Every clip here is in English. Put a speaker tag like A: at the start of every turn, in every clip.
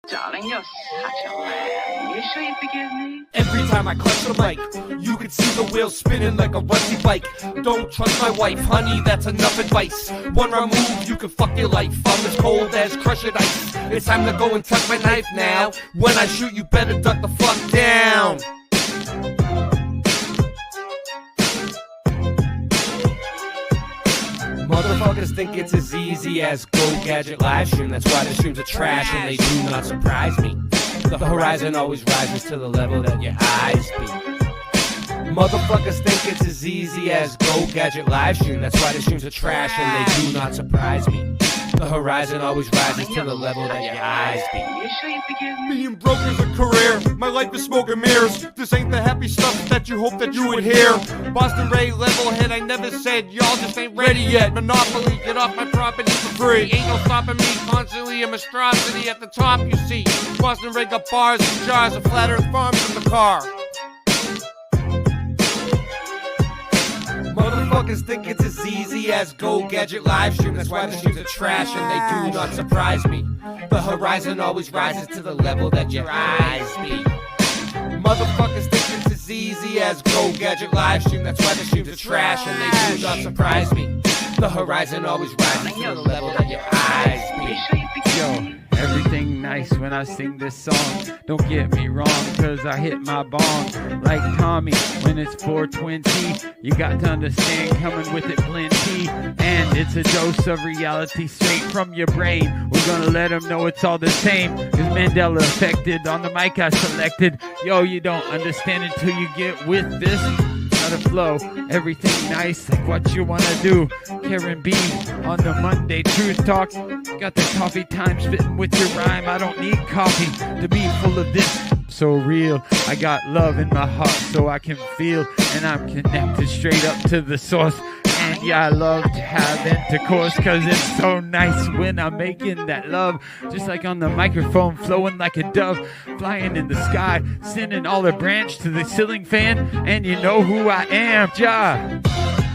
A: Darling, you're such a lamb. You sure you forgive me?
B: Every time I clutch the mic, you can see the wheels spinning like a rusty bike. Don't trust my wife, honey, that's enough advice. One wrong move, you can fuck your life. I'm as cold as crushed ice. It's time to go and tuck my knife now. When I shoot, you better duck the fuck down. Motherfuckers think it's as easy as Go Gadget live stream. That's why the streams are trash and they do not surprise me. The horizon always rises to the level that your eyes be. Motherfuckers think it's as easy as Go Gadget live stream. That's why the streams are trash and they do not surprise me. The horizon always rises to the level that your eyes be.
A: You sure you forgive me?
B: Being broke is a career. My life is smoke and mirrors. This ain't the happy stuff that you hope that you would hear. Boston Ray, level head, I never said y'all just ain't ready yet. Monopoly, get off my property for free. Ain't no stopping me, constantly a monstrosity at the top, you see. Boston Ray got bars and jars of flat earth farms in the car. Motherfuckers think it's as easy as Go Gadget live stream. That's why the streams are trash and they do not surprise me. The horizon always rises to the level that your eyes be. Motherfuckers think it's as easy as Go Gadget live stream. That's why the streams are trash and they do not surprise me. The horizon always rises to the level that your eyes be.
C: Yo, everything nice when I sing this song. Don't get me wrong, cause I hit my bong like Tommy when it's 420. You got to understand, coming with it plenty. And it's a dose of reality straight from your brain. We're gonna let them know it's all the same. Cause Mandela affected on the mic I selected. Yo, you don't understand until you get with this. To flow, everything nice like what you wanna do. Karen B on the Monday Truth Talk. Got the coffee time spitting with your rhyme. I don't need coffee to be full of this. So real, I got love in my heart so I can feel, and I'm connected straight up to the source. And yeah, I love to have intercourse cause it's so nice when I'm making that love. Just like on the microphone, flowing like a dove, flying in the sky, sending all the branch to the ceiling fan. And you know who I am, Ja.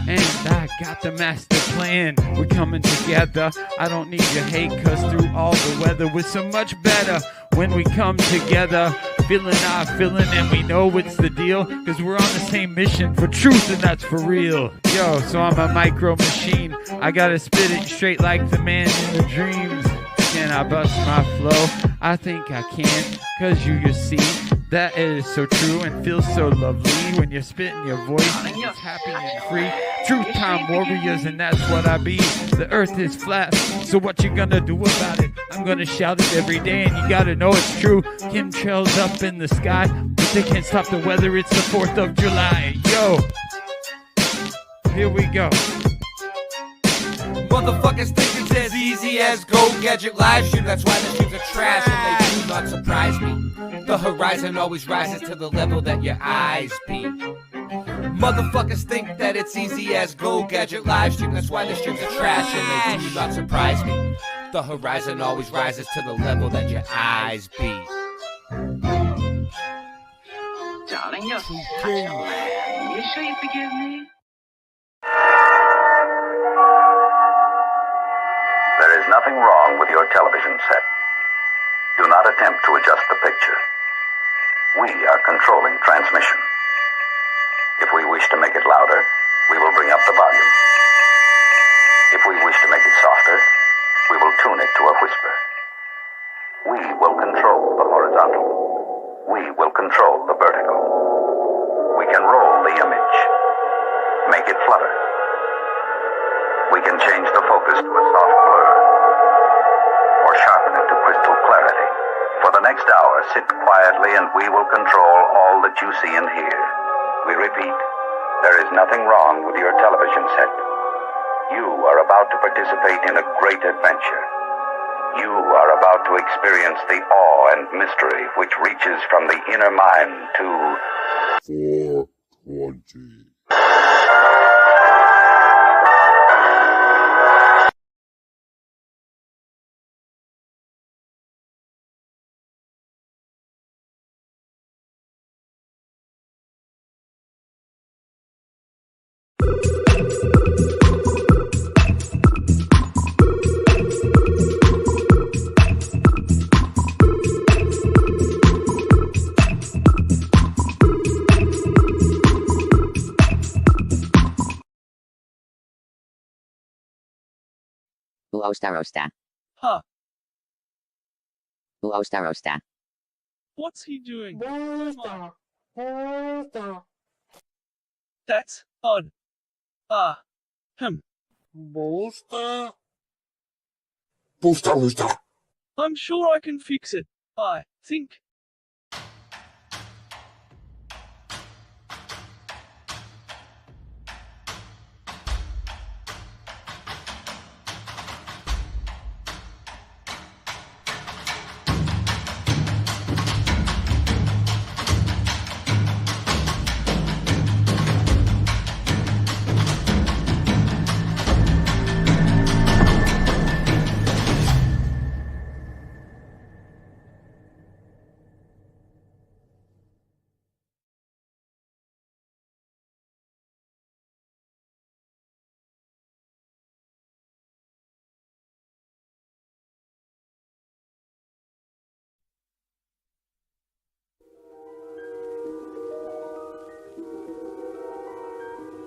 C: And I got the master plan. We're coming together. I don't need your hate cause through all the weather we're so much better when we come together. Feeling our feeling and we know it's the deal cause we're on the same mission for truth and that's for real. Yo, so I'm a micro machine. I gotta spit it straight like the man in the dreams. Can I bust my flow? I think I can, cause you see that it is so true and feels so lovely when you're spitting your voice and it's happy and free. Truth time warriors, and that's what I be. The earth is flat, so what you gonna do about it? I'm gonna shout it every day and you gotta know it's true. Chemtrails up in the sky, but they can't stop the weather, it's the 4th of July. Yo, here we go.
B: Motherfuckers think it's as easy as Go Gadget live stream. That's why the streams are trash and they do not surprise me. The horizon always rises to the level that your eyes be. Motherfuckers think that it's easy as Go Gadget live stream. That's why the streams are trash and they do not surprise me. The horizon always rises to the level that your eyes be.
A: Darling, you're such a lamb. You sure you forgive me?
D: There is nothing wrong with your television set. Do not attempt to adjust the picture. We are controlling transmission. If we wish to make it louder, we will bring up the volume. If we wish to make it softer, we will tune it to a whisper. We will control the horizontal. We will control the vertical. We can roll the image, make it flutter. We can change the focus to a soft blur, or sharpen it to crystal clarity. For the next hour, sit quietly and we will control all that you see and hear. We repeat, there is nothing wrong with your television set. You are about to participate in a great adventure. You are about to experience the awe and mystery which reaches from the inner mind to
E: 420. Uostarosta.
F: Huh.
E: Uostarosta.
F: What's he doing? That's odd. I'm sure I can fix it. I think.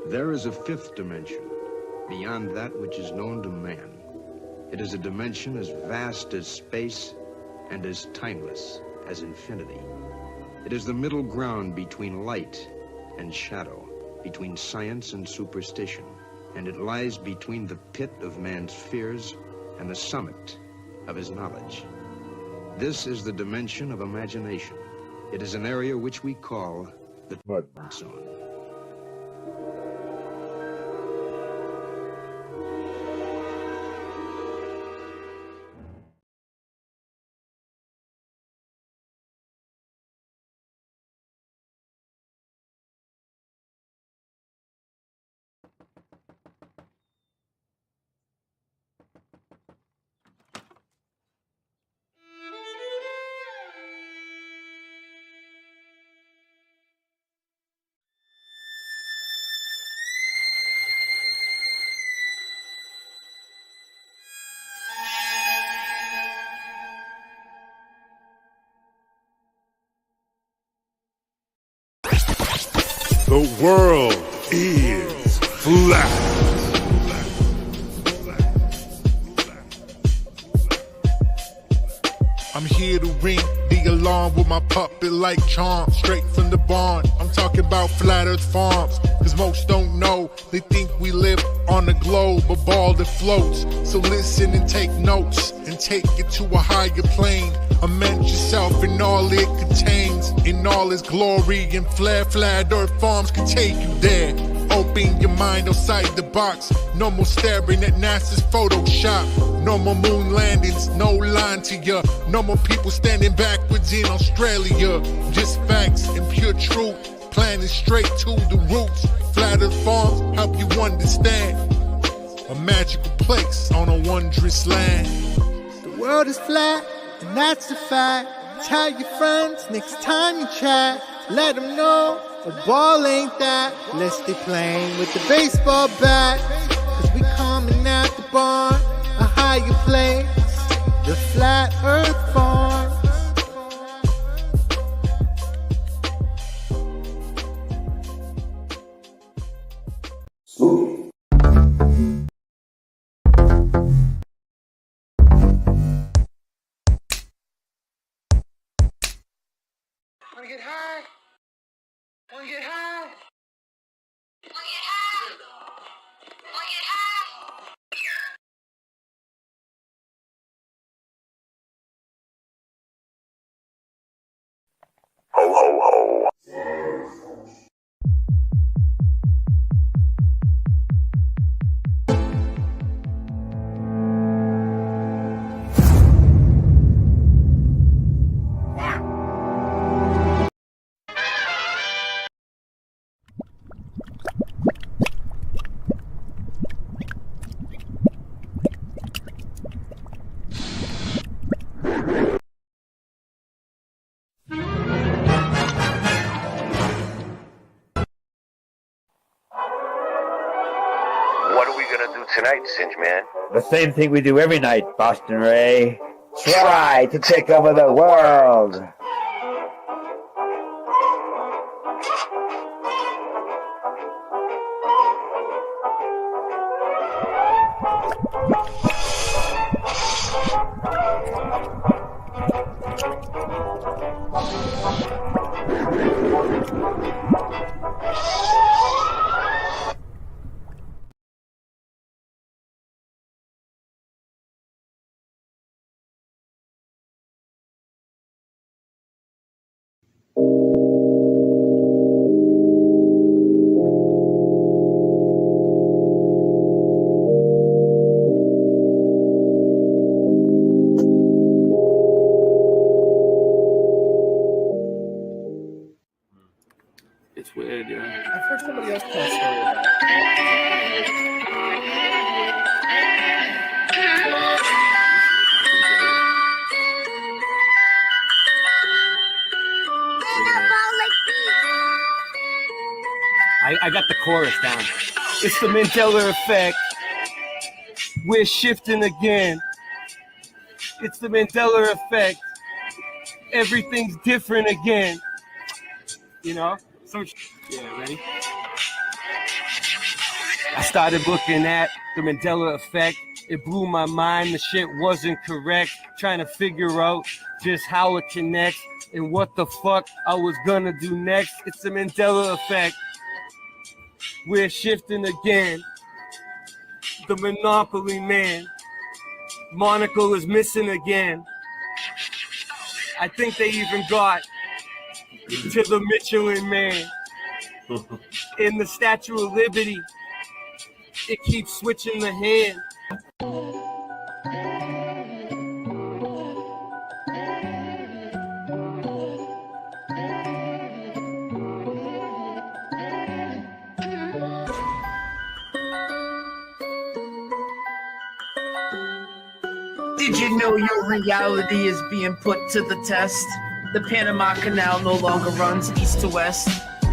G: There is a fifth dimension, beyond that which is known to man. It is a dimension as vast as space and as timeless as infinity. It is the middle ground between light and shadow, between science and superstition, and it lies between the pit of man's fears and the summit of his knowledge. This is the dimension of imagination. It is an area which we call the Mud Zone.
H: The world is flat. I'm here to ring the alarm with my puppet like charm, straight from the barn. I'm talking about Flat Earth Farms, cause most don't know. They think we live on the globe, a ball that floats. So listen and take notes, and take it to a higher plane. Imagine yourself in all it contains, in all its glory and flair. Flat Earth Farms can take you there. Open your mind outside the box. No more staring at NASA's Photoshop. No more moon landings, no line to ya. No more people standing backwards in Australia. Just facts and pure truth, planning straight to the roots. Flat Earth Farms help you understand. A magical place on a wondrous land.
I: The world is flat, and that's a fact. Tell your friends next time you chat. Let them know a ball ain't that. Let's stay playing with the baseball bat. Cause we coming at the barn, a higher place, the Flat Earth Farm.
D: Spooky.
I: Wanna get high? Wanna get high?
D: Ho, ho, ho.
J: What are we gonna do tonight, Singe Man?
K: The same thing we do every night, Boston Ray. Try to take over the world.
B: I got the chorus down. It's the Mandela effect. We're shifting again. It's the Mandela effect. Everything's different again. You know? So, yeah, ready? I started looking at the Mandela effect. It blew my mind. The shit wasn't correct. Trying to figure out just how it connects and what the fuck I was gonna do next. It's the Mandela effect. We're shifting again. The Monopoly man. Monocle is missing again. I think they even got to the Michelin man. In the Statue of Liberty, it keeps switching the hand.
E: Did you know your reality is being put to the test? The Panama Canal no longer runs east to west.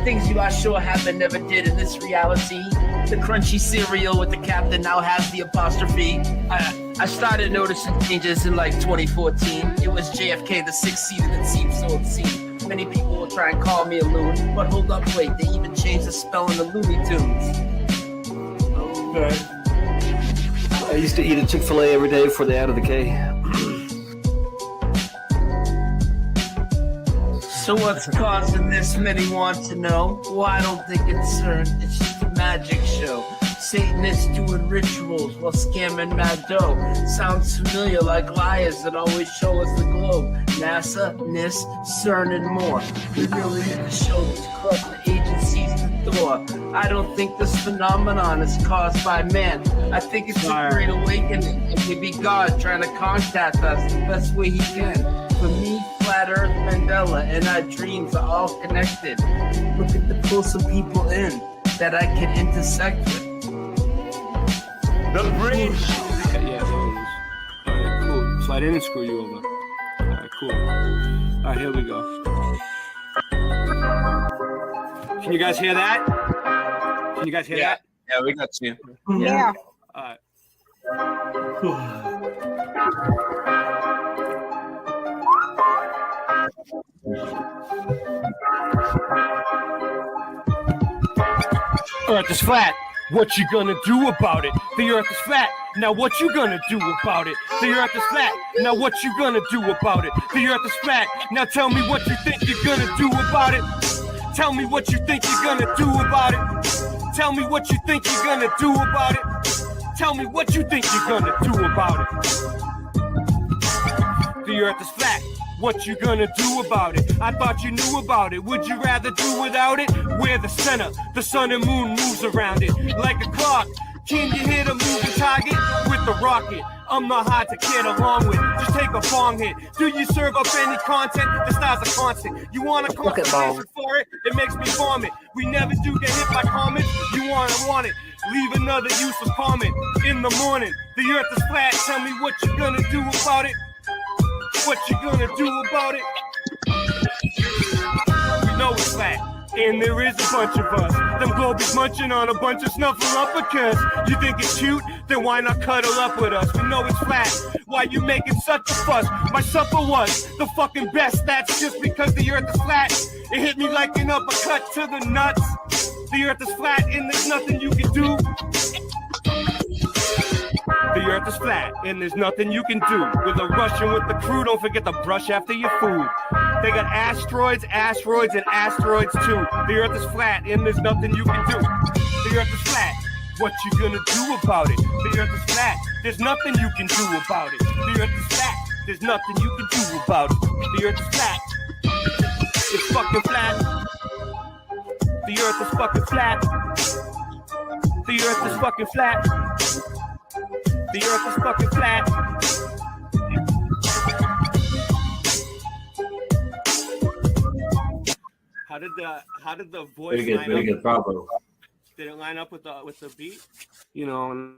E: Things you are sure happen never did in this reality. The crunchy cereal with the captain now has the apostrophe. I started noticing changes in like 2014. It was JFK, the 6th seat, and it seemed so obscene. Many people will try and call me a loon, but hold up, wait, they even changed the spelling of Looney Tunes.
L: Okay. I used to eat a Chick-fil-A every day before they added the K.
E: So what's causing this? Many want to know. Well, I don't think it's CERN. It's just a magic show. Satanists doing rituals while scamming mad dough. Sounds familiar, like liars that always show us the globe. NASA, NIST, CERN, and more. We really need to show these corrupt agencies the door. I don't think this phenomenon is caused by man. I think it's a great awakening. It may be God trying to contact us the best way he can. For me, Flat Earth, Mandela, and our dreams are all connected. Looking to pull some people in that I can intersect with.
B: The bridge! Yeah, there it is. Alright, cool. So I didn't screw you over. Alright, cool. Alright, here we go. Can you guys hear that? Can you guys hear that?
E: Yeah, we got you.
M: Yeah.
B: Alright. Earth is flat. What you gonna do about it? The earth is flat. Now what you gonna do about it? The earth is flat. Now what you gonna do about it? The earth is flat. Now tell me what you think you're gonna do about it. Tell me what you think you're gonna do about it. Tell me what you think you're gonna do about it. Tell me what you think you're gonna do about it. The earth is flat. What you gonna do about it? I thought you knew about it. Would you rather do without it? We're the center. The sun and moon moves around it like a clock. Can you hit a moving target with the rocket? I'm not hard to get along with. Just take a bong hit. Do you serve up any content? The stars are constant. You want a conversation for it? It makes me vomit. We never do get hit by comments. You want it. Leave another useless comment in the morning. The earth is flat. Tell me what you gonna do about it. What you gonna do about it? We know it's flat, and there is a bunch of us. Them globies munching on a bunch of snuffleupagus. You think it's cute? Then why not cuddle up with us? We know it's flat. Why you making such a fuss? My supper was the fucking best. That's just because the earth is flat. It hit me like an uppercut to the nuts. The earth is flat, and there's nothing you can do. The earth is flat, and there's nothing you can do. With a Russian with the crew, don't forget to brush after your food. They got asteroids, and asteroids too. The earth is flat, and there's nothing you can do. The earth is flat, what you gonna do about it? The earth is flat, there's nothing you can do about it. The earth is flat, there's nothing you can do about it. The earth is flat, it's fucking flat. The earth is fucking flat. The earth is fucking flat. The earth is fucking flat. How did the voice line up?
L: Very good, bravo.
B: Did it line up with the beat? You know.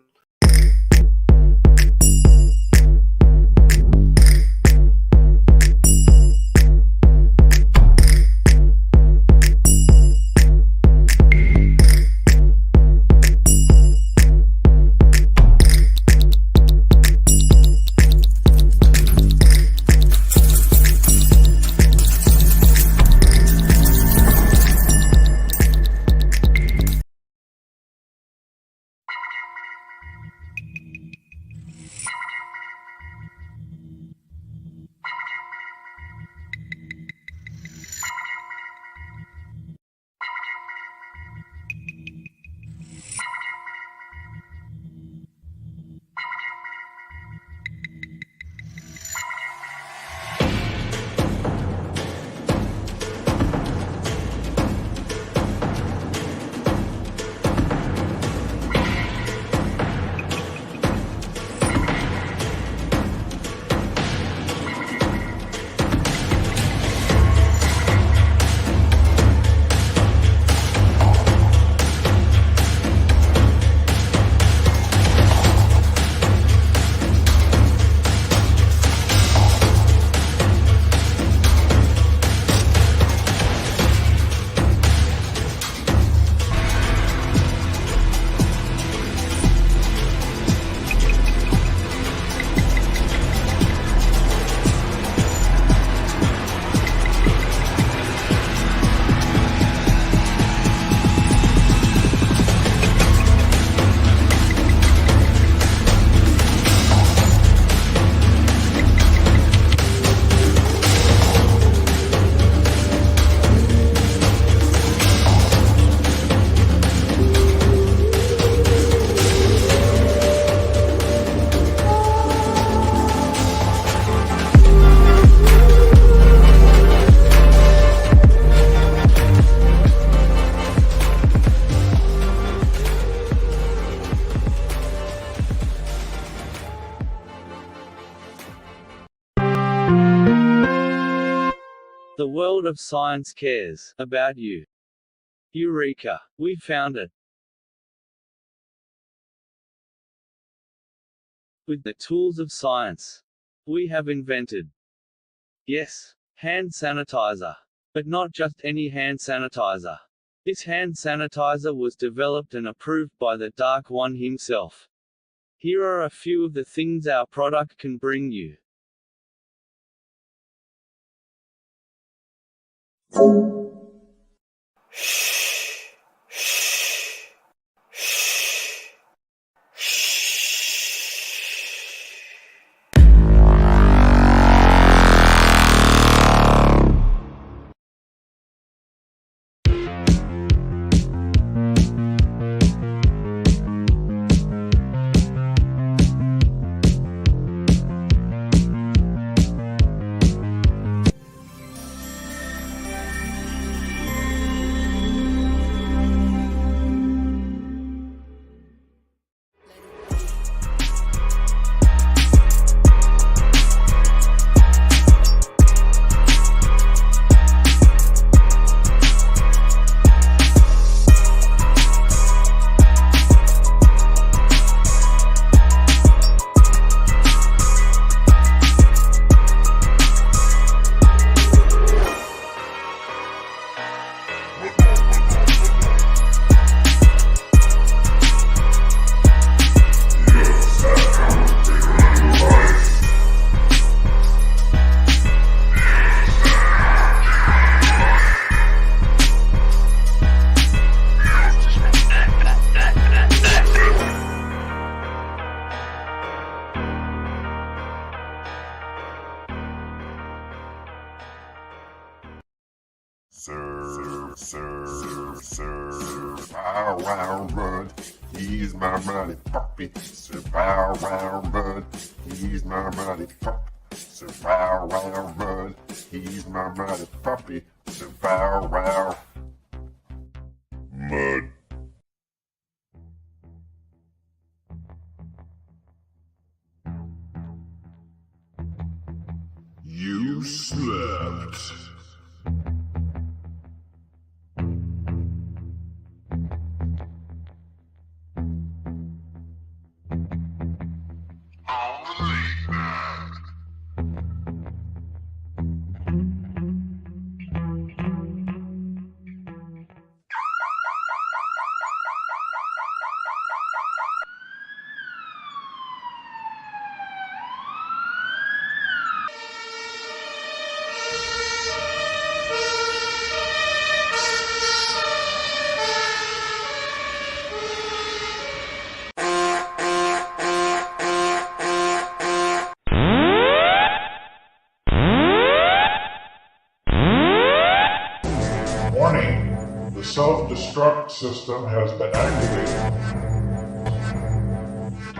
F: The world of science cares about you. Eureka! We found it. With the tools of science, we have invented, yes, hand sanitizer. But not just any hand sanitizer. This hand sanitizer was developed and approved by the Dark One himself. Here are a few of the things our product can bring you.
H: Bow wow run, he's my mighty puppy. Sir bow wow run, he's my mighty puppy. Sir bow wow run, he's my mighty puppy. Sir bow wow. Mud. You slept. Warning, the self-destruct system has been activated.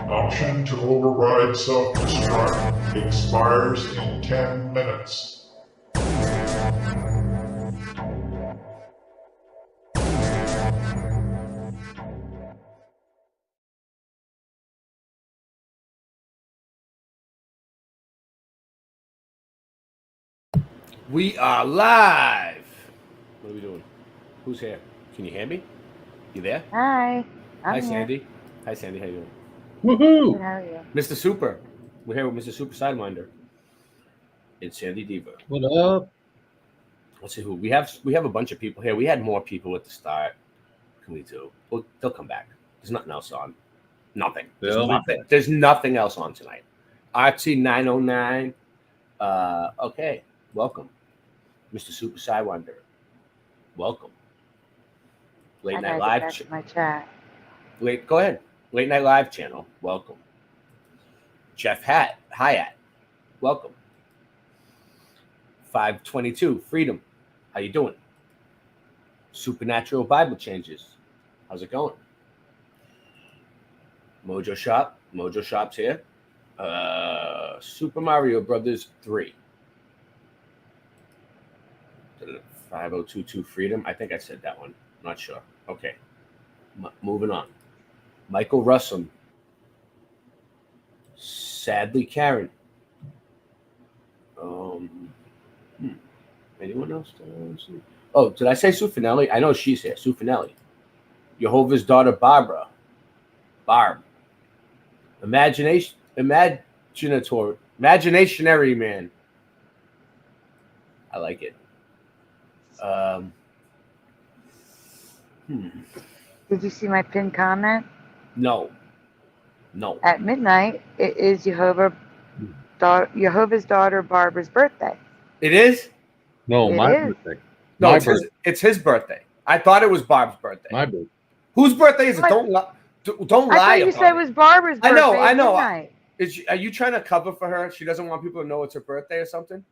H: Option to override self-destruct expires in 10 minutes.
B: We are live. What are we doing? Who's here? Can you hear me? You there?
M: Hi.
B: Hi,
M: I'm
B: Sandy.
M: here.
B: Hi, Sandy. How you doing?
M: Good, how are you?
B: Mr. Super. We're here with Mr. Super Sidewinder. It's SandyDivA.
L: What up?
B: Let's see who we have. We have a bunch of people here. We had more people at the start. What can we do? Well, they'll come back. There's nothing else on. Nothing. There's nothing else on tonight. RT909. Okay. Welcome. Mr. Super Sidewinder. Welcome. Late Night Live.
M: My chat.
B: Go ahead. Late Night Live channel. Welcome. Jeff Hyatt. Welcome. 522 Freedom. How you doing? Supernatural Bible Changes. How's it going? Mojo Shop. Mojo Shop's here. Super Mario Brothers 3. 5022 Freedom. I think I said that one. Not sure. Okay. Moving on. Michael Russell. Sadly Karen.
M: Anyone else? Oh, did I say Sue Finelli? I know she's here. Sue Finelli. Jehovah's daughter, Barbara. Barb. Imaginationary man. I like it.
N: Did you see my pinned comment?
M: No.
N: At midnight, it is Jehovah's daughter Barbara's birthday.
M: It is?
O: No,
N: It
O: my
N: is.
O: birthday.
M: No,
O: My
M: it's his birthday. I thought it was Barb's birthday.
O: My birthday.
M: Whose birthday is it?
N: What?
M: Don't lie.
N: I thought you said it was Barbara's birthday.
M: I know.
N: At midnight.
M: Are you trying to cover for her? She doesn't want people to know it's her birthday or something?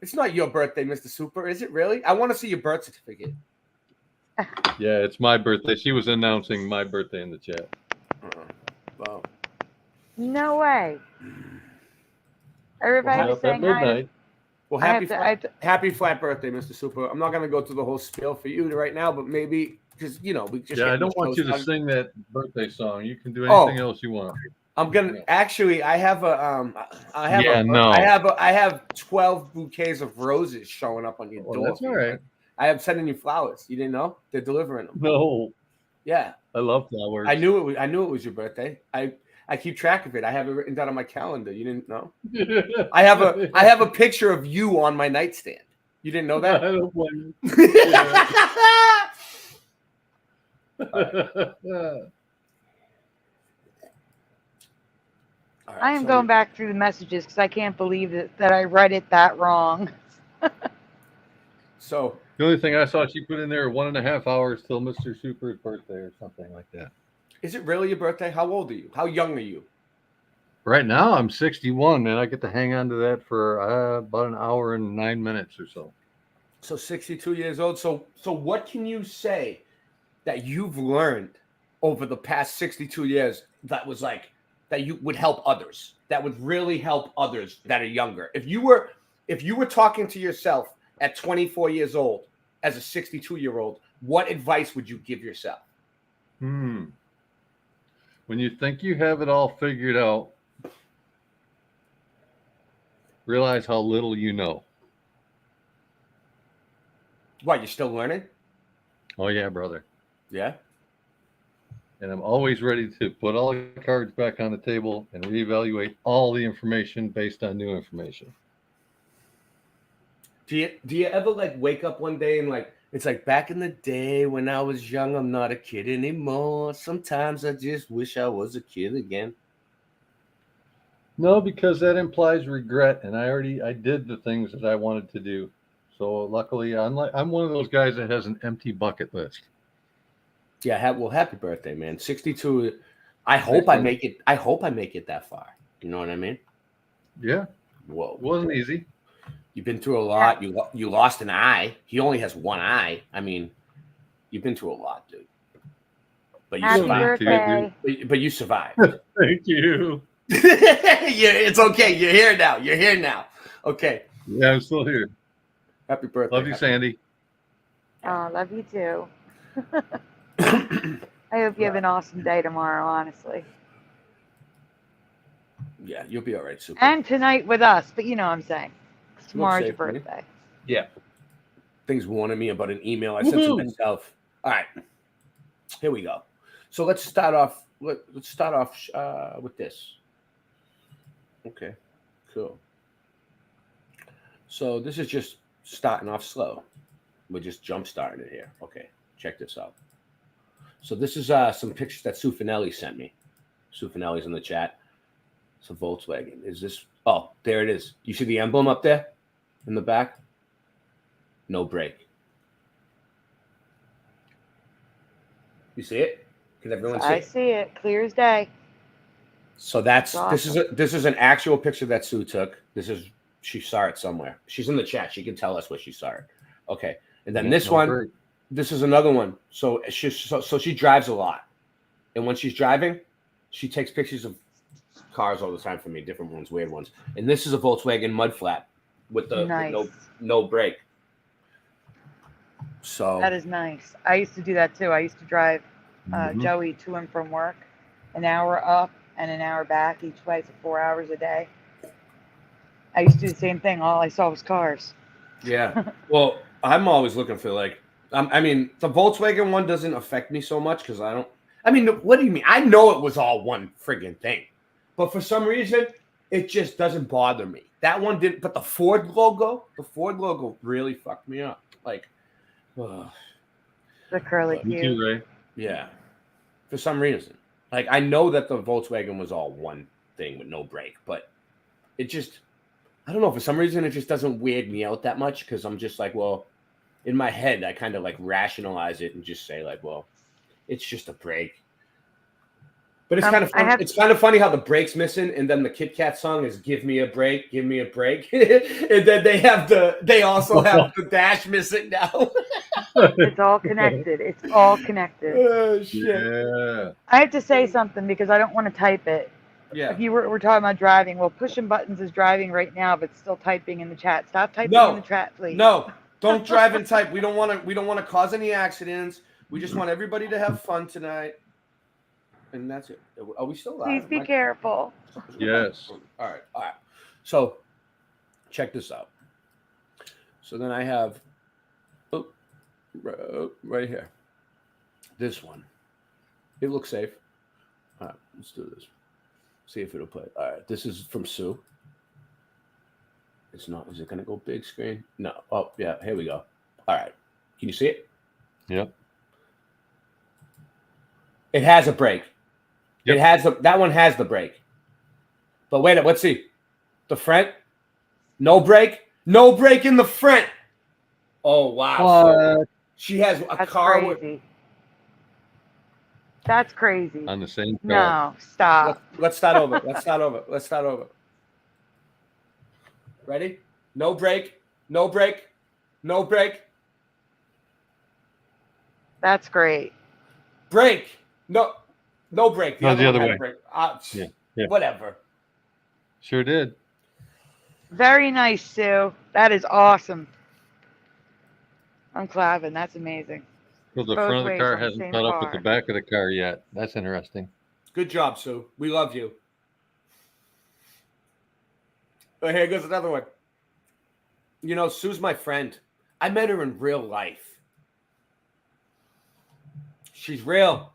M: It's not your birthday, Mr. Super. Is it really? I want to see your birth certificate.
O: Yeah, it's my birthday. She was announcing my birthday in the chat.
M: Wow.
N: No way. Everybody's saying hi.
M: Well, happy flat birthday, Mr. Super. I'm not going to go through the whole spiel for you right now, but maybe because we just.
O: Yeah, I don't want you to sing that birthday song. You can do anything else you want.
M: I'm gonna actually. I have I have 12 bouquets of roses showing up on your door.
O: That's all right.
M: I am sending you flowers. You didn't know? They're delivering them.
O: No.
M: Yeah.
O: I love flowers.
M: I knew it was your birthday. I keep track of it. I have it written down on my calendar. You didn't know? I have a picture of you on my nightstand. You didn't know that?
O: I don't blame you.
N: I am going back through the messages because I can't believe that I read it that wrong.
M: So
O: the only thing I saw she put in there 1.5 hours till Mr. Super's birthday or something like that.
M: Is it really your birthday? How old are you? How young are you?
O: Right now I'm 61, man. I get to hang on to that for about an hour and 9 minutes or so.
M: So 62 years old. So what can you say that you've learned over the past 62 years that was like that you would help others, that would really help others that are younger? If you were talking to yourself at 24 years old as a 62-year-old, what advice would you give yourself?
O: When you think you have it all figured out, realize how little you know.
M: What, you're still learning?
O: Oh yeah, brother.
M: Yeah.
O: And I'm always ready to put all the cards back on the table and reevaluate all the information based on new information.
M: Do you ever like wake up one day and like it's like back in the day when I was young, I'm not a kid anymore. Sometimes I just wish I was a kid again.
O: No, because that implies regret, and I did the things that I wanted to do. So luckily, I'm one of those guys that has an empty bucket list.
M: Yeah, well, happy birthday, man. 62. I hope I make it. I hope I make it that far. You know what I mean?
O: Yeah.
M: Whoa.
O: It wasn't easy.
M: You've been through a lot. You lost an eye. He only has one eye. I mean, you've been through a lot, dude. But you survived. But you survived.
O: Thank you.
M: Yeah, it's okay. You're here now. Okay.
O: Yeah, I'm still here.
M: Happy birthday.
O: Love you, Sandy.
N: Oh, love you too. I hope you have an awesome day tomorrow, honestly.
M: Yeah, you'll be all right, Super.
N: And tonight with us, but you know what I'm saying. Tomorrow's your birthday.
M: Yeah. Things warning me about an email I sent to myself. All right. Here we go. So let's start off. Let's start off with this. Okay. Cool. So this is just starting off slow. We're just jump starting it here. Okay. Check this out. So this is some pictures that Sue Finelli sent me. Sue Finelli's in the chat. It's a Volkswagen. Is this? Oh, there it is. You see the emblem up there in the back? No brake. You see it? Can everyone see it?
N: I see it. Clear as day.
M: So that's awesome. This is an actual picture that Sue took. She saw it somewhere. She's in the chat. She can tell us where she saw it. Okay. And then this one. Brake. This is another one. So she drives a lot. And when she's driving, she takes pictures of cars all the time for me, different ones, weird ones. And this is a Volkswagen mud flat with the no brake. So
N: that is nice. I used to do that too. I used to drive Joey to and from work, an hour up and an hour back each way, so 4 hours a day. I used to do the same thing. All I saw was cars.
M: Yeah. Well, I'm always looking for like, I mean, the Volkswagen one doesn't affect me so much because I don't. I mean, what do you mean? I know it was all one friggin' thing, but for some reason, it just doesn't bother me. That one didn't. But the Ford logo really fucked me up. Like,
N: The curly
O: Me
N: Q.
O: too, Ray.
M: yeah, for some reason. Like, I know that the Volkswagen was all one thing with no brake, but it just, I don't know. For some reason, it just doesn't weird me out that much because I'm just like, well, in my head, I kind of like rationalize it and just say like, well, it's just a brake. But it's kind of fun. It's kind of funny how the brake's missing, and then the Kit Kat song is "Give Me a Break, Give Me a Break," and then they also have the dash missing now.
N: It's all connected. It's all connected.
M: Oh shit!
O: Yeah.
N: I have to say something because I don't want to type it.
M: Yeah.
N: If you we're talking about driving, well, pushing buttons is driving right now, but still typing in the chat. Stop typing in the chat, please.
M: No, don't drive and type. We don't want to cause any accidents. We just want everybody to have fun tonight. And that's it. Are we still live?
N: Please be careful.
O: Yes.
M: All right. So, check this out. So then I have, right here, this one. It looks safe. All right, let's do this. See if it'll play. All right, this is from Sue. It's not. Is it going to go big screen? No. Oh, yeah. Here we go. All right. Can you see it?
O: Yep.
M: It has a brake.
O: Yep.
M: It has that one has the brake. But wait, let's see. The front, no brake in the front. Oh wow! So she has a car
N: crazy. That's crazy.
O: On the same car.
N: No, stop.
M: Let's start over. Let's start over. Ready? No brake.
N: That's great.
M: Brake. No brake.
O: The other way.
M: Yeah. Whatever.
O: Sure did.
N: Very nice, Sue. That is awesome. I'm clapping. That's amazing.
O: So the front of the car hasn't caught up with the back of the car yet. That's interesting.
M: Good job, Sue. We love you. Oh, here goes another one. You know, Sue's my friend. I met her in real life. She's real.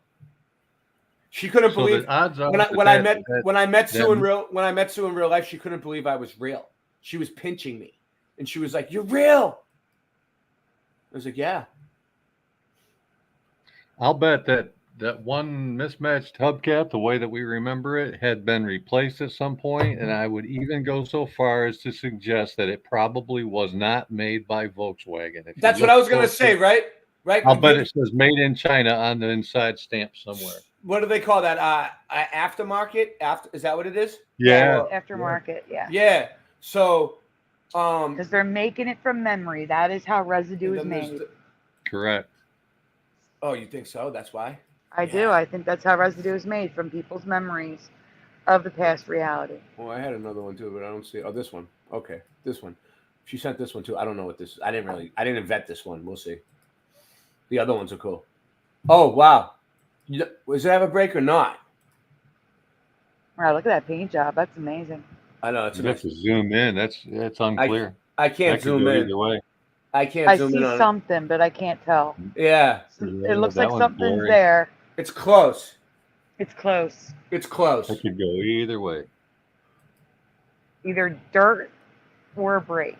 M: She couldn't believe when I met Sue in real life. She couldn't believe I was real. She was pinching me, and she was like, "You're real." I was like, "Yeah."
O: I'll bet that one mismatched hubcap, the way that we remember it, had been replaced at some point, and I would even go so far as to suggest that it probably was not made by Volkswagen.
M: That's what I was going to say, right? Right.
O: I'll bet it says "Made in China" on the inside stamp somewhere.
M: What do they call that? Aftermarket? Is that what it is?
O: Yeah.
N: Aftermarket. Yeah.
M: Yeah. So,
N: because they're making it from memory. That is how residue is made.
O: Correct.
M: Oh, you think so? That's why?
N: I do. I think that's how residue is made, from people's memories of the past reality.
M: Well, I had another one too, but I don't see. Oh, this one. Okay, this one. She sent this one too. I don't know what this is. I didn't vet this one. We'll see. The other ones are cool. Oh wow. Does it have a brake or not?
N: Wow, look at that paint job. That's amazing.
M: I know. It's
O: you have to zoom in. That's unclear.
M: I can't zoom in.
O: Either way.
M: I can't zoom in.
N: I see something, but I can't tell.
M: Yeah.
N: It looks like something's there.
M: It's close.
N: It's close.
M: It's close.
O: It could go either way.
N: Either dirt or a brake.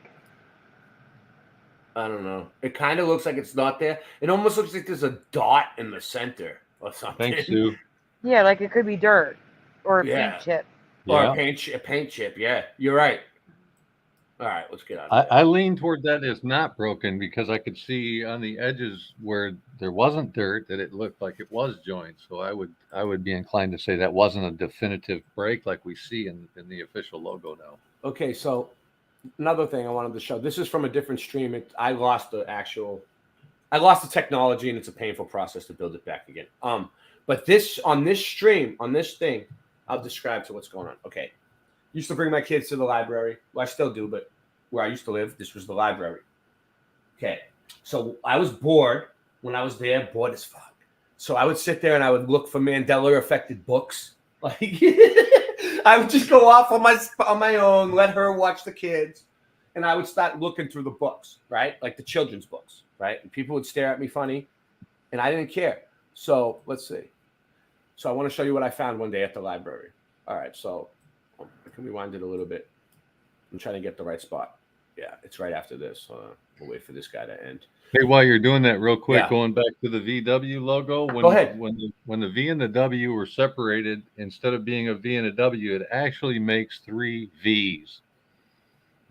M: I don't know. It kind of looks like it's not there. It almost looks like there's a dot in the center or something.
O: Thanks, Sue.
N: Yeah, like it could be dirt or a paint chip.
M: Or a paint chip. Yeah, you're right. All right, let's get out.
O: I lean toward that it's not broken because I could see on the edges where there wasn't dirt that it looked like it was joined. So I would be inclined to say that wasn't a definitive break like we see in the official logo now.
M: Okay, so another thing I wanted to show. This is from a different stream. I lost the technology, and it's a painful process to build it back again. But this on this stream, on this thing, I'll describe to what's going on. Okay. Used to bring my kids to the library. Well, I still do, but where I used to live, this was the library. Okay. So I was bored when I was there, bored as fuck. So I would sit there and I would look for Mandela affected books. Like I would just go off on my own, let her watch the kids. and I would start looking through the books, right? Like the children's books, right? And people would stare at me funny, and I didn't care. So let's see. So I want to show you what I found one day at the library. All right, so I can rewind it a little bit. I'm trying to get the right spot. Yeah, it's right after this. We'll wait for this guy to end.
O: Hey, while you're doing that, real quick,
M: Yeah.
O: going back to the VW logo,
M: Go ahead.
O: When the V and the W were separated, instead of being a V and a W, it actually makes 3 V's.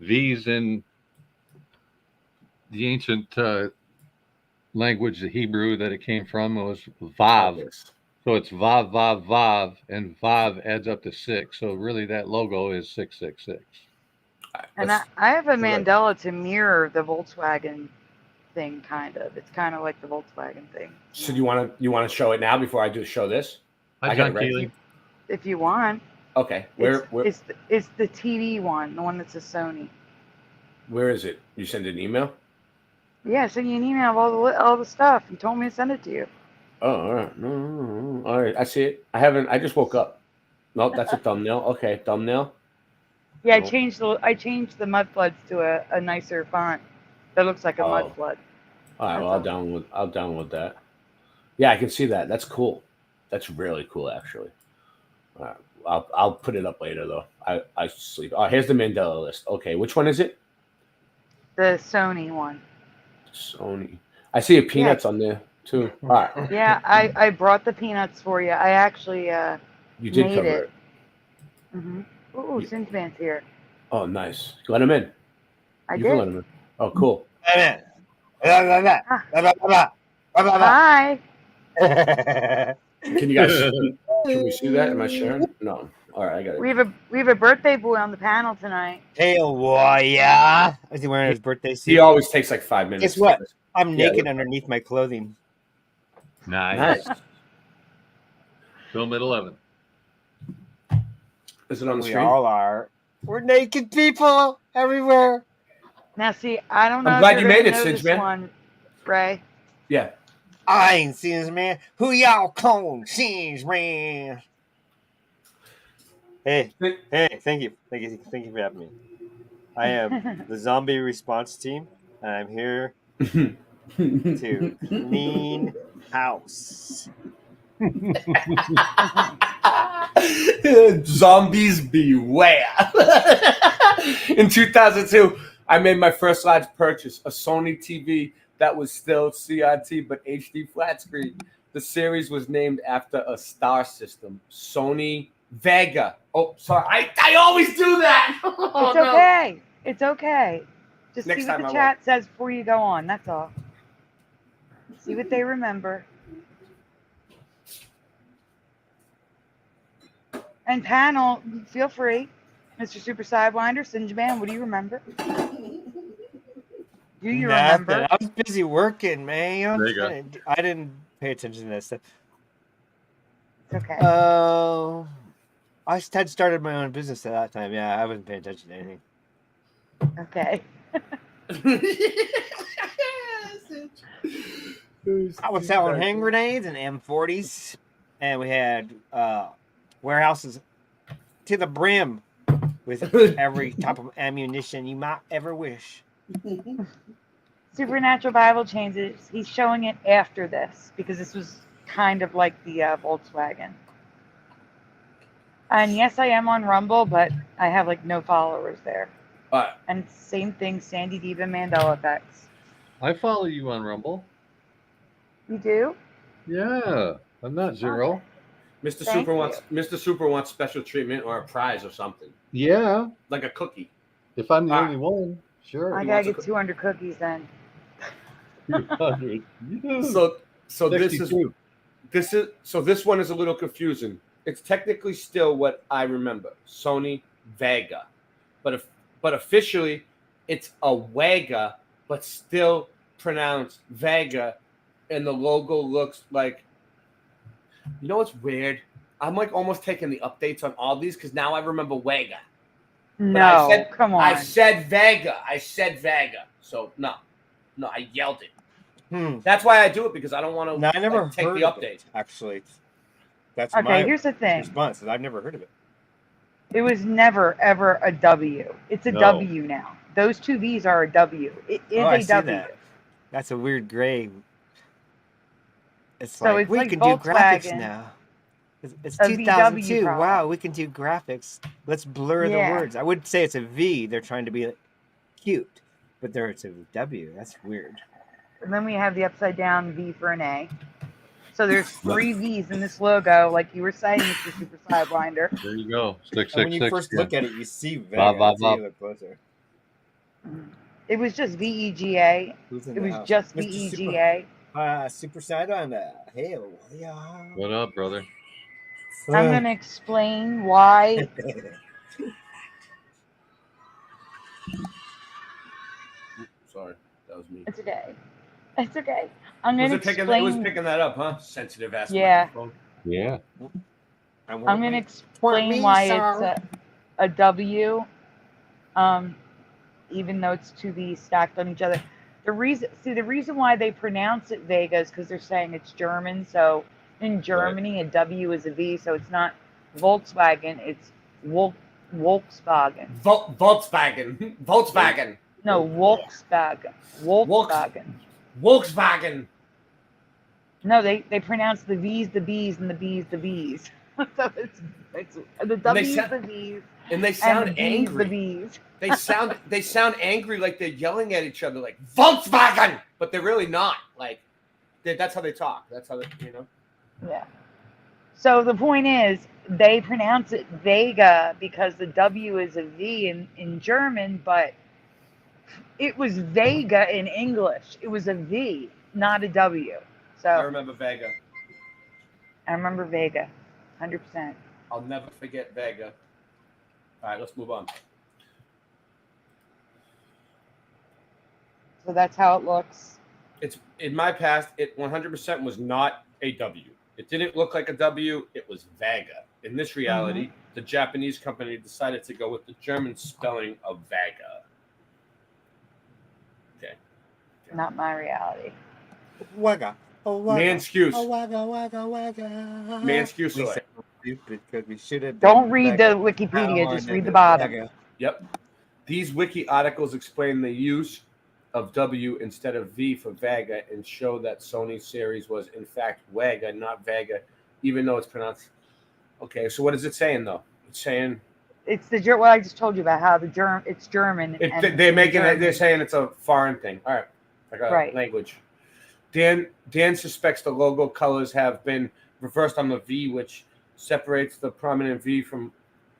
O: V's in the ancient language, the Hebrew that it came from, was Vav. So it's Vav, Vav, Vav, and Vav adds up to 6. So really that logo is 666.
N: And I have a Mandela to mirror the Volkswagen thing, kind of. It's kind of like the Volkswagen thing.
M: So you want to show it now before I show this?
O: Hi,
M: I got it
O: John
M: right.
O: Keely.
N: If you want.
M: Okay.
N: It's the TV one, the one that's a Sony.
M: Where is it? You send an email?
N: Yeah, I sent you an email of all the stuff. You told me to send it to you.
M: Oh, all right. No. All right. I see it. I just woke up. Nope, that's a thumbnail. Okay, thumbnail.
N: Yeah,
M: Nope.
N: I changed the Mudfloods to a nicer font that looks like a Mudflood.
M: All right. Well, I'll download that. Yeah, I can see that. That's cool. That's really cool, actually. All right. I'll put it up later though. I sleep. Oh, here's the Mandela list. Okay, which one is it?
N: The Sony one.
M: Sony. I see a peanuts on there too. All right.
N: Yeah, I brought the peanuts for you. I actually
M: You did
N: made
M: cover
N: it.
M: it.
N: Mm-hmm. Ooh, Sinjman's here.
M: Oh, nice. Let him in.
N: I
M: You
N: did.
M: can let him in. Oh, cool.
N: Hi.
M: Can you guys? Can we see that? Am I sharing? No. All right, I got it.
N: We have a birthday boy on the panel tonight.
P: Hey, yeah. Is he wearing his birthday suit?
M: He always takes like 5 minutes.
P: Guess what? I'm
M: Yeah.
P: naked underneath my clothing.
O: Nice. Film at 11.
M: Is it on the
P: We
M: screen?
P: all are. We're naked people everywhere.
N: Now, see, I don't know.
M: I'm
N: if
M: glad
N: you're
M: you made
N: gonna
M: it,
N: know
M: Sinj,
N: this
M: man.
N: one, Ray.
M: Yeah.
P: I ain't seen this man. Who y'all calling Sinj, man? Hey, thank you for having me. I am the zombie response team, and I'm here to clean house.
M: Zombies beware. In 2002, I made my first large purchase, a Sony TV that was still CRT but HD flat screen. The series was named after a star system, Sony Vega. Oh, sorry. I always do that. Oh,
N: It's okay. It's okay. Just
M: Next
N: see what
M: time
N: the
M: I
N: chat says before you go on. That's all. See what they remember. And panel, feel free. Mr. Super Sidewinder, Sinjman, what do you remember? Do you remember?
P: I was busy working, man.
O: There you go.
P: I didn't pay attention to that stuff.
N: It's okay.
P: I had started my own business at that time. Yeah, I wasn't paying attention to anything.
N: Okay.
P: I was selling hand grenades and M40s, and we had warehouses to the brim with every type of ammunition you might ever wish.
N: Supernatural Bible changes. He's showing it after this because this was kind of like the Volkswagen. And yes, I am on Rumble, but I have like no followers there. And same thing, sandydivamandelaeffects. Mandela-effects.
O: I follow you on Rumble.
N: You do?
O: Yeah, I'm not zero.
M: Mr.
N: Thank
M: Super
N: you.
M: Mr. Super wants special treatment or a prize or something.
O: Yeah,
M: Like a cookie.
O: if I'm the only one, sure.
N: I gotta get 200 cookies then.
O: 200.
M: So this
O: 62.
M: this one is a little confusing. It's technically still what I remember, Sony Vega, but officially it's a Wega, but still pronounced Vega, and the logo looks like. You know what's weird? I'm like almost taking the updates on all these because now I remember Wega.
N: No, come on.
M: I said Vega. So no, I yelled it. That's why I do it because I don't want to.
P: No, I never
M: take
P: heard
M: the
P: of
M: update.
P: it, actually. That's
N: Okay,
P: my
N: here's the thing.
P: response. I've never heard of it.
N: It was never ever a W. It's a
L: No.
N: W now. Those two V's are a W. It is
P: I
N: a
P: see
N: W.
P: that. That's a weird gray. It's
N: So
P: like
N: it's
P: we
N: like
P: can do graphics
N: Volkswagen.
P: now. It's
N: A VW
P: 2002.
N: problem.
P: Wow, we can do graphics. Let's blur the
N: Yeah.
P: words. I would say it's a V. They're trying to be cute, but it's a W. That's weird.
N: And then we have the upside down V for an A. So there's 3 V's in this logo, like you were saying, Mr. Super Sidewinder.
O: There you go.
P: And when you first look at it, you see Vega.
O: Bob, Bob,
P: until you
O: Bob.
P: look closer.
N: It was just VEGA.
P: Who's in
N: It
P: the
N: was
P: house?
N: just
P: Mr.
N: VEGA.
P: Super Sidewinder. Hey, yeah.
O: What up, brother?
N: I'm going to explain why.
M: Sorry, that was me.
N: It's okay. It's okay. I'm
M: Was
N: going
M: it
N: to
M: picking?
N: explain.
M: It was picking that up, huh? Sensitive ass
N: Yeah.
M: microphone.
O: Yeah.
N: I'm going to explain why it's a W, even though it's 2 V's stacked on each other. The reason why they pronounce it Vega is because they're saying it's German. So in Germany, a W is a V. So it's not Volkswagen, it's Volkswagen.
M: Volkswagen. Volkswagen.
N: No, Volkswagen.
M: Volkswagen.
N: No, they pronounce the V's the B's and the B's the B's. So it's the W's the V's.
M: And they sound
N: and the
M: angry.
N: B's the B's.
M: They sound angry, like they're yelling at each other, like Volkswagen, but they're really not. Like that's how they talk. That's how they,
N: Yeah. So the point is, they pronounce it Vega because the W is a V in German, but it was Vega in English. It was a V, not a W. So
M: I remember Vega.
N: I remember Vega, 100%.
M: I'll never forget Vega. All right, let's move on.
N: So that's how it looks.
M: It's in my past. It 100% was not a W. It didn't look like a W. It was Vega. In this reality, the Japanese company decided to go with the German spelling of Vega. Okay.
N: Not my reality.
P: Wagga. Oh, wagga.
M: Man'scuse.
P: Oh, wagga, wagga, wagga.
M: Man'scuse.
P: We said stupid because we should have.
N: Don't read the Wikipedia. Just read the bottom.
M: Yep. These wiki articles explain the use of W instead of V for Vega and show that Sony's series was in fact Vega, not Vega, even though it's pronounced. Okay, so what is it saying though? It's saying
N: it's the what I just told you about how it's German.
M: They're making it. They're saying it's a foreign thing. All right, like a language. Dan suspects the logo colors have been reversed on the V, which separates the prominent V from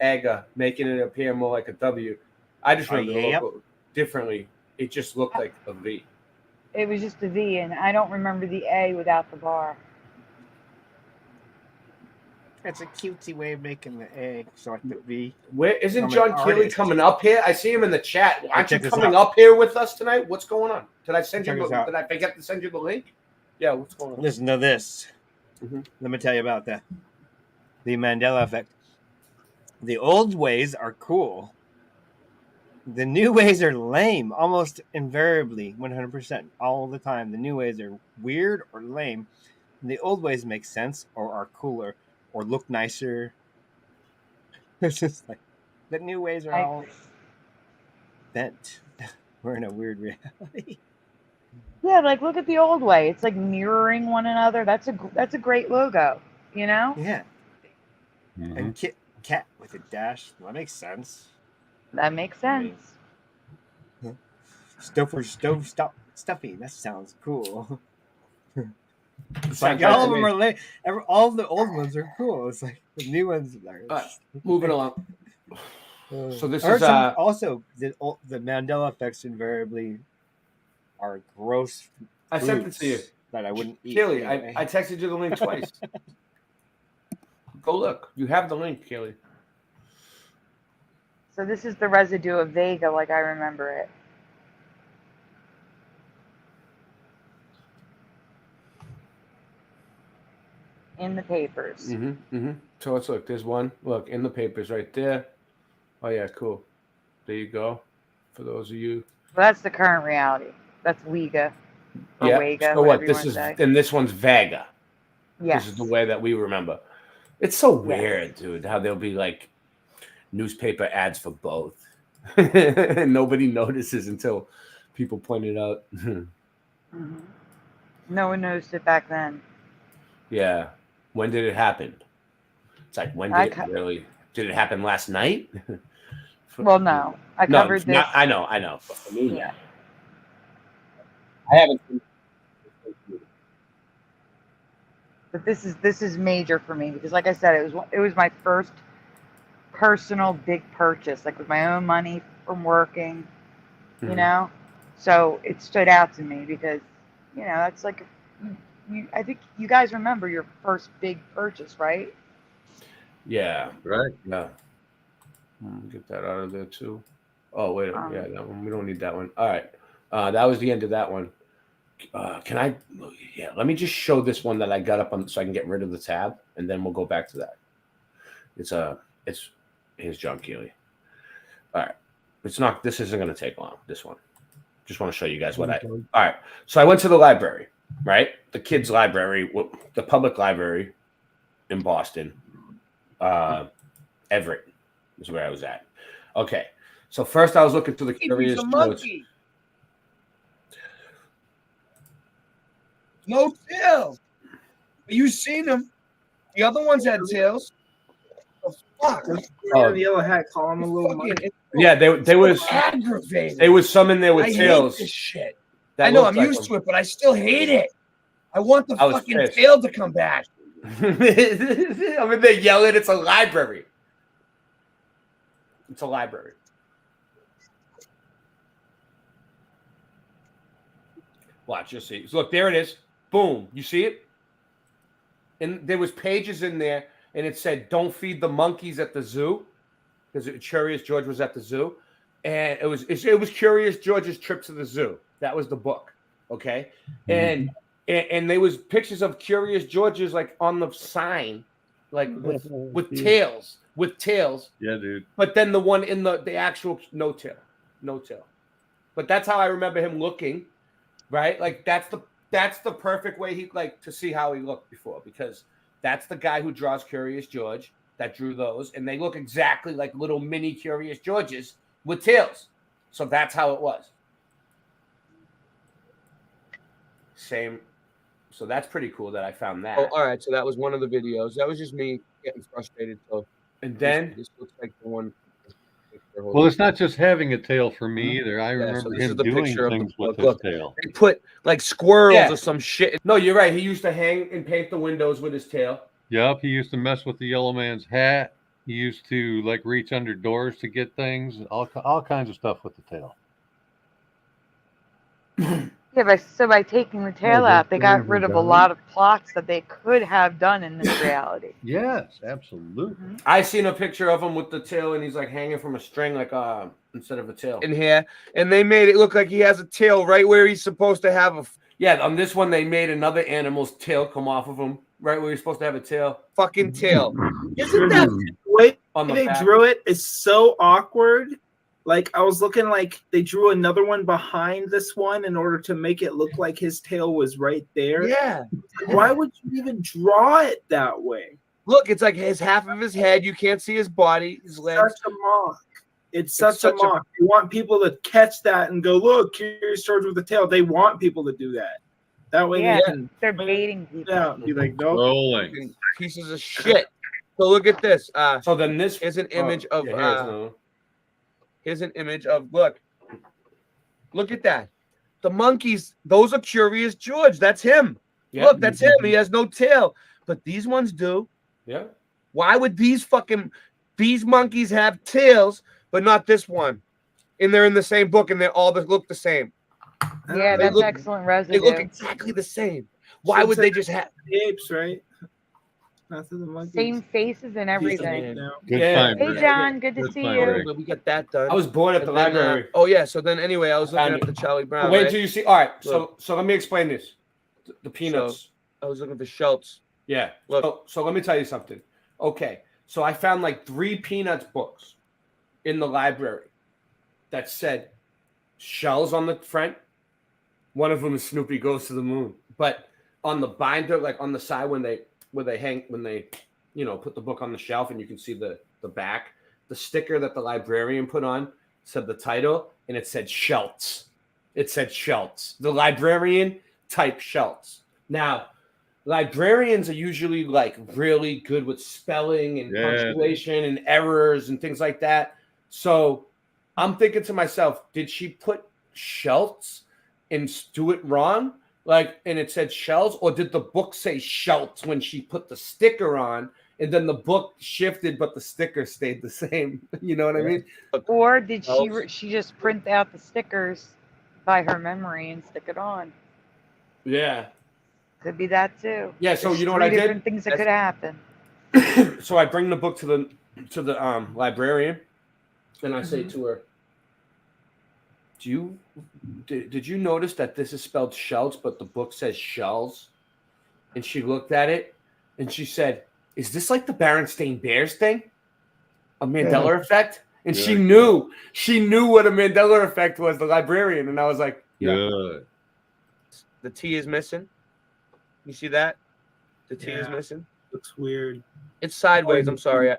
M: AGA, making it appear more like a W. I just remember the logo differently. It just looked like a V.
N: It was just a V, and I don't remember the A without the bar.
P: That's a cutesy way of making the A, so like the V.
M: Where isn't John Keeley coming up here? I see him in the chat. Aren't you
P: check this
M: coming
P: out.
M: up here with us tonight? What's going on? Did I send
P: Check
M: you?
P: this out.
M: Did I forget to send you the link? Yeah, what's going on?
P: Listen to this. Let me tell you about the Mandela effect. The old ways are cool. The new ways are lame, almost invariably, 100%, all the time. The new ways are weird or lame. And the old ways make sense or are cooler or look nicer. It's just like the new ways are all bent. We're in a weird reality.
N: Yeah, like look at the old way. It's like mirroring one another. That's a great logo, you know?
P: Yeah. And cat with a dash. That makes sense.
N: That makes sense.
P: Stuffy. That sounds cool. It's
M: Sounds
P: like all
M: right
P: of
M: to
P: them
M: me.
P: are lame. All the old ones are cool. It's like the new ones are.
M: Moving along. So this
P: I heard
M: is
P: also the Mandela effects invariably are gross.
M: I sent it to you.
P: That I wouldn't eat.
M: Keely,
P: anyway.
M: I texted you the link twice. Go look. You have the link, Keely.
N: So this is the residue of Vega, like I remember it. In the papers.
M: So let's look. There's one. Look, in the papers right there. Oh, yeah, cool. There you go. For those of you.
N: Well, that's the current reality. That's Wega. Or
M: Yeah.
N: Wega,
M: So
N: whatever
M: what?
N: you
M: This
N: wanna
M: is,
N: say.
M: and this one's Vega.
N: Yes.
M: This is the way that we remember. It's so weird, dude, how they'll be like, newspaper ads for both. Nobody notices until people point it out.
N: No one noticed it back then.
M: Yeah. When did it happen? It's like, when did it really? Did it happen last night?
N: Well, no. I covered this.
M: I know. But for me,
N: Yeah.
M: I haven't.
N: But this is major for me because, like I said, it was my first personal big purchase, like with my own money from working, you know. So it stood out to me because, you know, that's like, I think you guys remember your first big purchase, right?
M: Yeah.
O: Right.
M: Yeah. Get that out of there too. Oh wait, yeah, that one. We don't need that one. All right. That was the end of that one. Can I? Yeah, let me just show this one that I got up on so I can get rid of the tab, and then we'll go back to that. Here's John Keeley. All right, this isn't going to take long. This one, just want to show you guys what all right. So I went to the library, right? The kids' library, the public library in Boston. Everett is where I was at. Okay, so first I was looking through the curious notes.
E: No tails. You seen them? The other ones had tails. Oh, fuck.
P: The yellow hat, call him a little monkey.
M: Yeah, they was
E: aggravating.
M: There was some in there with tails.
E: I hate this shit. I know I'm used to it, but I still hate it. I want the fucking tail to come back.
M: I mean, they're yelling. It's a library. It's a library. Watch, you'll see. Look, there it is. Boom. You see it? And there was pages in there, and it said, "Don't feed the monkeys at the zoo," because Curious George was at the zoo, and it was Curious George's trip to the zoo. That was the book. Okay, and there was pictures of Curious George's like on the sign, like with tails. With tails.
O: Yeah, dude.
M: But then the one in the actual no tail. But that's how I remember him looking, right? Like that's the perfect way he like to see how he looked before, because that's the guy who draws Curious George that drew those, and they look exactly like little mini Curious Georges with tails. So that's how it was. Same. So that's pretty cool that I found that.
B: Oh, all right. So that was one of the videos. That was just me getting frustrated. So.
M: And then
B: this looks like the one.
O: Well, it's not just having a tail for me either. I remember him doing things with his tail.
B: They put like squirrels or some shit.
M: No, you're right. He used to hang and paint the windows with his tail.
O: Yep, he used to mess with the yellow man's hat. He used to like reach under doors to get things. All kinds of stuff with the tail.
N: Yeah, by taking the tail out, they got rid of a lot of plots that they could have done in this reality.
O: Yes, absolutely.
M: I seen a picture of him with the tail, and he's like hanging from a string, like instead of a tail.
B: In here, and they made it look like he has a tail right where he's supposed to have a.
M: Yeah, on this one they made another animal's tail come off of him, right where he's supposed to have a tail.
B: Fucking tail.
P: Isn't that the way they drew it is so awkward? Like, I was looking like they drew another one behind this one in order to make it look like his tail was right there.
B: Yeah.
P: Why would you even draw it that way?
B: Look, it's like his half of his head. You can't see his body, his legs.
P: Such a mock. It's such a mock. You want people to catch that and go, look, Curious George with the tail. They want people to do that. That way
N: they're baiting people.
P: Yeah, be like, no.
O: Rolling.
B: Pieces of shit. So look at this.
M: So then this
B: is an image of... Here's an image of, look at that. The monkeys, those are Curious George. That's him. Yeah. Look, that's him. He has no tail. But these ones do.
M: Yeah.
B: Why would these monkeys have tails, but not this one? And they're in the same book, and they all look the same.
N: Yeah, that's excellent residue.
B: They look exactly the same. Why would they just have...
P: The apes, right?
N: Same faces and everything.
O: Good time,
N: hey, John, good to see you.
B: We got that done.
M: I was born at the library.
B: So then anyway, I was looking at the Charlie Brown.
M: Wait till you see. All right, so let me explain this. The peanuts.
B: I was looking at the Schultz.
M: Yeah.
B: Look.
M: So let me tell you something. Okay, so I found like 3 Peanuts books in the library that said shells on the front. One of them is Snoopy Goes to the Moon, but on the binder, like on the side when they put the book on the shelf and you can see the back, the sticker that the librarian put on said the title, and it said Schultz. It said Schultz. The librarian typed Schultz. Now, librarians are usually like really good with spelling and punctuation and errors and things like that. So I'm thinking to myself, did she put Schultz and do it wrong? Like, and it said Schultz, or did the book say Schultz when she put the sticker on, and then the book shifted, but the sticker stayed the same? You know what I mean?
N: Or did she just print out the stickers by her memory and stick it on?
M: Yeah.
N: Could be that too.
M: Yeah. So
N: There's
M: you know what I
N: three
M: did?
N: different things that could happen.
M: So I bring the book to the librarian, and I say to her, did you notice that this is spelled Schultz, but the book says Shells? And she looked at it and she said, is this like the Berenstain Bears thing? A Mandela effect? And she knew what a Mandela effect was, the librarian. And I was like, yeah. The T is missing. You see that? The T is missing.
Q: Looks weird.
M: It's sideways. I'm sorry.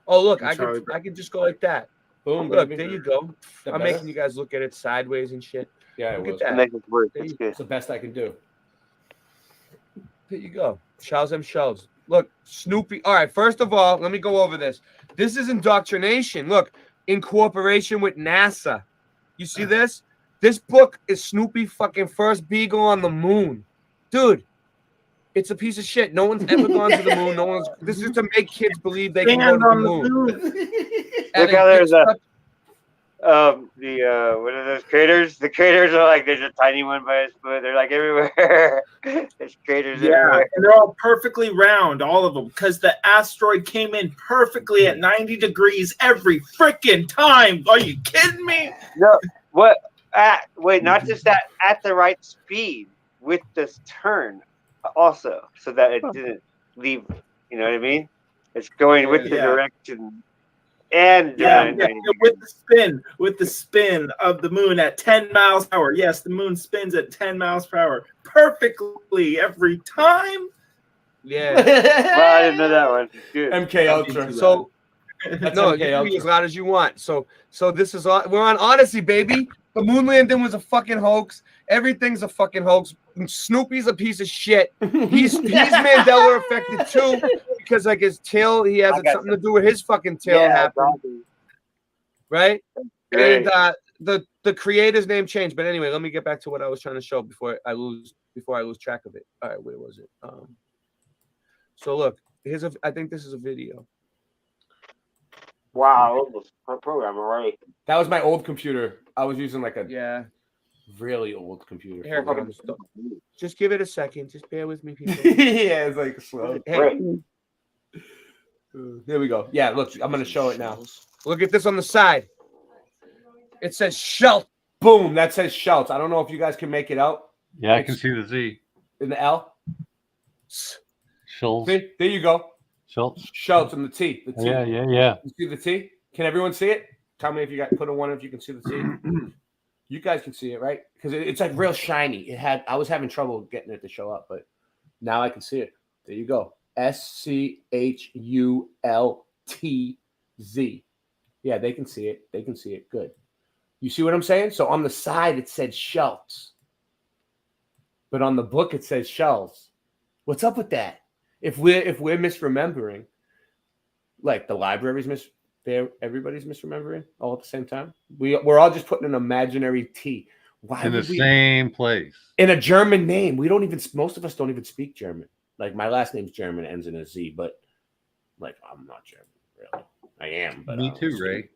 M: Oh, look, I can just go like that. Boom. Look, there you go. I'm making you guys look at it sideways and shit. Yeah,
J: Look at that.
M: It's the best I can do. There you go. Shells them shells. Look, Snoopy. All right, first of all, let me go over this. This is indoctrination. Look, in cooperation with NASA. You see this? This book is Snoopy fucking first beagle on the moon. Dude, it's a piece of shit. No one's ever gone to the moon. This is to make kids believe they can go to the moon.
P: Look how there's what are those craters? The craters are like, there's a tiny one by his foot. They're like everywhere. There's craters everywhere.
Q: And they're all perfectly round, all of them, because the asteroid came in perfectly at 90 degrees every freaking time. Are you kidding me?
P: No, what? Wait, not just that, at the right speed with this turn also, so that it didn't leave, you know what I mean? It's going with the direction. And with the spin of the moon at 10 miles per hour. Yes, the moon spins at 10 miles per hour perfectly every time.
M: Yeah.
P: Well, I didn't know that one. Good.
M: MK Ultra. So no, you can be as loud as you want. So this is we're on Odyssey, baby. The moon landing was a fucking hoax. Everything's a fucking hoax. Snoopy's a piece of shit. He's Mandela affected too, because like his tail, he has something to do with his fucking tail happening. Right? And the creator's name changed. But anyway, let me get back to what I was trying to show before I lose track of it. All right, where was it? So look, I think this is a video.
P: Wow, program already.
M: That was my old computer. I was using like a really old computer. Here, just give it a second. Just bear with me, people. Yeah, it's like slow. Hey. Here we go. Yeah, look, I'm going to show it now. Look at this on the side. It says Schultz. Boom, that says Schultz. I don't know if you guys can make it out.
O: Yeah, I can see the Z.
M: In the L?
O: Schultz.
M: See? There you go.
O: Schultz.
M: Schultz and the T. The T.
O: Yeah.
M: You see the T? Can everyone see it? Tell me if you got put on one if you can see the T. You guys can see it, right? Because it's like real shiny. I was having trouble getting it to show up, but now I can see it. There you go. SCHULTZ. Yeah, they can see it. They can see it. Good. You see what I'm saying? So on the side it said Schultz, but on the book it says Shells. What's up with that? If we're misremembering, like the library's everybody's misremembering all at the same time. We're all just putting an imaginary T. Why
O: in the same place
M: in a German name? We don't even. Most of us don't even speak German. Like my last name's German, ends in a Z, but like I'm not German, really. I am, but
O: me too, Ray.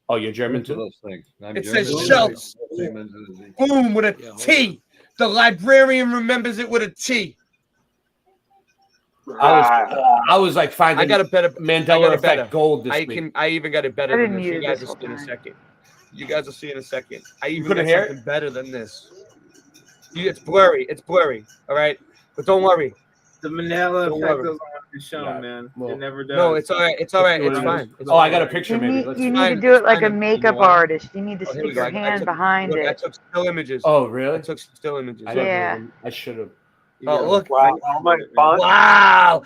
M: Oh, you're German too.
O: Those things.
M: It says Schultz. Boom with a T. The librarian remembers it with a T. I was like finding. I got a better Mandela effect gold this week. I even got it better than this. You guys will see in a second. You guys will see in a second. I even got something better than this. It's blurry. It's blurry. All right, but don't worry.
Q: The Mandela effect goes on the show, man. It never does.
M: No, it's all right. It's all right. It's fine. I got a picture. Maybe
N: you need to do it like a makeup artist. You need to stick your hand behind it.
M: I took still images. Oh, really? I took still images.
N: Yeah.
M: I should have.
P: Oh, look. Wow. All my font.
M: Wow.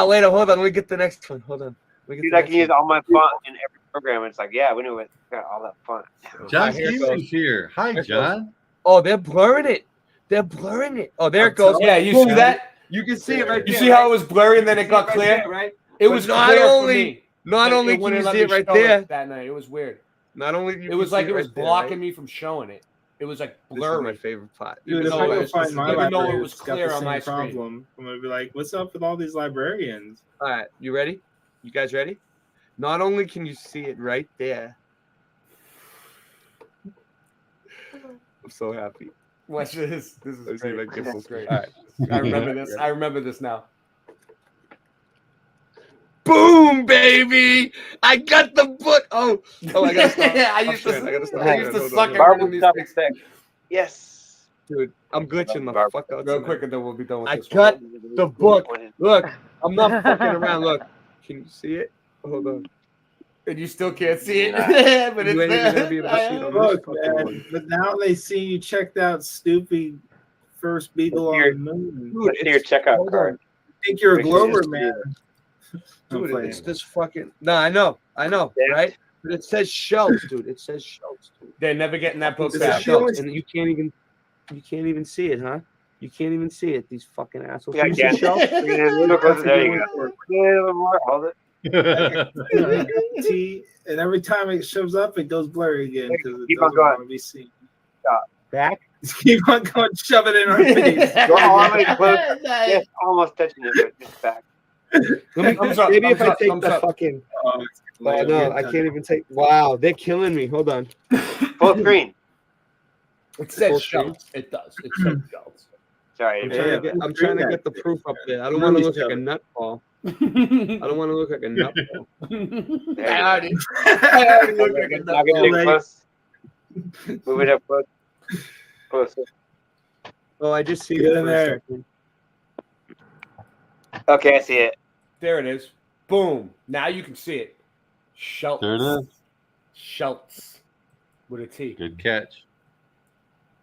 M: Wait, hold on. Let me get the next one. Hold on.
P: Dude, I can use all my font in every
R: program. It's like, yeah, we knew it. Got all that fun.
O: John Stevens here. Hi, John.
B: Oh, they're blurring it. They're blurring it. Oh, there it goes.
M: Yeah, you see that?
B: You can see it right there.
M: You see how it was blurry and then it got clear?
B: There, right?
M: It was
B: not
M: clear for
B: only
M: me.
B: not
M: But
B: only
M: it
B: can
M: wouldn't
B: you
M: let
B: see
M: me
B: it right
M: show
B: there.
M: that night. It was weird.
B: Not only
M: It was like it was
B: right there,
M: blocking
B: right?
M: me from showing it. It was like
B: This is
M: blurry.
B: my favorite part.
Q: Dude,
M: Even
Q: if
M: though
Q: I
M: it
Q: go
M: was-
Q: find my
M: even though
Q: library,
M: it was
Q: it's got
M: clear
Q: the
M: on
Q: same
M: my screen.
Q: problem. I'm gonna be like, what's up with all these librarians?
B: All right, you ready? You guys ready? Not only can you see it right there. I'm so happy.
M: Watch this. This is
B: Let's see if I
M: great.
B: can
M: This
B: get
M: is great.
B: All right.
M: I remember this. I remember this now.
B: Boom, baby! I got the book. Oh, I gotta stop.
M: I
B: I'm
M: used to,
B: shit, I gotta stop.
M: I used to
B: Hold on,
M: suck
B: hold
M: at
B: on.
M: reading these
R: Barber
M: things.
R: stuff. Yes.
B: Dude, I'm glitching the fuck out.
M: Real
B: tonight.
M: quick, and then we'll be done with
B: I
M: this
B: got
M: one.
B: the book. Look, I'm not fucking around. Look, can you see it? Hold on.
M: And you still can't see it,
B: Nah.
M: but
B: You
M: it's
B: ain't even gonna be
M: there.
B: able to see it on this
Q: Look,
B: fucking
Q: man.
B: one.
Q: But now they see you checked out Stoopy first Beagle on the moon.
R: Let's see your checkout
B: hold
R: card.
Q: I think you're a
R: Make it
Q: Glover,
R: easy.
Q: man. I'm
B: Dude,
Q: playing.
B: it's this fucking. No, I know,
R: Yeah.
B: right? But it says shelves, dude. It says shelves, dude.
M: They're never getting that book
B: It says
M: back.
B: shelves, and you can't even see it, huh? You can't even see it. These fucking assholes.
R: Yeah,
B: Can you see
R: yeah.
B: shelves?
R: Bring it in a little closer. There you go. Yeah, a little more. Hold it.
Q: T, and every time it shows up, it goes blurry again because it
R: Keep on
Q: doesn't
R: going.
Q: want to be seen.
B: Back.
Q: Just keep on going, shove it in our face.
R: Go all the way close. Yes, almost touching it, but just back.
M: Thumbs up,
B: Maybe if
M: thumbs
B: I
M: up,
B: take
M: thumbs
B: the
M: up.
B: fucking.
Q: Oh,
B: Oh no, I can't even take. Wow, they're killing me. Hold on.
R: Full screen.
M: It says
B: Full
M: shelves. It does. It says shelves.
R: Sorry.
B: I'm trying to get the proof up there. I don't want to look like a nutball. I don't want to look like a nutball.
M: I already look like a
R: Not gonna
M: nutball.
R: get close. Move it up close. Closer.
B: Oh, I just see
Q: Get
B: it
Q: in
B: for a
Q: there.
B: second.
R: Okay, I see it.
M: There it is. Boom. Now you can see it. Schultz.
O: There it is.
M: Schultz. With a T.
O: Good catch.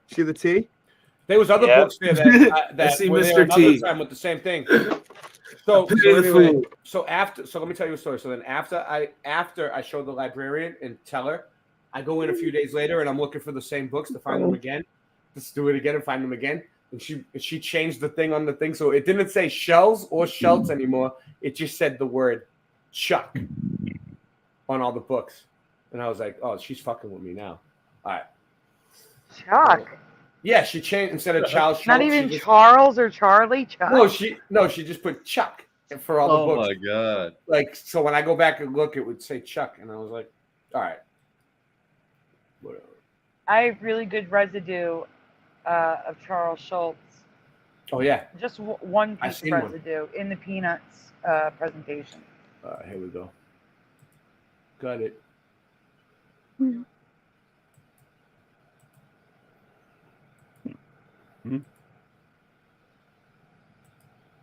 B: See the T?
M: There was other
R: Yeah.
M: books there that,
Q: I see
M: were there
Q: Mr.
M: another
Q: T.
M: time with the same thing. So
Q: Beautiful.
M: so let me tell you a story. So then after I showed the librarian and tell her, I go in a few days later and I'm looking for the same books to find them again. Just do it again and find them again. And she changed the thing on the thing. So it didn't say shells or Schultz anymore. It just said the word Chuck on all the books. And I was like, oh, she's fucking with me now. All right.
N: Chuck.
M: Yeah, she changed instead of Charles Schultz.
N: Not even Charles or Charlie. Chuck.
M: No, she just put Chuck for all the
O: Oh
M: books.
O: my god.
M: Like, so when I go back and look, it would say Chuck. And I was like, all right. Whatever.
N: I have really good residue of Charles Schultz.
M: Oh, yeah.
N: Just one
M: I've
N: piece of
M: seen one.
N: residue in the Peanuts presentation.
M: Here we go. Got it.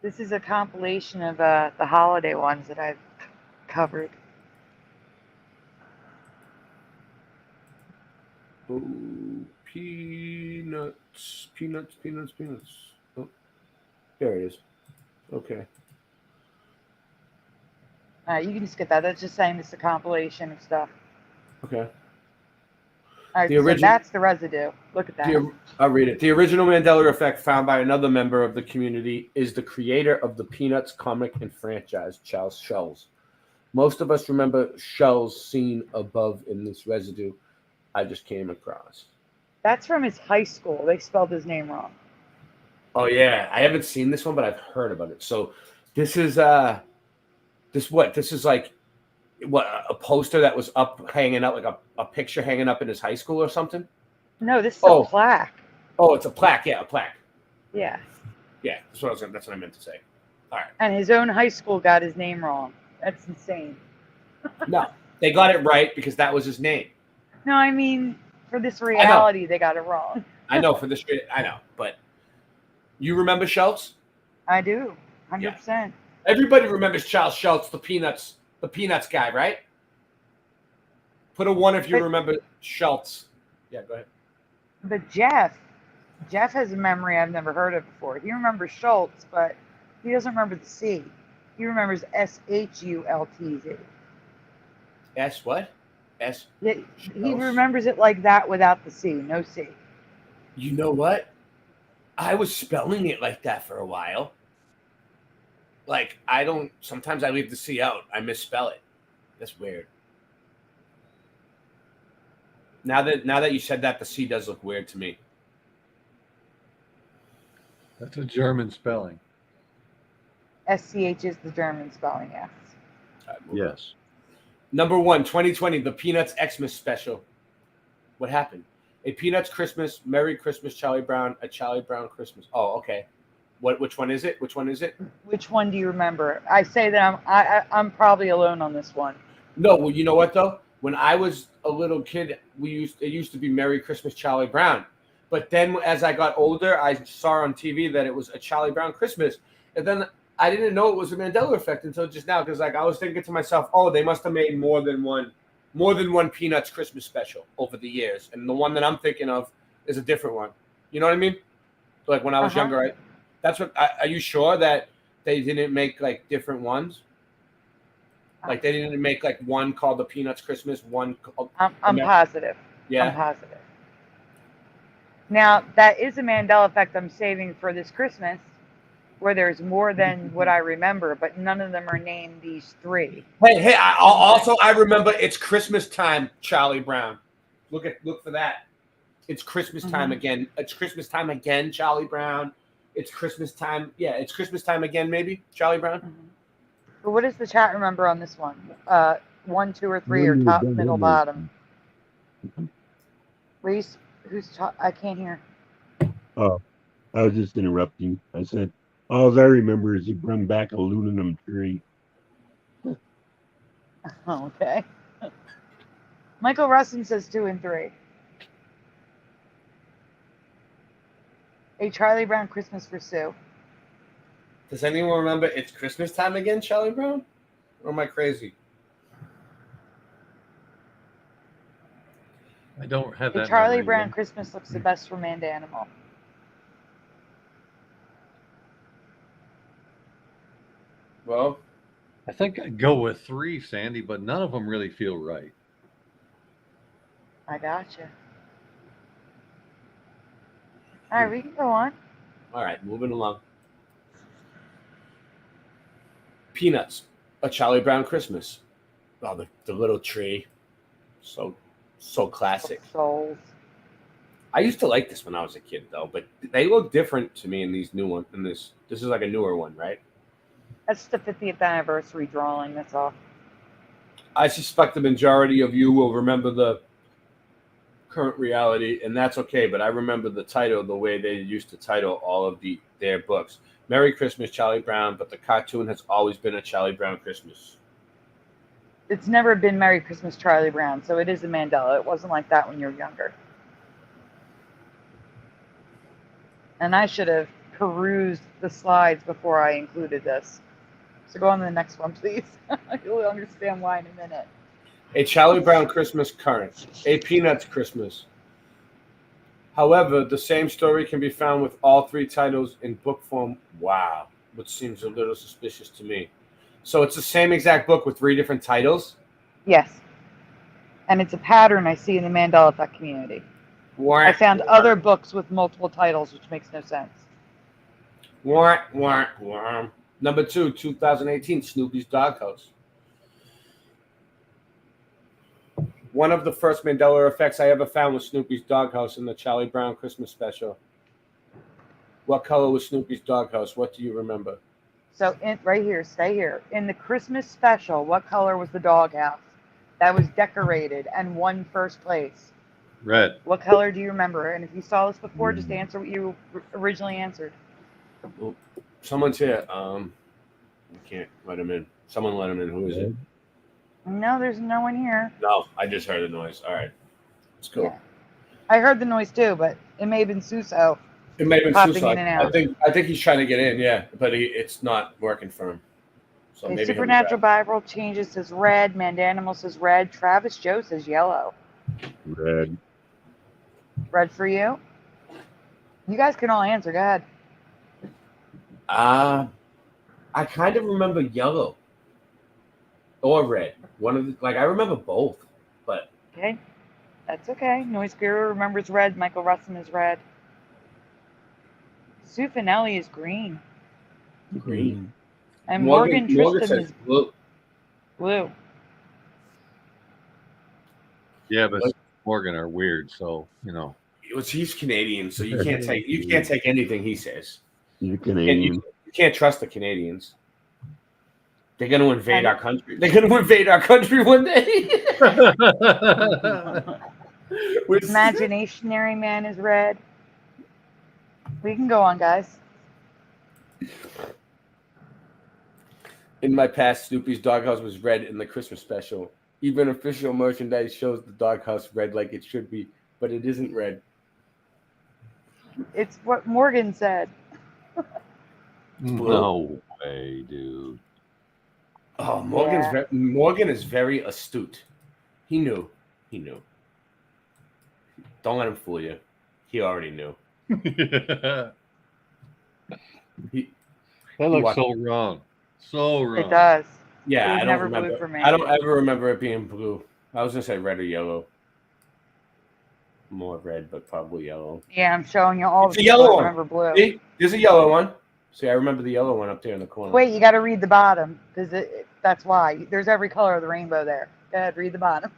N: This is a compilation of the holiday ones that I've covered.
M: Oh, peanuts. Oh, there it is. Okay.
N: You can skip that. That's just saying it's a compilation of stuff.
M: Okay.
N: All right,
M: The
N: so
M: origi-
N: that's the residue. Look at that.
M: I'll read it. The original Mandela effect found by another member of the community is the creator of the Peanuts comic and franchise, Charles Schulz. Most of us remember Schulz seen above in this residue I just came across.
N: That's from his high school. They spelled his name wrong.
M: Oh yeah, I haven't seen this one, but I've heard about it. So this is This is like what, a poster that was up hanging up, like a picture hanging up in his high school or something?
N: No, this is a plaque.
M: Oh, it's a plaque. Yeah, a plaque.
N: Yeah.
M: Yeah, that's what I meant to say. All right.
N: And his own high school got his name wrong. That's insane.
M: No, they got it right because that was his name.
N: No, I mean, for this reality, they got it wrong.
M: I know for this. I know, but you remember Schultz?
N: I do, 100%.
M: Everybody remembers Charles Schultz, the Peanuts guy, right? Put a 1 if you remember Schultz. Yeah, go ahead.
N: But Jeff has a memory I've never heard of before. He remembers Schultz, but he doesn't remember the C. He remembers SHULTZ.
M: S what? S.
N: Yeah, he remembers it like that without the C, no C.
M: You know what? I was spelling it like that for a while. Like, sometimes I leave the C out. I misspell it. That's weird. Now that you said that, the C does look weird to me.
O: That's a German spelling.
N: SCH is the German spelling, yes.
O: Yes.
M: Number 1, 2020, the Peanuts Xmas special. What happened? A Peanuts Christmas, Merry Christmas, Charlie Brown, a Charlie Brown Christmas. Oh, okay. Which one is it? Which one is it?
N: Which one do you remember? I say that I'm probably alone on this one.
M: No, well, you know what though? When I was a little kid, it used to be Merry Christmas, Charlie Brown. But then as I got older, I saw on TV that it was a Charlie Brown Christmas, and then I didn't know it was a Mandela effect until just now, because like I was thinking to myself, oh, they must have made more than one Peanuts Christmas special over the years, and the one that I'm thinking of is a different one. You know what I mean? Like when I was younger, that's what. Are you sure that they didn't make like different ones? Like they didn't make like one called the Peanuts Christmas, one called.
N: I'm positive.
M: Yeah.
N: I'm positive. Now that is a Mandela effect I'm saving for this Christmas, where there's more than what I remember, but none of them are named these 3.
M: Hey! I remember it's Christmas time, Charlie Brown. Look for that. It's Christmas time again. It's Christmas time again, Charlie Brown. It's Christmas time. Yeah, it's Christmas time again, maybe, Charlie Brown.
N: But what does the chat remember on this one? 1, 2, or 3, or top, middle, bottom? Reese, who's top? I can't hear.
S: Oh, I was just interrupting. I said, all I remember is he brought back a aluminum tree.
N: Okay. Michael Russin says 2 and 3. A Charlie Brown Christmas for Sue.
M: Does anyone remember it's Christmas time again, Charlie Brown? Or am I crazy?
O: I don't have that.
N: A Charlie Brown Christmas looks the best for Mandanimal.
M: Well,
O: I think I'd go with 3, Sandy, but none of them really feel right.
N: I gotcha. All right, we can go on.
M: All right, moving along. Peanuts, a Charlie Brown Christmas. Oh, the little tree. So classic.
N: Souls.
M: I used to like this when I was a kid, though, but they look different to me in these new ones. This is like a newer one, right?
N: That's the 50th anniversary drawing, that's all.
M: I suspect the majority of you will remember the current reality, and that's okay, but I remember the title the way they used to title all of their books. Merry Christmas, Charlie Brown, but the cartoon has always been a Charlie Brown Christmas.
N: It's never been Merry Christmas, Charlie Brown, so it is a Mandela. It wasn't like that when you were younger. And I should have perused the slides before I included this. So go on to the next one, please. You'll understand why in a minute.
M: A Charlie Brown Christmas current. A Peanuts Christmas. However, the same story can be found with all 3 titles in book form. Wow, which seems a little suspicious to me. So it's the same exact book with 3 different titles?
N: Yes. And it's a pattern I see in the Mandela Effect community. I found other books with multiple titles, which makes no sense.
M: Number 2, 2018, Snoopy's Doghouse. One of the first Mandela effects I ever found was Snoopy's Doghouse in the Charlie Brown Christmas special. What color was Snoopy's Doghouse? What do you remember?
N: So right here, stay here. In the Christmas special, what color was the doghouse? That was decorated and won first place.
O: Red.
N: What color do you remember? And if you saw this before, just answer what you originally answered.
M: Well, someone's here. We can't let him in. Someone let him in. Who is it?
N: No, there's no one here.
M: No, I just heard a noise. All right. Let's go.
N: Yeah. I heard the noise too, but it may have been Suso.
M: It may have been
N: popping
M: Suso.
N: in and out.
M: I think he's trying to get in, yeah, but it's not working for him. So
N: Okay,
M: maybe
N: Supernatural Bible changes says red. Mandanimal says red. Travis Joe says yellow.
S: Red.
N: Red for you? You guys can all answer. Go ahead.
M: I kind of remember yellow. or red. One of the, like, I remember both, but
N: Okay, that's okay. Noise Guru remembers red. Michael Russell is red. Sue Finelli is green.
M: green.
N: And Morgan Tristan
M: says
N: is
M: blue.
N: blue.
O: Yeah, but Morgan are weird, so you know.
M: He's Canadian, so you can't take anything he says.
S: You're Canadian.
M: You can't trust the Canadians. They're going to invade our country. They're going to invade our country one day.
N: Imaginationary Man is red. We can go on, guys.
M: In my past, Snoopy's doghouse was red in the Christmas special. Even official merchandise shows the doghouse red like it should be, but it isn't red.
N: It's what Morgan said.
O: No way, dude.
M: Oh, Morgan is very astute. He knew. Don't let him fool you. He already knew.
O: That looks so wrong. So wrong.
N: It does.
M: Yeah,
N: it was
M: I don't
N: never
M: remember.
N: blue for me.
M: I don't ever remember it being blue. I was gonna say red or yellow. More red, but probably yellow.
N: Yeah, I'm showing you all
M: It's
N: the
M: a yellow
N: people I
M: one.
N: remember blue.
M: See? There's a yellow one. See, I remember the yellow one up there in the corner.
N: Wait, you got to read the bottom because that's why. There's every color of the rainbow there. Go ahead, read the bottom.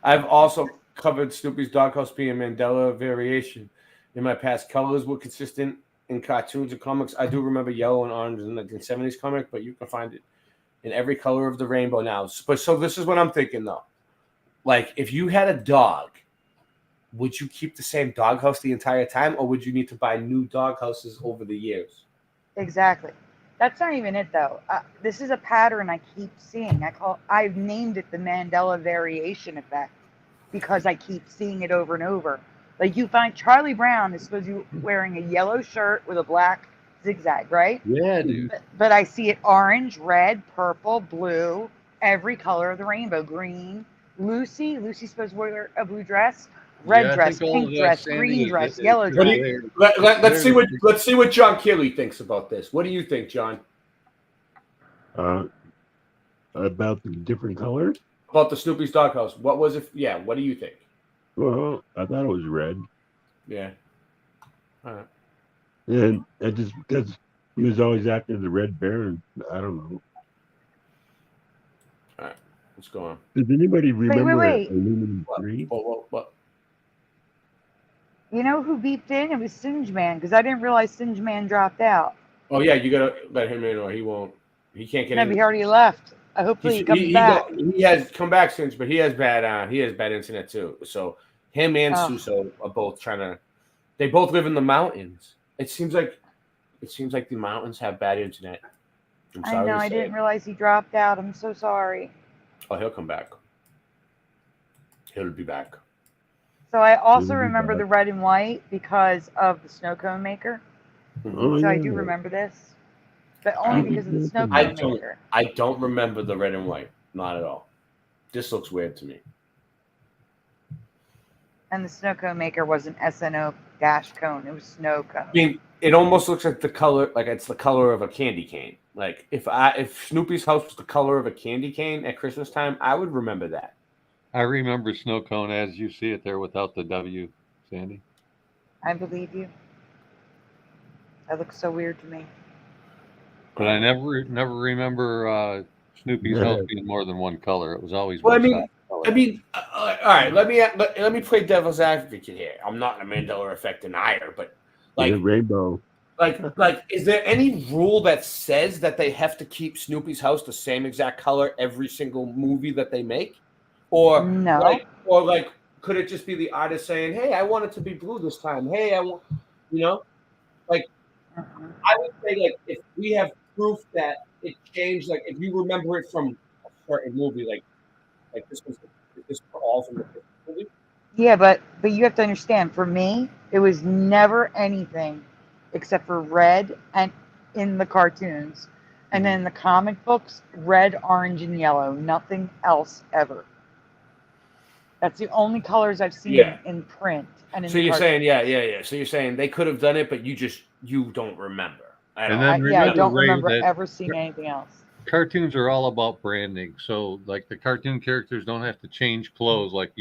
M: I've also covered Snoopy's Doghouse being Mandela variation. In my past, colors were consistent in cartoons and comics. I do remember yellow and orange in the 1970s comic, but you can find it in every color of the rainbow now. But so this is what I'm thinking, though. Like, if you had a dog, would you keep the same doghouse the entire time, or would you need to buy new doghouses over the years?
N: Exactly. That's not even it, though. This is a pattern I keep seeing. I've named it the Mandela variation effect because I keep seeing it over and over. Like, you find Charlie Brown is supposed to be wearing a yellow shirt with a black zigzag, right?
O: Yeah, dude.
N: But I see it orange, red, purple, blue, every color of the rainbow, green. Lucy's supposed to wear a blue dress, red dress, pink dress, green dress, yellow dress.
M: Let's see what John Keeley thinks about this. What do you think, John?
S: About the different colors?
M: About the Snoopy's Doghouse. What was it? Yeah, what do you think?
S: Well, I thought it was red.
M: Yeah. All right.
S: And just because he was always after the Red Baron, I don't know.
M: All right, let's go on.
S: Does anybody remember
N: wait.
S: Aluminum 3?
M: What?
N: You know who beeped in? It was Singe Man, because I didn't realize Singe Man dropped out.
M: Oh, yeah, you got to let him in or he won't. He can't get in.
N: No, he already left. Hopefully he comes back.
M: He has come back since, but he has bad internet too. So him and Suso are both trying to. They both live in the mountains. It seems like the mountains have bad internet. I'm sorry.
N: I know. I didn't realize he dropped out. I'm so sorry.
M: Oh, he'll come back. He'll be back.
N: So I also remember the red and white because of the snow cone maker.
M: Oh,
N: so I do remember this, but only because of the snow cone maker.
M: I don't remember the red and white. Not at all. This looks weird to me.
N: And the snow cone maker was an SNO dash cone. It was snow cone.
M: I mean, it almost looks like the color, like it's the color of a candy cane. Like if Snoopy's house was the color of a candy cane at Christmas time, I would remember that.
O: I remember snow cone as you see it there without the W, Sandy.
N: I believe you. That looks so weird to me.
O: But I never remember Snoopy's house being more than one color. It was always
M: Well,
O: one
M: all right. Let me play devil's advocate here. I'm not a Mandela effect denier, but like
S: rainbow.
M: Like, is there any rule that says that they have to keep Snoopy's house the same exact color every single movie that they make? Or
N: no.
M: Could it just be the artist saying, "Hey, I want it to be blue this time. Hey, I want," like. I would say, like, if we have proof that it changed, like, if you remember it from a certain movie, like this was all from the movie.
N: Yeah, but you have to understand. For me, it was never anything except for red and in the cartoons, and then in the comic books, red, orange, and yellow. Nothing else ever. That's the only colors I've seen in print. And in
M: so you're saying, yeah. So you're saying they could have done it, but you don't remember.
N: I don't remember ever seeing anything else.
O: cartoons are all about branding. So like the cartoon characters don't have to change clothes like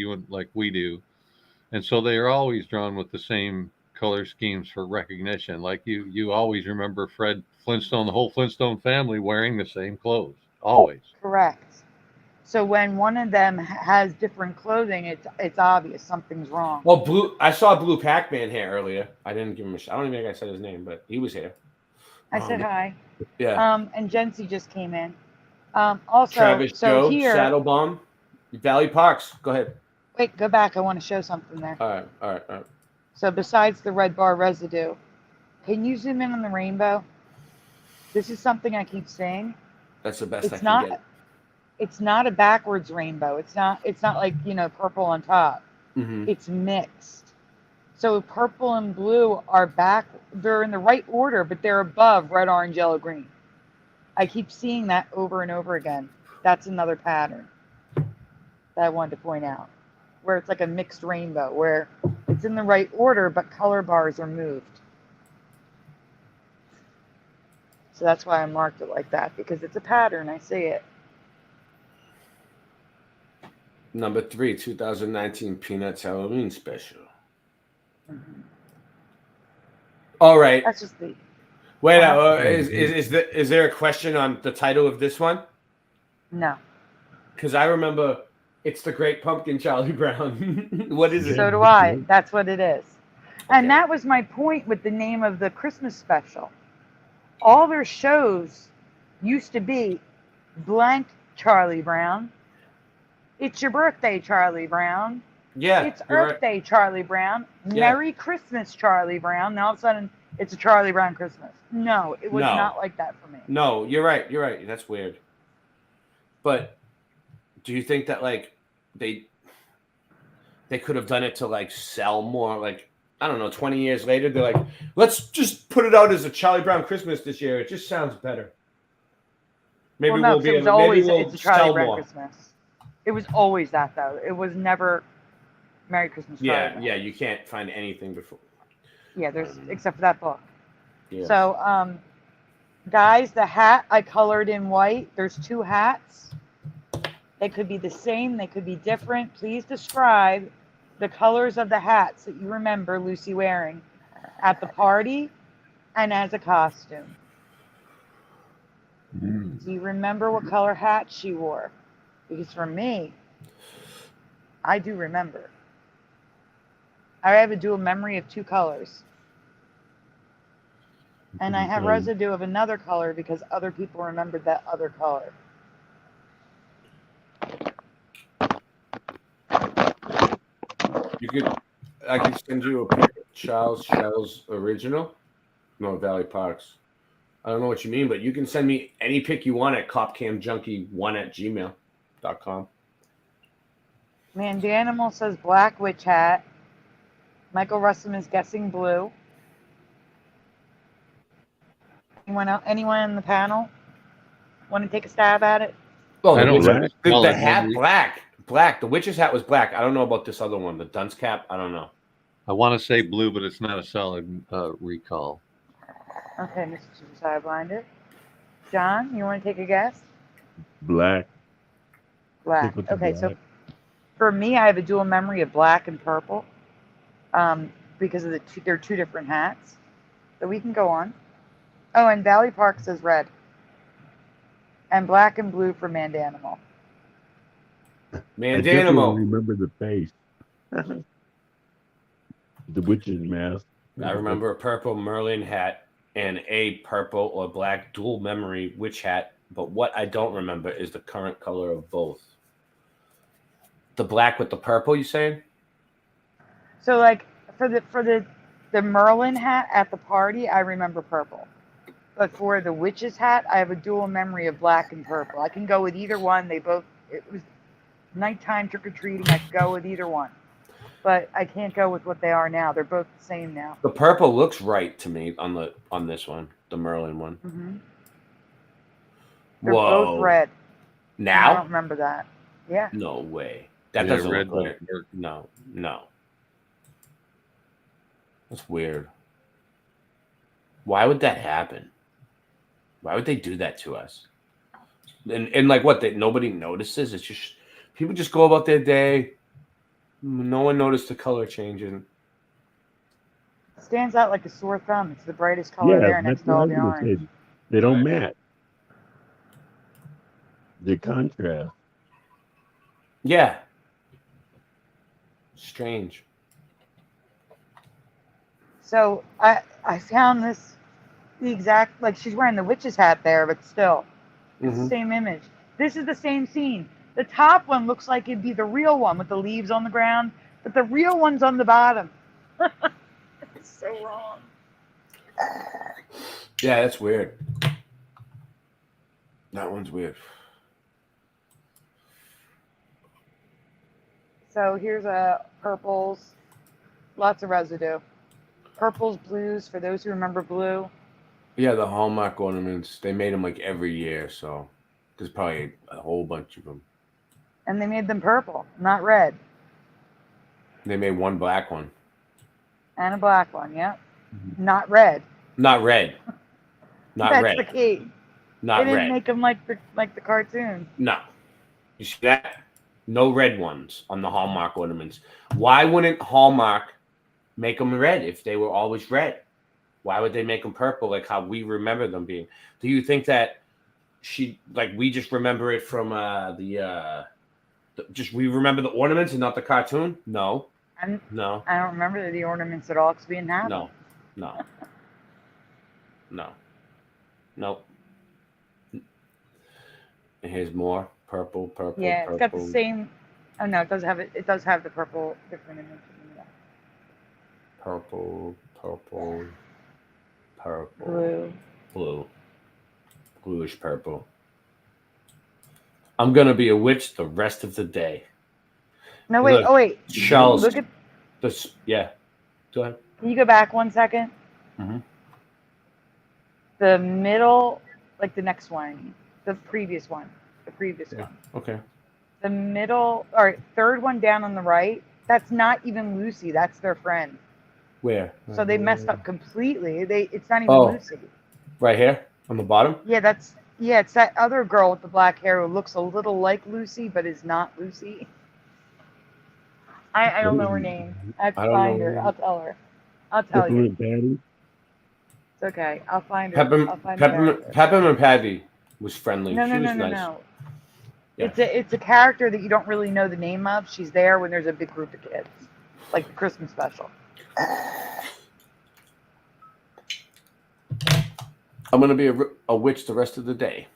O: we do. And so they are always drawn with the same color schemes for recognition. Like you always remember Fred Flintstone, the whole Flintstone family wearing the same clothes. Always.
N: Correct. So when one of them has different clothing, it's obvious something's wrong.
M: Well, Blue. I saw Blue Pac-Man here earlier. I didn't give him a shot. I don't even think I said his name, but he was here.
N: I said hi.
M: Yeah.
N: And Jency just came in. Also,
M: Travis
N: so
M: Joe,
N: here,
M: Saddle Bomb, Valley Parks. Go ahead.
N: wait, go back. I want to show something there.
M: All right.
N: So besides the red bar residue, can you zoom in on the rainbow? This is something I keep saying.
M: That's the best I
N: It's
M: can
N: not.
M: get.
N: It's not a backwards rainbow. It's not like, purple on top.
M: Mhm.
N: It's mixed. So purple and blue they're in the right order, but they're above red, orange, yellow, green. I keep seeing that over and over again. That's another pattern that I wanted to point out, where it's like a mixed rainbow, where it's in the right order, but color bars are moved. So that's why I marked it like that, because it's a pattern. I see it.
M: Number 3, 2019 Peanuts Halloween Special. All right.
N: That's just the.
M: Wait, is there a question on the title of this one?
N: No.
M: Because I remember it's the Great Pumpkin, Charlie Brown. What is it?
N: So do I. That's what it is. And that was my point with the name of the Christmas special. All their shows used to be blank Charlie Brown. It's your birthday, Charlie Brown.
M: Yeah.
N: It's Earth Day, Charlie Brown.
M: Yeah.
N: Merry Christmas, Charlie Brown. Now all of a sudden, it's a Charlie Brown Christmas. No, it was not like that for me.
M: No, you're right. That's weird. But do you think that like they could have done it to like sell more? Like, I don't know, 20 years later, they're like, let's just put it out as a Charlie Brown Christmas this year. It just sounds better. Maybe
N: well, no,
M: we'll be
N: it was
M: able,
N: always
M: maybe we'll
N: it's a Charlie
M: sell
N: Brown
M: more.
N: Christmas. It was always that though. It was never Merry Christmas, Charlie Brown.
M: Yeah, you can't find anything before.
N: Yeah, there's except for that book.
M: Yeah.
N: So, guys, the hat I colored in white. There's 2 hats. They could be the same. They could be different. Please describe the colors of the hats that you remember Lucy wearing at the party and as a costume. Do you remember what color hat she wore? Because for me, I do remember. I have a dual memory of 2 colors. And I have residue of another color because other people remembered that other color.
M: I could send you a pic of Shell's original. No, Valley Parks. I don't know what you mean, but you can send me any pic you want at copcamjunkie1@gmail.com.
N: Mandanimal says black witch hat. Michael Russum is guessing blue. Anyone in the panel want to take a stab at it?
M: Oh,
O: I don't
M: the hat black. The witch's hat was black. I don't know about this other one, the dunce cap. I don't know.
O: I want to say blue, but it's not a solid recall.
N: Okay, Mr. Sideblinder. John, you want to take a guess?
S: Black.
N: Black.
S: Stick with the
N: Okay,
S: black.
N: so for me, I have a dual memory of black and purple because of they're 2 different hats. So we can go on. Oh, and Valley Park says red. And black and blue for Mandanimal.
S: I definitely remember the face. The witch's mask.
M: I remember a purple Merlin hat and a purple or black dual memory witch hat, but what I don't remember is the current color of both. The black with the purple, you saying?
N: So like for the Merlin hat at the party, I remember purple. But for the witch's hat, I have a dual memory of black and purple. I can go with either one. It was nighttime trick-or-treating. I could go with either one. But I can't go with what they are now. They're both the same now.
M: The purple looks right to me on this one, the Merlin one.
N: Mm-hmm. They're
M: Whoa.
N: both red.
M: Now?
N: I don't remember that. Yeah.
M: No way. That
O: Yeah,
M: doesn't
O: red
M: look right.
O: doesn't work.
M: No. That's weird. Why would that happen? Why would they do that to us? And like what? That nobody notices. It's just people just go about their day. No one noticed the color changing.
N: Stands out like a sore thumb. It's the brightest color
S: Yeah,
N: there
S: that's
N: next to
S: what I
N: all
S: was
N: the
S: gonna say.
N: orange.
S: They don't match. The contrast.
M: Yeah. Strange.
N: So I found this the exact, like, she's wearing the witch's hat there, but still, it's the same image. This is the same scene. The top one looks like it'd be the real one with the leaves on the ground, but the real one's on the bottom. It's so wrong.
M: Yeah, that's weird. That one's weird.
N: So here's purples, lots of residue. Purples, blues, for those who remember blue.
M: Yeah, the Hallmark ornaments, they made them like every year, so there's probably a whole bunch of them.
N: And they made them purple, not red.
M: They made one black one.
N: And a black one, yeah. Not red.
M: Not red. Not
N: That's
M: red.
N: the key.
M: Not
N: they didn't
M: red.
N: make them like the cartoon.
M: No. You see that? No red ones on the Hallmark ornaments. Why wouldn't Hallmark make them red if they were always red? Why would they make them purple like how we remember them being? Do you think that we just remember it from we remember the ornaments and not the cartoon? No. No.
N: I don't remember the ornaments at all because we didn't have them.
M: No. Nope. And here's more purple.
N: Yeah,
M: purple.
N: it's got the same. Oh no, it does have it. It does have the purple different image.
M: Purple.
N: Blue.
M: Bluish purple. I'm gonna be a witch the rest of the day.
N: No, wait. Wait.
M: Charles.
N: Look at
M: this. Yeah. Go ahead.
N: Can you go back 1 second?
M: Mm-hmm.
N: The middle, like the next one, the previous one.
M: Okay.
N: The middle, all right, third one down on the right. That's not even Lucy. That's their friend.
M: Where?
N: So they messed up completely. It's not even Lucy.
M: Right here on the bottom.
N: Yeah, it's that other girl with the black hair who looks a little like Lucy, but is not Lucy. I don't know her name. I have to find her. I'll tell her. I'll tell you. It's okay. I'll find her.
M: Peppermint Patty was friendly.
N: No. Yeah. It's a character that you don't really know the name of. She's there when there's a big group of kids, like the Christmas special.
M: I'm gonna be a witch the rest of the day.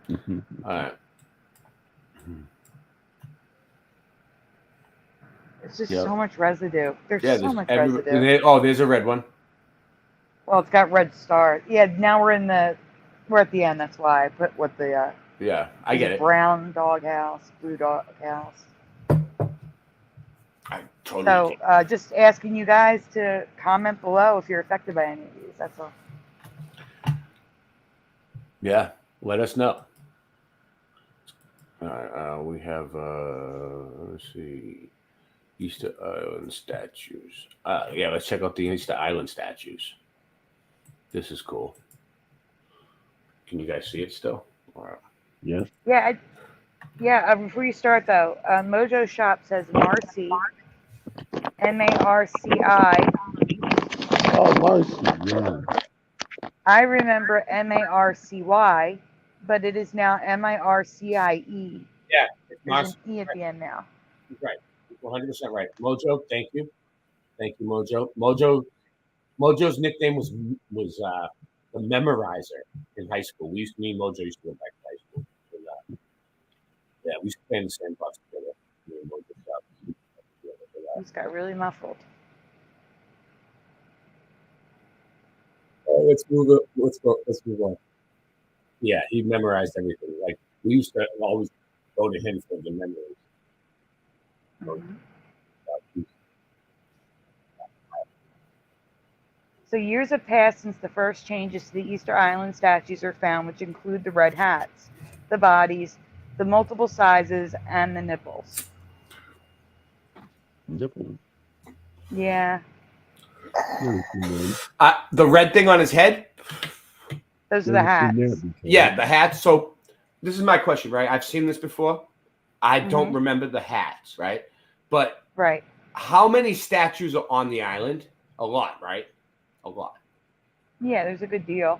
M: All right.
N: It's just so much residue. There's so much residue.
M: There's a red one.
N: Well, it's got red stars. Yeah, now we're at the end. That's why I put what the
M: yeah, I get it.
N: Brown doghouse, blue doghouse.
M: I totally.
N: So, just asking you guys to comment below if you're affected by any of these. That's all.
M: Yeah, let us know. All right, we have let's see, Easter Island statues. Yeah, let's check out the Easter Island statues. This is cool. Can you guys see it still? All right.
S: Yes.
N: Yeah. Before you start though, Mojo Shop says Marcy, Marci.
S: Oh, Marcy. Yeah.
N: I remember Marcy, but it is now Mircie.
M: Yeah, it's
N: There's an E at the end now.
M: Right, 100% right. Mojo, thank you, Mojo. Mojo's nickname was the Memorizer in high school. We used to, me and Mojo used to go back to high school. And, yeah, we used to play in the same bus together. Me and Mojo.
N: He's got really muffled.
M: Let's move on. Yeah, he memorized everything. Like we used to always go to him for the memories.
N: So years have passed since the first changes to the Easter Island statues are found, which include the red hats, the bodies, the multiple sizes, and the nipples.
S: Nipples.
N: Yeah.
M: The red thing on his head.
N: Those are the hats.
M: Yeah, the hats. So this is my question, right? I've seen this before. I don't remember the hats, right? But how many statues are on the island? A lot, right? A lot.
N: Yeah, there's a good deal.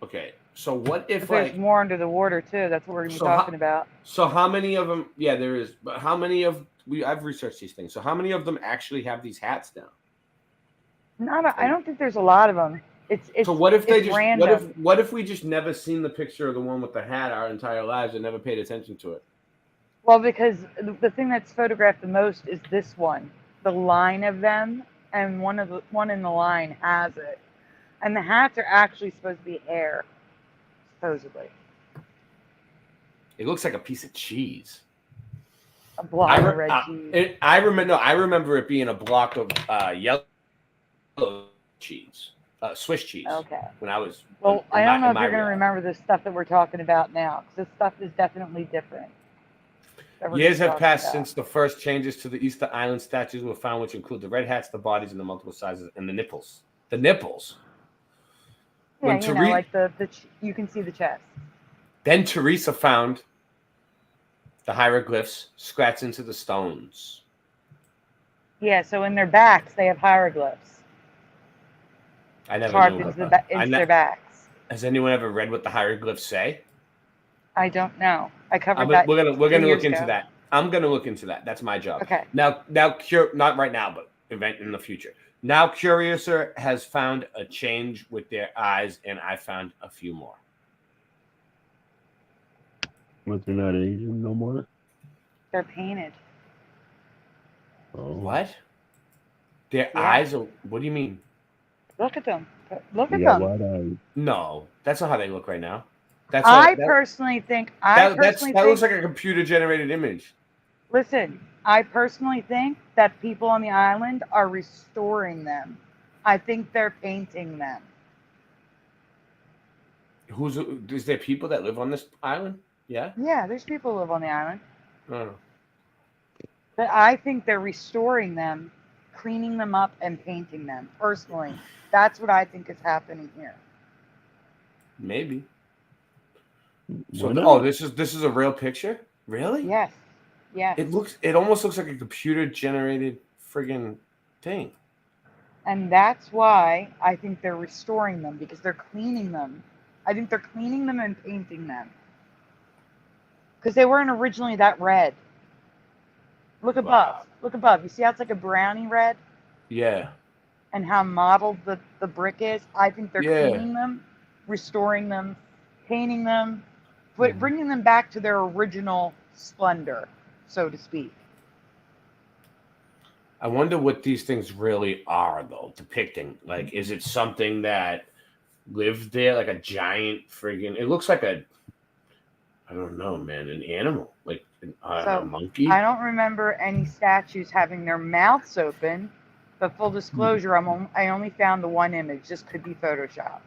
M: Okay, so what if
N: But there's more under the water too. That's what we're gonna be talking about.
M: So how many of them? Yeah, there is. But how many of I've researched these things. So how many of them actually have these hats now?
N: I don't think there's a lot of them. It's
M: so what if they just
N: random.
M: what if we just never seen the picture of the one with the hat our entire lives and never paid attention to it?
N: Well, because the thing that's photographed the most is this one, the line of them, and one in the line has it, and the hats are actually supposed to be hair, supposedly.
M: It looks like a piece of cheese.
N: A block of red cheese.
M: I remember it being a block of yellow cheese, Swiss cheese.
N: Okay.
M: When I was
N: I don't know if you're going to remember the stuff that we're talking about now, because this stuff is definitely different.
M: Years have passed since the first changes to the Easter Island statues were found, which include the red hats, the bodies, and the multiple sizes, and the nipples. The nipples.
N: Yeah, like you can see the chest.
M: Then Teresa found the hieroglyphs scratched into the stones.
N: Yeah, so in their backs they have hieroglyphs.
M: I never
N: carved
M: knew
N: into their backs.
M: Has anyone ever read what the hieroglyphs say?
N: I don't know. I covered that.
M: We're gonna look into that. I'm gonna look into that. That's my job.
N: Okay.
M: Now, not right now, but event in the future. Now, Curiouser has found a change with their eyes, and I found a few more.
S: But they're not Asian no more?
N: They're painted.
S: Oh.
M: What? Their eyes are... What do you mean?
N: Look at them. Look at
S: Yeah,
N: them.
S: wide eyes.
M: No, that's not how they look right now.
N: I personally think...
M: That looks like a computer-generated image.
N: Listen, I personally think that people on the island are restoring them. I think they're painting them.
M: Is there people that live on this island? Yeah?
N: Yeah, there's people who live on the island.
M: Oh.
N: But I think they're restoring them, cleaning them up, and painting them. Personally, that's what I think is happening here.
M: Maybe. So, this is a real picture? Really?
N: Yes. Yes.
M: It almost looks like a computer-generated friggin' thing.
N: And that's why I think they're restoring them, because they're cleaning them. I think they're cleaning them and painting them. Because they weren't originally that red. Look above. Wow. Look above. You see how it's like a brownie red?
M: Yeah.
N: And how mottled the brick is? I think they're cleaning them, restoring them, painting them, but bringing them back to their original splendor, so to speak.
M: I wonder what these things really are, though, depicting. Like, is it something that lived there, like a giant friggin'... It looks like I don't know, man, an animal, like a monkey.
N: I don't remember any statues having their mouths open, but full disclosure, I only found the one image. This could be Photoshopped.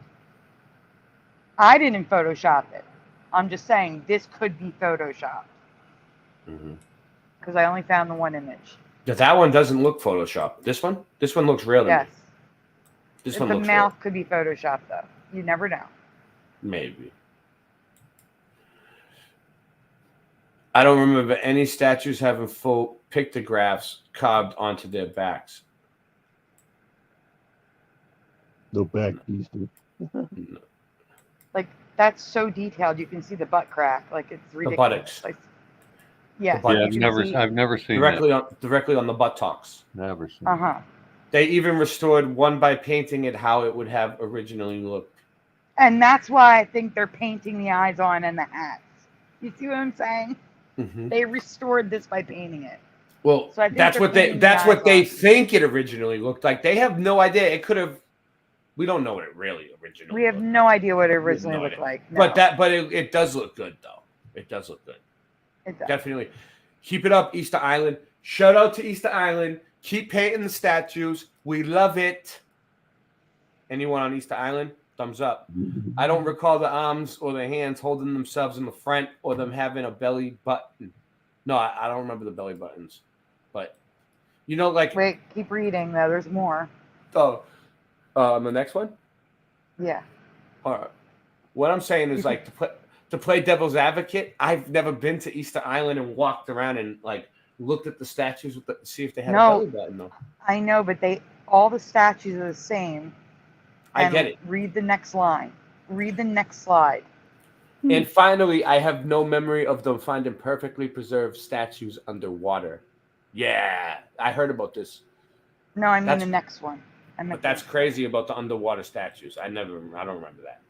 N: I didn't Photoshop it. I'm just saying this could be Photoshopped. Because I only found the one image.
M: That one doesn't look Photoshopped. This one looks real.
N: Yes.
M: This one
N: the
M: looks
N: mouth
M: real.
N: could be Photoshopped, though. You never know.
M: Maybe. I don't remember any statues having full pictographs carved onto their backs.
S: No back piece.
N: Like, that's so detailed. You can see the butt crack. Like, it's ridiculous.
M: The buttocks.
N: Like, yeah,
O: I've never seen
M: directly on the buttocks.
O: Never seen.
M: They even restored one by painting it how it would have originally looked.
N: And that's why I think they're painting the eyes on and the hats. You see what I'm saying? They restored this by painting it.
M: Well,
N: so
M: that's what they think it originally looked like. They have no idea. It could have. We don't know what it really originally.
N: We have no idea what it originally looked like. No.
M: But it does look good, though. It does look good.
N: It does.
M: Definitely. Keep it up, Easter Island. Shout out to Easter Island. Keep painting the statues. We love it. Anyone on Easter Island? Thumbs up. I don't recall the arms or the hands holding themselves in the front or them having a belly button. No, I don't remember the belly buttons. But, like...
N: Wait, keep reading, though. There's more.
M: Oh, on the next one?
N: Yeah.
M: All right. What I'm saying is, like, to play devil's advocate, I've never been to Easter Island and walked around and like looked at the statues with see if they had a belly button though.
N: I know, but all the statues are the same.
M: I get it.
N: Read the next line. Read the next slide.
M: And finally, I have no memory of them finding perfectly preserved statues underwater. Yeah, I heard about this.
N: No, I mean the next one.
M: But that's crazy about the underwater statues. I don't remember that.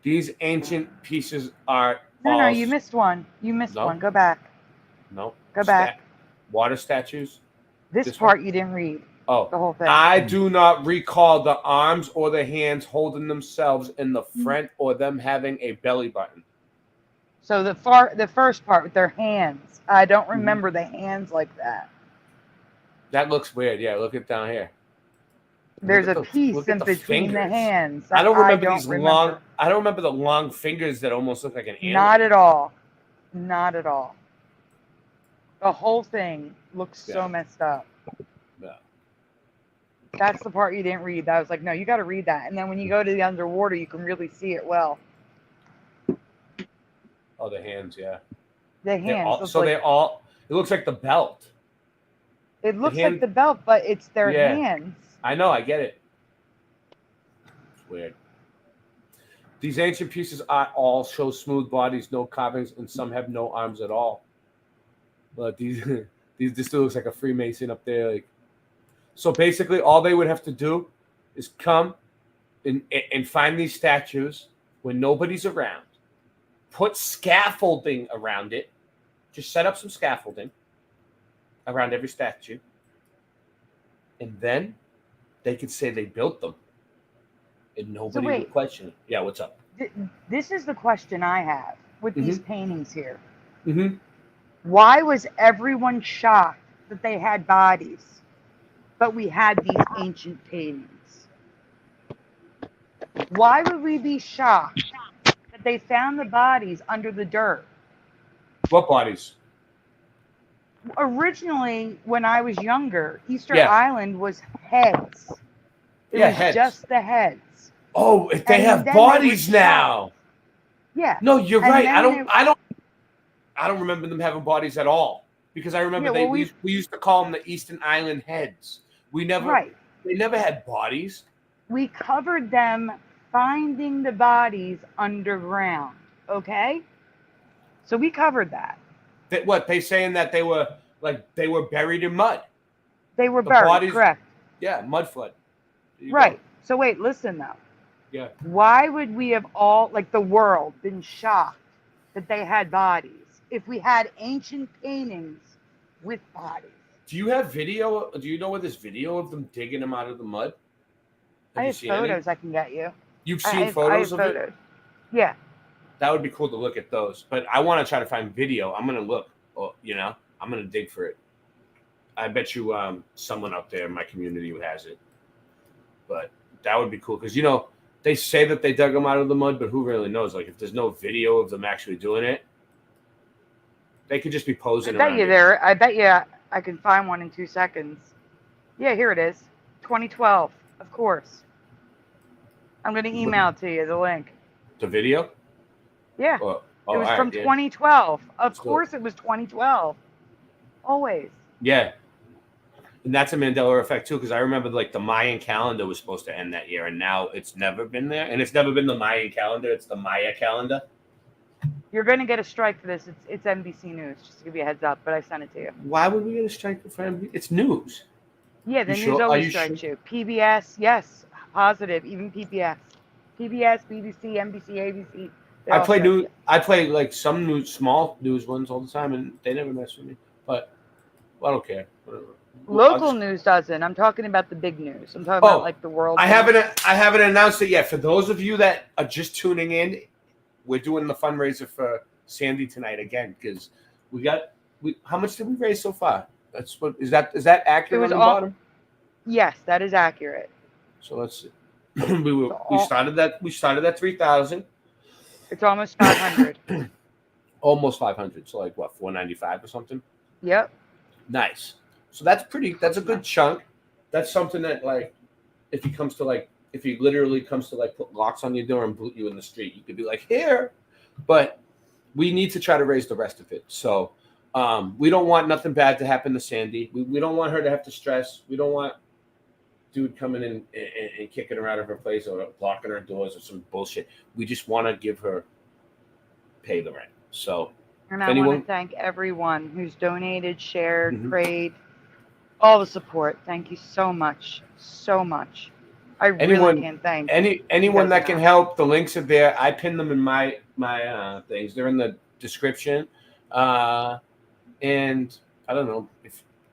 M: These ancient pieces are
N: No, you missed one. You missed one. Go back.
M: No.
N: Go back.
M: Water statues?
N: This part you didn't read.
M: Oh.
N: The whole thing.
M: I do not recall the arms or the hands holding themselves in the front or them having a belly button.
N: So the first part with their hands. I don't remember the hands like that.
M: That looks weird. Yeah, look at down here.
N: There's a piece in between the hands.
M: I don't remember these long. I don't remember the long fingers that almost look like an alien.
N: Not at all. Not at all. The whole thing looks so messed up.
M: Yeah.
N: That's the part you didn't read. I was like, no, you got to read that. And then when you go to the underwater, you can really see it well.
M: Oh, the hands, yeah.
N: The hands.
M: It looks like the belt.
N: It looks like the belt, but it's their hands.
M: I know, I get it. It's weird. These ancient pieces all show smooth bodies, no carvings, and some have no arms at all. But this still looks like a Freemason up there. Like, so basically, all they would have to do is come and find these statues when nobody's around, put scaffolding around it, just set up some scaffolding around every statue, and then they could say they built them, and nobody would question it. Yeah, what's up?
N: This is the question I have with these paintings here.
M: Mm-hmm.
N: Why was everyone shocked that they had bodies, but we had these ancient paintings? Why would we be shocked that they found the bodies under the dirt?
M: What bodies?
N: Originally, when I was younger, Easter Island was heads. It was
M: heads.
N: just the heads.
M: Oh, they have bodies now.
N: Yeah.
M: No, you're right. I don't remember them having bodies at all, because I remember we used to call them the Eastern Island heads. They never had bodies.
N: We covered them finding the bodies underground. Okay, so we covered that.
M: They saying that they were buried in mud.
N: They were buried, correct?
M: Yeah, mud flood.
N: Right. So wait, listen though.
M: Yeah.
N: Why would we have all, like the world, been shocked that they had bodies if we had ancient paintings with bodies?
M: Do you have video? Do you know where this video of them digging them out of the mud?
N: I have photos I can get you.
M: You've seen photos of it?
N: Yeah.
M: That would be cool to look at those. But I want to try to find video. I'm going to look. I'm going to dig for it. I bet you someone out there in my community who has it. But that would be cool because, they say that they dug them out of the mud, but who really knows? Like, if there's no video of them actually doing it, they could just be posing around.
N: I bet you I can find one in 2 seconds. Yeah, here it is. 2012, of course. I'm going to email to you the link.
M: The video?
N: Yeah. It was from 2012. Of course it was 2012. Always.
M: Yeah. And that's a Mandela effect, too, because I remember, the Mayan calendar was supposed to end that year, and now it's never been there. And it's never been the Mayan calendar. It's the Maya calendar.
N: You're going to get a strike for this. It's NBC News, just to give you a heads up, but I sent it to you.
M: Why would we get a strike for NBC? It's news.
N: Yeah, the news always strikes you. PBS, yes, positive, even PBS. PBS, BBC, NBC, ABC.
M: I play some small news ones all the time, and they never mess with me. But I don't care. Whatever.
N: Local news doesn't. I'm talking about the big news. I'm talking about the world.
M: I haven't announced it yet. For those of you that are just tuning in, we're doing the fundraiser for Sandy tonight again because how much did we raise so far? That's what is that accurate on the bottom?
N: Yes, that is accurate.
M: So let's see. we started at 3,000.
N: It's almost 500.
M: Almost 500. So what, 495 or something?
N: Yep.
M: Nice. So that's a good chunk. That's something that if he literally comes to put locks on your door and boot you in the street, you could be like, here, but we need to try to raise the rest of it. So we don't want nothing bad to happen to Sandy. We don't want her to have to stress. We don't want dude coming in and kicking her out of her place or blocking her doors or some bullshit. We just want to give her pay the rent. So,
N: and I want to thank everyone who's donated, shared, prayed, all the support. Thank you so much, so much. I really can't thank
M: anyone that can help. The links are there. I pinned them in my things. They're in the description. And I don't know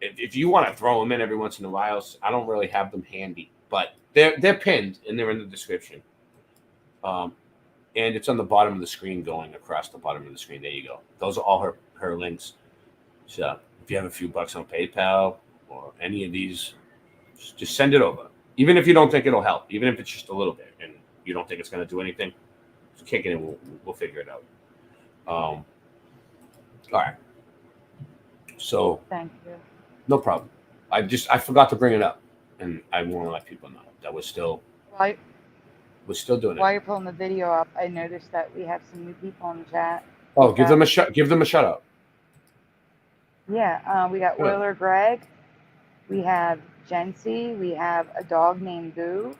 M: if you want to throw them in every once in a while. I don't really have them handy, but they're pinned and they're in the description. And it's on the bottom of the screen, going across the bottom of the screen. There you go. Those are all her links. So if you have a few bucks on PayPal or any of these, just send it over. Even if you don't think it'll help, even if it's just a little bit, and you don't think it's going to do anything, just kick it in. We'll figure it out. All right. So
N: thank you.
M: No problem. I forgot to bring it up, and I want to let people know that we're still doing it.
N: While you're pulling the video up, I noticed that we have some new people in the chat.
M: Oh, give them a shout out.
N: Yeah, we got Oiler Greg, we have Jency, we have a dog named Boo.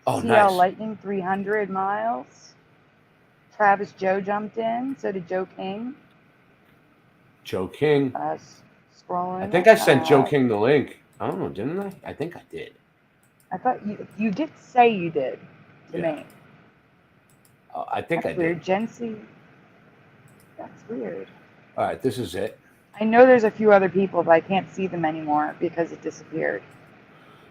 M: Oh,
N: CL
M: nice.
N: Lightning 300 miles. Travis Joe jumped in. So did Joe King.
M: Joe King.
N: Scrolling.
M: I think I sent Joe King the link. I don't know, didn't I? I think I did.
N: I thought you did say you did to me.
M: I think
N: That's
M: I
N: weird.
M: did.
N: Jency. That's weird.
M: All right, this is it.
N: I know there's a few other people, but I can't see them anymore because it disappeared.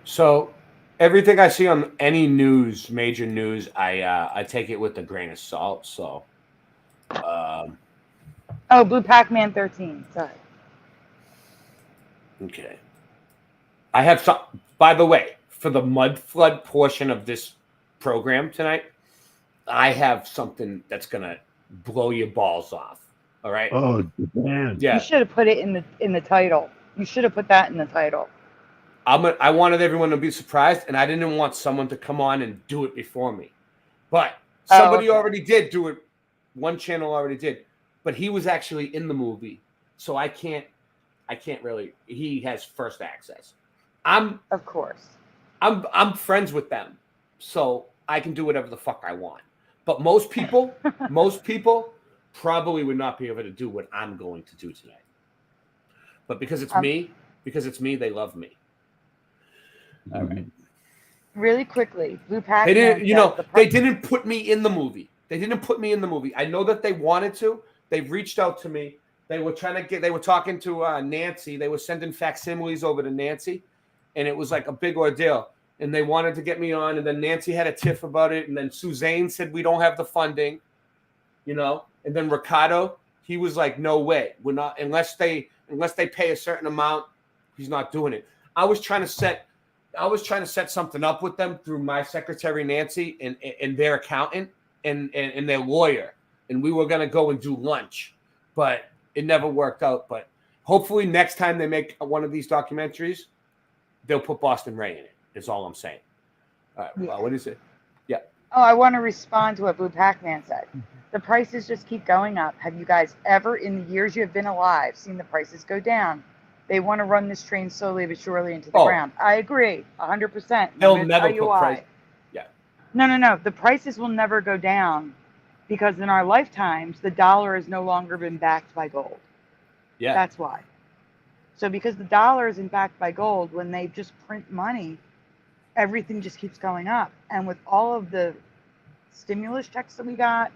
M: So everything I see on any news, major news, I take it with a grain of salt. So,
N: oh, Blue Pac-Man 13. Sorry.
M: Okay. I have some. By the way, for the mud flood portion of this program tonight, I have something that's gonna blow your balls off. All right.
S: Oh, man.
N: You should have put it in the title. You should have put that in the title.
M: I wanted everyone to be surprised, and I didn't want someone to come on and do it before me. But somebody already did do it. One channel already did, but he was actually in the movie, so I can't really. He has first access.
N: Of course.
M: I'm friends with them, so I can do whatever the fuck I want. But most people probably would not be able to do what I'm going to do tonight. But because it's me, they love me. All right.
N: Really quickly, Blue Pac-Man.
M: They didn't. They didn't put me in the movie. I know that they wanted to. They reached out to me. They were They were talking to Nancy. They were sending facsimiles over to Nancy, and it was like a big ordeal. And they wanted to get me on, and then Nancy had a tiff about it, and then Suzanne said we don't have the funding, and then Ricardo, he was like, no way, we're not unless they pay a certain amount, he's not doing it. I was trying to set something up with them through my secretary Nancy and their accountant and their lawyer, and we were gonna go and do lunch, but it never worked out. But hopefully next time they make one of these documentaries, they'll put Boston Ray in it. Is all I'm saying. All right.
N: Yeah.
M: Well, what is it? Yeah.
N: Oh, I want to respond to what Blue Pac-Man said. The prices just keep going up. Have you guys ever, in the years you have been alive, seen the prices go down? They want to run this train slowly but surely into the ground. I agree, 100%.
M: They'll never put price. Yeah.
N: No. The prices will never go down because in our lifetimes, the dollar has no longer been backed by gold.
M: Yeah.
N: That's why. So because the dollar isn't backed by gold, when they just print money, everything just keeps going up. And with all of the stimulus checks that we got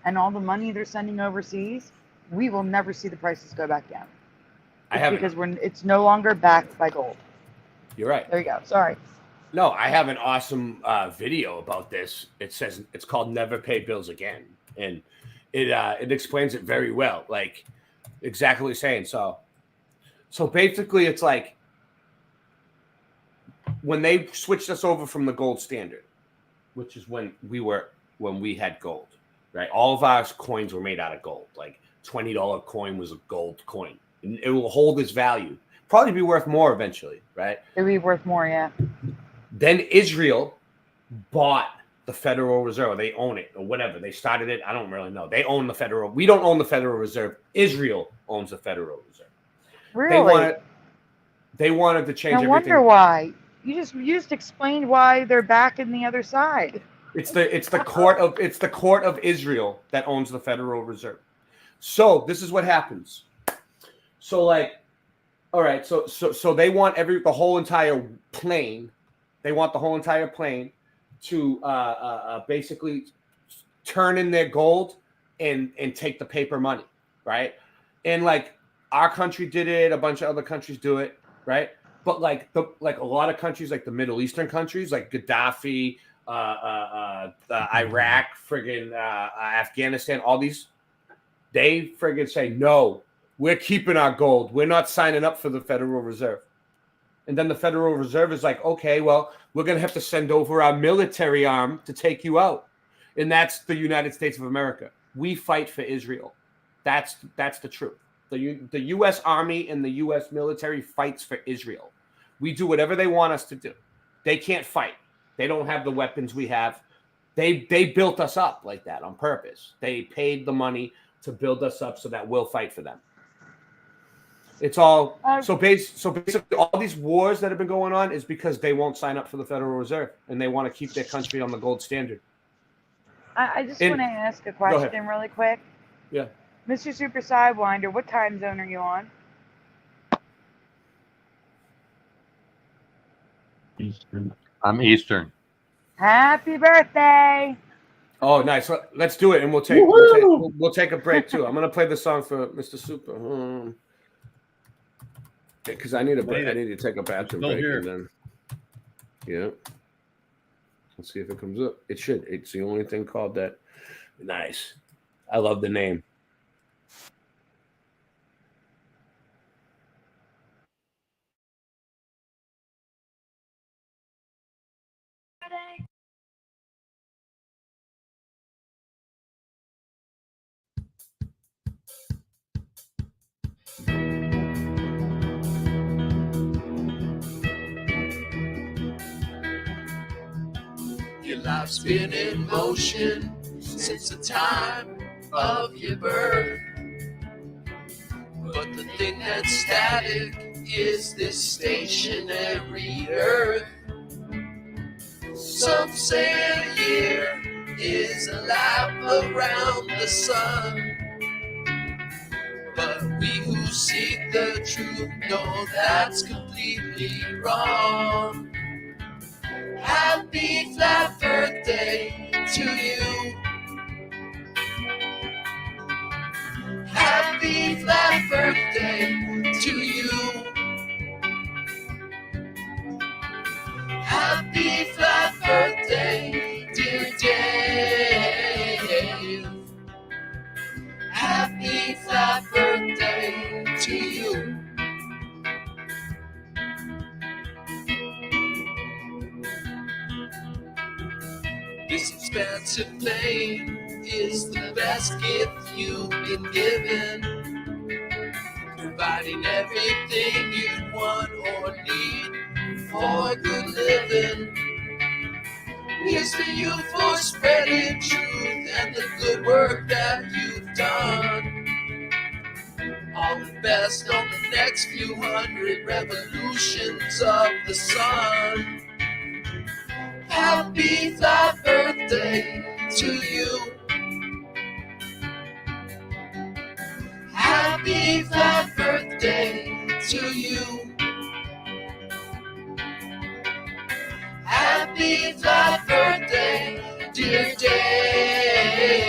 N: and all the money they're sending overseas, we will never see the prices go back down. Because it's no longer backed by gold.
M: You're right.
N: There you go. Sorry.
M: No, I have an awesome video about this. It says it's called "Never Pay Bills Again," and it explains it very well, like exactly what you're saying. So basically, it's like when they switched us over from the gold standard, which is when we had gold, right? All of our coins were made out of gold. Like $20 coin was a gold coin. And it will hold its value. Probably be worth more eventually, right?
N: It'll be worth more, yeah.
M: Then Israel bought the Federal Reserve. They own it or whatever. They started it. I don't really know. They own the Federal. We don't own the Federal Reserve. Israel owns the Federal Reserve.
N: Really?
M: They wanted to change
N: No
M: everything.
N: wonder why. You just explained why they're back in the other side.
M: It's the court of Israel that owns the Federal Reserve. So this is what happens. So like, all right, so they want the whole entire plane. They want the whole entire plane to basically turn in their gold and take the paper money, right? And like our country did it, a bunch of other countries do it, right? But like a lot of countries, like the Middle Eastern countries, like Gaddafi, Iraq, friggin' Afghanistan, all these, they friggin' say, no, we're keeping our gold. We're not signing up for the Federal Reserve. And then the Federal Reserve is like, okay, well, we're going to have to send over our military arm to take you out. And that's the United States of America. We fight for Israel. That's the truth. The U.S. Army and the U.S. military fights for Israel. We do whatever they want us to do. They can't fight. They don't have the weapons we have. They built us up like that on purpose. They paid the money to build us up so that we'll fight for them. It's all so basically all these wars that have been going on is because they won't sign up for the Federal Reserve and they want to keep their country on the gold standard.
N: I just want to ask a question really quick.
M: Yeah.
N: Mr. Super Sidewinder, what time zone are you on?
S: Eastern.
O: I'm Eastern.
N: Happy birthday!
M: Oh, nice. Let's do it, and we'll take a break too. I'm gonna play the song for Mr. Super. Because I need a break. I need to take a bathroom break, and then yeah. Let's see if it comes up. It should. It's the only thing called that. Nice. I love the name.
B: Your life's been in motion since the time of your birth. But the thing that's static is this stationary earth. Some say a year is a lap around the sun. But we who seek the truth know that's completely wrong. Happy flat birthday to you. Happy flat birthday to you. Happy flat birthday, dear Dave. Happy flat birthday to you. This expansive plane is the best gift you've been given, providing everything you'd want or need for good living. Here's to you for spreading truth and the good work that you've done. All the best on the next few hundred revolutions of the sun. Happy flat birthday to you. Happy flat birthday to you. Happy flat birthday, dear Dave.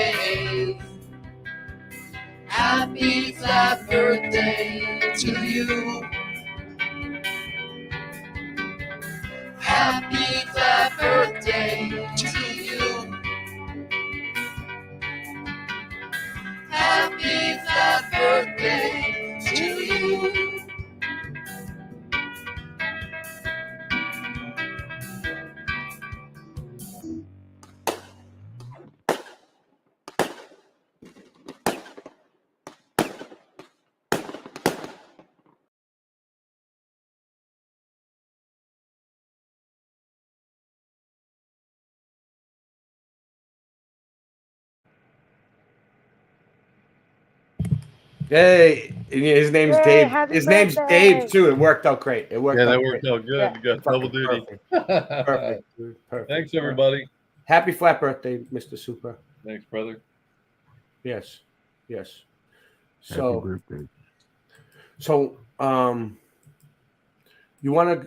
B: Happy flat birthday to you. Happy flat birthday to you. Happy flat birthday to you.
M: Hey, his name's
N: Yay,
M: Dave.
N: happy
M: His name's
N: birthday.
M: Dave too. It worked out great. It worked
O: Yeah,
M: out
O: that
M: great.
O: worked out good.
N: Yeah.
O: You got double duty.
M: Perfect, dude. Perfect.
O: Thanks, everybody.
M: Happy flat birthday, Mr. Super.
O: Thanks, brother.
M: Yes. Yes.
S: Happy
M: So,
S: birthday.
M: so you wanna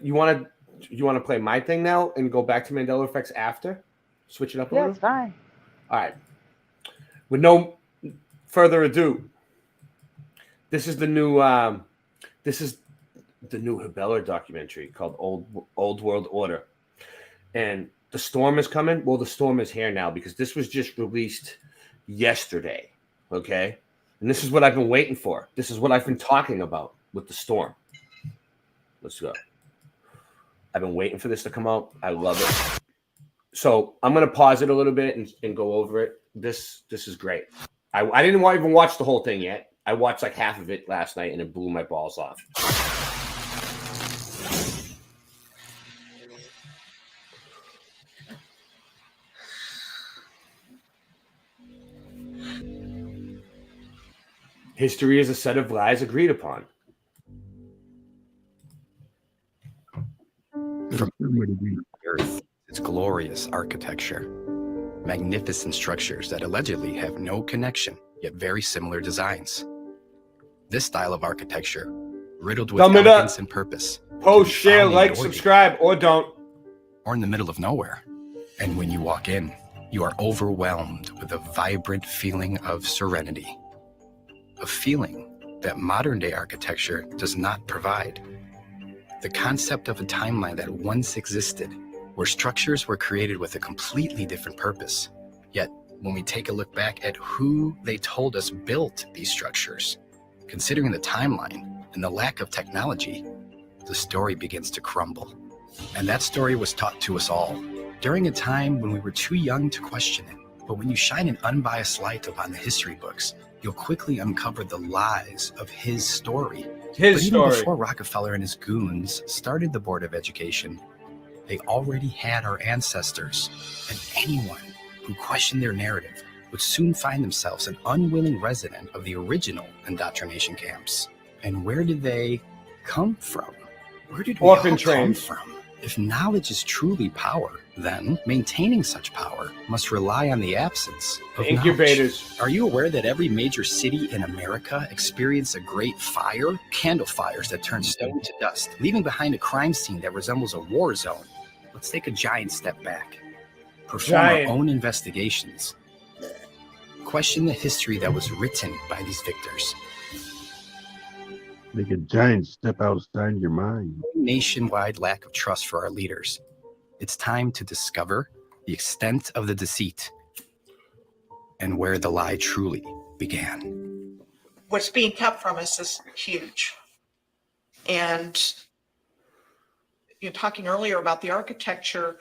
M: play my thing now and go back to Mandela effects after? Switch it up a
N: Yeah,
M: little?
N: it's fine.
M: All right. With no further ado, this is the new Habeller documentary called Old World Order. And the storm is coming. Well, the storm is here now because this was just released yesterday. Okay. And this is what I've been waiting for. This is what I've been talking about with the storm. Let's go. I've been waiting for this to come out. I love it. So I'm going to pause it a little bit and go over it. This is great. I didn't even watch the whole thing yet. I watched like half of it last night and it blew my balls off. History is a set of lies agreed upon.
T: From Earth, its glorious architecture, magnificent structures that allegedly have no connection, yet very similar designs. This style of architecture, riddled with elegance and purpose,
M: post, share, like, subscribe, or don't.
T: Or in the middle of nowhere. And when you walk in, you are overwhelmed with a vibrant feeling of serenity. A feeling that modern-day architecture does not provide. The concept of a timeline that once existed, where structures were created with a completely different purpose. Yet, when we take a look back at who they told us built these structures, considering the timeline and the lack of technology, the story begins to crumble. And that story was taught to us all during a time when we were too young to question it. But when you shine an unbiased light upon the history books, you'll quickly uncover the lies of his story. But even before Rockefeller and his goons started the Board of Education, they already had our ancestors, and anyone who questioned their narrative would soon find themselves an unwilling resident of the original indoctrination camps. And where did they come from? Where did we all come from? If knowledge is truly power, then maintaining such power must rely on the absence of
M: incubators.
T: Knowledge. Are you aware that every major city in America experienced a great fire? Candle fires that turn stone to dust, leaving behind a crime scene that resembles a war zone. Let's take a giant step back. Perform our own investigations. Question the history that was written by these victors.
S: Make a giant step outside your mind.
T: Nationwide lack of trust for our leaders. It's time to discover the extent of the deceit and where the lie truly began.
U: What's being kept from us is huge. And you're talking earlier about the architecture.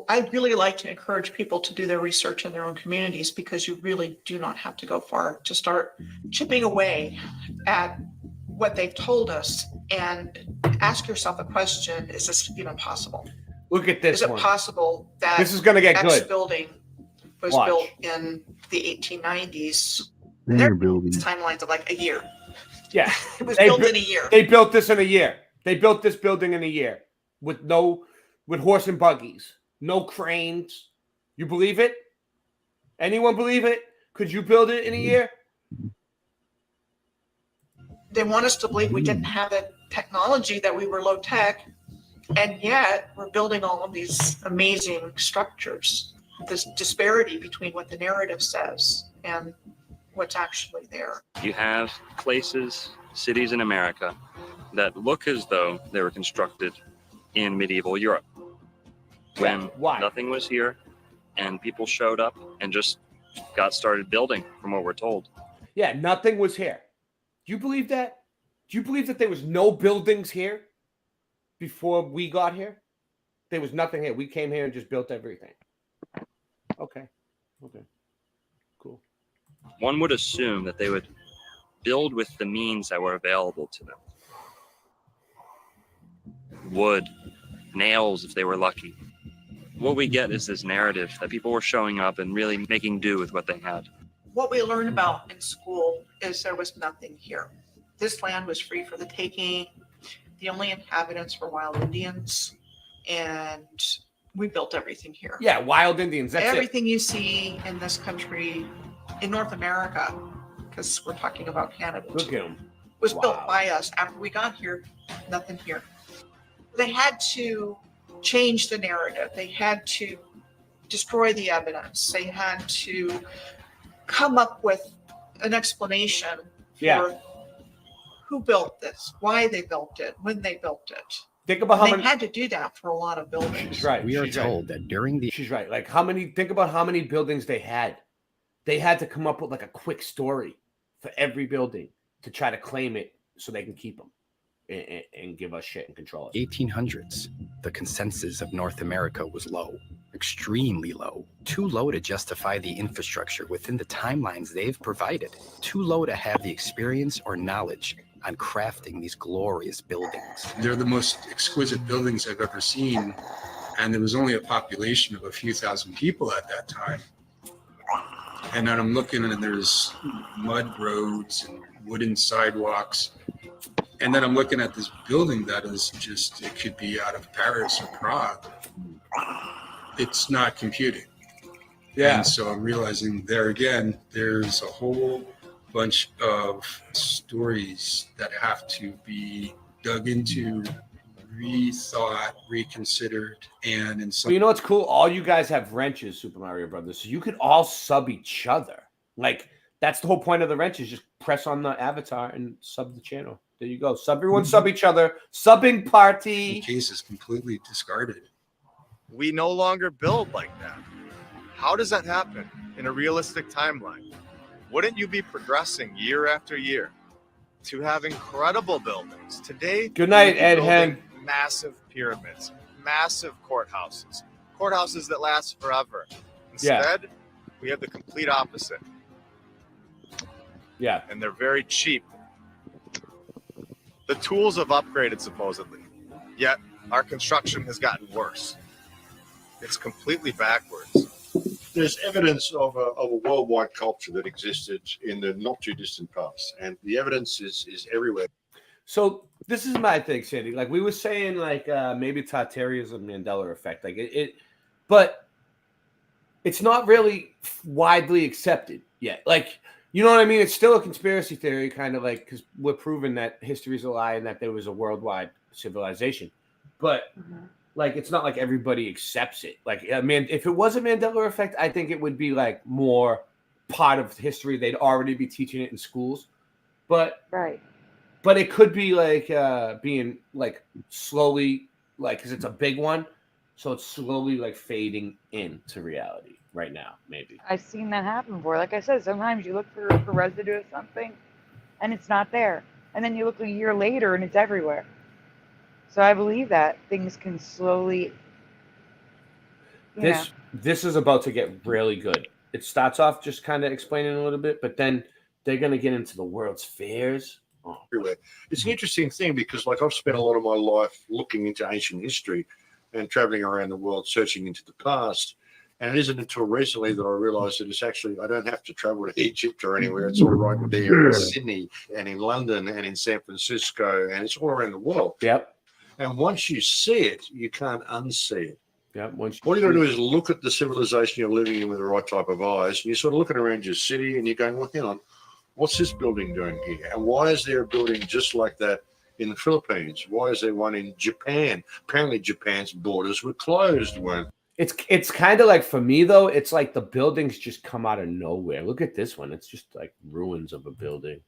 U: I'd really like to encourage people to do their research in their own communities, because you really do not have to go far to start chipping away at what they've told us and ask yourself the question, is this even possible?
M: Look at this.
U: Is it possible that
M: this is going to get
U: X
M: good?
U: Building was built in the 1890s?
S: Their building.
U: Timelines of like a year.
M: Yeah.
U: It was built in a year.
M: They built this in a year. They built this building in a year with horse and buggies, no cranes. You believe it? Anyone believe it? Could you build it in a year?
U: They want us to believe we didn't have the technology, that we were low tech, and yet we're building all of these amazing structures. This disparity between what the narrative says and what's actually there.
V: You have places, cities in America that look as though they were constructed in medieval Europe, when nothing was here and people showed up and just got started building, from what we're told.
M: Yeah, nothing was here. Do you believe that? Do you believe that there was no buildings here before we got here? There was nothing here. We came here and just built everything. Okay. Cool.
V: One would assume that they would build with the means that were available to them. Wood, nails if they were lucky. What we get is this narrative that people were showing up and really making do with what they had.
U: What we learn about in school is there was nothing here. This land was free for the taking. The only inhabitants were wild Indians, and we built everything here.
M: Yeah, wild Indians. That's
U: everything you see in this country, in North America, because we're talking about Canada,
M: Look at them.
U: was built by us. After we got here, nothing here. They had to change the narrative. They had to destroy the evidence. They had to come up with an explanation for who built this, why they built it, when they built it.
M: Think about how
U: they
M: many.
U: had to do that for a lot of buildings.
M: She's right.
T: We are
M: She's
T: told
M: right.
T: that during the
M: She's right. Like how many? Think about how many buildings they had. They had to come up with like a quick story for every building to try to claim it so they can keep them and give us shit and control it.
T: 1800s, the consensus of North America was low, extremely low, too low to justify the infrastructure within the timelines they've provided, too low to have the experience or knowledge on crafting these glorious buildings.
A: They're the most exquisite buildings I've ever seen, and there was only a population of a few thousand people at that time. And then I'm looking and there's mud roads and wooden sidewalks. And then I'm looking at this building that is just, it could be out of Paris or Prague. It's not computing.
M: Yeah.
A: And so I'm realizing there again, there's a whole bunch of stories that have to be dug into, rethought, reconsidered, and in some.
M: But you know what's cool? All you guys have wrenches, Super Mario Brothers, so you could all sub each other. Like that's the whole point of the wrenches. Just press on the avatar and sub the channel. There you go. Everyone sub each other. Subbing party.
A: The case is completely discarded.
C: We no longer build like that. How does that happen in a realistic timeline? Wouldn't you be progressing year after year to have incredible buildings? Today,
M: Good night,
C: we're
M: Ed
C: building
M: Hen.
C: Massive pyramids, massive courthouses that last forever. Instead, we have the complete opposite.
M: Yeah.
C: And they're very cheap. The tools have upgraded supposedly, yet our construction has gotten worse. It's completely backwards.
W: There's evidence of a worldwide culture that existed in the not too distant past, and the evidence is everywhere.
M: So this is my thing, Sandy. Like we were saying, like maybe Tartaria's a Mandela effect. Like it, but it's not really widely accepted yet. Like you know what I mean? It's still a conspiracy theory, kind of like because we're proving that history's a lie and that there was a worldwide civilization, but. Like it's not like everybody accepts it. Like I mean, if it was a Mandela effect, I think it would be like more part of history. They'd already be teaching it in schools, but it could be like being like slowly like because it's a big one, so it's slowly like fading into reality right now. Maybe
N: I've seen that happen before. Like I said, sometimes you look for residue of something, and it's not there, and then you look a year later and it's everywhere. So I believe that things can slowly.
M: This is about to get really good. It starts off just kind of explaining a little bit, but then they're going to get into the World's Fairs.
W: Everywhere. It's an interesting thing because, like, I've spent a lot of my life looking into ancient history and traveling around the world, searching into the past. And it isn't until recently that I realized that it's actually, I don't have to travel to Egypt or anywhere. It's all right there in Sydney and in London and in San Francisco, and it's all around the world.
M: Yep.
W: And once you see it, you can't unsee it.
M: Yeah.
W: All you got to do is look at the civilization you're living in with the right type of eyes, and you're sort of looking around your city, and you're going, well, hang on, what's this building doing here? And why is there a building just like that in the Philippines? Why is there one in Japan? Apparently, Japan's borders were closed when.
M: It's kind of like for me though. It's like the buildings just come out of nowhere. Look at this one. It's just like ruins of a building.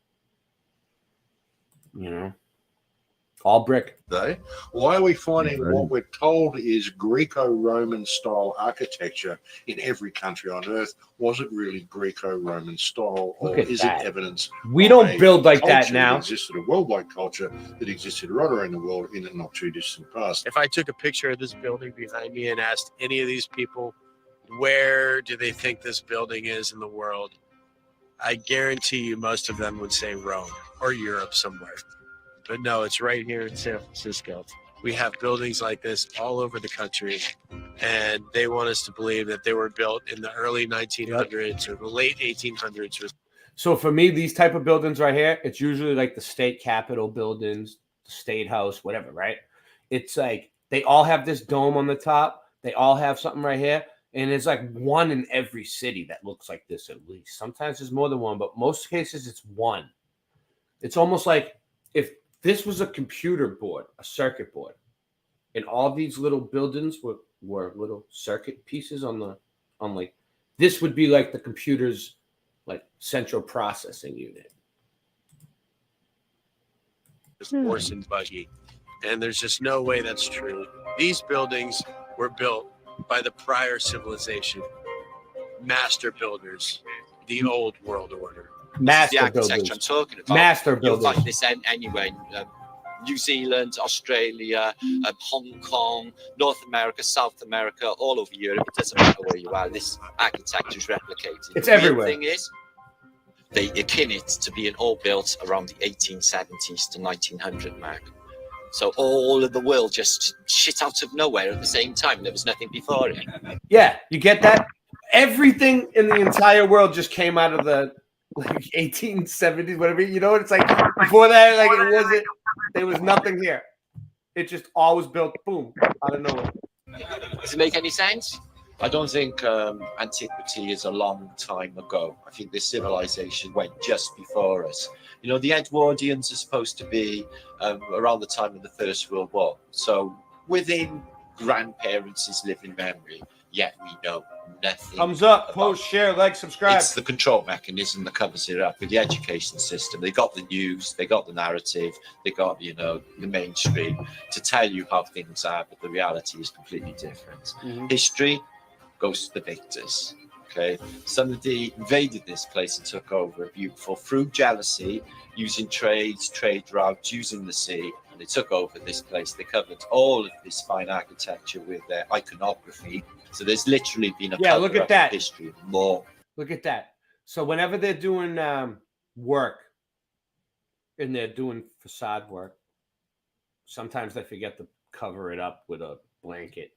M: You know. All brick.
W: Why are we finding what we're told is Greco-Roman style architecture in every country on earth? Was it really Greco-Roman style, or is it evidence?
M: We don't build like that now.
W: That existed, a worldwide culture that existed right around the world in the not too distant past.
J: If I took a picture of this building behind me and asked any of these people, where do they think this building is in the world? I guarantee you most of them would say Rome or Europe somewhere. But no, it's right here in San Francisco. We have buildings like this all over the country, and they want us to believe that they were built in the early 1900s or the late 1800s.
M: So for me, these type of buildings right here, it's usually like the state capitol buildings, the state house, whatever, right? It's like they all have this dome on the top. They all have something right here. And it's like one in every city that looks like this at least. Sometimes there's more than one, but most cases it's one. It's almost like if this was a computer board, a circuit board, and all these little buildings were little circuit pieces on like, this would be like the computer's like central processing unit.
J: It's horse and buggy. And there's just no way that's true. These buildings were built by the prior civilization, master builders, the old world order.
M: Master
D: the architecture
M: builders.
D: I'm talking about.
M: Master
D: You'll
M: builders.
D: find this anywhere. New Zealand, Australia, Hong Kong, North America, South America, all over Europe. It doesn't matter where you are. This architecture is replicated.
M: It's
D: the
M: everywhere.
D: The thing is, they akin it to being all built around the 1870s to 1900 mark. So all of the world just shit out of nowhere at the same time. There was nothing before it.
M: Yeah, you get that? Everything in the entire world just came out of the like 1870s, whatever. You know what it's like? Before that, like it wasn't. There was nothing here. It just all was built, boom, out of nowhere.
D: Does it make any sense? I don't think antiquity is a long time ago. I think this civilization went just before us. You know, the Edwardians are supposed to be around the time of the First World War. So within grandparents' living memory, yet we know nothing.
M: Thumbs up, post, share, like, subscribe.
D: It's the control mechanism that covers it up with the education system. They got the news, they got the narrative, they got, you know, the mainstream to tell you how things are, but the reality is completely different. History goes to the victors. Okay, somebody invaded this place and took over beautiful through jealousy, using trade routes, using the sea, and they took over this place. They covered all of this fine architecture with their iconography. So there's literally been a
M: look at that
D: history more.
M: Look at that. So whenever they're doing work and they're doing facade work, sometimes they forget to cover it up with a blanket.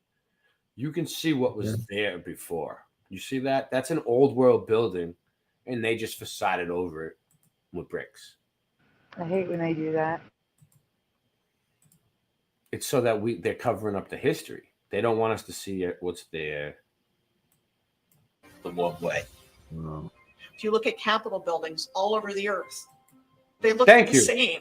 M: You can see what was there before. You see that? That's an old world building, and they just facaded over it with bricks.
N: I hate when they do that.
M: It's so that they're covering up the history. They don't want us to see what's there.
D: The one way.
U: If you look at Capitol buildings all over the earth, they look
M: Thank
U: the
M: you.
U: same.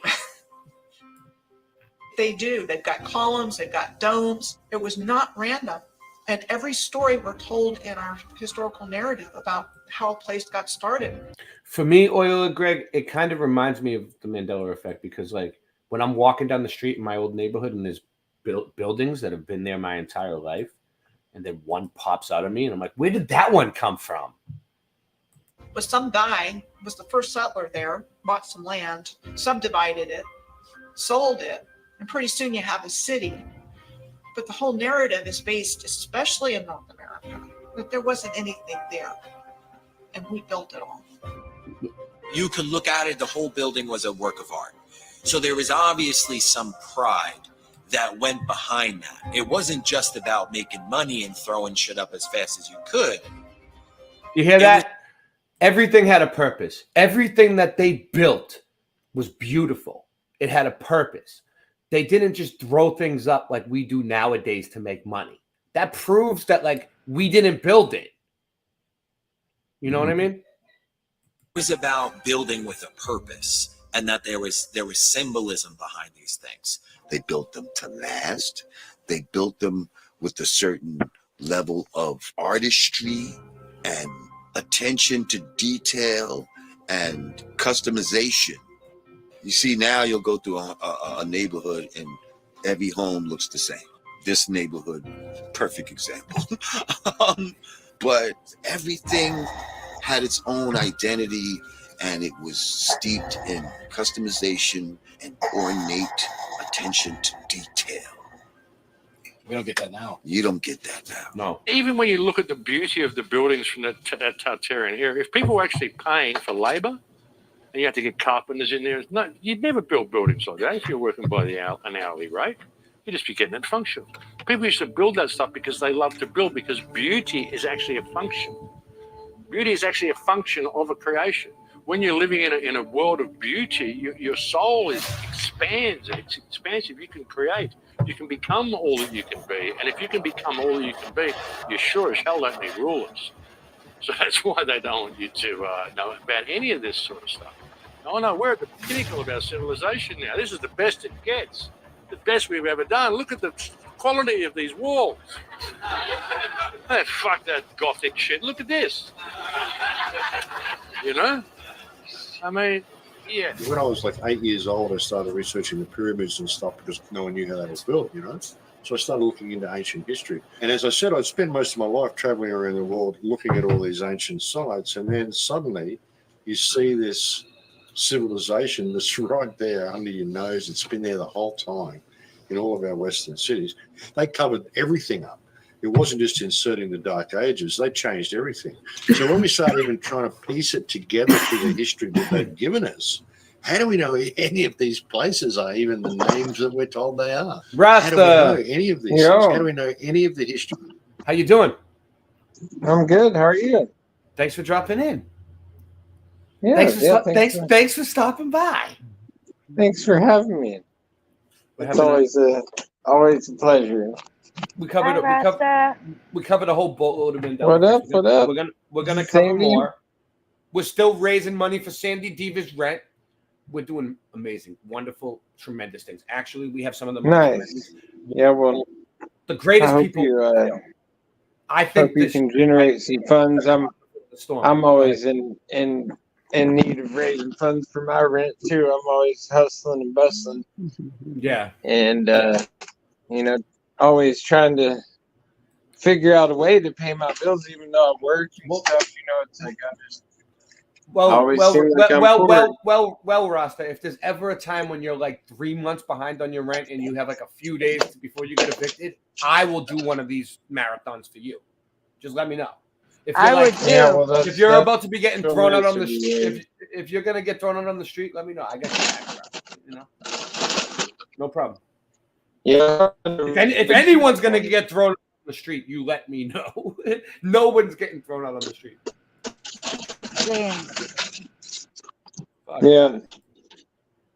U: They do. They've got columns, they've got domes. It was not random. And every story we're told in our historical narrative about how a place got started.
M: For me, Oil and Greg, it kind of reminds me of the Mandela effect because, like, when I'm walking down the street in my old neighborhood and there's buildings that have been there my entire life, and then one pops out of me, and I'm like, where did that one come from?
U: But some guy was the first settler there, bought some land, subdivided it, sold it, and pretty soon you have a city. But the whole narrative is based, especially in North America, that there wasn't anything there, and we built it all.
G: You could look at it, the whole building was a work of art. So there was obviously some pride that went behind that. It wasn't just about making money and throwing shit up as fast as you could.
M: You hear that? Everything had a purpose. Everything that they built was beautiful. It had a purpose. They didn't just throw things up like we do nowadays to make money. That proves that, like, we didn't build it. You know what I mean?
G: It was about building with a purpose, and that there was symbolism behind these things.
I: They built them to last. They built them with a certain level of artistry and attention to detail and customization. You see, now you'll go through a neighborhood and every home looks the same. This neighborhood, perfect example. But everything had its own identity, and it was steeped in customization and ornate attention to detail.
X: We don't get that now.
I: You don't get that now.
M: No.
Y: Even when you look at the beauty of the buildings from that Tartarian era, if people were actually paying for labor, and you had to get carpenters in there, you'd never build buildings like that if you're working by an hourly rate. You'd just be getting it functional. People used to build that stuff because they love to build, because beauty is actually a function. Beauty is actually a function of a creation. when you're living in a world of beauty, your soul expands. It's expansive. You can create. You can become all that you can be. And if you can become all that you can be, you sure as hell don't need rulers. So that's why they don't want you to know about any of this sort of stuff. Oh no, we're at the pinnacle of our civilization now. This is the best it gets. The best we've ever done. Look at the quality of these walls. Hey, fuck that Gothic shit. Look at this. You know? I mean, yeah.
W: When I was like 8 years old, I started researching the pyramids and stuff because no one knew how they were built, you know? So I started looking into ancient history. And as I said, I'd spent most of my life traveling around the world looking at all these ancient sites. And then suddenly you see this civilization that's right there under your nose. It's been there the whole time in all of our Western cities. They covered everything up. It wasn't just inserting the Dark Ages. They changed everything. So when we start even trying to piece it together through the history that they've given us, how do we know any of these places are even the names that we're told they are? How do we know any of these things? How do we know any of the history?
M: How you doing?
E: I'm good. How are you?
M: Thanks for dropping in.
E: Yeah,
M: Thanks for stopping by.
E: Thanks for having me. It's always a pleasure.
M: We covered a whole boatload of Mandela.
E: What up? What up?
M: We're gonna cover more. We're still raising money for Sandy Diva's rent. We're doing amazing, wonderful, tremendous things. Actually, we have some of the most
E: nice. Yeah, well,
M: the greatest
E: I hope
M: people.
E: I think you can generate some funds. I'm always in need of raising funds for my rent too. I'm always hustling and bustling.
M: Yeah.
E: And you know, always trying to figure out a way to pay my bills, even though I work and stuff. You know, it's like I just
M: well, Rasta, if there's ever a time when you're like 3 months behind on your rent and you have like a few days before you get evicted, I will do one of these marathons for you. Just let me know. If you're if you're about to be getting thrown out on the street, if you're gonna get thrown out on the street, let me know. I got your back, you know, no problem.
E: Yeah.
M: If anyone's gonna get thrown out on the street, you let me know. No one's getting thrown out on the street.
E: Yeah.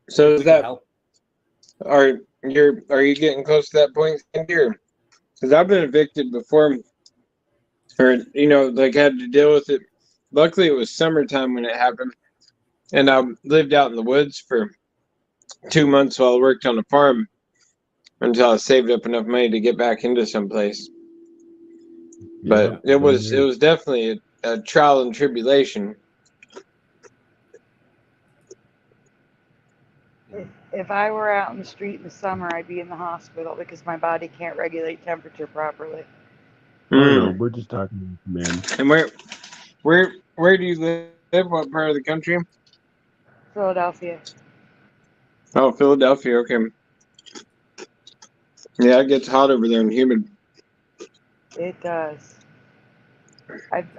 E: So is that are you getting close to that point here? Because I've been evicted before, or you know, like had to deal with it. Luckily, it was summertime when it happened, and I lived out in the woods for 2 months while I worked on a farm until I saved up enough money to get back into someplace. But it was definitely a trial and tribulation.
N: If I were out in the street in the summer, I'd be in the hospital because my body can't regulate temperature properly.
S: No, we're just talking, man.
E: And where do you live? What part of the country?
N: Philadelphia.
E: Oh, Philadelphia. Okay. Yeah, it gets hot over there and humid.
N: It does.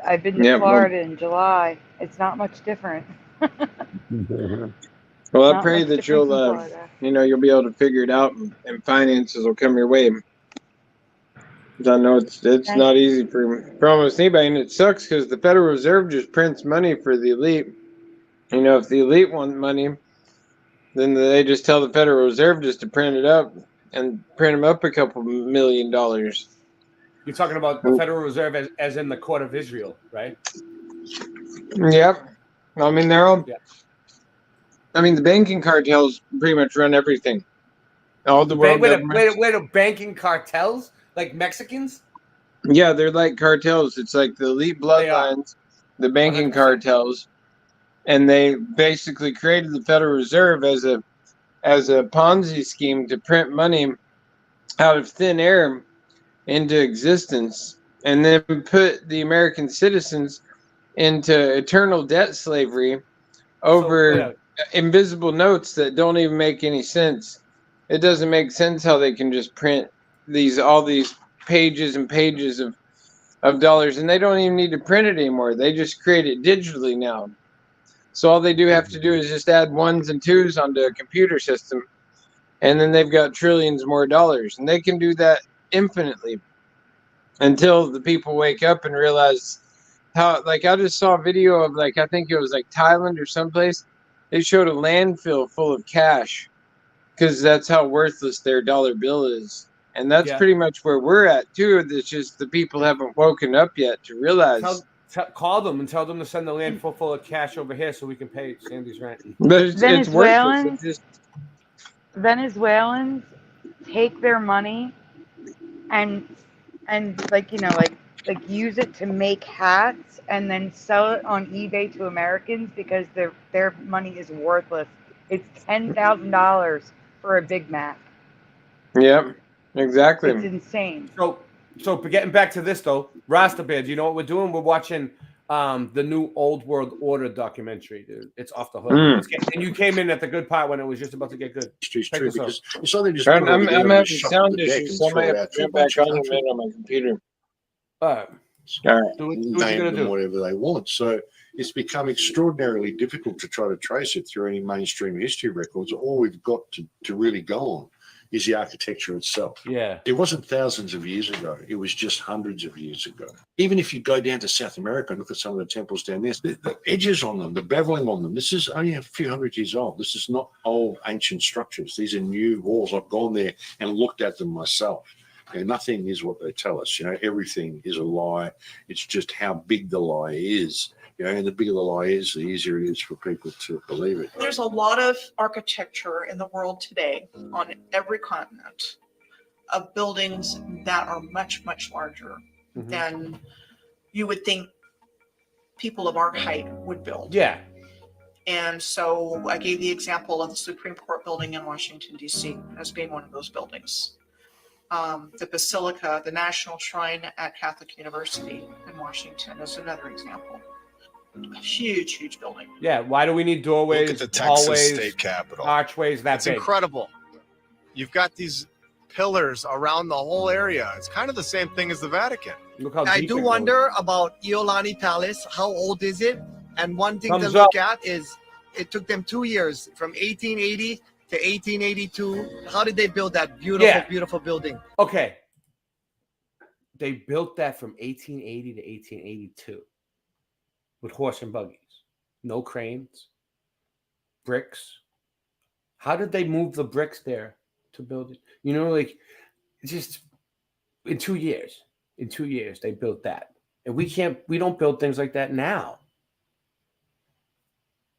N: I've been to Florida in July. It's not much different.
E: Well, I pray that you'll you'll be able to figure it out and finances will come your way. I know it's not easy for almost anybody, and it sucks because the Federal Reserve just prints money for the elite. You know, if the elite want money, then they just tell the Federal Reserve just to print it up and print them up a couple $1 million.
M: You're talking about the Federal Reserve as in the Court of Israel, right?
E: Yep. I mean, they're all. Yeah. I mean, the banking cartels pretty much run everything. All the world.
M: Wait, banking cartels? Like Mexicans?
E: Yeah, they're like cartels. It's like the elite bloodlines, the banking 100%. Cartels, and they basically created the Federal Reserve as a Ponzi scheme to print money out of thin air into existence, and then put the American citizens into eternal debt slavery over invisible notes that don't even make any sense. It doesn't make sense how they can just print all these pages and pages of dollars, and they don't even need to print it anymore. They just create it digitally now. So all they have to do is just add ones and twos onto a computer system, and then they've got trillions more dollars, and they can do that infinitely until the people wake up and realize how like I just saw a video of like I think it was like Thailand or someplace. They showed a landfill full of cash because that's how worthless their dollar bill is, and that's
M: Yeah.
E: pretty much where we're at too. It's just the people haven't woken up yet to realize.
M: Call them and tell them to send the landfill full of cash over here so we can pay Sandy's rent.
E: But it's worthless. It's just
N: Venezuelans take their money and like like use it to make hats and then sell it on eBay to Americans because their money is worthless. It's $10,000 for a Big Mac.
E: Yep, exactly.
N: It's insane.
M: So getting back to this though, Rasta Bear, do you know what we're doing? We're watching the new Old World Order documentary, dude. It's off the hook. And you came in at the good part when it was just about to get good.
W: It's
M: Check
W: true
M: this out.
W: because it's something just.
E: I'm having
W: shut
E: sound
W: the deck
E: issues,
W: and
E: so I might
W: throw it
E: have
W: out
E: to
W: to a
E: jump back
W: bunch of
E: on in a
W: country.
E: minute on my computer.
M: All right.
E: All right.
M: Do what you're
W: Name
M: gonna
W: them
M: do.
W: whatever they want. So it's become extraordinarily difficult to try to trace it through any mainstream history records. All we've got to really go on is the architecture itself.
M: Yeah.
W: It wasn't thousands of years ago. It was just hundreds of years ago. Even if you go down to South America and look at some of the temples down there, the edges on them, the beveling on them, this is only a few hundred years old. This is not old ancient structures. These are new walls. I've gone there and looked at them myself. And nothing is what they tell us. Everything is a lie. It's just how big the lie is. And the bigger the lie is, the easier it is for people to believe it.
U: There's a lot of architecture in the world today on every continent of buildings that are much, much larger than you would think people of our height would build.
M: Yeah.
U: And so I gave the example of the Supreme Court building in Washington, D.C. as being one of those buildings. The Basilica, the National Shrine at Catholic University in Washington is another example. A huge, huge building.
M: Yeah. Why do we need doorways,
C: Look at the Texas
M: hallways,
C: State Capitol.
M: archways that
C: It's
M: big?
C: incredible. You've got these pillars around the whole area. It's kind of the same thing as the Vatican.
M: Look how
F: I
M: deep
F: do
M: it goes.
F: wonder about Iolani Palace. How old is it? And one thing
M: Thumbs
F: to look
M: up.
F: at is it took them 2 years from 1880 to 1882. How did they build that beautiful,
M: Yeah.
F: beautiful building?
M: Okay. They built that from 1880 to 1882 with horse and buggies, no cranes, bricks. How did they move the bricks there to build it? Like just in 2 years. In 2 years, they built that. And we don't build things like that now.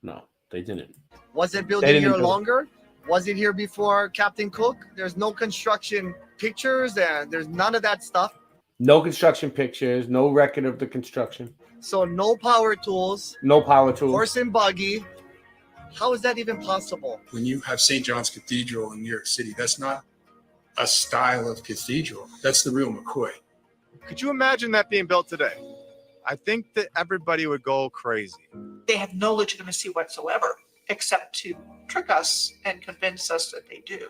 M: No, they didn't.
F: Was it
M: They
F: built a
M: didn't
F: year
M: build it.
F: longer? Was it here before Captain Cook? There's no construction pictures and there's none of that stuff.
M: No construction pictures, no record of the construction,
F: So no power tools,
M: no power tools.
F: horse and buggy. How is that even possible?
A: When you have St. John's Cathedral in New York City, that's not a style of cathedral. That's the real McCoy.
C: Could you imagine that being built today? I think that everybody would go crazy.
U: They have no legitimacy whatsoever, except to trick us and convince us that they do.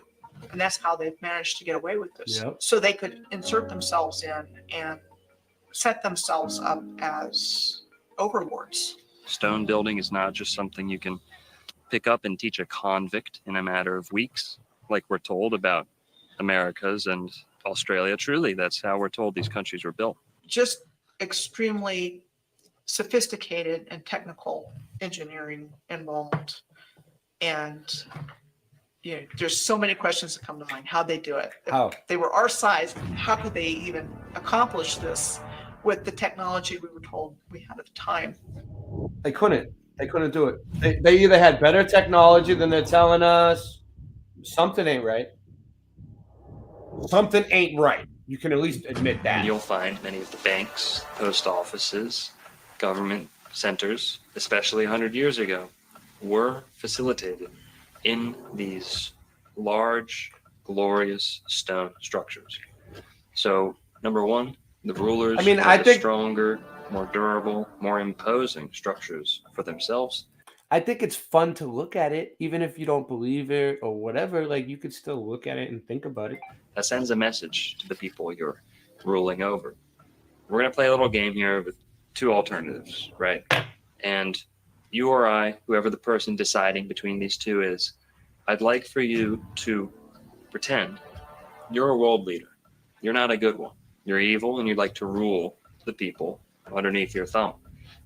U: And that's how they've managed to get away with this.
M: Yep.
U: So they could insert themselves in and set themselves up as overlords.
V: Stone building is not just something you can pick up and teach a convict in a matter of weeks, like we're told about Americas and Australia. Truly, that's how we're told these countries were built.
U: Just extremely sophisticated and technical engineering involved. And there's so many questions that come to mind. How'd they do it?
M: How?
U: If they were our size, how could they even accomplish this with the technology we were told we had at the time?
M: They couldn't. They couldn't do it. They either had better technology than they're telling us. Something ain't right. Something ain't right. You can at least admit that.
V: You'll find many of the banks, post offices, government centers, especially 100 years ago, were facilitated in these large, glorious stone structures. So, number one, the rulers
M: I
V: had
M: think
V: stronger, more durable, more imposing structures for themselves.
M: I think it's fun to look at it, even if you don't believe it or whatever. Like you could still look at it and think about it.
V: That sends a message to the people you're ruling over. We're going to play a little game here with two alternatives, right? And you or I, whoever the person deciding between these two is, I'd like for you to pretend you're a world leader. You're not a good one. You're evil and you'd like to rule the people underneath your thumb.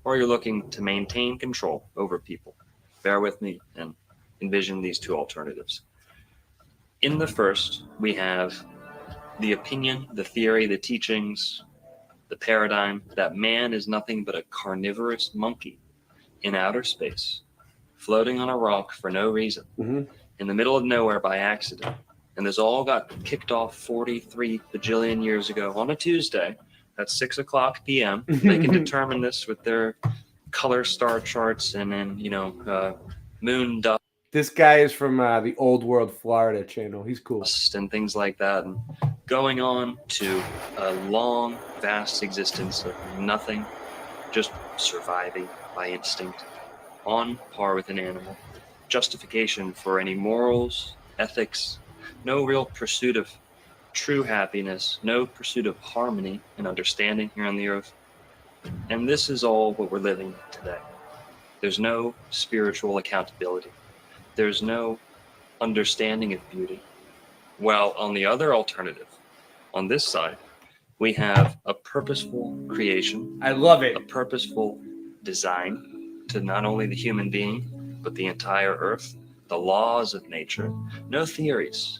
V: or you're looking to maintain control over people. Bear with me and envision these two alternatives. In the first, we have the opinion, the theory, the teachings, the paradigm that man is nothing but a carnivorous monkey in outer space, floating on a rock for no reason, in the middle of nowhere by accident. And this all got kicked off 43 bajillion years ago on a Tuesday at 6 o'clock p.m. They can determine this with their color star charts and then, moon dust.
M: This guy is from the Old World Florida channel. He's cool.
V: And things like that. And going on to a long, vast existence of nothing, just surviving by instinct, on par with an animal. Justification for any morals, ethics, no real pursuit of true happiness, no pursuit of harmony and understanding here on the earth. And this is all what we're living today. There's no spiritual accountability. There's no understanding of beauty. Well, on the other alternative, on this side, we have a purposeful creation.
M: I love it.
V: A purposeful design to not only the human being, but the entire earth, the laws of nature. No theories,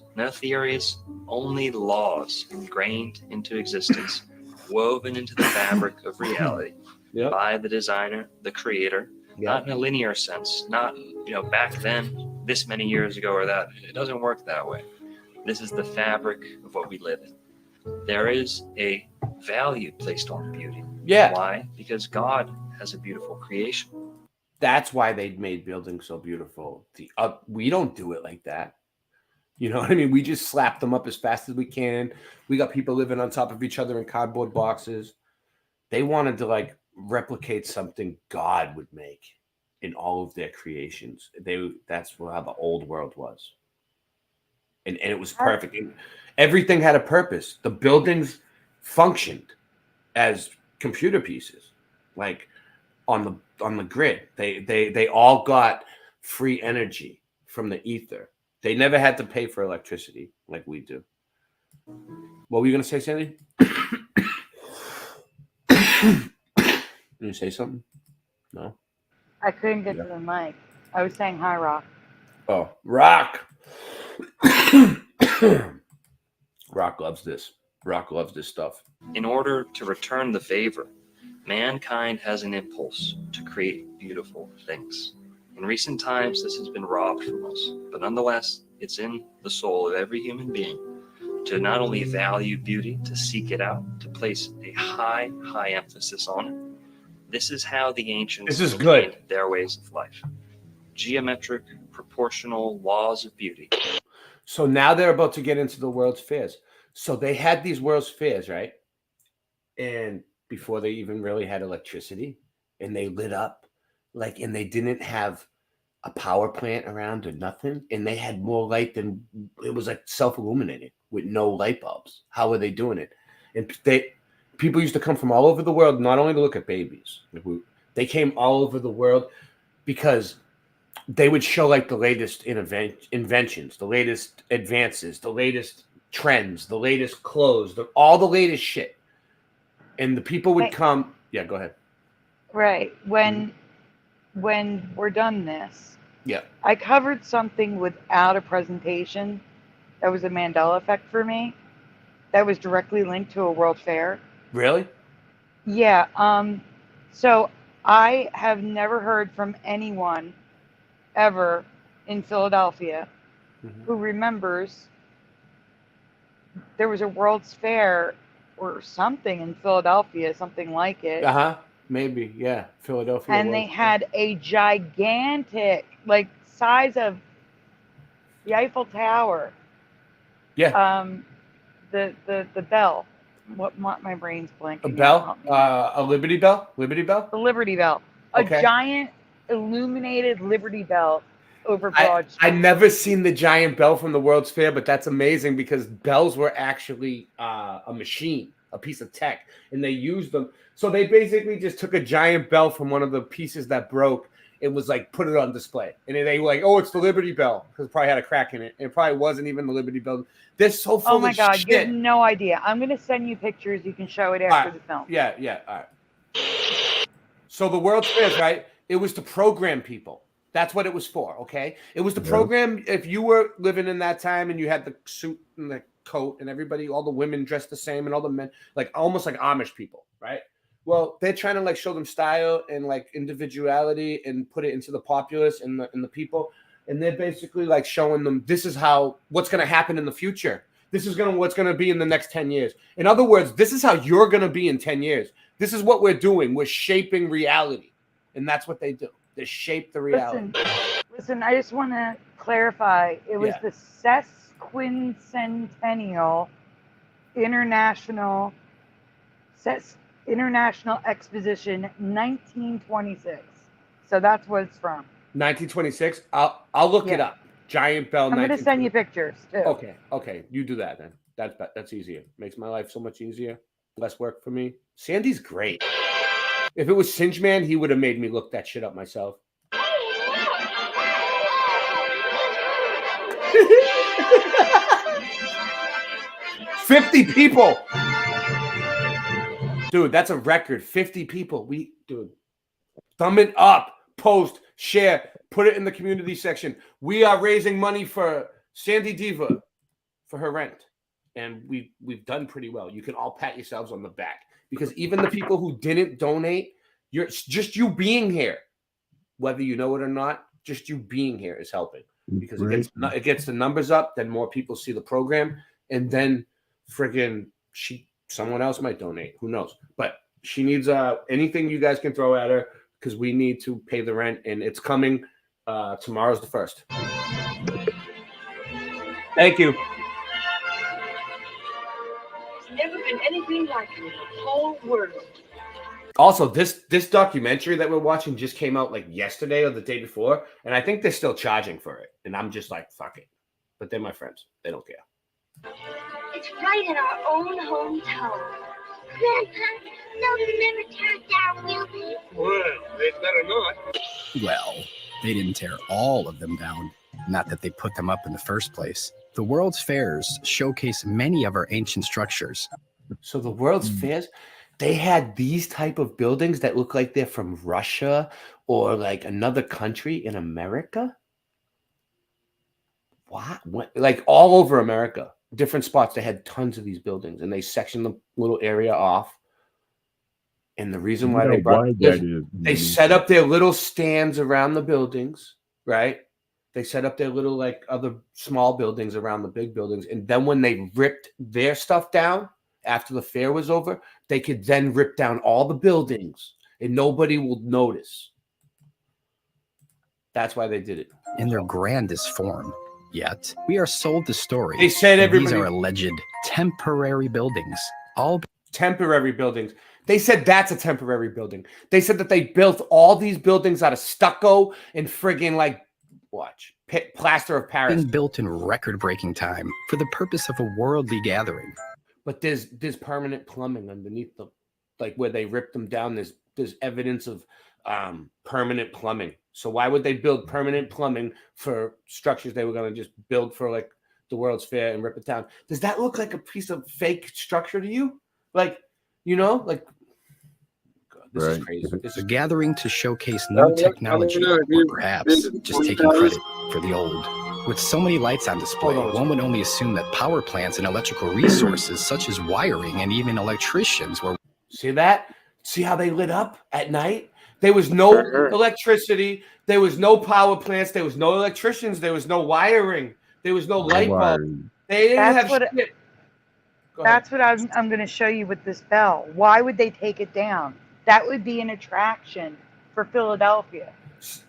V: only laws ingrained into existence, woven into the fabric of reality by the designer, the creator, not in a linear sense, not, back then, this many years ago or that. It doesn't work that way. This is the fabric of what we live in. There is a value placed on beauty.
M: Yeah.
V: Why? Because God has a beautiful creation.
M: That's why they made buildings so beautiful. We don't do it like that. You know what I mean? We just slap them up as fast as we can. We got people living on top of each other in cardboard boxes. They wanted to replicate something God would make in all of their creations. That's how the old world was. And it was perfect. And everything had a purpose. The buildings functioned as computer pieces, on the grid. They all got free energy from the ether. They never had to pay for electricity like we do. What were you gonna say, Sandy? You say something? No.
N: I couldn't get to the mic. I was saying hi, Rock.
M: Oh, Rock. Rock loves this. Rock loves this stuff.
V: In order to return the favor, mankind has an impulse to create beautiful things. In recent times, this has been robbed from us, but nonetheless, it's in the soul of every human being to not only value beauty, to seek it out, to place a high emphasis on it. This is how the ancients maintained their ways of life. Geometric, proportional laws of beauty.
M: So now they're about to get into the World's Fairs. So they had these World's Fairs, right? And before they even really had electricity, and they lit up, and they didn't have a power plant around or nothing, and they had more light than, it was self-illuminating with no light bulbs. How were they doing it? And people used to come from all over the world, not only to look at babies. They came all over the world because they would show the latest inventions, the latest advances, the latest trends, the latest clothes, all the latest shit. And the people would come. Yeah, go ahead.
N: Right. When we're done this,
M: yeah,
N: I covered something without a presentation. That was a Mandela effect for me. That was directly linked to a World Fair.
M: Really?
N: Yeah. So I have never heard from anyone ever in Philadelphia who remembers there was a World's Fair or something in Philadelphia, something like it.
M: Maybe, yeah. Philadelphia.
N: And they had a gigantic, size of the Eiffel Tower.
M: Yeah.
N: The bell. My brain's blanking.
M: A bell? A Liberty Bell? Liberty Bell?
N: The Liberty Bell. A giant illuminated Liberty Bell over Broad Street.
M: I never seen the giant bell from the World's Fair, but that's amazing because bells were actually a machine, a piece of tech, and they used them. So they basically just took a giant bell from one of the pieces that broke. It was put it on display, and they were like, "Oh, it's the Liberty Bell," because it probably had a crack in it. And it probably wasn't even the Liberty Bell. They're so full
N: of shit. Oh my God, you have
M: shit.
N: no idea. I'm gonna send you pictures. You can show it after the film.
M: Yeah. All right. So the World's Fairs, right? It was to program people. That's what it was for, okay? It was to program if you were living in that time and you had the suit and the coat and everybody, all the women dressed the same and all the men, like almost like Amish people, right? Well, they're trying to like show them style and like individuality and put it into the populace and the people. And they're basically like showing them this is what's going to happen in the future. This is what's going to be in the next 10 years. In other words, this is how you're going to be in 10 years. This is what we're doing. We're shaping reality. And that's what they do. They shape the reality.
N: Listen, I just want to clarify. It was the Sesquicentennial International Exposition 1926. So that's what it's from.
M: 1926. I'll look it up. Giant Bell.
N: I'm going to send you pictures too.
M: Okay. You do that then. That's easier. Makes my life so much easier. Less work for me. Sandy's great. If it was Singe Man, he would have made me look that shit up myself. $50 people. Dude, that's a record. 50 people. Dude, thumb it up, post, share, put it in the community section. We are raising money for SandyDiVa for her rent. And we've done pretty well. You can all pat yourselves on the back. Because even the people who didn't donate, just you being here, whether you know it or not, just you being here is helping. Because it gets the numbers up, then more people see the program, and then friggin' someone else might donate. Who knows? But she needs anything you guys can throw at her because we need to pay the rent, and it's coming. Tomorrow's the 1st. Thank you.
H: Never been anything like it in the whole world.
M: Also, this documentary that we're watching just came out like yesterday or the day before, and I think they're still charging for it. And I'm just like, fuck it. But they're my friends. They don't care.
H: It's right in our own hometown. Grandpa, they'll never tear it down, will they?
K: Well, they better not.
T: Well, they didn't tear all of them down. Not that they put them up in the first place. The World's Fairs showcase many of our ancient structures.
M: So the World's Fairs, they had these type of buildings that look like they're from Russia or like another country in America. What? Like all over America, different spots. They had tons of these buildings, and they sectioned the little area off. And the reason why they set up their little stands around the buildings, right? They set up their little like other small buildings around the big buildings, and then when they ripped their stuff down after the fair was over, they could then rip down all the buildings, and nobody will notice. That's why they did it.
T: In their grandest form. Yet, we are sold the story.
M: They said
T: these are alleged temporary buildings. All
M: temporary buildings. They said that's a temporary building. They said that they built all these buildings out of stucco and friggin' like, plaster of Paris.
T: Been built in record-breaking time for the purpose of a worldly gathering.
M: But there's permanent plumbing underneath them. Like where they ripped them down, there's evidence of permanent plumbing. So why would they build permanent plumbing for structures they were going to just build for like the World's Fair and rip it down? Does that look like a piece of fake structure to you? Like, like God, this is crazy. This is
T: a gathering to showcase new technology, or perhaps just taking credit for the old. With so many lights on display, one would only assume that power plants and electrical resources such as wiring and even electricians were.
M: See that? See how they lit up at night? There was no electricity. There was no power plants. There was no electricians. There was no wiring. There was no light bulb. They didn't have shit.
N: That's what I'm going to show you with this bell. Why would they take it down? That would be an attraction for Philadelphia.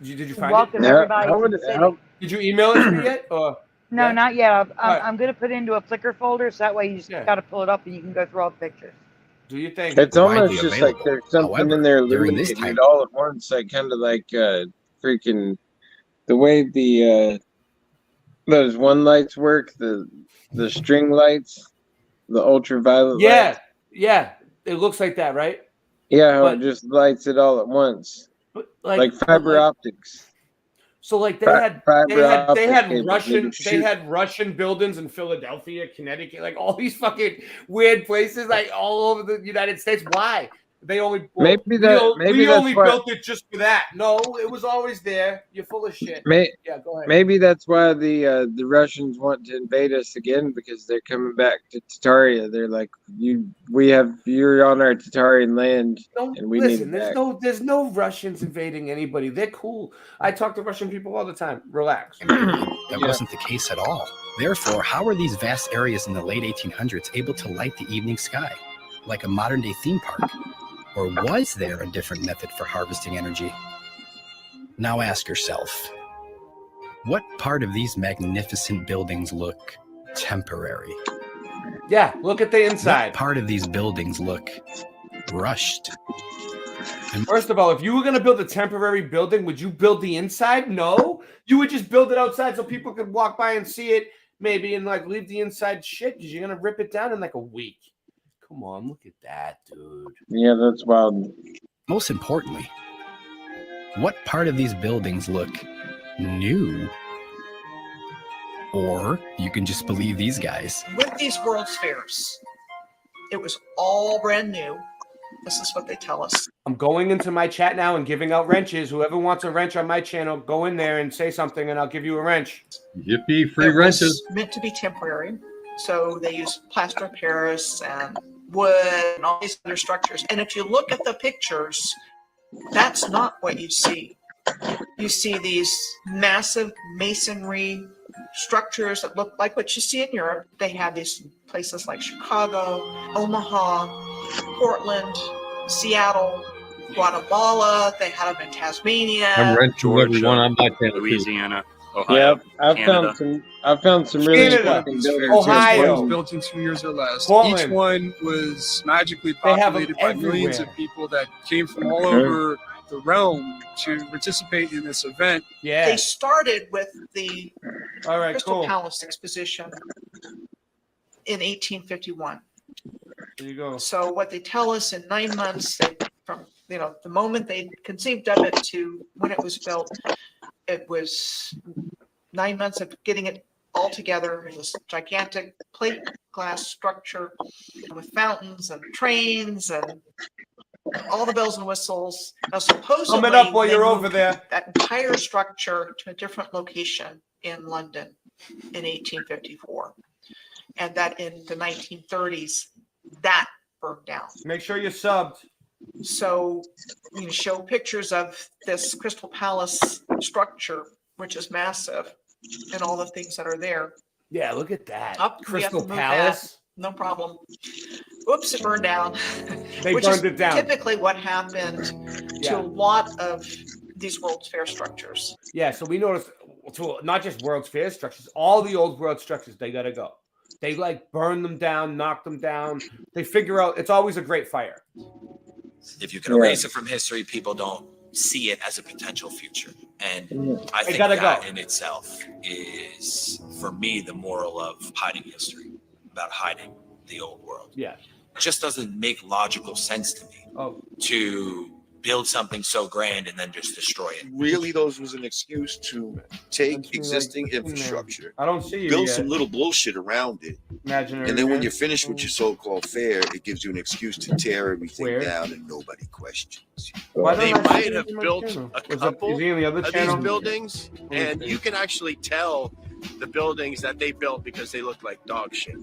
M: Did you find
N: welcome
M: it?
N: everybody to the city.
M: Did you email it to me yet? Or?
N: No, not yet. I'm going to put it into a Flickr folder, so that way you just got to pull it up and you can go through all the pictures.
M: Do you think
E: it's almost just like there's something in there illuminating it all at once, like kind of like freaking the way those one lights work, the string lights, the ultraviolet lights.
M: Yeah, it looks like that, right?
E: Yeah, how it just lights it all at once, like fiber optics.
M: So like they had Russian buildings in Philadelphia, Connecticut, like all these fucking weird places, like all over the United States. Why? They only
E: Maybe
M: we
E: that's
M: only
E: why.
M: built it just for that. No, it was always there. You're full of shit. Yeah, go ahead.
E: Maybe that's why the Russians want to invade us again, because they're coming back to Tataria. They're like, you're on our Tatarian land, and we need it back.
M: There's no Russians invading anybody. They're cool. I talk to Russian people all the time. Relax.
T: That wasn't the case at all. Therefore, how were these vast areas in the late 1800s able to light the evening sky, like a modern-day theme park? Or was there a different method for harvesting energy? Now ask yourself, what part of these magnificent buildings look temporary?
M: Yeah, look at the inside.
T: What part of these buildings look rushed?
M: And first of all, if you were going to build a temporary building, would you build the inside? No. You would just build it outside so people could walk by and see it, maybe, and like leave the inside shit, because you're going to rip it down in like a week. Come on, look at that, dude.
E: Yeah, that's wild.
T: Most importantly, what part of these buildings look new? Or you can just believe these guys.
U: With these World's Fairs, it was all brand new. This is what they tell us.
M: I'm going into my chat now and giving out wrenches. Whoever wants a wrench on my channel, go in there and say something, and I'll give you a wrench.
O: Yippee, free wrenches.
U: Meant to be temporary. So they use plaster of Paris and wood and all these other structures. And if you look at the pictures, that's not what you see. You see these massive masonry structures that look like what you see in Europe. They have these places like Chicago, Omaha, Portland, Seattle, Guatemala. They had them in Tasmania.
O: I'm renting everyone on my channel.
V: Louisiana, Ohio,
E: Yeah, I've found some really fucking buildings.
A: Ohio, built in 2 years or less.
M: Portland.
A: Each one was magically
M: They have them
A: populated by millions of
M: everywhere.
A: people that came from all over the realm to participate in this event.
M: Yeah.
U: They started with the Crystal
M: cool.
U: Palace exposition in 1851.
M: There you go.
U: So what they tell us in 9 months, from the moment they conceived of it to when it was built, it was 9 months of getting it all together. It was gigantic plate glass structure with fountains and trains and all the bells and whistles. Now, supposedly,
M: Sum it up while
U: they
M: you're
U: moved
M: over there.
U: that entire structure to a different location in London in 1854, and that in the 1930s, that burned down.
M: Make sure you're subbed.
U: So you show pictures of this Crystal Palace structure, which is massive, and all the things that are there.
M: Yeah, look at that.
U: Up, we have to
M: Crystal
U: move
M: Palace.
U: that. No problem. Oops, it burned down.
M: They
U: Which
M: burned
U: is
M: it down.
U: Typically what happened to a lot of these World's Fair structures.
M: Yeah, so we noticed to not just World's Fair structures, all the old world structures, they got to go. They like burn them down, knock them down. They figure out it's always a great fire.
G: If you can erase it from history, people don't see it as a potential future. And I think that in itself is, for me, the moral of hiding history, about hiding the old world.
M: Yeah.
G: It just doesn't make logical sense to me to build something so grand and then just destroy it.
I: Really, those was an excuse to take existing infrastructure,
M: I don't see you
I: build
M: yet.
I: some little bullshit around it,
M: Imaginary
I: and then when
M: man.
I: you're finished with your so-called fair, it gives you an excuse to tear everything down and nobody questions you.
J: They might have built a couple
M: is he on the other
J: of
M: channel?
J: these buildings, and you can actually tell the buildings that they built because they look like dog shit.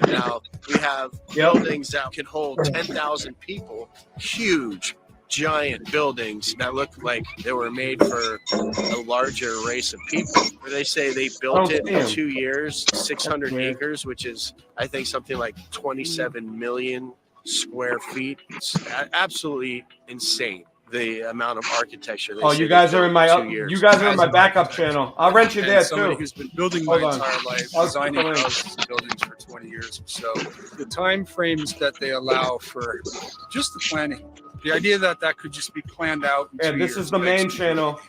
J: Now, we have buildings that can hold 10,000 people, huge, giant buildings that look like they were made for a larger race of people. Where they say they built it in 2 years, 600 acres, which is, I think, something like 27 million square feet. It's absolutely insane, the amount of architecture. They
M: Oh,
J: say
M: you
J: they
M: guys are
J: built
M: in my
J: in 2 years.
M: you guys are in my backup channel. I'll rent you
A: And
M: there
A: somebody
M: too.
A: who's been building my
M: Hold on.
A: entire life,
M: I'll
A: designing
M: keep going.
A: houses and buildings for 20 years. So the time frames that they allow for just the planning, the idea that that could just be planned out. In
M: Yeah,
A: 2
M: this
A: years
M: is the
A: makes
M: main
A: me-
M: channel.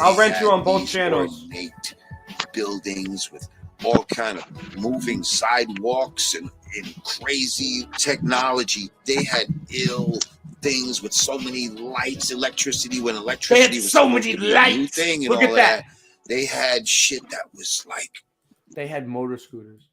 M: I'll rent you on both
I: These
M: channels.
I: ornate buildings with all kind of moving sidewalks and crazy technology. They had ill things with so many lights, electricity when electricity was
M: so
I: supposed
M: many
I: to be a new
M: lights.
I: thing and
M: Look
I: all
M: at that.
I: They had shit that was like
M: They had motor scooters.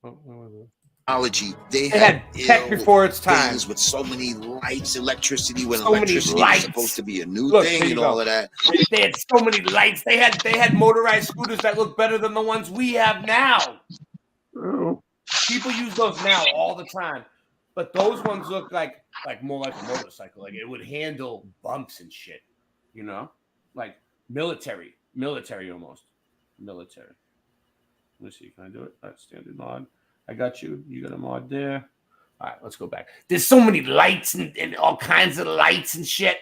M: Oh, what was it?
I: They
M: had tech before its time.
I: things with so many lights, electricity when
M: So many
I: electricity was
M: lights.
I: supposed to be a new
M: Look,
I: thing
M: there you
I: and
M: go.
I: all of that.
M: They had so many lights. They had motorized scooters that look better than the ones we have now. People use those now all the time, but those ones look like more like a motorcycle. Like it would handle bumps and shit, you know, like military almost. Military. Let me see. Can I do it? All right, standard mod. I got you. You got a mod there. All right, let's go back. There's so many lights and all kinds of lights and shit.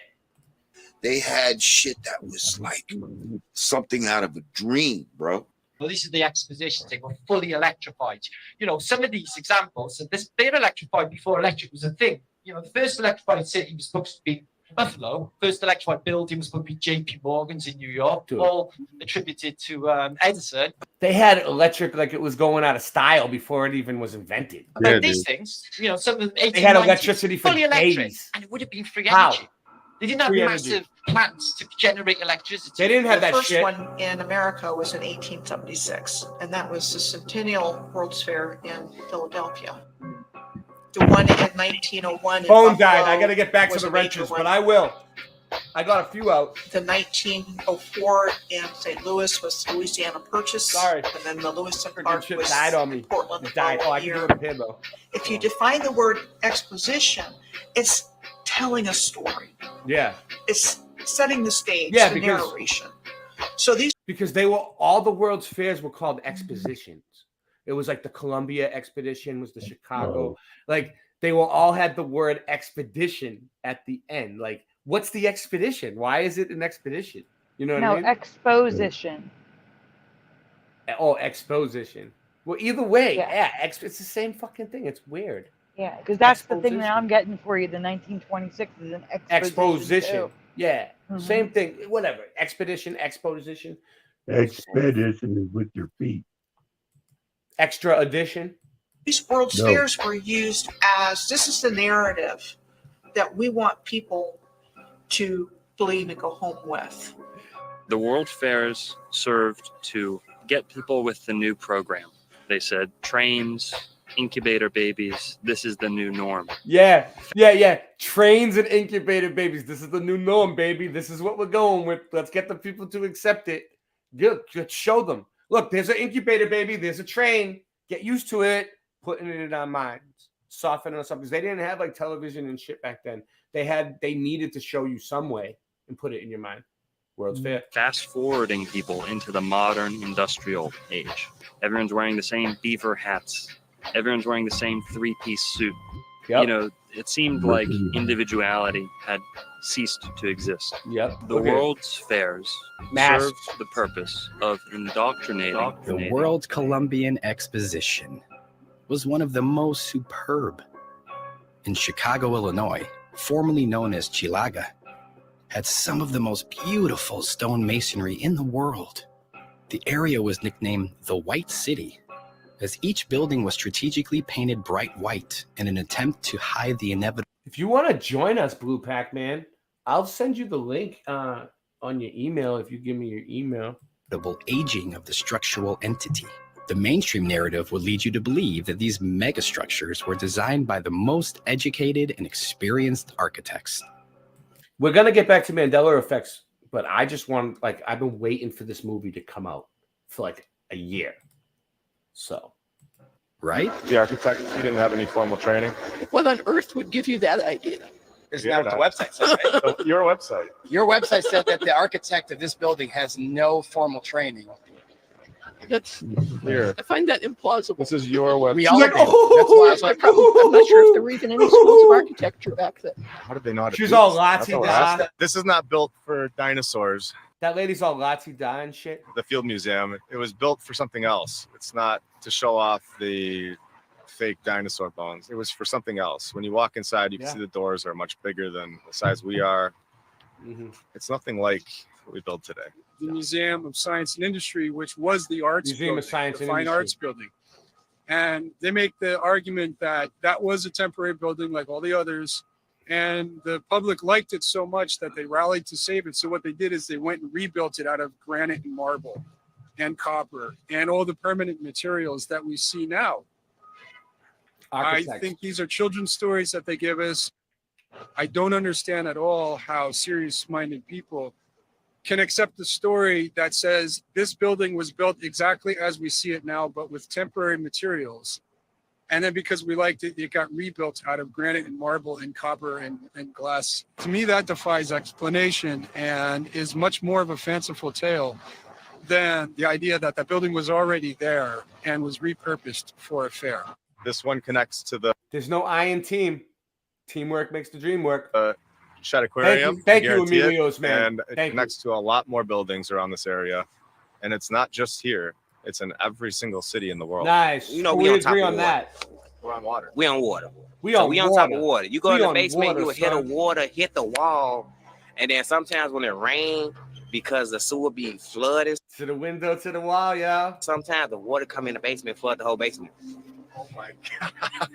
I: They had shit that was like something out of a dream, bro.
B: Well, this is the exposition thing. We're fully electrified. You know, some of these examples, so they're electrified before electric was a thing. You know, the first electrified city was supposed to be Buffalo. First electrified building was supposed to be J.P. Morgan's in New York, all attributed to Edison.
M: They had electric like it was going out of style before it even was invented.
B: But these things, you know, some of them,
M: They had electricity for
B: fully electric,
M: days.
B: and it would have been free
M: How?
B: energy. They didn't have
M: Free
B: massive
M: energy.
B: plants to generate electricity.
M: They didn't have
U: The
M: that
U: first
M: shit.
U: one in America was in 1876, and that was the Centennial World's Fair in Philadelphia. The one in 1901 in
M: Phone died.
U: Buffalo
M: I got to get back to
U: was
M: the
U: a major
M: wrenches,
U: one.
M: but I will. I got a few out.
U: The 1904 in St. Louis was Louisiana Purchase.
M: Sorry.
U: And then the Lewis and
M: Freaking
U: Clark
M: shit
U: was
M: died on me.
U: Portland.
M: It died. Oh, I can do it up here though.
U: If you define the word exposition, it's telling a story.
M: Yeah.
U: It's setting the stage,
M: Yeah,
U: the
M: because-
U: narration. So these
M: Because they were all the world's fairs were called expositions. It was like the Columbia Expedition was the Chicago. Like they will all had the word expedition at the end. Like, what's the expedition? Why is it an expedition? You know what I
N: No,
M: mean?
N: exposition.
M: Oh, exposition. Well, either way, yeah, it's the same fucking thing. It's weird.
N: Yeah, because that's the thing
M: Exposition.
N: that I'm getting for you. The 1926 is an
M: Exposition.
N: too.
M: Yeah.
N: Mhm.
M: Same thing. Whatever. Expedition, exposition.
S: Expedition is with your feet.
M: Extra edition.
U: These World's
S: No.
U: Fairs were used as this is the narrative that we want people to believe and go home with.
V: The World Fairs served to get people with the new program. They said trains, incubator babies, this is the new norm.
M: Yeah. Trains and incubator babies. This is the new norm, baby. This is what we're going with. Let's get the people to accept it. Good. Just show them. Look, there's an incubator baby. There's a train. Get used to it. Putting it in our minds. Softening us up. Because they didn't have like television and shit back then. They needed to show you some way and put it in your mind. World's Fair.
V: Fast forwarding people into the modern industrial age. Everyone's wearing the same beaver hats. Everyone's wearing the same three-piece suit.
M: Yep.
V: You know, it seemed like individuality had ceased to exist.
M: Yep.
V: The
M: Okay.
V: World's Fairs
M: Masks.
V: served the purpose of indoctrinating.
T: The World Columbian Exposition was one of the most superb. In Chicago, Illinois, formerly known as Chilaga, had some of the most beautiful stone masonry in the world. The area was nicknamed the White City, as each building was strategically painted bright white in an attempt to hide the inevitable.
M: If you want to join us, Blue Pac-Man, I'll send you the link on your email if you give me your email.
T: Aging of the structural entity. The mainstream narrative would lead you to believe that these megastructures were designed by the most educated and experienced architects.
M: We're going to get back to Mandela effects, but I just want, I've been waiting for this movie to come out for like a year. So.
T: Right?
L: The architect, he didn't have any formal training.
P: What on earth would give you that idea?
L: Isn't that what the website says, right? Your website.
P: Your website said that the architect of this building has no formal training. That's
L: Here.
P: I find that implausible.
L: This is your website.
P: We all do. That's why I was like, I'm not sure if there were even any schools of architecture back then.
L: How did they not?
M: She's all Lati da.
C: This is not built for dinosaurs.
M: That lady's all Lati da and shit.
C: The Field Museum. It was built for something else. It's not to show off the fake dinosaur bones. It was for something else. When you walk inside, you can see the doors are much bigger than the size we are.
M: Mm-hmm.
C: It's nothing like what we build today.
Q: The Museum of Science and Industry, which was the arts
M: Museum of
Q: building,
M: Science
Q: the
M: and
Q: Fine
M: Industry.
Q: Arts building. And they make the argument that that was a temporary building like all the others. And the public liked it so much that they rallied to save it. So what they did is they went and rebuilt it out of granite and marble and copper and all the permanent materials that we see now. I think these are children's stories that they give us. I don't understand at all how serious-minded people can accept the story that says this building was built exactly as we see it now, but with temporary materials. And then because we liked it, it got rebuilt out of granite and marble and copper and glass. To me, that defies explanation and is much more of a fanciful tale than the idea that the building was already there and was repurposed for a fair.
C: This one connects to the
M: There's no I in team. Teamwork makes the dream work.
C: Shed Aquarium.
M: Thank you,
C: guarantee it.
M: Emilio's man.
C: And it connects to a lot more buildings around this area. And it's not just here. It's in every single city in the world.
M: Nice.
D: You know,
M: we
D: we on top
M: agree
D: of
M: on
D: the
M: that.
C: We're on water.
D: We on water.
M: We on
D: top
M: water.
D: of water. You go
M: We
D: in the
M: on
D: basement,
M: water,
D: you will hit the
M: son.
D: water, hit the wall, and then sometimes when it rains, because the sewer be flooded
M: to the window, to the wall, yeah.
D: Sometimes the water come in the basement, flood the whole basement.
C: Oh my God.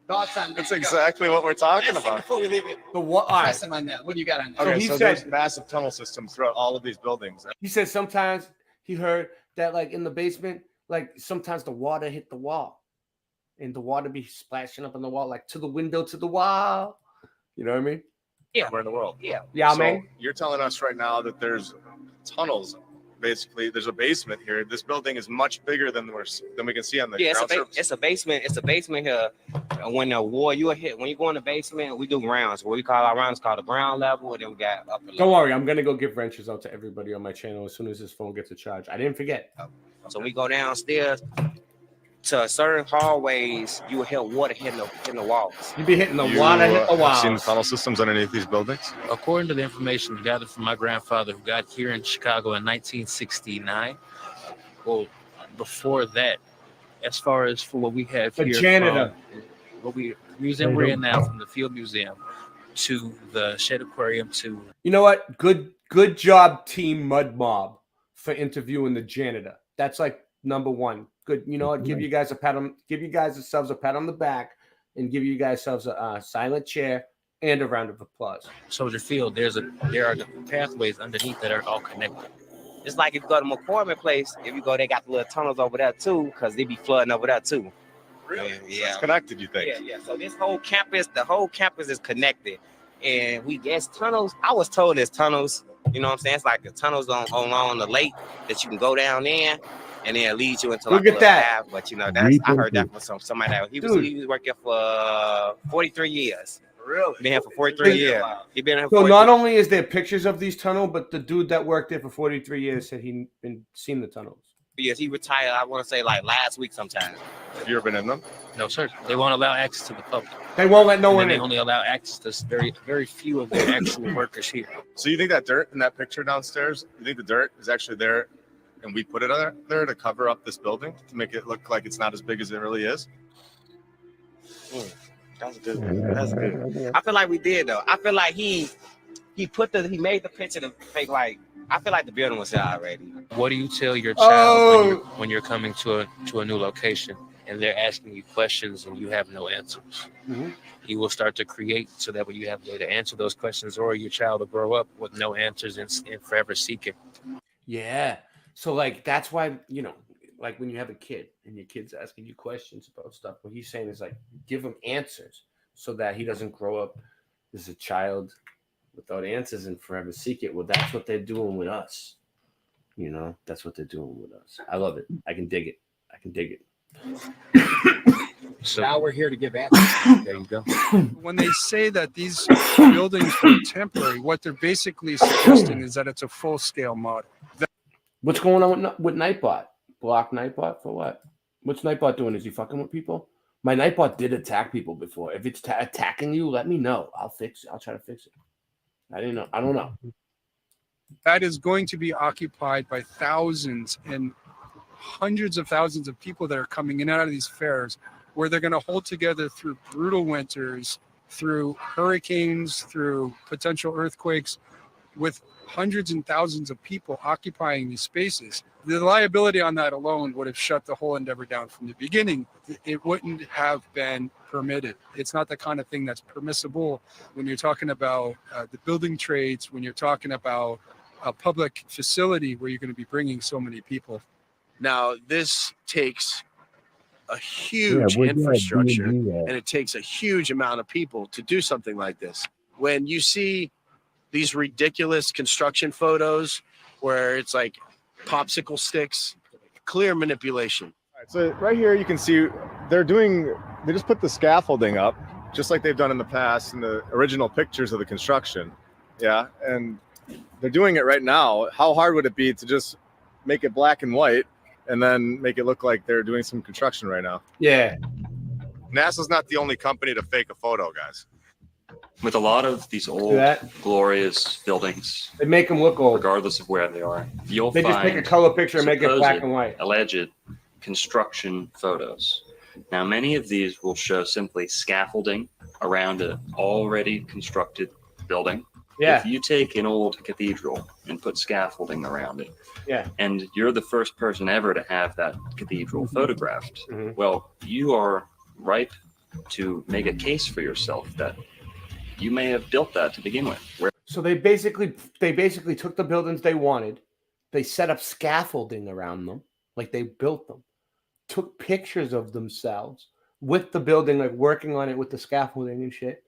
C: That's exactly what we're talking about.
P: Before we leave it,
M: the what?
P: on that. What do you got on that?
C: Okay,
M: he
C: so
M: said-
C: there's massive tunnel systems throughout all of these buildings.
M: He said sometimes he heard that like in the basement, like sometimes the water hit the wall, and the water be splashing up on the wall, like to the window, to the wall. You know what I mean?
D: Yeah,
C: we're in the world.
M: Yeah,
C: so
M: man.
C: You're telling us right now that there's tunnels. Basically, there's a basement here. This building is much bigger than we can see on the
D: Yeah,
C: ground surface.
D: it's a basement. It's a basement here. When the war you hit, when you go in the basement, we do rounds. What we call our rounds called the ground level, and then we got upper level.
M: Don't worry, I'm gonna go give wrenches out to everybody on my channel as soon as this phone gets a charge. I didn't forget.
D: So we go downstairs to certain hallways. You will hit water hitting the walls.
M: You be hitting the water, hit the
C: Have
M: walls.
C: seen the tunnel systems underneath these buildings?
R: According to the information gathered from my grandfather, who got here in Chicago in 1969, well, before that, as far as for what we have
M: The
R: here,
M: janitor.
R: from what we museum we're in now, from the Field Museum to the Shed Aquarium to
M: You know what? Good job, Team Mud Mob, for interviewing the janitor. That's like number one. Good. You know what? Give you guys yourselves a pat on the back, and give you guys yourselves a silent chair and a round of applause.
R: Soldier Field. There are the pathways underneath that are all connected.
D: It's like if you go to McCormick Place, if you go, they got the little tunnels over there too, because they be flooding over there too.
C: Really?
D: Yeah.
C: It's connected, you think?
D: Yeah. So this whole campus, the whole campus is connected, and we guess tunnels. I was told there's tunnels. You know what I'm saying? It's like the tunnels on the lake that you can go down there, and then it leads you into like
M: Look at
D: a little
M: that.
D: path. But you know, I heard that from somebody that he was working for 43 years.
C: Really?
D: Been here for 43 years. He been here for
M: So
D: 43
M: not only is there pictures of these tunnels, but the dude that worked there for 43 years said he'd been seen the tunnels.
D: years. He retired, I want to say like last week sometime.
C: Have you ever been in them?
R: No, sir. They won't allow access to the public.
M: They won't let no
R: And
M: one
R: then
M: in.
R: They only allow access to very few of their actual workers here.
C: So you think that dirt in that picture downstairs, you think the dirt is actually there and we put it there to cover up this building to make it look like it's not as big as it really is?
D: That's good. That's good. I feel like we did though. I feel like he made the picture to make like, I feel like the building was there already.
R: What do you tell your child when you're coming to a new location and they're asking you questions and you have no answers?
M: Mm-hmm.
R: You will start to create so that way you have a way to answer those questions, or your child will grow up with no answers and forever seeking.
M: Yeah. So like that's why, you know, like when you have a kid and your kid's asking you questions about stuff, what he's saying is like give him answers so that he doesn't grow up as a child without answers and forever seek it. Well, that's what they're doing with us. You know, that's what they're doing with us. I love it. I can dig it.
P: So now we're here to give answers.
R: There you go.
Q: When they say that these buildings were temporary, what they're basically suggesting is that it's a full-scale model.
M: What's going on with Nightbot? Block Nightbot for what? What's Nightbot doing? Is he fucking with people? My Nightbot did attack people before. If it's attacking you, let me know. I'll fix it. I'll try to fix it. I didn't know. I don't know.
Q: That is going to be occupied by thousands and hundreds of thousands of people that are coming in and out of these fairs, where they're going to hold together through brutal winters, through hurricanes, through potential earthquakes, with hundreds and thousands of people occupying these spaces. The liability on that alone would have shut the whole endeavor down from the beginning. It wouldn't have been permitted. It's not the kind of thing that's permissible when you're talking about the building trades, when you're talking about a public facility where you're going to be bringing so many people.
J: Now, this takes a huge
S: we're
J: infrastructure,
S: doing that.
J: and it takes a huge amount of people to do something like this. When you see these ridiculous construction photos where it's like popsicle sticks, clear manipulation.
C: So right here you can see they just put the scaffolding up just like they've done in the past in the original pictures of the construction. Yeah, and they're doing it right now. How hard would it be to just make it black and white and then make it look like they're doing some construction right now?
M: Yeah.
C: NASA's not the only company to fake a photo, guys.
V: With a lot of these old, glorious buildings,
M: they make them look old,
V: regardless of where they are. You'll
M: They
V: find
M: just take a color picture and make it black
V: supposed
M: and white.
V: Alleged construction photos. Now, many of these will show simply scaffolding around an already constructed building.
M: Yeah.
V: If you take an old cathedral and put scaffolding around it,
M: Yeah.
V: and you're the first person ever to have that cathedral photographed, well, you are ripe to make a case for yourself that you may have built that to begin with.
M: So they basically took the buildings they wanted, they set up scaffolding around them, like they built them, took pictures of themselves with the building, like working on it with the scaffolding and shit.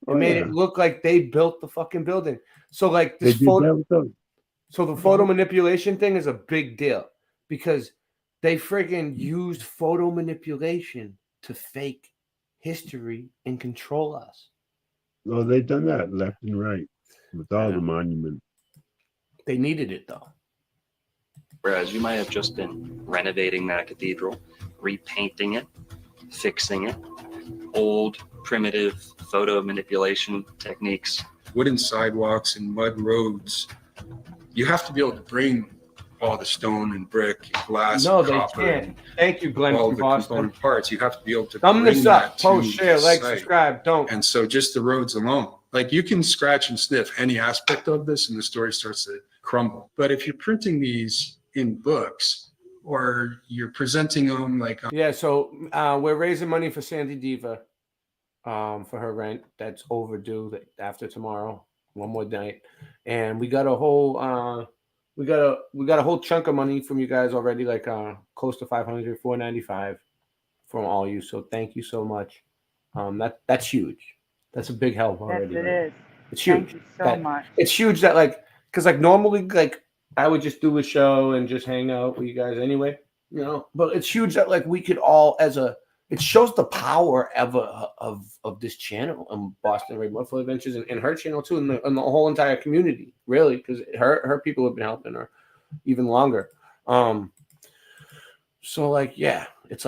M: It made it look like they built the fucking building. So like this photo, so the photo manipulation thing is a big deal because they friggin' used photo manipulation to fake history and control us.
S: Well, they've done that left and right with all the monuments.
M: They needed it though.
V: Whereas you might have just been renovating that cathedral, repainting it, fixing it, old primitive photo manipulation techniques.
A: Wooden sidewalks and mud roads. You have to be able to bring all the stone and brick and glass
M: No,
A: and
M: they
A: copper
M: can't.
A: and
M: Thank you, Glenn
A: all
M: from
A: the
M: Boston.
A: component parts. You have to be able to
M: Thumb
A: bring
M: this up.
A: that to
M: Post, share,
A: the
M: like,
A: site.
M: subscribe. Don't.
A: And so just the roads alone, like you can scratch and sniff any aspect of this and the story starts to crumble. But if you're printing these in books or you're presenting them like
M: Yeah, so we're raising money for SandyDiVa for her rent. That's overdue after tomorrow, one more night. And we got a whole we got a whole chunk of money from you guys already, like close to 500, 495 from all you. So thank you so much. That's huge. That's a big help already.
N: Yes, it
M: right?
N: is.
M: It's huge.
N: Thank you so much.
M: It's huge that because normally I would just do a show and just hang out with you guys anyway, but it's huge that we could all it shows the power of this channel and Boston Red Mudflood Adventures and her channel too, and the whole entire community, really, because her people have been helping her even longer. So it's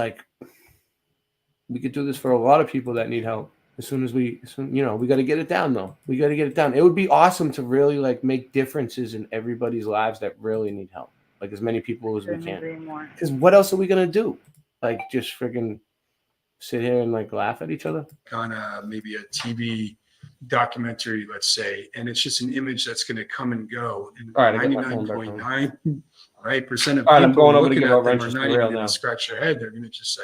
M: we could do this for a lot of people that need help. As soon as we got to get it down though. We got to get it down. It would be awesome to really make differences in everybody's lives that really need help. Like as many people as we can. Because what else are we gonna do? Just freaking sit here and laugh at each other?
A: on maybe a TV documentary, let's say, and it's just an image that's going to come and go. And
M: All right, I got my phone back on.
A: 99.9% of
M: All right, I'm
A: people
M: going over to
A: looking
M: give
A: at
M: out
A: them are
M: wrenches
A: not
M: for
A: even
M: real
A: going
M: now.
A: to scratch their head. They're going to just say,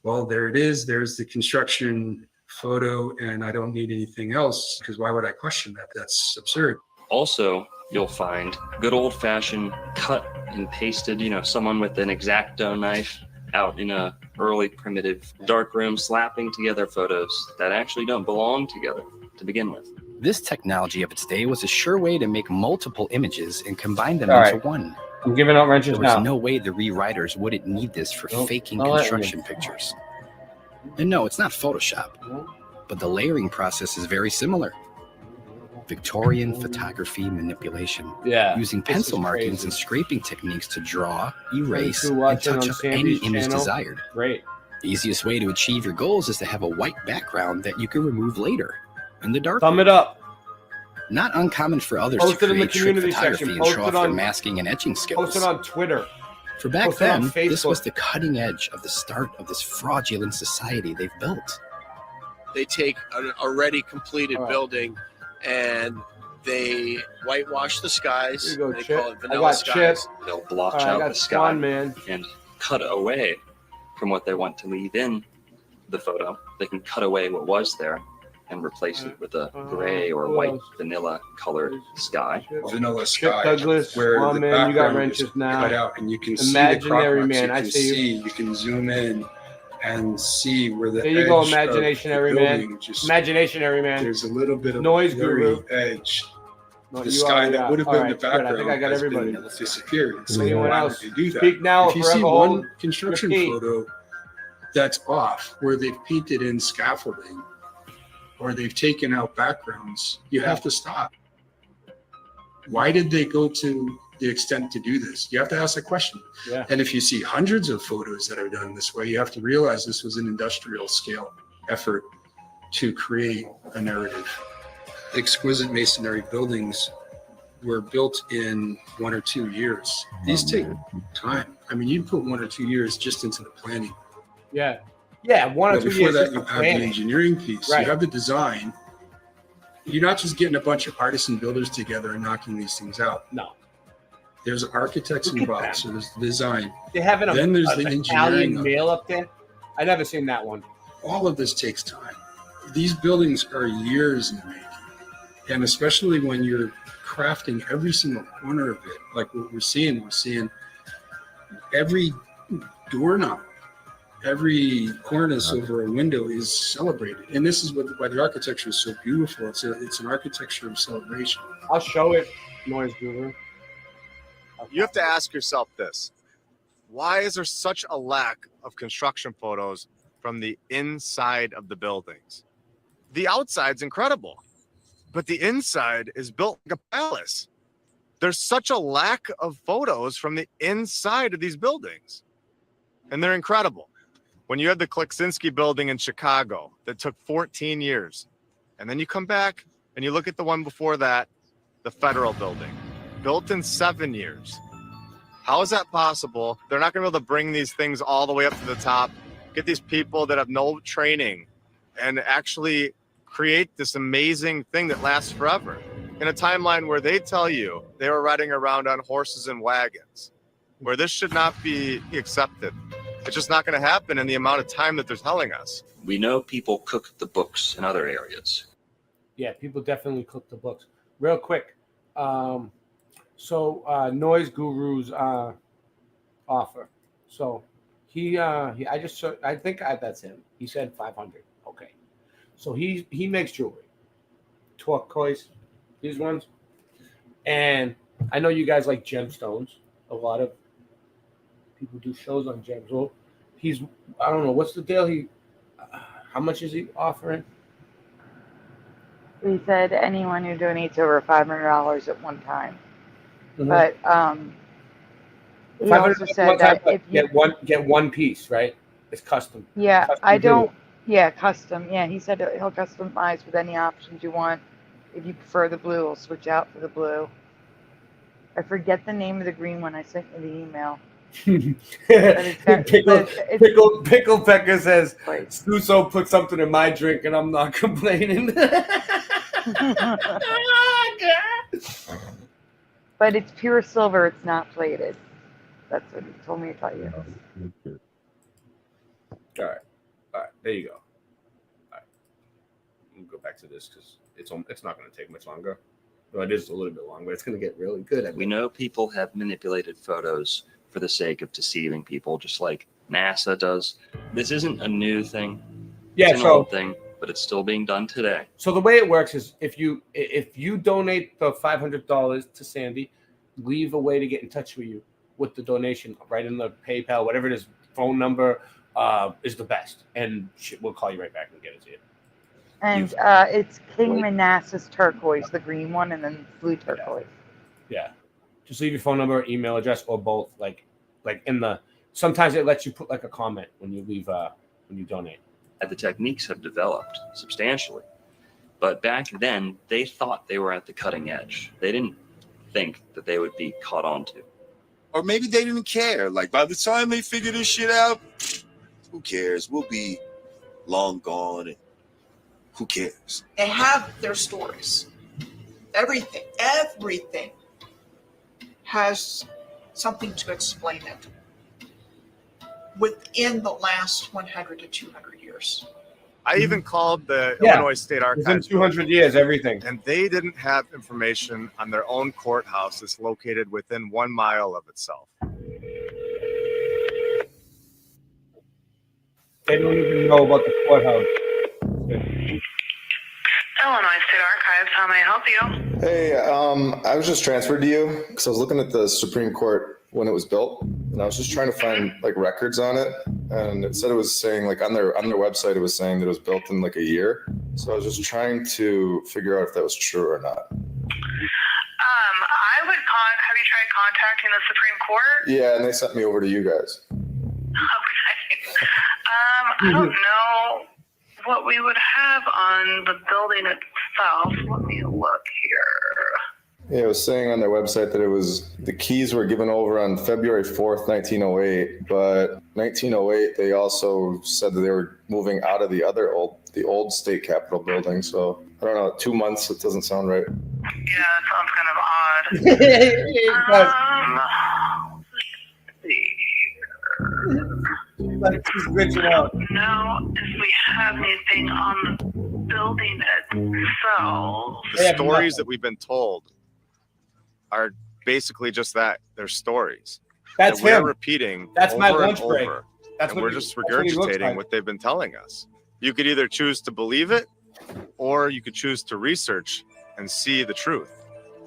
A: well, there it is. There's the construction photo, and I don't need anything else because why would I question that? That's absurd.
V: Also, you'll find good old-fashioned cut and pasted, someone with an X-Acto knife out in a early primitive dark room slapping together photos that actually don't belong together to begin with.
T: This technology of its day was a sure way to make multiple images and combine them
M: All
T: into
M: right.
T: one.
M: I'm giving out wrenches
T: There was
M: now.
T: no way the rewriters wouldn't need this for
M: Nope,
T: faking
M: not letting
T: construction
M: me.
T: pictures. And no, it's not Photoshop, but the layering process is very similar. Victorian photography manipulation,
M: Yeah,
T: using
M: this is
T: pencil markings
M: crazy.
T: and scraping techniques to draw, erase,
M: Thanks for
T: and
M: watching
T: touch
M: on
T: up
M: Sandy's
T: any image
M: channel.
T: desired.
M: Great.
T: The easiest way to achieve your goals is to have a white background that you can remove later in the dark.
M: Thumb it up.
T: Not uncommon for others
M: Post
T: to
M: it in the
T: create trick
M: community
T: photography
M: section.
T: and
M: Post
T: show
M: it
T: off their
M: on-
T: masking and etching skills.
M: Post it on Twitter.
T: For back
M: Post it on
T: then, this was
M: Facebook.
T: the cutting edge of the start of this fraudulent society they've built.
J: They take an already completed building and they whitewash the skies.
M: Here you go,
J: They
M: Chip.
J: call it
M: I
J: vanilla
M: got
J: skies.
M: Chip.
V: They'll blotch
M: I
V: out
M: got
V: the sky
M: Swan Man.
V: and cut away from what they want to leave in the photo. They can cut away what was there and replace it with a gray or
M: who
V: white
M: else?
V: vanilla colored sky.
A: Vanilla
M: Chip
A: sky,
M: Douglas,
A: where
M: Swan
A: the
M: Man, you got
A: background
M: wrenches
A: is
M: now.
A: cut out, and you can see the crop
M: Imaginary
A: marks.
M: Man,
A: You
M: I
A: can
M: see you.
A: see. You can zoom in and see where the
M: There you go,
A: edge of the
M: imaginationary
A: building
M: man.
A: just
M: Imaginationary man.
A: there's a little bit of
M: Noise
A: blurry
M: guru.
A: edge.
M: No,
A: The
M: you
A: sky
M: already
A: that
M: are.
A: would have
M: All
A: been
M: right,
A: the
M: good. I
A: background
M: think I got
A: has
M: everybody.
A: been disappeared. And so
M: Anyone
A: why
M: else?
A: would they do that?
M: Speak now
A: If you
M: or
A: see
M: forever
A: one
M: hold
A: construction
M: your peace.
A: photo that's off, where they've painted in scaffolding or they've taken out backgrounds, you have to stop. Why did they go to the extent to do this? You have to ask the question.
M: Yeah.
A: And if you see hundreds of photos that are done this way, you have to realize this was an industrial scale effort to create a narrative. Exquisite masonry buildings were built in 1 or 2 years. These take time. I mean, you put 1 or 2 years just into the planning.
M: Yeah. Yeah, 1 or
A: But
M: 2
A: before
M: years.
A: that,
M: just
A: you
M: for
A: have the
M: planning.
A: engineering piece.
M: Right.
A: You have the design. You're not just getting a bunch of artisan builders together and knocking these things out.
M: No.
A: There's architects
M: Look at
A: involved,
M: that.
A: so there's the design.
M: They have an
A: Then there's the
M: Italian
A: engineering of it.
M: mail up there. I never seen that one.
A: All of this takes time. These buildings are years in the making. And especially when you're crafting every single corner of it, like what we're seeing every doorknob, every cornice over a window is celebrated. And this is why the architecture is so beautiful. It's an architecture of celebration.
M: I'll show it, Noise Guru.
C: You have to ask yourself this. Why is there such a lack of construction photos from the inside of the buildings? The outside's incredible, but the inside is built like a palace. There's such a lack of photos from the inside of these buildings, and they're incredible. When you had the Kleksinski building in Chicago that took 14 years, and then you come back and you look at the one before that, the Federal building, built in 7 years. How is that possible? They're not going to be able to bring these things all the way up to the top, get these people that have no training, and actually create this amazing thing that lasts forever in a timeline where they tell you they were riding around on horses and wagons, where this should not be accepted. It's just not going to happen in the amount of time that they're telling us.
V: We know people cook the books in other areas.
M: Yeah, people definitely cook the books. Real quick. Noise Guru's offer. So I think that's him. He said 500. Okay. So he makes jewelry. Turquoise, these ones. And I know you guys like gemstones. A lot of people do shows on gems. Well, I don't know, what's the deal? How much is he offering?
N: He said anyone who donates over $500 at one time.
M: Mhm.
N: But he also said that if you
M: get one piece, right? It's custom.
N: yeah,
M: Custom
N: I don't
M: jewelry.
N: yeah, custom. Yeah, he said he'll customize with any options you want. If you prefer the blue, we'll switch out for the blue. I forget the name of the green one I sent you the email.
M: Pickle Pecker says Suso put something in my drink and I'm not complaining.
N: But it's pure silver, it's not plated. That's what he told me to tell you.
M: All right, there you go. All right, we'll go back to this because it's not going to take much longer. Well, it is a little bit long, but it's going to get really good.
V: We know people have manipulated photos for the sake of deceiving people, just like NASA does. This isn't a new thing.
M: Yeah,
V: it's an old thing, but it's still being done today.
M: So the way it works is if you donate the $500 to Sandy, leave a way to get in touch with you with the donation right in the PayPal, whatever it is, phone number is the best, and we'll call you right back and get it to you.
N: And it's King Manassas turquoise, the green one, and then blue turquoise.
M: Yeah. Just leave your phone number, email address, or both. Like in the sometimes it lets you put like a comment when you leave when you donate.
V: The techniques have developed substantially, but back then they thought they were at the cutting edge. They didn't think that they would be caught on to.
I: Or maybe they didn't care. Like by the time they figure this shit out, who cares? We'll be long gone. And who cares?
U: They have their stories. Everything has something to explain it within the last 100 to 200 years.
C: I even called the Illinois State Archives.
M: Within 200 years, everything.
C: And they didn't have information on their own courthouse that's located within 1 mile of itself.
M: They don't even know about the courthouse.
F: Illinois State Archives, how may I help you?
H: Hey, I was just transferred to you because I was looking at the Supreme Court when it was built, and I was just trying to find like records on it, and it said it was saying like on their website it was saying that it was built in like a year. So I was just trying to figure out if that was true or not.
F: I would have you tried contacting the Supreme Court?
H: Yeah, and they sent me over to you guys.
F: Okay. I don't know what we would have on the building itself. Let me look here.
H: Yeah, it was saying on their website that it was the keys were given over on February 4th, 1908. But 1908, they also said that they were moving out of the old state capitol building. So I don't know, 2 months. It doesn't sound right.
F: Yeah, that sounds kind of odd.
M: Like she's glitching out.
F: Know if we have anything on the building itself.
C: The stories that we've been told are basically just that. They're stories.
M: That's
C: that we're
M: him.
C: repeating
M: That's my
C: over and
M: lunch break.
C: over.
M: That's
C: And
M: what
C: we're
M: he-
C: just
M: that's what he looks
C: regurgitating
M: like.
C: what they've been telling us. You could either choose to believe it, or you could choose to research and see the truth.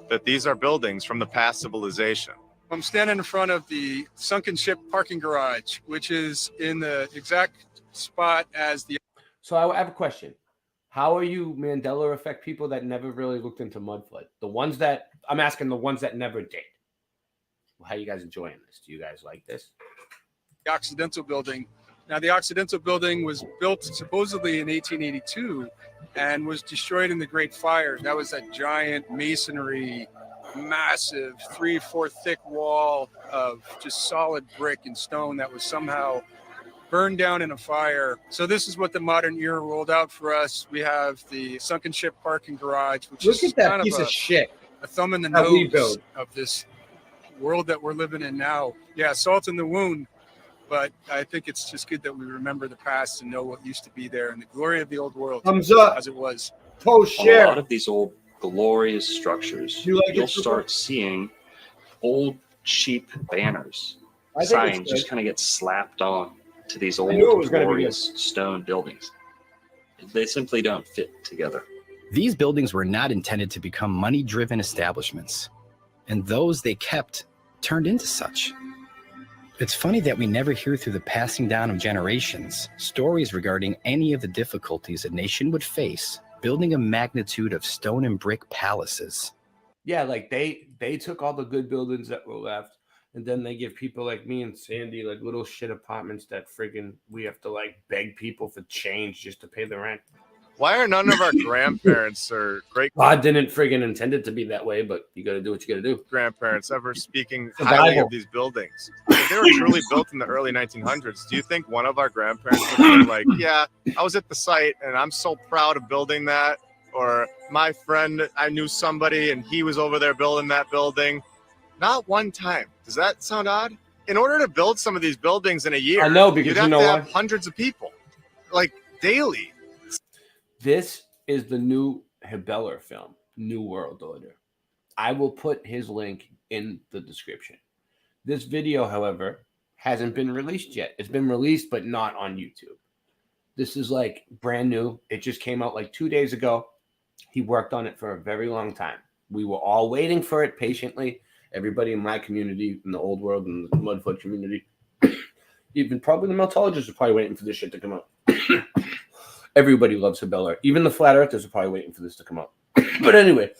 C: That these are buildings from the past civilization.
Q: I'm standing in front of the sunken ship parking garage, which is in the exact spot as the.
M: So I have a question. How are you Mandela effect people that never really looked into Mudflood? The ones that I'm asking, the ones that never did. How you guys enjoying this? Do you guys like this?
Q: The Occidental Building. Now, the Occidental Building was built supposedly in 1882 and was destroyed in the Great Fire. That was that giant masonry, massive 3-4 thick wall of just solid brick and stone that was somehow burned down in a fire. So this is what the modern era rolled out for us. We have the sunken ship parking garage, which
M: Look
Q: is
M: at that
Q: kind
M: piece
Q: of
M: of shit.
Q: a thumb in the
M: How we
Q: nose
M: build.
Q: of this world that we're living in now. Yeah, salt in the wound. But I think it's just good that we remember the past and know what used to be there and the glory of the old world
M: Thumbs up.
Q: as it was.
M: Post
V: On a lot of these old glorious structures,
M: You like it,
V: you'll
M: Cooper?
V: start seeing old cheap banners,
M: I think it's
V: signs
M: good.
V: just kind of get slapped on to these
M: I knew it
V: old
M: was gonna be
V: glorious stone buildings. They simply don't fit together.
T: These buildings were not intended to become money-driven establishments, and those they kept turned into such. It's funny that we never hear through the passing down of generations stories regarding any of the difficulties a nation would face building a magnitude of stone and brick palaces.
M: Yeah, like they took all the good buildings that were left, and then they give people like me and Sandy like little shit apartments that friggin' we have to like beg people for change just to pay the rent.
C: Why are none of our grandparents or great
M: God didn't friggin' intend it to be that way, but you got to do what you got to do.
C: grandparents ever speaking
M: The
C: highly
M: Bible.
C: of these buildings? If they were truly built in the early 1900s, do you think one of our grandparents would have been like, yeah, I was at the site and I'm so proud of building that? Or my friend, I knew somebody and he was over there building that building. Not one time. Does that sound odd? In order to build some of these buildings in a year,
M: I know, because
C: you'd
M: you
C: have
M: know
C: to
M: what?
C: have hundreds of people, like daily.
M: This is the new Hebeller film, New World Order. I will put his link in the description. This video, however, hasn't been released yet. It's been released, but not on YouTube. This is like brand new. It just came out like 2 days ago. He worked on it for a very long time. We were all waiting for it patiently. Everybody in my community, in the old world, and the Mudflood community, even probably the Meltologists are probably waiting for this shit to come out. Everybody loves Hebeller. Even the flat earthers are probably waiting for this to come out. But anyway,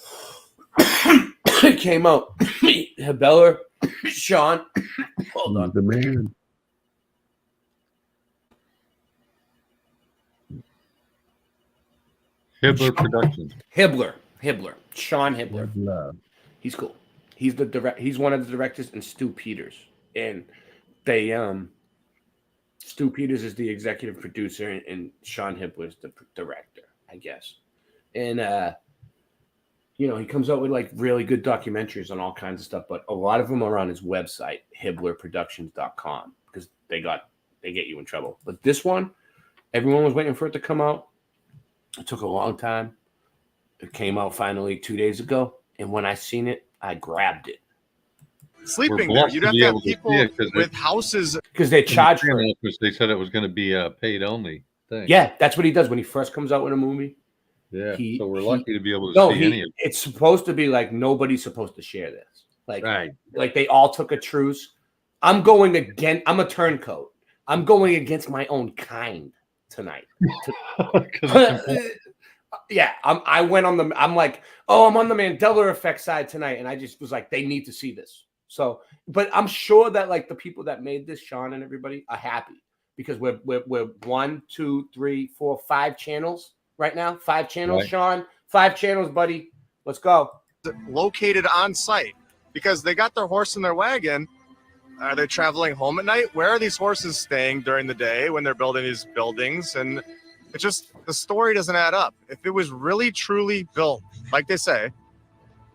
M: it came out. Hebeller, Sean, hold on.
S: The man.
O: Hibbler Productions.
M: Hibbler, Sean Hibbler.
S: Love.
M: He's cool. He's He's one of the directors, and Stu Peters, and they Stu Peters is the executive producer, and Sean Hibbler is the director, I guess. And he comes out with like really good documentaries on all kinds of stuff, but a lot of them are on his website, hibblerproductions.com, because they get you in trouble. But this one, everyone was waiting for it to come out. It took a long time. It came out finally 2 days ago, and when I seen it, I grabbed it.
C: sleeping
O: We're
C: there.
O: blessed
C: You'd
O: to
C: have
O: be
C: to have
O: able to see
C: people
O: it 'cause
C: with houses.
M: Because they charge for it.
O: Because they said it was going to be a paid only thing.
M: Yeah, that's what he does when he first comes out with a movie.
O: Yeah, so we're lucky to be able to
M: No,
O: see any of it.
M: it's supposed to be like nobody's supposed to share this. Like,
O: Right.
M: like they all took a truce. I'm going again. I'm a turncoat. I'm going against my own kind tonight. Yeah, I went on the. I'm like, oh, I'm on the Mandela effect side tonight, and I just was like, they need to see this. So, but I'm sure that like the people that made this, Sean and everybody, are happy because we're 1, 2, 3, 4, 5 channels right now. 5 channels,
C: Right.
M: Sean. 5 channels, buddy. Let's go.
C: Located on site because they got their horse in their wagon. Are they traveling home at night? Where are these horses staying during the day when they're building these buildings? And it's just, the story doesn't add up. If it was really truly built, like they say,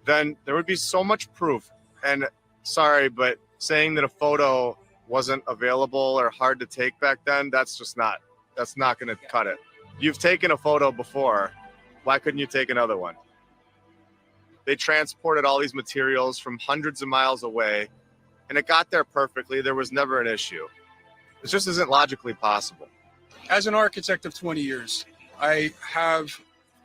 C: then there would be so much proof. And sorry, but saying that a photo wasn't available or hard to take back then, that's not going to cut it. You've taken a photo before. Why couldn't you take another one? They transported all these materials from hundreds of miles away, and it got there perfectly. There was never an issue. It just isn't logically possible.
Q: As an architect of 20 years, I have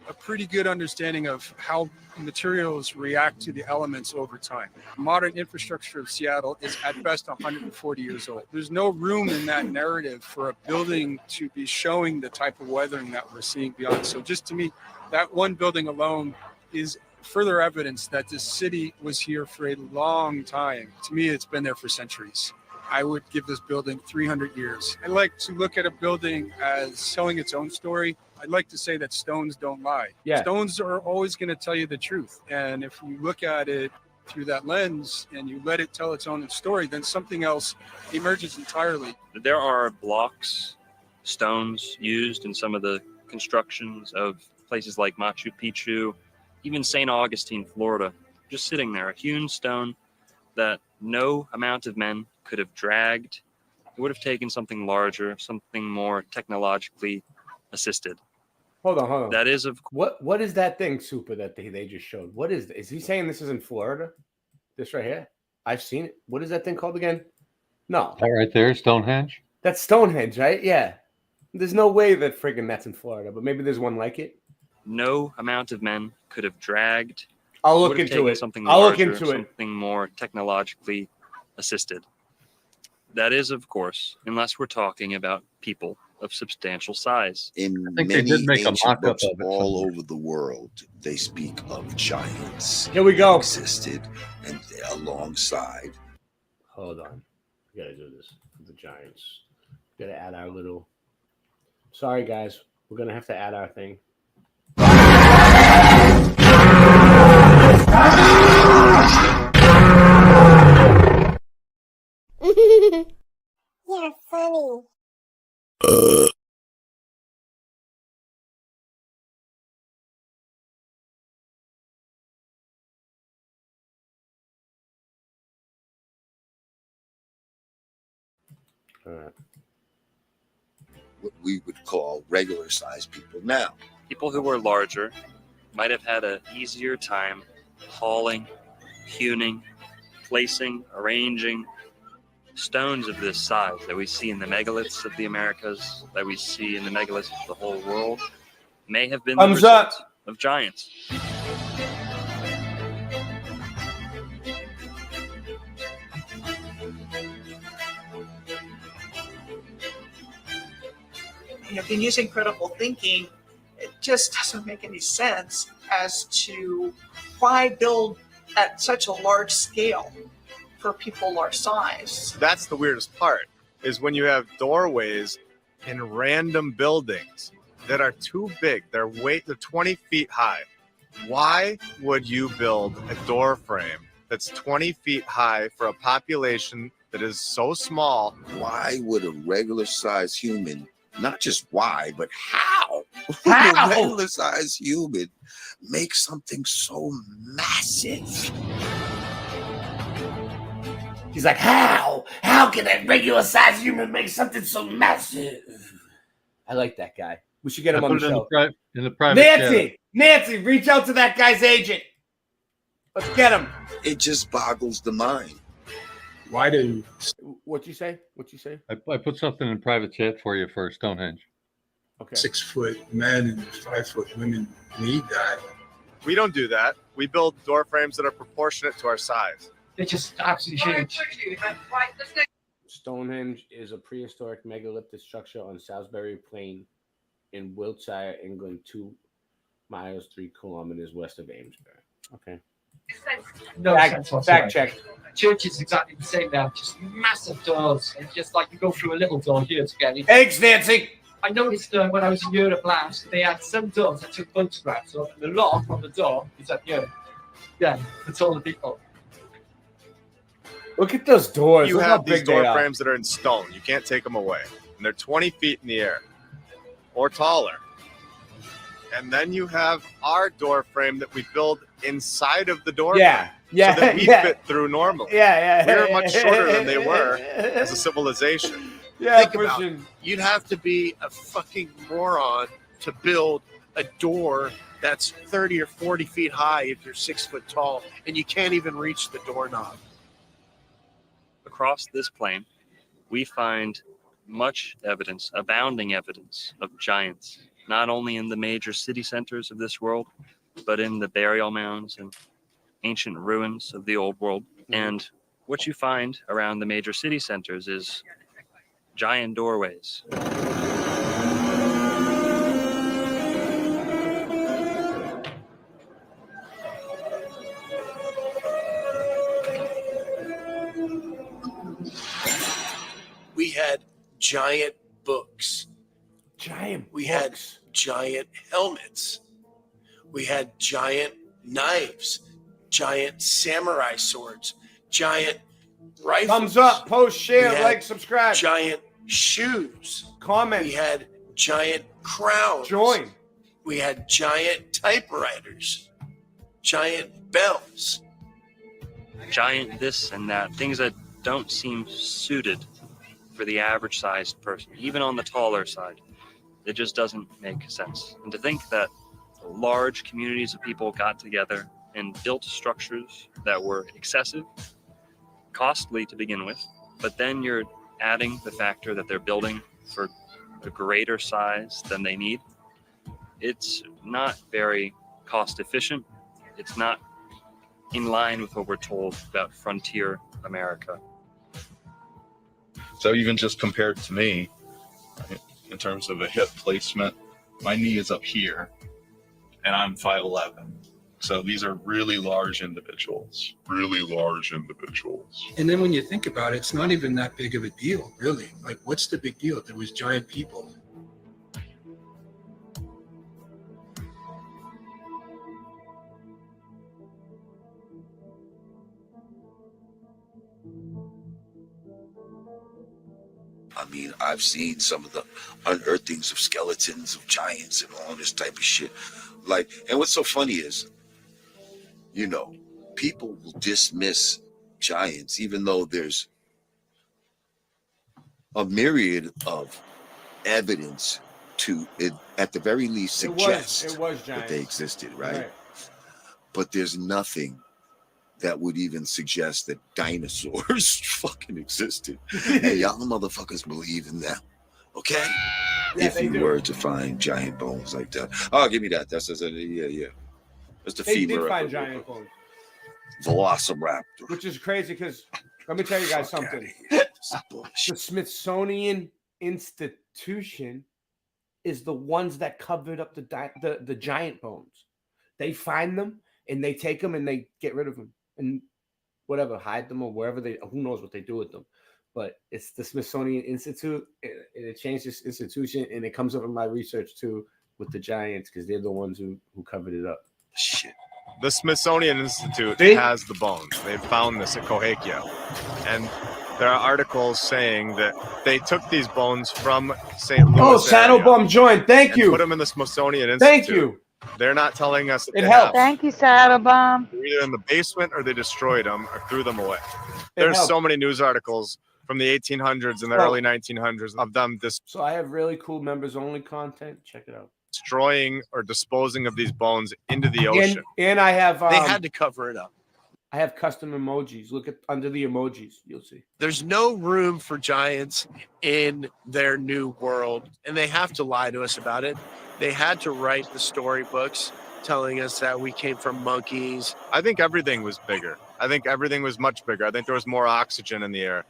Q: a pretty good understanding of how materials react to the elements over time. Modern infrastructure of Seattle is at best 140 years old. There's no room in that narrative for a building to be showing the type of weathering that we're seeing beyond. So just to me, that one building alone is further evidence that this city was here for a long time. To me, it's been there for centuries. I would give this building 300 years. I like to look at a building as telling its own story. I'd like to say that stones don't lie.
M: Yeah.
Q: Stones are always going to tell you the truth. And if you look at it through that lens and you let it tell its own story, then something else emerges entirely.
V: There are blocks, stones used in some of the constructions of places like Machu Picchu, even St. Augustine, Florida, just sitting there, a hewn stone that no amount of men could have dragged. It would have taken something larger, something more technologically assisted.
M: Hold on.
V: That is of
M: what is that thing, Super, that they just showed? What is this? Is he saying this is in Florida? This right here? I've seen it. What is that thing called again? No.
O: That right there, Stonehenge.
M: That's Stonehenge, right? Yeah. There's no way that friggin' that's in Florida, but maybe there's one like it.
V: no amount of men could have dragged.
M: I'll look
V: Would have
M: into
V: taken
M: it.
V: Something
M: I'll look
V: larger,
M: into it.
V: something more technologically assisted. That is, of course, unless we're talking about people of substantial size.
I: In
V: think
I: many
V: they did make a
I: ancient
V: mock-up
I: books
V: of it
I: all
V: somewhere.
I: over the world, they speak of giants.
M: Here we go.
I: Existed, and alongside.
M: Hold on. We gotta do this for the Giants. Gotta add our little. Sorry, guys. We're gonna have to add our thing.
E: You're funny.
I: What we would call regular sized people now.
V: People who were larger might have had an easier time hauling, hewing, placing, arranging stones of this size that we see in the megaliths of the Americas, that we see in the megaliths of the whole world, may have been the
M: Thumbs up.
V: result of giants.
U: If you're using critical thinking, it just doesn't make any sense as to why build at such a large scale for people our size.
C: That's the weirdest part, is when you have doorways in random buildings that are too big. They're 20 feet high. Why would you build a door frame that's 20 feet high for a population that is so small?
I: Why would a regular sized human, not just why, but how?
M: How?
I: A regular sized human make something so massive?
M: He's like, how? How can a regular sized human make something so massive? I like that guy. We should get him
O: I
M: on
O: put
M: the
O: it
M: show.
O: in the private chat.
M: Nancy, reach out to that guy's agent. Let's get him.
I: It just boggles the mind.
A: Why do
M: What'd you say? What'd you say?
O: I put something in private chat for you for Stonehenge.
M: Okay.
A: 6-foot men and 5-foot women need that?
C: We don't do that. We build door frames that are proportionate to our size.
B: They're just absolutely huge.
M: Stonehenge is a prehistoric megalithic structure on Salisbury Plain in Wiltshire, England, 2 miles 3 kilometers west of Amesbury. Okay.
B: No sense whatsoever.
M: Fact check.
B: Church is exactly the same now, just massive doors. It's just like you go through a little door here to get in.
M: Eggs, Nancy!
B: I noticed when I was in Europe last, they had some doors that took photographs of, and the lock on the door is up here. Yeah, that's all the people.
M: Look at those doors.
C: You
M: Look how
C: have these
M: big
C: door
M: they are.
C: frames that are in stone. You can't take them away. And they're 20 feet in the air or taller. And then you have our door frame that we build inside of the door
M: Yeah, yeah,
C: so that we
M: yeah.
C: fit through normally.
M: Yeah,
C: We're much shorter than they were as a civilization.
M: Yeah,
J: Think about it. You'd have to be a fucking moron to build a door that's 30 or 40 feet high if you're 6 foot tall, and you can't even reach the doorknob.
V: Across this plain, we find much evidence, abounding evidence of giants, not only in the major city centers of this world, but in the burial mounds and ancient ruins of the old world. And what you find around the major city centers is giant doorways.
J: We had giant books.
M: We
J: had giant helmets. We had giant knives, giant samurai swords, giant rifles.
M: Thumbs up, post, share,
J: We had
M: like, subscribe.
J: Giant shoes.
M: Comment.
J: We had giant crowns.
M: Join.
J: We had giant typewriters, giant bells.
V: Giant this and that, things that don't seem suited for the average sized person, even on the taller side. It just doesn't make sense. And to think that large communities of people got together and built structures that were excessive, costly to begin with, but then you're adding the factor that they're building for a greater size than they need. It's not very cost efficient. It's not in line with what we're told about frontier America.
E: So even just compared to me, right, in terms of a hip placement, my knee is up here and I'm 5'11". So these are really large individuals.
A: And then when you think about it, it's not even that big of a deal, really. Like, what's the big deal? There was giant people.
I: I mean, I've seen some of the unearthings of skeletons of giants and all this type of shit. Like, and what's so funny is, you know, people will dismiss giants even though there's a myriad of evidence to it, at the very least, suggest
M: it was
I: that they
M: giants.
I: existed, right? But there's nothing that would even suggest that dinosaurs fucking existed. Hey, y'all motherfuckers believe in that, okay?
M: Yeah,
I: If
M: they
I: you
M: do.
I: were to find giant bones like that. Oh, give me that. That's yeah. That's the
M: They
I: femur.
M: did find
I: of
M: giant bones,
I: Velociraptor.
M: which is crazy because let me tell you guys something. The Smithsonian Institution is the ones that covered up the giant bones. They find them and they take them and they get rid of them and whatever, hide them or wherever who knows what they do with them. But it's the Smithsonian Institute, and it changed this institution, and it comes up in my research too with the giants because they're the ones who covered it up.
I: Shit.
C: The Smithsonian Institute has the bones. They found this at Cahokia. And there are articles saying that they took these bones from St. Louis.
M: Oh, Saddlebum joined. Thank you.
C: Put them in the Smithsonian Institute.
M: Thank you.
C: They're not telling us that
M: It
C: they
M: helps.
C: have.
N: Thank you, Saddlebum.
C: They're either in the basement or they destroyed them or threw them away.
M: It
C: There's
M: helps.
C: so many news articles from the 1800s and the
M: Oh.
C: early 1900s of them
M: So I have really cool members only content. Check it out.
C: destroying or disposing of these bones into the ocean.
M: And I have
J: They had to cover it up.
M: I have custom emojis. Look at under the emojis. You'll see.
J: There's no room for giants in their new world, and they have to lie to us about it. They had to write the storybooks telling us that we came from monkeys.
C: I think everything was bigger. I think everything was much bigger. I think there was more oxygen in the air.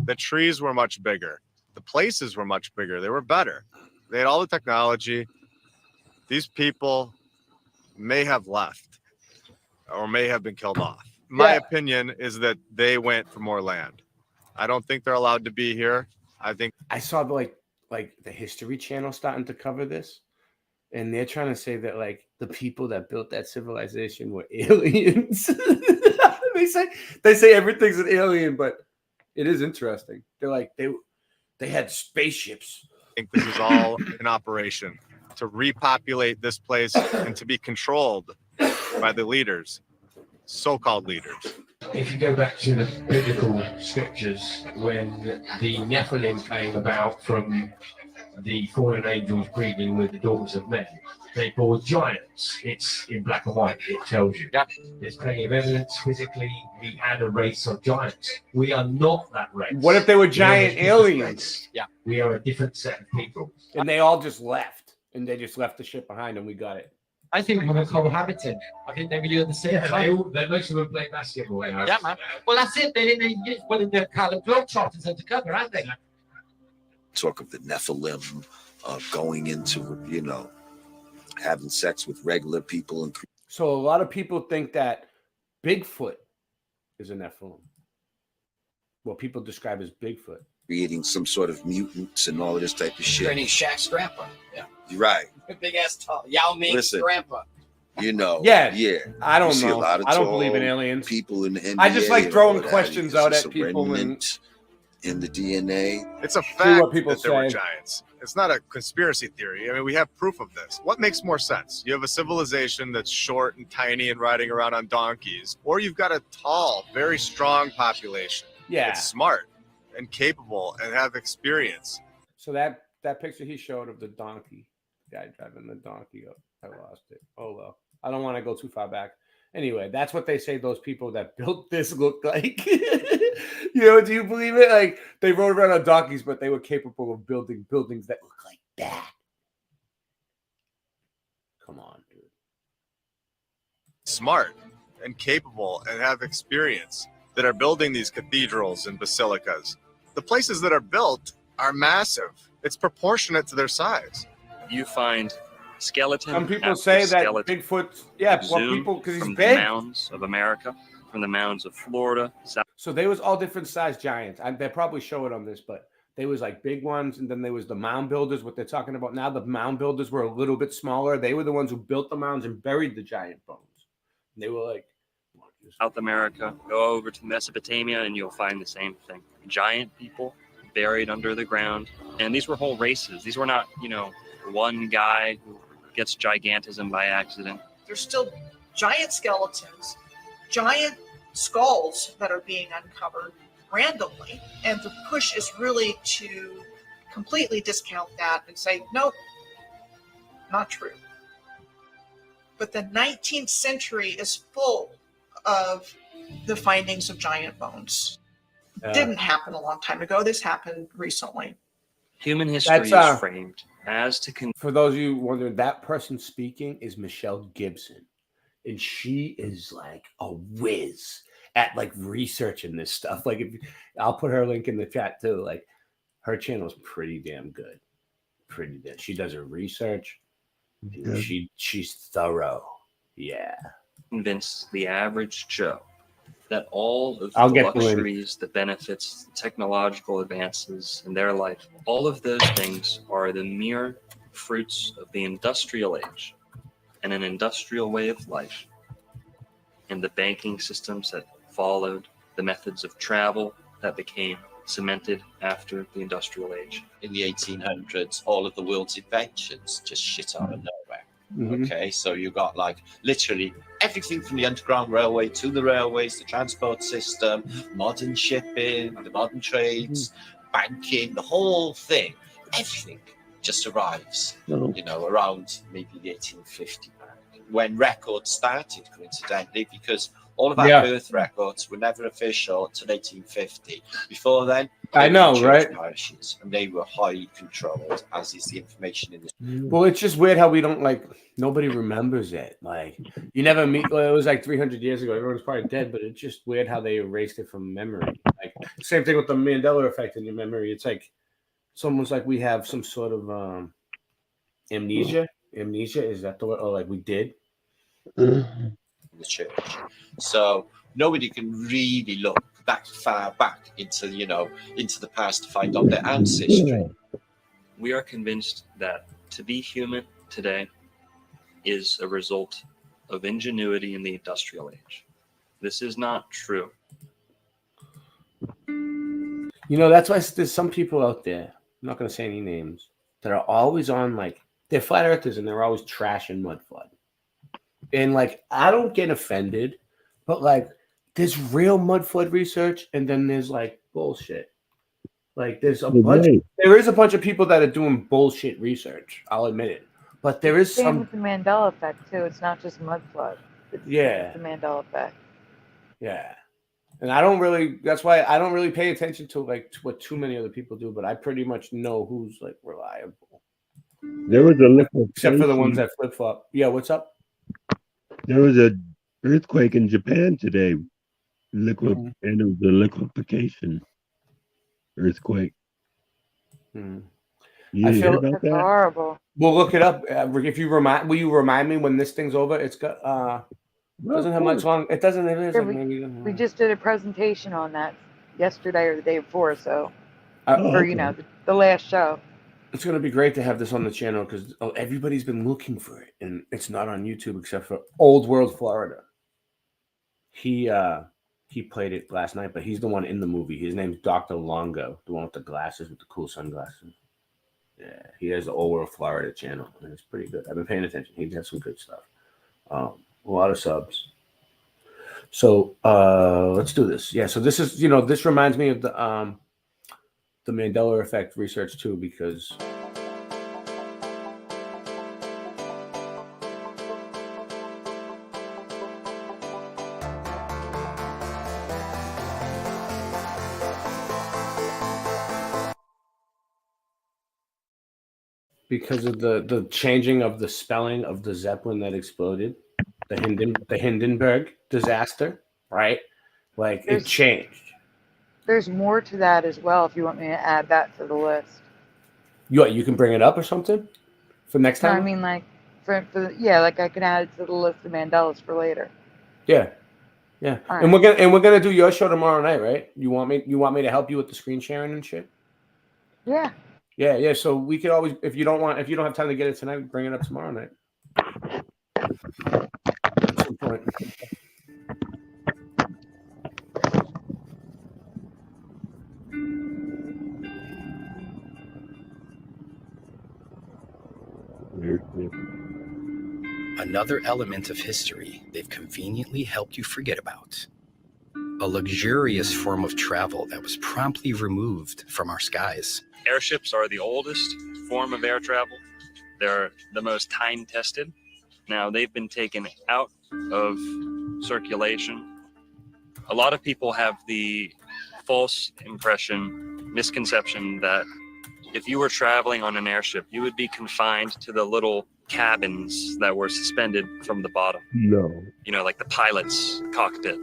C: The trees were much bigger. The places were much bigger. They were better. They had all the technology. These people may have left or may have been killed off. My opinion is that they went for more land. I don't think they're allowed to be here. I think
M: I saw like the History Channel starting to cover this, and they're trying to say that like the people that built that civilization were aliens. they say everything's an alien, but it is interesting. They're like they had spaceships.
C: I think this is all an operation to repopulate this place and to be controlled by the leaders, so-called leaders.
G: If you go back to the biblical scriptures, when the Nephilim came about from the fallen angels breeding with the daughters of men, they bore giants. It's in black and white, it tells you. Yeah. There's plenty of evidence physically. We had a race of giants. We are not that race.
M: What if they were giant aliens?
G: Yeah. We are a different set of people.
M: And they all just left. And they just left the ship behind and we got it.
B: I think we're cohabiting. I think they really understand.
G: Yeah, most of them play basketball.
B: Yeah, man. Well, that's it. They're in the kind of Globetrotters undercover, aren't they?
I: Talk of the Nephilim going into, you know, having sex with regular people. And
M: so a lot of people think that Bigfoot is a Nephilim. What people describe as Bigfoot.
I: Creating some sort of mutants and all of this type of shit.
P: Training Shaq's grandpa. Yeah.
I: You're right.
P: Big ass tall. Yao Ming's grandpa.
I: You know.
M: Yeah.
I: Yeah.
M: I don't
I: You see a
M: know.
I: lot of
M: I don't
I: tall
M: believe in aliens.
I: People in the NBA.
M: I just like
I: and
M: throwing
I: all that.
M: questions
I: It's
M: out
I: just
M: at
I: a
M: people and
I: remnant in the DNA.
C: It's a
M: see
C: fact
M: what people
C: that there were
M: say.
C: giants. It's not a conspiracy theory. I mean, we have proof of this. What makes more sense? You have a civilization that's short and tiny and riding around on donkeys, or you've got a tall, very strong population.
M: Yeah.
C: It's smart and capable and have experience.
M: So that picture he showed of the donkey, guy driving the donkey up, I lost it. Oh well, I don't want to go too far back. Anyway, that's what they say those people that built this look like. You know, do you believe it? Like they rode around on donkeys, but they were capable of building buildings that look like that. Come on, dude.
C: Smart and capable and have experience that are building these cathedrals and basilicas. The places that are built are massive. It's proportionate to their size.
V: You find skeleton.
M: Some people
V: after
M: say that
V: skeleton
M: Bigfoot, yeah, well,
V: exhumed
M: people because he's
V: from
M: big.
V: the mounds of America, from the mounds of Florida, South.
M: So they was all different size giants. They probably show it on this, but they was like big ones, and then there was the mound builders. What they're talking about now, the mound builders were a little bit smaller. They were the ones who built the mounds and buried the giant bones. And they were like
V: South America, go over to Mesopotamia and you'll find the same thing. Giant people buried under the ground. And these were whole races. These were not, you know, one guy who gets gigantism by accident.
U: There's still giant skeletons, giant skulls that are being uncovered randomly. And the push is really to completely discount that and say, nope, not true. But the 19th century is full of the findings of giant bones. Didn't happen a long time ago. This happened recently.
V: Human history
M: That's,
V: is framed as to
M: for those of you wondering, that person speaking is Michelle Gibson, and she is like a whiz at like researching this stuff. Like, I'll put her link in the chat too. Like, her channel is pretty damn good. Pretty damn. She does her research. She's thorough. Yeah.
V: convince the average Joe that all of
M: I'll
V: the
M: get the link.
V: luxuries, the benefits, the technological advances in their life, all of those things are the mere fruits of the industrial age and an industrial way of life, and the banking systems that followed, the methods of travel that became cemented after the industrial age.
K: In the 1800s, all of the world's inventions just shit out of nowhere.
M: Mhm.
K: Okay, so you got like literally everything from the Underground Railway to the railways, the transport system, modern shipping, the modern trades, banking, the whole thing, everything just arrives, you know, around maybe the 1850 mark, when records started, coincidentally, because All of our
M: Yeah.
K: birth records were never official until 1850. Before then,
M: I
K: they were
M: know,
K: church
M: right?
K: parishes, and they were highly controlled, as is the information in this.
M: Well, it's just weird how we don't nobody remembers it. Like you never meet. Well, it was like 300 years ago. Everyone's probably dead, but it's just weird how they erased it from memory. Like same thing with the Mandela effect in your memory. It's like it's almost like we have some sort of amnesia. Amnesia, is that the word? Oh, like we did.
K: In the church, so nobody can really look that far back into into the past to find out their ancestry.
V: We are convinced that to be human today is a result of ingenuity in the industrial age. This is not true.
M: That's why there's some people out there, I'm not going to say any names, that are always on they're flat earthers and they're always trashing Mudflood. And I don't get offended, but there's real Mudflood research and then there's bullshit. There's there is a bunch of people that are doing bullshit research. I'll admit it. But there is
N: Same with the Mandela effect too. It's not just Mudflood. It's
M: Yeah.
N: the Mandela effect.
M: Yeah. And that's why I don't really pay attention to what too many other people do, but I pretty much know who's reliable.
S: There was a liquefaction.
M: Except for the ones that flip flop. Yeah, what's up?
S: There was a earthquake in Japan today. And it was a liquefaction earthquake.
M: Mm-hmm.
S: You
M: I
S: hear
M: feel
S: about that?
N: Horrible.
M: Will look it up. If you will you remind me when this thing's over? It's got doesn't have much long. It doesn't. It is
N: Yeah,
M: maybe.
N: We just did a presentation on that yesterday or the day before, so for the last show.
M: It's going to be great to have this on the channel because everybody's been looking for it, and it's not on YouTube except for Old World Florida. He played it last night, but he's the one in the movie. His name's Dr. Longo, the one with the glasses, with the cool sunglasses. Yeah, he has the Old World Florida channel, and it's pretty good. I've been paying attention. He has some good stuff. A lot of subs. So let's do this. Yeah, so this is this reminds me of the Mandela effect research too, because of the changing of the spelling of the Zeppelin that exploded, the Hindenburg disaster, right? It changed.
N: There's more to that as well if you want me to add that to the list.
M: You can bring it up or something for next time?
N: No, I mean I can add it to the list of Mandelas for later.
M: Yeah. Yeah.
N: All
M: And we're gonna do your show tomorrow night, right? You want me to help you with the screen sharing and shit?
N: Yeah.
M: Yeah. So we could always, if you don't have time to get it tonight, bring it up tomorrow night. At some point.
T: Another element of history they've conveniently helped you forget about. A luxurious form of travel that was promptly removed from our skies.
V: Airships are the oldest form of air travel. They're the most time-tested. Now, they've been taken out of circulation. A lot of people have the false misconception that if you were traveling on an airship, you would be confined to the little cabins that were suspended from the bottom.
S: No.
V: Like the pilot's cockpit.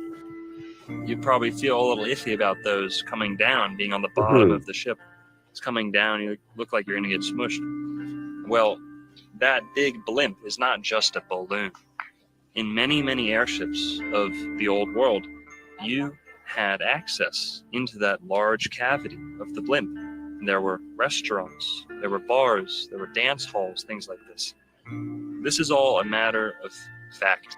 V: You'd probably feel a little iffy about those coming down, being on the bottom of the ship. It's coming down, you look like you're going to get smushed. Well, that big blimp is not just a balloon. In many, many airships of the old world, you had access into that large cavity of the blimp. There were restaurants, there were bars, there were dance halls, things like this. This is all a matter of fact.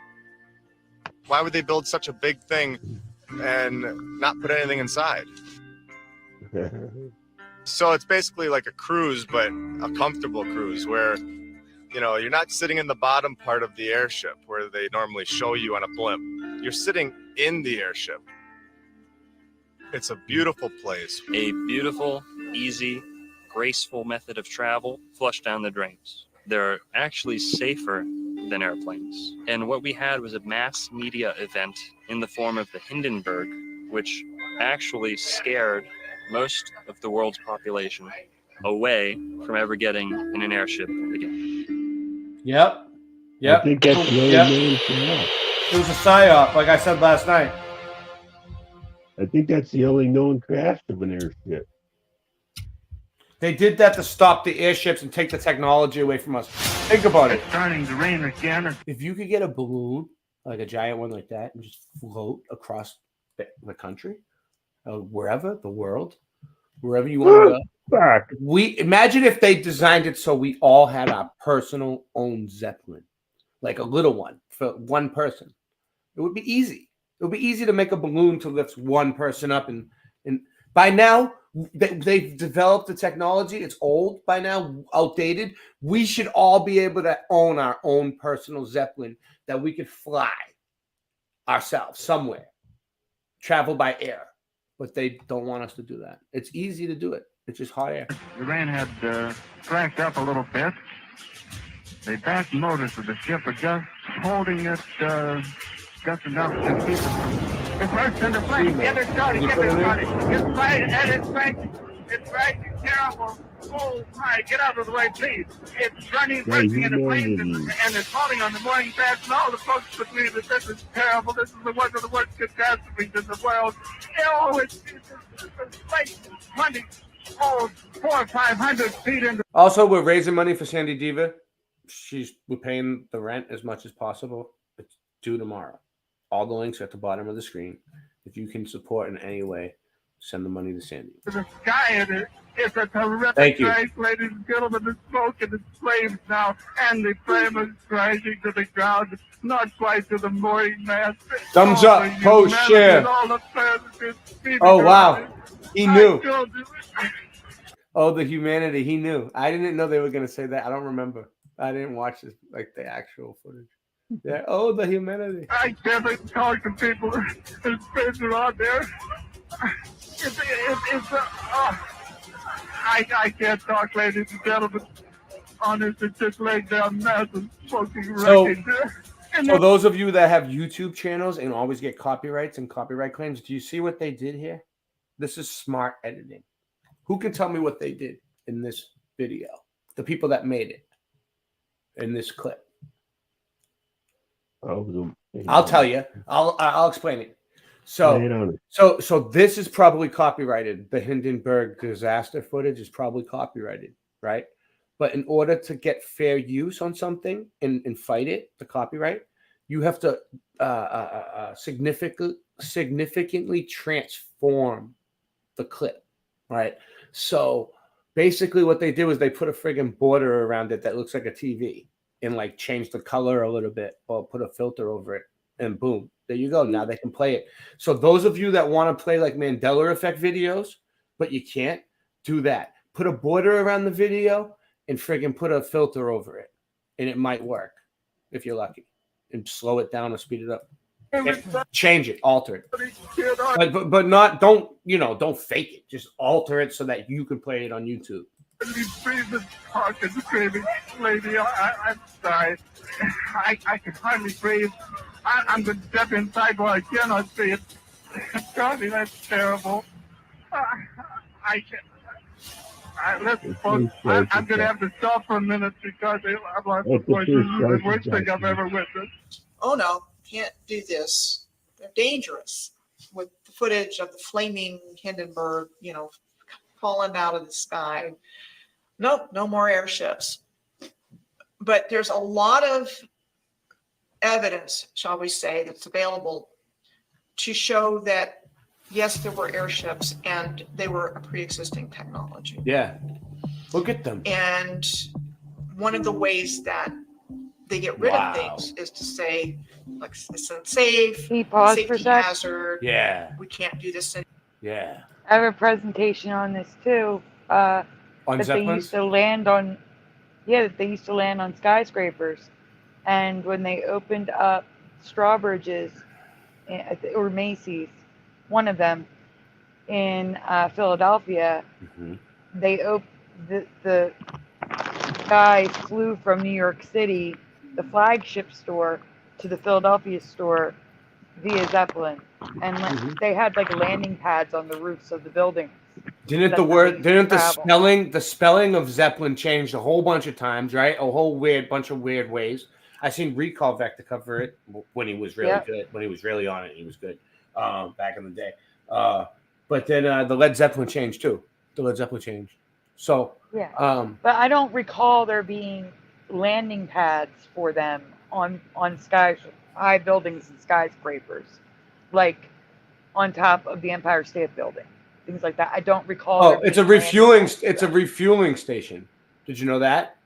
C: Why would they build such a big thing and not put anything inside? So it's basically like a cruise, but a comfortable cruise where, you're not sitting in the bottom part of the airship where they normally show you on a blimp. You're sitting in the airship. It's a beautiful place.
V: A beautiful, easy, graceful method of travel flushed down the drains. They're actually safer than airplanes. And what we had was a mass media event in the form of the Hindenburg, which actually scared most of the world's population away from ever getting in an airship again.
M: Yep.
S: I think that's the only known crash.
M: It was a psyop, like I said last night.
S: I think that's the only known crash of an airship.
M: They did that to stop the airships and take the technology away from us. Think about it.
D: It's starting to rain again.
M: If you could get a balloon, like a giant one like that, and just float across the country, wherever, the world, wherever you want to go. We imagine if they designed it so we all had our personal own Zeppelin, like a little one for one person. It would be easy. It would be easy to make a balloon to lift one person up, and by now they've developed the technology. It's old by now, outdated. We should all be able to own our own personal Zeppelin that we could fly ourselves somewhere, travel by air. But they don't want us to do that. It's easy to do it. It's just hot air.
D: The rain had cranked up a little bit. The back motors of the ship are just holding it just enough to keep it from... It's burst into flame. Get it started. Get it started. It's right, and it's cranking. It's rising terrible. Oh my! Get out of the way, please. It's running, bursting into flames, and it's falling on the mooring fast. And all the folks believe that this is terrible. This is one of the worst catastrophes in the world. Oh, it's like 20, 400 or 500 feet into.
M: Also, we're raising money for SandyDiVa. We're paying the rent as much as possible. It's due tomorrow. All the links are at the bottom of the screen. If you can support in any way, send the money to Sandy.
D: The sky, and it's a terrific
M: Thank you.
D: sight, ladies and gentlemen. The smoke and the flames now, and the flame is rising to the ground, not quite to the mooring mast.
M: Thumbs
D: All
M: up,
D: the
M: post,
D: humanity
M: share.
D: and all the presidents speaking
M: Oh, wow.
D: around it.
M: He
D: I
M: knew.
D: told you.
M: Oh, the humanity. He knew. I didn't know they were going to say that. I don't remember. I didn't watch this, like the actual footage. Yeah. Oh, the humanity.
D: I can't even talk to people whose faces are on there. I can't talk, ladies and gentlemen. Honest, it's just laying down massive smoking wreckage.
M: So those of you that have YouTube channels and always get copyrights and copyright claims, do you see what they did here? This is smart editing. Who can tell me what they did in this video? The people that made it in this clip. I'll tell you. I'll explain it. So this is probably copyrighted. The Hindenburg disaster footage is probably copyrighted, right? But in order to get fair use on something and fight it, the copyright, you have to significantly transform the clip, right? So basically what they did was they put a friggin' border around it that looks like a TV and like change the color a little bit or put a filter over it, and boom, there you go. Now they can play it. So those of you that want to play like Mandela effect videos, but you can't, do that. Put a border around the video and friggin' put a filter over it, and it might work if you're lucky. And slow it down or speed it up. Change it, alter it. But not, don't fake it. Just alter it so that you can play it on YouTube.
D: Talking, screaming, lady, I'm sorry. I can hardly breathe. I'm going to step inside while I cannot see it. Johnny, that's terrible. I can't. Listen, folks, I'm going to have to stop for a minute because I've lost the voice. This is the worst thing I've ever witnessed.
U: Oh no, can't do this. They're dangerous. With the footage of the flaming Hindenburg, falling out of the sky. Nope, no more airships. But there's a lot of evidence, shall we say, that's available to show that, yes, there were airships and they were a pre-existing technology.
M: Yeah. Look at them.
U: And one of the ways that they get rid of things is to say, like, it's unsafe,
N: Can you pause
U: safety
N: for a sec?
U: hazard.
M: Yeah.
U: We can't do this.
M: Yeah.
N: I have a presentation on this too.
M: On
N: that they
M: Zeppelins?
N: used to land on, that they used to land on skyscrapers, and when they opened up Strawbridge's or Macy's, one of them in Philadelphia, they the guy flew from New York City the flagship store to the Philadelphia store via Zeppelin, and they had like landing pads on the roofs of the buildings.
M: Didn't the spelling of Zeppelin changed a whole bunch of times, right? A whole bunch of weird ways. I seen Recall Vector cover it when he was really good. When he was really on it, he was good back in the day. But then the Led Zeppelin changed too. The Led Zeppelin changed. So
N: yeah, but I don't recall there being landing pads for them on high buildings and skyscrapers, like on top of the Empire State Building, things like that. I don't recall.
M: Oh, it's a refueling. It's a refueling station. Did you know that?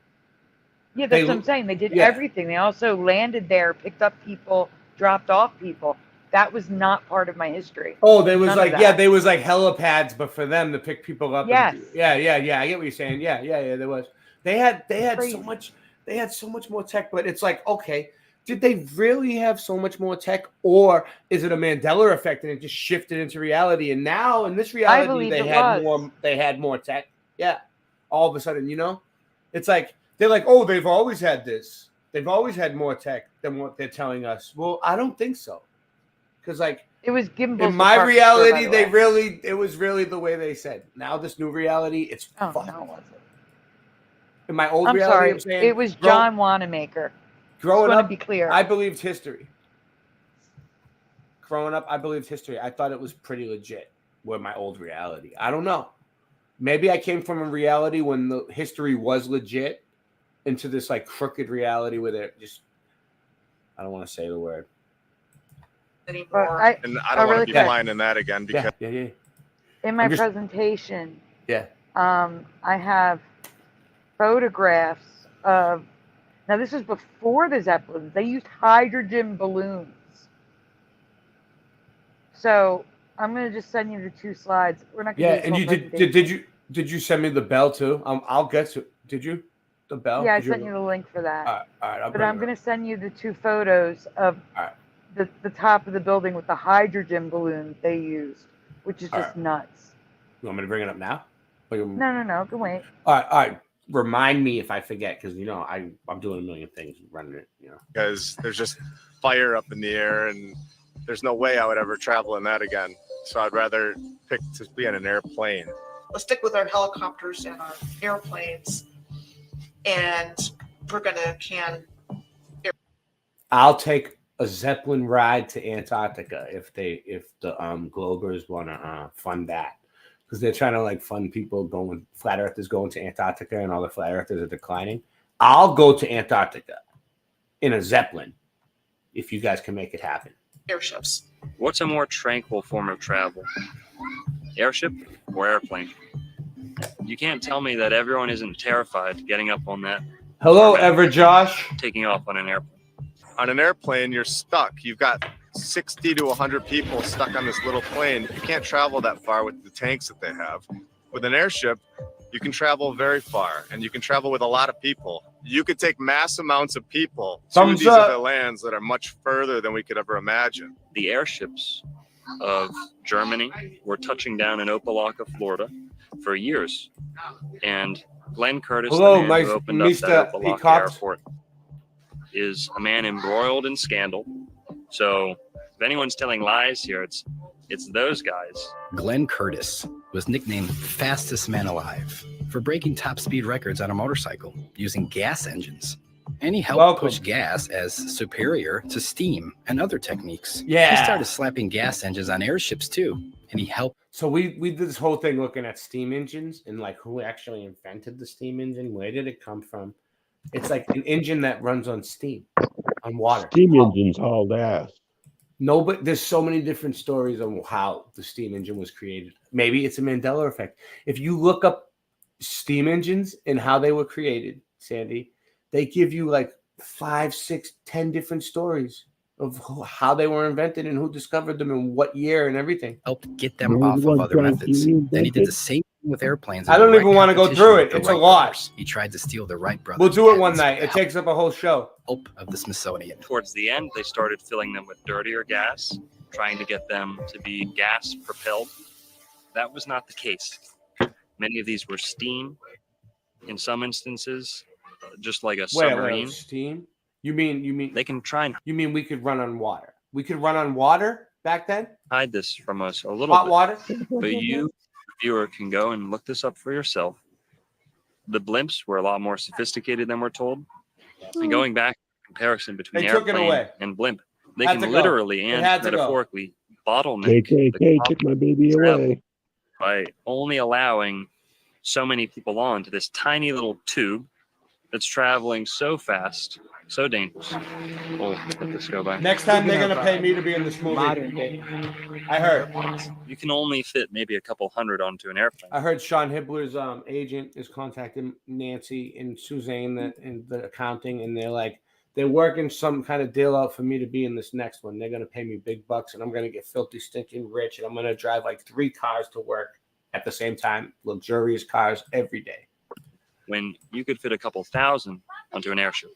N: Yeah, that's what I'm saying. They did everything. They also landed there, picked up people, dropped off people. That was not part of my history.
M: Oh, there was there was like helipads, but for them to pick people up.
N: Yes.
M: Yeah. I get what you're saying. Yeah. There was. They had so much. They had so much more tech, but it's like, okay, did they really have so much more tech, or is it a Mandela effect and it just shifted into reality? And now in this reality, they had more tech. Yeah. All of a sudden, it's like they're like, oh, they've always had this. They've always had more tech than what they're telling us. Well, I don't think so. Because like
N: it was gimbals
M: in my reality, it was really the way they said. Now this new reality, it's fucked.
N: No, it wasn't.
M: In my old
N: I'm
M: reality,
N: sorry,
M: I'm saying
N: it was John Wanamaker.
M: Growing up,
N: to be clear,
M: I believed history. Growing up, I believed history. I thought it was pretty legit. With my old reality, I don't know. Maybe I came from a reality when the history was legit into this like crooked reality where they're just. I don't want to say the word.
C: Anymore. And I don't want to be blind in that again because
N: in my presentation,
M: I
N: have photographs of. Now this is before the Zeppelins. They used hydrogen balloons. So I'm gonna just send you the 2 slides. We're not gonna.
M: And you did you send me the bell too? I'll get to. Did you? The bell?
N: Yeah, I sent you the link for that.
M: All right,
N: but I'm gonna send you the 2 photos of. The top of the building with the hydrogen balloon they used, which is just nuts.
M: You want me to bring it up now?
N: No, go wait.
M: All right. Remind me if I forget, because I'm doing a million things running it.
C: Because there's just fire up in the air, and there's no way I would ever travel in that again. So I'd rather pick to be on an airplane.
U: Let's stick with our helicopters and our airplanes, and we're gonna
M: I'll take a Zeppelin ride to Antarctica if the Globers want to fund that, because they're trying to like fund people flat earthers going to Antarctica, and all the flat earthers are declining. I'll go to Antarctica in a Zeppelin if you guys can make it happen.
U: Airships.
V: What's a more tranquil form of travel? Airship or airplane? You can't tell me that everyone isn't terrified getting up on that.
M: Hello, Ever Josh.
V: Taking off on an airplane.
C: On an airplane, you're stuck. You've got 60 to 100 people stuck on this little plane. You can't travel that far with the tanks that they have. With an airship, you can travel very far, and you can travel with a lot of people. You could take mass amounts of people to these other lands that are much further than we could ever imagine.
V: The airships of Germany were touching down in Opelika, Florida for years. And Glenn Curtis, the man who opened up that Opelika airport, is a man embroiled in scandal. So if anyone's telling lies here, it's those guys.
T: Glenn Curtis was nicknamed fastest man alive for breaking top speed records on a motorcycle using gas engines. And he helped push gas as superior to steam and other techniques.
M: Yeah.
T: He started slapping gas engines on airships too. And he helped.
M: So we did this whole thing looking at steam engines and like who actually invented the steam engine. Where did it come from? It's like an engine that runs on steam, on water.
S: Steam engines hauled ass.
M: No, but there's so many different stories on how the steam engine was created. Maybe it's a Mandela effect. If you look up steam engines and how they were created, Sandy, they give you like 5, 6, 10 different stories of how they were invented and who discovered them and what year and everything.
T: Helped get them off of other methods. Then he did the same thing with airplanes.
M: I don't even want to go through it. It's a lot.
T: He tried to steal the Wright brothers.
M: We'll do it one night. It takes up a whole show.
T: Of the Smithsonian.
V: Towards the end, they started filling them with dirtier gas, trying to get them to be gas propelled. That was not the case. Many of these were steam. In some instances, just like a submarine.
M: Steam? You mean
V: they can try and
M: you mean we could run on water? We could run on water back then?
V: hide this from us a little
M: Hot
V: bit.
M: water?
V: But you, viewer, can go and look this up for yourself. The blimps were a lot more sophisticated than we're told. And going back comparison between
M: They took it
V: airplane
M: away.
V: and blimp, they
M: Had
V: can
M: to go.
V: literally
M: It
V: and
M: had to go.
V: metaphorically bottleneck
S: KKK took my baby away.
V: by only allowing so many people onto this tiny little tube that's traveling so fast, so dangerous. We'll let this go by.
M: Next time they're gonna pay me to be in this movie. I heard.
V: You can only fit maybe a couple hundred onto an airplane.
M: I heard Sean Hibbler's agent is contacting Nancy and Suzanne in the accounting, and they're working some kind of deal out for me to be in this next one. They're gonna pay me big bucks, and I'm gonna get filthy stinking rich, and I'm gonna drive like 3 cars to work at the same time, luxurious cars every day.
V: When you could fit a couple thousand onto an airship.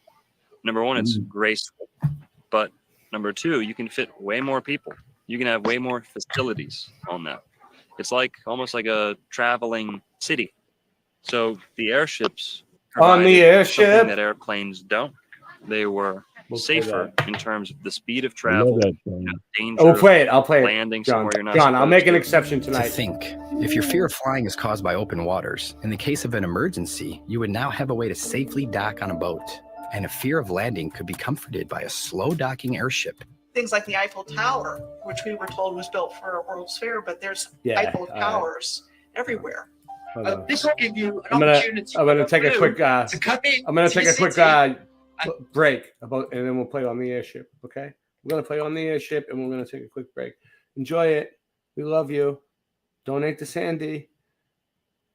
V: Number one, it's graceful, but number two, you can fit way more people. You can have way more facilities on that. It's like almost like a traveling city. So the airships
M: On the
V: provided
M: airship.
V: something that airplanes don't. They were
M: We'll play
V: safer in terms of the speed of
S: I
V: travel,
S: love that song.
V: danger
M: Oh, play it. I'll play it.
V: landing
M: John,
V: somewhere you're not
M: John, I'll
V: supposed
M: make an
V: to.
M: exception
T: To
M: tonight.
T: think, if your fear of flying is caused by open waters, in the case of an emergency, you would now have a way to safely dock on a boat. And a fear of landing could be comforted by a slow docking airship.
U: Things like the Eiffel Tower, which we were told was built for a World's Fair, but there's
M: Yeah,
U: Eiffel Towers everywhere.
M: Hold on.
B: This will give you an
M: I'm gonna
B: opportunity.
M: take a quick
B: to come in.
M: I'm gonna
B: to
M: take
B: the
M: a quick
B: city.
M: break and then we'll play on the airship. Okay, we're gonna play on the airship and we're gonna take a quick break. Enjoy it. We love you. Donate to Sandy.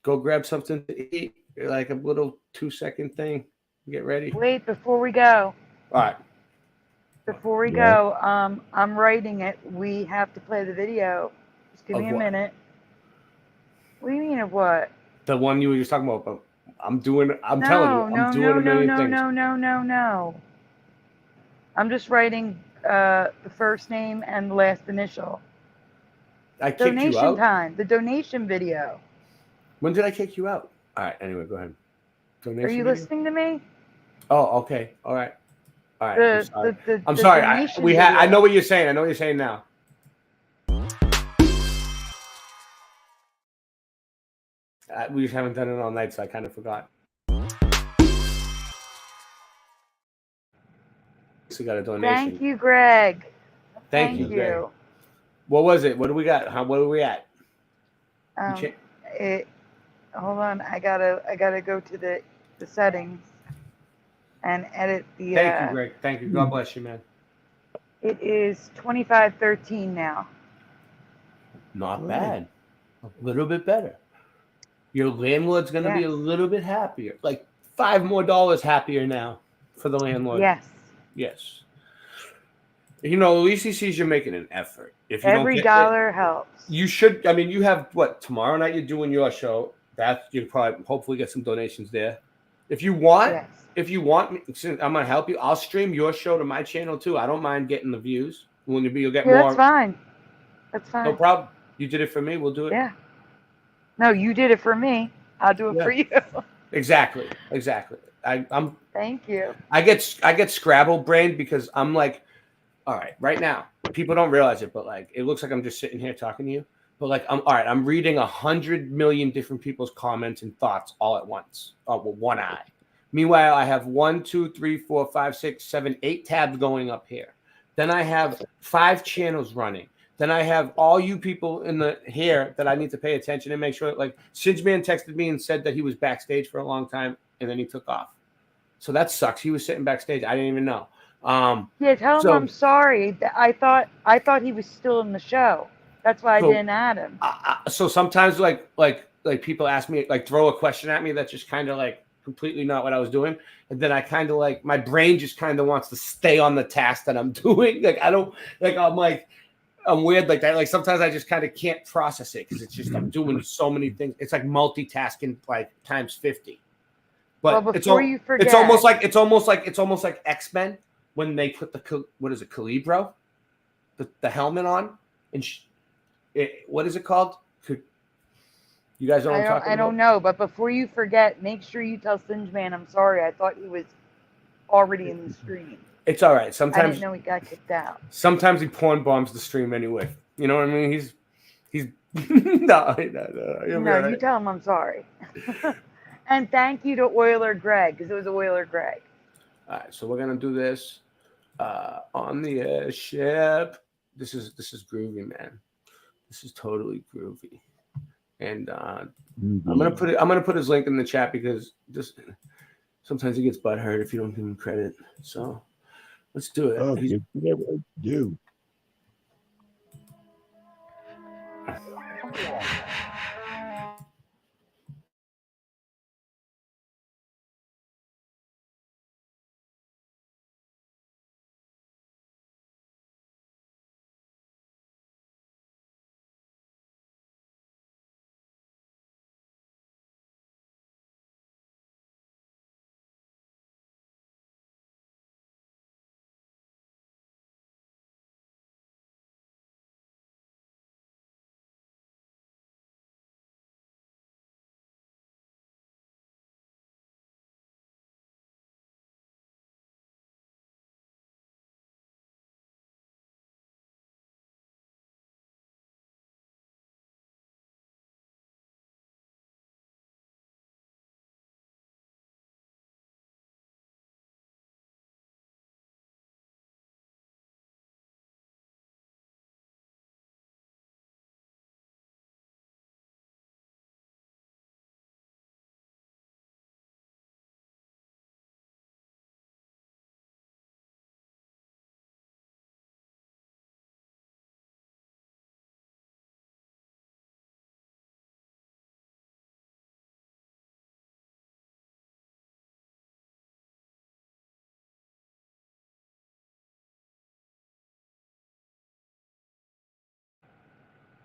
M: Go grab something to eat. Like a little 2-second thing. Get ready.
N: Wait, before we go,
M: All right.
N: before we
M: Yeah.
N: go, I'm writing it. We have to play the video. Just give
M: Of
N: me a
M: what?
N: minute. What do you mean of what?
M: The one you were just talking about. But I'm telling you, I'm
N: no,
M: doing a million
N: no,
M: things.
N: no. I'm just writing the first name and the last initial.
M: I kicked you
N: Donation
M: out.
N: time. The donation video.
M: When did I kick you out? All right. Anyway, go ahead. Donation
N: Are you
M: video?
N: listening to me?
M: Oh, okay. All right. All right.
N: The-
M: I'm sorry.
N: the-
M: I'm
N: the
M: sorry.
N: donation
M: I
N: video.
M: know what you're saying. I know what you're saying now. We just haven't done it all night, so I kind of forgot. So got a donation.
N: Thank you, Greg.
M: Thank you, Greg. What was it? What do we got? What are we at?
N: Hold on, I gotta go to the settings and edit the.
M: Thank you, Greg. Thank you. God bless you, man.
N: It is 2513 now.
M: Not bad. A little bit better. Your landlord's gonna be a
N: Yes.
M: little bit happier. Like $5 more happier now for the landlord.
N: Yes.
M: Yes. You know, at least he sees you're making an effort. If you
N: Every
M: don't get
N: dollar helps.
M: you should. I mean, you have what tomorrow night? You're doing your show. That you probably hopefully get some donations there. If you want,
N: Yes.
M: if you want me, since I'm gonna help you. I'll stream your show to my channel too. I don't mind getting the views. When you'll get
N: Yeah,
M: more.
N: that's fine. That's fine.
M: No problem. You did it for me. We'll do it.
N: Yeah. No, you did it for me. I'll do it
M: Yeah.
N: for you.
M: Exactly. I'm.
N: Thank you.
M: I get Scrabble brained because I'm like, all right, right now, people don't realize it, but like, it looks like I'm just sitting here talking to you. But like, I'm all right. I'm reading 100 million different people's comments and thoughts all at once, with one eye. Meanwhile, I have 1, 2, 3, 4, 5, 6, 7, 8 tabs going up here. Then I have 5 channels running. Then I have all you people in the here that I need to pay attention and make sure. Like, Singeman texted me and said that he was backstage for a long time and then he took off. So that sucks. He was sitting backstage. I didn't even know.
N: Yeah, tell him I'm sorry. I thought he was still in the show. That's why I didn't add him.
M: So sometimes like people ask me, like, throw a question at me that's just kind of like completely not what I was doing, and then I kind of like my brain just kind of wants to stay on the task that I'm doing. Like I don't like I'm weird like that. Like sometimes I just kind of can't process it because it's just I'm doing so many things. It's like multitasking like times 50. But
N: Well, before you forget,
M: it's almost like X-Men when they put the what is it, Calibro, the helmet on, and what is it called? You guys know what I'm talking about?
N: I don't know, but before you forget, make sure you tell Singeman I'm sorry. I thought he was already in the stream.
M: It's all right.
N: I
M: Sometimes
N: didn't know he got kicked out.
M: he porn bombs the stream anyway. You know what I mean? He's no, you'll be
N: No,
M: all
N: you
M: right.
N: tell him I'm sorry. And thank you to Oiler Greg, because it was Oiler Greg.
M: All right, so we're gonna do this on the airship. This is groovy, man. This is totally groovy. And I'm gonna put his link in the chat because just sometimes he gets butthurt if you don't give him credit. So let's do it.
S: Oh, you never do.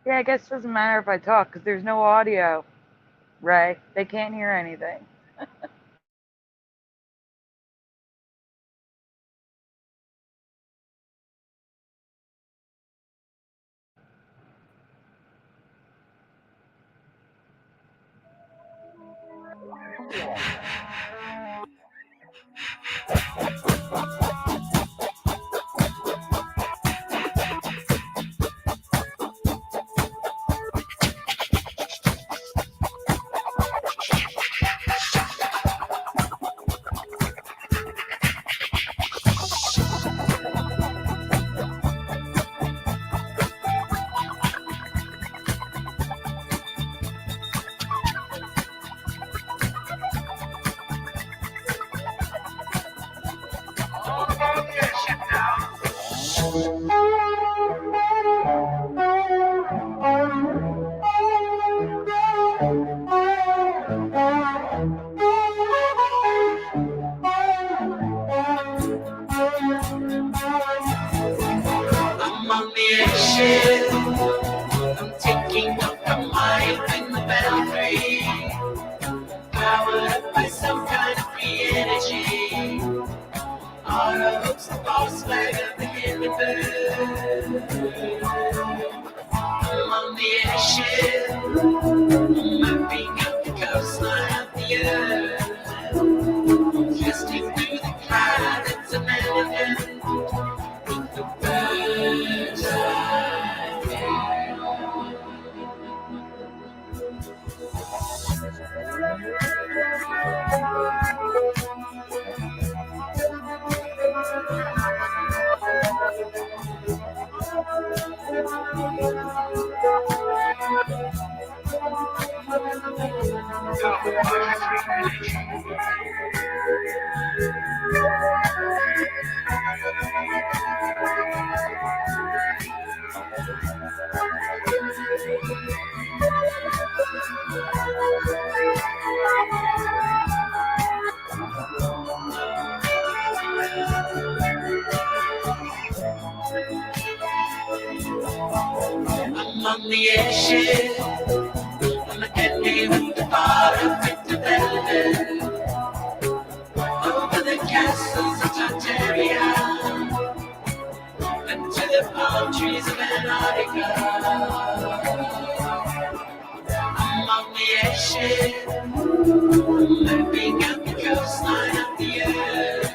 N: Yeah, I guess it doesn't matter if I talk because there's no audio, Ray. They can't hear anything.
L: I'm on the airship. I'm taking off the mic in the belfry. Powered up by some kind of free energy. Our hooks the false flag of the Hindenburg. I'm on the airship. Mapping out the coastline of the earth. Drifting through the cloud, it's an elephant. The birds are there. I'm on the airship. I'm getting with the bar of development. Over the castles of Tartaria and to the palm trees of Antarctica. I'm on the airship, mapping out the coastline of the earth.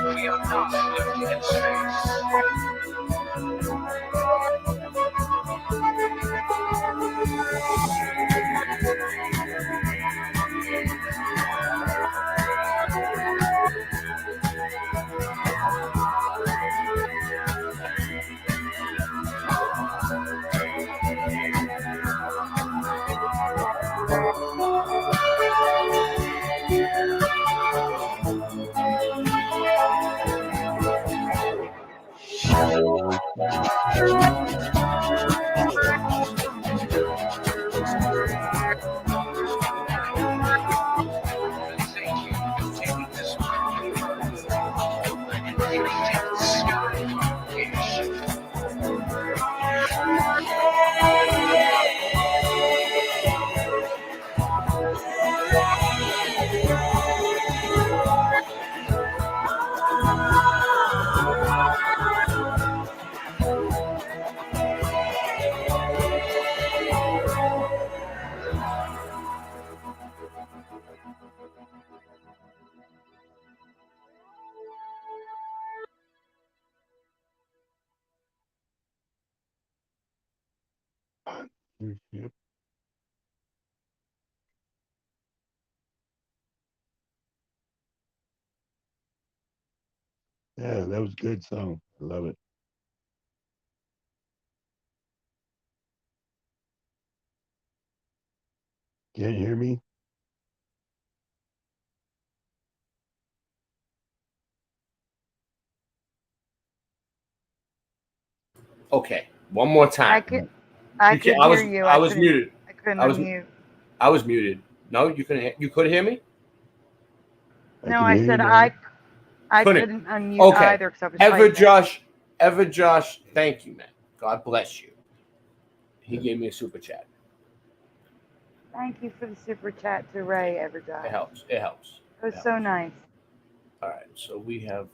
L: We are not floating in
S: Yep. Yeah, that was a good song. I love it. Can't hear me?
M: Okay, one more time.
N: I could hear you.
M: I was muted.
N: I couldn't
M: I was
N: unmute.
M: I was muted. No, you couldn't. You could hear me.
N: No, I said I couldn't unmute either because I was typing.
M: Ever Josh, thank you, man. God bless you. He gave me a super chat.
N: Thank you for the super chat to Ray Everjohn.
M: It helps. It helps.
N: It was so nice.
M: All right, so we have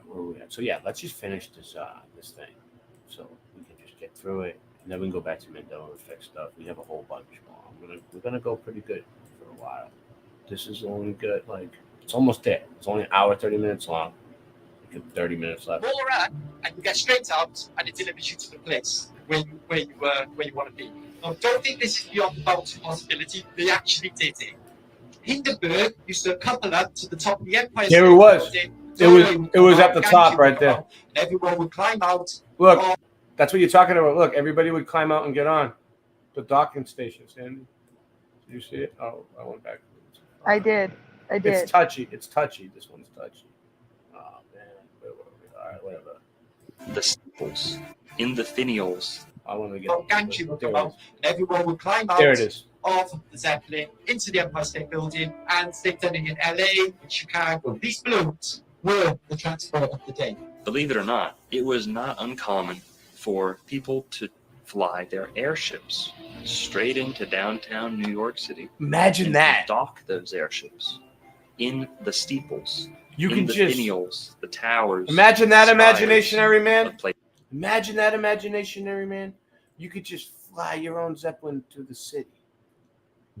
M: where are we at? So yeah, let's just finish this this thing, so we can just get through it, and then we can go back to Mandela effect stuff. We have a whole bunch more. We're gonna go pretty good for a while. This is only good, like it's almost there. It's only an hour, 30 minutes long. We have 30 minutes left.
B: Roll around and you get straight out and it delivers you to the place where you want to be. Now, don't think this is beyond the bounds of possibility. They actually did it. Hindenburg used to couple up to the top of the Empire.
M: There it was. It was at the top right there.
B: Everyone would climb out.
M: Look, that's what you're talking about. Look, everybody would climb out and get on the docking station. Sandy, did you see it? Oh, I went back.
N: I did.
M: It's touchy. It's touchy. This one's touchy. Oh man, where were we? All right, whatever.
V: The steeples in the finials.
M: I want to get.
B: Gantry would come out, and everyone would climb out.
M: There it is.
B: Of the Zeppelin into the Empire State Building, and they've done it in LA, in Chicago. These balloons were the transport of the day.
V: Believe it or not, it was not uncommon for people to fly their airships straight into downtown New York City.
M: Imagine
V: and
M: that.
V: Dock those airships in the steeples.
M: You
V: in
M: can
V: the
M: just
V: finials, the towers.
M: imagine that
V: spires
M: imaginationary man.
V: of places.
M: Imagine that imaginationary man. You could just fly your own Zeppelin to the city.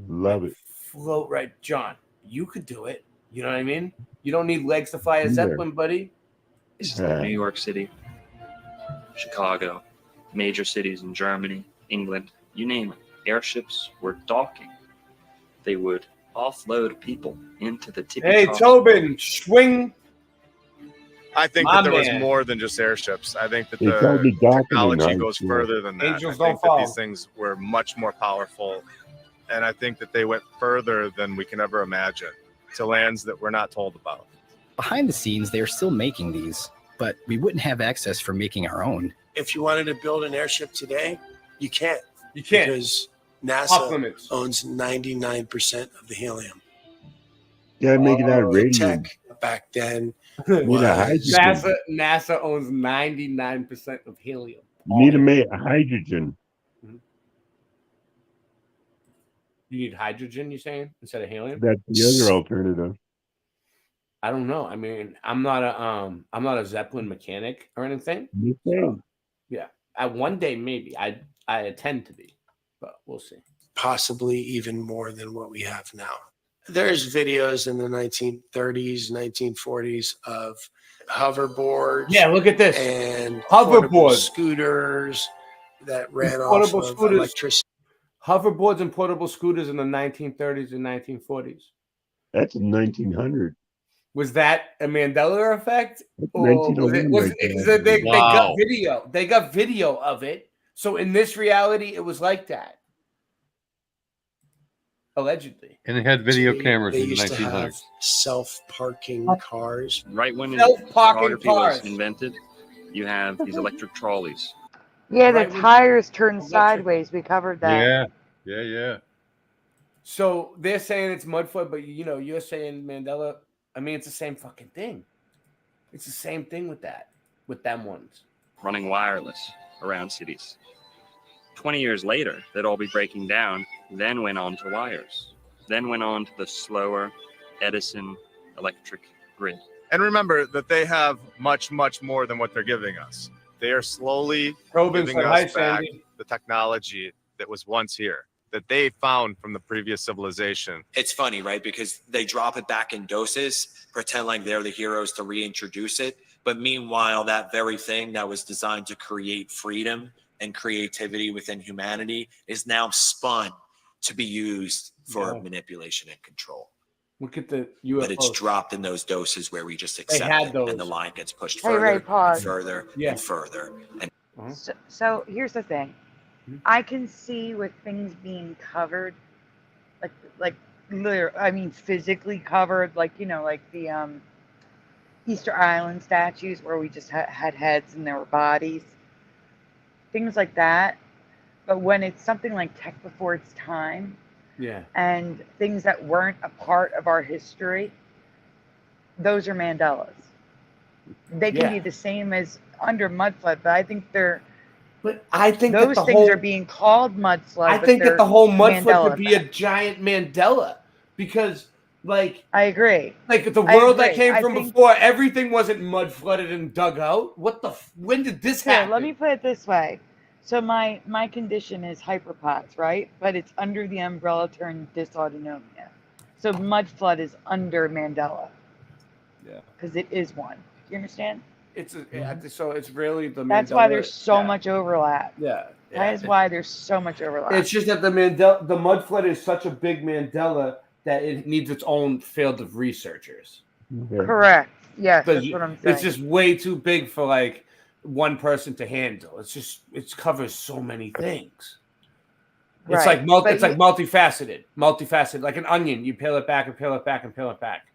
S: Love it.
M: Float right, John. You could do it. You know what I mean? You don't need legs to fly a Zeppelin, buddy.
V: Places like New York City, Chicago, major cities in Germany, England, you name it. Airships were docking. They would offload people into the tippy
M: Hey,
V: top.
M: Tobin, swing.
C: I think
M: My
C: that there was
M: man.
C: more than just airships. I think that
S: They called
C: the
S: it docking,
C: technology
S: right?
C: goes
S: Yeah.
C: further than that.
M: Angels
C: I
M: don't
C: think that
M: fall.
C: these things were much more powerful, and I think that they went further than we can ever imagine to lands that we're not told about.
H: Behind the scenes, they are still making these, but we wouldn't have access for making our own.
J: If you wanted to build an airship today, you can't.
M: You can't.
J: Because
M: Off
J: NASA
M: limits.
J: owns 99% of the helium.
S: Yeah, make it out of
J: The
S: radium.
J: tech back then
S: Need a
J: was
S: hydrogen.
M: NASA owns 99% of helium.
S: You need to make hydrogen.
M: You need hydrogen, you're saying, instead of helium?
S: That's the other alternative.
M: I don't know. I mean, I'm not a Zeppelin mechanic or anything.
S: Me too.
M: Yeah. One day maybe. I intend to be, but we'll see.
J: possibly even more than what we have now. There's videos in the 1930s, 1940s of hoverboards.
M: Yeah, look at this.
J: And portable
M: Hoverboard.
J: scooters that ran
M: Portable
J: off of
M: scooters.
J: electricity.
M: Hoverboards and portable scooters in the 1930s and 1940s.
S: That's 1900.
M: Was that a Mandela effect?
S: That's
M: Or was it,
S: 1901 right
M: is
S: there.
M: it they
O: Wow.
M: got video. They got video of it. So in this reality, it was like that. Allegedly.
O: And they had video cameras
J: They
O: in the
J: used to have
O: 1900s.
J: self-parking cars.
V: Right when
M: Self-parking
V: photography was
M: cars.
V: invented, you have these electric trolleys.
N: Yeah, the
M: Right when-
N: tires turn
M: Electric.
N: sideways. We covered that.
O: Yeah.
M: So they're saying it's Mudflood, but you're saying Mandela. I mean, it's the same fucking thing. It's the same thing with that, with them ones.
V: Running wireless around cities. 20 years later, they'd all be breaking down, then went on to wires, then went on to the slower Edison electric grid.
C: And remember that they have much, much more than what they're giving us. They are slowly
M: Probing
C: giving
M: said, "Hi,
C: us back
M: Sandy."
C: the technology that was once here, that they found from the previous civilization.
F: It's funny, right? Because they drop it back in doses, pretend like they're the heroes to reintroduce it. But meanwhile, that very thing that was designed to create freedom and creativity within humanity is now spun to be used for manipulation and control.
M: Look at the UFO.
F: But it's dropped in those doses where we just accept
M: had
F: it,
M: those.
F: and the line gets pushed
N: Hey,
F: further
N: Ray, pause.
F: and further and further. And
N: So here's the thing. I can see with things being covered, like literally, I mean physically covered, like like the Easter Island statues where we just had heads and there were bodies, things like that. But when it's something like tech before its time,
M: Yeah.
N: and things that weren't a part of our history, those are Mandelas. They can be the same as under Mudflood, but I think they're.
M: But I think that
N: those
M: the
N: things
M: whole-
N: are being called Mudflood.
M: I
N: but
M: think that
N: they're
M: the whole Mudflood
N: Mandela
M: could be a
N: effect.
M: giant Mandela because, like,
N: I agree.
M: Like the
N: I
M: world that
N: agree.
M: came
N: I
M: from
N: think-
M: before, everything wasn't mud flooded and dug out. What the? When did this
N: Here,
M: happen?
N: let me put it this way. So my condition is hyperpots, right? But it's under the umbrella term dysautonomia. So Mudflood is under Mandela.
M: Yeah.
N: Because it is one. You understand?
M: It's so it's really the.
N: That's
M: Mandela,
N: why there's so much overlap.
M: Yeah.
N: That is why there's so much overlap.
M: It's just that the mud flood is such a big Mandela that it needs its own field of researchers.
N: Correct. Yes,
M: But
N: that's what I'm saying.
M: It's just way too big for like one person to handle. It covers so many things. It's
N: Right.
M: like
N: But
M: it's like multifaceted, like an onion. You peel it back and peel it back and peel it back.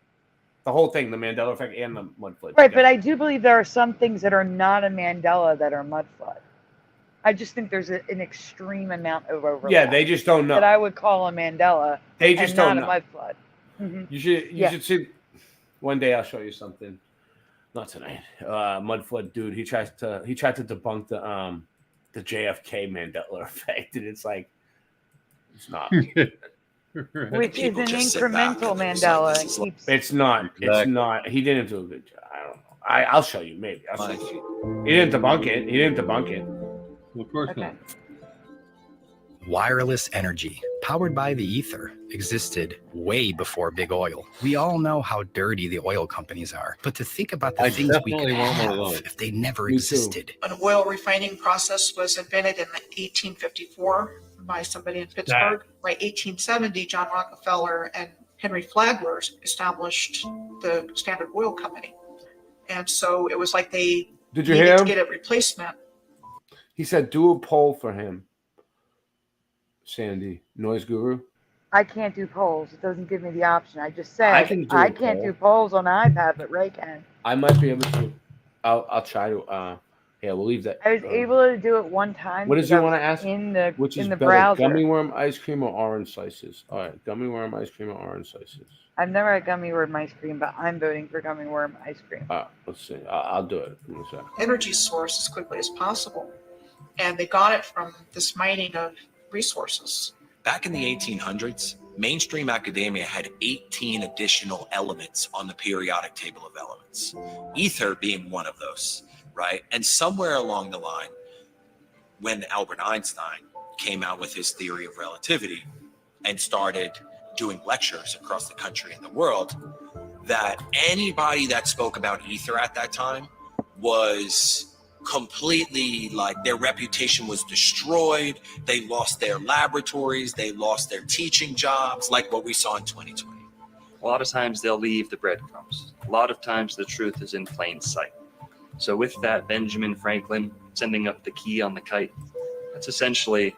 M: The whole thing, the Mandela effect and the mud flood.
N: Right, but I do believe there are some things that are not a Mandela that are Mudflood. I just think there's an extreme amount of overlap.
M: Yeah, they just don't know.
N: That I would call a Mandela.
M: They just
N: and
M: don't
N: not
M: know.
N: a Mudflood. Mhm.
M: You should
N: Yeah.
M: see. One day I'll show you something. Not tonight. Mudflood dude. He tried to debunk the JFK Mandela effect, and it's like it's not.
N: Which is an incremental Mandela. It keeps-
M: It's not. It's
O: Exactly.
M: not. He didn't do a good job. I don't know. I'll show you. Maybe. I'll show you. He didn't debunk it.
O: Of course not.
T: Wireless energy, powered by the ether, existed way before big oil. We all know how dirty the oil companies are, but to think about the
O: I
T: things we could
O: definitely want one of
T: have
O: those.
T: if they never
M: Me too.
T: existed.
U: An oil refining process was invented in 1854 by somebody in Pittsburgh. By 1870, John Rockefeller and Henry Flagler established the Standard Oil Company. And so it was like they
M: Did you
U: needed
M: hear
U: to
M: him?
U: get a replacement.
M: He said, "Do a poll for him." Sandy, noise guru.
N: I can't do polls. It doesn't give me the option. I just said
M: I can do
N: I
M: a
N: can't
M: poll.
N: do polls on an iPad, but Ray can.
M: I might be able to. I'll try to. Yeah, we'll leave that.
N: I was able to do it one time.
M: What did
N: because
M: you
N: I was
M: want to ask?
N: In the
M: Which is
N: in the
M: better,
N: browser.
M: gummy worm ice cream or orange slices? All right, gummy worm ice cream or orange slices.
N: I've never had gummy worm ice cream, but I'm voting for gummy worm ice cream.
M: Let's see. I'll do it in a sec.
U: Energy source as quickly as possible. And they got it from this mining of resources.
F: Back in the 1800s, mainstream academia had 18 additional elements on the periodic table of elements, ether being one of those, right? And somewhere along the line, when Albert Einstein came out with his theory of relativity and started doing lectures across the country and the world, that anybody that spoke about ether at that time was completely like their reputation was destroyed. They lost their laboratories, they lost their teaching jobs, like what we saw in 2020.
V: A lot of times they'll leave the breadcrumbs. A lot of times the truth is in plain sight. So with that, Benjamin Franklin sending up the key on the kite, that's essentially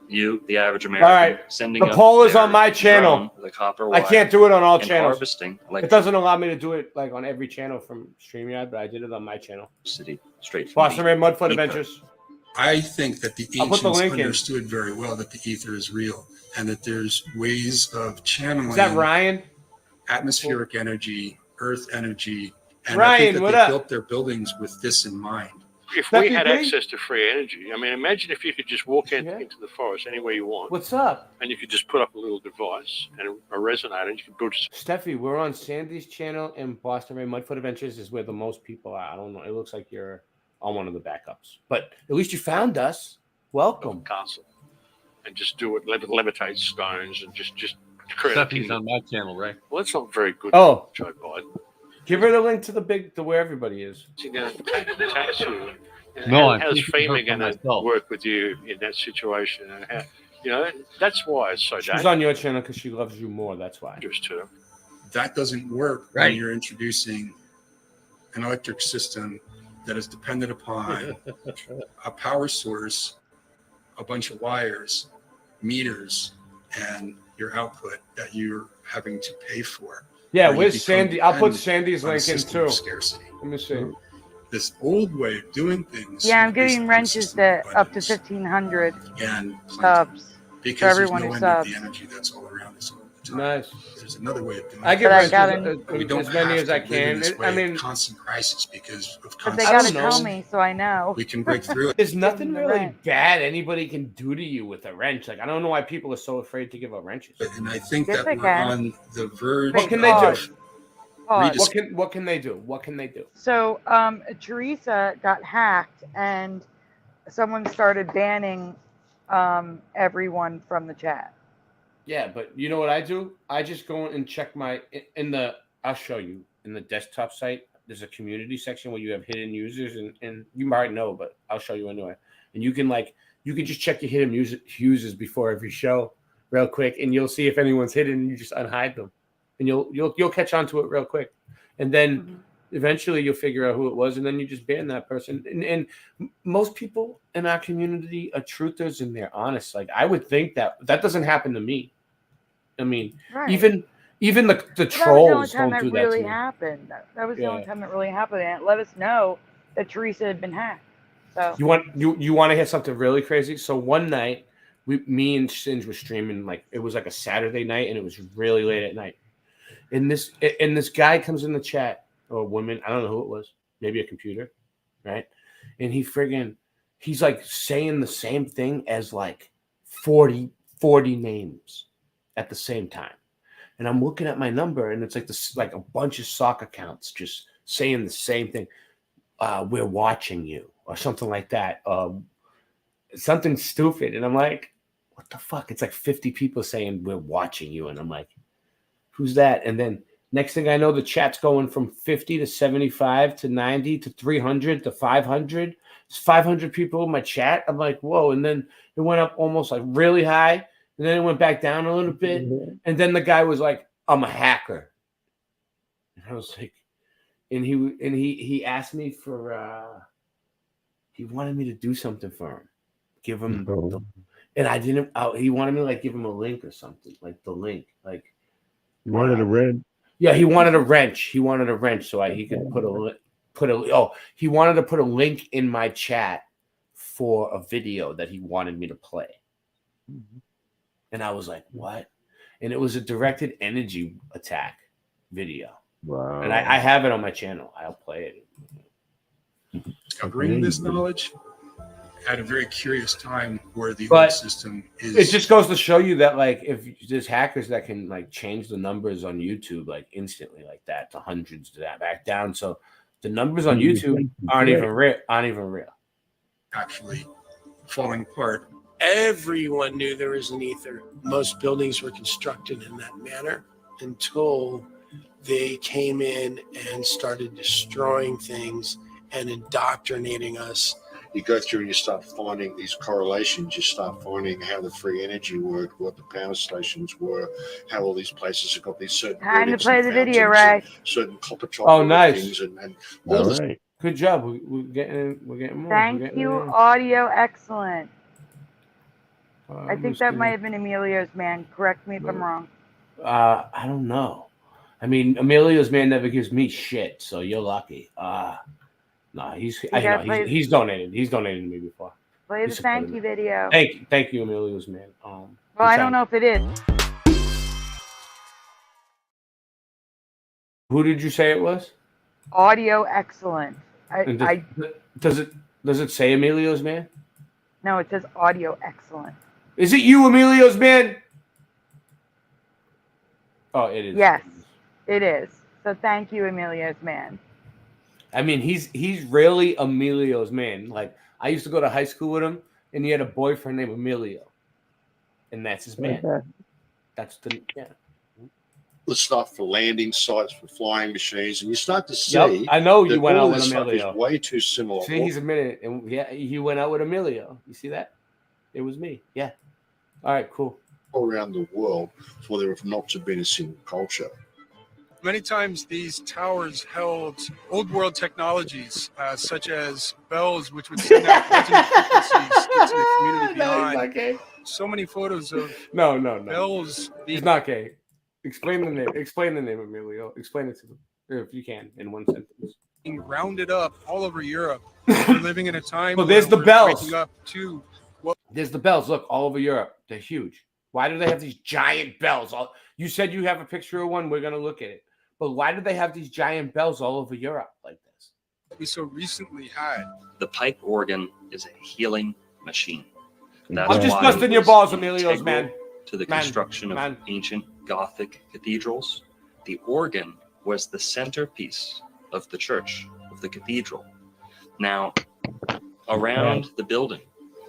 V: you, the average American,
M: All right.
V: sending
M: The
V: up
M: poll is
V: their
M: on my channel.
V: drone with a copper
M: I
V: wire
M: can't do it on all
V: and
M: channels.
V: harvesting
M: It doesn't allow me to do it like on every channel from StreamYard, but I did it on my channel.
V: City straight from
M: Boston Red Mudflood
V: ether.
M: Adventures.
A: I think that the
M: I'll put the
A: ancients
M: link in.
A: understood very well that the ether is real and that there's ways of channeling
M: Is that Ryan?
A: atmospheric energy, earth energy, and I
M: Ryan,
A: think that
M: what
A: they
M: up?
A: built their buildings with this in mind.
Q: If we had access to free energy, I mean, imagine if you could just walk into the forest anywhere you want.
M: What's up?
Q: And you could just put up a little device and a resonator, and you could build.
M: Steffi, we're on Sandy's channel, and Boston Red Mudfoot Adventures is where the most people are. I don't know. It looks like you're on one of the backups, but at least you found us. Welcome.
Q: Castle, and just do it. Levitate stones and just create.
O: Steffi's on my channel, right?
Q: Well, that's not very good.
M: Oh.
Q: Joe Biden.
M: Give her the link to where everybody is.
Q: She's going to tax you.
O: No, I'm
Q: how's
O: keeping her
Q: FEMA
O: for
Q: going to
O: myself.
Q: work with you in that situation? And how, you know, that's why it's so
M: She's
Q: dangerous.
M: on your channel because she loves you more. That's why.
Q: Too.
A: That doesn't work when you're introducing an electric system that is dependent upon a power source, a bunch of wires, meters, and your output that you're having to pay for.
M: Yeah,
A: Or you
M: where's
A: become
M: Sandy? I'll put
A: dependent
M: Sandy's
A: on a
M: link in
A: system of
M: too.
A: Scarcity.
M: Let me see.
A: This old way of doing things.
N: Yeah, I'm
A: is based
N: getting
A: on
N: wrenches that up to 1,500
A: and
N: subs
A: because
N: for everyone
A: there's
N: who
A: no end to
N: subs.
A: the energy that's all around us all the time.
M: Nice.
A: There's another way of doing
M: I
A: it.
M: get wrenches
A: We don't
M: as many
A: have
M: as
A: to
M: I
A: live in
M: can.
A: this way
M: I
A: of
M: mean,
A: constant crisis because of
N: But
A: constant
N: they gotta
M: know.
N: tell me so I know.
A: We can break through it.
M: There's nothing
N: the
M: really
N: wrench.
M: bad anybody can do to you with a wrench. Like I don't know why people are so afraid to give up wrenches.
A: And I think
N: Yes,
A: that
N: they
A: we're
N: can.
A: on the verge.
M: What can they
A: of
M: do?
N: Pause.
M: What can they do? What can they do?
N: So Teresa got hacked and someone started banning everyone from the chat.
M: Yeah, but you know what I do? I just go and check my I'll show you in the desktop site. There's a community section where you have hidden users, and you might know, but I'll show you anyway. And you can just check your hidden users before every show, real quick, and you'll see if anyone's hidden. And you just unhide them, and you'll catch on to it real quick, and then eventually you'll figure out who it was, and then you just ban that person. And most people in our community are truthers and they're honest. Like I would think that doesn't happen to me. I mean,
N: Right.
M: even the
N: Well, that was the only
M: trolls
N: time
M: don't
N: that
M: do that
N: really
M: to me.
N: happened. That was the only
M: Yeah.
N: time that really happened, and it let us know that Teresa had been hacked. So
M: You want to hear something really crazy? So one night, me and Singe were streaming, like it was like a Saturday night, and it was really late at night. And this guy comes in the chat, or a woman, I don't know who it was, maybe a computer, right? And he's like saying the same thing as like 40 names at the same time. And I'm looking at my number, and it's like this, like a bunch of sock accounts just saying the same thing. We're watching you, or something like that. Something stupid. And I'm like, what the fuck? It's like 50 people saying we're watching you. And I'm like, who's that? And then next thing I know, the chat's going from 50 to 75 to 90 to 300 to 500. It's 500 people in my chat. I'm like, whoa. And then it went up almost like really high. And then it went back down a little bit. And then the guy was like, I'm a hacker. And I was like, and he asked me for, he wanted me to do something for him. Give him, and I didn't, he wanted me to like give him a link or something, like the link. Like,
S: You wanted a red?
M: yeah, he wanted a wrench. He wanted a wrench so he could he wanted to put a link in my chat for a video that he wanted me to play. And I was like, what? And it was a directed energy attack video.
S: Wow.
M: And I have it on my channel. I'll play it.
A: Covering this knowledge at a very curious time where the
M: But
A: old system is.
M: It just goes to show you that, like, if there's hackers that can like change the numbers on YouTube like instantly, like that, to hundreds, to that back down. So the numbers on YouTube aren't even real.
A: Actually falling apart
J: Everyone knew there was an ether. Most buildings were constructed in that manner until they came in and started destroying things and indoctrinating us.
E: You go through and you start finding these correlations. You start finding how the free energy worked, what the power stations were, how all these places have got these certain
N: Time to
E: buildings
N: play
E: and
N: the video,
E: fountains
N: Ray.
E: and certain copper top
M: Oh, nice.
E: things and all this.
S: right.
M: Good job. We're getting more. We're
N: Thank
M: getting
N: you,
M: there.
N: audio excellent. I
M: I'm
N: think
M: just
N: that
M: gonna-
N: might have been Emilio's man. Correct me if I'm wrong.
M: I don't know. I mean, Emilio's man never gives me shit, so you're lucky. No,
N: gotta play-
M: he's donated. He's donated to me before.
N: Play
M: He
N: the
M: supported
N: thank
M: me.
N: you video.
M: Thank you, Emilio's man.
N: Well, I don't know if it is.
M: Who did you say it was?
N: Audio excellent.
M: And
N: I
M: does it say Emilio's man?
N: no, it says audio excellent.
M: Is it you, Emilio's man? Oh, it is.
N: Yes, it is. So thank you, Emilio's man.
M: I mean, he's really Emilio's man. Like, I used to go to high school with him, and he had a boyfriend named Emilio, and that's his man. That's the
E: The stuff for landing sites, for flying machines, and you start to see.
M: Yep, I know you
E: that
M: went
E: all
M: out with
E: this stuff
M: Emilio.
E: is way too similar.
M: See, he's admitted it, and yeah, he went out with Emilio. You see that? It was me. Yeah. All right, cool.
E: All around the world for there have not to been a single culture.
R: Many times these towers held old world technologies, such as bells, which would send out resonant frequencies into the community behind. So many photos of
M: No.
R: bells.
M: He's not gay. Explain the name. Explain the name, Emilio. Explain it to them, if you can, in one sentence.
R: Being rounded up all over Europe. We're living in a time.
M: Well, there's
R: where
M: the
R: we're
M: bells.
R: waking up to what
M: There's the bells. Look, all over Europe. They're huge. Why do they have these giant bells? You said you have a picture of one. We're going to look at it. But why do they have these giant bells all over Europe like this?
R: we so recently had.
V: The pipe organ is a healing machine. That's
M: I'm just
V: why
M: busting
V: it
M: your
V: was
M: balls, Emilio's
V: integral
M: man.
V: To the
M: Man,
V: construction of
M: man.
V: ancient Gothic cathedrals, the organ was the centerpiece of the church, of the cathedral. Now, around the building,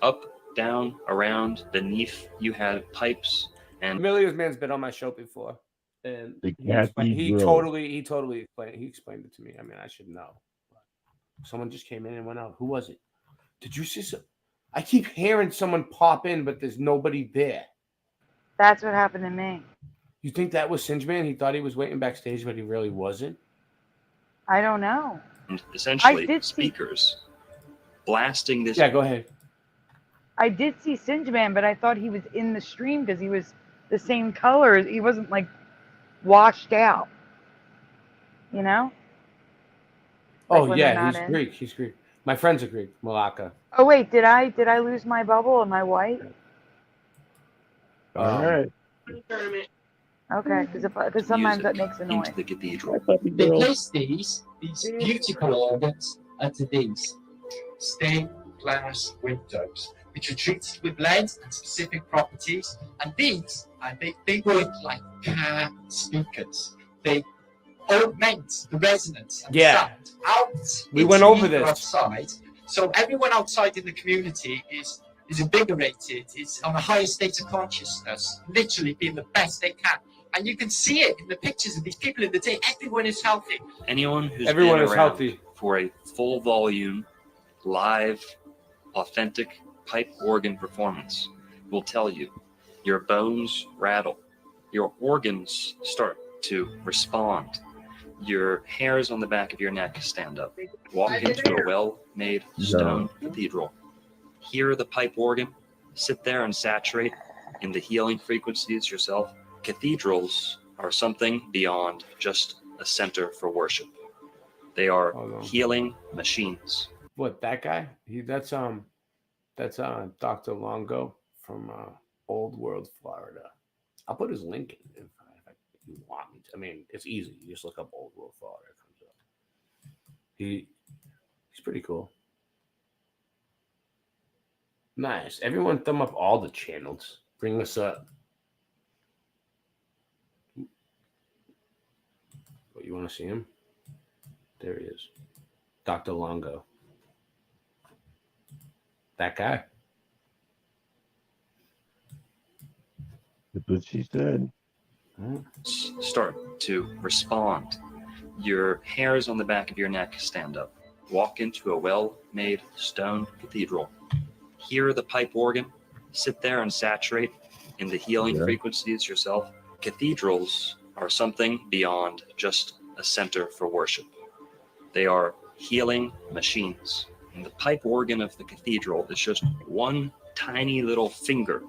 V: up, down, around, beneath, you had pipes and
M: Emilio's man's been on my show before, and
S: The
M: he
S: cathedral.
M: totally explained it to me. I mean, I should know. Someone just came in and went out. Who was it? Did you see some? I keep hearing someone pop in, but there's nobody there.
N: That's what happened to me.
M: You think that was Singeman? He thought he was waiting backstage, but he really wasn't.
N: I don't know.
V: essentially
N: did see-
V: speakers blasting this.
M: Yeah, go ahead.
N: I did see Singeman, but I thought he was in the stream because he was the same color. He wasn't like washed out. You know? Like
M: Oh
N: when they're
M: yeah,
N: not
M: he's
N: in.
M: Greek. He's Greek. My friend's a Greek, Malaka.
N: Oh wait, did I lose my bubble? Am I white?
S: All right.
N: Okay, because sometimes that makes a noise.
V: Into the cathedral.
B: They place these beautiful organs into these stained glass windows, which are treated with lead and specific properties. And these, they work like car speakers. They augment the resonance and
M: Yeah.
B: sound out.
M: We
B: into
M: went over
B: the
M: this.
B: outside. So everyone outside in the community is invigorated, is on a higher state of consciousness, literally being the best they can. And you can see it in the pictures of these people in the day. Everyone is healthy.
V: Anyone who's
M: Everyone
V: been
M: is
V: around
M: healthy.
V: for a full volume, live, authentic pipe organ performance will tell you your bones rattle, your organs start to respond, your hairs on the back of your neck stand up. Walk into a well-made stone cathedral, hear the pipe organ, sit there and saturate in the healing frequencies yourself. Cathedrals are something beyond just a center for worship. They are healing machines.
M: What, that guy? That's Dr. Longo from Old World, Florida. I'll put his link in if you want me to. I mean, it's easy. You just look up Old World, Florida. It comes up. He's pretty cool. Nice. Everyone thumb up all the channels. Bring us up. What, you want to see him? There he is. Dr. Longo. That guy.
S: That's what she said.
V: Start to respond. Your hairs on the back of your neck stand up. Walk into a well-made stone cathedral. Hear the pipe organ. Sit there and saturate in the healing frequencies yourself. Cathedrals are something beyond just a center for worship. They are healing machines. And the pipe organ of the cathedral is just one tiny little finger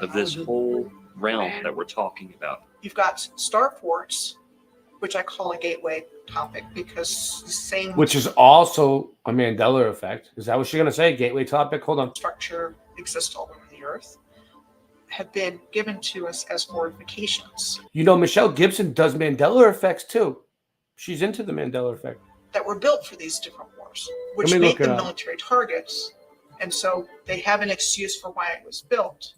V: of this whole realm that we're talking about.
U: You've got star forts, which I call a gateway topic because the same
M: Which is also a Mandela effect. Is that what you're going to say? Gateway topic? Hold on.
U: structure exists all over the earth have been given to us as fortifications
M: You know, Michelle Gibson does Mandela effects too. She's into the Mandela effect.
U: that were built for these different wars, which
M: Let me
U: make
M: look it
U: them
M: up.
U: military targets. And so they have an excuse for why it was built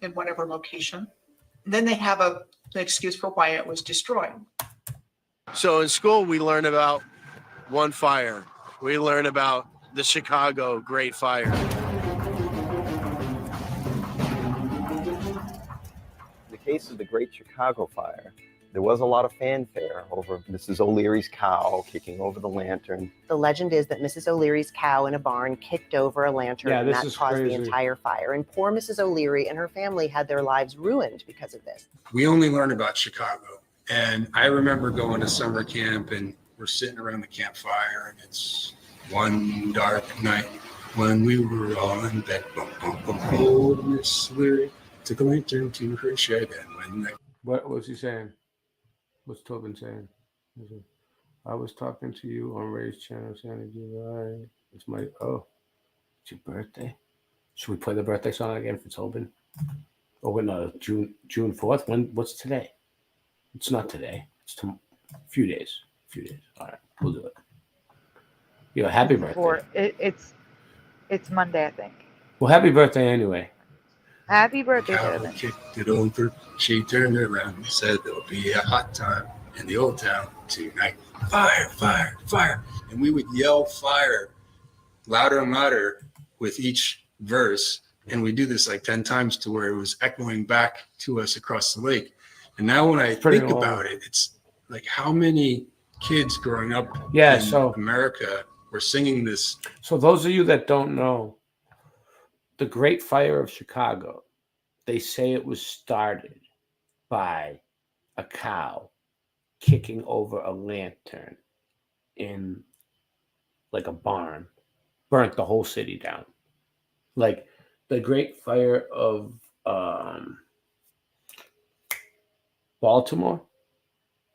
U: in whatever location. And then they have an excuse for why it was destroyed.
J: So in school, we learn about one fire. We learn about the Chicago Great Fire.
G: In the case of the Great Chicago Fire, there was a lot of fanfare over Mrs. O'Leary's cow kicking over the lantern.
P: The legend is that Mrs. O'Leary's cow in a barn kicked over a lantern,
M: Yeah,
P: and
M: this
P: that
M: is
P: caused
M: crazy.
P: the entire fire. And poor Mrs. O'Leary and her family had their lives ruined because of this.
A: We only learn about Chicago. And I remember going to summer camp and we're sitting around the campfire and it's one dark night when we were all in bed. Boom, boom, boom. Old Miss Leary took a lantern to her shed and when they
M: What was he saying? What's Tobin saying? I was talking to you on Ray's channel, SandyDivA. It's my it's your birthday. Should we play the birthday song again for Tobin? Oh, no, June 4th. What's today? It's not today. It's a few days. All right, we'll do it. Yeah, happy birthday.
N: Or it's Monday, I think.
M: Well, happy birthday anyway.
N: Happy birthday,
A: cow
N: Devin.
A: kicked it over. She turned around and said there'll be a hot time in the old town tonight. Fire, fire, fire. And we would yell fire louder and louder with each verse. And we do this like 10 times to where it was echoing back to us across the lake. And now when I
M: Pretty
A: think
M: long.
A: about it, it's like how many kids growing up in
M: so
A: America were singing this.
M: So those of you that don't know, the Great Fire of Chicago, they say it was started by a cow kicking over a lantern in like a barn, burnt the whole city down. Like the Great Fire of Baltimore,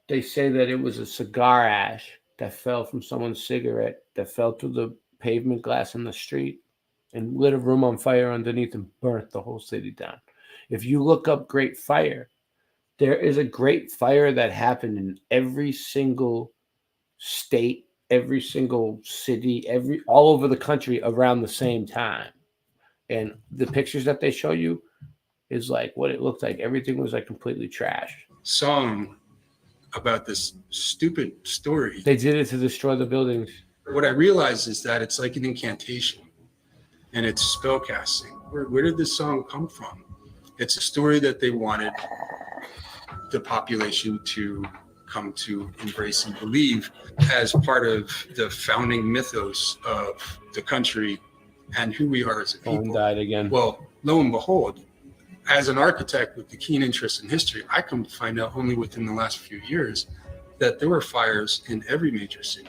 M: they say that it was a cigar ash that fell from someone's cigarette that fell through the pavement glass in the street and lit a room on fire underneath and burnt the whole city down. If you look up Great Fire, there is a Great Fire that happened in every single state, every single city, all over the country around the same time. And the pictures that they show you is like what it looked like. Everything was like completely trash.
A: Song about this stupid story.
M: They did it to destroy the buildings.
A: What I realized is that it's like an incantation and it's spell casting. Where did this song come from? It's a story that they wanted the population to come to embrace and believe as part of the founding mythos of the country and who we are as a people.
M: Phone died again.
A: Well, lo and behold, as an architect with the keen interest in history, I come to find out only within the last few years that there were fires in every major city.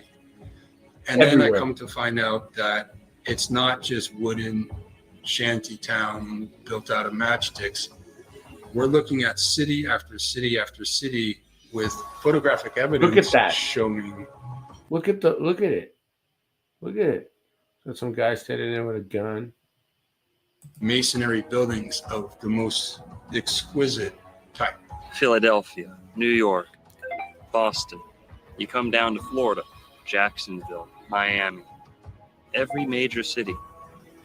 A: And then I
M: Everywhere.
A: come to find out that it's not just wooden shanty town built out of matchsticks. We're looking at city after city after city with photographic evidence.
M: Look at that.
A: Showing.
M: Look at it. Look at it. Got some guy standing there with a gun.
A: Masonry buildings of the most exquisite type.
V: Philadelphia, New York, Boston. You come down to Florida, Jacksonville, Miami. Every major city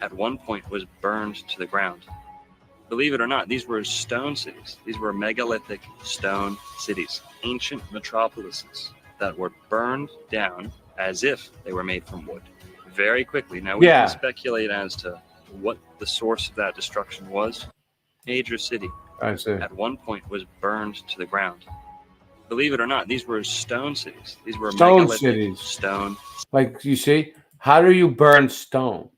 V: at one point was burned to the ground. Believe it or not, these were stone cities. These were megalithic stone cities, ancient metropolises that were burned down as if they were made from wood very quickly. Now, we can speculate as to what the source of that destruction was. Major city,
M: I see.
V: at one point was burned to the ground. Believe it or not, these were stone cities. These were
M: Stone
V: megalithic
M: cities.
V: stone.
M: Like, you see, how do you burn stone?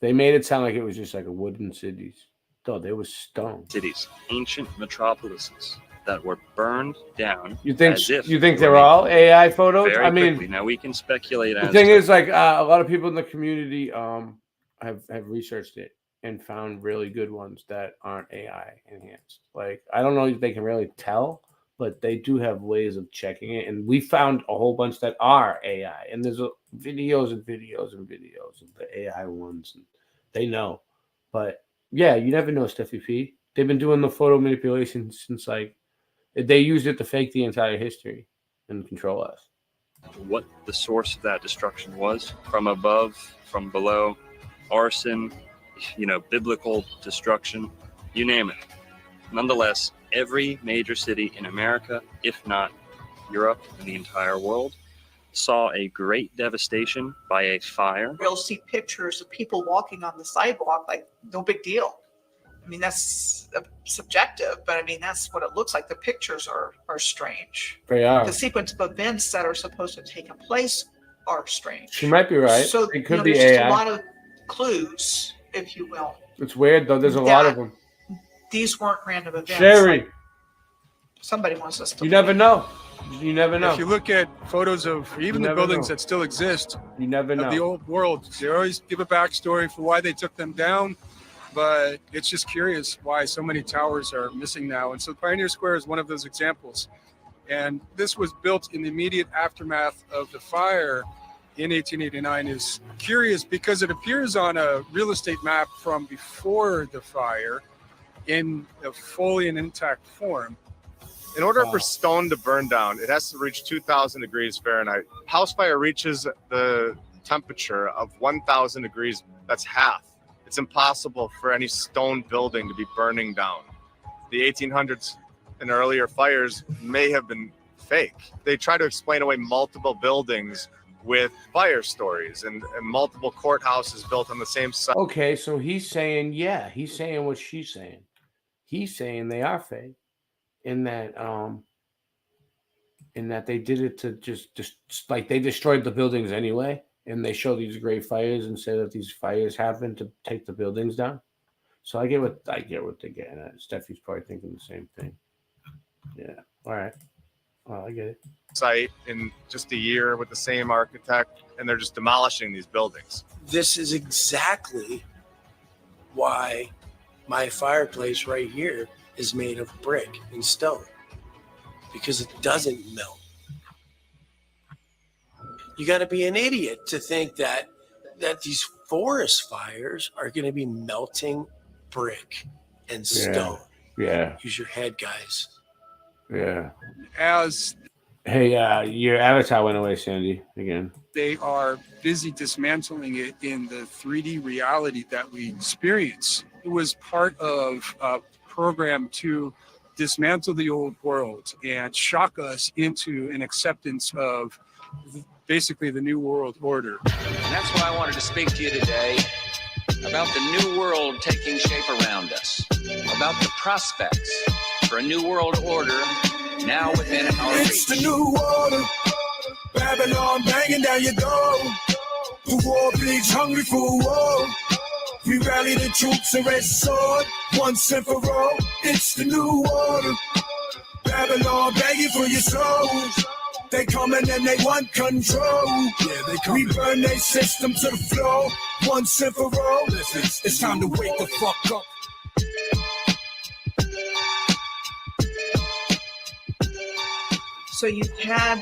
M: They made it sound like it was just like a wooden cities. No, they were stone
V: cities, ancient metropolises that were burned down.
M: You think
V: as if
M: they're all AI photos?
V: Very
M: I mean,
V: quickly. Now we can speculate.
M: the
V: as
M: thing
V: to
M: is, like, a lot of people in the community have researched it and found really good ones that aren't AI enhanced. Like, I don't know if they can really tell, but they do have ways of checking it. And we found a whole bunch that are AI. And there's videos and videos and videos of the AI ones. And they know. But yeah, you never know, Steffi P. They've been doing the photo manipulation since, like, they used it to fake the entire history and control us.
V: what the source of that destruction was, from above, from below, arson, biblical destruction, you name it. Nonetheless, every major city in America, if not Europe and the entire world, saw a great devastation by a fire.
U: You'll see pictures of people walking on the sidewalk like no big deal. I mean, that's subjective, but I mean, that's what it looks like. The pictures are strange.
M: They are.
U: The sequence of events that are supposed to have taken place are strange.
M: She might be right.
U: So
M: it could
U: there's
M: be
U: just
M: AI.
U: a lot of clues, if you will.
M: It's weird, though. There's a lot of them.
U: These weren't random events.
M: Sherry.
U: Somebody wants us to.
M: You never know. You never know.
R: If you look at photos of even
M: You
R: the
M: never
R: buildings
M: know.
R: that still exist,
M: You never know.
R: of the old world, they always give a backstory for why they took them down. But it's just curious why so many towers are missing now. And so Pioneer Square is one of those examples. And this was built in the immediate aftermath of the fire in 1889. Is curious because it appears on a real estate map from before the fire in a fully and intact form.
C: In order for stone to burn down, it has to reach 2,000 degrees Fahrenheit. House fire reaches the temperature of 1,000 degrees. That's half. It's impossible for any stone building to be burning down. The 1800s and earlier fires may have been fake. They try to explain away multiple buildings with fire stories and multiple courthouses built on the same site.
M: Okay, so he's saying, he's saying what she's saying. He's saying they are fake. In that they did it to just like they destroyed the buildings anyway, and they show these great fires and say that these fires happened to take the buildings down. So I get what they're getting at. Steffi's probably thinking the same thing. Yeah. All right. Well, I get it.
C: Site in just a year with the same architect, and they're just demolishing these buildings.
I: This is exactly why my fireplace right here is made of brick and stone, because it doesn't melt. You got to be an idiot to think that these forest fires are going to be melting brick and stone.
M: Yeah.
I: Use your head, guys.
M: Yeah.
R: As
M: Hey, your avatar went away, Sandy, again.
R: they are busy dismantling it in the 3D reality that we experience. It was part of a program to dismantle the old world and shock us into an acceptance of basically the new world order.
K: And that's why I wanted to speak to you today about the new world taking shape around us, about the prospects for a new world order now within our reach.
L: It's the new order. Babylon banging down your door. The war bleeds hungry for war. We rally the troops and red sword. Once and for all, it's the new order. Babylon begging for your souls. They coming and they want control. Yeah, they come. We burn their system to the floor. Once and for all, it's time to wake the fuck up.
U: So you've had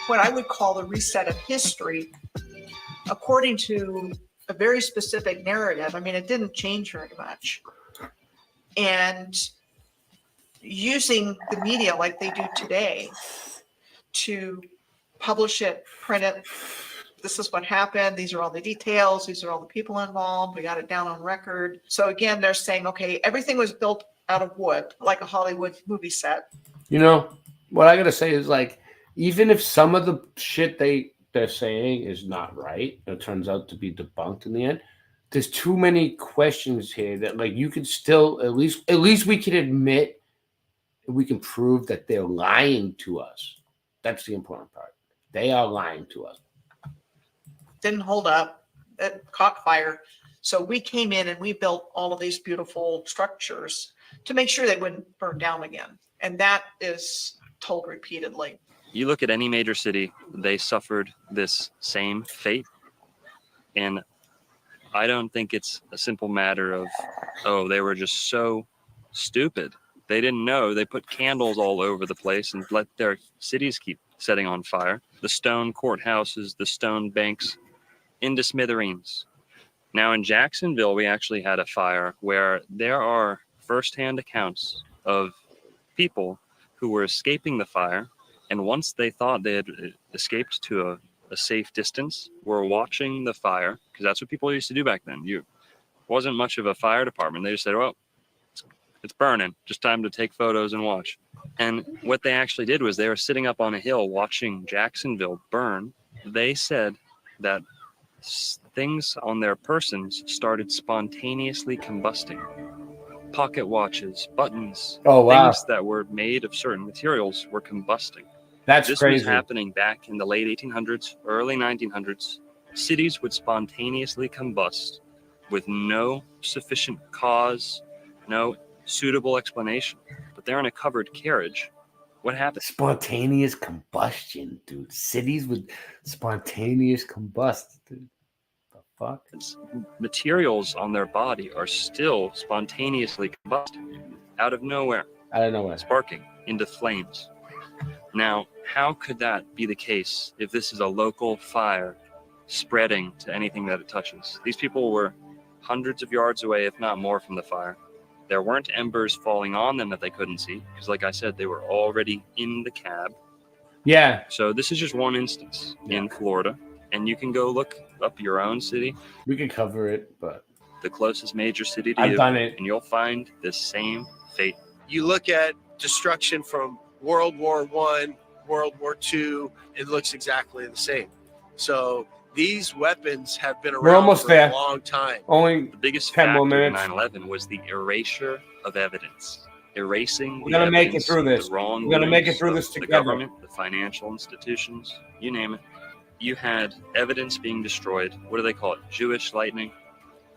U: what I would call the reset of history according to a very specific narrative. I mean, it didn't change very much. And using the media like they do today to publish it, print it, this is what happened, these are all the details, these are all the people involved, we got it down on record. So again, they're saying, okay, everything was built out of wood, like a Hollywood movie set.
M: You know, what I gotta say is, like, even if some of the shit they're saying is not right, it turns out to be debunked in the end, there's too many questions here that like you could still at least we can admit, we can prove that they're lying to us. That's the important part. They are lying to us.
U: Didn't hold up. It caught fire. So we came in and we built all of these beautiful structures to make sure they wouldn't burn down again. And that is told repeatedly.
V: You look at any major city, they suffered this same fate. And I don't think it's a simple matter of, oh, they were just so stupid. They didn't know. They put candles all over the place and let their cities keep setting on fire. The stone courthouses, the stone banks, into smithereens. Now in Jacksonville, we actually had a fire where there are firsthand accounts of people who were escaping the fire. And once they thought they had escaped to a safe distance, were watching the fire, because that's what people used to do back then. You wasn't much of a fire department. They just said, well, it's burning, just time to take photos and watch. And what they actually did was they were sitting up on a hill watching Jacksonville burn. They said that things on their persons started spontaneously combusting. Pocket watches, buttons, things that were made of certain materials were combusting.
M: This
V: crazy. Was happening back in the late 1800s, early 1900s. Cities would spontaneously combust with no sufficient cause, no suitable explanation. But they're in a covered carriage. What happens?
M: Spontaneous combustion, dude. Cities would spontaneous combust, dude. The fuck?
V: Materials on their body are still spontaneously combusting out of nowhere. Sparking into flames. Now, how could that be the case if this is a local fire spreading to anything that it touches? These people were hundreds of yards away, if not more, from the fire. There weren't embers falling on them that they couldn't see, because like I said, they were already in the cab.
M: Yeah.
V: So this is just one instance in Florida, and you can go look up your own city.
M: We can cover it, but
V: the closest major city to
M: I've
V: you,
M: done it.
V: and you'll find the same fate.
J: You look at destruction from World War I, World War II, it looks exactly the same. So these weapons have been
M: We're
J: around
M: almost
J: for
M: there.
J: a long time.
M: Only
V: the biggest
M: 10 more
V: factor in
M: minutes.
V: 9/11 was the erasure of evidence. Erasing
M: We're gonna make it
V: evidence,
M: through this.
V: the wrong
M: We're gonna make it
V: moves
M: through
V: of
M: this
V: the
M: together.
V: government, the financial institutions, you name it. You had evidence being destroyed. What do they call it? Jewish lightning,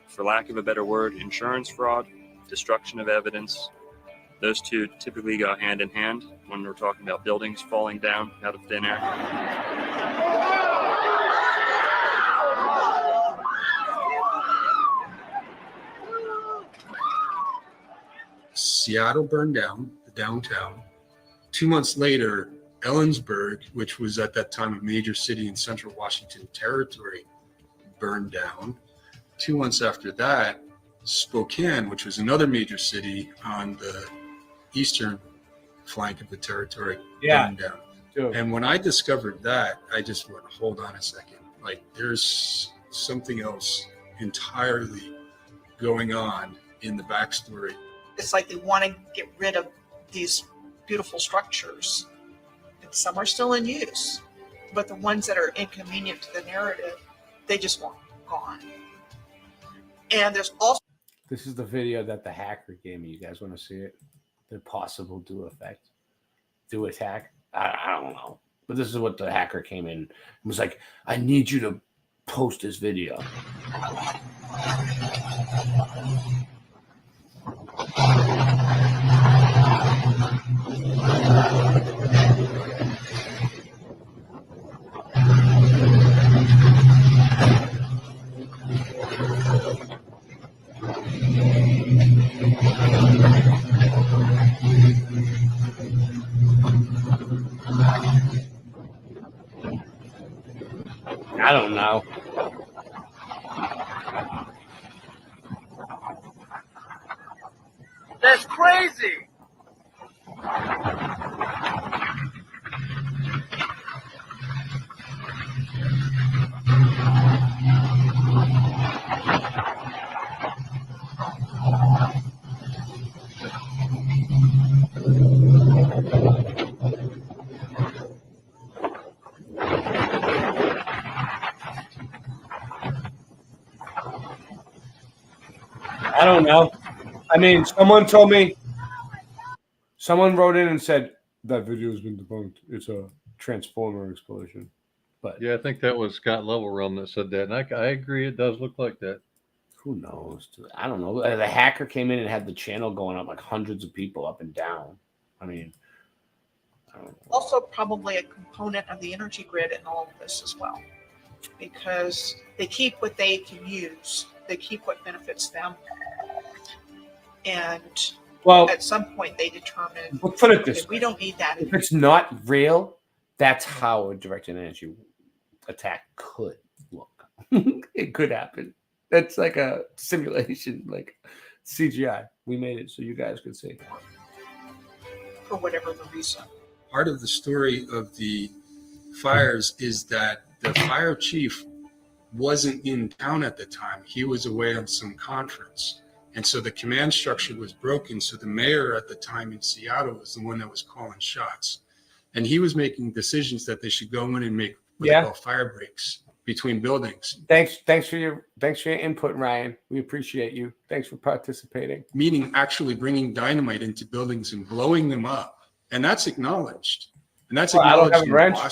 V: for lack of a better word, insurance fraud, destruction of evidence. Those two typically go hand in hand when we're talking about buildings falling down out of thin air.
A: Seattle burned down, the downtown. 2 months later, Ellensburg, which was at that time a major city in central Washington Territory, burned down. 2 months after that, Spokane, which was another major city on the eastern flank of the territory, burned down.
M: Sure.
A: And when I discovered that, I just went, hold on a second. Like, there's something else entirely going on in the backstory.
U: It's like they want to get rid of these beautiful structures. And some are still in use, but the ones that are inconvenient to the narrative, they just want gone. And there's also
M: this is the video that the hacker gave me. You guys want to see it? The possible do attack. I don't know. But this is what the hacker came in and was like, I need you to post this video. I don't know.
L: That's crazy.
M: I don't know. I mean, someone told me. Someone wrote in and said that video has been debunked. It's a transformer explosion. But
O: yeah, I think that was Scott Levelrealm that said that, and I agree. It does look like that.
M: Who knows? I don't know. The hacker came in and had the channel going up like hundreds of people up and down. I mean, I don't know.
U: Also, probably a component of the energy grid in all of this as well, because they keep what they can use, they keep what benefits them, and at some point they determine,
M: We'll put it this
U: we don't need that.
M: If it's not real, that's how a directed energy attack could look. It could happen. That's like a simulation, like CGI. We made it so you guys could see.
U: For whatever the reason.
A: Part of the story of the fires is that the fire chief wasn't in town at the time. He was away on some conference. And so the command structure was broken. So the mayor at the time in Seattle was the one that was calling shots. And he was making decisions that they should go in and make what they call fire breaks between buildings.
M: Thanks for your input, Ryan. We appreciate you. Thanks for participating.
A: Meaning actually bringing dynamite into buildings and blowing them up. And that's acknowledged. And that's acknowledged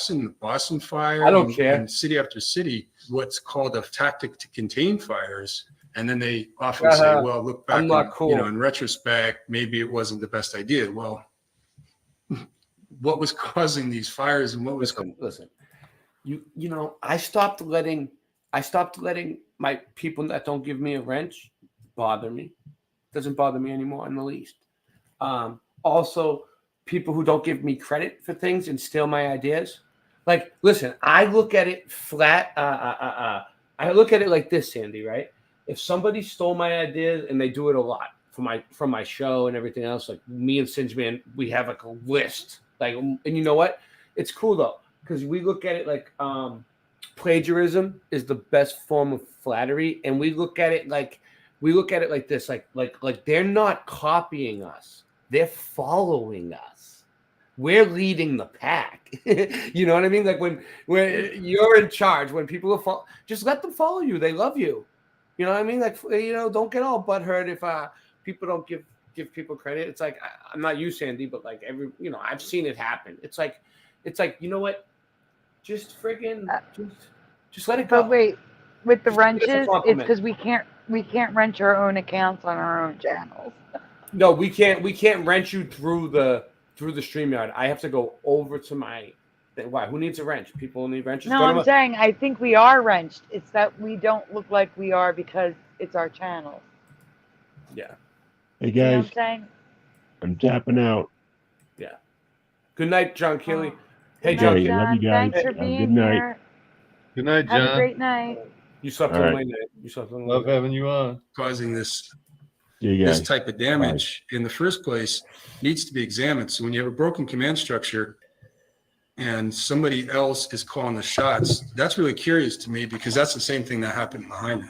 A: in the Boston fire.
M: I don't care.
A: And city after city, what's called a tactic to contain fires. And then they often say, well, look back, in retrospect, maybe it wasn't the best idea. Well, what was causing these fires and what was...
M: Listen, you know, I stopped letting my people that don't give me a wrench bother me. It doesn't bother me anymore in the least. Also, people who don't give me credit for things and steal my ideas. Like, listen, I look at it flat. I look at it like this, Sandy, right? If somebody stole my ideas, and they do it a lot from my show and everything else, like me and Singeman, we have like a list. Like, and you know what? It's cool though, because we look at it like plagiarism is the best form of flattery, and we look at it like this, like they're not copying us, they're following us. We're leading the pack. You know what I mean? Like when you're in charge, when people are just let them follow you. They love you. You know what I mean? Like, you know, don't get all butthurt if people don't give people credit. It's like, I'm not you, Sandy, but like I've seen it happen. It's like, you know what? Just friggin' just let it go.
N: But wait, with the wrenches, it's because we can't wrench our own accounts on our own channels.
M: No, we can't wrench you through the StreamYard. I have to go over to my. Why? Who needs a wrench? People need wrenches.
N: No, I'm saying I think we are wrenched. It's that we don't look like we are because it's our channel.
M: Yeah.
S: Hey guys,
N: you know what I'm saying?
S: I'm tapping out.
M: Yeah. Good night, John Keeley. Hey,
S: John.
N: John.
S: Love you guys.
N: Thanks for being
S: good night.
N: here.
O: Good night, John.
N: Have a great night.
M: You slept on late night. You slept on
O: Love having you on.
A: Causing this
S: you
A: this
S: guys.
A: type of damage in the first place needs to be examined. So when you have a broken command structure and somebody else is calling the shots, that's really curious to me, because that's the same thing that happened behind it.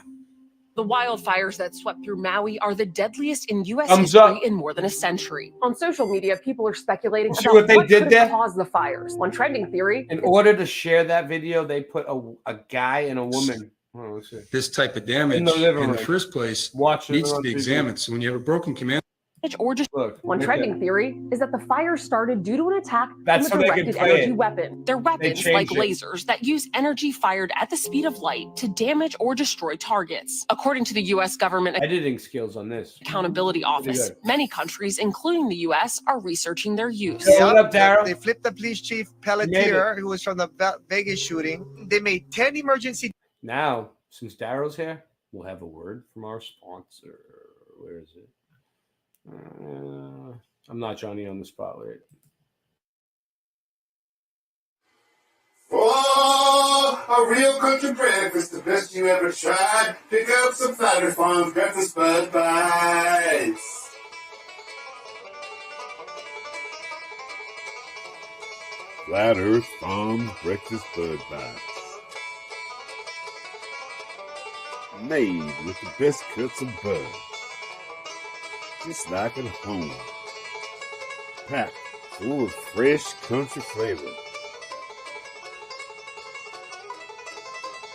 D: The wildfires that swept through Maui are the deadliest in U.S.
M: Thumbs
D: history
M: up.
D: in more than a century. On social media, people are speculating
M: See
D: about
M: what they did
D: could
M: there?
D: have caused the fires. One trending theory.
M: In order to share that video, they put a guy and a woman. Oh, let's see.
A: This type of damage
M: In the living
A: in the
M: room.
A: first place
M: Watching
A: needs
M: it
A: to
M: on
A: be
M: TV.
A: examined. So when you have a broken command,
D: Or just one trending theory is that the fire started due to an attack
M: That's
D: from a
M: so they can
D: directed
M: play
D: energy
M: it.
D: weapon. They're weapons like
M: changed it.
D: lasers that use energy fired at the speed of light to damage or destroy targets. According to the U.S. government
M: Editing skills on this.
D: Accountability Office,
M: good.
D: many countries, including the U.S., are researching their use.
H: They flipped the police chief Pelletier, who was from the Vegas shooting. They made 10 emergency.
M: Now, since Daryl's here, we'll have a word from our sponsor. Where is it? I'm not Johnny on the spot. Wait.
W: Oh, a real country breakfast, the best you ever tried. Pick up some Flatter Farms breakfast bud bites.
S: Flat Earth Farms Breakfast Bud Bites. Made with the best cuts of bud. Just like at home. Packed full of fresh country flavor.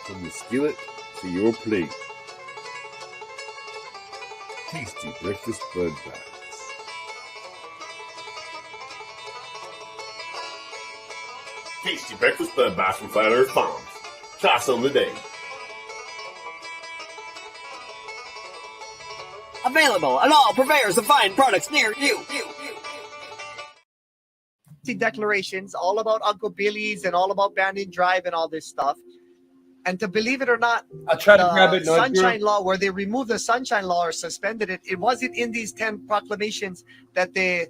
S: From the skillet to your plate. tasty breakfast bud bites. Tasty breakfast bud bites from Flat Earth Farms. Try some today.
F: Available at all purveyors of fine products near you.
H: Declarations all about Uncle Billy's and all about Banyan Drive and all this stuff. And to believe it or not,
M: I'll try to grab it. No,
H: Sunshine Law, where they removed the Sunshine Law or suspended it, it wasn't in these 10 proclamations that they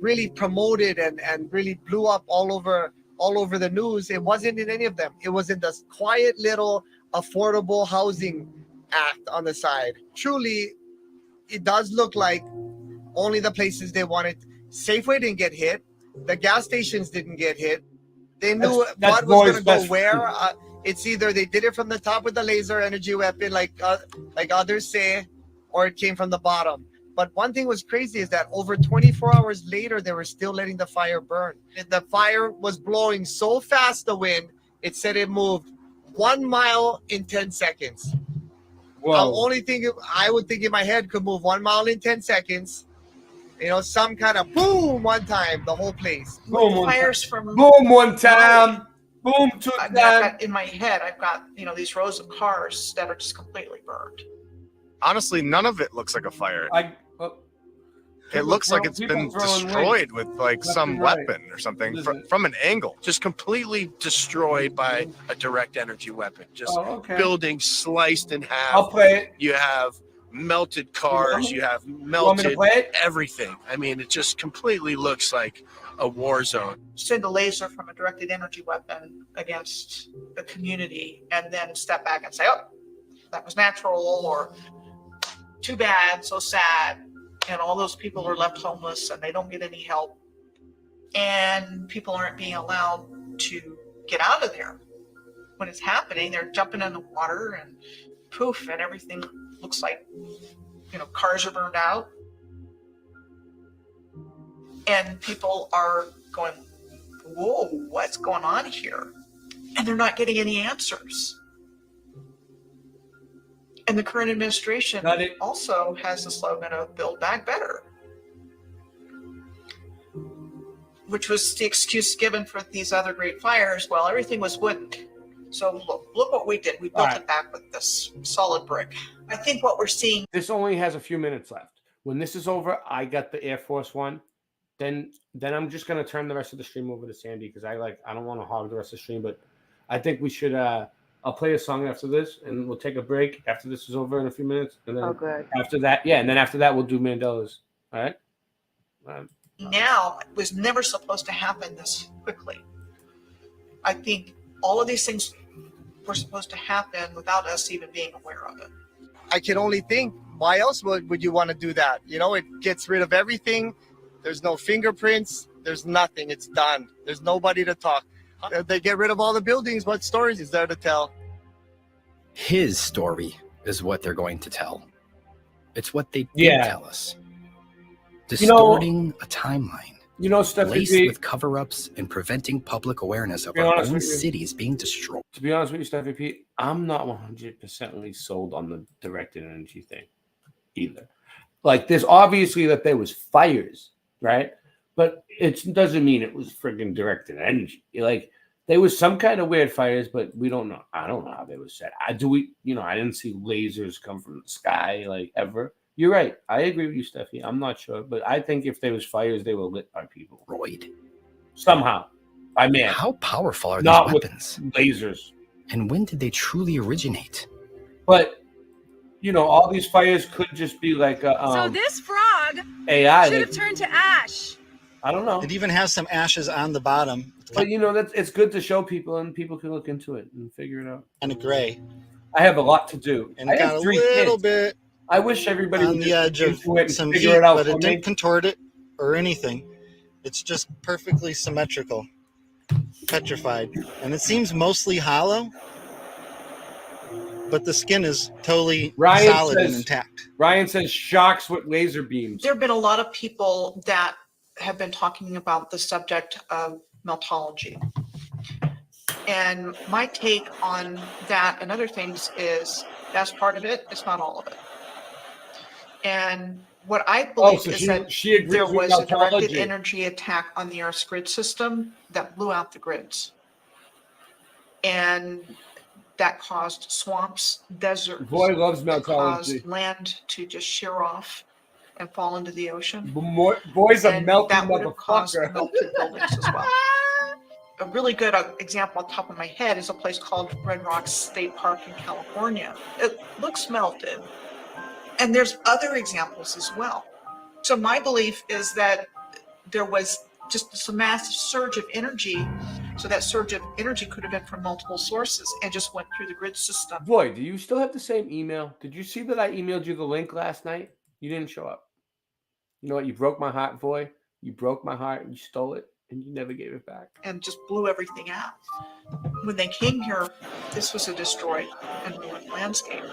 H: really promoted and really blew up all over the news. It wasn't in any of them. It was in this quiet little Affordable Housing Act on the side. Truly, it does look like only the places they wanted. Safeway didn't get hit. The gas stations didn't get hit. They knew what was going to go where. It's either they did it from the top with the laser energy weapon, like others say, or it came from the bottom. But one thing was crazy is that over 24 hours later, they were still letting the fire burn. And the fire was blowing so fast, the wind, it said it moved 1 mile in 10 seconds.
M: Whoa.
H: The only thing I would think in my head could move 1 mile in 10 seconds. You know, some kind of boom one time, the whole place.
M: Boom one
U: Fires
M: time.
U: from
M: Boom one time. Boom two times.
U: In my head, I've got these rows of cars that are just completely burned.
C: Honestly, none of it looks like a fire. It looks like it's been destroyed with like some weapon or something from an angle.
J: Just completely destroyed by a direct energy weapon. Just buildings sliced in half.
M: I'll play it.
J: You have melted cars. You have melted everything. I mean, it just completely looks like a war zone.
U: Send a laser from a directed energy weapon against the community and then step back and say, oh, that was natural, or too bad, so sad. And all those people are left homeless and they don't get any help. And people aren't being allowed to get out of there. When it's happening, they're jumping in the water and poof, and everything looks like, cars are burned out. And people are going, whoa, what's going on here? And they're not getting any answers. And the current administration also has the slogan of Build Back Better, which was the excuse given for these other great fires. Well, everything was wooden. So look what we did. We built it back with this solid brick. I think what we're seeing.
M: This only has a few minutes left. When this is over, I got the Air Force One. Then I'm just gonna turn the rest of the stream over to Sandy because I don't want to hog the rest of the stream, but I think we should. I'll play a song after this, and we'll take a break after this is over in a few minutes, and then after that, and then after that we'll do Mandelas. All right.
U: Now it was never supposed to happen this quickly. I think all of these things were supposed to happen without us even being aware of it.
H: I can only think, why else would you want to do that? It gets rid of everything. There's no fingerprints. There's nothing. It's done. There's nobody to talk. They get rid of all the buildings. What stories is there to tell?
Q: His story is what they're going to tell. It's what they did tell us. Distorting a timeline. Laced with cover-ups and preventing public awareness of our own cities being destroyed.
M: To be honest with you, Steffi P, I'm not 100% sold on the directed energy thing either. Like, there's obviously that there was fires, right? But it doesn't mean it was friggin' directed energy. Like, there was some kind of weird fires, but we don't know. I don't know how they were set. I didn't see lasers come from the sky, like, ever. You're right. I agree with you, Steffi. I'm not sure. But I think if there was fires, they were lit by people. Somehow. By man.
Q: How powerful are
M: not
Q: these weapons?
M: With lasers.
Q: And when did they truly originate?
M: But, all these fires could just be like a,
T: so this frog
M: AI
T: should have turned to ash.
M: I don't know.
X: It even has some ashes on the bottom.
M: But it's good to show people, and people can look into it and figure it out.
X: Kind of gray.
M: I have a lot to do.
X: And it got a little bit
M: I wish everybody
X: on the edge of some heat, but it didn't contort it or anything. It's just perfectly symmetrical, petrified, and it seems mostly hollow. But the skin is totally solid and intact.
M: Ryan says shocks with laser beams.
U: There have been a lot of people that have been talking about the subject of meltology. And my take on that and other things is that's part of it. It's not all of it. And what I believe is that
M: she agrees
U: there
M: with
U: was a directed
M: meltology.
U: energy attack on the Earth's grid system that blew out the grids. And that caused swamps, deserts.
M: Boy loves
U: that caused
M: meltology.
U: land to just shear off and fall into the ocean.
M: Boy's a
U: And
M: melting
U: that would have caused
M: motherfucker.
U: melted buildings as well. A really good example on top of my head is a place called Red Rocks State Park in California. It looks melted. And there's other examples as well. So my belief is that there was just this massive surge of energy. So that surge of energy could have been from multiple sources and just went through the grid system.
M: Boy, do you still have the same email? Did you see that I emailed you the link last night? You didn't show up. You know what? You broke my heart, Boy. You broke my heart. You stole it, and you never gave it back.
U: And just blew everything out. When they came here, this was a destroyed and ruined landscape.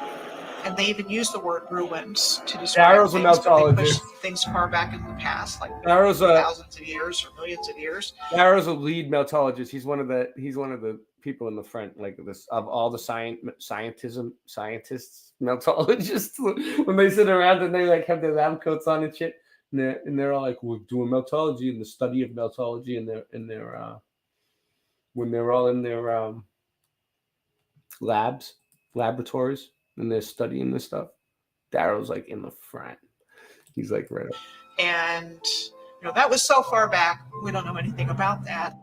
U: And they even used the word ruins to describe
M: Daryl's a
U: things, but they
M: meltologist.
U: pushed things far back in the past, like
M: Daryl's
U: thousands of years or millions of years.
M: Daryl's a lead meltologist. He's one of the people in the front, like this, of all the scientists, meltologists. When they sit around and they like have their lab coats on and shit, and they're all like, we're doing meltology and the study of meltology, and they're when they're all in their laboratories, and they're studying this stuff. Daryl's like in the front. He's like right up.
U: And that was so far back, we don't know anything about that.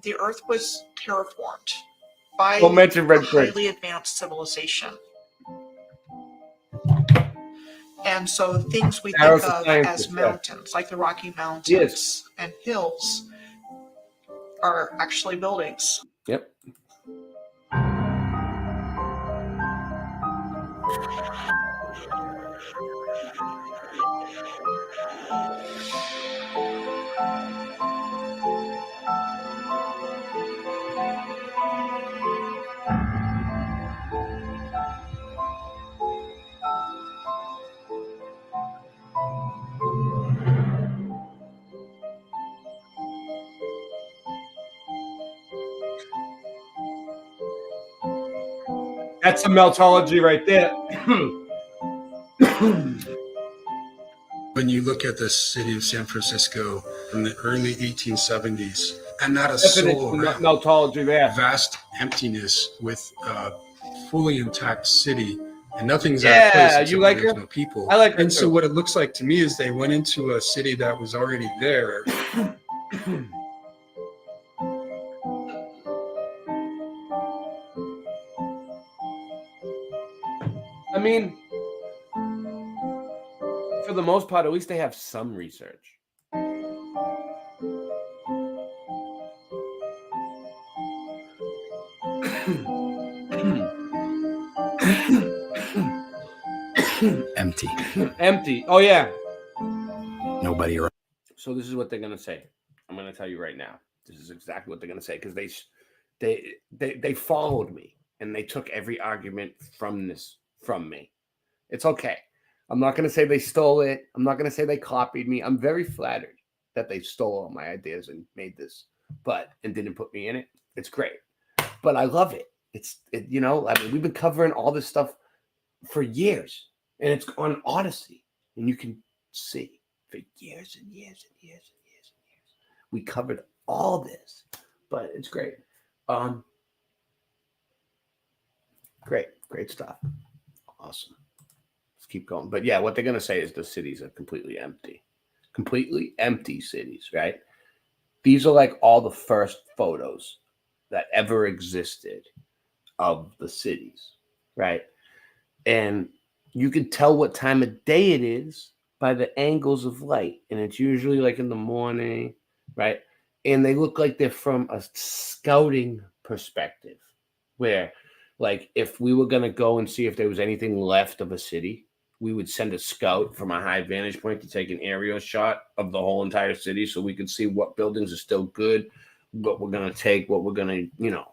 U: The Earth was terraformed by
M: Don't mention Red
U: a
M: Bridge.
U: highly advanced civilization. And so things we
M: Daryl's
U: think
M: a
U: of
M: scientist,
U: as mountains, like the Rocky Mountains and hills, are actually buildings.
M: Yep. That's a meltology right there.
A: When you look at the city of San Francisco in the early 1870s, and not a
M: Definition
A: soul
M: of
A: around,
M: meltology there.
A: vast emptiness with a fully intact city, and nothing's out of place.
M: Yeah,
A: except
M: you like
A: there's
M: her?
A: no people.
M: I like her
A: And so
M: too.
A: what it looks like to me is they went into a city that was already there.
M: I mean, for the most part, at least they have some research.
Q: Empty.
M: Empty. Oh yeah.
Q: Nobody around.
M: So this is what they're gonna say. I'm gonna tell you right now. This is exactly what they're gonna say because they followed me and they took every argument from me. It's okay. I'm not gonna say they stole it. I'm not gonna say they copied me. I'm very flattered that they stole all my ideas and made this, and didn't put me in it. It's great, but I love it. I mean, we've been covering all this stuff for years, and it's on Odyssey, and you can see for years and years and years and years and years. We covered all this, but it's great. Great stuff. Awesome. Let's keep going. But yeah, what they're going to say is the cities are completely empty cities, right? These are like all the first photos that ever existed of the cities, right? And you can tell what time of day it is by the angles of light. And it's usually like in the morning, right? And they look like they're from a scouting perspective, where like if we were going to go and see if there was anything left of a city, we would send a scout from a high vantage point to take an aerial shot of the whole entire city so we could see what buildings are still good, what we're going to take, what we're going to,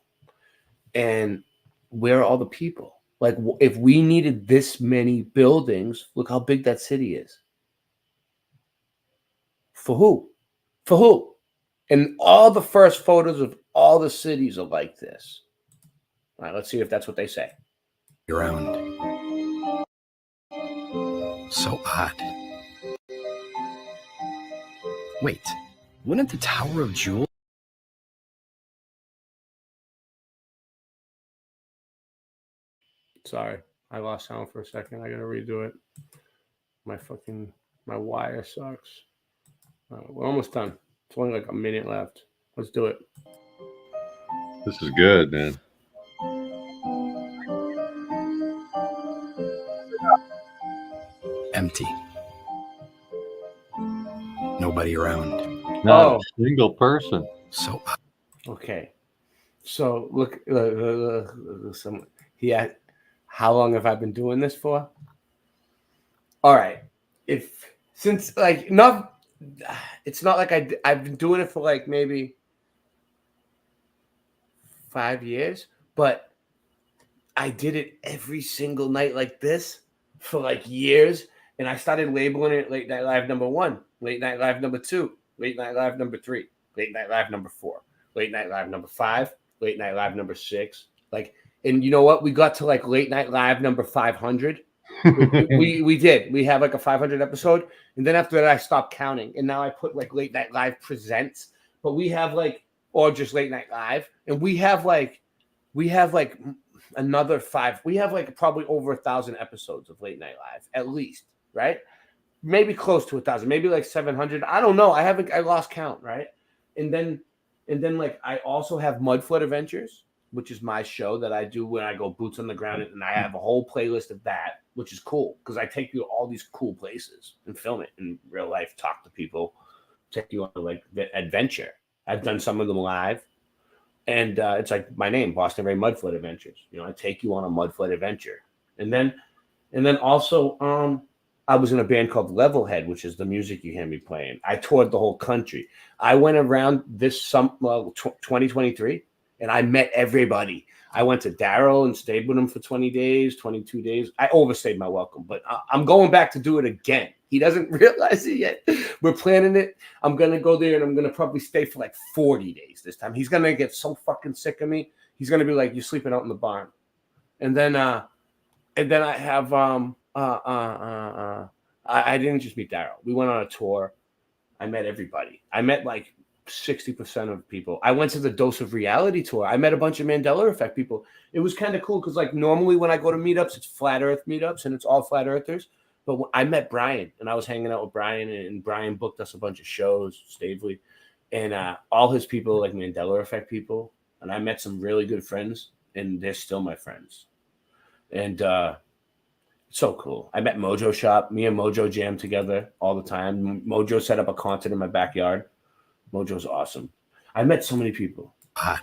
M: and where are all the people? Like if we needed this many buildings, look how big that city is. For who? For who? And all the first photos of all the cities are like this. All right, let's see if that's what they say.
Q: Around. So odd. Wait, wouldn't the Tower of Jewels?
M: Sorry, I lost sound for a second. I gotta redo it. My wire sucks. We're almost done. It's only like a minute left. Let's do it.
O: This is good, man.
Q: Empty. Nobody around.
O: Not a single person.
Q: So
M: okay. So look, how long have I been doing this for? All right. It's not like I've been doing it for like maybe 5 years, but I did it every single night like this for like years. And I started labeling it Late Night Live number 1, Late Night Live number 2, Late Night Live number 3, Late Night Live number 4, Late Night Live number 5, Late Night Live number 6. And you know what? We got to like Late Night Live number 500. we did. We have like a 500 episode. And then after that, I stopped counting. And now I put like Late Night Live Presents. But we have like, or just Late Night Live. And we have like another 5. We have like probably over 1,000 episodes of Late Night Live, at least, right? Maybe close to 1,000, maybe like 700. I don't know. I lost count, right? And then like I also have Mudflood Adventures, which is my show that I do when I go boots on the ground, and I have a whole playlist of that, which is cool because I take you to all these cool places and film it in real life, talk to people, take you on like the adventure. I've done some of them live, and it's like my name, Boston Ray Mudflood Adventures. I take you on a Mudflood adventure, and then also I was in a band called Levelhead, which is the music you hear me playing. I toured the whole country. I went around this 2023. And I met everybody. I went to Daryl and stayed with him for 20 days, 22 days. I overstayed my welcome, but I'm going back to do it again. He doesn't realize it yet. We're planning it. I'm going to go there and I'm going to probably stay for like 40 days this time. He's going to get so fucking sick of me. He's going to be like, you're sleeping out in the barn. And then I have, I didn't just meet Daryl. We went on a tour. I met everybody. I met like 60% of people. I went to the Dose of Reality tour. I met a bunch of Mandela Effect people. It was kind of cool because like normally when I go to meetups, it's flat earth meetups and it's all flat earthers. But I met Brian and I was hanging out with Brian, and Brian booked us a bunch of shows, Stavely, and all his people, like Mandela Effect people. And I met some really good friends, and they're still my friends. And so cool. I met Mojo Shop. Me and Mojo jam together all the time. Mojo set up a concert in my backyard. Mojo's awesome. I met so many people.
Q: Hot.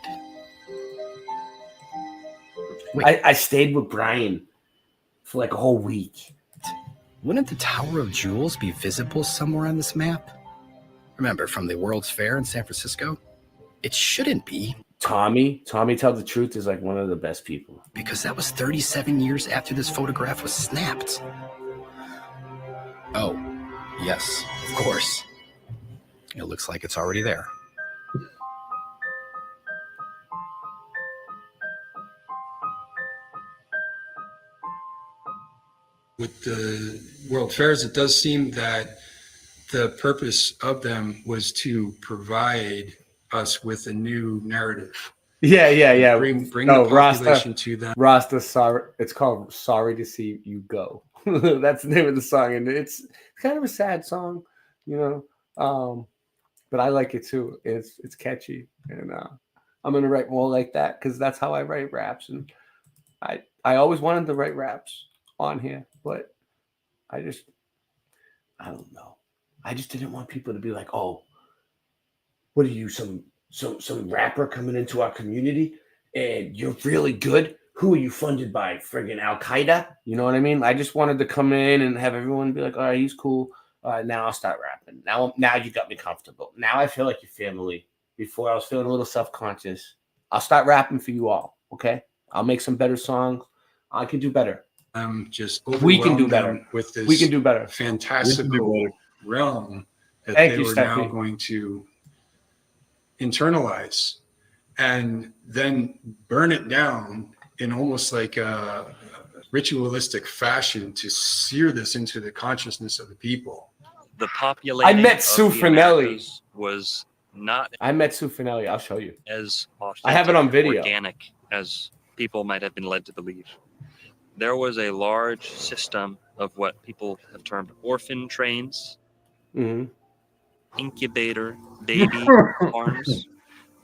M: I stayed with Brian for like a whole week.
Q: Wouldn't the Tower of Jewels be visible somewhere on this map? Remember, from the World's Fair in San Francisco? It shouldn't be.
M: Tommy Tell the Truth is like one of the best people.
Q: Because that was 37 years after this photograph was snapped. Oh, yes, of course. It looks like it's already there.
A: With the World Fairs, it does seem that the purpose of them was to provide us with a new narrative.
M: Yeah.
A: Bring the population to them.
M: Rasta, sorry. It's called Sorry to See You Go. That's the name of the song. And it's kind of a sad song, but I like it too. It's catchy. And I'm going to write more like that because that's how I write raps. And I always wanted to write raps on here, but I don't know. I just didn't want people to be like, oh, what are you, some rapper coming into our community and you're really good? Who are you funded by? Friggin' Al Qaeda? You know what I mean? I just wanted to come in and have everyone be like, all right, he's cool. Now I'll start rapping. Now you got me comfortable. Now I feel like your family. Before I was feeling a little self-conscious. I'll start rapping for you all. Okay. I'll make some better songs. I can do better. We can do better.
A: With this
M: we can do better.
A: Fantastical realm that they were now going to internalize and then burn it down in almost like a ritualistic fashion to sear this into the consciousness of the people.
V: The population
M: I met
V: of
M: Sue
V: the
M: Finelli.
V: Americas was not
M: I met Sue Finelli. I'll show you.
V: as
M: I have it on video.
V: organic as people might have been led to believe. There was a large system of what people have termed orphan trains, incubator baby farms.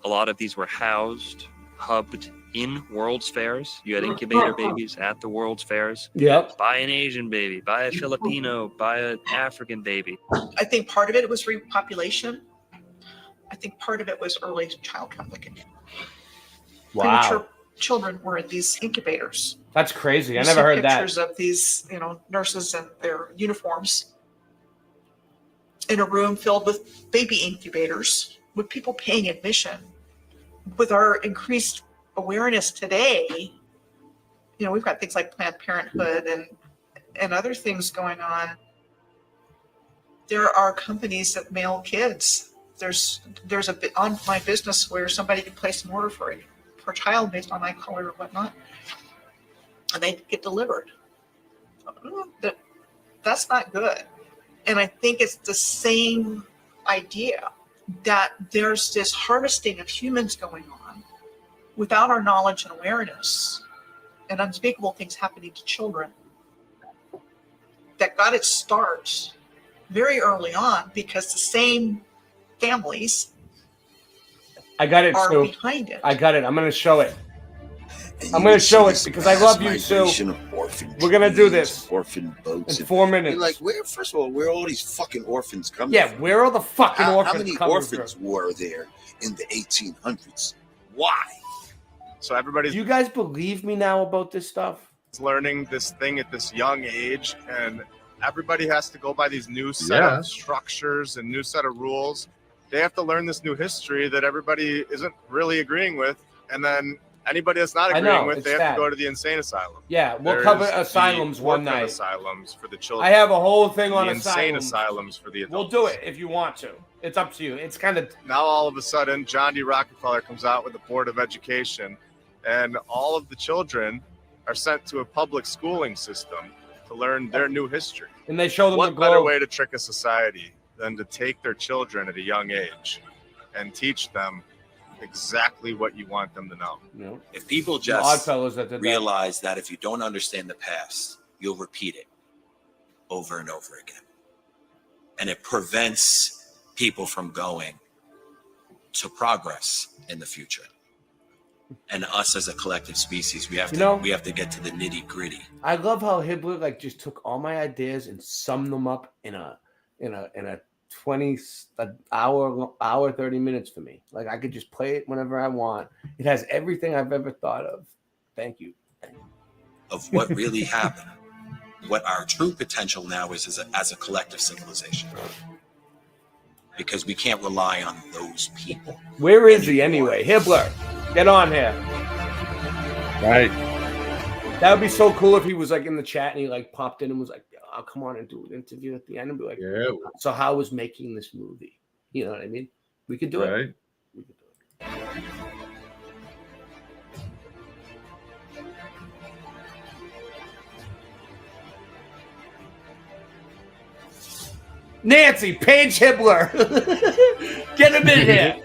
V: A lot of these were hubbed in World's Fairs. You had incubator babies at the World's Fairs.
M: Yep.
V: Buy an Asian baby, buy a Filipino, buy an African baby.
U: I think part of it was repopulation. I think part of it was early child trafficking.
M: Wow.
U: Premature children were in these incubators.
M: That's crazy. I
U: You
M: never
U: see
M: heard that.
U: pictures of these, nurses in their uniforms in a room filled with baby incubators with people paying admission. With our increased awareness today, we've got things like Planned Parenthood and other things going on. There are companies that mail kids. There's a bit on my business where somebody can place an order for a child based on eye color or whatnot, and they get delivered. That's not good. And I think it's the same idea that there's this harvesting of humans going on without our knowledge and awareness, and unspeakable things happening to children that got its start very early on because the same families
M: I got it,
U: are
M: Sue.
U: behind it.
M: I got it. I'm going to show it. I'm going to show it because I love you, Sue. We're going to do this
B: orphan boats
M: in 4 minutes.
B: Like, first of all, where are all these fucking orphans coming
M: Yeah,
B: from?
M: where are the fucking orphans
B: How many
M: coming
B: orphans were there in the 1800s? Why?
C: So everybody's.
M: Do you guys believe me now about this stuff?
C: Learning this thing at this young age, and everybody has to go by these new set of structures and new set of rules. They have to learn this new history that everybody isn't really agreeing with, and then anybody that's not agreeing with, they have to go to the insane asylum.
M: Yeah, we'll
C: There's
M: cover
C: the
M: asylums one
C: orphan
M: night.
C: asylums for the children.
M: I have a whole thing on
C: the insane
M: asylums.
C: asylums for the adults.
M: We'll do it if you want to. It's up to you. It's kind of
C: Now all of a sudden, John D. Rockefeller comes out with the Board of Education, and all of the children are sent to a public schooling system to learn their new history.
M: And they show them
C: what
M: the globe.
C: better way to trick a society than to take their children at a young age and teach them exactly what you want them to know.
B: If people
M: The
B: just
M: Oddfellows that did that.
B: realize that if you don't understand the past, you'll repeat it over and over again. And it prevents people from going to progress in the future. And us as a collective species, we have to get to the nitty gritty.
M: I love how Hibbler just took all my ideas and summed them up in a 30 minutes for me. Like I could just play it whenever I want. It has everything I've ever thought of. Thank you.
B: Of what really happened, what our true potential now is as a collective civilization. Because we can't rely on those people.
M: Where is he anyway? Hibbler, get on here.
O: Right.
M: That would be so cool if he was in the chat and he popped in and was like, "I'll come on and do an interview at the end and be like, so how was making this movie?" You know what I mean? We could do it. We could do it. Nancy, Paige Hibbler. Get him in here.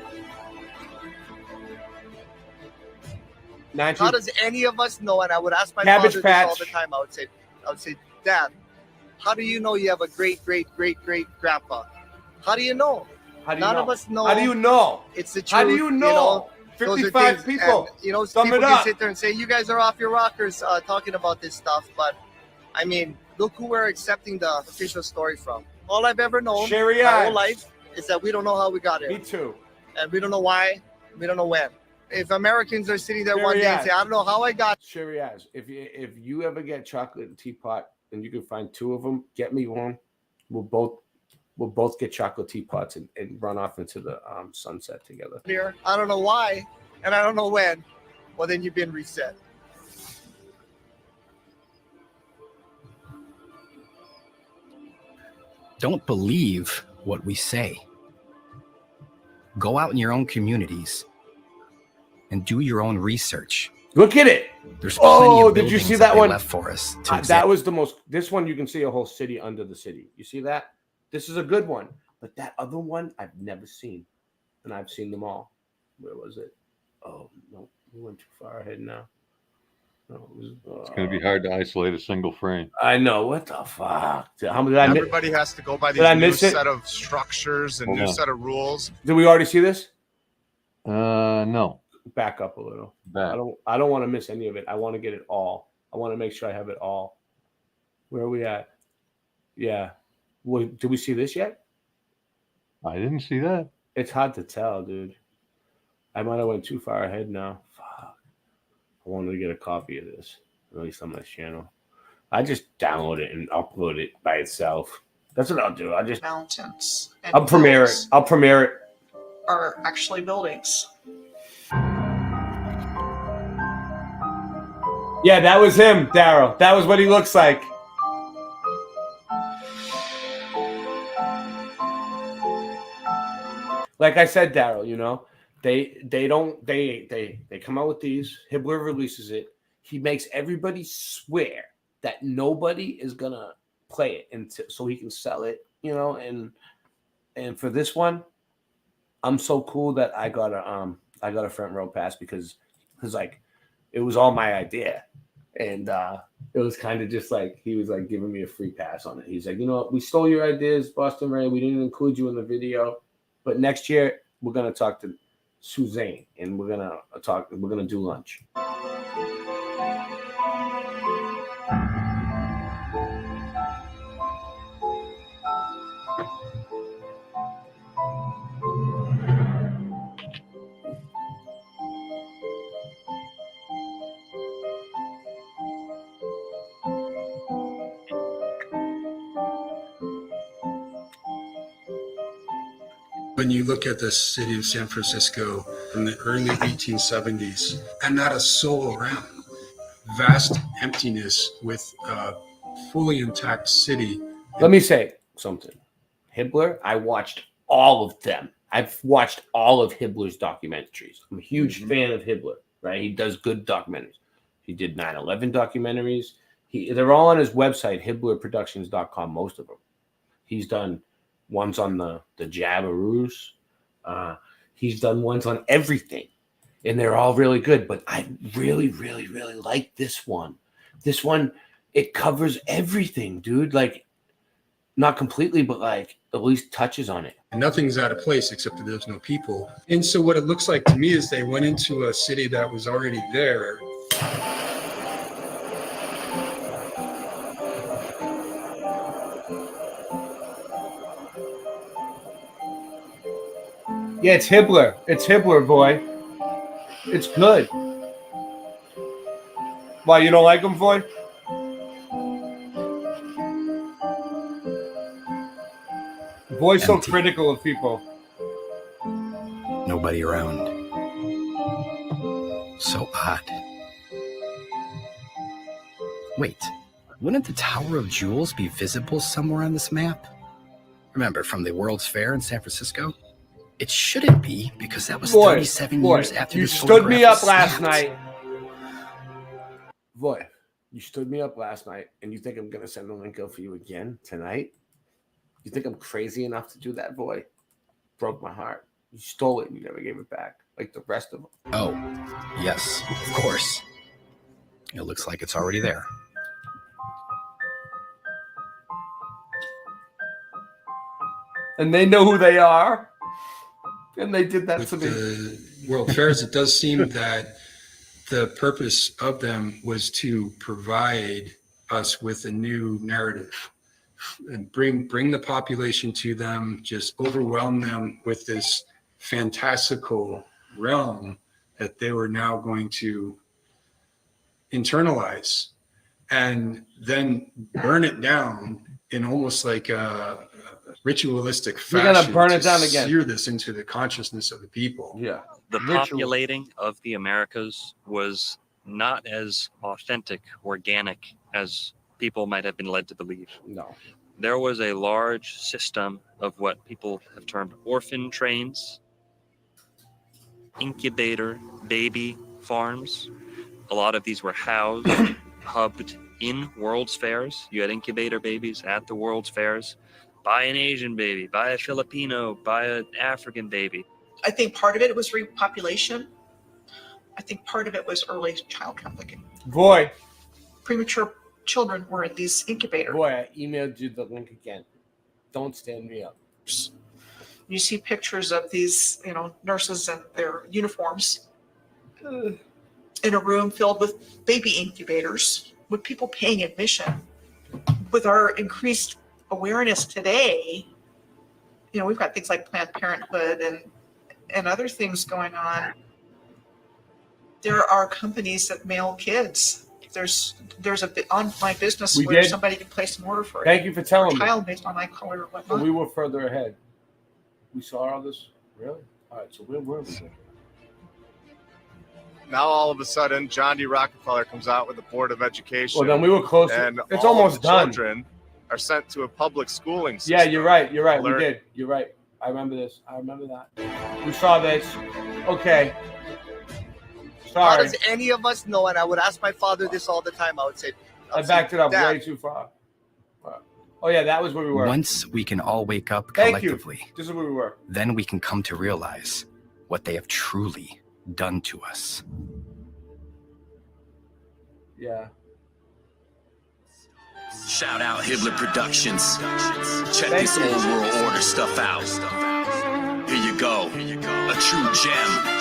H: How does any of us know? And I would ask my
M: Cabbage
H: father
M: Patch.
H: this all the time. I would say, Dad, how do you know you have a great grandpa? How do you know? None of us know.
M: How do you know?
H: It's the truth.
M: How do you know?
H: Those are
M: 55
H: things,
M: people.
H: And,
M: Sum
H: people
M: it
H: can
M: up.
H: sit there and say, you guys are off your rockers talking about this stuff. But, I mean, look who we're accepting the official story from. All I've ever known
M: Sherry
H: my
M: eyes.
H: whole life is that we don't know how we got here.
M: Me too.
H: And we don't know why. We don't know when. If Americans are sitting there one
M: Sherry
H: day and
M: eyes.
H: say, I don't know how I got.
M: Sherry eyes. If you ever get chocolate and teapot and you can find two of them, get me one. We'll both get chocolate teapots and run off into the sunset together.
H: Here, I don't know why, and I don't know when. Well, then you've been reset.
Q: Don't believe what we say. Go out in your own communities and do your own research.
M: Look at it.
Q: There's plenty of
M: did you
Q: buildings
M: see that
Q: they
M: one?
Q: left for us to
M: That
Q: examine.
M: was the most. This one you can see a whole city under the city. You see that? This is a good one. But that other one I've never seen, and I've seen them all. Where was it? Oh no, we went too far ahead now. No,
O: It's going to be hard to isolate a single frame.
M: I know. What the fuck? How did I miss?
C: Everybody has to go by
M: Did I
C: these new
M: miss it?
C: set of structures and
O: Hold
C: new
O: on.
C: set of rules.
M: Did we already see this?
O: No.
M: Back up a little.
O: Back.
M: I don't want to miss any of it. I want to get it all. I want to make sure I have it all. Where are we at? Yeah. Well, did we see this yet?
O: I didn't see that.
M: It's hard to tell, dude. I might have went too far ahead now. Fuck. I wanted to get a copy of this, at least on my channel. I just download it and upload it by itself. That's what I'll do.
U: Mountains. And
M: I'll premiere it.
U: hills
M: I'll premiere it.
U: are actually buildings.
M: Yeah, that was him, Daryl. That was what he looks like. Like I said, Daryl, you know, they come out with these. Hibbler releases it. He makes everybody swear that nobody is gonna play it until so he can sell it, you know. And for this one, I'm so cool that I got a front row pass because like it was all my idea. And it was kind of just like he was like giving me a free pass on it. He's like, you know what, we stole your ideas, Boston Ray. We didn't include you in the video, but next year we're gonna talk to Suzanne and we're gonna do lunch.
A: When you look at the city of San Francisco in the early 1870s, and not a soul around, vast emptiness with a fully intact city.
M: Let me say something. Hibbler, I watched all of them. I've watched all of Hibbler's documentaries. I'm a huge fan of Hibbler, right? He does good documentaries. He did 9/11 documentaries. They're all on his website, HibblerProductions.com, most of them. He's done ones on the Jabiroos. He's done ones on everything, and they're all really good. But I really, really, really like this one. This one, it covers everything, dude. Like, not completely, but like at least touches on it.
A: And nothing's out of place except that there's no people. And so what it looks like to me is they went into a city that was already there.
M: Yeah, it's Hibbler. It's Hibbler, boy. It's good. Why, you don't like him, boy? Boy's so critical of people.
Q: Nobody around. So odd. Wait, wouldn't the Tower of Jewels be visible somewhere on this map? Remember, from the World's Fair in San Francisco? It shouldn't be, because that was 37 years after
M: you
Q: this
M: stood me
Q: photograph
M: up
Q: was
M: last
Q: snapped.
M: night. Boy, you stood me up last night, and you think I'm going to send the link out for you again tonight? You think I'm crazy enough to do that, boy? Broke my heart. You stole it and you never gave it back, like the rest of them.
Q: Oh, yes, of course. It looks like it's already there.
M: And they know who they are. And they did that
A: With
M: to me.
A: the World Fairs, it does seem that the purpose of them was to provide us with a new narrative and bring the population to them, just overwhelm them with this fantastical realm that they were now going to internalize and then burn it down in almost like a ritualistic fashion.
M: We're gonna burn it down
A: to
M: again.
A: sear this into the consciousness of the people.
M: Yeah.
V: The populating of the Americas was not as authentic, organic as people might have been led to believe.
M: No.
V: There was a large system of what people have termed orphan trains, incubator baby farms, A lot of these were housed, hubbed in World's Fairs. You had incubator babies at the World's Fairs. Buy an Asian baby, buy a Filipino, buy an African baby.
U: I think part of it was repopulation. I think part of it was early child trafficking.
M: Boy.
U: Premature children were in these incubators.
M: Boy, I emailed you the link again. Don't stand me up.
U: You see pictures of these, nurses in their uniforms in a room filled with baby incubators with people paying admission. With our increased awareness today, we've got things like Planned Parenthood and other things going on. There are companies that mail kids. There's a bit on my business where somebody can place an order for
M: Thank you for telling me.
U: child based on eye color or whatnot.
M: So we were further ahead. We saw all this? Really? All right, so where were we?
C: Now all of a sudden, John D. Rockefeller comes out with the Board of Education.
M: Well, then we were close.
C: And
M: It's
C: all
M: almost
C: of the
M: done.
C: Children are sent to a public schooling system.
M: Yeah, you're right. You're right. We
C: Learn-
M: did. You're right. I remember this. I remember that. We saw this. Okay.
H: How
M: Sorry.
H: does any of us know? And I would ask my father this all the time. I would say,
M: I backed it up
H: Dad,
M: way too far. Oh, yeah, that was where we were.
Q: Once we can all wake up
M: Thank you.
Q: collectively,
M: This is where we were.
Q: then we can come to realize what they have truly done to us.
M: Yeah.
E: Shout out Hibbler Productions. Check
M: Thank
E: this
M: you.
E: old world order stuff out. Here you go. A true gem.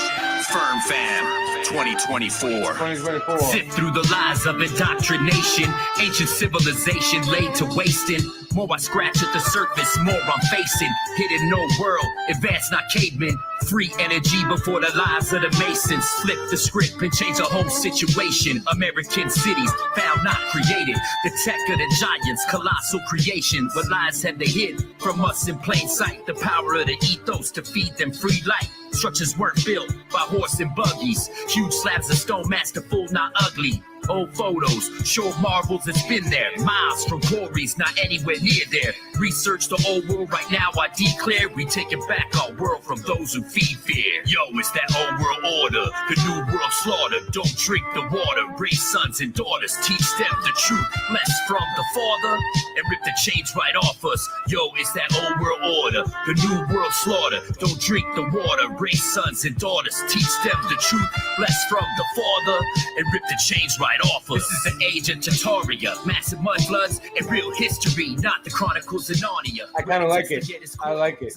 E: Firm Fam 2024.
G: Sift through the lies of indoctrination, ancient civilization laid to wasting. More I scratch at the surface, more I'm facing. Hidden no world, advanced not cavemen. Free energy before the lies of the Masons. Flip the script and change the whole situation. American cities found not created. The tech of the giants, colossal creation. What lies have they hid from us in plain sight? The power of the ethos to feed them free light. Structures weren't built by horse and buggies. Huge slabs of stone, masterful, not ugly. Old photos show marvels, it's been there. Miles from quarries, not anywhere near there. Research the old world right now, I declare we taking back our world from those who feed fear. Yo, it's that old world order, the new world slaughter. Don't drink the water, raise sons and daughters. Teach them the truth, bless from the Father, and rip the chains right off us. Yo, it's that old world order, the new world slaughter. Don't drink the water, raise sons and daughters. Teach them the truth, bless from the Father, and rip the chains right off us. This is the age of Tartaria, massive mudfloods, and real history, not the Chronicles of Narnia.
M: I kind of like it. I like it.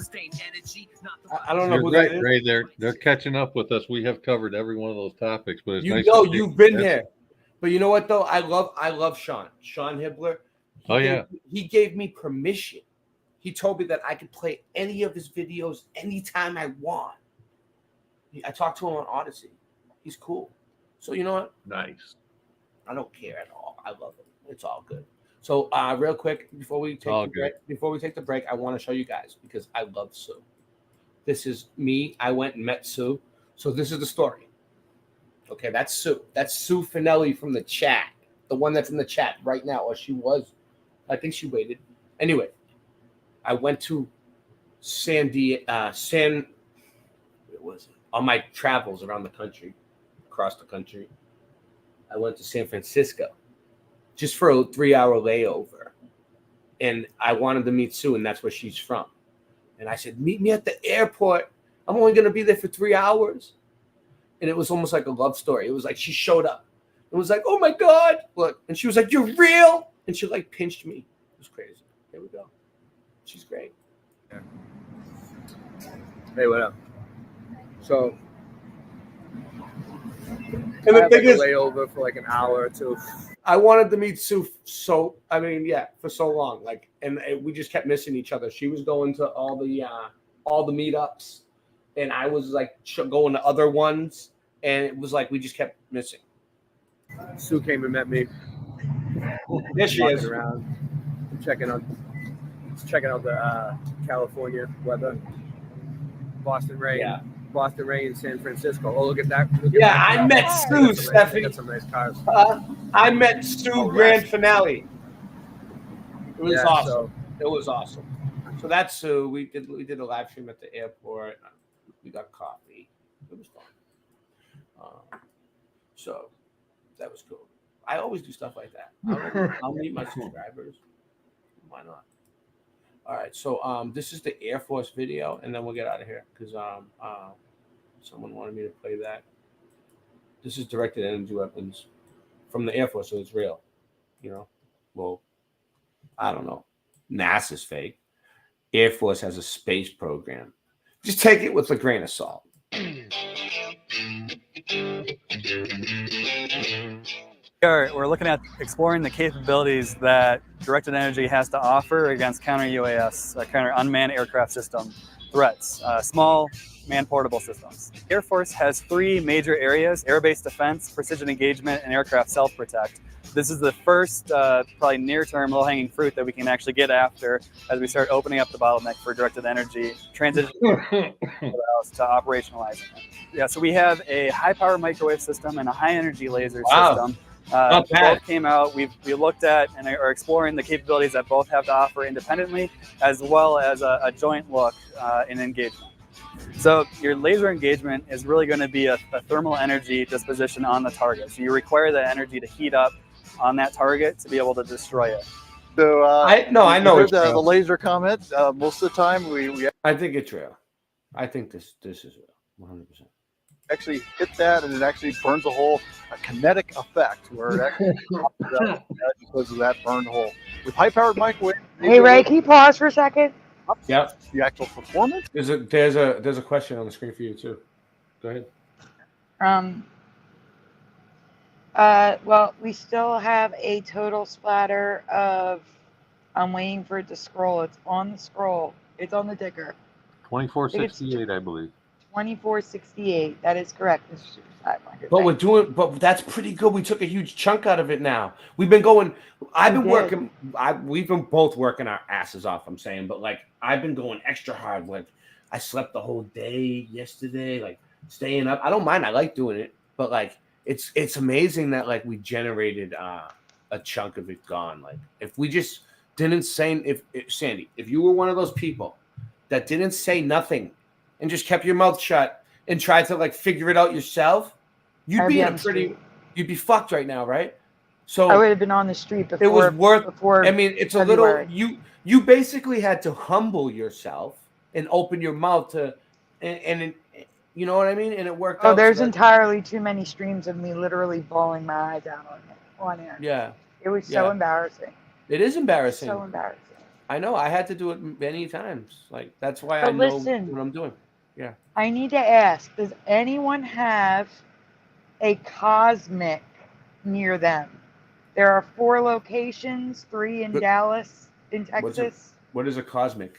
M: I don't know
O: You're
M: who
O: right,
M: that is.
O: Ray. They're catching up with us. We have covered every one of those topics, but it's
M: You
O: nice
M: know,
O: to see-
M: you've been
O: That's-
M: there. But you know what, though? I love Sean Hibbler.
O: Oh, yeah.
M: He gave me permission. He told me that I could play any of his videos anytime I want. I talked to him on Odyssey. He's cool. So you know what?
O: Nice.
M: I don't care at all. I love it. It's all good. So real quick, before we take the break, I want to show you guys because I love Sue. This is me. I went and met Sue. So this is the story. Okay, that's Sue. That's Sue Finelli from the chat. The one that's in the chat right now. Or she was. I think she waited. Anyway, I went to where was it? On my travels around the country, across the country. I went to San Francisco just for a 3-hour layover. And I wanted to meet Sue, and that's where she's from. And I said, meet me at the airport. I'm only going to be there for 3 hours. And it was almost like a love story. It was like she showed up. It was like, oh, my God. Look. And she was like, you're real. And she, like, pinched me. It was crazy. Here we go. She's great. Yeah. Hey, what up? So, and the thing is, layover for like an hour or two. I wanted to meet Sue for so long. Like, and we just kept missing each other. She was going to all the meetups, and I was like going to other ones, and it was like we just kept missing. Sue came and met me. There she is. Around, checking out the California weather. Boston rain in San Francisco. Oh, look at that. I met Sue, Stephanie. Got some nice cars. I met Sue grand finale. It was awesome. It was awesome. So that's Sue. We did a live stream at the airport. We got coffee. It was fun. That was cool. I always do stuff like that. I'll meet my subscribers. Why not? All right, so this is the Air Force video, and then we'll get out of here because someone wanted me to play that. This is directed energy weapons from the Air Force, so it's real. You know, well, I don't know. NASA's fake. Air Force has a space program. Just take it with a grain of salt.
I: We're looking at exploring the capabilities that directed energy has to offer against counter UAS, counter unmanned aircraft system threats, small man-portable systems. Air Force has three major areas: air-based defense, precision engagement, and aircraft self-protect. This is the first probably near-term low-hanging fruit that we can actually get after as we start opening up the bottleneck for directed energy, transition to operationalizing it. Yeah, so we have a high-power microwave system and a high-energy laser system. Both came out. We looked at and are exploring the capabilities that both have to offer independently, as well as a joint look in engagement. So your laser engagement is really going to be a thermal energy disposition on the target. So you require that energy to heat up on that target to be able to destroy it.
K: So
M: I know
K: heard
M: it's
K: the
M: real.
K: laser comment. Most of the time, we
M: I think it's real. I think this is real, 100%.
K: actually hit that, and it actually burns a hole. A kinetic effect where it actually pops out because of that burned hole. With high-powered microwave.
N: Hey Ray, can you pause for a second?
M: Yep.
K: The actual performance.
M: There's a question on the screen for you too. Go ahead.
N: Well, we still have a total splatter of. I'm waiting for it to scroll. It's on the scroll. It's on the ticker.
O: 2468, I believe.
N: 2468. That is correct, Mr. Super Sidewinder.
M: But that's pretty good. We took a huge chunk out of it now. We've been going, we've been both working our asses off, I'm saying, but like I've been going extra hard. Like I slept the whole day yesterday, like staying up. I don't mind. I like doing it, but like it's amazing that like we generated a chunk of it gone. Like if we just didn't say, Sandy, if you were one of those people that didn't say nothing and just kept your mouth shut and tried to like figure it out yourself, you'd be fucked right now, right? So
N: I would have been on the street before.
M: it was worth.
N: Before
M: I mean, it's
N: February.
M: a little. You basically had to humble yourself and open your mouth to, and you know what I mean. And it worked out.
N: Oh, there's entirely too many streams of me literally bawling my eyes out on air.
M: Yeah.
N: It was so embarrassing.
M: It is embarrassing.
N: So embarrassing.
M: I know. I had to do it many times. Like that's why
N: But
M: I know
N: listen,
M: what I'm doing. Yeah.
N: I need to ask, does anyone have a Cosmic near them? There are 4 locations, 3 in Dallas, in Texas.
M: What is a Cosmic?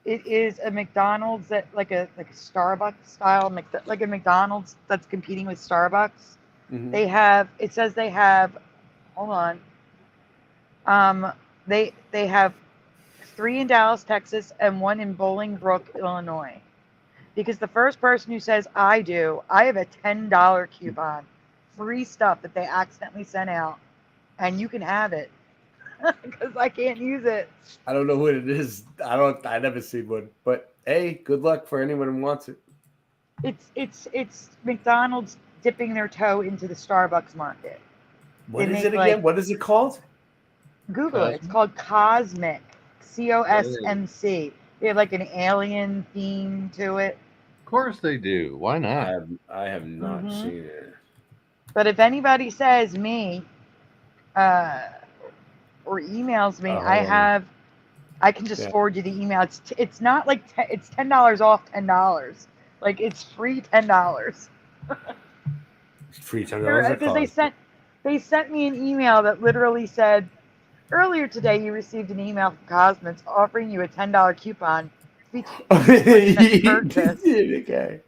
N: It is a McDonald's that like a Starbucks style, like a McDonald's that's competing with Starbucks.
M: Mhm.
N: They have, it says they have, hold on. They have 3 in Dallas, Texas, and 1 in Bolingbrook, Illinois. Because the first person who says I have a $10 coupon, free stuff that they accidentally sent out, and you can have it because I can't use it.
M: I don't know what it is. I never seen one. But hey, good luck for anyone who wants it.
N: It's McDonald's dipping their toe into the Starbucks market.
M: What
N: They
M: is
N: make,
M: it again?
N: like-
M: What is it called?
N: Google it. It's called Cosmic. COSMC. They have like an alien theme to it.
O: Of course they do. Why not?
M: I have not
N: Mhm.
M: seen it.
N: But if anybody says me, or emails me, I can just forward you the email. It's not like it's $10 off $10. Like it's free $10.
M: Free $10.
N: Because they sent me an email that literally said, earlier today you received an email from Cosmics offering you a $10 coupon.
M: Okay.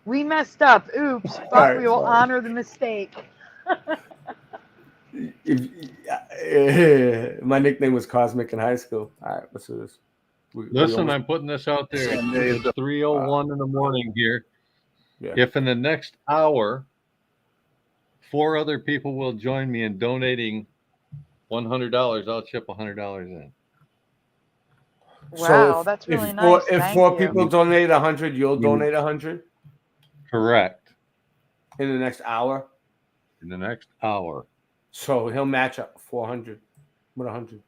N: We messed up. Oops. But
M: Alright,
N: we will
M: sorry.
N: honor the mistake.
M: My nickname was Cosmic in high school. All right, let's do this.
O: Listen, I'm putting this out there. It's 3:01 in the morning here.
M: Yeah.
O: If in the next hour 4 other people will join me in donating $100, I'll chip $100 in.
N: Wow, that's really nice.
M: If
N: Thank
M: 4
N: you.
M: people donate 100, you'll donate 100
O: Correct.
M: in the next hour.
O: in the next hour.
M: So he'll match up 400 with 100.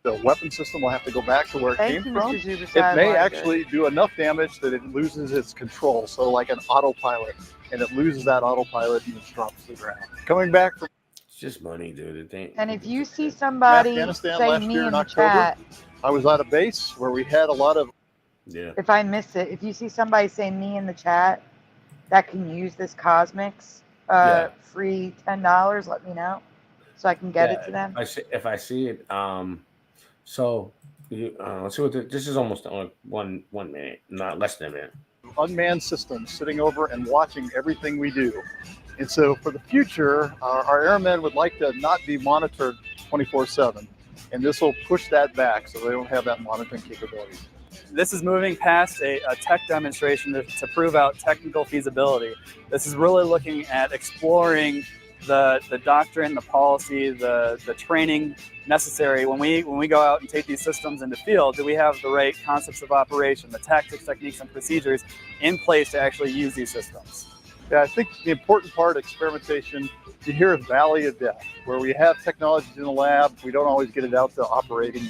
K: The weapon system will have to go back to where it
N: Thank
K: came
N: you,
K: from.
N: Mr. Zuber
K: It may
N: Sidewinder.
K: actually do enough damage that it loses its control. So like an autopilot, and it loses that autopilot and it drops to the ground. Coming back from
M: It's just money, dude. It ain't.
N: And if you see somebody
K: Afghanistan
N: say
K: last
N: me
K: year
N: in
K: in
N: the
K: October,
N: chat,
K: I was at a base where we had a lot of.
M: Yeah.
N: if I miss it, if you see somebody say me in the chat that can use this Cosmics free $10, let me know so I can get it to them.
M: If I see it, so let's see what this is. Almost 1 minute, not less than a minute.
K: Unmanned systems sitting over and watching everything we do. And so for the future, our airmen would like to not be monitored 24/7. And this will push that back so they don't have that monitoring capability.
I: This is moving past a tech demonstration to prove out technical feasibility. This is really looking at exploring the doctrine, the policy, the training necessary when we go out and take these systems into field. Do we have the right concepts of operation, the tactics, techniques, and procedures in place to actually use these systems?
K: Yeah, I think the important part of experimentation, you hear of valley of death, where we have technologies in the lab, we don't always get it out to operating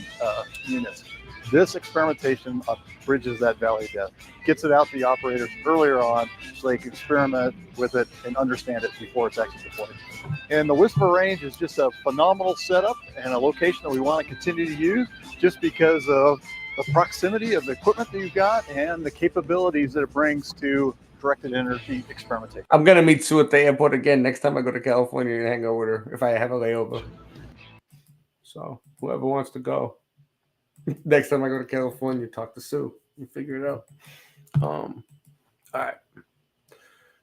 K: units. This experimentation bridges that valley of death, gets it out to the operators earlier on so they can experiment with it and understand it before it's actually deployed. And the Whisper Range is just a phenomenal setup and a location that we want to continue to use just because of the proximity of the equipment that you've got and the capabilities that it brings to directed energy experimentation.
M: I'm gonna meet Sue at the airport again next time I go to California and hang out with her if I have a layover. So whoever wants to go, next time I go to California, talk to Sue and figure it out. All right.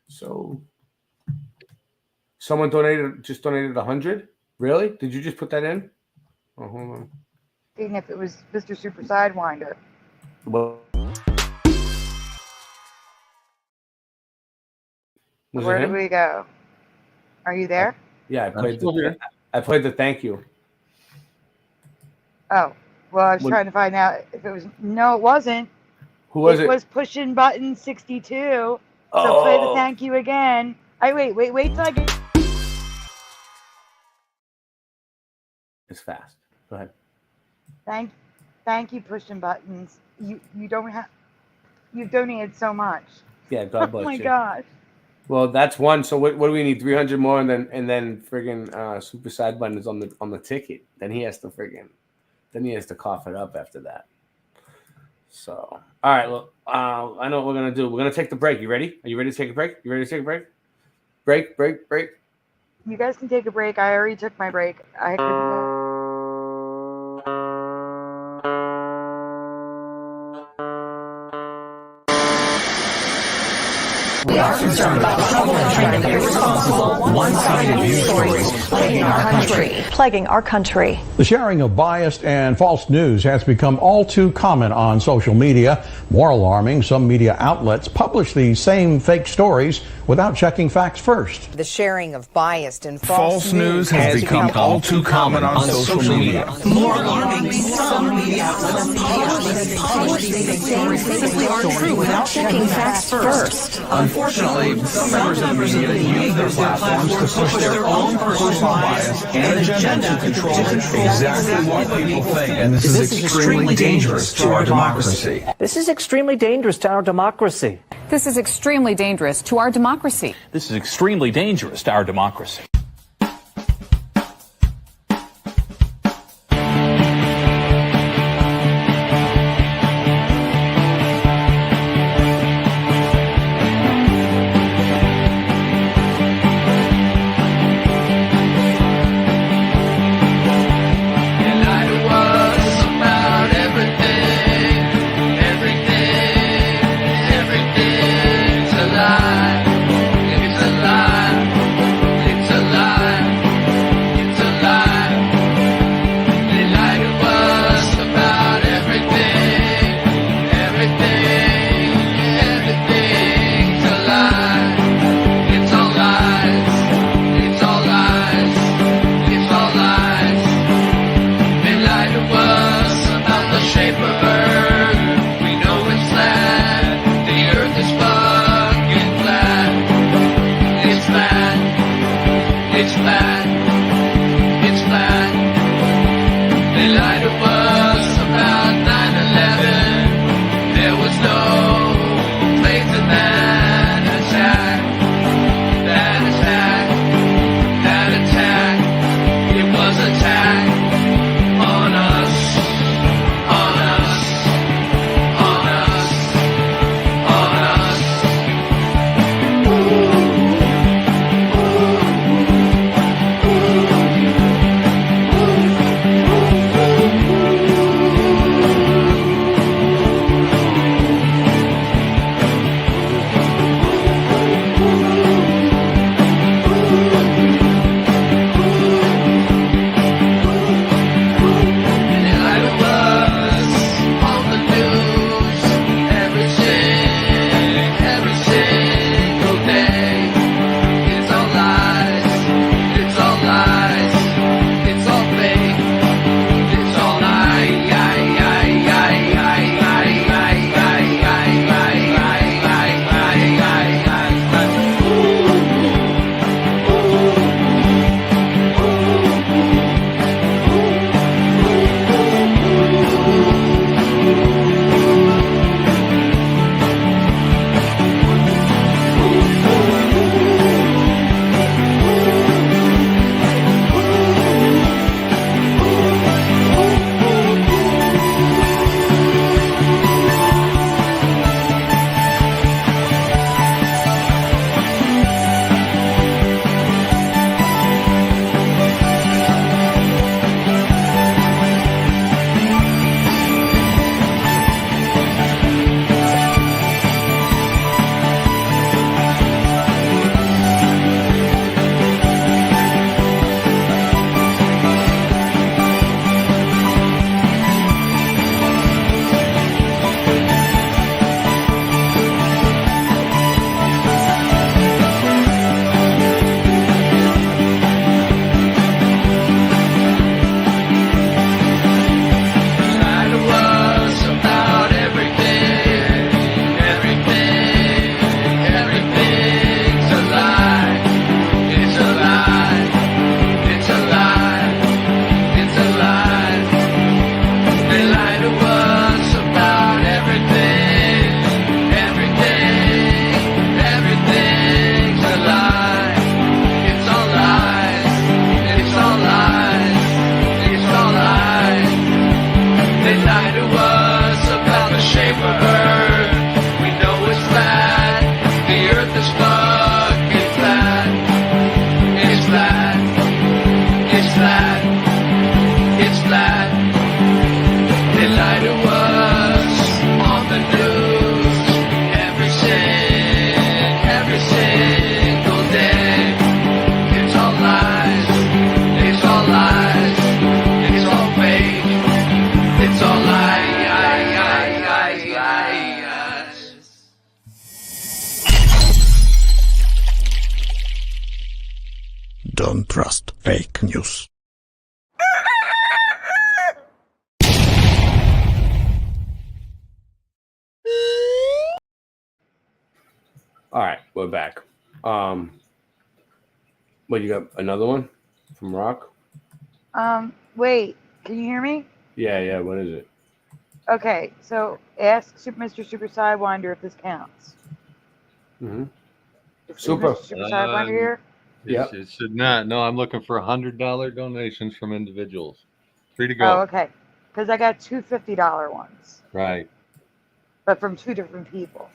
M: So someone just donated 100. Really? Did you just put that in? Oh, hold on.
N: Seeing if it was Mr. Super Sidewinder.
M: Well,
N: Where did we go? Are you there?
M: Yeah, I played the thank you.
N: Oh, well, I was trying to find out if it was. No, it wasn't.
M: Who was it?
N: It was pushing button 62. So play the thank you again. Wait till I get.
M: It's fast. Go ahead.
N: Thank you, pushing buttons. You don't have. You've donated so much.
M: Yeah, God bless you.
N: Oh my gosh.
M: Well, that's one. So what do we need? 300 more, and then friggin' Super Sidewinder is on the ticket. Then he has to cough it up after that. So all right. Well, I know what we're gonna do. We're gonna take the break. You ready? Are you ready to take a break? You ready to take a break? Break.
N: You guys can take a break. I already took my break. I couldn't.
D: We are concerned about the troubling trend of irresponsible, one-sided news stories plaguing our country.
L: The sharing of biased and false news has become all too common on social media. More alarming, some media outlets publish these same fake stories without checking facts first.
P: The sharing of biased and
E: False news has become all too common on social media.
D: More alarming, some media outlets publish these same fake stories without checking facts first.
E: Unfortunately, some members of the media use their platforms to push their own personal bias and agenda to control exactly what people think. And this is extremely dangerous to our democracy.
D: This is extremely dangerous to our democracy.
R: This is extremely dangerous to our democracy.
E: This is extremely dangerous to our democracy.
D: It's a lie.
G: it's flat. It's flat. They lied to us about 9/11. There was no planes in that attack. That attack. That attack. It was attack on us. On us. On us. On us.
F: Don't trust fake news.
M: All right, we're back. What, you got another one from Rock?
N: Wait, can you hear me?
M: Yeah, what is it?
N: Okay, so ask Mr. Super Sidewinder if this counts.
M: Mm-hmm.
N: Is
M: Super.
N: Mr. Super Sidewinder here?
M: Yep.
O: It should not. No, I'm looking for $100 donations from individuals. 3 to go.
N: Oh, okay. Because I got two $50 ones,
O: Right.
N: but from two different people.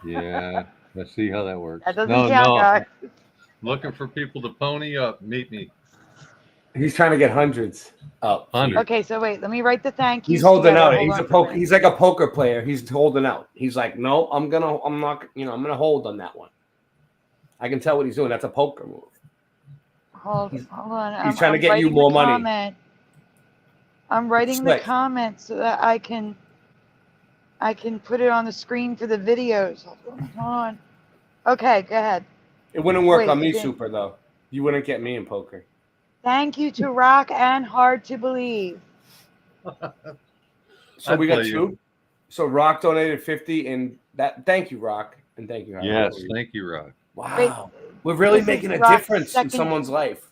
O: Yeah. Let's see how that works.
N: That doesn't count, guys.
O: Looking for people to pony up. Meet me.
M: He's trying to get hundreds up.
N: Okay, so wait, let me write the thank you.
M: He's holding out. He's a poker. He's like a poker player. He's holding out. He's like, no, I'm gonna hold on that one. I can tell what he's doing. That's a poker move.
N: Hold on.
M: He's trying to get you more money.
N: I'm writing the comment so that I can put it on the screen for the videos. Hold on. Okay, go ahead.
M: It wouldn't work on me, Super, though. You wouldn't get me in poker.
N: Thank you to Rock and Hard to Believe.
M: So we got two. So Rock donated 50, and that. Thank you, Rock, and thank you.
O: Yes, thank you, Rock.
M: Wow, we're really making a difference in someone's life.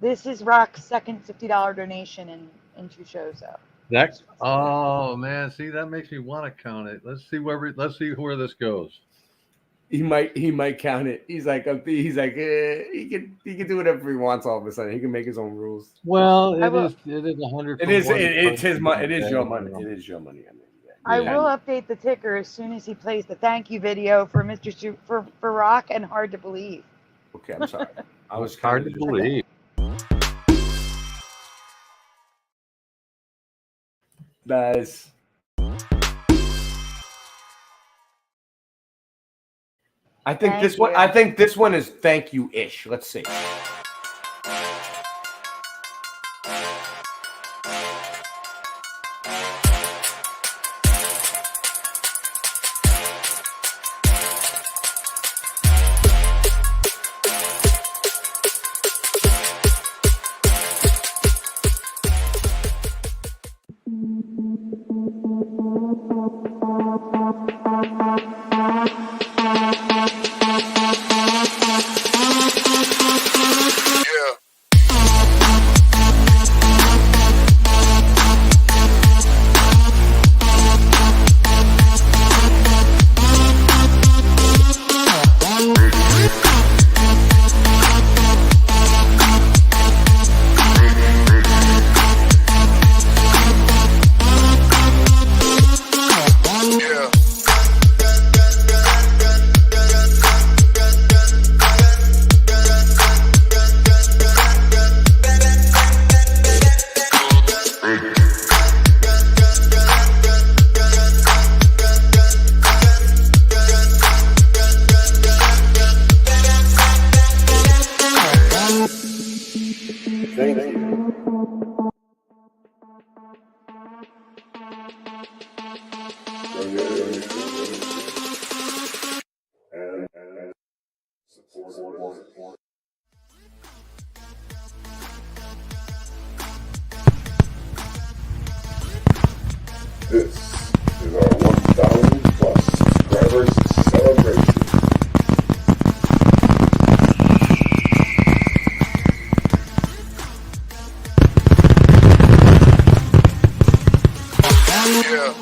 N: This is Rock's second $50 donation in 2 shows though.
O: That, oh man, see, that makes me want to count it. Let's see where this goes.
M: He might count it. He's like he can do whatever he wants. All of a sudden, he can make his own rules.
O: Well, it is 100.
M: It's his money. It is your money. It is your money. I mean,
N: I will update the ticker as soon as he plays the thank you video for for Rock and Hard to Believe.
M: Okay, I'm sorry. I was
O: hard to believe.
M: Nice. I think this one is thank you ish. Let's see.
J: This is our 1,000 plus subscribers celebration. Yeah.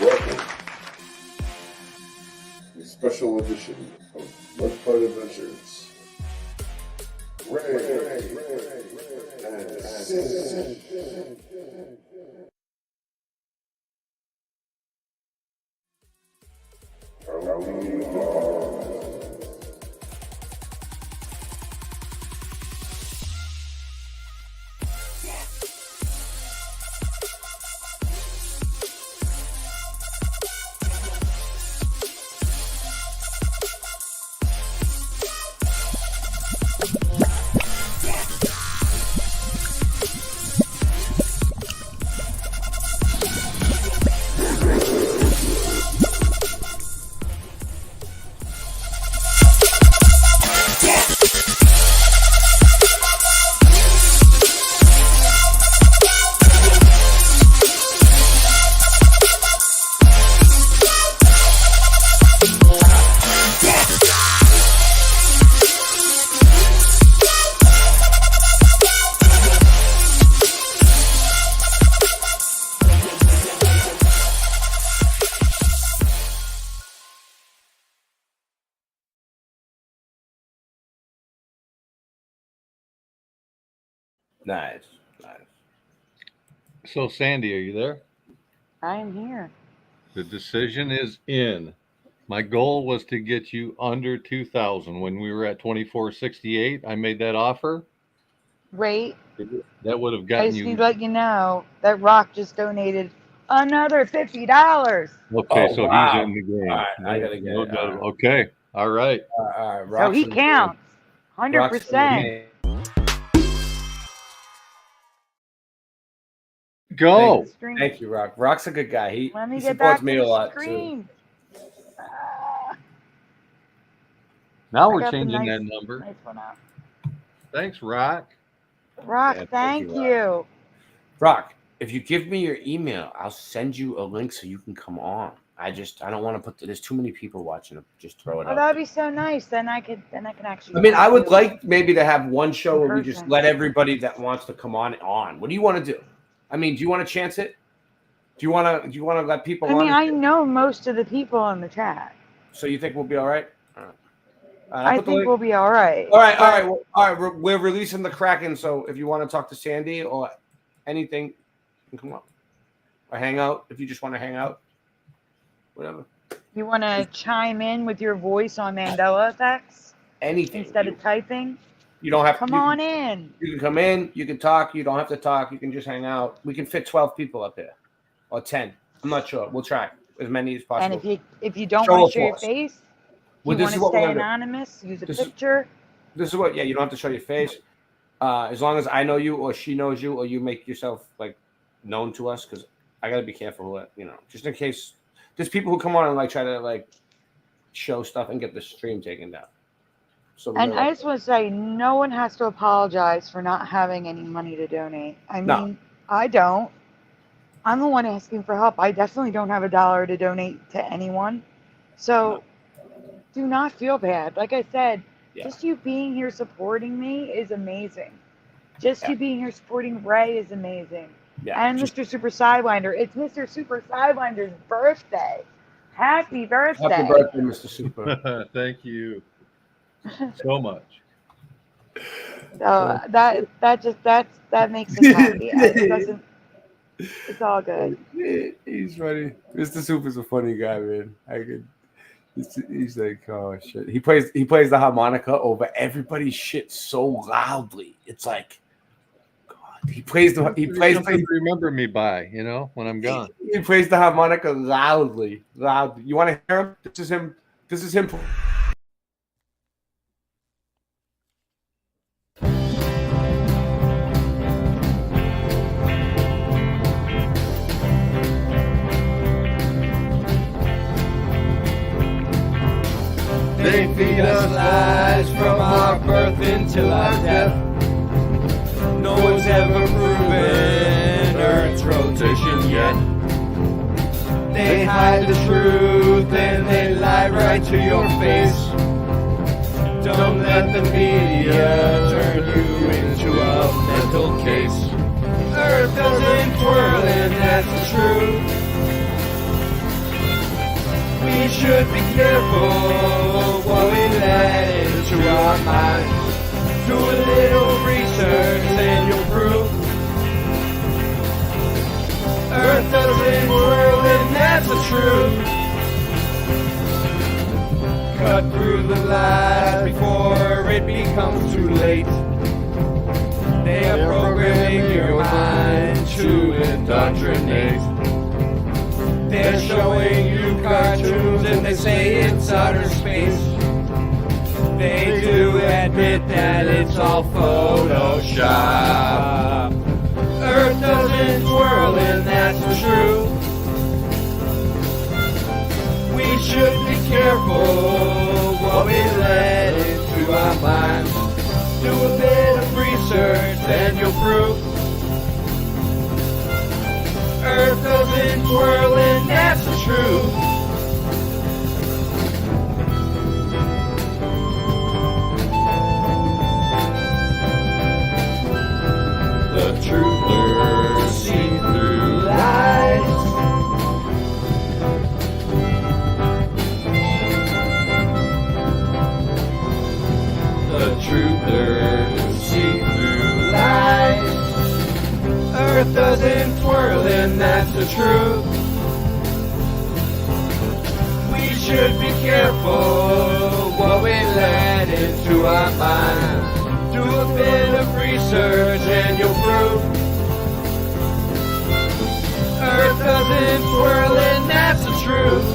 J: Welcome to a special edition of Mudflood Adventures.
M: Nice.
O: So, Sandy, are you there?
N: I am here.
O: The decision is in. My goal was to get you under 2,000 when we were at 2468. I made that offer.
N: Right.
O: That would have
N: I
O: gotten
N: just
O: you.
N: need to let you know that Rock just donated another $50.
O: Okay, so
M: wow.
O: he's in the game.
M: All right, I gotta get it.
O: Okay, all right.
N: So he counts. 100%.
O: Go.
M: Thank you, Rock. Rock's a good guy. He
N: Let me
M: he
N: get
M: supports
N: back
M: me
N: to
M: a
N: the
M: lot
N: screen.
O: Now
N: I
O: we're
N: got the
O: changing
N: nice-
O: that number.
N: Nice one out.
O: Thanks, Rock.
N: Rock,
M: Yeah,
N: thank
M: thank you,
N: you.
M: Rock, if you give me your email, I'll send you a link so you can come on. I don't want to put. There's too many people watching it. Just throw it
N: Oh,
M: out.
N: that'd be so nice. Then I can actually.
M: I mean, I would like maybe to have one show where we just let everybody that wants to come on. What do you want to do? I mean, do you want to chance it? Do you want to let people on?
N: I mean, I know most of the people in the chat.
M: So you think we'll be all right? All right.
N: I think we'll be all right.
M: All right. We're releasing the Kraken. So if you want to talk to Sandy or anything, you can come up or hang out. If you just want to hang out, whatever.
N: You want to chime in with your voice on Mandela effects?
M: Anything
N: instead of typing.
M: You don't have.
N: Come on in.
M: You can come in. You can talk. You don't have to talk. You can just hang out. We can fit 12 people up here, or 10. I'm not sure. We'll try as many as possible.
N: And if you don't want to show your face.
M: Well,
N: you
M: this
N: want
M: is
N: to
M: what
N: stay anonymous, use a picture.
M: This is what, you don't have to show your face. As long as I know you or she knows you or you make yourself like known to us, because I got to be careful, just in case there's people who come on and like try to like show stuff and get the stream taken down. So
N: And I just want to say, no one has to apologize for not having any money to donate. I mean, I don't. I'm the one asking for help. I definitely don't have $1 to donate to anyone. So do not feel bad. Like I said, just you being here supporting me is amazing. Just you being here supporting Ray is amazing. And Mr. Super Sidewinder. It's Mr. Super Sidewinder's birthday. Happy birthday.
M: Happy birthday, Mr. Super.
O: Thank you so much.
N: So that makes us happy. It doesn't. It's all good.
M: He's funny. Mr. Super's a funny guy, man. He's like, oh shit. He plays the harmonica over everybody's shit so loudly. It's like, God. He plays.
O: Remember me by, when I'm gone.
M: He plays the harmonica loudly. You want to hear him? This is him.
S: They feed us lies from our birth until our death. No one's ever proven Earth's rotation yet. They hide the truth and they lie right to your face. Don't let the media turn you into a mental case. Earth doesn't twirl and that's the truth. We should be careful what we let into our minds. Do a little research and you'll prove Earth doesn't whirl and that's the truth. Cut through the lies before it becomes too late. They are programming your mind to indoctrinate. They're showing you cartoons and they say it's outer space. They do admit that it's all Photoshop. Earth doesn't twirl and that's the truth. We should be careful what we let into our minds. Do a bit of research then you'll prove Earth doesn't twirl and that's the truth. The truthers see through lies. The truthers see through lies. Earth doesn't twirl and that's the truth. We should be careful what we let into our minds. Do a bit of research and you'll prove Earth doesn't twirl and that's the truth.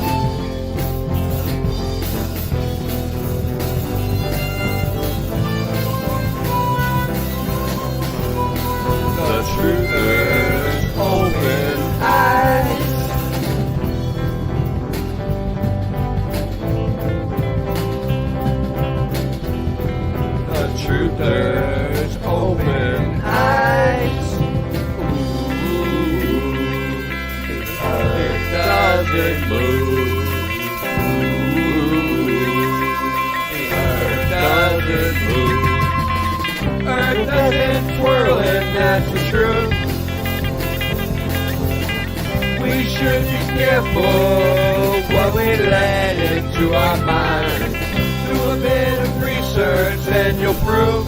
S: The truthers open eyes. The truthers open eyes. Ooh, Earth doesn't move. should be careful what we let into our minds. Do a bit of research and you'll prove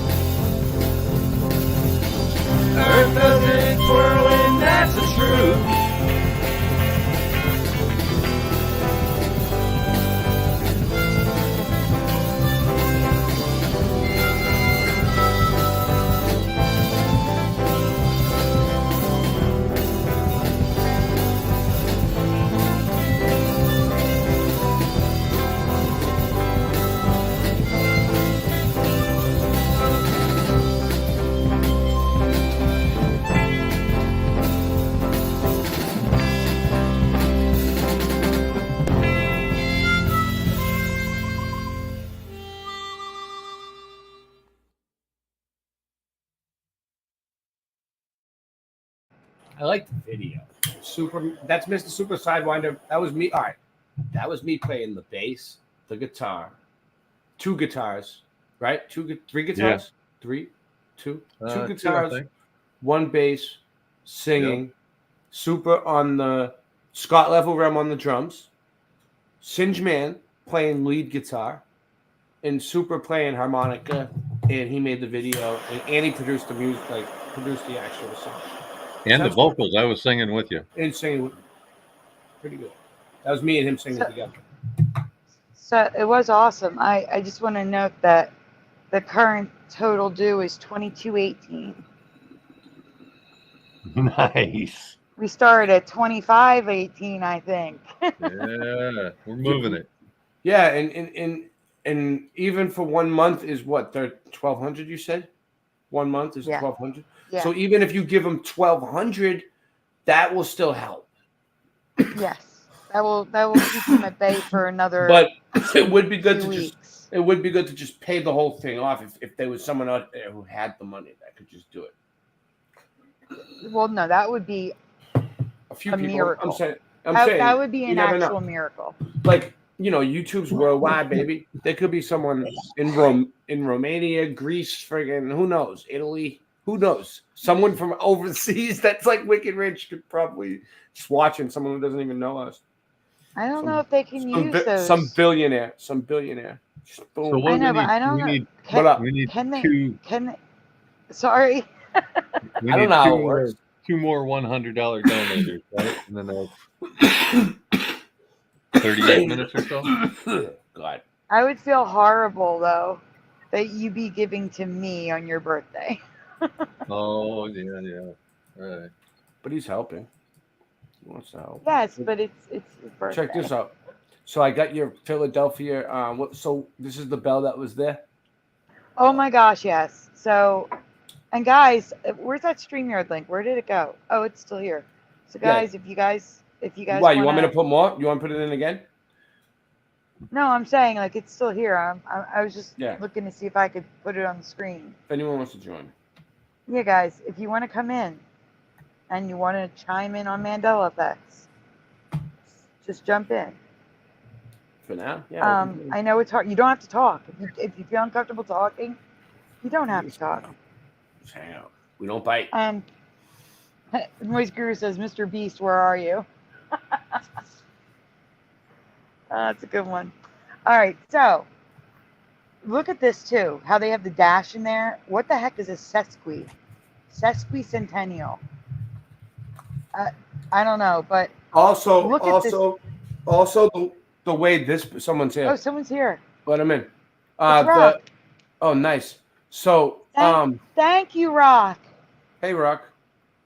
S: Earth doesn't twirl and that's the truth.
M: I like the video. Super. That's Mr. Super Sidewinder. That was me. All right. That was me playing the bass, the guitar, 2 guitars, right? 3 guitars?
O: Yeah.
M: 3, 2, 2
O: 2,
M: guitars,
O: I think.
M: 1 bass, singing. Super on the Scott level realm on the drums. Singe Man playing lead guitar, and Super playing harmonica. And he made the video, and he produced the music, like produced the actual song.
O: And the vocals, I was singing with you.
M: And singing with me. Pretty good. That was me and him singing together.
N: So it was awesome. I just want to note that the current total due is $22.18.
O: Nice.
N: We started at $25.18, I think.
O: Yeah, we're moving it.
M: Yeah, and even for 1 month is what? They're 1,200. You said 1 month is 1,200.
N: Yeah.
M: So even if you give them 1,200, that will still help.
N: Yes, that will keep them at bay for another.
M: But it would be good to
N: weeks.
M: it would be good to just pay the whole thing off if there was someone out there who had the money that could just do it.
N: Well, no, that would be
M: a few people.
N: miracle.
M: I'm saying
N: that would be
M: you
N: an
M: never know.
N: actual miracle.
M: Like, you know, YouTube's worldwide, baby. There could be someone in Romania, Greece, friggin' who knows, Italy, who knows? Someone from overseas that's like wicked rich could probably just watching someone who doesn't even know us.
N: I don't know if they can use those.
M: Some billionaire. Just boom.
O: So what
N: I know,
O: we
N: but
O: need,
N: I don't
O: we
N: know.
O: need,
N: Can,
O: we need
N: can they?
O: two.
N: Can they? Sorry.
O: We
M: I don't
O: need
M: know how
O: two
M: it works.
O: two more $100 donators, right? And then 38 minutes or so.
M: God.
N: I would feel horrible though that you be giving to me on your birthday.
O: Oh yeah. Right.
M: But he's helping. He wants to help.
N: Yes, but it's his birthday.
M: Check this out. So I got your Philadelphia. So this is the bell that was there.
N: Oh my gosh, yes. So, and guys, where's that StreamYard link? Where did it go? Oh, it's still here. So guys, if you guys
M: Why, you want me to put more? You want to put it in again?
N: No, I'm saying like it's still here. I was just
M: Yeah.
N: looking to see if I could put it on the screen.
M: If anyone wants to join.
N: Yeah, guys, if you want to come in and you want to chime in on Mandela effects, just jump in.
M: For now? Yeah.
N: I know it's hard. You don't have to talk. If you feel uncomfortable talking, you don't have to talk.
M: Just hang out. We don't bite.
N: Noise Guru says, Mr. Beast, where are you? That's a good one. All right, so look at this too. How they have the dash in there. What the heck is a sesquicentennial? I don't know, but
M: Also,
N: look at
M: the way this someone's here.
N: Oh, someone's here.
M: Let him in.
N: It's Rock.
M: Oh, nice. So,
N: Thank you, Rock.
M: Hey, Rock.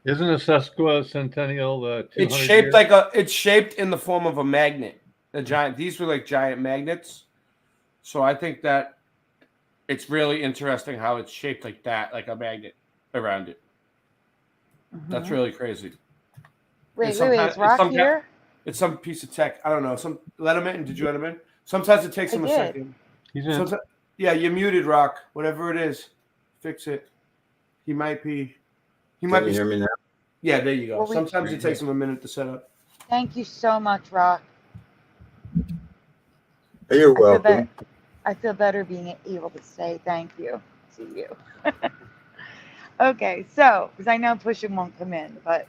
O: Isn't a sesquicentennial the 200
M: It's shaped
O: years?
M: it's shaped in the form of a magnet. These were like giant magnets. So I think that it's really interesting how it's shaped like that, like a magnet around it. That's really crazy.
N: Wait, is Rock here?
M: It's some piece of tech. I don't know. Let him in. Did you let him in? Sometimes it takes him a second.
O: He's in.
M: Yeah, you're muted, Rock. Whatever it is, fix it. He might be.
J: Can you hear me now?
M: Yeah, there you go.
N: Well,
M: Sometimes it takes him a minute to set up.
N: Thank you so much, Rock.
J: You're welcome.
N: I feel better being able to say thank you to you. Okay, so because I know Pushing won't come in, but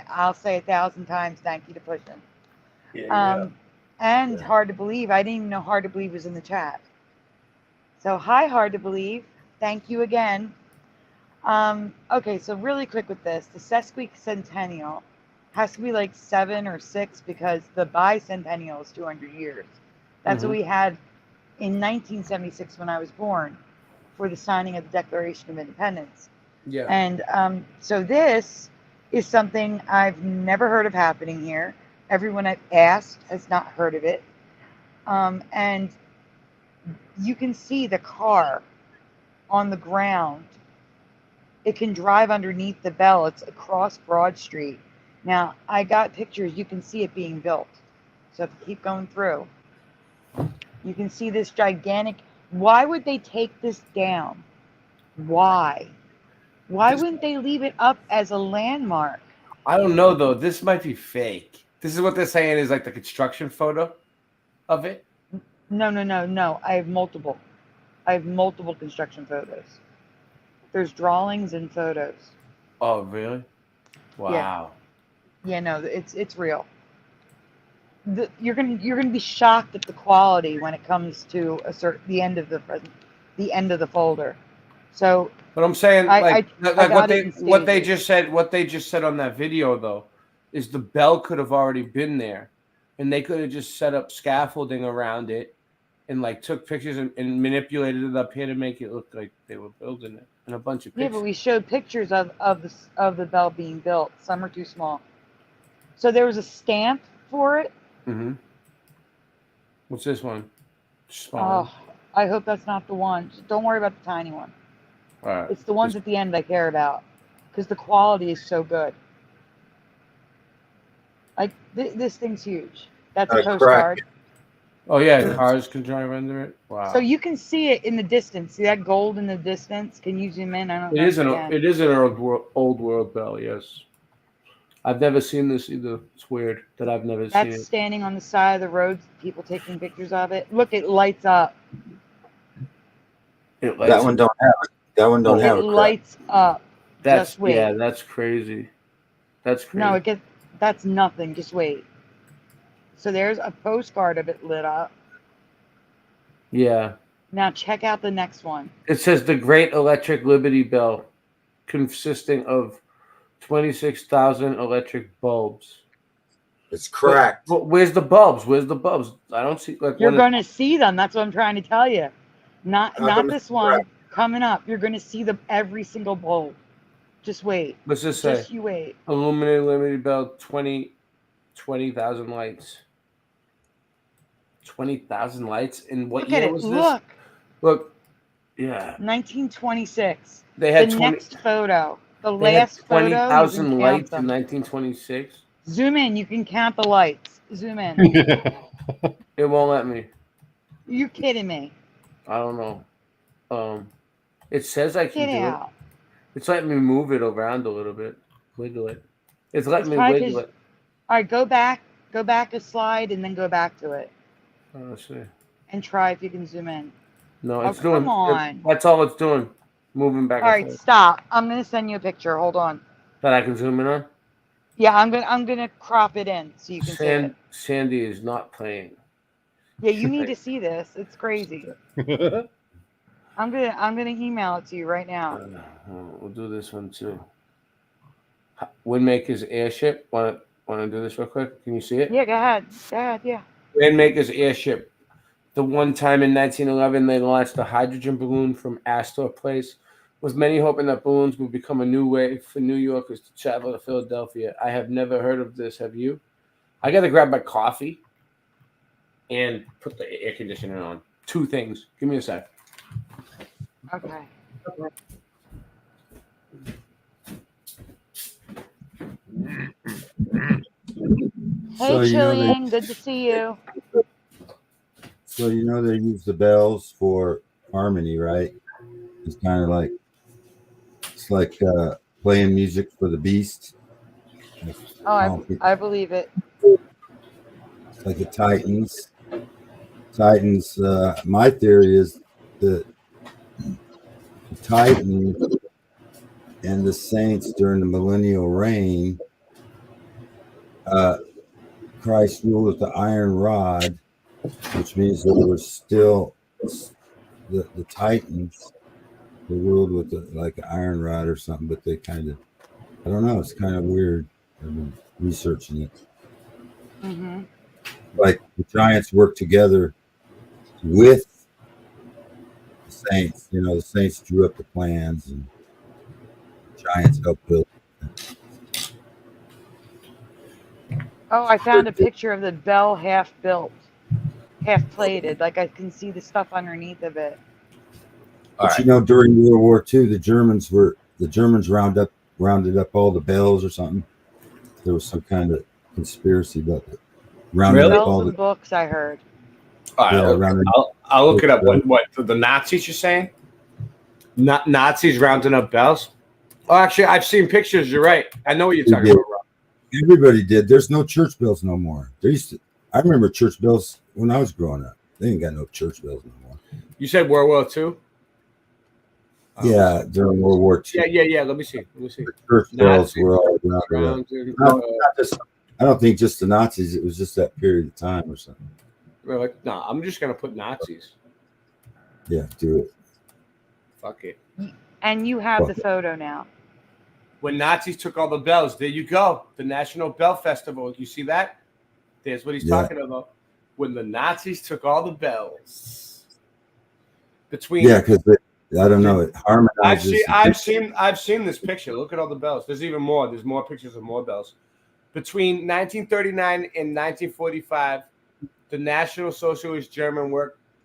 N: I'll say 1,000 times thank you to Pushing.
K: Yeah.
N: And Hard to Believe. I didn't even know Hard to Believe was in the chat. So hi, Hard to Believe. Thank you again. Okay, so really quick with this, the sesquicentennial has to be like 7 or 6 because the bicentennial is 200 years. That's what we had in 1976 when I was born for the signing of the Declaration of Independence.
M: Yeah.
N: And so this is something I've never heard of happening here. Everyone I've asked has not heard of it. And you can see the car on the ground. It can drive underneath the bell. It's across Broad Street. Now, I got pictures. You can see it being built. So if you keep going through, you can see this gigantic. Why would they take this down? Why? Why wouldn't they leave it up as a landmark?
M: I don't know, though. This might be fake. This is what they're saying is like the construction photo of it.
N: No. I have multiple construction photos. There's drawings and photos.
M: Oh, really? Wow.
N: Yeah, no, it's real. You're gonna be shocked at the quality when it comes to the end of the folder. So,
M: but I'm saying what they just said on that video though is the bell could have already been there, and they could have just set up scaffolding around it, and like took pictures and manipulated it up here to make it look like they were building it, and a bunch of pictures.
N: Yeah, but we showed pictures of the bell being built. Some are too small. So there was a stamp for it.
M: Mm-hmm. What's this one? Small.
N: Oh, I hope that's not the one. Just don't worry about the tiny one.
M: All right.
N: It's the ones at the end I care about because the quality is so good. Like this thing's huge. That's a postcard.
M: Oh yeah, cars can drive under it. Wow.
N: So you can see it in the distance. See that gold in the distance? Can you zoom in? I don't know.
M: It is an old world bell. Yes. I've never seen this either. It's weird that I've never seen it.
N: That's standing on the side of the road, people taking pictures of it. Look, it lights up.
B: That one don't have it. That one don't have it.
N: It lights up. Just wait.
M: Yeah, that's crazy. That's crazy.
N: No, that's nothing. Just wait. So there's a postcard of it lit up.
M: Yeah.
N: Now check out the next one.
M: It says the Great Electric Liberty Bell, consisting of 26,000 electric bulbs.
B: It's correct.
M: But where's the bulbs? Where's the bulbs? I don't see. Like
N: you're going to see them. That's what I'm trying to tell you. Not this one coming up. You're going to see every single bulb. Just wait.
M: What's this say?
N: Just you wait.
M: Illuminated Liberty Bell, 20,000 lights. 20,000 lights in what year was this? Look. Yeah.
N: 1926.
M: They had
N: the next photo. The last photo.
M: 20,000 lights in 1926.
N: Zoom in. You can count the lights. Zoom in.
M: It won't let me.
N: You're kidding me.
M: I don't know. It says I can
N: Get
M: do
N: out.
M: it. It's letting me move it around a little bit. Wiggle it. It's letting me wiggle it.
N: All right, go back a slide and then go back to it.
M: Let's see.
N: And try if you can zoom in.
M: No, it's doing.
N: Come on.
M: That's all it's doing. Moving back.
N: All right, stop. I'm gonna send you a picture. Hold on.
M: That I can zoom in on.
N: Yeah, I'm gonna crop it in so you can see it.
M: Sandy is not playing.
N: Yeah, you need to see this. It's crazy. I'm gonna email it to you right now.
M: We'll do this one too. Windmaker's airship. Want to do this real quick? Can you see it?
N: Yeah, go ahead. Go ahead. Yeah.
M: Windmaker's airship. The one time in 1911 they launched a hydrogen balloon from Astor Place, with many hoping that balloons would become a new way for New Yorkers to travel to Philadelphia. I have never heard of this. Have you? I got to grab my coffee and put the air conditioner on. Two things. Give me a sec.
N: Okay. Hey, Chillian, good to see you.
B: So you know they use the bells for harmony, right? It's kind of like playing music for the beast.
N: Oh, I believe it.
B: It's like the Titans. My theory is that the Titans and the saints during the millennial reign Christ ruled with the iron rod, which means there was still the Titans. They ruled with like an iron rod or something, but they kind of, I don't know. It's kind of weird. I've been researching it.
N: Mm-hmm.
B: Like the giants worked together with the saints. You know, the saints drew up the plans, and giants helped build.
N: Oh, I found a picture of the bell half built, half plated. Like I can see the stuff underneath of it.
B: But you know, during World War II, the Germans rounded up all the bells or something. There was some kind of conspiracy about it. Rounded up all
N: Bells
B: the
N: and books, I heard.
M: All right,
B: yeah,
M: I'll look it up. What the Nazis you're saying? Not Nazis rounding up bells? Oh, actually, I've seen pictures. You're right. I know what you're talking about, Rob.
B: Everybody did. There's no church bells no more. There used to. I remember church bells when I was growing up. They ain't got no church bells no more.
M: You said World War II?
B: Yeah, during World War II.
M: Yeah. Let me see.
B: The church bells were all around. I don't think just the Nazis. It was just that period of time or something.
M: No, I'm just gonna put Nazis.
B: Yeah, do it.
M: Fuck it.
N: And you have the photo now.
M: When Nazis took all the bells, there you go. The National Bell Festival. You see that? There's what he's talking about. When the Nazis took all the bells.
B: Because I don't know. It harmonizes.
M: I've seen this picture. Look at all the bells. There's even more. There's more pictures of more bells. Between 1939 and 1945, the National Socialist German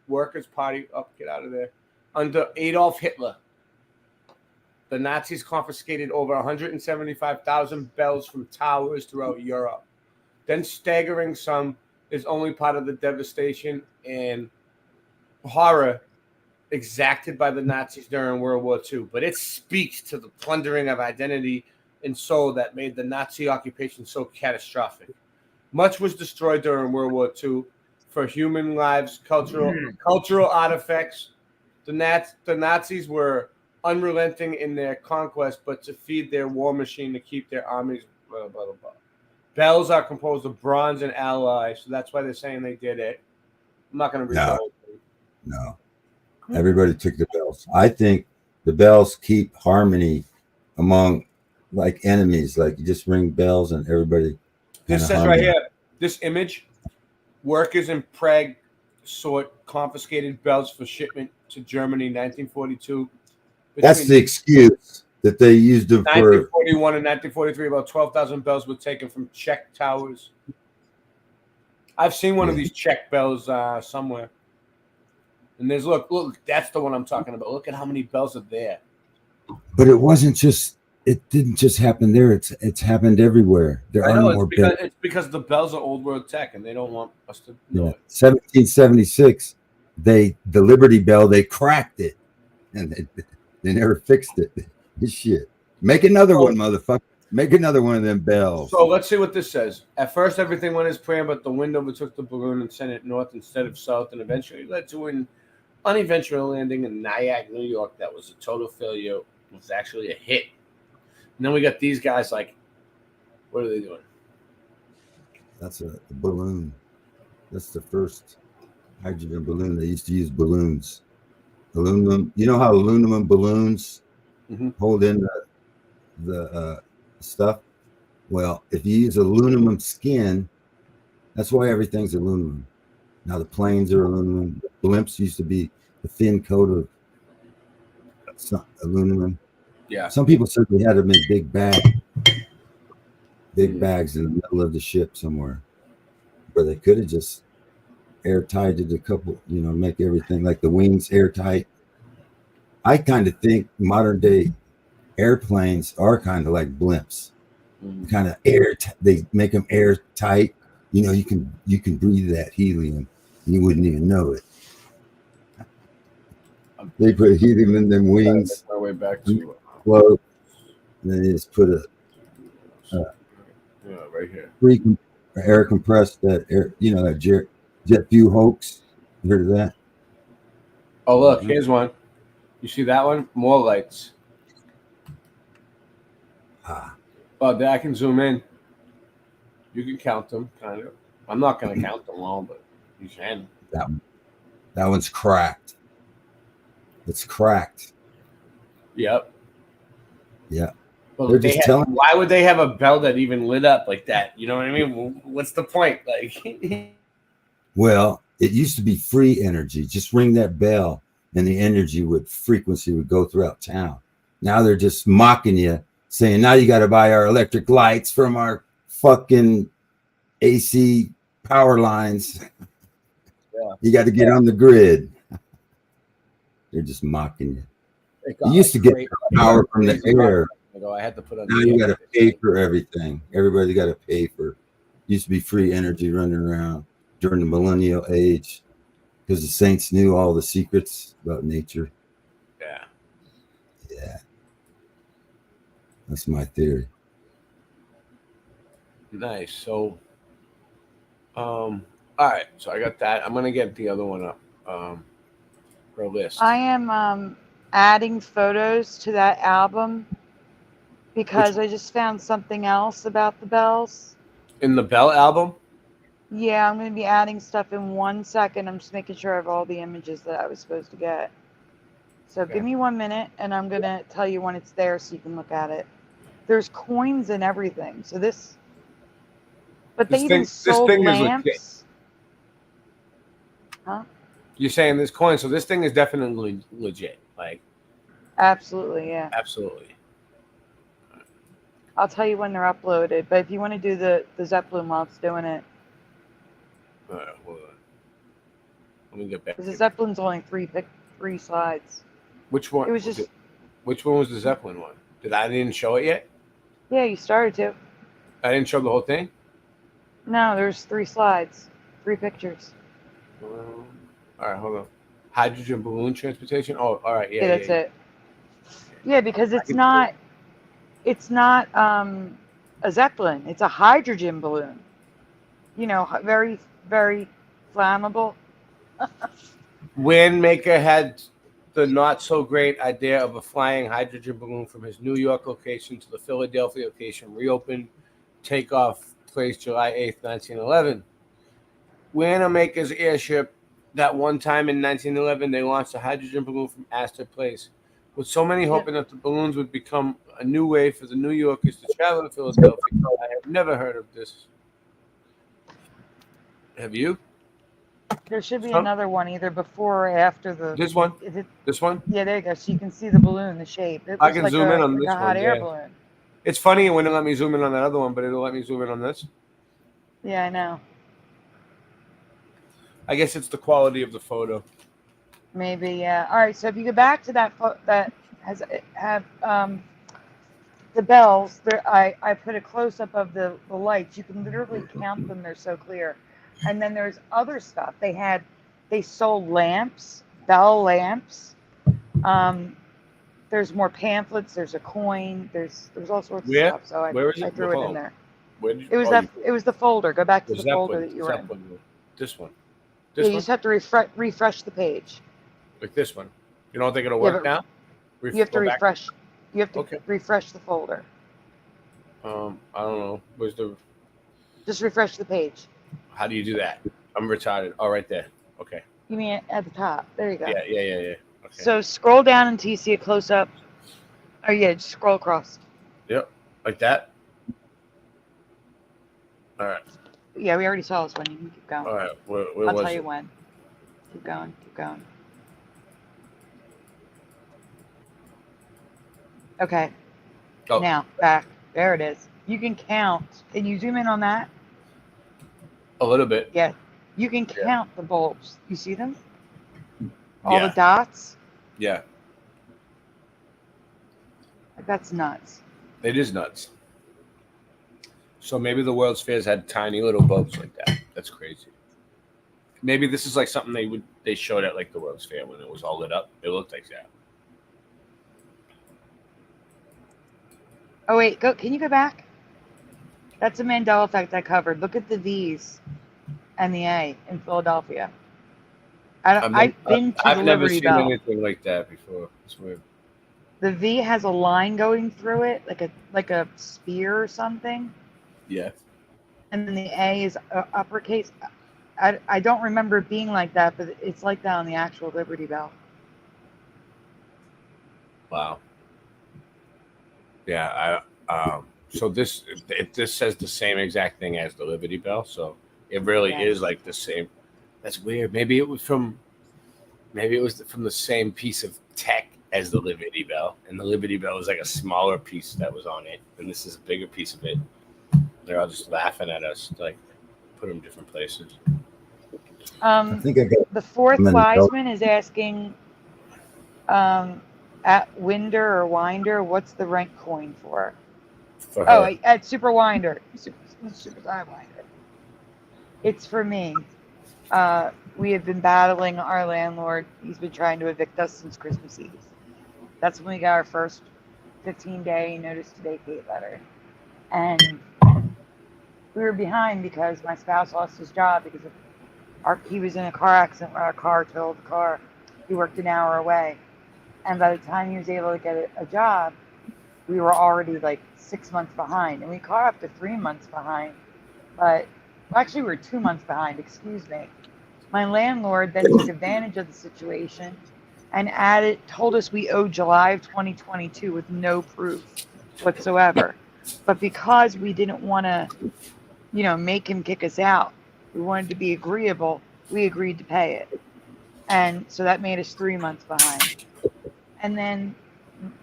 M: Workers' Party, get out of there, under Adolf Hitler, the Nazis confiscated over 175,000 bells from towers throughout Europe. Then staggering sum is only part of the devastation and horror exacted by the Nazis during World War II. But it speaks to the plundering of identity and soul that made the Nazi occupation so catastrophic. Much was destroyed during World War II for human lives, cultural artifacts. The Nazis were unrelenting in their conquest, but to feed their war machine to keep their armies, blah, blah, blah, blah. Bells are composed of bronze and alloy, so that's why they're saying they did it. I'm not going to read the whole thing.
B: No. Everybody took the bells. I think the bells keep harmony among like enemies. Like you just ring bells and everybody.
M: This says right here, this image, workers in Prague sought confiscated bells for shipment to Germany in 1942.
B: That's the excuse that they used them for.
M: 1941 and 1943, about 12,000 bells were taken from Czech towers. I've seen one of these Czech bells somewhere. And there's look, that's the one I'm talking about. Look at how many bells are there.
B: But it wasn't just. It didn't just happen there. It's happened everywhere. There are more bells.
M: It's because the bells are old world tech, and they don't want us to know it.
B: 1776, the Liberty Bell, they cracked it, and they never fixed it. This shit. Make another one, motherfucker. Make another one of them bells.
M: So let's see what this says. At first, everything went as planned, but the wind overtook the balloon and sent it north instead of south, and eventually led to an uneventual landing in Nyack, New York. That was a total failure. It was actually a hit. And then we got these guys like, what are they doing?
B: That's a balloon. That's the first hydrogen balloon. They used to use balloons. Aluminum. You know how aluminum balloons hold in the stuff? Well, if you use aluminum skin, that's why everything's aluminum. Now the planes are aluminum. The blimps used to be a thin coat of aluminum.
M: Yeah.
B: Some people said they had to make big bags in the middle of the ship somewhere, where they could have just airtight it a couple, make everything like the wings airtight. I kind of think modern day airplanes are kind of like blimps, kind of they make them airtight. You can breathe that helium, and you wouldn't even know it. They put helium in them wings.
M: My way back to
B: float, and then they just put a
M: right here.
B: Air compressed that air, that jet fuel hoax. You heard of that?
M: Oh, look, here's one. You see that one? More lights. Oh, there I can zoom in. You can count them, kind of. I'm not going to count them all, but you can.
B: That one's cracked. It's cracked.
M: Yep.
B: Yeah.
M: Well,
B: They're just telling.
M: why would they have a bell that even lit up like that? You know what I mean? What's the point? Like,
B: Well, it used to be free energy. Just ring that bell, and the energy frequency would go throughout town. Now they're just mocking you, saying, now you got to buy our electric lights from our fucking AC power lines.
M: Yeah.
B: You got to get on the grid. They're just mocking you. You used to get power from the air.
M: I had to put on.
B: Now you got to pay for everything. Everybody got to pay for. Used to be free energy running around during the millennial age, because the saints knew all the secrets about nature.
M: Yeah.
B: Yeah. That's my theory.
M: Nice. So, all right. So I got that. I'm gonna get the other one up. For a list.
N: I am adding photos to that album because I just found something else about the bells.
M: In the Bell album?
N: Yeah, I'm going to be adding stuff in 1 second. I'm just making sure I have all the images that I was supposed to get. So give me 1 minute, and I'm going to tell you when it's there so you can look at it. There's coins and everything. So this... But they even sold lamps. Huh?
M: You're saying this coin, so this thing is definitely legit. Like,
N: absolutely, yeah.
M: Absolutely.
N: I'll tell you when they're uploaded, but if you want to do the Zeppelin while it's doing it.
M: All right, hold on. Let me get back.
N: Because the Zeppelin's only three slides.
M: Which one?
N: It was just.
M: Which one was the Zeppelin one? I didn't show it yet?
N: Yeah, you started to.
M: I didn't show the whole thing?
N: No, there's 3 slides, 3 pictures.
M: All right, hold on. Hydrogen balloon transportation. Oh, all right, yeah.
N: That's it. Yeah, because it's not a Zeppelin. It's a hydrogen balloon. You know, very, very flammable.
M: Windmaker had the not so great idea of a flying hydrogen balloon from his New York location to the Philadelphia location. Reopened, takeoff place July 8th, 1911. Windmaker's airship. That one time in 1911, they launched a hydrogen balloon from Astor Place, with so many hoping that the balloons would become a new way for the New Yorkers to travel to Philadelphia. I have never heard of this. Have you?
N: There should be another one either before or after the.
M: This one? This one?
N: Yeah, there you go. So you can see the balloon, the shape.
M: I can zoom in on this
N: a hot
M: one.
N: air
M: Yeah.
N: balloon.
M: It's funny when it let me zoom in on that other one, but it'll let me zoom in on this.
N: Yeah, I know.
M: I guess it's the quality of the photo.
N: Maybe, yeah. All right, so if you go back to that that have the bells, there I put a close up of the lights. You can literally count them; they're so clear. And then there's other stuff. They sold lamps, bell lamps. There's more pamphlets. There's a coin. There's all sorts of stuff. So I threw it in there. It was the folder. Go back to the folder that you were in.
M: This one.
N: You just have to refresh the page.
M: Like this one. You don't think it'll work now?
N: You have to refresh. You have to refresh the folder.
M: I don't know. Where's the?
N: Just refresh the page.
M: How do you do that? I'm retarded. Oh, right there. Okay.
N: You mean at the top? There you go.
M: Yeah. Okay.
N: So scroll down until you see a close up. Oh yeah, just scroll across.
M: Yep. Like that. All right.
N: Yeah, we already saw this one. You can keep going.
M: All right. Where
N: I'll
M: was
N: tell
M: it?
N: you when. Keep going. Keep going. Okay.
M: Oh.
N: Now back. There it is. You can count. Can you zoom in on that?
M: A little bit.
N: Yeah. You can count the bulbs. You see them? All the dots?
M: Yeah.
N: Like, that's nuts.
M: It is nuts. So maybe the World's Fairs had tiny little bulbs like that. That's crazy. Maybe this is like something they showed at like the World's Fair when it was all lit up. It looked like that.
N: Oh wait, can you go back? That's a Mandela effect I covered. Look at the V's and the A in Philadelphia. I've been to the Liberty Bell.
M: I've never seen anything like that before. It's weird.
N: The V has a line going through it, like a spear or something.
M: Yeah.
N: and then the A is uppercase. I don't remember it being like that, but it's like that on the actual Liberty Bell.
M: Wow. Yeah, so this says the same exact thing as the Liberty Bell, so it really is like the same. That's weird. Maybe it was from the same piece of tech as the Liberty Bell, and the Liberty Bell was like a smaller piece that was on it, and this is a bigger piece of it. They're all just laughing at us, like put them different places.
B: I think I got
N: The fourth Wiseman is asking, at Winder or Winder, what's the rank coin for?
M: For
N: Oh,
M: her.
N: at Super Winder, Super Side Winder. It's for me. We have been battling our landlord. He's been trying to evict us since Christmas Eve. That's when we got our first 15-day notice to vacate letter. And we were behind because my spouse lost his job because he was in a car accident where our car totaled the car. He worked an hour away. And by the time he was able to get a job, we were already like 6 months behind. And we caught up to 3 months behind. But actually, we were 2 months behind, excuse me. My landlord then took advantage of the situation and told us we owed July of 2022 with no proof whatsoever. But because we didn't want to, make him kick us out, we wanted to be agreeable, we agreed to pay it. And so that made us 3 months behind. And then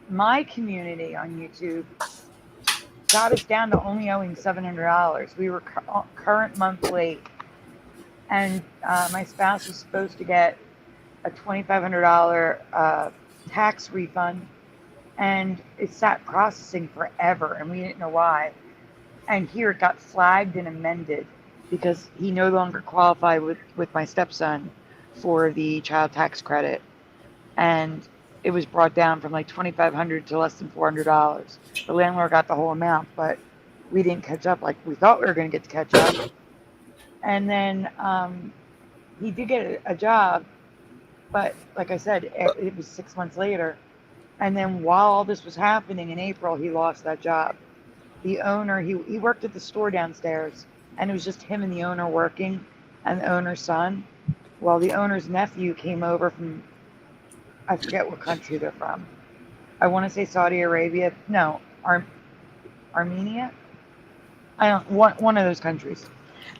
N: my community on YouTube got us down to only owing $700. We were current month late. And my spouse was supposed to get a $2,500 tax refund, and it sat processing forever, and we didn't know why. And here it got flagged and amended because he no longer qualified with my stepson for the child tax credit, and it was brought down from like $2,500 to less than $400. The landlord got the whole amount, but we didn't catch up like we thought we were going to get to catch up. And then he did get a job, but like I said, it was 6 months later. And then while all this was happening in April, he lost that job. The owner, he worked at the store downstairs, and it was just him and the owner working, and the owner's son. Well, the owner's nephew came over from, I forget what country they're from. I want to say Saudi Arabia. No, Armenia? One of those countries.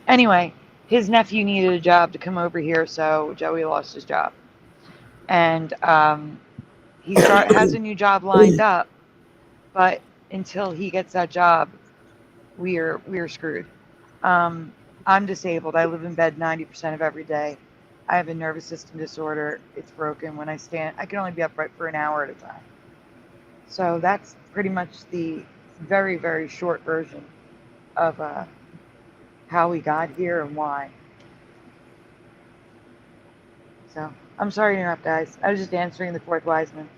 N: Anyway, his nephew needed a job to come over here, so Joey lost his job. And he has a new job lined up, but until he gets that job, we're screwed. I'm disabled. I live in bed 90% of every day. I have a nervous system disorder. It's broken. When I stand, I can only be upright for an hour at a time. So that's pretty much the very, very short version of how we got here and why. So I'm sorry to interrupt, guys. I was just answering the fourth Wiseman.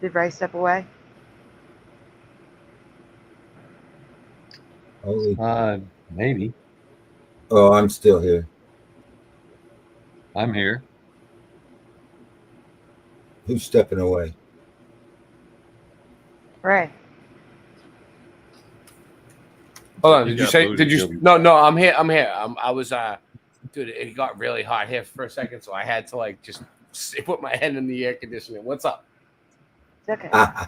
N: Did Bryce step away?
O: Maybe.
B: Oh, I'm still here.
O: I'm here.
B: Who's stepping away?
N: Ray.
M: Hold on. Did you say? Did you? No. I'm here. I was. Dude, it got really hot here for a second, so I had to like just put my head in the air conditioning. What's up?
N: It's okay.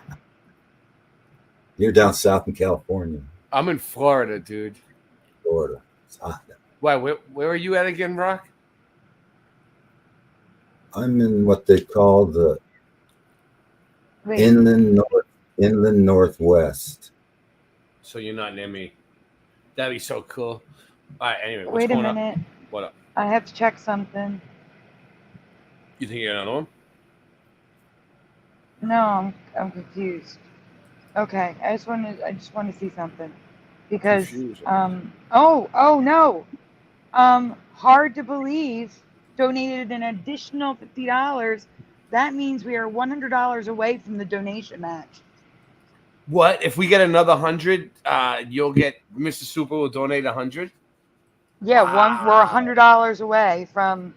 B: You're down south in California.
M: I'm in Florida, dude.
B: Florida. It's hot.
M: Why? Where are you at again, Brock?
B: I'm in what they call the inland northwest.
M: So you're not near me. That'd be so cool. All right. Anyway, what's
N: Wait a
M: going
N: minute.
M: on? What up?
N: I have to check something.
M: You think you're another one?
N: No, I'm confused. Okay, I just want to see something because oh no, Hard to Believe donated an additional $50. That means we are $100 away from the donation match.
M: What if we get another 100? You'll get Mr. Super will donate 100.
N: Yeah, we're $100 away from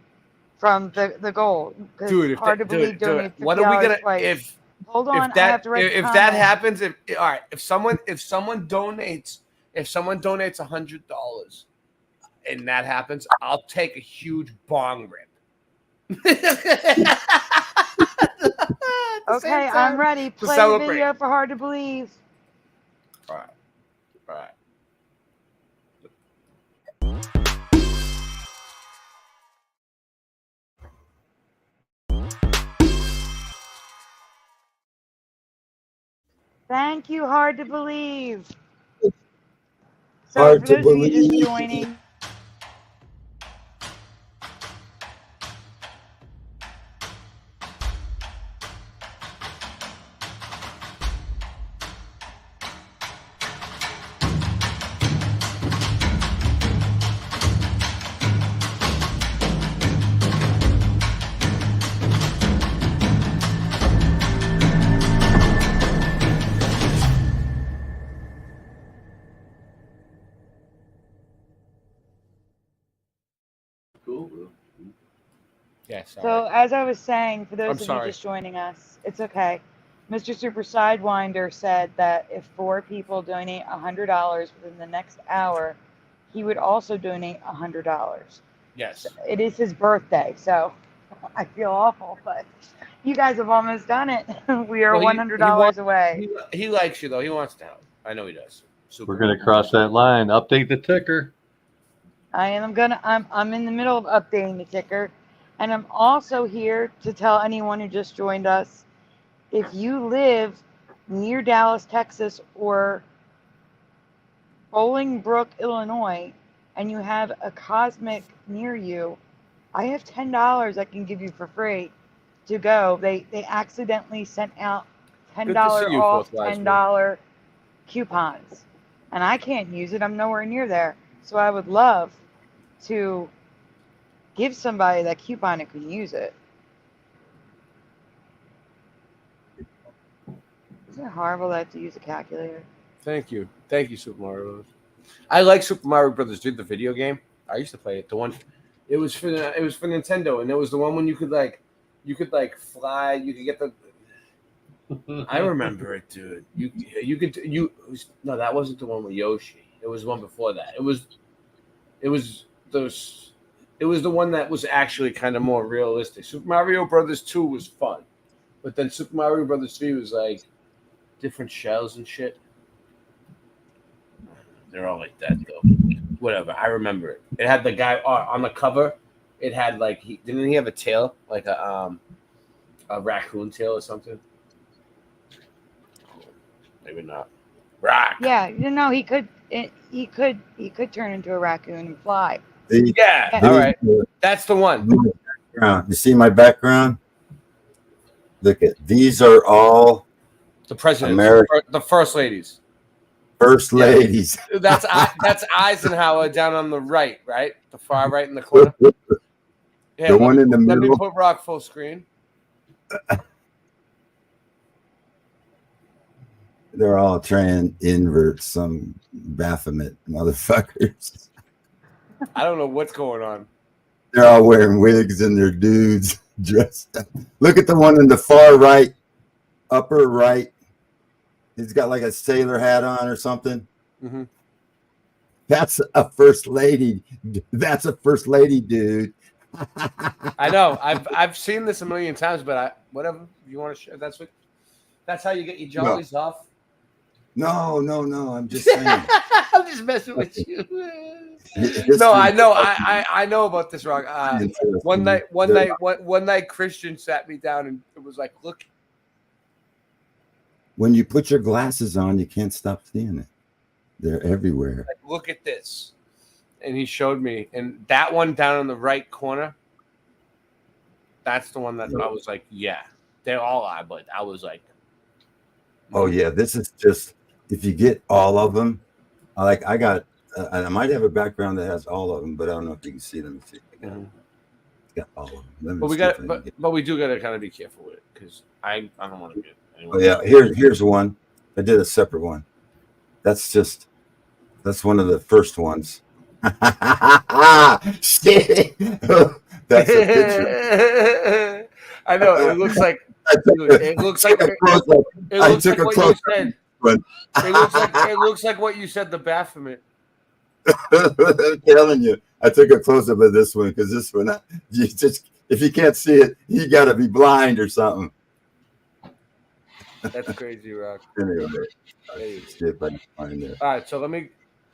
N: the goal.
M: Dude,
N: Hard to Believe donated $50
M: what are we gonna
N: twice. Hold on,
M: If that
N: I have to write
M: if
N: the
M: that
N: comment.
M: happens, all right, if someone donates $100 and that happens, I'll take a huge bong rip.
N: Okay, I'm ready. Play the
M: celebrate.
N: video for Hard to Believe.
M: All right. All right.
N: Thank you, Hard to Believe. So
B: Hard
N: for
B: to
N: those of you just
B: believe.
N: joining,
M: Yeah, sorry.
N: so as I was saying, for those
M: I'm
N: of you
M: sorry.
N: just joining us, it's okay. Mr. Super Sidewinder said that if 4 people donate $100 within the next hour, he would also donate $100.
M: Yes.
N: It is his birthday, so I feel awful, but you guys have almost done it. We are
M: Well,
N: $100 away.
M: He likes you though. He wants to help. I know he does. Super.
O: We're going to cross that line. Update the ticker.
N: I'm in the middle of updating the ticker, and I'm also here to tell anyone who just joined us, if you live near Dallas, Texas, or Bolingbrook, Illinois, and you have a Cosmic near you, I have $10 I can give you for free to go. They accidentally sent out $10
M: Good to see you,
N: off,
M: Fourth Wiseman.
N: $10 coupons, and I can't use it. I'm nowhere near there. So I would love to give somebody that coupon that can use it. Isn't it horrible that I have to use a calculator?
M: Thank you, Super Mario Bros. I like Super Mario Brothers 2, the video game. I used to play it. The one, it was for Nintendo, and it was the one when you could fly. You could get the. I remember it, dude. No, that wasn't the one with Yoshi. It was one before that. It was the one that was actually kind of more realistic. Super Mario Brothers 2 was fun, but then Super Mario Brothers 3 was like different shells and shit. They're all like that though. Whatever. I remember it. It had the guy on the cover. It had like didn't he have a tail, like a raccoon tail or something? Maybe not. Rock.
N: Yeah, he could. He could turn into a raccoon and fly.
M: Yeah. All right. That's the one.
B: You see my background? Look at these are all
M: the presidents, the first ladies.
B: First ladies.
M: That's Eisenhower down on the right, the far right in the corner. Yeah,
B: the one in the
M: middle.
B: middle.
M: Let me put Rock full screen.
B: They're all trying to invert some Baphomet motherfuckers.
M: I don't know what's going on.
B: They're all wearing wigs and they're dudes dressed up. Look at the one in the far right, upper right. He's got like a sailor hat on or something.
M: Mm-hmm.
B: That's a first lady. That's a first lady, dude.
M: I know. I've seen this a million times, but whatever you want to share. That's how you get your jollies off.
B: No. I'm just saying.
M: I'm just messing with you. No, I know. I know about this, Rock. One night, Christian sat me down and it was like, look.
B: When you put your glasses on, you can't stop seeing it. They're everywhere.
M: Like, look at this. And he showed me. And that one down in the right corner, that's the one that I was like, yeah. They all are, but I was like.
B: Oh, yeah. This is just, if you get all of them, I got, I might have a background that has all of them, but I don't know if you can see them. It's got all of them.
M: But we do got to kind of be careful with it because I don't want to get.
B: Oh yeah, here's one. I did a separate one. That's one of the first ones. Shit. That's a picture.
M: I know. It looks like It looks like it looks like what you said. It looks like what you said. The Baphomet.
B: I'm telling you, I took a close up of this one because this one, you just if you can't see it, you got to be blind or something.
M: That's crazy, Rock.
B: Anyway, see if I can find it.
M: All right, so let me.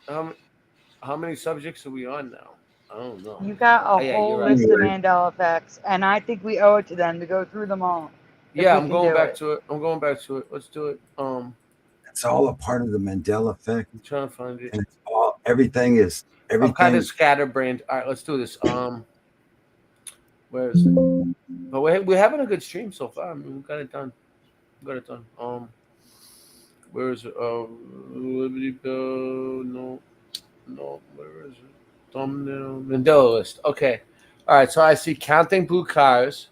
M: How many subjects are we on now? I don't know.
N: You got a whole
M: right.
N: list of Mandela effects, and I think we owe it to them to go through them all.
M: Yeah, I'm going back to it. I'm going back to it. Let's do it.
B: It's all a part of the Mandela effect.
M: I'm trying to find it.
B: And it's all everything.
M: I'm kind of scatterbrained. All right, let's do this. Where is it? But we're having a good stream so far. I mean, we got it done. Where is it? Liberty Bell. No. Where is it? Thumbnail. Mandela list. Okay. All right. So I see counting blue cars.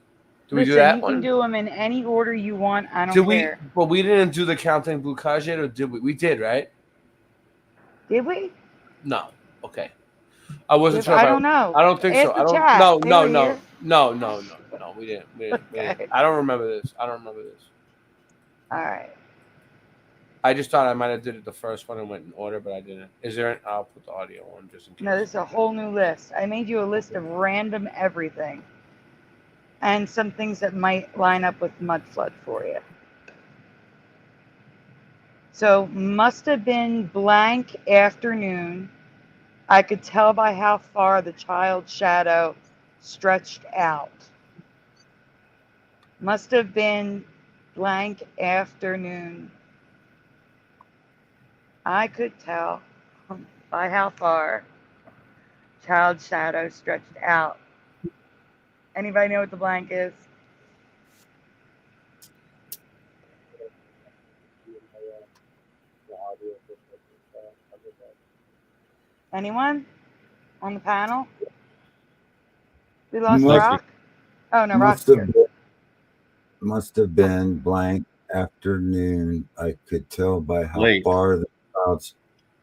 M: Do we do that one?
N: You can do them in any order you want. I don't care.
M: Well, we didn't do the counting blue cars yet, or did we? We did, right?
N: Did we?
M: No. Okay. I wasn't sure.
N: I don't know.
M: I don't think so. I don't.
N: Chat.
M: No. We didn't.
N: Okay.
M: I don't remember this.
N: All right.
M: I just thought I might have did it the first one and went in order, but I didn't. Is there? I'll put the audio on just in case.
N: No, this is a whole new list. I made you a list of random everything, and some things that might line up with Mudflood for you. So must have been blank afternoon. I could tell by how far the child's shadow stretched out. Must have been blank afternoon. I could tell by how far child's shadow stretched out. Anybody know what the blank is? Anyone on the panel? We lost Rock? Oh, no, Rock's here.
B: Must have been blank afternoon. I could tell by how far the cloud's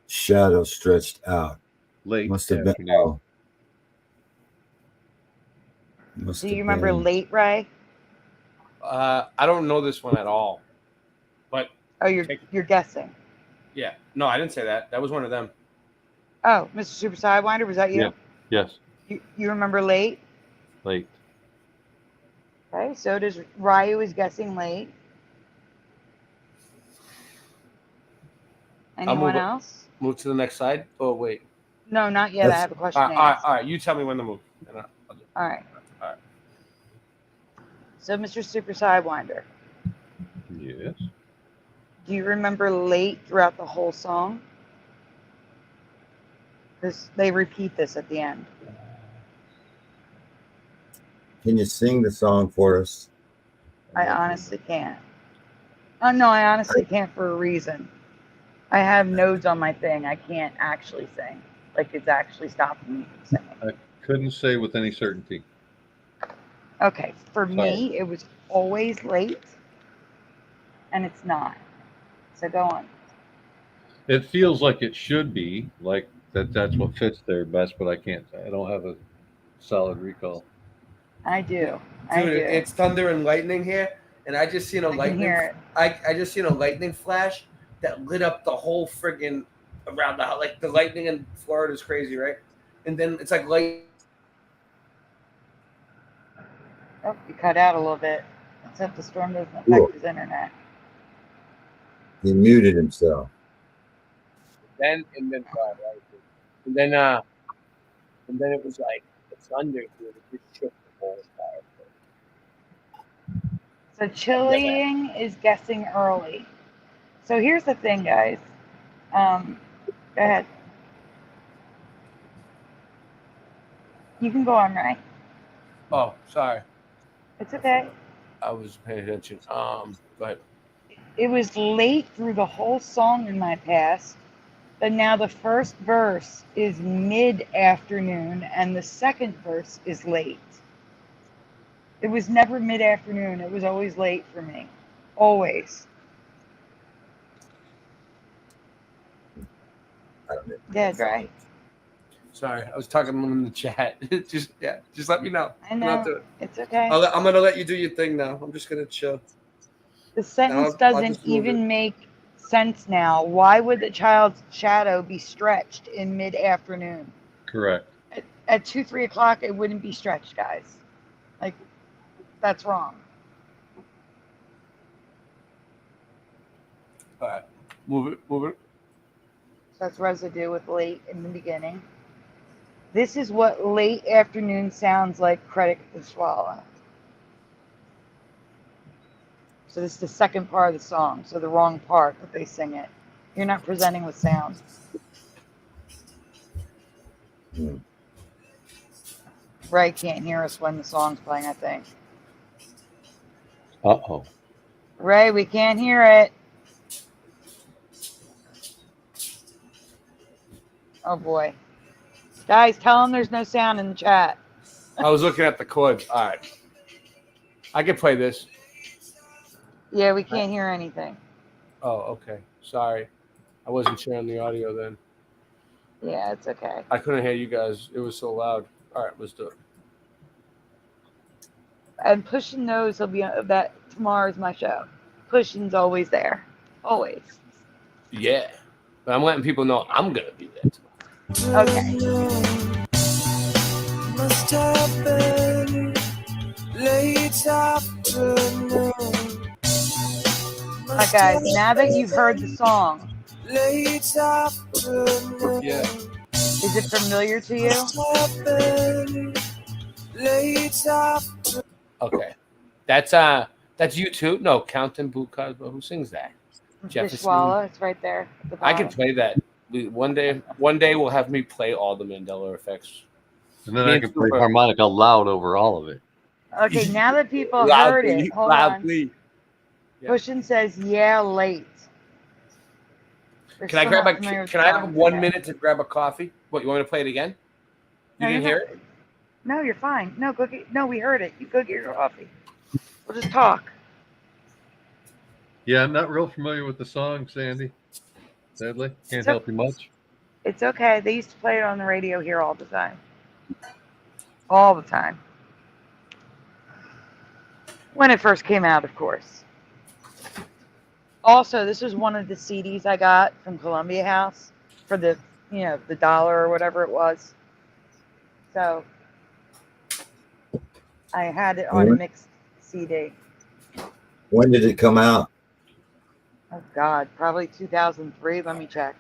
B: shadow stretched out. Must have been. Oh.
N: Do you remember late, Ray?
M: I don't know this one at all. But
N: you're guessing.
M: Yeah. No, I didn't say that. That was one of them.
N: Oh, Mr. Super Sidewinder, was that you?
O: Yeah. Yes.
N: You remember late?
O: Late.
N: Okay, so does Ryu is guessing late. Anyone else?
M: Move to the next slide. Oh, wait.
N: No, not yet. I have a question.
M: All right. You tell me when to move.
N: All right. So, Mr. Super Sidewinder.
O: Yes.
N: Do you remember late throughout the whole song? They repeat this at the end.
B: Can you sing the song for us?
N: I honestly can't. Oh, no, I honestly can't for a reason. I have nodes on my thing. I can't actually sing. Like, it's actually stopping me from singing.
O: I couldn't say with any certainty.
N: Okay, for me, it was always late, and it's not. So go on.
O: It feels like it should be, like that's what fits there best, but I don't have a solid recall.
N: I do.
M: Dude, it's thunder and lightning here, and I just seen a lightning. I just seen a lightning flash that lit up the whole friggin' around the house. Like the lightning in Florida is crazy, right? And then it's like light.
N: Oh, you cut out a little bit. Except the storm doesn't affect his internet.
B: He muted himself.
M: And then it was like the thunder, dude. It just shook the whole fire.
N: So chilling is guessing early. So here's the thing, guys. Go ahead. You can go on, right?
M: Oh, sorry.
N: It's okay.
M: I was paying attention. Go ahead.
N: It was late through the whole song in my past, but now the first verse is mid-afternoon and the second verse is late. It was never mid-afternoon. It was always late for me. Always.
B: I don't know.
N: Yeah, right.
A: Sorry, I was talking to them in the chat. just let me know.
N: I know. It's okay.
A: I'm gonna let you do your thing now. I'm just gonna chill.
N: The sentence
A: I'll
N: doesn't
A: just move
N: even make sense now. Why would the child's shadow be stretched in mid-afternoon?
O: Correct.
N: At 2, 3 o'clock, it wouldn't be stretched, guys. Like, that's wrong.
A: All right, move it.
N: So that's residue with late in the beginning. This is what late afternoon sounds like. Credit to Swallow. So this is the second part of the song. So the wrong part that they sing it. You're not presenting with sound. Ray can't hear us when the song's playing, I think.
O: Uh-oh.
N: Ray, we can't hear it. Oh boy. Guys, tell them there's no sound in the chat.
A: I was looking at the chords. All right, I can play this.
N: Yeah, we can't hear anything.
A: Oh, okay. Sorry, I wasn't sharing the audio then.
N: Yeah, it's okay.
A: I couldn't hear you guys. It was so loud. All right, let's do it.
N: And Pushing knows he'll be that tomorrow's my show. Pushing's always there. Always.
A: Yeah, but I'm letting people know I'm gonna be there tomorrow.
N: Okay.
S: Must have been late afternoon.
N: All right, guys, now that you've heard the song,
S: Late afternoon.
A: Yeah.
N: is it familiar to you?
S: Must have been late afternoon.
A: Okay, that's you too. No, Count and Boo Cosmo. Who sings that?
N: Dishwalla, it's right there. At the
A: I can
N: bottom.
A: play that. One day we'll have me play all the Mandela effects.
O: And then I can play harmonica loud over all of it.
N: Okay, now that people heard it, hold on. Pushing says, yeah, late.
A: Can I have 1 minute to grab a coffee? What, you want me to play it again? You didn't hear it?
N: No, you're fine. No, no, we heard it. You go get your coffee. We'll just talk.
O: Yeah, I'm not real familiar with the song, Sandy. Sadly, can't help you much.
N: It's okay. They used to play it on the radio here all the time. All the time. When it first came out, of course. Also, this was one of the CDs I got from Columbia House for the, the $1 or whatever it was. So I had it on a mixed CD.
B: When did it come out?
N: Oh God, probably 2003. Let me check.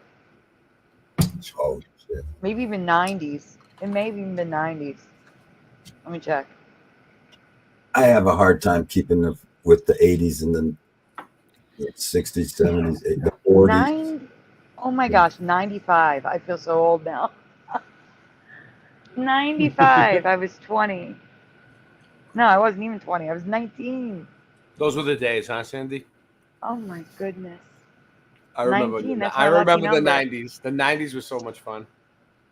B: Oh shit.
N: Maybe even 90s. It may have even been 90s. Let me check.
B: I have a hard time keeping with the 80s and the 60s, 70s, the 40s.
N: Oh my gosh, 95. I feel so old now. 95. I was 20. No, I wasn't even 20. I was 19.
A: Those were the days, huh, Sandy?
N: Oh my goodness.
A: I remember.
N: 19, that's
A: I
N: my lucky
A: remember the
N: number.
A: 90s. The 90s were so much fun.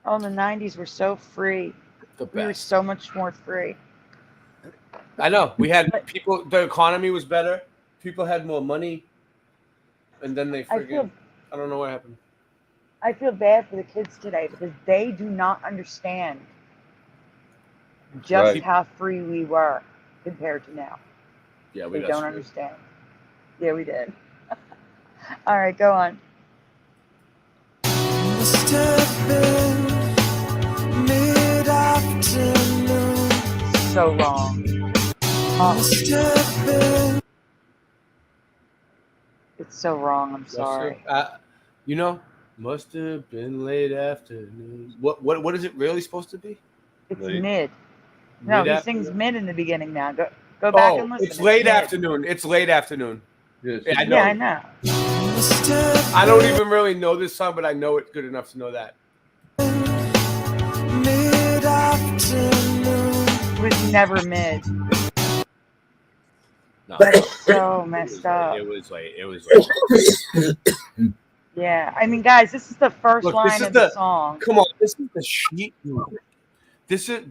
N: Oh, the 90s were so free.
A: The
N: We were
A: best.
N: so much more free.
A: I know. We had people. The economy was better. People had more money, and then they forget. I don't know what happened.
N: I feel bad for the kids today because they do not understand just
A: Right.
N: how free we were compared to now.
A: Yeah, we
N: They
A: got
N: don't
A: screwed.
N: understand. Yeah, we did. All right, go on.
S: Must have been mid-afternoon.
N: So wrong.
S: Must have been.
N: It's so wrong. I'm sorry.
A: Must have been late afternoon. What is it really supposed to be?
N: It's mid. No, he
A: Mid-afternoon.
N: sings mid in the beginning now. Go back and listen.
A: It's late
N: mid.
A: afternoon. It's late afternoon.
O: Yes.
A: Yeah, I know.
N: Yeah, I know.
A: I don't even really know this song, but I know it good enough to know that.
N: It was never mid.
A: No.
N: That's so messed up.
A: It was late.
N: Yeah, I mean, guys, this is the first
A: Look,
N: line of the song.
A: Come on, this is the sheet music.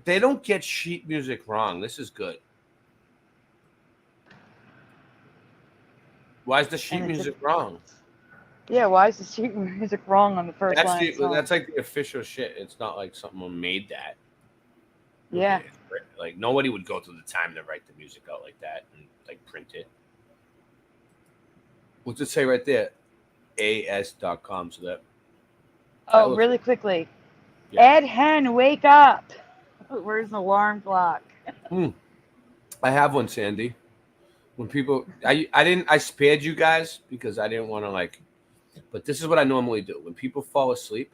A: They don't get sheet music wrong. This is good. Why is the sheet music wrong?
N: Yeah, why is the sheet music wrong on the first line?
M: That's like the official shit. It's not like someone made that.
N: Yeah.
M: Like nobody would go through the time to write the music out like that and like print it. What's it say right there? as.com. So that.
N: Oh, really quickly. Yeah. Ed Hen, wake up. Where's the alarm clock?
M: I have one, Sandy. When people, I spared you guys because I didn't want to like, but this is what I normally do. When people fall asleep,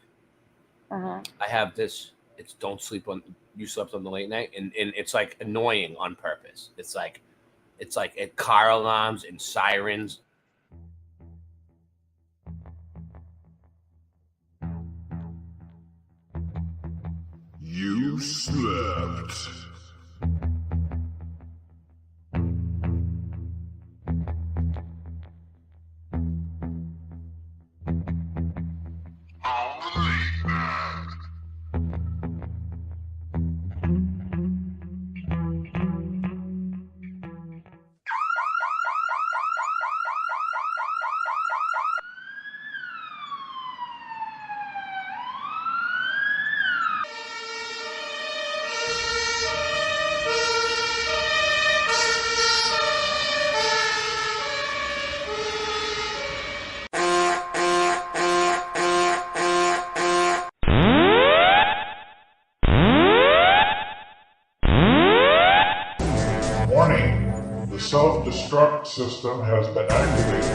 M: I have this. It's don't sleep on. You slept on the late night, and it's like annoying on purpose. It's like car alarms and sirens.
J: You slept. Warning, the self-destruct system has been activated.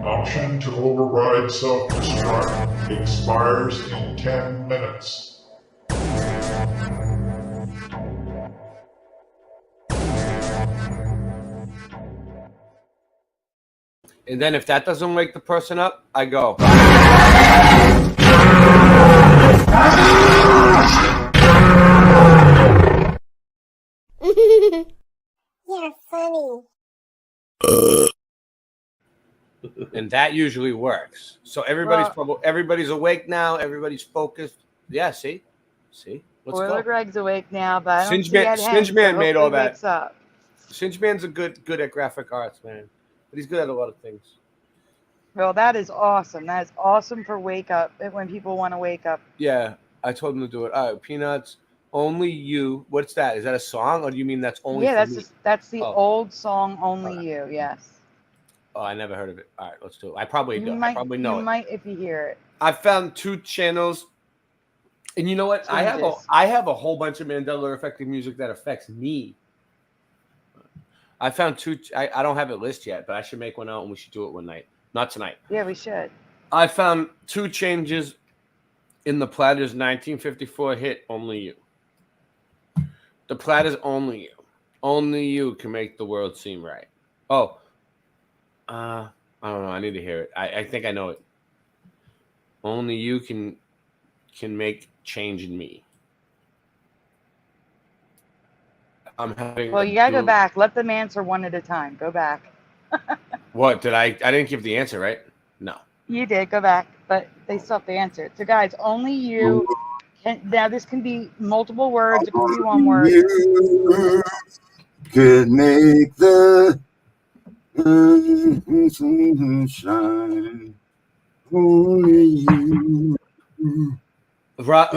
J: Option to override self-destruct expires in 10 minutes.
M: And then if that doesn't wake the person up, I go.
T: You're funny.
M: And that usually works. So everybody's awake now. Everybody's focused. Yeah, see? Let's
N: Boiler
M: go.
N: Greg's awake now, but I don't
M: Singe
N: see Ed Hen,
M: Man
N: so
M: made all
N: hopefully
M: that.
N: wakes up.
M: Singe Man's good at graphic arts, man. But he's good at a lot of things.
N: Well, that is awesome. That is awesome for wake up, when people want to wake up.
M: Yeah, I told him to do it. All right, Peanuts, Only You. What's that? Is that a song, or do you mean that's only
N: Yeah,
M: for me?
N: that's the old song, Only You, yes.
M: Oh, I never heard of it. All right, let's do it. I probably know
N: You
M: it.
N: might if you hear it.
M: I found 2 channels, and you know what? I have a whole bunch of Mandela effective music that affects me. I found 2. I don't have it listed yet, but I should make one out, and we should do it one night. Not tonight.
N: Yeah, we should.
M: I found 2 changes in the Platter's 1954 hit, Only You. The Platter's Only You. Only you can make the world seem right. Oh. I don't know. I need to hear it. I think I know it. Only you can make change in me. I'm having.
N: Well, you gotta go back. Let them answer one at a time. Go back.
M: What did I didn't give the answer, right? No.
N: You did. Go back, but they still have to answer it. So, guys, only you can. Now, this can be multiple words. It can be one word.
B: You could make the sunshine. Only you.
M: Rock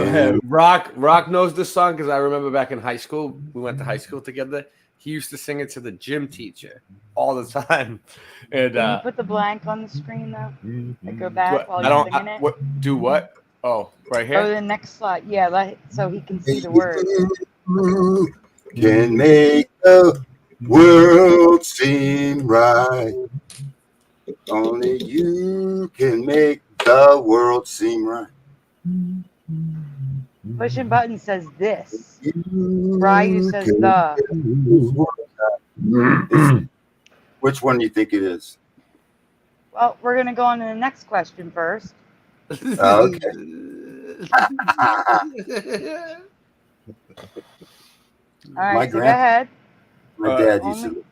M: knows this song because I remember back in high school, we went to high school together. He used to sing it to the gym teacher all the time. And
N: can you put the blank on the screen though? Like go back while you're singing it.
M: Do what? Oh, right here.
N: Oh, the next slide. Yeah, so he can see the words.
B: Can make the world seem right. Only you can make the world seem right.
N: Pushing button says this. Ryu says the.
B: Which one do you think it is?
N: Well, we're gonna go on to the next question first.
B: Okay.
N: All right, so go ahead.
B: My dad used to.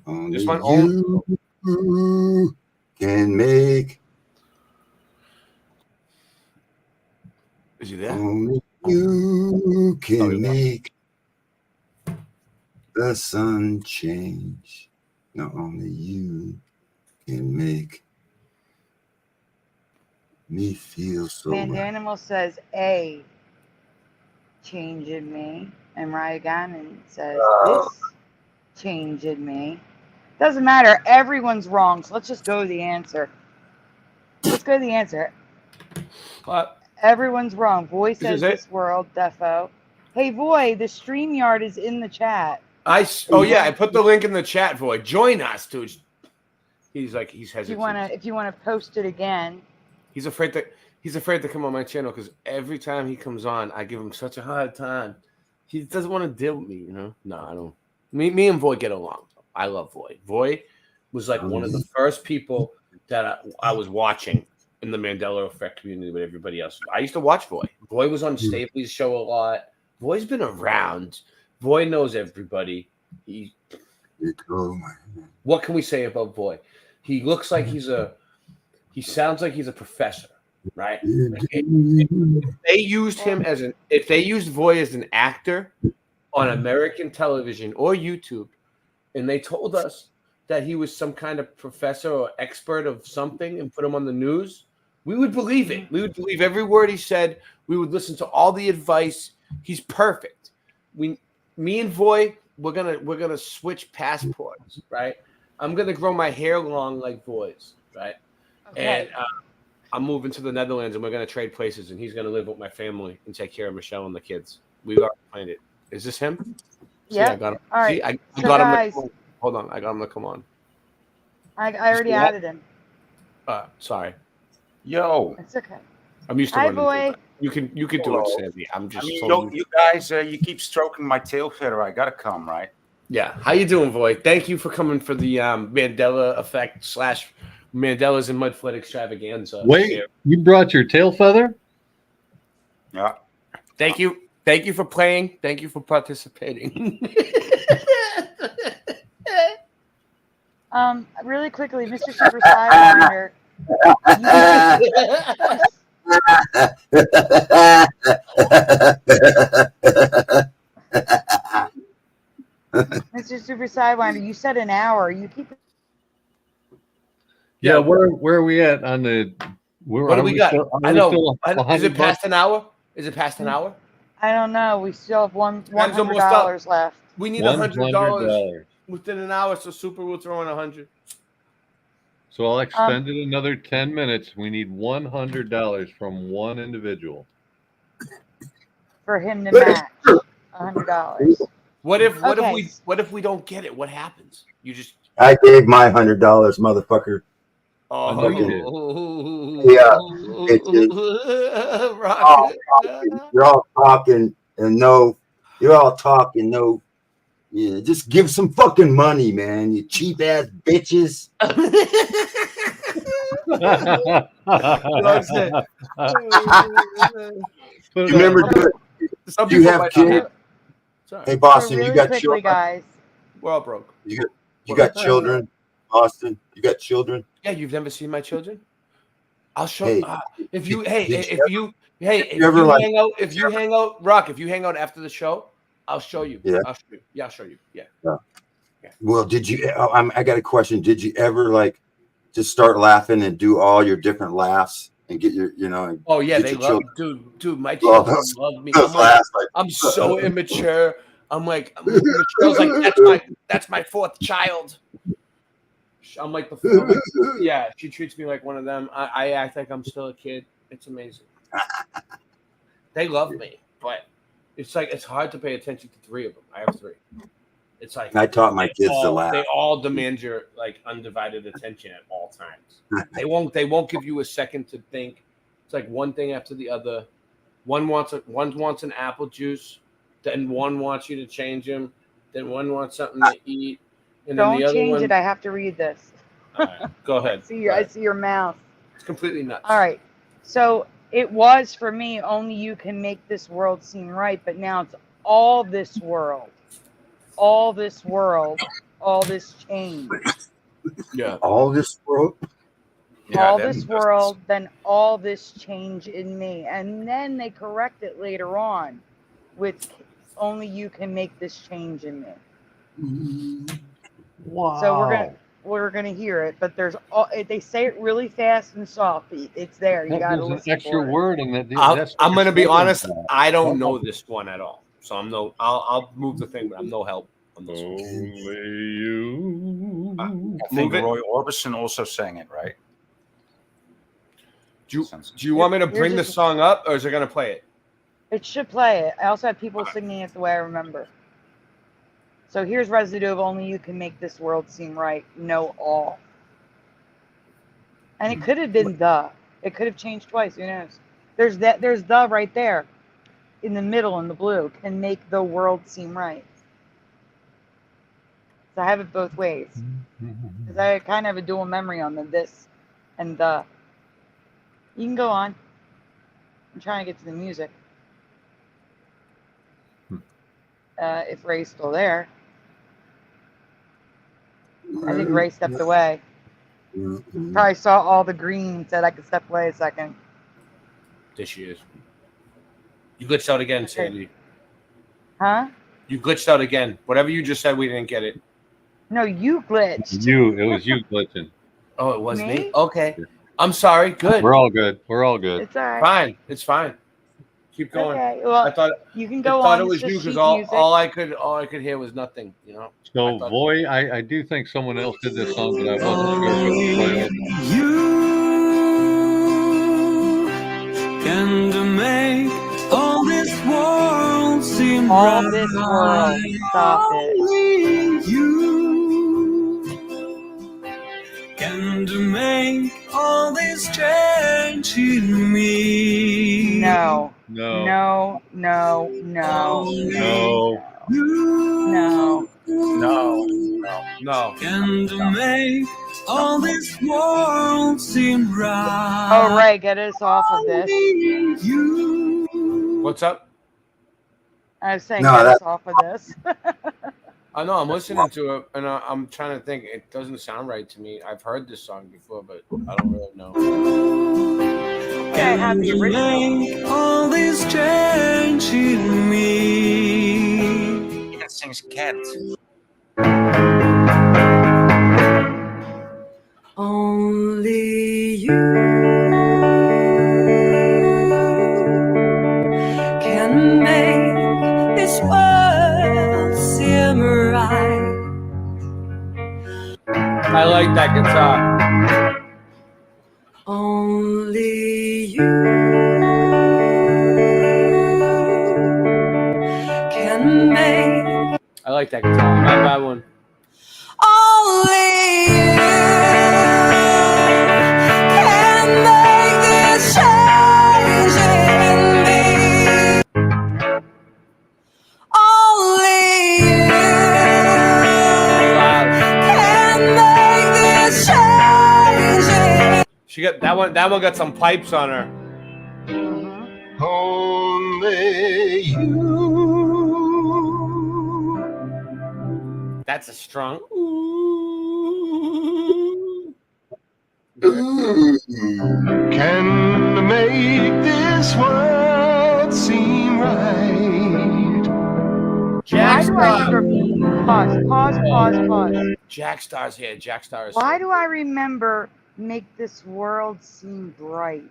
B: Only
M: this one
B: you can make.
M: Is he there?
B: Only you can make the sun change. No, only you can make me feel so right.
N: Mandanimal says A, change in me. And Raya Gannon says this change in me. Doesn't matter. Everyone's wrong. So let's just go to the answer. Let's go to the answer. Everyone's wrong. Voy says this world, defo. Hey, Voy, the StreamYard is in the chat.
M: I put the link in the chat, Voy. Join us, dude. He's hesitant.
N: If you wanna post it again.
M: He's afraid to come on my channel because every time he comes on, I give him such a hard time. He doesn't want to deal with me, you know. No, I don't. Me and Voy get along. I love Voy. Voy was like one of the first people that I was watching in the Mandela Effect community with everybody else. I used to watch Voy. Voy was on Stapley's show a lot. Voy's been around. Voy knows everybody. What can we say about Voy? He looks like he sounds like he's a professor, right? If they used Voy as an actor on American television or YouTube, and they told us that he was some kind of professor or expert of something and put him on the news, we would believe it. We would believe every word he said. We would listen to all the advice. He's perfect. Me and Voy, we're gonna switch passports, right? I'm gonna grow my hair long like Voy's, right? Okay. And I'm moving to the Netherlands, and we're gonna trade places, and he's gonna live with my family and take care of Michelle and the kids. We've already planned it. Is this him?
N: Yeah.
M: I got him.
N: All right.
M: See, I
N: So
M: got
N: guys,
M: him. Hold on. I got him to come on.
N: I already added him.
M: Sorry.
U: Yo.
N: It's okay.
M: I'm used to
N: Hi,
M: running
N: Voy.
M: You can do it, Sandy. I'm just.
U: You guys, you keep stroking my tail feather. I gotta come, right?
M: Yeah. How you doing, Voy? Thank you for coming for the Mandela Effect / Mandelas and Mudflood extravaganza.
O: Wait, you brought your tail feather?
U: Yeah.
M: Thank you. Thank you for playing. Thank you for participating.
N: Really quickly, Mr. Super Sidewinder. Mr. Super Sidewinder, you said an hour. You keep.
O: Yeah, where are we at on the?
M: What do we got? I know. Is it past an hour? Is it past an hour?
N: I don't know. We still have $100 left.
M: We need $100 within an hour, so Super will throw in 100.
O: So I'll extend it another 10 minutes. We need $100 from one individual.
N: For him to match $100.
M: What if we don't get it? What happens? You just
B: I gave my $100, motherfucker.
M: Oh,
B: yeah. You're all talking and no. You're all talking no. Yeah, just give some fucking money, man. You cheap ass bitches. You remember? You have kids. Hey, Boston,
N: really
B: you got
N: quickly,
B: children.
N: Guys.
M: We're all broke.
B: You got children, Boston. You got children.
M: Yeah, you've never seen my children. I'll show.
B: Hey,
M: if you hang out, Rock. If you hang out after the show, I'll show you.
B: Yeah.
M: I'll show you. Yeah, I'll show you. Yeah.
B: Well, did you? I got a question. Did you ever just start laughing and do all your different laughs and get your,
M: Oh yeah, they love, dude. My children love me. I'm so immature. I'm like, Michelle's like, that's my fourth child. I'm like yeah. She treats me like one of them. I act like I'm still a kid. It's amazing. They love me, but it's like it's hard to pay attention to three of them. I have three. It's like
B: I taught my kids to laugh.
M: They all demand your undivided attention at all times. They won't give you a second to think. It's like one thing after the other. One wants an apple juice, then one wants you to change him, then one wants something to eat, and
N: Don't
M: then the other
N: change
M: one.
N: it. I have to read this.
M: All right, go ahead.
N: I see your mouth.
M: It's completely nuts.
N: All right. So it was for me. Only you can make this world seem right. But now it's all this world. All this world, all this change.
M: Yeah.
B: All this world.
N: All this world, then all this change in me. And then they correct it later on with only you can make this change in me.
U: Wow.
N: So we're gonna hear it, but there's all they say it really fast and soft. It's there. You gotta
O: There's an
N: listen
O: extra
N: for it.
O: word in that.
M: I'm gonna be honest. I don't know this one at all, so I'm no. I'll move the thing, but I'm no help on this one.
O: Only you.
U: I think Roy Orbison also sang it, right?
M: Do you want me to bring the song up, or is it gonna play it?
N: It should play it. I also have people singing it the way I remember. So here's residue of only you can make this world seem right. Know all. And it could have been the. It could have changed twice. Who knows? There's the right there, in the middle in the blue. Can make the world seem right. So I have it both ways. Because I kind of have a dual memory on the this and the. You can go on. I'm trying to get to the music. If Ray's still there. I think Ray stepped away. Probably saw all the green and said I could step away a second.
M: There she is. You glitched out again, Sandy.
N: Huh?
M: You glitched out again. Whatever you just said, we didn't get it.
N: No, you glitched.
O: It was you glitching.
M: Oh, it was me? Okay. I'm sorry. Good.
O: We're all good. We're all good.
N: It's all right.
M: Fine. It's fine. Keep going.
N: Okay. Well,
M: I thought
N: you can go
M: I thought
N: on.
M: it was you because all I could hear was nothing. You know.
O: So, Voy, I do think someone else did this song, but I wasn't sure if it was
S: And make all this world seem
N: all this world. Stop it.
S: You can make all this change in me.
N: No.
O: No.
N: No. No. No.
O: No.
N: No.
M: No. No.
S: And make all this world seem right.
N: Oh, Ray, get us off of this.
M: What's up?
N: I was saying,
B: No,
N: get
B: that-
N: us off of this.
M: I know I'm listening to it, and I'm trying to think. It doesn't sound right to me. I've heard this song before, but I don't really know.
N: Okay, I have the original.
S: All this change in me.
U: He sings Kent.
S: Only you can make this world seem right.
M: I like that guitar.
S: Only you can make.
M: I like that guitar. Not that one.
S: Only you can make this change in me. Only you can make this change in.
M: She got that one. That one got some pipes on her.
B: Only you.
M: That's a strong.
B: Can make this world seem right.
N: Why do I remember? Pause.
M: Jack Star's here. Jack Star is.
N: Why do I remember make this world seem bright?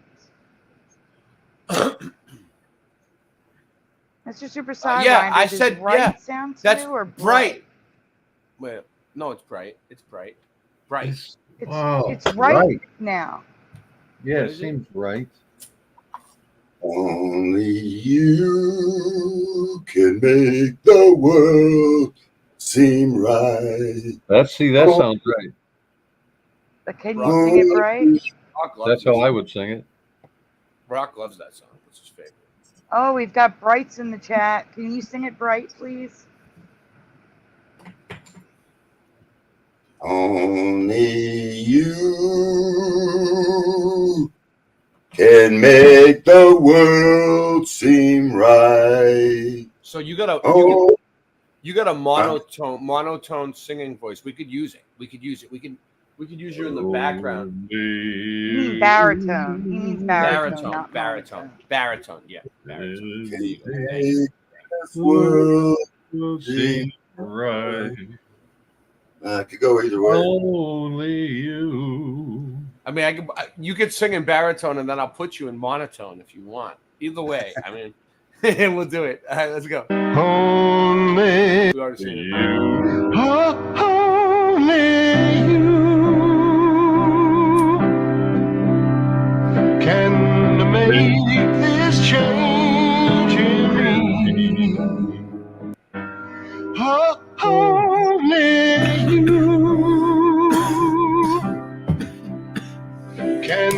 N: Mr. Super Sidewinder,
M: yeah, I
N: does
M: said
N: bright
M: yeah.
N: sound to
M: That's
N: you or
M: bright. Wait, no, it's bright. It's bright. Bright.
N: It's right now.
O: Yeah, it seems right.
B: Only you can make the world seem right.
O: That sounds right.
N: But can you sing it right?
O: That's how I would sing it.
M: Brock loves that song. It's his favorite.
N: Oh, we've got Brights in the chat. Can you sing it bright, please?
B: Only you can make the world seem right.
M: So you got a monotone singing voice. We could use it. We could use you in the background.
N: He means baritone. He means baritone. Not
M: Baritone. Yeah. Baritone.
B: This world seem
O: right.
B: It could go either way.
O: Only you.
M: I mean, you could sing in baritone, and then I'll put you in monotone if you want. Either way, I mean, we'll do it. All right, let's go.
S: Only
M: We already seen
S: you.
M: it.
S: Only you can make this change in me. Only you can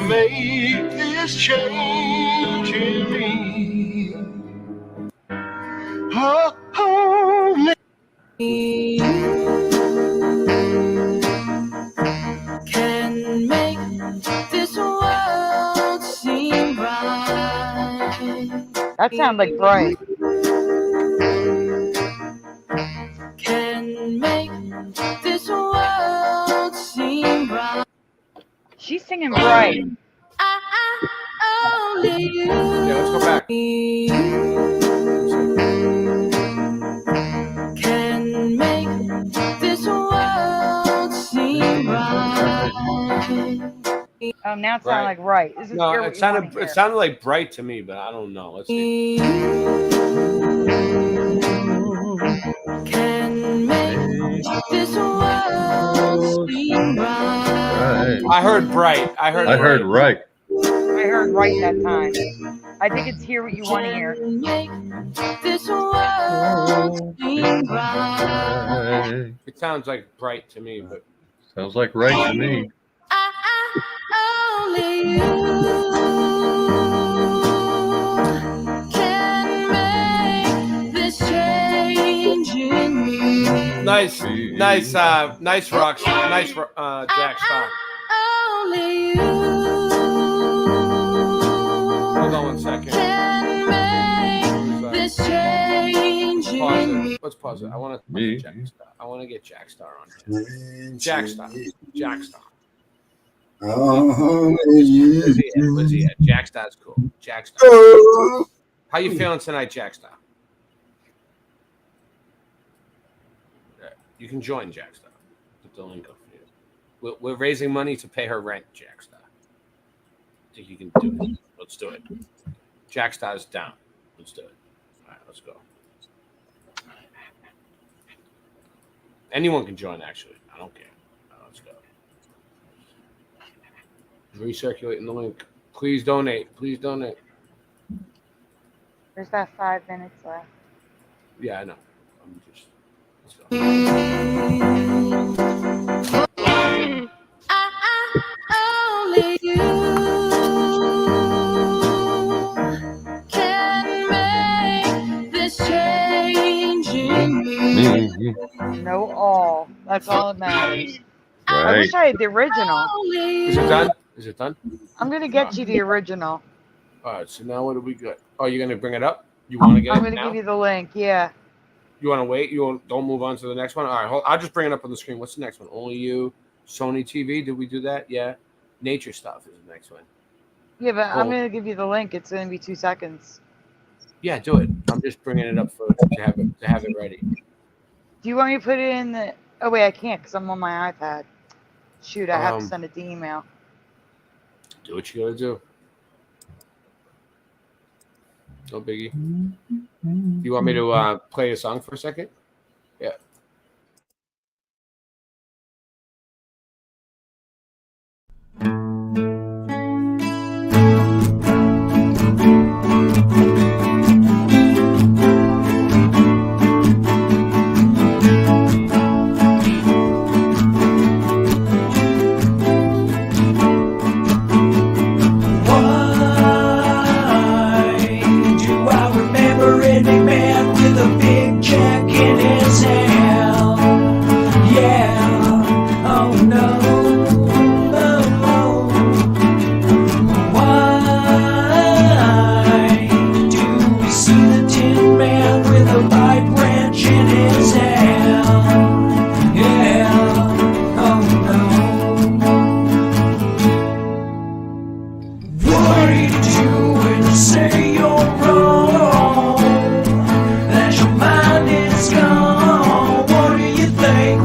S: make this change in me. Only
D: can make this world seem bright.
N: That sounds like Bright.
D: Can make this world seem bright.
N: She's singing Bright.
D: Only you.
M: Yeah, let's go back.
D: Can make this world seem bright.
N: Now it sounds like Right. This is
M: No, it sounded like Bright to me, but I don't know. Let's see.
D: Can make this world seem bright.
M: I heard Bright. I heard
O: right.
N: I heard Right that time. I think it's Hear What You Want to Hear.
D: Make this world seem bright.
M: It sounds like Bright to me, but
O: sounds like right to me.
D: Only you can make this change in me.
M: nice, Rox, nice, Jack. Stop.
D: Only you
M: Hold on 1 second.
D: can make this change in me.
M: Let's pause it. I want to get Jack Star on here. Jack Star. Where's he at? Jack Star's cool. Jack Star. How you feeling tonight, Jack Star? You can join Jack Star. Put the link up for you. We're raising money to pay her rent, Jack Star. I think you can do it. Let's do it. Jack Star's down. Let's do it. All right, let's go. Anyone can join, actually. I don't care. Let's go. Recirculating the link. Please donate. Please donate.
N: There's that 5 minutes left.
M: Yeah, I know. I'm just. Let's go.
D: Only you can make this change in me.
N: No all. That's all that matters. I
O: Right.
N: wish I had the original.
M: Is it done? Is it done?
N: I'm gonna get you the original.
M: All right. So now what do we got? Oh, you're gonna bring it up? You want to get
N: I'm
M: it
N: gonna
M: now?
N: give you the link. Yeah.
M: You want to wait? Don't move on to the next one. All right. I'll just bring it up on the screen. What's the next one? Only You. Sony TV. Did we do that? Yeah. Nature Stuff is the next one.
N: Yeah, but I'm
M: Cool.
N: gonna give you the link. It's gonna be 2 seconds.
M: Yeah, do it. I'm just bringing it up to have it ready.
N: Do you want me to put it in the? Oh wait, I can't because I'm on my iPad. Shoot, I have to send it the email.
M: Do what you gotta do. No biggie. You want me to play a song for a second? Yeah.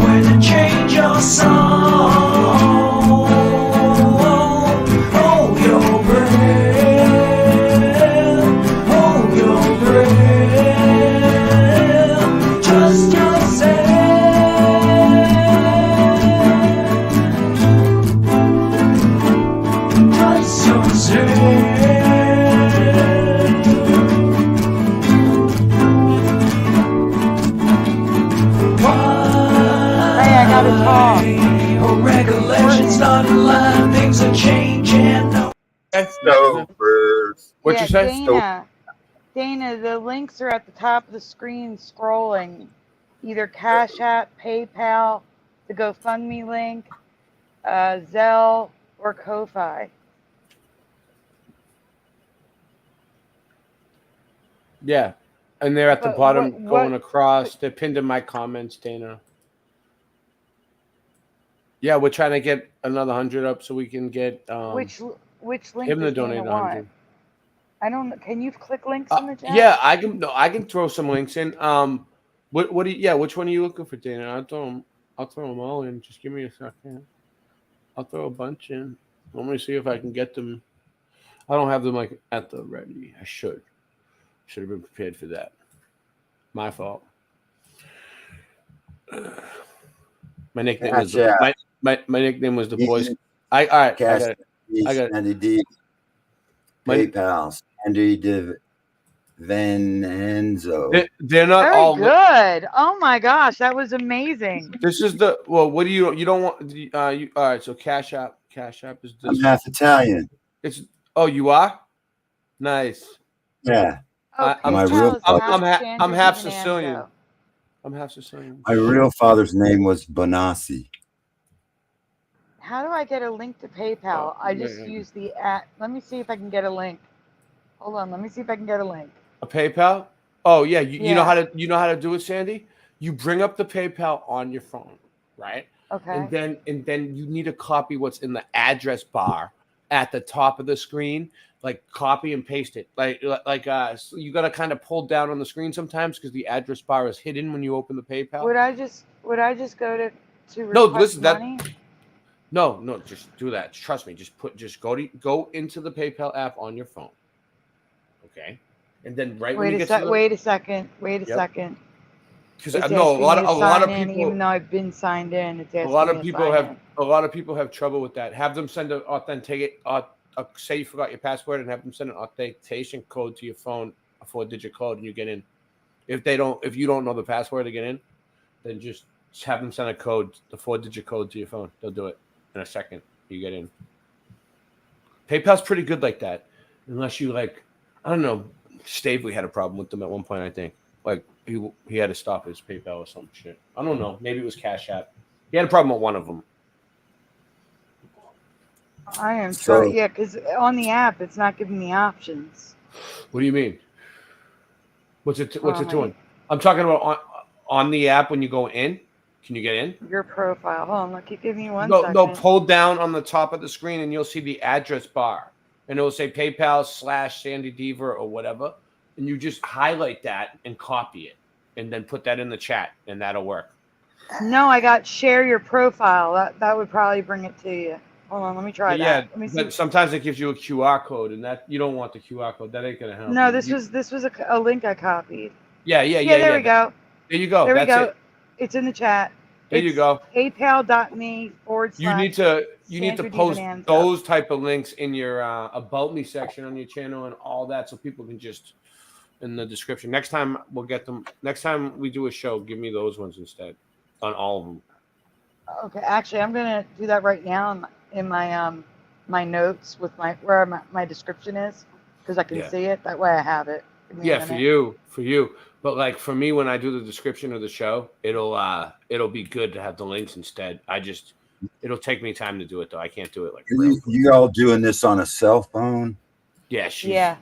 D: When the
N: Dana, the links are at the top of the screen scrolling. Either CashApp, PayPal, the GoFundMe link, Zelle, or Ko-Fi.
M: Yeah. And they're at the bottom going across. They're pinned in my comments, Dana. Yeah, we're trying to get another 100 up so we can get
N: which link
M: him to
N: does
M: donate
N: Dana
M: 100.
N: want? I don't. Can you click links in the chat?
M: Yeah, I can. No, I can throw some links in. What do you? Yeah, which one are you looking for, Dana? I'll throw them all in. Just give me a second. I'll throw a bunch in. Let me see if I can get them. I don't have them like at the ready. I should have been prepared for that. My fault. My nickname was my nickname was the boys. All right. I got it.
B: SandyDiVa. PayPal. SandyDivamandelaeffects.
M: They're not
N: very
M: all
N: good. Oh my gosh, that was amazing.
M: This is the what do you don't want? All right. So CashApp is this.
B: I'm half Italian.
M: It's you are nice.
B: Yeah.
M: I'm half Sicilian. I'm half Sicilian.
B: My real father's name was Bonassi.
N: How do I get a link to PayPal? I just use the app. Let me see if I can get a link. Hold on. Let me see if I can get a link.
M: A PayPal? Oh yeah. You know how to do it, Sandy? You bring up the PayPal on your phone, right?
N: Okay.
M: And then you need to copy what's in the address bar at the top of the screen. Like copy and paste it. So you got to kind of pull down on the screen sometimes because the address bar is hidden when you open the PayPal.
N: Would I just go to
M: no?
N: Listen,
M: money? No, just do that. Trust me. Just go into the PayPal app on your phone. Okay, and then when you get to
N: wait a second.
M: Because a lot of people,
N: even though I've been signed in, it's
M: a lot of people have trouble with that. Have them send say you forgot your password and have them send an authentication code to your phone, a 4-digit code, and you get in. If you don't know the password to get in, then just have them send a code, the 4-digit code to your phone. They'll do it in a second. You get in. PayPal's pretty good like that, unless you I don't know. Stavely had a problem with them at one point. I think he had to stop his PayPal or some shit. I don't know. Maybe it was CashApp. He had a problem with one of them.
N: I am sorry. Yeah, because on the app, it's not giving me options.
M: What do you mean? What's it doing? I'm talking about on the app when you go in. Can you get in?
N: Your profile. Hold on. Look, give me one second.
M: No, pull down on the top of the screen and you'll see the address bar. And it will say PayPal /SandyDiva or whatever. And you just highlight that and copy it. And then put that in the chat and that'll work.
N: No, I got share your profile. That would probably bring it to you. Hold on, let me try that.
M: Yeah, but sometimes it gives you a QR code, and that you don't want the QR code. That ain't gonna help.
N: No, this was a link I copied.
M: Yeah.
N: There we go.
M: There you go.
N: There we go. It's in the chat.
M: There you go.
N: PayPal.me /
M: You need to post those type of links in your about me section on your channel and all that, so people can just in the description. Next time we'll get them. Next time we do a show, give me those ones instead on all of them.
N: Okay, actually, I'm gonna do that right now in my my notes with where my description is, because I can see it. That way I have it.
M: Yeah, for you. But for me, when I do the description of the show, it'll be good to have the links instead. It'll take me time to do it though. I can't do it
B: you all doing this on a cell phone?
M: Yeah.
B: Yeah.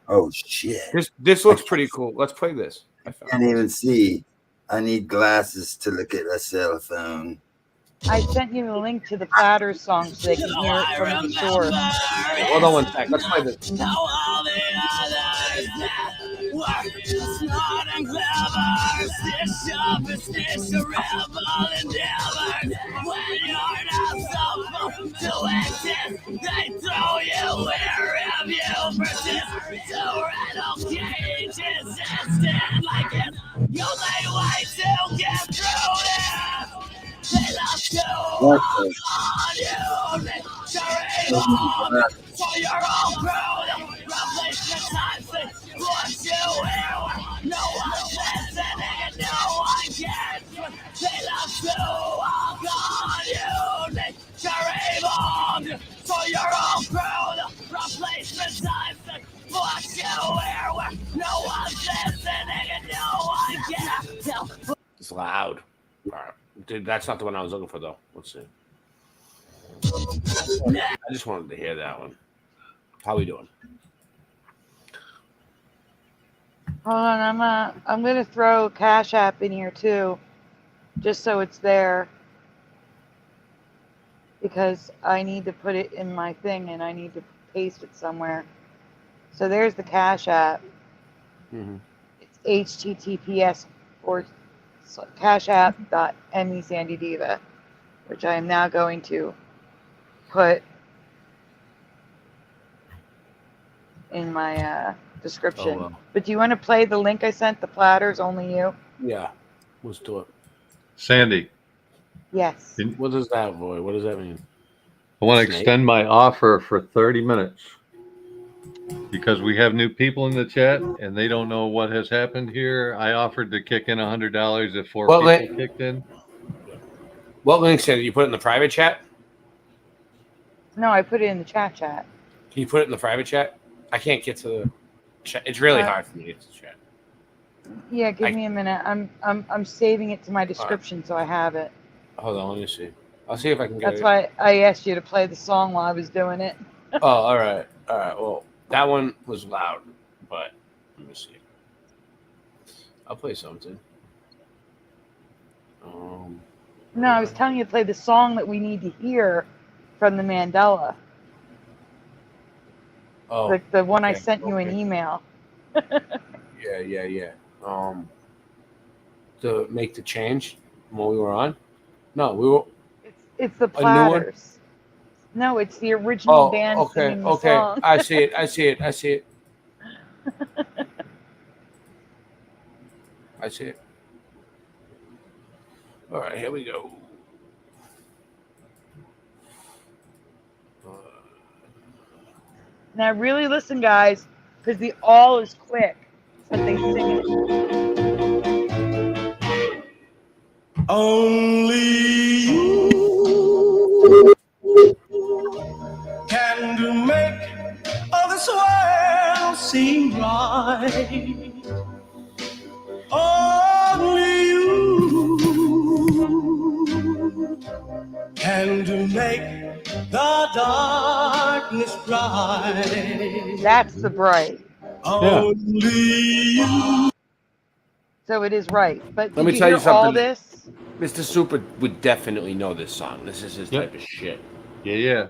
B: Oh shit.
M: This looks pretty cool. Let's play this.
B: I can't even see. I need glasses to look at a cell phone.
N: I sent you the link to the Platter song so they can hear it from the source.
M: Hold on 1 sec. Let's play this.
C: You lay way to get through this. They love to on you. For your own crew. Replacement time to put you in. No one's listening and no one gets. They love to on you. Carry on for your own crew. Replacement time to put you here.
M: loud. All right. Dude, that's not the one I was looking for, though. Let's see. I just wanted to hear that one. How we doing?
N: Hold on, I'm gonna throw Cash App in here too, just so it's there, because I need to put it in my thing and I need to paste it somewhere. So there's the Cash App. It's https or cashapp.MESandyDiva, which I am now going to put in my description.
M: Oh, well.
N: But do you want to play the link I sent? The platters, only you?
M: Yeah, let's do it.
O: Sandy.
N: Yes.
M: What is that, Roy? What does that mean?
O: I want to
M: Snake?
O: extend my offer for 30 minutes because we have new people in the chat and they don't know what has happened here. I offered to kick in $100 if four people kicked in.
M: What link, Sandy? You put it in the private chat?
N: No, I put it in the chat.
M: Can you put it in the private chat? I can't get to the chat. It's really hard for me to get to the chat.
N: Yeah, give me a minute. I'm saving it to my description so I have it.
M: Hold on, let me see. I'll see if I can get
N: That's
M: it.
N: why I asked you to play the song while I was doing it.
M: Oh, all right. All right. Well, that one was loud, but let me see. I'll play something.
N: No, I was telling you to play the song that we need to hear from the Mandela.
M: Oh,
N: The one I sent you an email.
M: Yeah. To make the change when we were on? No, we were.
N: It's the
M: A new one?
N: Platters. No, it's the original band
M: okay,
N: singing the
M: okay.
N: song.
M: I see it. I see it. All right, here we go.
N: Now really listen, guys, because the all is quick, but they sing it.
C: Only you can make all this world seem right. Only you can make the darkness bright.
N: That's the bright.
C: Only you.
N: So it is right. But
M: Let me
N: did
M: tell you
N: hear all
M: something.
N: this?
M: Mr. Super would definitely know this song. This is his type of shit.
O: Yeah.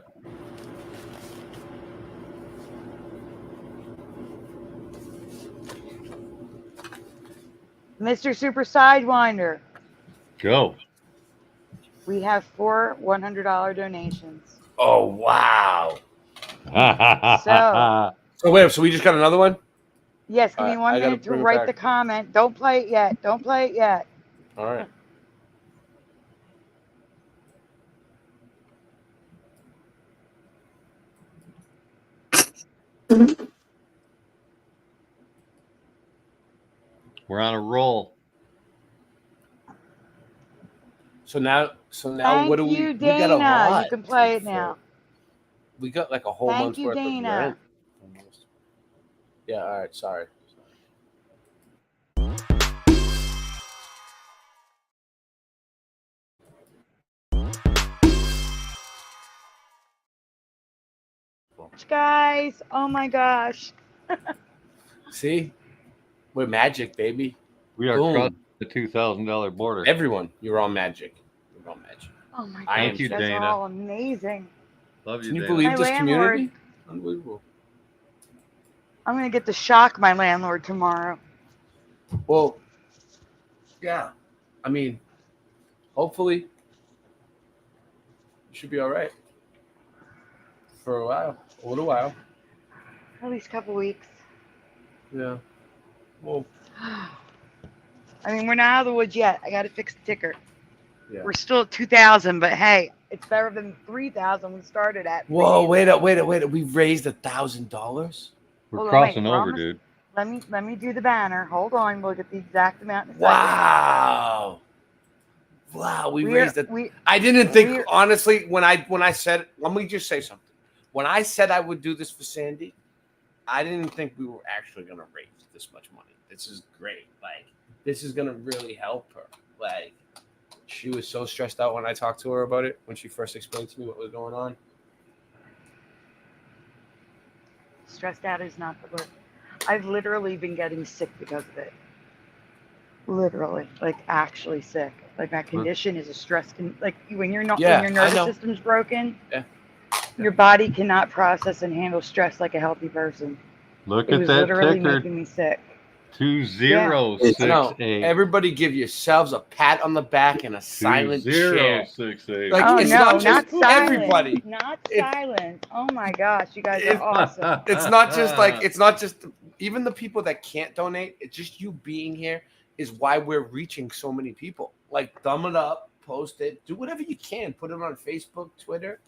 N: Mr. Super Sidewinder.
O: Go.
N: We have 4 $100 donations.
M: Oh, wow.
N: So
M: wait, so we just got another one?
N: yes, give me
M: All
N: 1
M: right, I gotta
N: minute to
M: bring it
N: write
M: back.
N: the comment. Don't play it yet.
M: All right.
O: We're on a roll.
M: So now,
N: Thank
M: what do we?
N: you,
M: We got a
N: Dana.
M: lot.
N: You can play it now.
M: We got like a whole
N: Thank
M: month's
N: you,
M: worth
N: Dana.
M: of rent. Almost. Yeah. All right. Sorry.
N: Guys, oh my gosh.
M: See, we're magic, baby.
O: We are
M: Boom.
O: crossing the $2,000 border.
M: Everyone, you're all magic. You're all magic.
N: Oh my
M: I
N: gosh,
M: am
O: Thank you,
N: that's
O: Dana.
N: all amazing.
O: Love you,
M: Can you
O: Dana.
M: believe
N: My
M: this
N: landlord.
M: community? Unbelievable.
N: I'm going to get to shock my landlord tomorrow.
M: Well, yeah. I mean, hopefully, you should be all right for a little while.
N: At least a couple weeks.
M: Yeah. Well,
N: I mean, we're not out of the woods yet. I got to fix the ticker.
M: yeah.
N: We're still at 2,000, but hey, it's better than 3,000 we started at.
M: Whoa! Wait up! We've raised $1,000.
O: We're
N: Hold on,
O: crossing
N: wait,
O: over,
N: almost-
O: dude.
N: Let me do the banner. Hold on, we'll get the exact amount in a second.
M: Wow! Wow! We raised it. I didn't think honestly when I said. Let me just say something. When I said I would do this for Sandy, I didn't think we were actually going to raise this much money. This is great. Like this is going to really help her. Like, she was so stressed out when I talked to her about it, when she first explained to me what was going on.
N: Stressed out is not the word. I've literally been getting sick because of it. Literally, like actually sick. Like my condition is a stress. Like when you're not, when your nervous system's broken, your body cannot process and handle stress like a healthy person.
O: Look
N: it
O: at
N: was
O: that
N: literally
O: ticker.
N: making me sick.
O: 2068.
M: Everybody give yourselves a pat on the back and a silent cheer.
O: 2068.
M: Like, it's not just
N: silent.
M: everybody.
N: Not silent. Oh my gosh, you guys are awesome.
M: It's not just like, it's not just even the people that can't donate. It's just you being here is why we're reaching so many people. Like, thumb it up, post it, do whatever you can. Put it on Facebook, Twitter,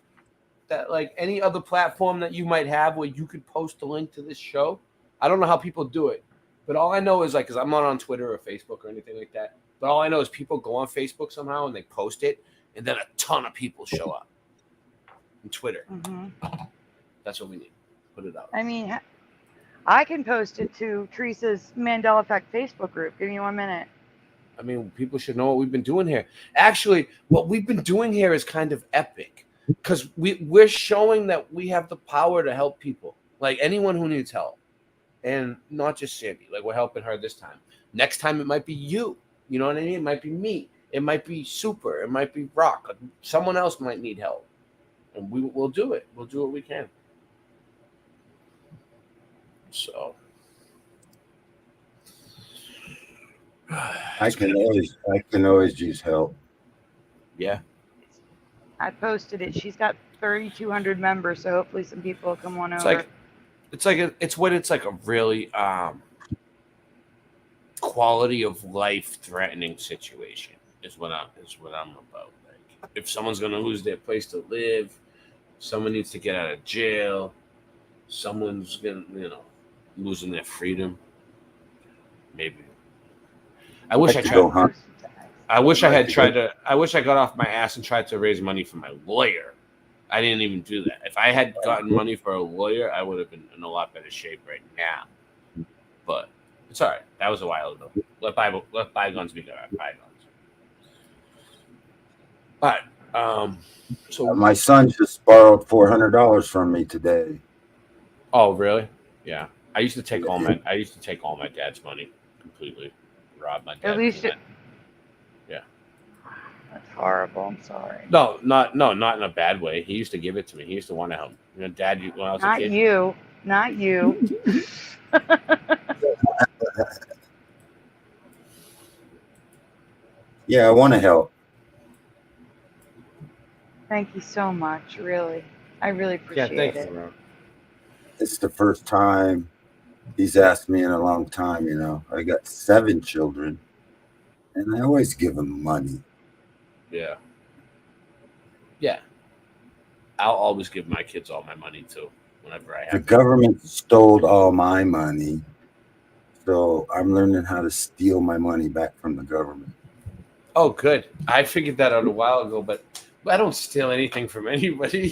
M: that like any other platform that you might have where you could post a link to this show. I don't know how people do it, but all I know is like, because I'm not on Twitter or Facebook or anything like that, but all I know is people go on Facebook somehow and they post it, and then a ton of people show up. And Twitter. That's what we need. Put it out.
N: I mean, I can post it to Teresa's Mandela Effect Facebook group. Give me 1 minute.
M: I mean, people should know what we've been doing here. Actually, what we've been doing here is kind of epic because we're showing that we have the power to help people, like anyone who needs help, and not just Sandy. Like, we're helping her this time. Next time, it might be you. You know what I mean? It might be me. It might be Super. It might be Rock. Someone else might need help, and we'll do it. We'll do what we can. So
B: I can always use help.
M: Yeah.
N: I posted it. She's got 3,200 members, so hopefully some people will come on over.
M: It's like a really quality of life threatening situation is what I'm about. Like, if someone's gonna lose their place to live, someone needs to get out of jail, someone's gonna, losing their freedom. Maybe. I wish I tried. I wish I got off my ass and tried to raise money for my lawyer. I didn't even do that. If I had gotten money for a lawyer, I would have been in a lot better shape right now. But it's all right. That was a while ago. Let bygones be bygones. All right. So
B: my son just borrowed $400 from me today.
M: Oh, really? Yeah. I used to take all my dad's money completely. Rob my dad.
N: At least
M: yeah.
N: That's horrible. I'm sorry.
M: No, not in a bad way. He used to give it to me. He used to want to help. Dad, when I was a kid.
N: Not you.
B: Yeah, I want to help.
N: Thank you so much. Really, I really appreciate it.
B: It's the first time he's asked me in a long time. I got 7 children, and I always give him money.
M: Yeah. Yeah. I'll always give my kids all my money too, whenever I have.
B: The government stole all my money, so I'm learning how to steal my money back from the government.
M: Oh, good. I figured that out a while ago, but I don't steal anything from anybody.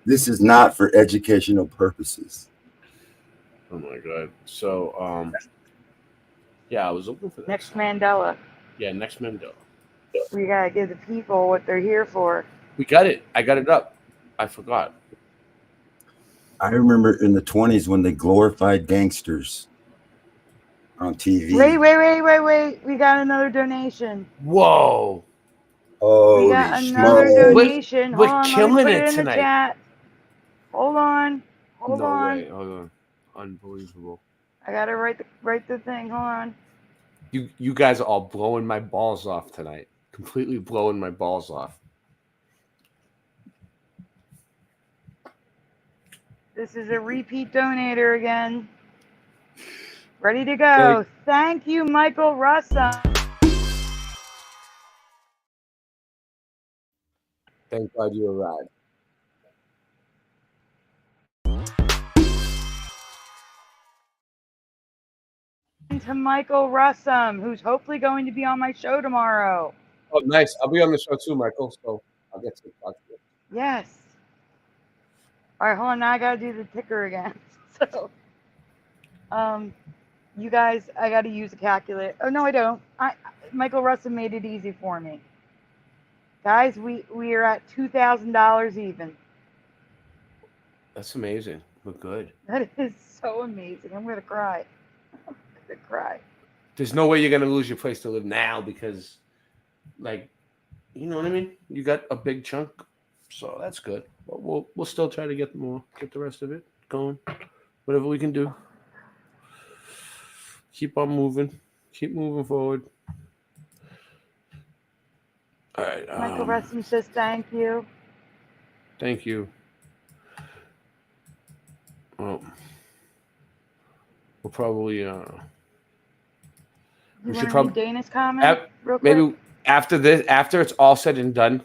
B: This is not for educational purposes.
M: Oh my God. So, yeah, I was looking for that.
N: Next Mandela.
M: Yeah, next Mandela.
N: We gotta give the people what they're here for.
M: We got it. I got it up. I forgot.
B: I remember in the 20s when they glorified gangsters on TV.
N: Wait. We got another donation.
M: Whoa.
B: Oh,
N: we got another donation.
M: We're killing it tonight.
N: Chat. Hold on.
M: Hold on. Unbelievable.
N: I gotta write the thing. Hold on.
M: You guys are all blowing my balls off tonight. Completely blowing my balls off.
N: This is a repeat donator again. Ready to go. Thank you, Michael Russell.
M: Thank God you arrived.
N: To Michael Russell, who's hopefully going to be on my show tomorrow.
M: Oh, nice. I'll be on the show too, Michael, so I'll get to talk to you.
N: Yes. All right, hold on. Now I got to do the ticker again. So You guys, I got to use a calculator. Oh no, I don't. Michael Russin made it easy for me. Guys, we are at $2,000 even.
M: That's amazing. We're good.
N: That is so amazing. I'm gonna cry. I'm gonna cry.
M: There's no way you're gonna lose your place to live now because, like, you know what I mean. You got a big chunk, so that's good. But we'll still try to get the rest of it going. Whatever we can do. Keep on moving. Keep moving forward. All right.
N: Michael Russin says thank you.
M: Thank you. We'll probably
N: we should probably read Dana's comment real quick?
M: Maybe after this, after it's all said and done,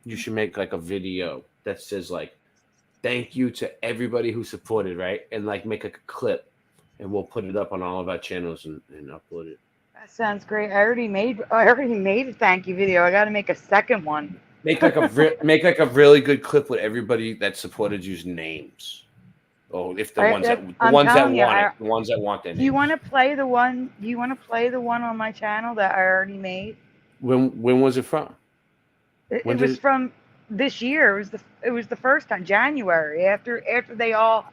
M: you should make like a video that says like thank you to everybody who supported, right? And like make a clip and we'll put it up on all of our channels and upload it.
N: That sounds great. I already made a thank you video. I got to make a second one.
M: Make like a really good clip with everybody that supported you's names. Oh, if the ones that want their names.
N: Do you want to play the one? Do you want to play the one on my channel that I already made?
M: When was it from?
N: It was from this year. It was the first time, January. After they all,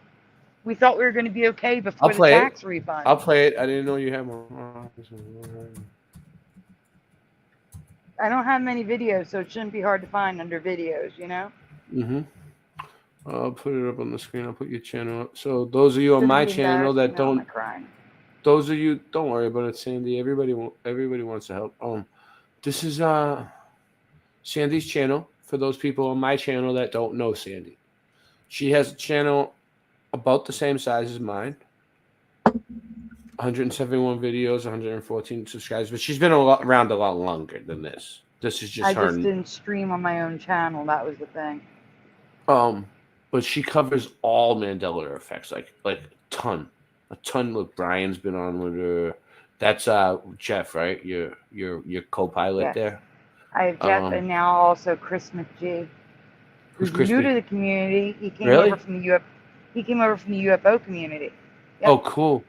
N: we thought we were going to be okay before the tax refund.
M: I'll play it. I didn't know you had one.
N: I don't have many videos, so it shouldn't be hard to find under videos, you know?
M: Mm-hmm. I'll put it up on the screen. I'll put your channel up. So those of you on my channel that don't, those of you, don't worry about it, Sandy. Everybody wants to help. This is Sandy's channel for those people on my channel that don't know Sandy. She has a channel about the same size as mine. 171 videos, 114 subscribers, but she's been around a lot longer than this. This is just her.
N: I just didn't stream on my own channel. That was the thing.
M: But she covers all Mandela effects, like a ton. Look, Brian's been on with her. That's Jeff, right? Your co-pilot there.
N: I have Jeff and now also Chris McGee, who's new to the community. He came over from the UFO community. Yep.
M: Oh, cool.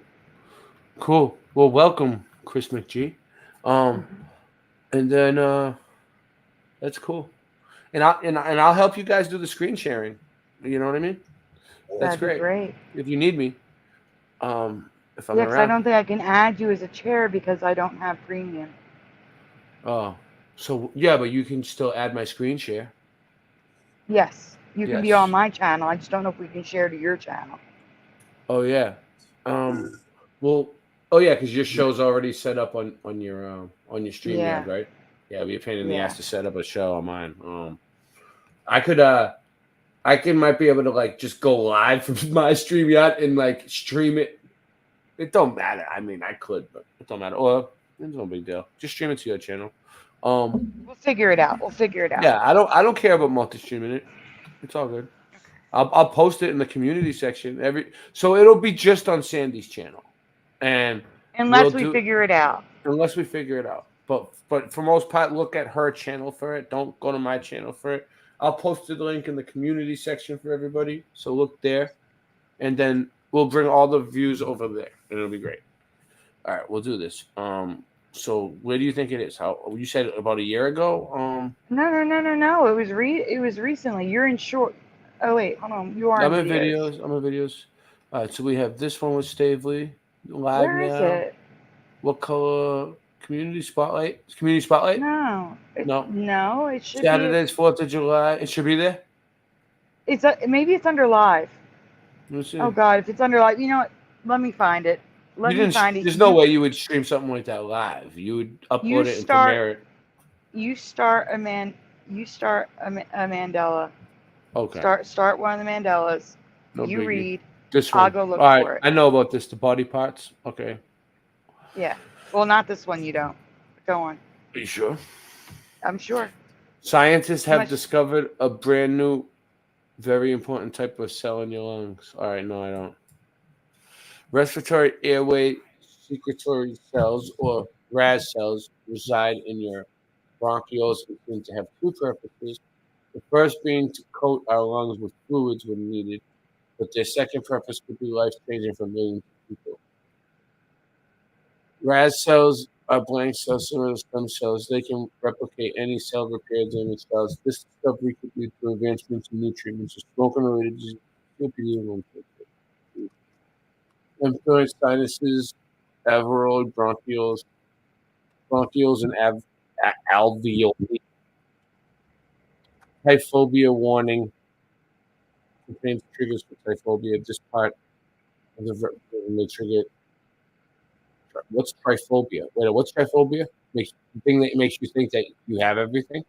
M: Well, welcome, Chris McGee. And then that's cool. And I'll help you guys do the screen sharing. You know what I mean? That's great. If you need me, if I'm around.
N: I don't think I can add you as a chair because I don't have premium.
M: Oh, so yeah, but you can still add my screen share.
N: Yes, you can be on my channel. I just don't know if we can share to your channel.
M: Oh yeah. Well. Oh yeah, because your show's already set up on your StreamYard, right? Yeah, it'd be a pain in the ass to set up a show on mine. I might be able to like just go live from my StreamYard and like stream it. It don't matter. I mean, I could, but it don't matter. Or it's no big deal. Just stream it to your channel.
N: We'll figure it out.
M: Yeah, I don't care about multi-streaming it. It's all good. I'll post it in the community section so it'll be just on Sandy's channel. And
N: unless we figure it out. But for most part, look at her channel for it. Don't go to my channel for it. I'll post the link in the community section for everybody. So look there. And then we'll bring all the views over there. And it'll be great. All right, we'll do this. So where do you think it is? How you said about a year ago? No. It was recently. You're in short. Oh wait, hold on. You are
M: I'm in videos. All right, so we have this one with Stavely. Live
N: Where
M: now.
N: is it?
M: What color? Community Spotlight? Community Spotlight?
N: No. No, it should
M: Saturday's 4th of July. It should be there?
N: Maybe it's under live.
M: Let's see.
N: Oh, God. If it's under live, you know what? Let me find it.
M: There's no way you would stream something like that live. You would upload it and premiere it.
N: You start a Mandela.
M: Okay.
N: Start one of the Mandelas.
M: No
N: you
M: biggie.
N: read.
M: This one.
N: I'll go look for it.
M: I know about this. The body parts. Okay.
N: Yeah. Well, not this one. You don't. Go on.
M: Are you sure?
N: I'm sure.
M: Scientists have discovered a brand new, very important type of cell in your lungs. All right. No, I don't. Respiratory airway secretory cells, or RAS cells, reside in your bronchioles and seem to have two purposes. The first being to coat our lungs with fluids when needed, but their second purpose could be life-changing for millions of people. Raz cells are blank cells similar to stem cells. They can replicate any cell, repair damaged cells. This discovery could lead to advancements in new treatments of smoke-related disease, lymphoid sinuses, alveolar bronchioles, and alveoli. Typhobia warning contains triggers for typhobia. This part of the may trigger. What's tryphobia? Wait, what's tryphobia? The thing that makes you think that you have everything?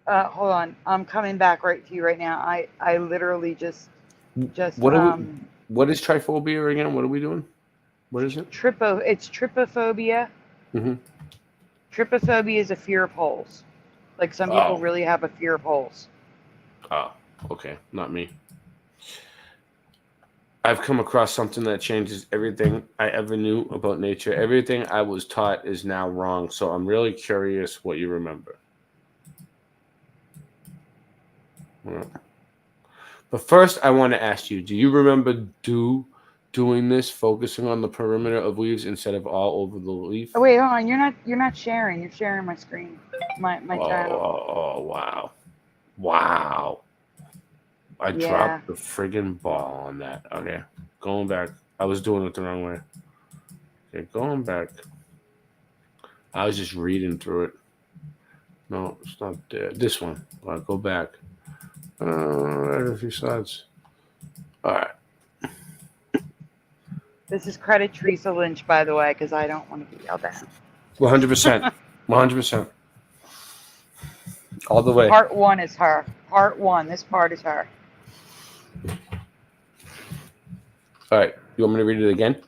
N: Hold on. I'm coming back right to you right now. I literally just
M: What is tryphobia again? What are we doing? What is it?
N: It's trypophobia.
M: Mm-hmm.
N: Trypophobia is a fear of holes. Like some people really have a fear of holes.
M: Oh, okay. Not me. I've come across something that changes everything I ever knew about nature. Everything I was taught is now wrong. So I'm really curious what you remember. Yeah. But first, I want to ask you, do you remember doing this, focusing on the perimeter of leaves instead of all over the leaf?
N: Oh, wait, hold on. You're not sharing. You're sharing my screen. My channel.
M: Oh, wow. Wow. I dropped the friggin' ball on that. Okay. Going back. I was doing it the wrong way. Okay, going back. I was just reading through it. No, it's not there. This one. I'll go back. A few slides. All right.
N: This is credit Teresa Lynch, by the way, because I don't want to be yelled at.
M: 100%. 100%. All the way.
N: Part 1 is her. Part 1. This part is her.
M: All right. You want me to read it again?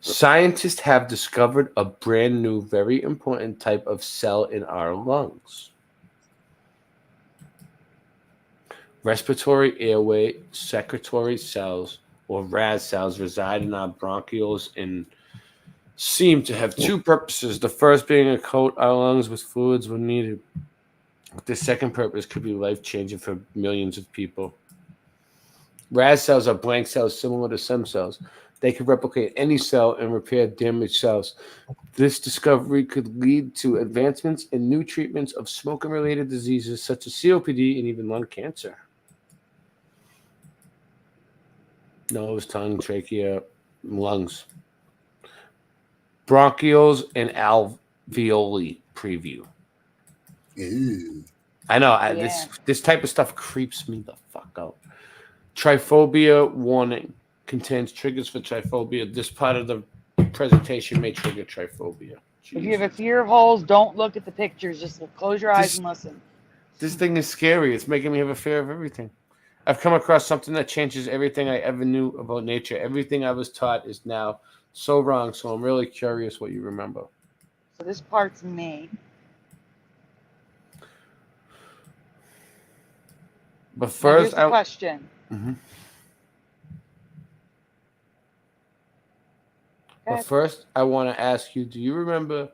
M: Scientists have discovered a brand new, very important type of cell in our lungs. Respiratory airway secretory cells, or RAS cells, reside in our bronchioles and seem to have two purposes. The first being to coat our lungs with fluids when needed. The second purpose could be life-changing for millions of people. RAS cells are blank cells similar to stem cells. They can replicate any cell and repair damaged cells. This discovery could lead to advancements in new treatments of smoking-related diseases such as COPD and even lung cancer. Nose, tongue, trachea, lungs. Bronchioles and alveoli preview.
B: Ew.
M: I know. This type of stuff creeps me the fuck out. Tryphobia warning contains triggers for tryphobia. This part of the presentation may trigger tryphobia.
N: Jeez. If you have a fear of holes, don't look at the pictures. Just close your eyes and listen.
M: This thing is scary. It's making me have a fear of everything. I've come across something that changes everything I ever knew about nature. Everything I was taught is now so wrong. So I'm really curious what you remember.
N: So this part's me.
M: But first,
N: here's the question.
M: Mm-hmm. But first, I want to ask you, do you remember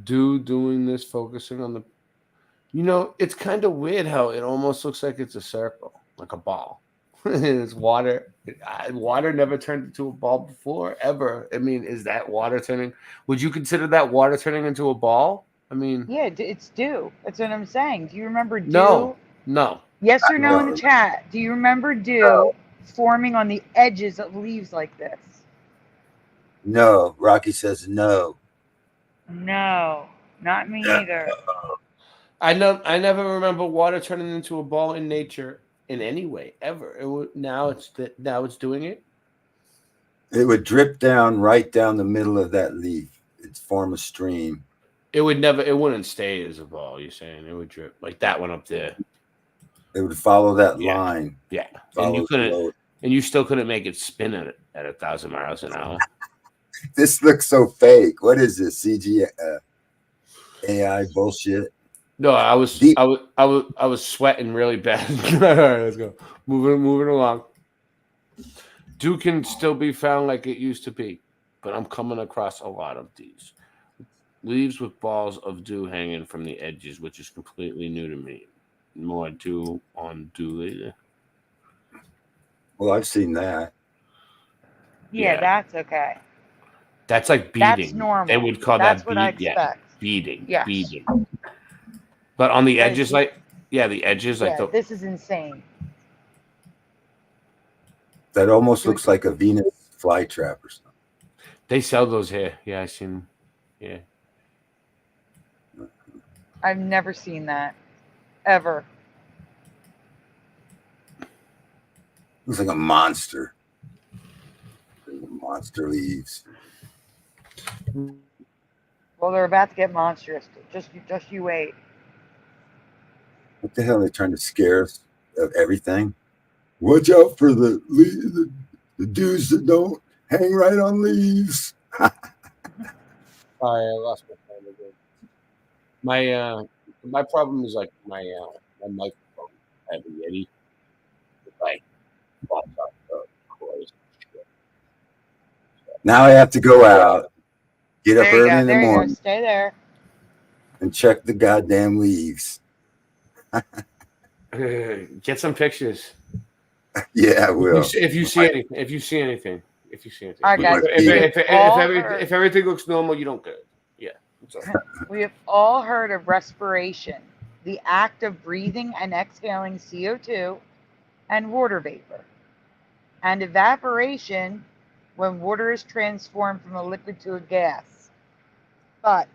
M: doing this, focusing on the... You know, it's kind of weird how it almost looks like it's a circle, like a ball. It's water. Water never turned into a ball before, ever. I mean, is that water turning... Would you consider that water turning into a ball? I mean...
N: Yeah, it's dew. That's what I'm saying. Do you remember dew?
M: No.
N: Yes or no in the chat. Do you remember dew forming on the edges of leaves like this?
B: No. Rocky says no.
N: No, not me either.
M: I never remember water turning into a ball in nature in any way ever. Now it's doing it.
B: It would drip down right down the middle of that leaf. It'd form a stream.
M: It wouldn't stay as a ball. You're saying it would drip like that one up there.
B: It would follow that line.
M: Yeah, and you still couldn't make it spin at 1,000 miles an hour.
B: This looks so fake. What is this CG AI bullshit?
M: No, I was sweating really bad. All right, let's go. Moving along. Dew can still be found like it used to be, but I'm coming across a lot of these leaves with balls of dew hanging from the edges, which is completely new to me. More dew on dew later.
B: Well, I've seen that.
N: Yeah, that's okay.
M: That's like beading.
N: That's normal.
M: They would call
N: That's
M: that
N: what I
M: beading.
N: expect.
M: Yeah, beading.
N: Yes.
M: Beading. But on the
N: Because
M: edges,
N: you-
M: like the edges, like
N: Yeah, this is insane.
B: That almost looks like a Venus flytrap or something.
M: they sell those here. Yeah, I seen. Yeah.
N: I've never seen that. Ever.
B: Looks like a monster. Monster leaves.
N: Well, they're about to get monstrous. Just you wait.
B: What the hell are they trying to scare us of everything? Watch out for the dudes that don't hang right on leaves.
M: I lost my phone again. My problem is like my microphone. I have a Yeti. Like,
B: Now I have to go out, get up early in the
N: There you go.
B: morning,
N: Stay there.
B: and check the goddamn leaves.
M: Get some pictures.
B: Yeah, I will.
M: If you see anything. If you see anything.
N: All right, guys.
M: If everything looks normal, you don't get it. Yeah.
N: We have all heard of respiration, the act of breathing and exhaling CO2 and water vapor, and evaporation when water is transformed from a liquid to a gas. But,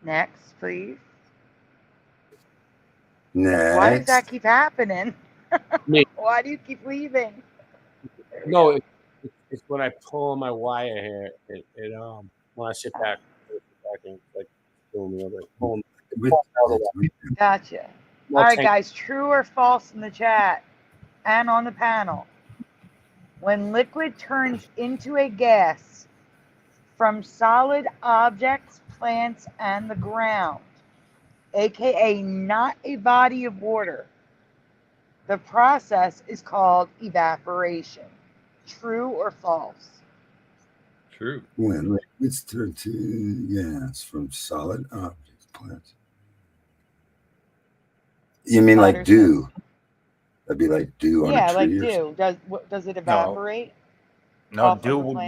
N: next, please.
B: Next.
N: Why does that keep happening?
M: Me.
N: Why do you keep leaving?
M: No, it's when I pull on my wire here. When I sit back and like pulling the other.
N: Gotcha. All right, guys, true or false in the chat and on the panel. When liquid turns into a gas from solid objects, plants, and the ground, aka not a body of water, the process is called evaporation. True or false?
O: True.
B: When liquids turn to gas from solid objects, plants. You mean like dew? That'd be like dew on a tree.
N: Yeah, like dew. Does it evaporate?
U: No, dew would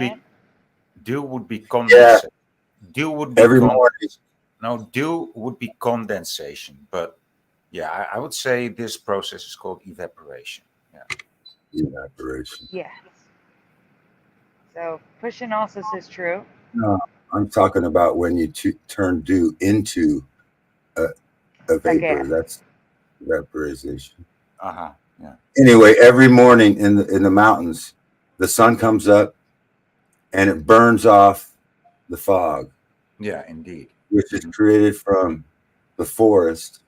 U: be condensation. Dew would be
B: every morning.
U: No, dew would be condensation. But yeah, I would say this process is called evaporation. Yeah.
B: Evaporation.
N: Yes. So Pushin also says true.
B: No, I'm talking about when you turn dew into a vapor. That's vaporization.
U: Yeah.
B: Anyway, every morning in the mountains, the sun comes up and it burns off the fog.
U: Yeah, indeed.
B: Which is created from the forest.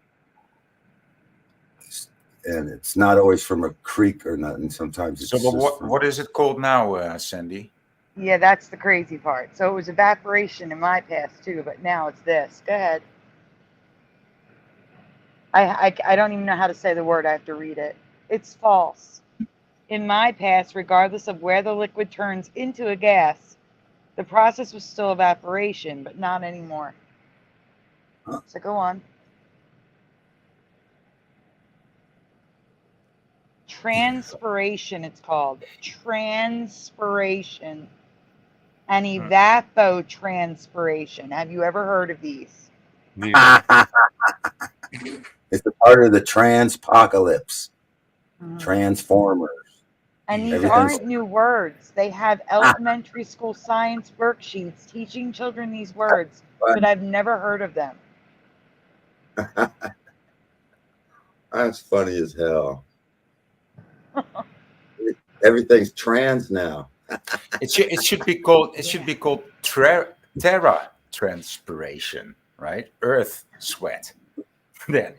B: And it's not always from a creek or nothing. Sometimes it's
U: what is it called now, Sandy?
N: Yeah, that's the crazy part. So it was evaporation in my past too, but now it's this. Go ahead. I don't even know how to say the word. I have to read it. It's false. In my past, regardless of where the liquid turns into a gas, the process was still evaporation, but not anymore. So go on. Transpiration, it's called. Transpiration. And evapotranspiration. Have you ever heard of these?
B: It's a part of the transpocalypse. Transformers.
N: And these aren't new words. They have elementary school science worksheets teaching children these words, but I've never heard of them.
B: That's funny as hell. Everything's trans now.
U: It should be called terra transpiration, right? Earth sweat. Then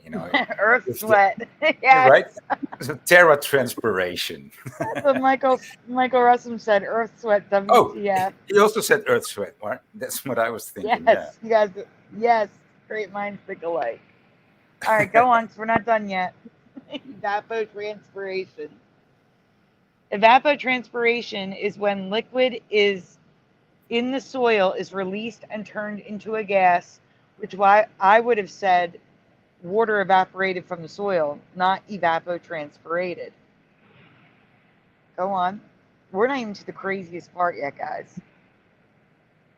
N: Earth sweat. Yes.
U: Right? So terra transpiration.
N: That's what Michael Russum said. Earth sweat. WTF.
U: Oh, he also said earth sweat. Right? That's what I was thinking.
N: Yes, you guys. Yes, great minds think alike. All right, go on. 'Cause we're not done yet. Evapotranspiration. Evapotranspiration is when liquid is in the soil is released and turned into a gas, which why I would have said water evaporated from the soil, not evapotranspirated. Go on. we're not even to the craziest part yet, guys.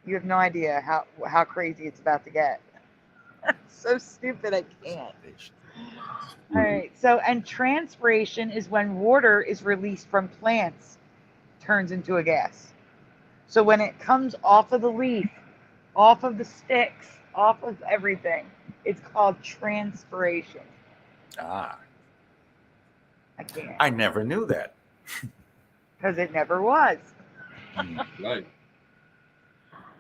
N: You have no idea how crazy it's about to get. So stupid, I can't. All right. So, and transpiration is when water is released from plants, turns into a gas. So when it comes off of the leaf, off of the sticks, off of everything, it's called transpiration.
U: Ah.
N: I can't.
U: I never knew that.
N: Because it never was.
U: Right.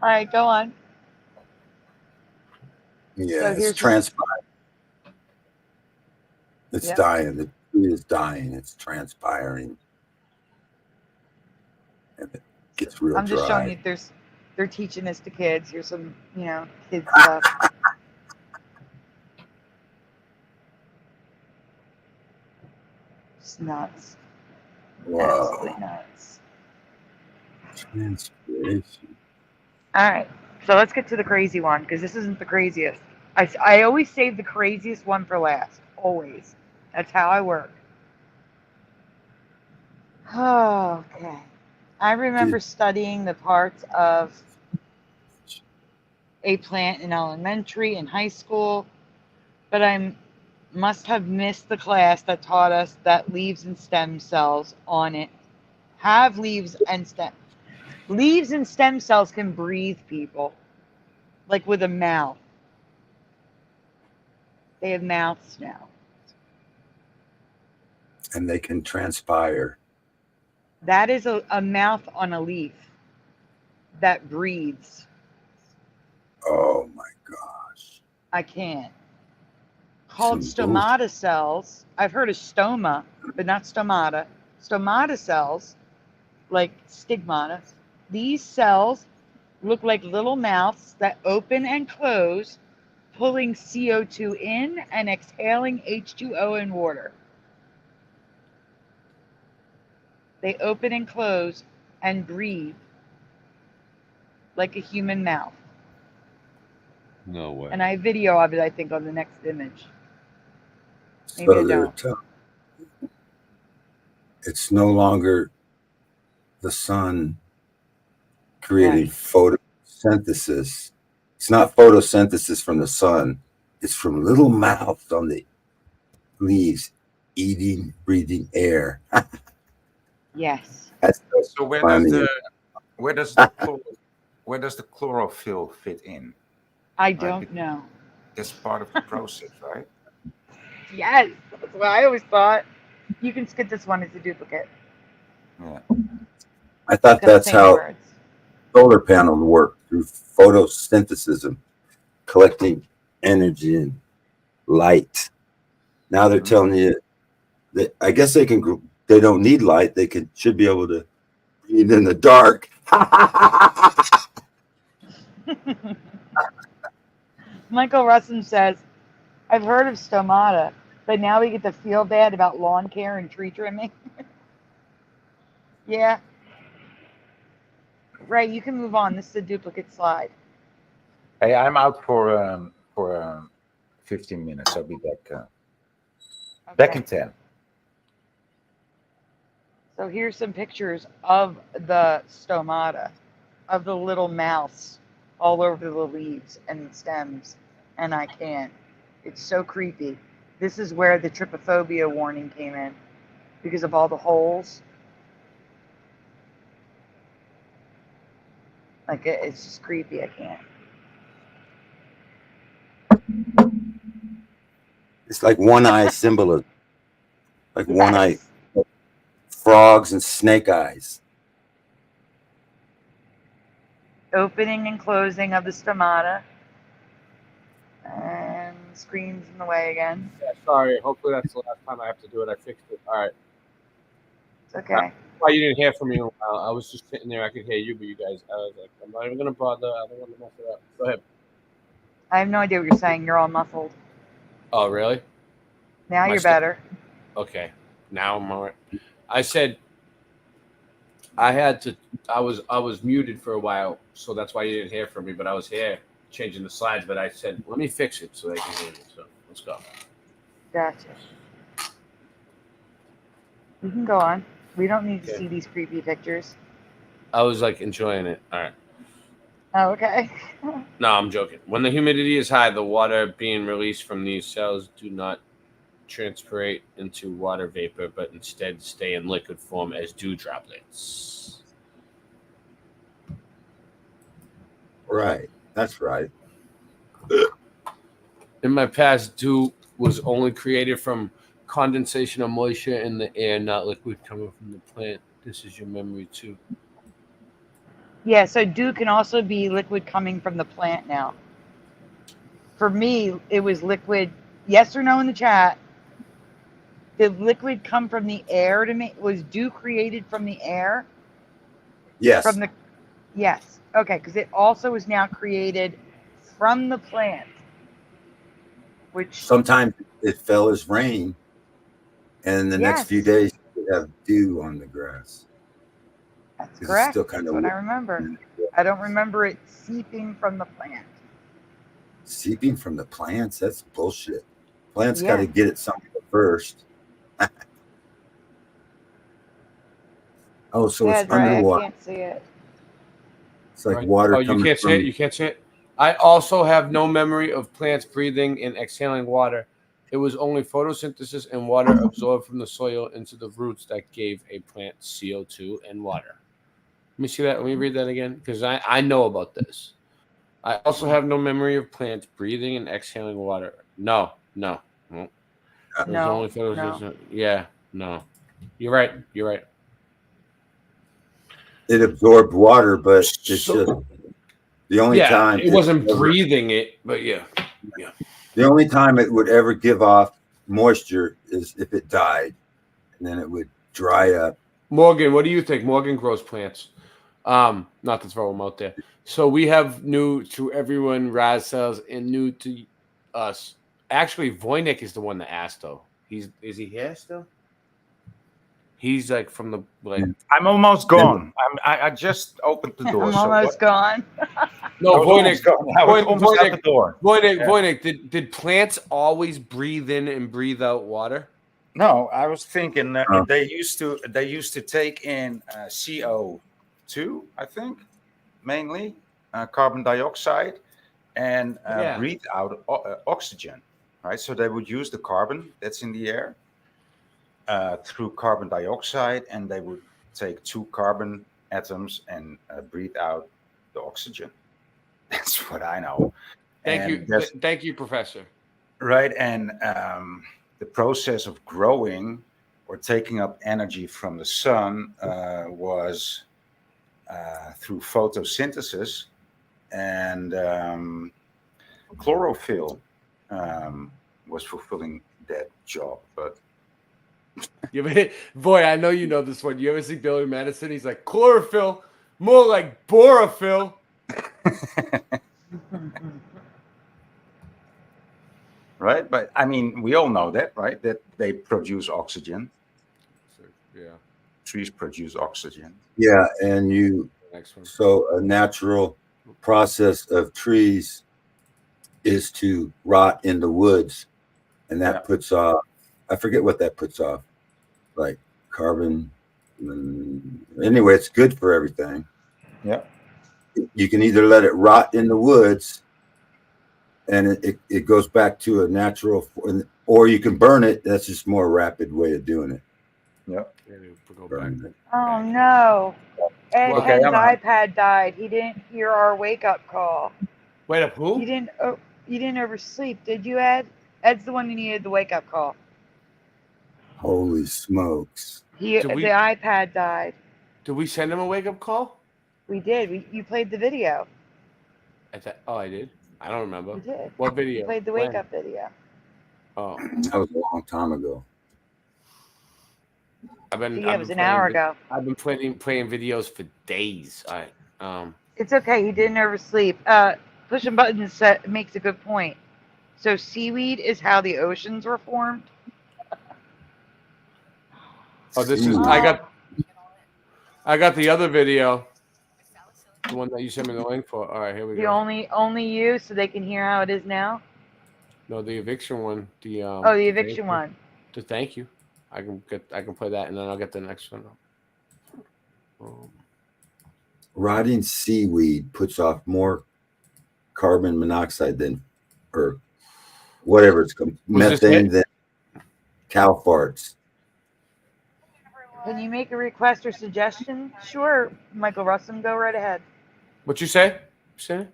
N: All right, go on.
B: Yeah,
N: So
B: it's
N: here's
B: transpiring. It's
N: Yep.
B: dying. The tree is dying. It's transpiring. And it gets real
N: I'm just showing
B: dry.
N: you they're teaching this to kids. Here's some, kids stuff. It's nuts. Absolutely
B: Whoa.
N: nuts.
B: Transpiration.
N: All right. So let's get to the crazy one because this isn't the craziest. I always save the craziest one for last. Always. That's how I work. Oh, okay. I remember studying the parts of a plant in elementary and high school, but I must have missed the class that taught us that leaves and stem cells on it have leaves and stem. Leaves and stem cells can breathe, people, like with a mouth. They have mouths now.
B: And they can transpire.
N: That is a mouth on a leaf that breathes.
B: Oh my gosh.
N: I can't. Called
B: Some
N: stomata cells. I've heard of stoma, but not stomata. Stomata cells, like stigmata. These cells look like little mouths that open and close, pulling CO2 in and exhaling H2O and water. They open and close and breathe like a human mouth.
O: No way.
N: And I have video of it, I think, on the next image. Maybe
B: So
N: I
B: they're
N: don't.
B: it's no longer the sun creating photosynthesis. It's not photosynthesis from the sun. It's from little mouths on the leaves eating, breathing air.
N: Yes.
B: That's
U: So where
B: funny.
U: does the chlorophyll fit in?
N: I don't know.
U: That's part of the process, right?
N: Yes, that's what I always thought. You can skip this one as a duplicate.
U: Yeah.
B: I thought
N: Got the
B: that's
N: same
B: how
N: words.
B: solar panels work, through photosynthesis, and collecting energy and light. Now they're telling you that I guess they don't need light. They should be able to breathe in the dark.
N: Michael Russin says, I've heard of stomata, but now we get to feel bad about lawn care and tree trimming. Yeah. Right, you can move on. This is a duplicate slide.
U: Hey, I'm out for 15 minutes. I'll be back. Back in 10.
N: So here's some pictures of the stomata, of the little mouths all over the leaves and stems, and I can't. It's so creepy. This is where the trypophobia warning came in, because of all the holes. Like, it's just creepy. I can't.
B: It's like one-eye symbolism. Like one-eye frogs and snake eyes.
N: Opening and closing of the stomata. And screen's in the way again.
A: Yeah, sorry. Hopefully that's the last time I have to do it. I fixed it. All right.
N: It's okay.
A: Why you didn't hear from me in a while. I was just sitting there. I could hear you, but you guys, I was like, I'm not even going to bother. I don't want to mess it up. Go ahead.
N: I have no idea what you're saying. You're all muffled.
A: Oh, really?
N: Now you're better.
A: Okay. Now I'm all right. I said I was muted for a while, so that's why you didn't hear from me, but I was here changing the slides, but I said, let me fix it so they can hear me. So let's go.
N: Gotcha. You can go on. We don't need to see these creepy pictures.
A: I was like enjoying it. All right.
N: Oh, okay.
A: No, I'm joking. When the humidity is high, the water being released from these cells do not transpirate into water vapor, but instead stay in liquid form as dew droplets.
B: Right. That's right.
A: In my past, dew was only created from condensation of moisture in the air, not liquid coming from the plant. This is your memory too.
N: Yeah, so dew can also be liquid coming from the plant now. For me, it was liquid. Yes or no in the chat? Did liquid come from the air to me? Was dew created from the air?
B: Yes.
N: From the yes. Okay, because it also is now created from the plant. Which
B: sometimes it fell as rain, and the next few days you have dew on the grass.
N: That's
B: It's
N: correct.
B: still kind
N: That's
B: of
N: what I remember. I don't remember it seeping from the plant.
B: seeping from the plants. That's bullshit. Plants got to get it somewhere first. Oh, so it's underwater.
N: I can't see it.
B: It's like water.
A: Oh, you can't see it. You can't see it. I also have no memory of plants breathing and exhaling water. It was only photosynthesis and water absorbed from the soil into the roots that gave a plant CO2 and water. Let me see that. Let me read that again, because I know about this. I also have no memory of plants breathing and exhaling water. No. There's only photosynthesis.
N: No.
A: Yeah, no. You're right.
B: It absorbed water, but it's just the only time
A: it wasn't breathing it, but yeah.
B: The only time it would ever give off moisture is if it died, and then it would dry up.
A: Morgan, what do you think? Morgan grows plants. Not to throw them out there. So we have new to everyone, Raz cells, and new to us. Actually, Voynich is the one that asked, though. Is he here still? He's like from the
U: I'm almost gone. I just opened the door.
N: I'm almost gone.
A: No, Voynich.
U: Almost out the door.
A: Voynich. Did plants always breathe in and breathe out water?
U: No, I was thinking they used to take in CO2, I think, mainly carbon dioxide, and breathe out oxygen, right? So they would use the carbon that's in the air through carbon dioxide, and they would take 2 carbon atoms and breathe out the oxygen. That's what I know.
A: Thank you, Professor.
U: Right, and the process of growing or taking up energy from the sun was through photosynthesis, and chlorophyll was fulfilling that job. But
A: boy, I know you know this one. You ever see Billy Madison? He's like, chlorophyll, more like borophyll.
U: Right, but I mean, we all know that, right? That they produce oxygen.
A: Yeah.
U: Trees produce oxygen.
B: Yeah, and so a natural process of trees is to rot in the woods, and that puts off, I forget what that puts off, like carbon. Anyway, it's good for everything.
U: Yeah.
B: You can either let it rot in the woods and it goes back to a natural, or you can burn it. That's just a more rapid way of doing it.
U: Yeah.
N: Oh no. Ed's iPad died. He didn't hear our wake-up call.
A: Wait up, who?
N: You didn't oversleep, did you, Ed? Ed's the one who needed the wake-up call.
B: Holy smokes.
N: The iPad died.
A: Did we send him a wake-up call?
N: We did. You played the video.
A: I did? I don't remember.
N: You did.
A: What video?
N: You played the wake-up video.
B: Oh. That was a long time ago.
N: It was an hour ago.
A: I've been playing videos for days.
N: It's okay. He didn't oversleep. Pushing buttons makes a good point. So seaweed is how the oceans were formed.
A: I got the other video. The one that you sent me the link for. All right, here we go.
N: Only you, so they can hear how it is now.
A: No, the eviction one.
N: The eviction one.
A: To thank you. I can play that, and then I'll get the next one.
B: Rotting seaweed puts off more carbon monoxide than, or whatever it's called, methane than cow farts.
N: Can you make a request or suggestion? Sure, Michael Russum, go right ahead.
A: What you say? Say?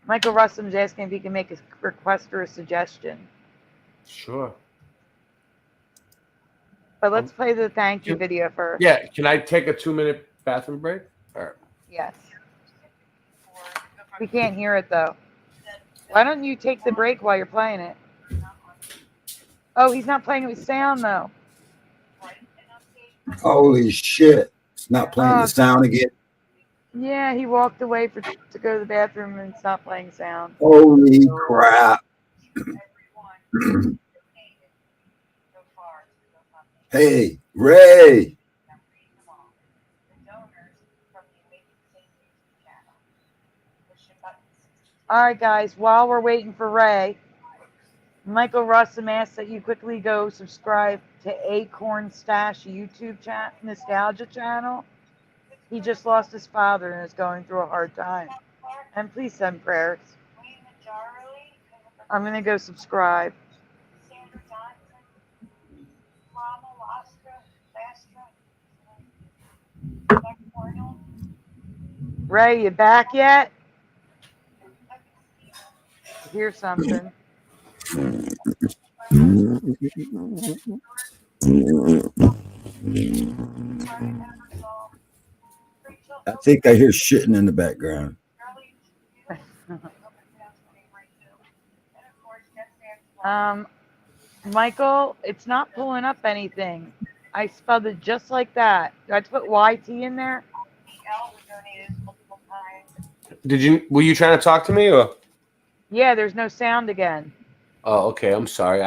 N: Michael Russum's asking if he can make a request or a suggestion.
A: Sure.
N: But let's play the thank you video first.
A: Yeah, can I take a 2-minute bathroom break?
N: Yes. We can't hear it though. Why don't you take the break while you're playing it? Oh, he's not playing it with sound though.
B: Holy shit. It's not playing the sound again.
N: Yeah, he walked away to go to the bathroom and stop playing sound.
B: Holy crap. Hey, Ray.
N: All right, guys, while we're waiting for Ray, Michael Russum asks that you quickly go subscribe to Acorn Stash YouTube nostalgia channel. He just lost his father and is going through a hard time. And please send prayers. I'm going to go subscribe. Ray, you back yet? Hear something.
B: I think I hear shitting in the background.
N: Michael, it's not pulling up anything. I spelled it just like that. Do I have to put YT in there?
A: Were you trying to talk to me or?
N: Yeah, there's no sound again.
A: Oh, okay. I'm sorry.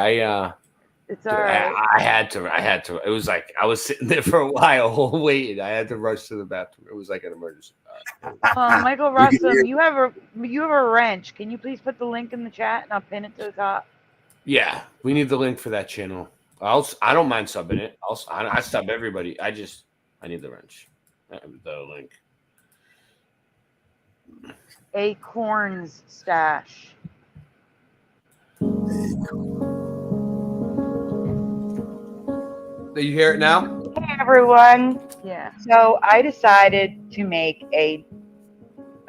N: It's all right.
A: I had to. It was like I was sitting there for a while waiting. I had to rush to the bathroom. It was like an emergency.
N: Michael Russum, you have a wrench. Can you please put the link in the chat and I'll pin it to the top?
A: Yeah, we need the link for that channel. I don't mind subbing it. I sub everybody. I need the wrench. The link.
N: Acorns Stash.
A: Do you hear it now?
N: Hey everyone. Yeah. So I decided to make a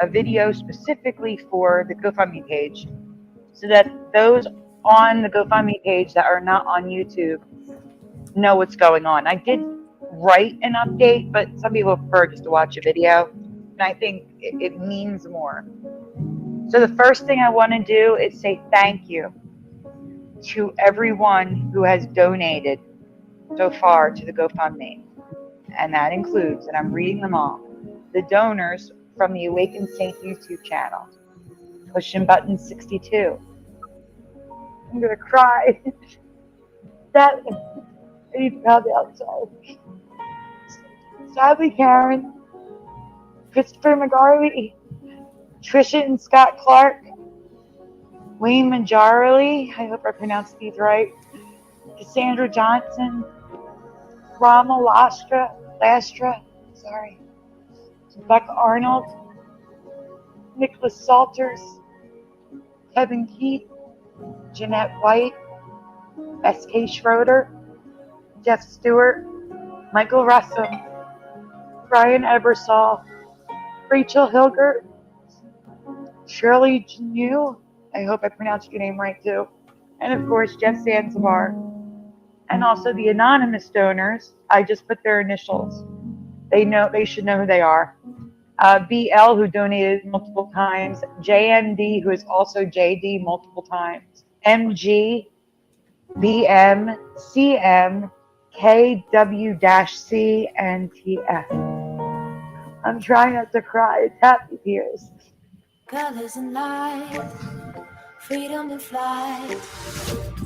N: video specifically for the GoFundMe page so that those on the GoFundMe page that are not on YouTube know what's going on. I did write an update, but some people prefer just to watch a video, and I think it means more. So the first thing I want to do is say thank you to everyone who has donated so far to the GoFundMe. And that includes, and I'm reading them all, the donors from the Awakened Saint YouTube channel. Pushing button 62. I'm going to cry. I need to pound outside. Sadly Karen, Christopher McGarley, Trisha and Scott Clark, Wayne Manjarli, I hope I pronounced these right, Cassandra Johnson, Rama Lastra, Rebecca Arnold, Nicholas Salters, Kevin Keith, Jeanette White, S.K. Schroeder, Jeff Stewart, Michael Russum, Brian Ebersol, Rachel Hilgert, Shirley Janu, I hope I pronounced your name right too, and of course Jeff Sansavar. And also the anonymous donors, I just put their initials. They should know who they are. BL, who donated multiple times, JMD, who is also JD multiple times, MG, BM, CM, KW-C, and TF. I'm trying not to cry. It's happy tears.
C: Colors and light, freedom to fly.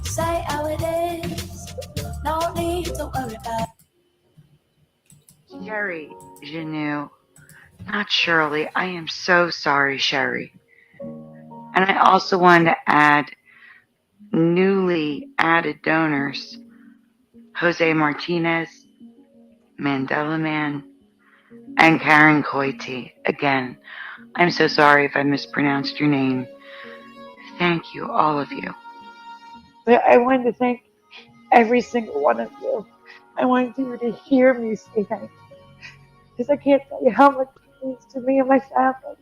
C: Say how it is, no need to worry about.
N: Sherry Janu, not Shirley. I am so sorry, Sherry. And I also wanted to add newly added donors: Jose Martinez, Mandela Man, and Karen Coity. Again, I'm so sorry if I mispronounced your name. Thank you, all of you. But I wanted to thank every single one of you. I wanted you to hear me say thank you, because I can't tell you how much it means to me and my family.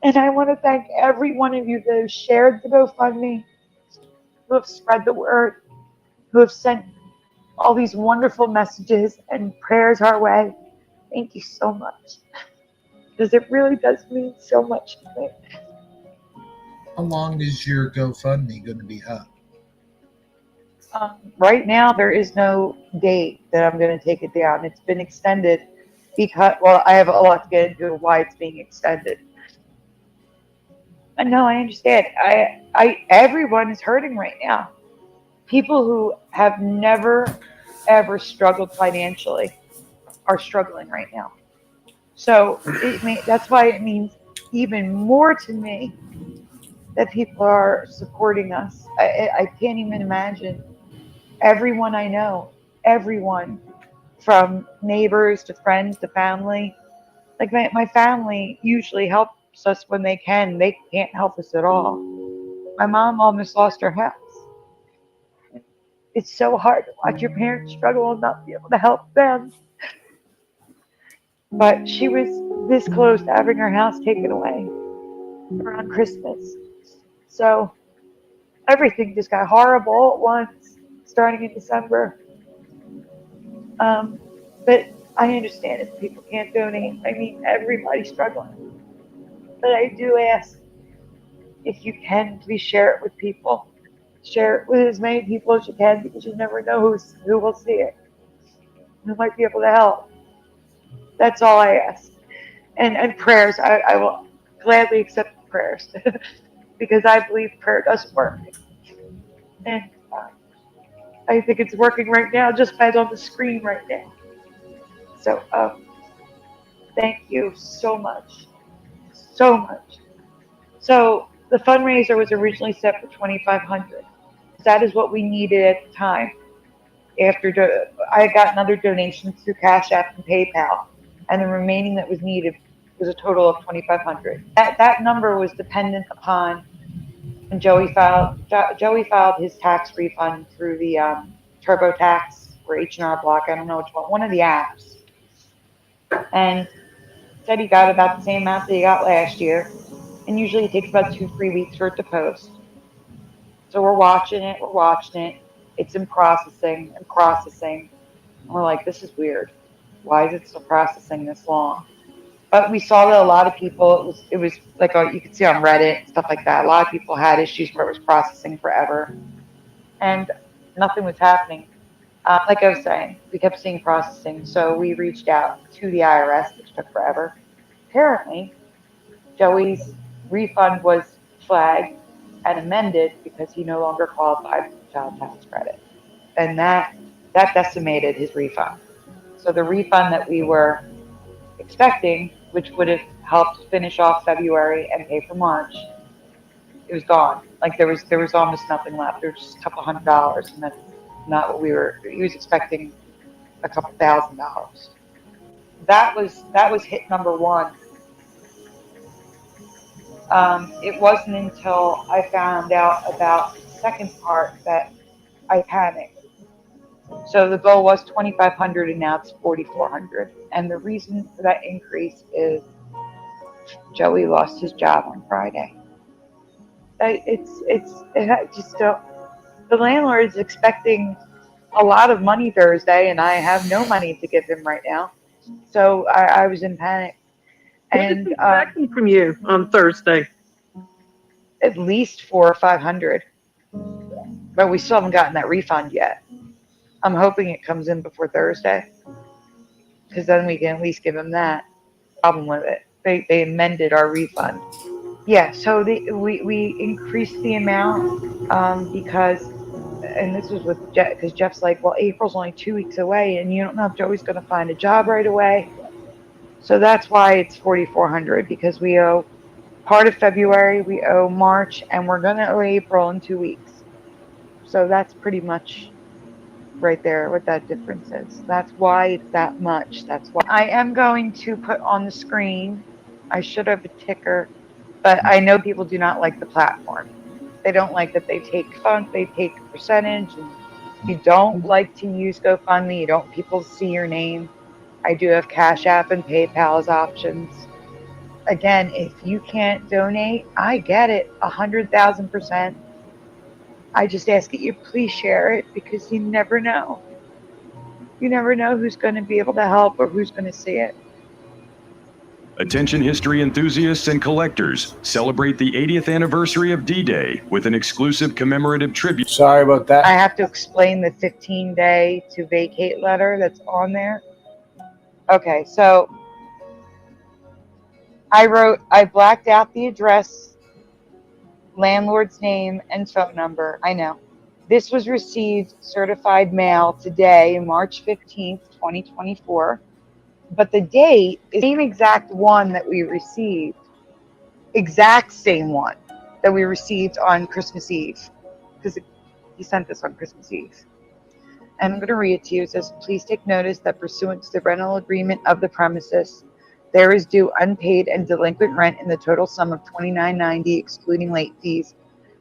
N: And I want to thank every one of you that have shared the GoFundMe, who have spread the word, who have sent all these wonderful messages and prayers our way. Thank you so much, because it really does mean so much to me.
H: How long is your GoFundMe going to be up?
N: Right now, there is no date that I'm going to take it down. It's been extended because, well, I have a lot to get into why it's being extended. No, I understand. Everyone is hurting right now. People who have never, ever struggled financially are struggling right now. So that's why it means even more to me that people are supporting us. I can't even imagine. Everyone I know, everyone, from neighbors to friends to family. Like my family usually helps us when they can. They can't help us at all. My mom almost lost her house. It's so hard to watch your parents struggle and not be able to help them. But she was this close to having her house taken away around Christmas. So everything just got horrible at once, starting in December. But I understand if people can't donate. I mean, everybody's struggling. But I do ask, if you can, please share it with people. Share it with as many people as you can, because you never know who will see it, who might be able to help. That's all I ask. And prayers, I will gladly accept prayers because I believe prayer does work. And I think it's working right now, just as on the screen right now. So thank you so much. So much. So the fundraiser was originally set for $2,500. That is what we needed at the time. After I got another donation through CashApp and PayPal, and the remaining that was needed was a total of $2,500. That number was dependent upon when Joey filed his tax refund through the TurboTax or H&R Block. I don't know which one of the apps, and said he got about the same amount that he got last year. And usually it takes about 2-3 weeks for it to post. So we're watching it. It's in processing and processing. And we're like, this is weird. Why is it still processing this long? But we saw that a lot of people, it was like you could see on Reddit and stuff like that. A lot of people had issues where it was processing forever, and nothing was happening. Like I was saying, we kept seeing processing, so we reached out to the IRS, which took forever. Apparently, Joey's refund was flagged and amended because he no longer qualified for child tax credit, and that decimated his refund. So the refund that we were expecting, which would have helped finish off February and pay for March, it was gone. Like there was almost nothing left. There was just a couple $100, and that's not what he was expecting, a couple $1,000. That was hit number one. It wasn't until I found out about the second part that I panicked. So the goal was $2,500, and now it's $4,400. And the reason for that increase is Joey lost his job on Friday. I just don't. The landlord is expecting a lot of money Thursday, and I have no money to give him right now. So I was in panic.
V: What is he expecting from you on Thursday?
N: At least $400 or $500, but we still haven't gotten that refund yet. I'm hoping it comes in before Thursday, because then we can at least give him that. Problem with it, they amended our refund. Yeah, so we increased the amount because, and this was with Jeff, because Jeff's like, well, April's only 2 weeks away, and you don't know if Joey's going to find a job right away. So that's why it's $4,400, because we owe part of February, we owe March, and we're going to owe April in 2 weeks. So that's pretty much right there what that difference is. That's why it's that much. That's why I am going to put on the screen. I should have a ticker, but I know people do not like the platform. They don't like that they take a percentage, and you don't like to use GoFundMe. You don't people see your name. I do have Cash App and PayPal as options. Again, if you can't donate, I get it, 100,000%. I just ask that you please share it, because you never know. You never know who's going to be able to help or who's going to see it.
I: Attention history enthusiasts and collectors, celebrate the 80th anniversary of D-Day with an exclusive commemorative tribute.
A: Sorry about that.
N: I have to explain the 15-day to vacate letter that's on there. Okay, so I blacked out the address, landlord's name, and phone number. I know. This was received certified mail today, March 15th, 2024. But the date is the same exact one that we received. Exact same one that we received on Christmas Eve. Because he sent this on Christmas Eve. And I'm going to read it to you. It says, please take notice that pursuant to the rental agreement of the premises, there is due unpaid and delinquent rent in the total sum of $29.90, excluding late fees,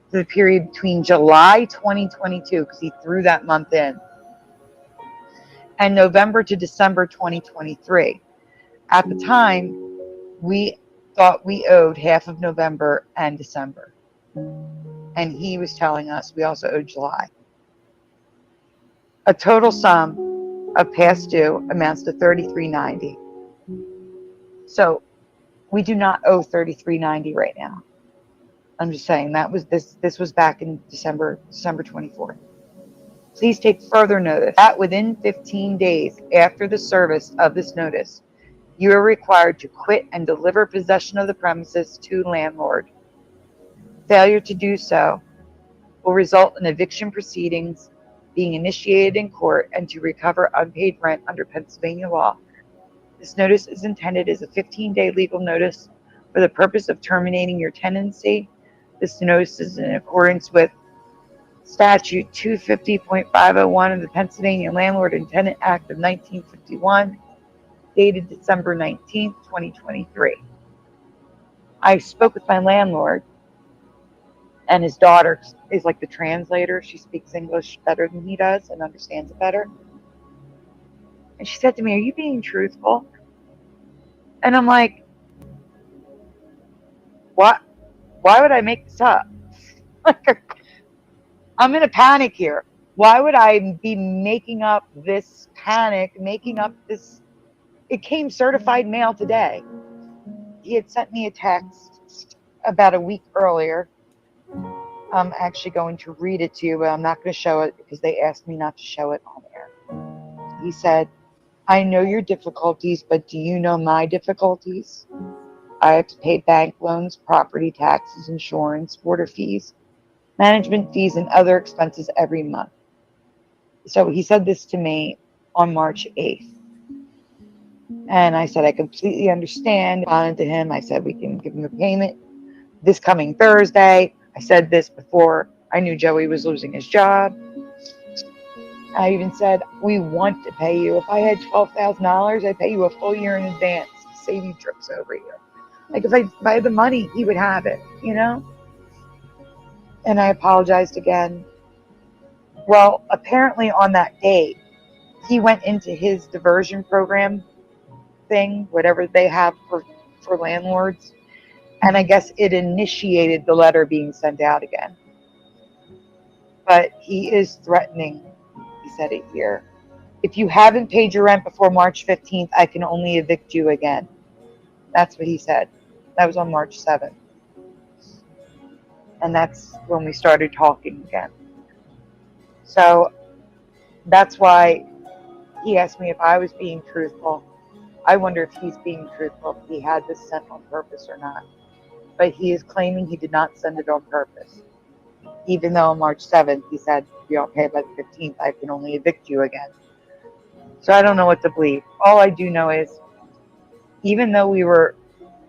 N: for the period between July 2022, because he threw that month in, and November to December 2023. At the time, we thought we owed half of November and December. And he was telling us we also owed July. A total sum of past due amounts to $33.90. So we do not owe $33.90 right now. I'm just saying that was this was back in December 24th. Please take further notice that within 15 days after the service of this notice, you are required to quit and deliver possession of the premises to landlord. Failure to do so will result in eviction proceedings being initiated in court and to recover unpaid rent under Pennsylvania law. This notice is intended as a 15-day legal notice for the purpose of terminating your tenancy. This notice is in accordance with Statute 250.501 of the Pennsylvania Landlord and Tenant Act of 1951, dated December 19th, 2023. I spoke with my landlord, and his daughter is like the translator. She speaks English better than he does and understands it better. And she said to me, are you being truthful? And I'm like, what? Why would I make this up? I'm in a panic here. Why would I be making up this panic, making up this? It came certified mail today. He had sent me a text about a week earlier. I'm actually going to read it to you, but I'm not going to show it because they asked me not to show it on air. He said, I know your difficulties, but do you know my difficulties? I have to pay bank loans, property taxes, insurance, water fees, management fees, and other expenses every month. So he said this to me on March 8th. And I said, I completely understand. I responded to him. I said, we can give him a payment this coming Thursday. I said this before I knew Joey was losing his job. I even said, we want to pay you. If I had $12,000, I'd pay you a full year in advance to save you trips over here. Like if I had the money, he would have it, you know? And I apologized again. Well, apparently on that date, he went into his diversion program thing, whatever they have for landlords. And I guess it initiated the letter being sent out again. But he is threatening, he said it here. If you haven't paid your rent before March 15th, I can only evict you again. That's what he said. That was on March 7th. And that's when we started talking again. So that's why he asked me if I was being truthful. I wonder if he's being truthful, if he had this sent on purpose or not. But he is claiming he did not send it on purpose. Even though on March 7th, he said, if you don't pay by the 15th, I can only evict you again. So I don't know what to believe. All I do know is, even though we were,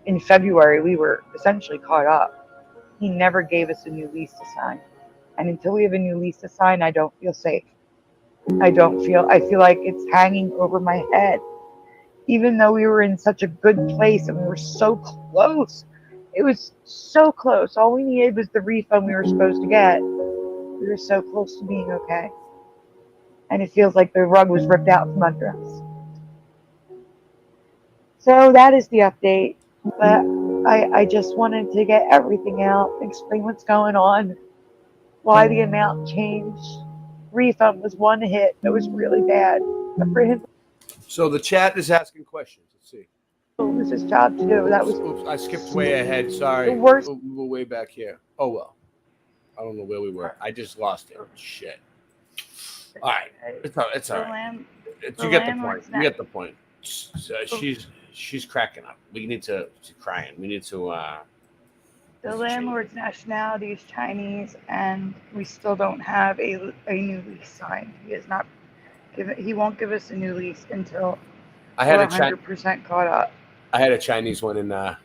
N: in February, we were essentially caught up, he never gave us a new lease to sign. And until we have a new lease to sign, I don't feel safe. I feel like it's hanging over my head. Even though we were in such a good place and we were so close. It was so close. All we needed was the refund we were supposed to get. We were so close to being okay. And it feels like the rug was ripped out from under us. So that is the update. But I just wanted to get everything out, explain what's going on, why the amount changed. Refund was one hit that was really bad. But for him,
A: So the chat is asking questions. Let's see.
N: it was his job to do. That was
A: Oops, I skipped way ahead. Sorry.
N: the worst.
A: We're way back here. Oh, well. I don't know where we were. I just lost it. Shit. All right. It's all right. You get the point. You get the point. She's cracking up. She's crying. We need to.
N: The landlord's nationality is Chinese, and we still don't have a new lease signed. He won't give us a new lease until we're 100% caught up.
A: I had a Chinese one in a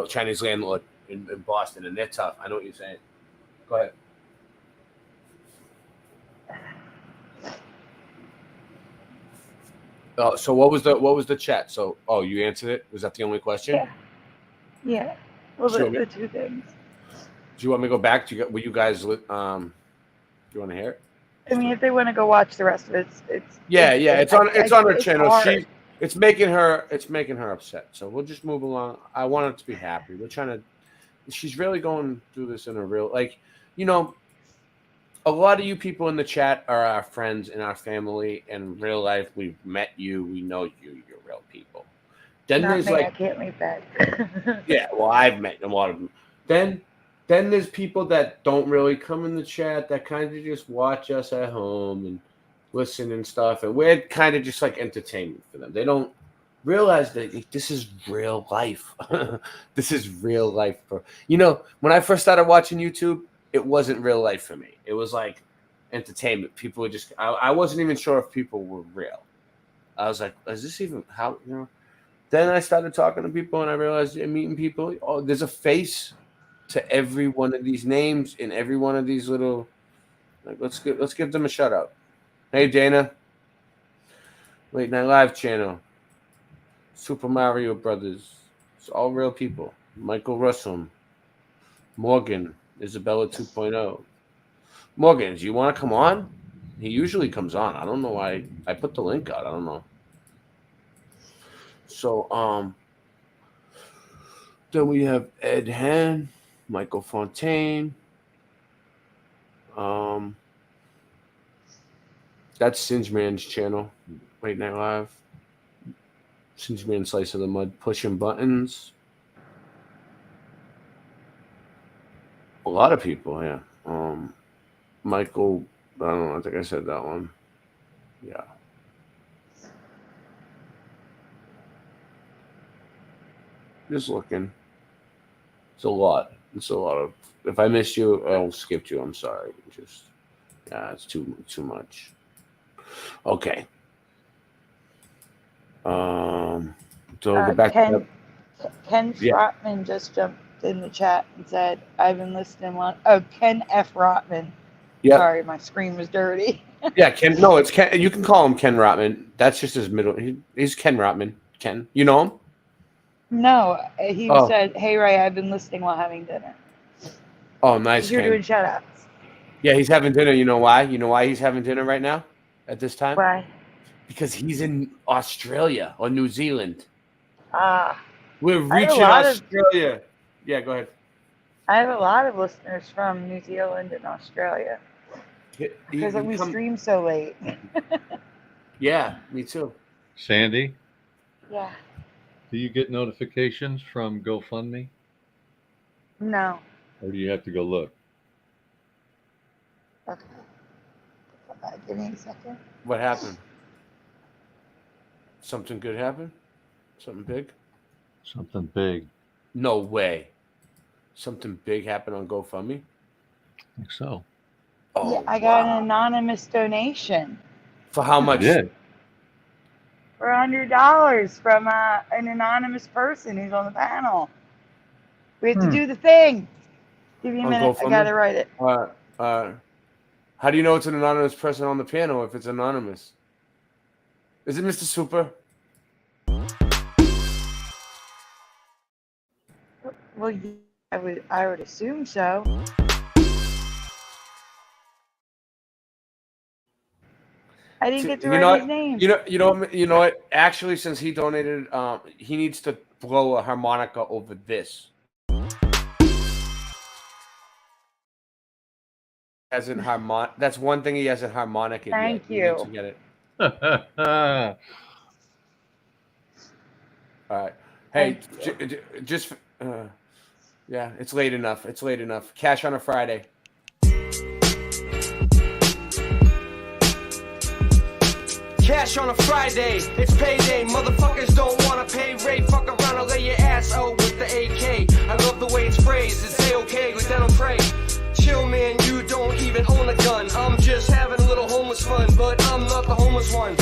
A: Chinese landlord in Boston, and they're tough. I know what you're saying. Go ahead. So what was the chat? So you answered it. Was that the only question?
N: Yeah. Well, the two things.
A: Do you want me to go back? Were you guys? Do you want to hear it?
N: I mean, if they want to go watch the rest of it, it's
A: on her channel. It's making her upset. So we'll just move along. I want her to be happy. She's really going through this in a real, a lot of you people in the chat are our friends and our family. In real life, we've met you. We know you. You're real people. Then there's
N: I can't make that.
A: Yeah, well, I've met a lot of them. Then there's people that don't really come in the chat, that kind of just watch us at home and listen and stuff, and we're kind of just like entertainment for them. They don't realize that this is real life. This is real life. When I first started watching YouTube, it wasn't real life for me. It was like entertainment. People were just, I wasn't even sure if people were real. I was like, is this even how, Then I started talking to people, and I realized meeting people, there's a face to every one of these names in every one of these little, let's give them a shout out. Hey, Dana. Late Night Live channel. Super Mario Brothers. It's all real people. Michael Russell. Morgan. Isabella 2.0. Morgan, do you want to come on? He usually comes on. I don't know why. I put the link out. I don't know. So, then we have Ed Han, Michael Fontaine. That's Singe Man's channel. Late Night Live. Singe Man Slice of the Mud. Pushing Buttons. A lot of people, yeah. Michael, I don't know. I think I said that one. Yeah. Just looking. It's a lot. It's a lot of. If I missed you, I'll skip you. I'm sorry. It's too much. Okay. So go back.
N: Ken Rotman just jumped in the chat and said, "I've been listening." Ken F. Rotman.
A: Yeah.
N: Sorry, my screen was dirty.
A: Yeah, Ken. No, it's Ken. You can call him Ken Rotman. That's just his middle. He's Ken Rotman. Ken, you know him?
N: No, he said, "Hey Ray, I've been listening while having dinner."
A: Oh, nice.
N: You're doing shout outs.
A: Yeah, he's having dinner. You know why? You know why he's having dinner right now at this time?
N: Why?
A: Because he's in Australia or New Zealand.
N: We're
A: reaching Australia. Yeah, go ahead.
N: I have a lot of listeners from New Zealand and Australia because we stream so late.
A: Yeah, me too.
O: Sandy?
N: Yeah.
O: Do you get notifications from GoFundMe?
N: No.
O: Or do you have to go look?
N: Okay. Give me a second.
A: What happened? Something good happened? Something big?
O: Something big.
A: No way. Something big happened on GoFundMe?
O: I think so.
A: Oh,
N: yeah, I got an anonymous donation.
A: For how much?
O: You did.
N: For $100 from an anonymous person who's on the panel. We have to do the thing. Give me a minute. I gotta write it.
M: How do you know it's an anonymous person on the piano if it's anonymous? Is it Mr. Super?
N: Well, I would assume so. I didn't get to write his name.
M: You know what? Actually, since he donated, he needs to blow a harmonica over this. As in harmonic. That's one thing he has a harmonic in.
N: Thank you.
M: To get it. All right. Hey, just yeah, it's late enough. It's late enough. Cash on a Friday.
S: Cash on a Friday, it's payday. Motherfuckers don't wanna pay rate. Fuck around and lay your ass out with the AK. I love the way it's phrased. It's A-okay, like that don't pray. Chill, man, you don't even own a gun. I'm just having a little homeless fun, but I'm not the homeless one.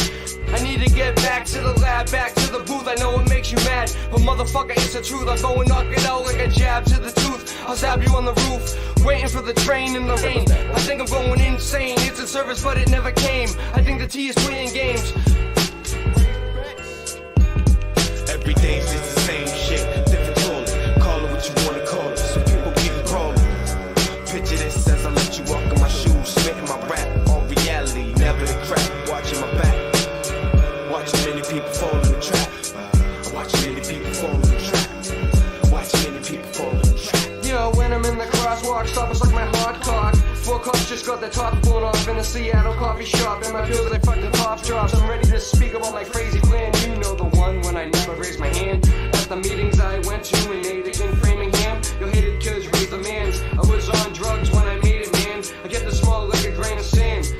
S: I need to get back to the lab, back to the booth. I know it makes you mad, but motherfucker, it's the truth. I'll go and knock it out like a jab to the tooth. I'll stab you on the roof, waiting for the train in the rain. I think I'm going insane. It's a service, but it never came. I think the T is playing games.
L: Every day's just the same shit, different toilet. Call it what you wanna call it, so people keep crawling. Picture this as I let you walk in my shoes, spitting my rap on reality, never the crap, watching my back. Watching many people fall in the trap. Watching many people fall in the trap. Watching many people fall in the trap.
S: Yo, when I'm in the crosswalk, stop us like my hot cock. 4 cops just got their top blown off in a Seattle coffee shop. And my pills, they fuck the top drops. I'm ready to speak about my crazy plan. You know the one when I never raised my hand. At the meetings I went to in Natick and Framingham. You hated kids, raised the mans. I was on drugs when I made it, man. I get the small like a grain of sand.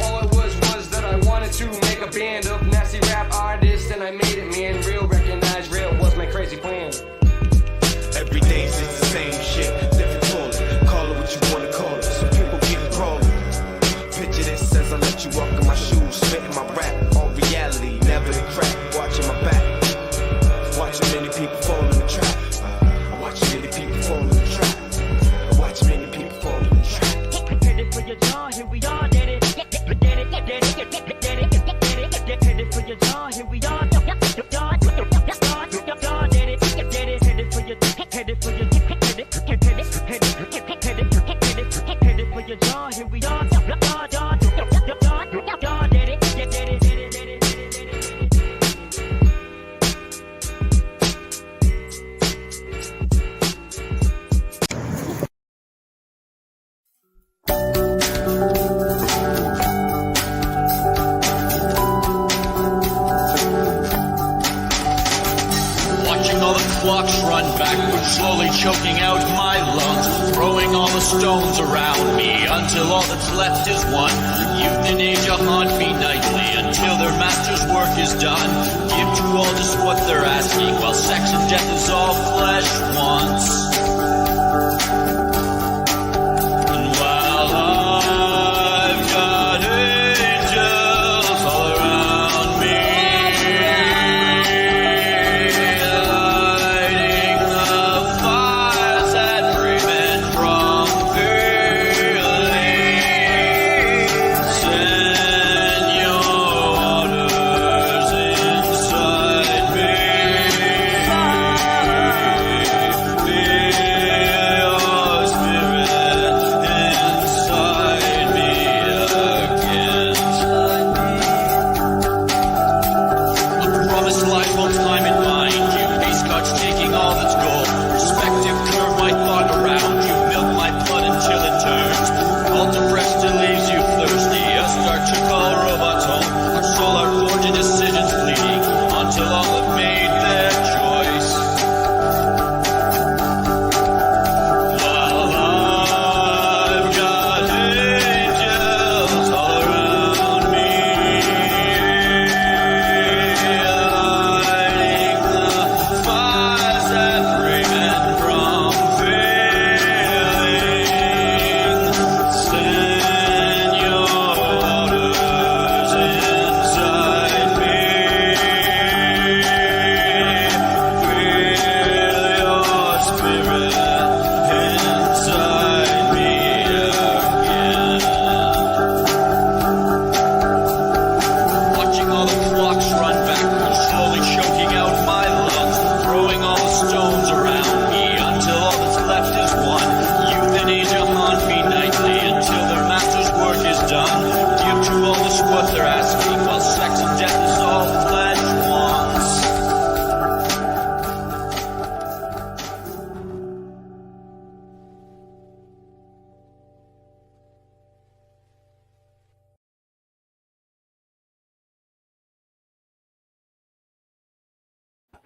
S: All it was that I wanted to make a band of nasty rap artists, and I made it, man. Real, recognize real was my crazy plan.
L: Every day's just the same shit, different toilet. Call it what you wanna call it, so people keep crawling. Picture this as I let you walk in my shoes, spitting my rap on reality, never the crap, watching my back. Watching many people fall in the trap. Watching many people fall in the trap. Watching many people fall in the trap.
C: Headed for your jaw, here we are, did it. Headed for your jaw, here we are.
Q: Clocks run backwards, slowly choking out my lungs, throwing all the stones around me until all that's left is one. Youth and age haunt me nightly until their master's work is done. Give to all just what they're asking, while sex and death is all flesh once. And while I've got angels all around me,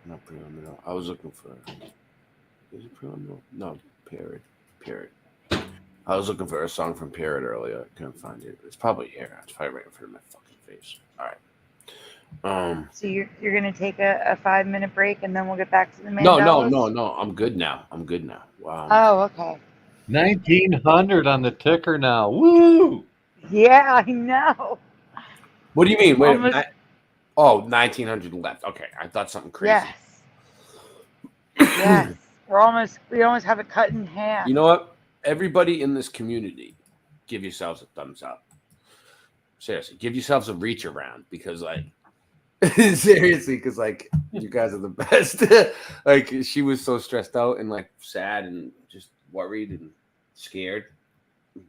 A: Not preeminent. I was looking for. Is it preeminent? No, Period. I was looking for a song from Period earlier. I couldn't find it. It's probably here. It's probably right in front of my fucking face. All right.
N: So you're gonna take a 5-minute break and then we'll get back to the
A: No.
N: Mandelas?
A: I'm good now. Wow.
N: Oh, okay.
O: 1900 on the ticker now. Woo!
N: Yeah, I know.
A: What do you mean? Wait.
N: Almost-
A: 1900 left. Okay, I thought something crazy.
N: Yes. We almost have it cut in half.
A: You know what? Everybody in this community, give yourselves a thumbs up. Seriously, give yourselves a reach around because, like, seriously, because like you guys are the best. Like she was so stressed out and like sad and just worried and scared.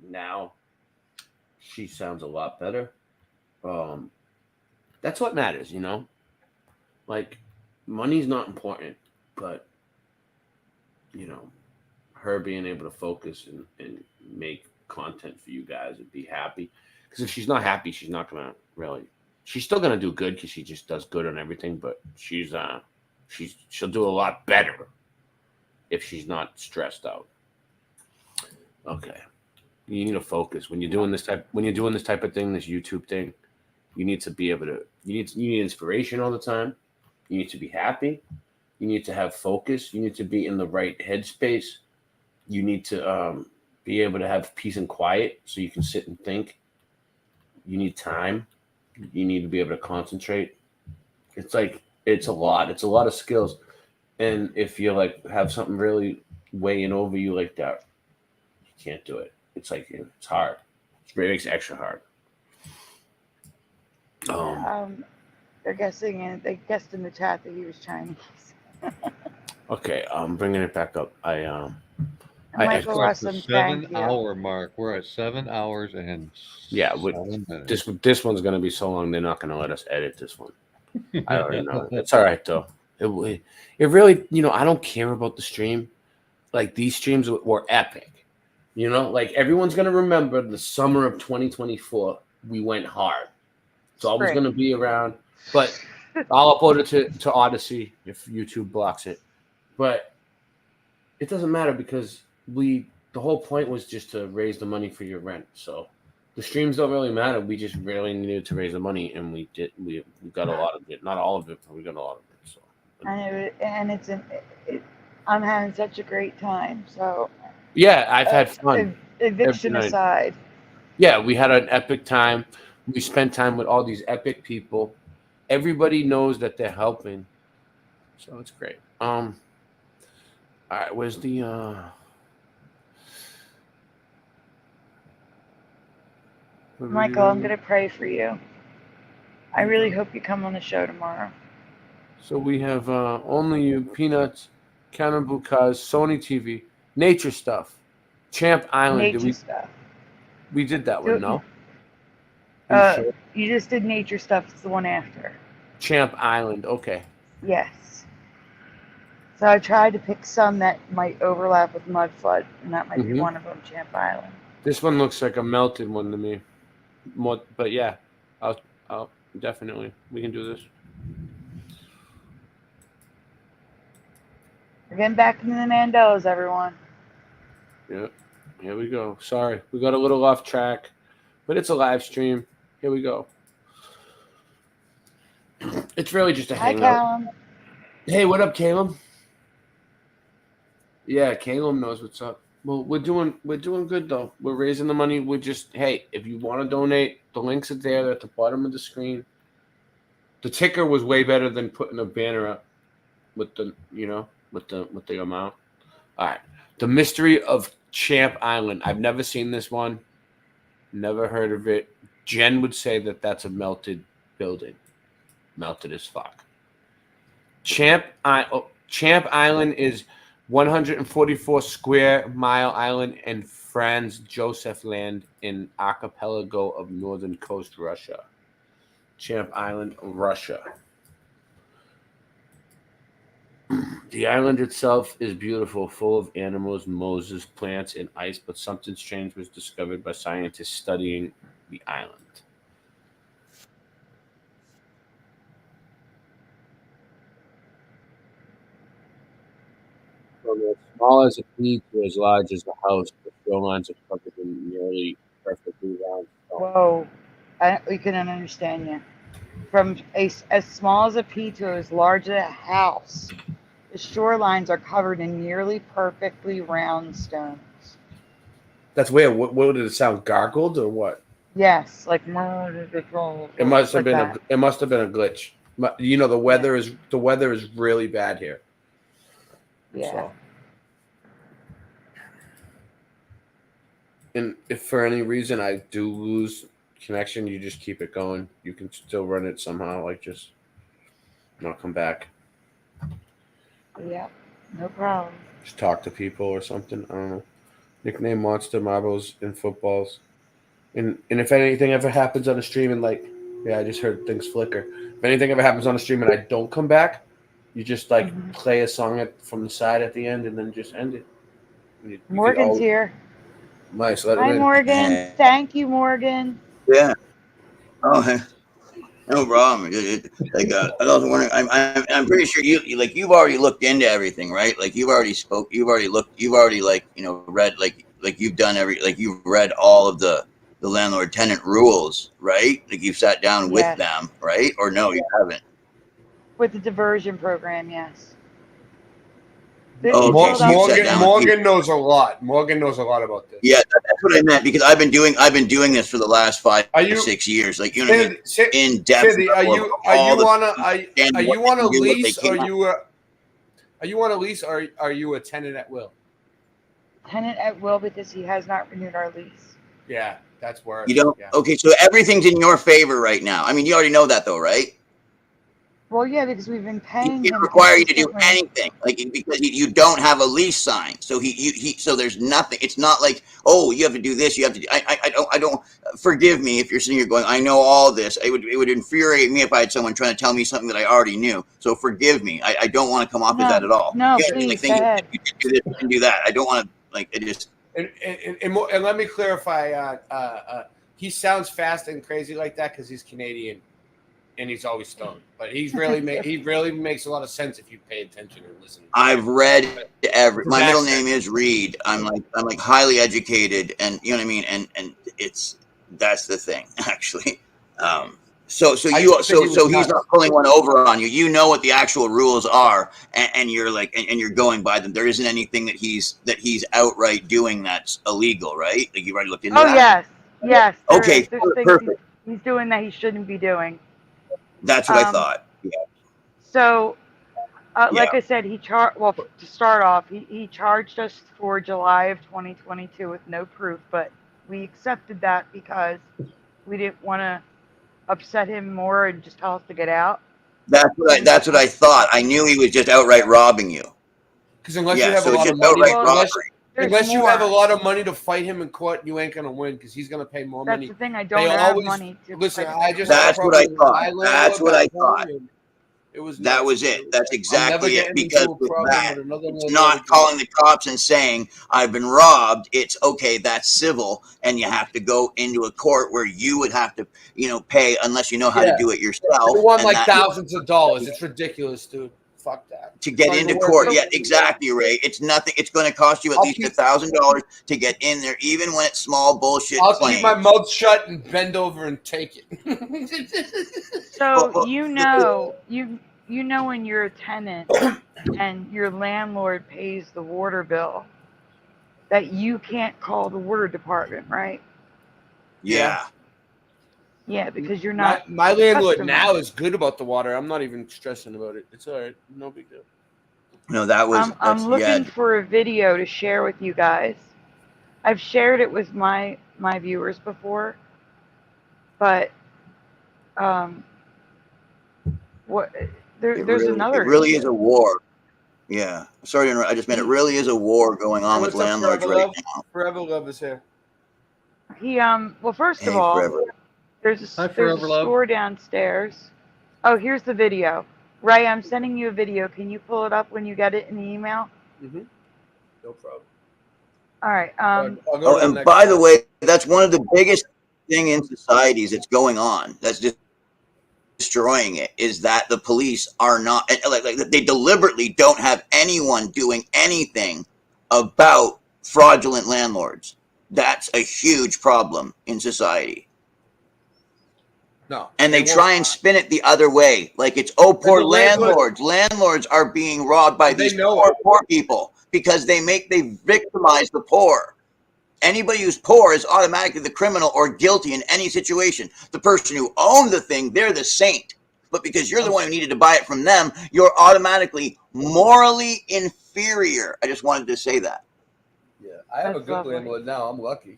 A: Now she sounds a lot better. That's what matters, you know. Like money's not important, but you know, her being able to focus and make content for you guys and be happy. Because if she's not happy, she's not gonna really. She's still gonna do good because she just does good on everything. But she'll do a lot better if she's not stressed out. Okay, you need to focus when you're doing this type of thing, this YouTube thing. You need to be able to. You need inspiration all the time. You need to be happy. You need to have focus. You need to be in the right headspace. You need to be able to have peace and quiet so you can sit and think. You need time. You need to be able to concentrate. It's a lot. It's a lot of skills. And if you like have something really weighing over you like that, you can't do it. It's like it's hard. It makes it extra hard.
N: They guessed in the chat that he was Chinese.
A: Okay, I'm bringing it back up.
N: Michael Russell, thank you.
O: 7-hour mark. We're at 7 hours and 7 minutes.
A: This one's gonna be so long they're not gonna let us edit this one. I already know. It's all right though. It really, you know, I don't care about the stream. Like these streams were epic. You know, like everyone's gonna remember the summer of 2024. We went hard. It's always gonna be around. But I'll upload it to Odyssey if YouTube blocks it. But it doesn't matter because the whole point was just to raise the money for your rent. So the streams don't really matter. We just really needed to raise the money, and we did. We got a lot of it. Not all of it, but we got a lot of it. So
N: I'm having such a great time. So
A: yeah, I've had fun.
N: Eviction aside.
A: Yeah, we had an epic time. We spent time with all these epic people. Everybody knows that they're helping, so it's great. All right, where's the
N: Michael, I'm gonna pray for you. I really hope you come on the show tomorrow.
A: So we have Only You, Peanuts, Cannibal Cause, Sony TV, Nature Stuff, Champ Island.
N: Nature Stuff.
A: We did that one, no?
N: Sure? You just did Nature Stuff. It's the one after.
A: Champ Island. Okay.
N: Yes. So I tried to pick some that might overlap with Mudflood, and that might be one of them, Champ Island.
A: This one looks like a melted one to me. But yeah, I'll definitely. We can do this.
N: We're getting back into the Mandelas, everyone.
A: Yeah. Here we go. Sorry. We got a little off track, but it's a live stream. Here we go. It's really just a hangout.
N: Hi, Callum.
A: Hey, what up, Caleb? Yeah, Caleb knows what's up. Well, we're doing good though. We're raising the money. We're just, hey, if you want to donate, the links are there. They're at the bottom of the screen. The ticker was way better than putting a banner up with the, you know, with the amount. All right. The Mystery of Champ Island. I've never seen this one. Never heard of it. Jen would say that that's a melted building. Melted as fuck. Champ Island is 144 square mile island in Franz Josef Land in archipelago of northern coast Russia. Champ Island, Russia. The island itself is beautiful, full of animals, mosses, plants, and ice, but something strange was discovered by scientists studying the island. from as small as a pea to as large as the house, the shorelines are covered in nearly perfectly round stone.
N: Whoa, we couldn't understand you. From as small as a pea to as large as a house, the shorelines are covered in nearly perfectly round stones.
M: That's weird. What did it sound? Gargled or what?
N: Yes, like
M: It must have
N: like
M: been
N: that.
M: it must have been a glitch. You know, the weather is really bad here.
N: Yeah.
M: So. And if for any reason I do lose connection, you just keep it going. You can still run it somehow, like just not come back.
N: Yeah, no problem.
M: Just talk to people or something. I don't know. Nickname Monster Marbles in footballs. And if anything ever happens on a stream and like, yeah, I just heard things flicker. If anything ever happens on a stream and I don't come back, you just like play a song from the side at the end and then just end it.
N: Morgan's here.
M: Nice. Let
N: Hi,
M: him in.
N: Morgan. Thank you, Morgan.
P: Yeah. Oh, no problem. Like I was wondering. I'm pretty sure you've already looked into everything, right? Like you've already like read like you've done you've read all of the landlord tenant rules, right? Like you've sat down with them, right? Or no, you haven't.
N: With the diversion program, yes.
M: Morgan knows a lot. Morgan knows a lot about this.
P: Yeah, that's what I meant because I've been doing this for the last 5 or 6 years. Like you know, what I mean? In depth.
M: Cindy, are you on a lease or are you a tenant at will?
N: Tenant at will because he has not renewed our lease.
M: Yeah, that's worse.
P: You don't. Yeah. Okay, so everything's in your favor right now. I mean, you already know that though, right?
N: Well, yeah, because we've been paying him.
P: Require you to do anything, like because you don't have a lease signed. So so there's nothing. It's not like, oh, you have to do this. You have to. I don't. Forgive me if you're sitting here going, I know all this. It would infuriate me if I had someone trying to tell me something that I already knew. So forgive me. I don't want to come off as that at all.
N: No,
P: you
N: please,
P: like,
N: go ahead.
P: You can do this. You can do that. I don't want to like. I just.
M: And let me clarify. He sounds fast and crazy like that because he's Canadian. And he's always stoned, but he really makes a lot of sense if you pay attention and listen.
P: I've read my middle name is Reed. I'm like highly educated, and you know what I mean. And that's the thing actually. So he's not pulling one over on you. You know what the actual rules are, and you're like, and you're going by them. There isn't anything that he's outright doing that's illegal, right? Like you've already looked into that.
N: Yes.
P: Okay, perfect.
N: He's doing that he shouldn't be doing.
P: That's what I thought. Yeah.
N: So, like I said, to start off, he charged us for July of 2022 with no proof, but we accepted that because we didn't want to upset him more and just tell us to get out.
P: That's what I thought. I knew he was just outright robbing you.
M: Because unless you have a lot of money, unless you have a lot of money to fight him in court, you ain't gonna win because he's gonna pay more money.
N: That's the thing. I don't have money to
P: listen. That's what I thought. That's what I thought. That was it. That's exactly it. Because with that, it's not calling the cops and saying I've been robbed. It's okay. That's civil, and you have to go into a court where you would have to, pay unless you know how to do it yourself.
M: You want like thousands of dollars. It's ridiculous, dude. Fuck that.
P: To get into court. Yeah, exactly, Ray. It's nothing. It's going to cost you at least $1,000 to get in there, even when it's small bullshit.
M: I'll keep my mouth shut and bend over and take it.
N: So you know when you're a tenant and your landlord pays the water bill, that you can't call the water department, right?
P: Yeah.
N: Yeah, because you're not.
M: My landlord now is good about the water. I'm not even stressing about it. It's all right. No big deal.
P: No, that was.
N: I'm looking for a video to share with you guys. I've shared it with my viewers before, but there's another.
P: It really is a war. Yeah. Sorry to interrupt. I just meant it really is a war going on with landlords right now.
M: Forever Love is here.
N: Well, first of all. There's a store downstairs. Oh, here's the video. Ray, I'm sending you a video. Can you pull it up when you get it in the email?
M: Mm-hmm. No problem.
N: All right.
P: And by the way, that's one of the biggest thing in societies that's going on. That's just destroying it is that the police are not like they deliberately don't have anyone doing anything about fraudulent landlords. That's a huge problem in society.
A: No.
P: And they try and spin it the other way. Like it's, oh, poor landlords. Landlords are being robbed by these poor people because they victimize the poor. Anybody who's poor is automatically the criminal or guilty in any situation. The person who owned the thing, they're the saint. But because you're the one who needed to buy it from them, you're automatically morally inferior. I just wanted to say that.
A: Yeah, I have a good landlord now. I'm lucky.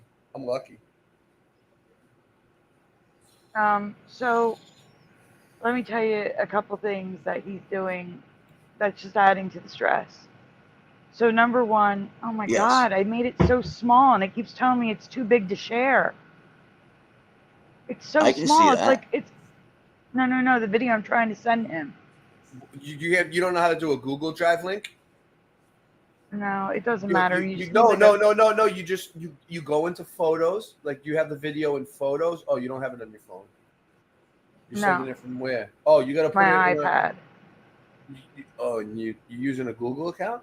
N: So let me tell you a couple things that he's doing that's just adding to the stress. So number one, oh my God, I made it so small and it keeps telling me it's too big to share. It's so small. It's like no, the video I'm trying to send him.
A: You don't know how to do a Google Drive link?
N: No, it doesn't matter.
A: No. You go into photos, like you have the video in photos. Oh, you don't have it on your phone. You're sending it from where? Oh, you got to put
N: my
A: it in
N: iPad.
A: And you're using a Google account?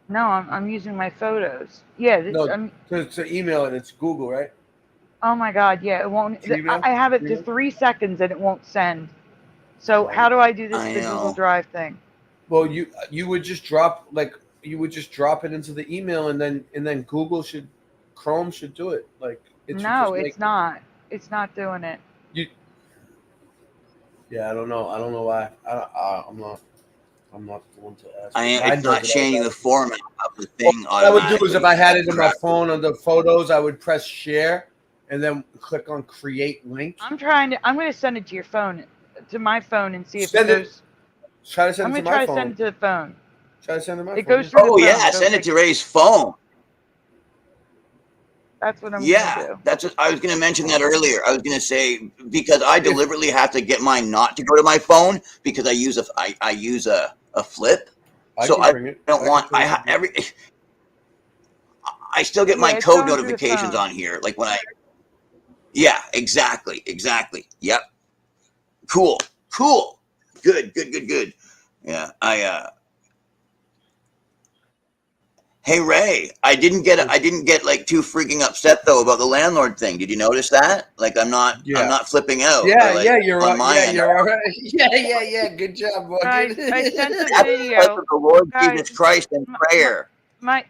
N: No, I'm using my photos. Yeah.
A: To email it, it's Google, right?
N: Oh my God, yeah, it won't. I have it to 3 seconds and it won't send. So how do I do this Google Drive thing?
A: Well, you would just drop it into the email and then Chrome should do it. Like
N: it's not. It's not doing it.
A: I don't know. I don't know why. I'm not the one to ask.
P: It's not changing the format of the thing.
A: What I would do is if I had it in my phone on the photos, I would press share and then click on create link.
N: I'm going to send it to your phone, to my phone, and see if it goes.
A: Try to send it to my phone.
N: I'm going to try to send it to the phone.
A: Try to send it to my phone.
N: It goes through the phone.
P: Send it to Ray's phone.
N: That's what I'm going to do.
P: I was going to mention that earlier. I was going to say, because I deliberately have to get mine not to go to my phone because I use a flip. I still get my code notifications on here. Like when exactly. Yep. Cool. Good. Yeah. Hey Ray, I didn't get like too freaking upset though about the landlord thing. Did you notice that? Like I'm not flipping out.
A: You're on my end. You're all right. Yeah. Good job, Morgan.
N: I sent the video.
P: The Lord Jesus Christ in prayer.
N: My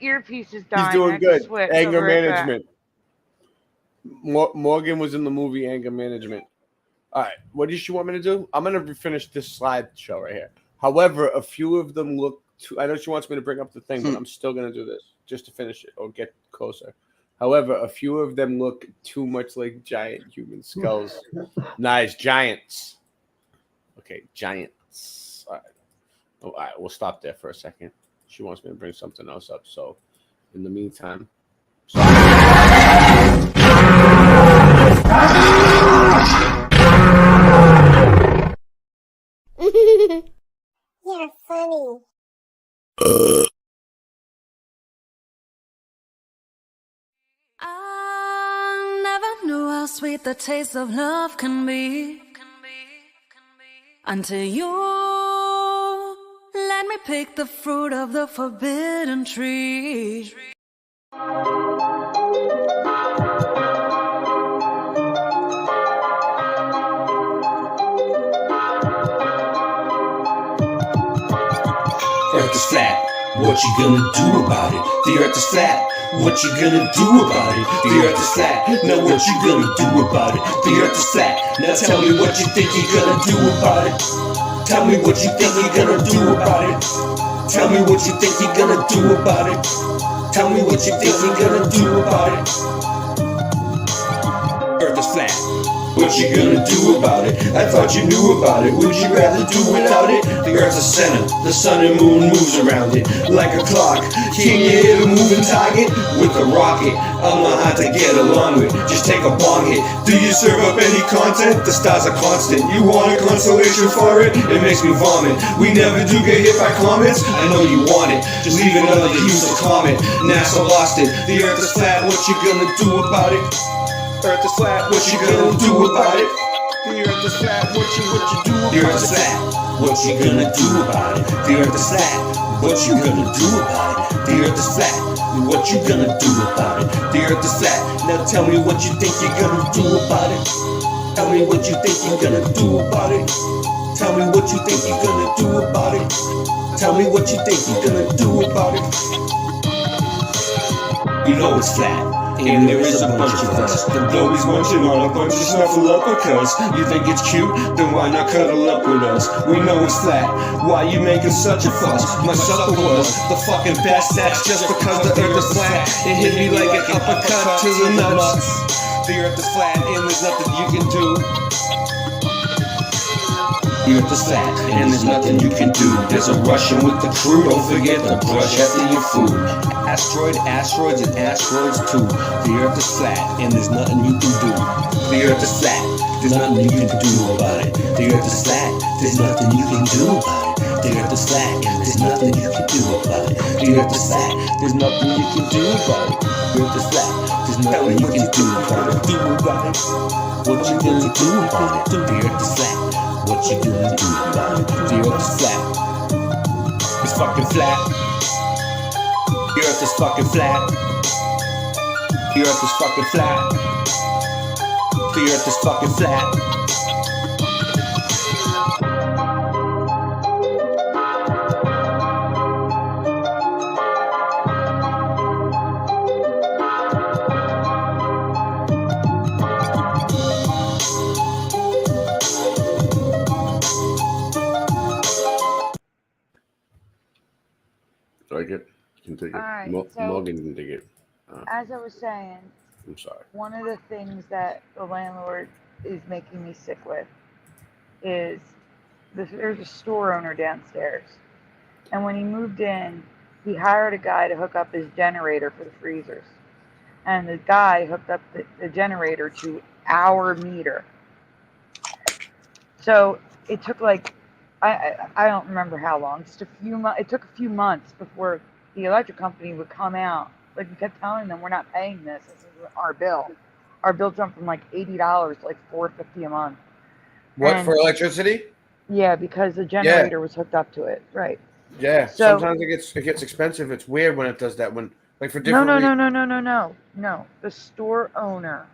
N: earpiece is dying.
A: He's doing good. Anger management. Morgan was in the movie Anger Management. All right, what do you want me to do? I'm gonna finish this slideshow right here. However, a few of them look. I know she wants me to bring up the thing, but I'm still going to do this just to finish it or get closer. However, a few of them look too much like giant human skulls. Nice. Giants. Okay, giants. All right, we'll stop there for a second. She wants me to bring something else up. So, in the meantime.
T: You're funny.
D: I never knew how sweet the taste of love can be until you let me pick the fruit of the forbidden tree.
E: Earth is flat, what you gonna do about it? The earth is flat, what you gonna do about it? The earth is flat, now what you gonna do about it? The earth is flat, now tell me what you think you're gonna do about it. Tell me what you think you're gonna do about it. Tell me what you think you're gonna do about it. Tell me what you think you're gonna do about it. Earth is flat. What you gonna do about it? I thought you knew about it. Would you rather do without it? The earth's a center, the sun and moon moves around it like a clock. Can you hit a moving target with a rocket? I'm not hard to get along with, just take a bong hit. Do you serve up any content? The stars are constant. You want a consolation for it? It makes me vomit. We never do get hit by comets. I know you want it, just leave another useless comment. NASA lost it. The earth is flat, what you gonna do about it? Earth is flat, what you gonna do about it? The earth is flat, what you do about it? The earth is flat, what you gonna do about it? The earth is flat, what you gonna do about it? The earth is flat, what you gonna do about it? The earth is flat, now tell me what you think you're gonna do about it. Tell me what you think you're gonna do about it. Tell me what you think you're gonna do about it. Tell me what you think you're gonna do about it. You know it's flat, and there is a bunch of us. The globe is munching on a bunch of snuffleupagus. You think it's cute? Then why not cuddle up with us? We know it's flat, why you making such a fuss? My supper was the fucking best, that's just because the earth is flat. It hit me like an uppercut to the nuts. The earth is flat, and there's nothing you can do. The earth is flat, and there's nothing you can do. There's a Russian with the crew, don't forget to brush after your food. Asteroids, and asteroids too. The earth is flat, and there's nothing you can do. The earth is flat, there's nothing you can do about it. The earth is flat, there's nothing you can do about it. The earth is flat, and there's nothing you can do about it. The earth is flat, there's nothing you can do about it. The earth is flat, there's nothing you can do about it. What you gonna do about it? The earth is flat. What you gonna do about it? The earth is flat. It's fucking flat. The earth is fucking flat. The earth is fucking flat. The earth is fucking flat.
M: Take it. You can take it.
N: All right, so
M: Morgan can take it.
N: as I was saying,
M: I'm sorry.
N: one of the things that the landlord is making me sick with is there's a store owner downstairs. And when he moved in, he hired a guy to hook up his generator for the freezers. And the guy hooked up the generator to our meter. So it took like, I don't remember how long, just a few months. It took a few months before the electric company would come out. Like, we kept telling them, we're not paying this. This is our bill. Our bill jumped from like $80 to like $4.50 a month.
M: What,
N: And
M: for electricity?
N: yeah, because the generator was hooked up to it. Right.
M: Yeah.
N: So,
M: sometimes it gets expensive. It's weird when it does that. When like for different
N: no. The store owner.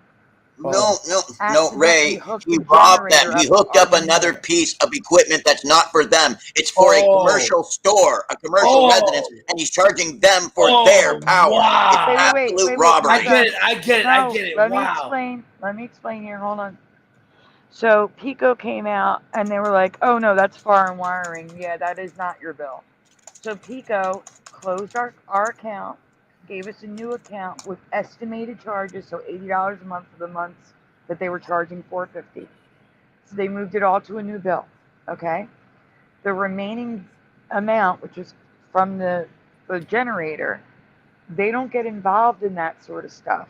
P: No, Ray. He robbed them. He hooked up another piece of equipment that's not for them. It's for a commercial store, a commercial residence, and he's charging them for their power.
M: Wow.
P: It's absolute robbery.
M: I get it.
N: Let me explain here. Hold on. So Pico came out and they were like, "Oh no, that's foreign wiring. Yeah, that is not your bill." So Pico closed our account, gave us a new account with estimated charges, so $80 a month for the months that they were charging $4.50. So they moved it all to a new bill. Okay. The remaining amount, which is from the generator, they don't get involved in that sort of stuff.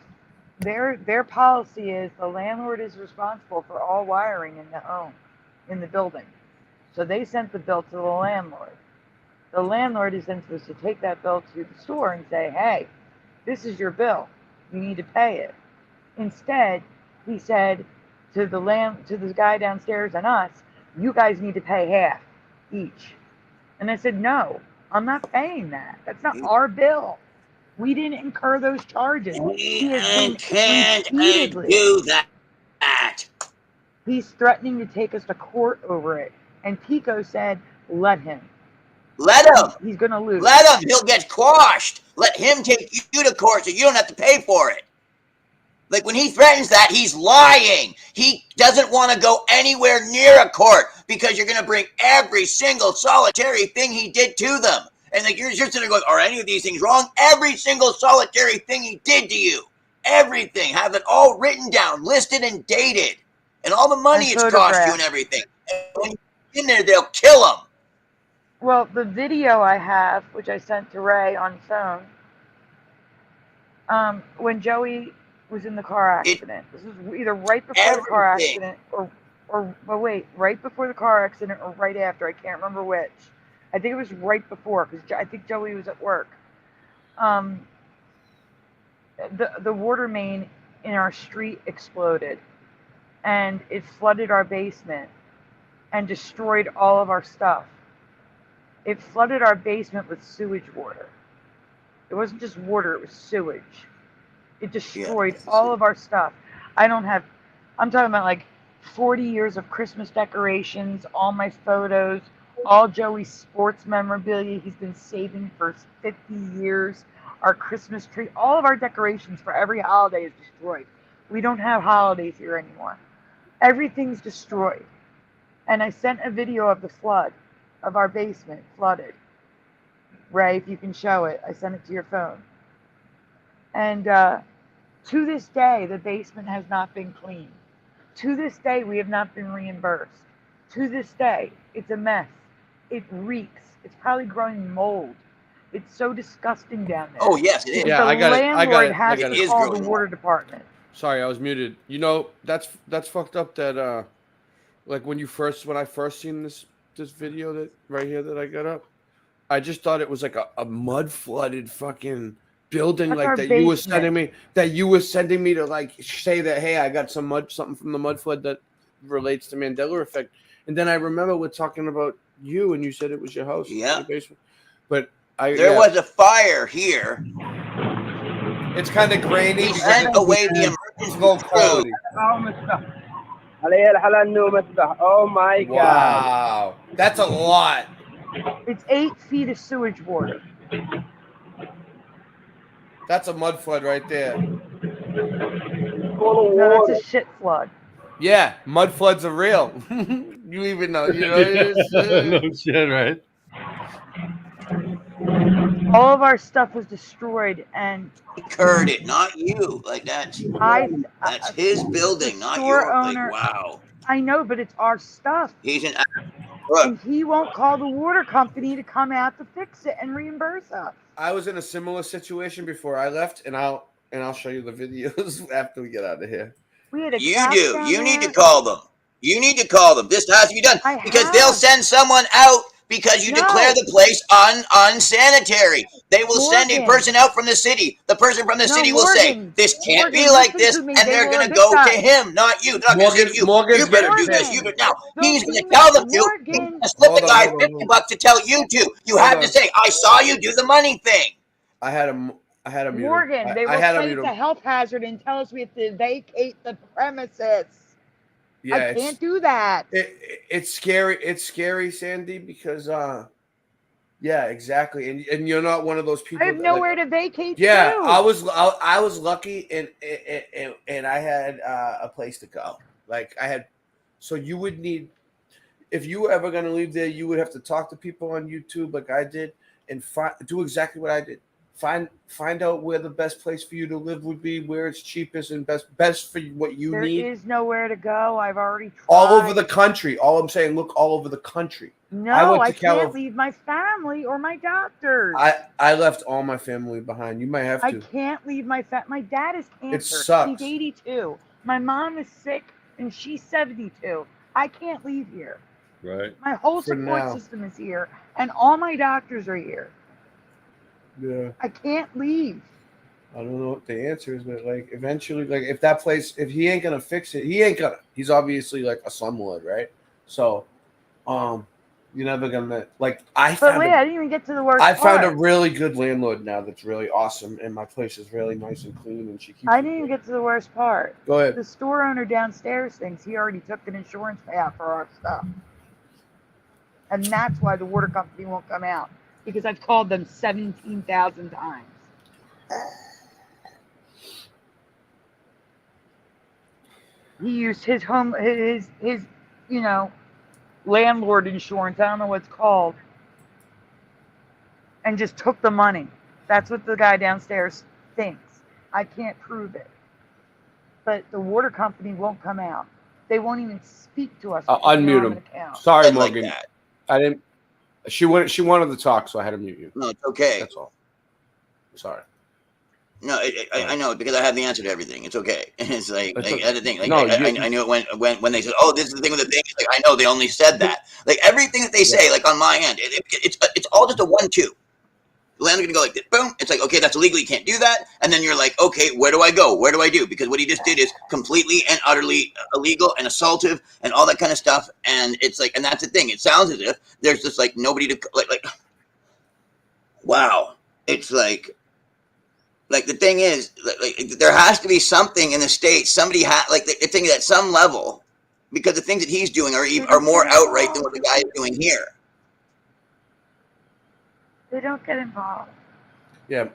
N: Their policy is the landlord is responsible for all wiring in the home, in the building. So they sent the bill to the landlord. The landlord is then supposed to take that bill to the store and say, "Hey, this is your bill. You need to pay it." Instead, he said to the guy downstairs and us, "You guys need to pay half each." And I said, "No, I'm not paying that. That's not our bill. We didn't incur those charges." He
P: can't do that.
N: He's threatening to take us to court over it. And Pico said, "Let him.
P: Let him.
N: He's going to lose.
P: Let him. He'll get quashed. Let him take you to court so you don't have to pay for it." Like, when he threatens that, he's lying. He doesn't want to go anywhere near a court because you're going to bring every single solitary thing he did to them. And like, you're sitting there going, "Are any of these things wrong?" Every single solitary thing he did to you. Everything. Have it all written down, listed and dated. And all the money it's cost you and everything. And when you're in there, they'll kill him.
N: Well, the video I have, which I sent to Ray on phone, when Joey was in the car accident. This was either right before the car accident right before the car accident or right after. I can't remember which. I think it was right before because I think Joey was at work. The water main in our street exploded. and it flooded our basement and destroyed all of our stuff. It flooded our basement with sewage water. It wasn't just water, it was sewage. It destroyed all of our stuff. I'm talking about like 40 years of Christmas decorations, all my photos, all Joey's sports memorabilia he's been saving for 50 years, our Christmas tree, all of our decorations for every holiday is destroyed. We don't have holidays here anymore. Everything's destroyed. And I sent a video of the flood, of our basement flooded. Ray, if you can show it, I sent it to your phone. And to this day, the basement has not been cleaned. To this day, we have not been reimbursed. To this day, it's a mess. It reeks. It's probably growing mold. It's so disgusting down there.
P: Oh, yes, it is.
A: Yeah, I got it.
N: Landlord has to call the water department.
A: Sorry, I was muted. You know, that's fucked up that like when I first seen this video that right here that I got up, I just thought it was like a mud flooded fucking building.
N: That's
A: like
N: our
A: that
N: basement.
A: you were sending me to something hey, I got something from the mud flood that relates to Mandela effect. And then I remember we're talking about you and you said it was your house.
P: Yeah.
A: Your basement. But
P: there was a fire here.
A: It's kind of grainy.
P: He sent away the emergency
A: quality.
S: Oh my God.
A: Wow. That's a lot.
N: It's 8 feet of sewage water.
A: That's a mud flood right there.
N: No, that's a shit flood.
A: Yeah, mud floods are real. You even know. You know
O: No shit, right?
N: All of our stuff was destroyed, and
P: he incurred it, not you. Like that's his building, not yours. Like, wow.
N: I know, but it's our stuff.
P: He's an
N: and he won't call the water company to come out to fix it and reimburse us.
A: I was in a similar situation before I left, and I'll show you the videos after we get out of here.
N: We had a
P: You need to call them. You need to call them. This has to be done because they'll send someone out because you declare the place unsanitary. They will send a person out from the city. The person from the city will say, "This can't be like this," and they're going to go to him, not you. They're not going to say to you, "You better do this." You do now. He's going to tell them to. He's going to slip the guy $50 to tell you to. You have to say, "I saw you do the money thing."
A: I had a
N: Morgan, they will say it's a health hazard and tell us we have to vacate the premises.
A: Yeah,
N: I can't do that.
A: It's scary. It's scary, Sandy, because yeah, exactly. And you're not one of those people.
N: I have nowhere to vacate.
A: Yeah,
N: to.
A: I was lucky, and I had a place to go. Like I had, so you would need, if you were ever going to leave there, you would have to talk to people on YouTube, like I did, and do exactly what I did. Find out where the best place for you to live would be, where it's cheapest and best for what you need.
N: There is nowhere to go. I've already tried.
A: All over the country. All I'm saying, look all over the country.
N: No, I can't leave my family or my doctors.
A: I left all my family behind. You might have to.
N: I can't leave my my dad is cancer.
A: It sucks.
N: He's 82. My mom is sick and she's 72. I can't leave here.
O: Right.
N: My whole support system is here and all my doctors are here.
A: Yeah.
N: I can't leave.
A: I don't know what the answer is, but like eventually, like if that place, if he ain't gonna fix it, he ain't gonna. He's obviously like a slumlord, right? So, you're never gonna like.
N: I didn't even get to the worst.
A: I found a really good landlord now that's really awesome, and my place is really nice and clean, and she keeps.
N: I didn't even get to the worst part.
A: Go ahead.
N: The store owner downstairs thinks he already took an insurance payout for our stuff, and that's why the water company won't come out. Because I've called them 17,000 times. He used his landlord insurance, I don't know what it's called, and just took the money. That's what the guy downstairs thinks. I can't prove it. But the water company won't come out. They won't even speak to us.
A: Unmute him. Sorry, Morgan. Like I didn't. She wanted to talk, so I had to mute you.
P: No, it's okay.
A: That's all. Sorry.
P: No, I know because I have the answer to everything. It's okay. It's like the thing. Like,
A: no,
P: I knew it when they said, "Oh, this is the thing with the thing." It's like I know they only said that. Like everything that they say, like on my end, it's all just a 1-2. The landlord's gonna go like this, boom. It's like, okay, that's illegal. You can't do that. And then you're like, okay, where do I go? What do? Because what he just did is completely and utterly illegal and assaultive and all that kind of stuff. And it's like, and that's the thing. It sounds as if there's just like nobody to like. Wow, it's like the thing is, like there has to be something in the States. Somebody like the thing at some level, because the things that he's doing are more outright than what the guy is doing here.
N: They don't get involved.
M: Yeah,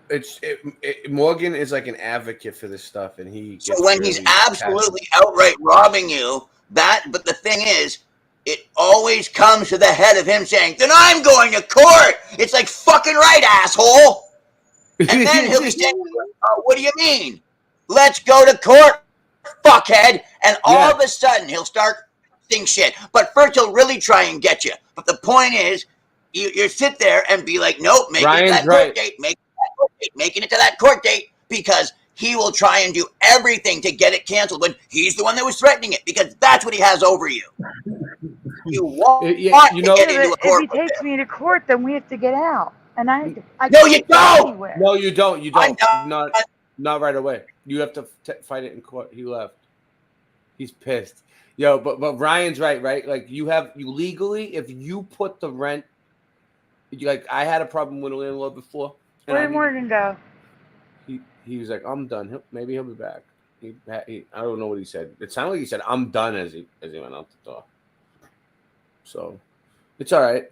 M: Morgan is like an advocate for this stuff, and he.
P: So when he's absolutely outright robbing you, but the thing is, it always comes to the head of him saying, "Then I'm going to court." It's like, fucking right, asshole. And then he'll be saying, oh, "What do you mean? Let's go to court, fuckhead." And all of a sudden, he'll start saying shit. But first, he'll really try and get you. But the point is, you sit there and be like, nope, make it to that court date, making it to that court date, because he will try and do everything to get it canceled when he's the one that was threatening it, because that's what he has over you. You want to get into a court.
N: If he takes me to court, then we have to get out. And I
P: no, you don't.
M: No, you don't. You don't. Not right away. You have to fight it in court. He left. He's pissed. Yo, but Ryan's right? Like you legally, if you put the rent. Like I had a problem with a landlord before.
N: Where did Morgan go?
M: He was like, "I'm done. Maybe he'll be back." I don't know what he said. It sounded like he said, "I'm done" as he went out the door. So it's all right.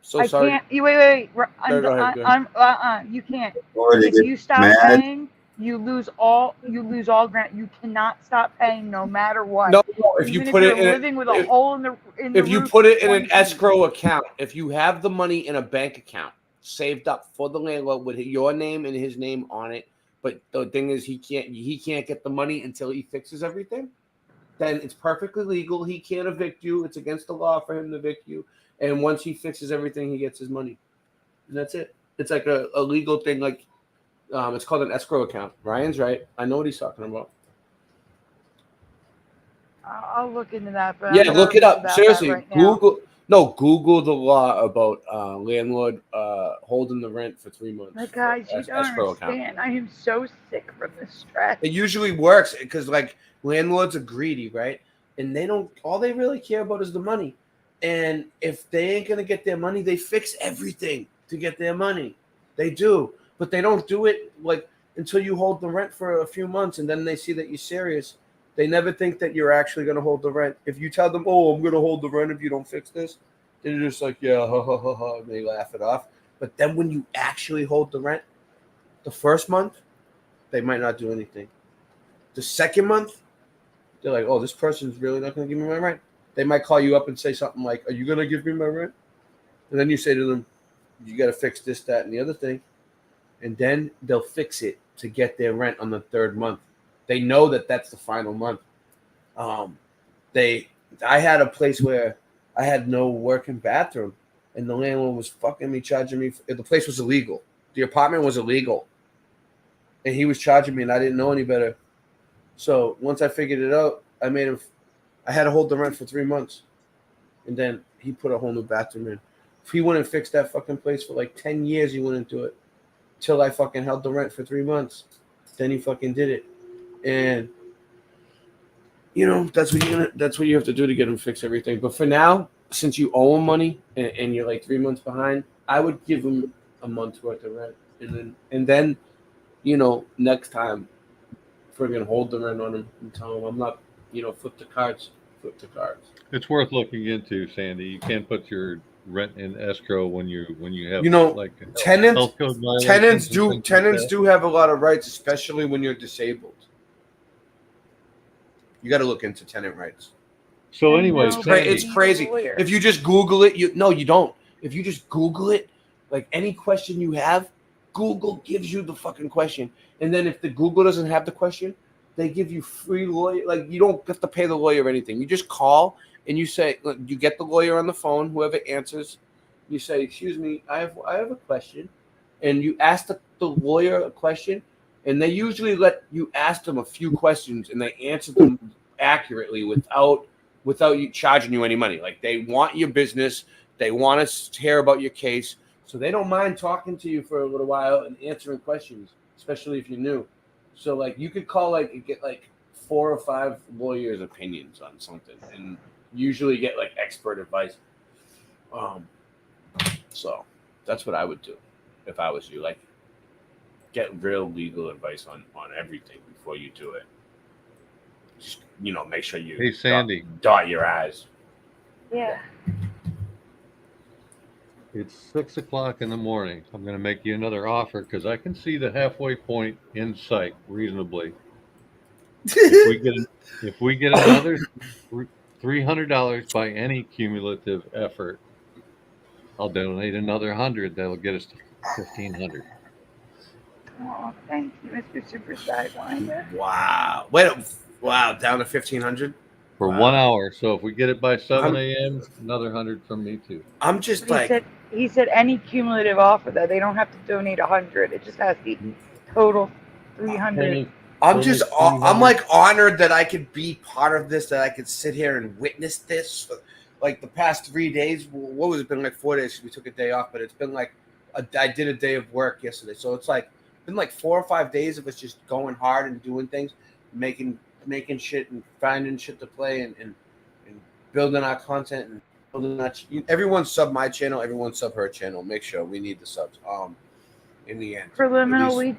M: So sorry.
N: Can't. You wait. Go ahead. You can't. If you stop paying, you lose all grant. You cannot stop paying no matter what.
M: No. If you put it in
N: living with a hole in the
M: if you put it in an escrow account, if you have the money in a bank account saved up for the landlord with your name and his name on it, but the thing is he can't get the money until he fixes everything, then it's perfectly legal. He can't evict you. It's against the law for him to evict you. And once he fixes everything, he gets his money. And that's it. It's like a legal thing. Like it's called an escrow account. Ryan's right. I know what he's talking about.
N: I'll look into that. But
M: yeah, look it up. Seriously, right Google the law about landlord holding the rent for 3 months.
N: Like, guys, you don't understand. Account. I am so sick from this stress.
M: It usually works because like landlords are greedy, right? And they don't. All they really care about is the money. And if they ain't gonna get their money, they fix everything to get their money. They do, but they don't do it like until you hold the rent for a few months, and then they see that you're serious. They never think that you're actually going to hold the rent. If you tell them, "Oh, I'm going to hold the rent if you don't fix this," they're just like, "Yeah, ha, ha, ha, ha," and they laugh it off. But then when you actually hold the rent, the first month, they might not do anything. The second month, they're like, "Oh, this person's really not going to give me my rent." They might call you up and say something like, "Are you going to give me my rent?" And then you say to them, "You got to fix this, that, and the other thing." And then they'll fix it to get their rent on the third month. They know that that's the final month. I had a place where I had no working bathroom, and the landlord was fucking me, charging me. The place was illegal. The apartment was illegal, and he was charging me, and I didn't know any better. So once I figured it out, I had to hold the rent for 3 months, and then he put a whole new bathroom in. If he wouldn't fix that fucking place for like 10 years, he wouldn't do it. Till I fucking held the rent for 3 months. Then he fucking did it. And that's what you have to do to get him to fix everything. But for now, since you owe him money and you're like 3 months behind, I would give him a month's worth of rent, and then next time friggin' hold the rent on him and tell him I'm not flip the cards.
O: It's worth looking into, Sandy. You can't put your rent in escrow when you have like
M: tenants do have a lot of rights, especially when you're disabled. You got to look into tenant rights.
O: So anyways,
M: it's crazy. If you just Google it, you don't. If you just Google it, like any question you have, Google gives you the fucking question. And then if the Google doesn't have the question, they give you free lawyer. Like you don't have to pay the lawyer or anything. You just call and you say, you get the lawyer on the phone, whoever answers, you say, "Excuse me, I have a question." And you ask the lawyer a question. And they usually let you ask them a few questions, and they answer them accurately without you charging you any money. Like they want your business, they want to hear about your case,
A: So they don't mind talking to you for a little while and answering questions, especially if you're new. So like you could call like get like 4 or 5 lawyers' opinions on something, and usually get like expert advice. So that's what I would do if I was you. Like get real legal advice on everything before you do it. Just make sure you
O: Hey, Sandy.
A: dot your I's.
N: Yeah.
O: It's 6 o'clock in the morning. I'm going to make you another offer because I can see the halfway point in sight reasonably. If we get another $300 by any cumulative effort, I'll donate another 100. That'll get us to 1,500.
N: Oh, thank you, Mr. Super Sidewinder.
A: Wow. Wow. Down to 1,500
O: for 1 hour. So if we get it by 7 a.m., another 100 from me too.
A: I'm just
N: He said any cumulative offer though. They don't have to donate 100. It just has to be total 300.
A: I'm like honored that I could be part of this, that I could sit here and witness this. Like the past 3 days, what was it been like 4 days? We took a day off, but it's been like I did a day of work yesterday, so it's like been like 4 or 5 days of us just going hard and doing things, making shit and finding shit to play and building our content and building our. Everyone sub my channel, everyone sub her channel. Make sure we need the subs. In the end,
N: Preliminary,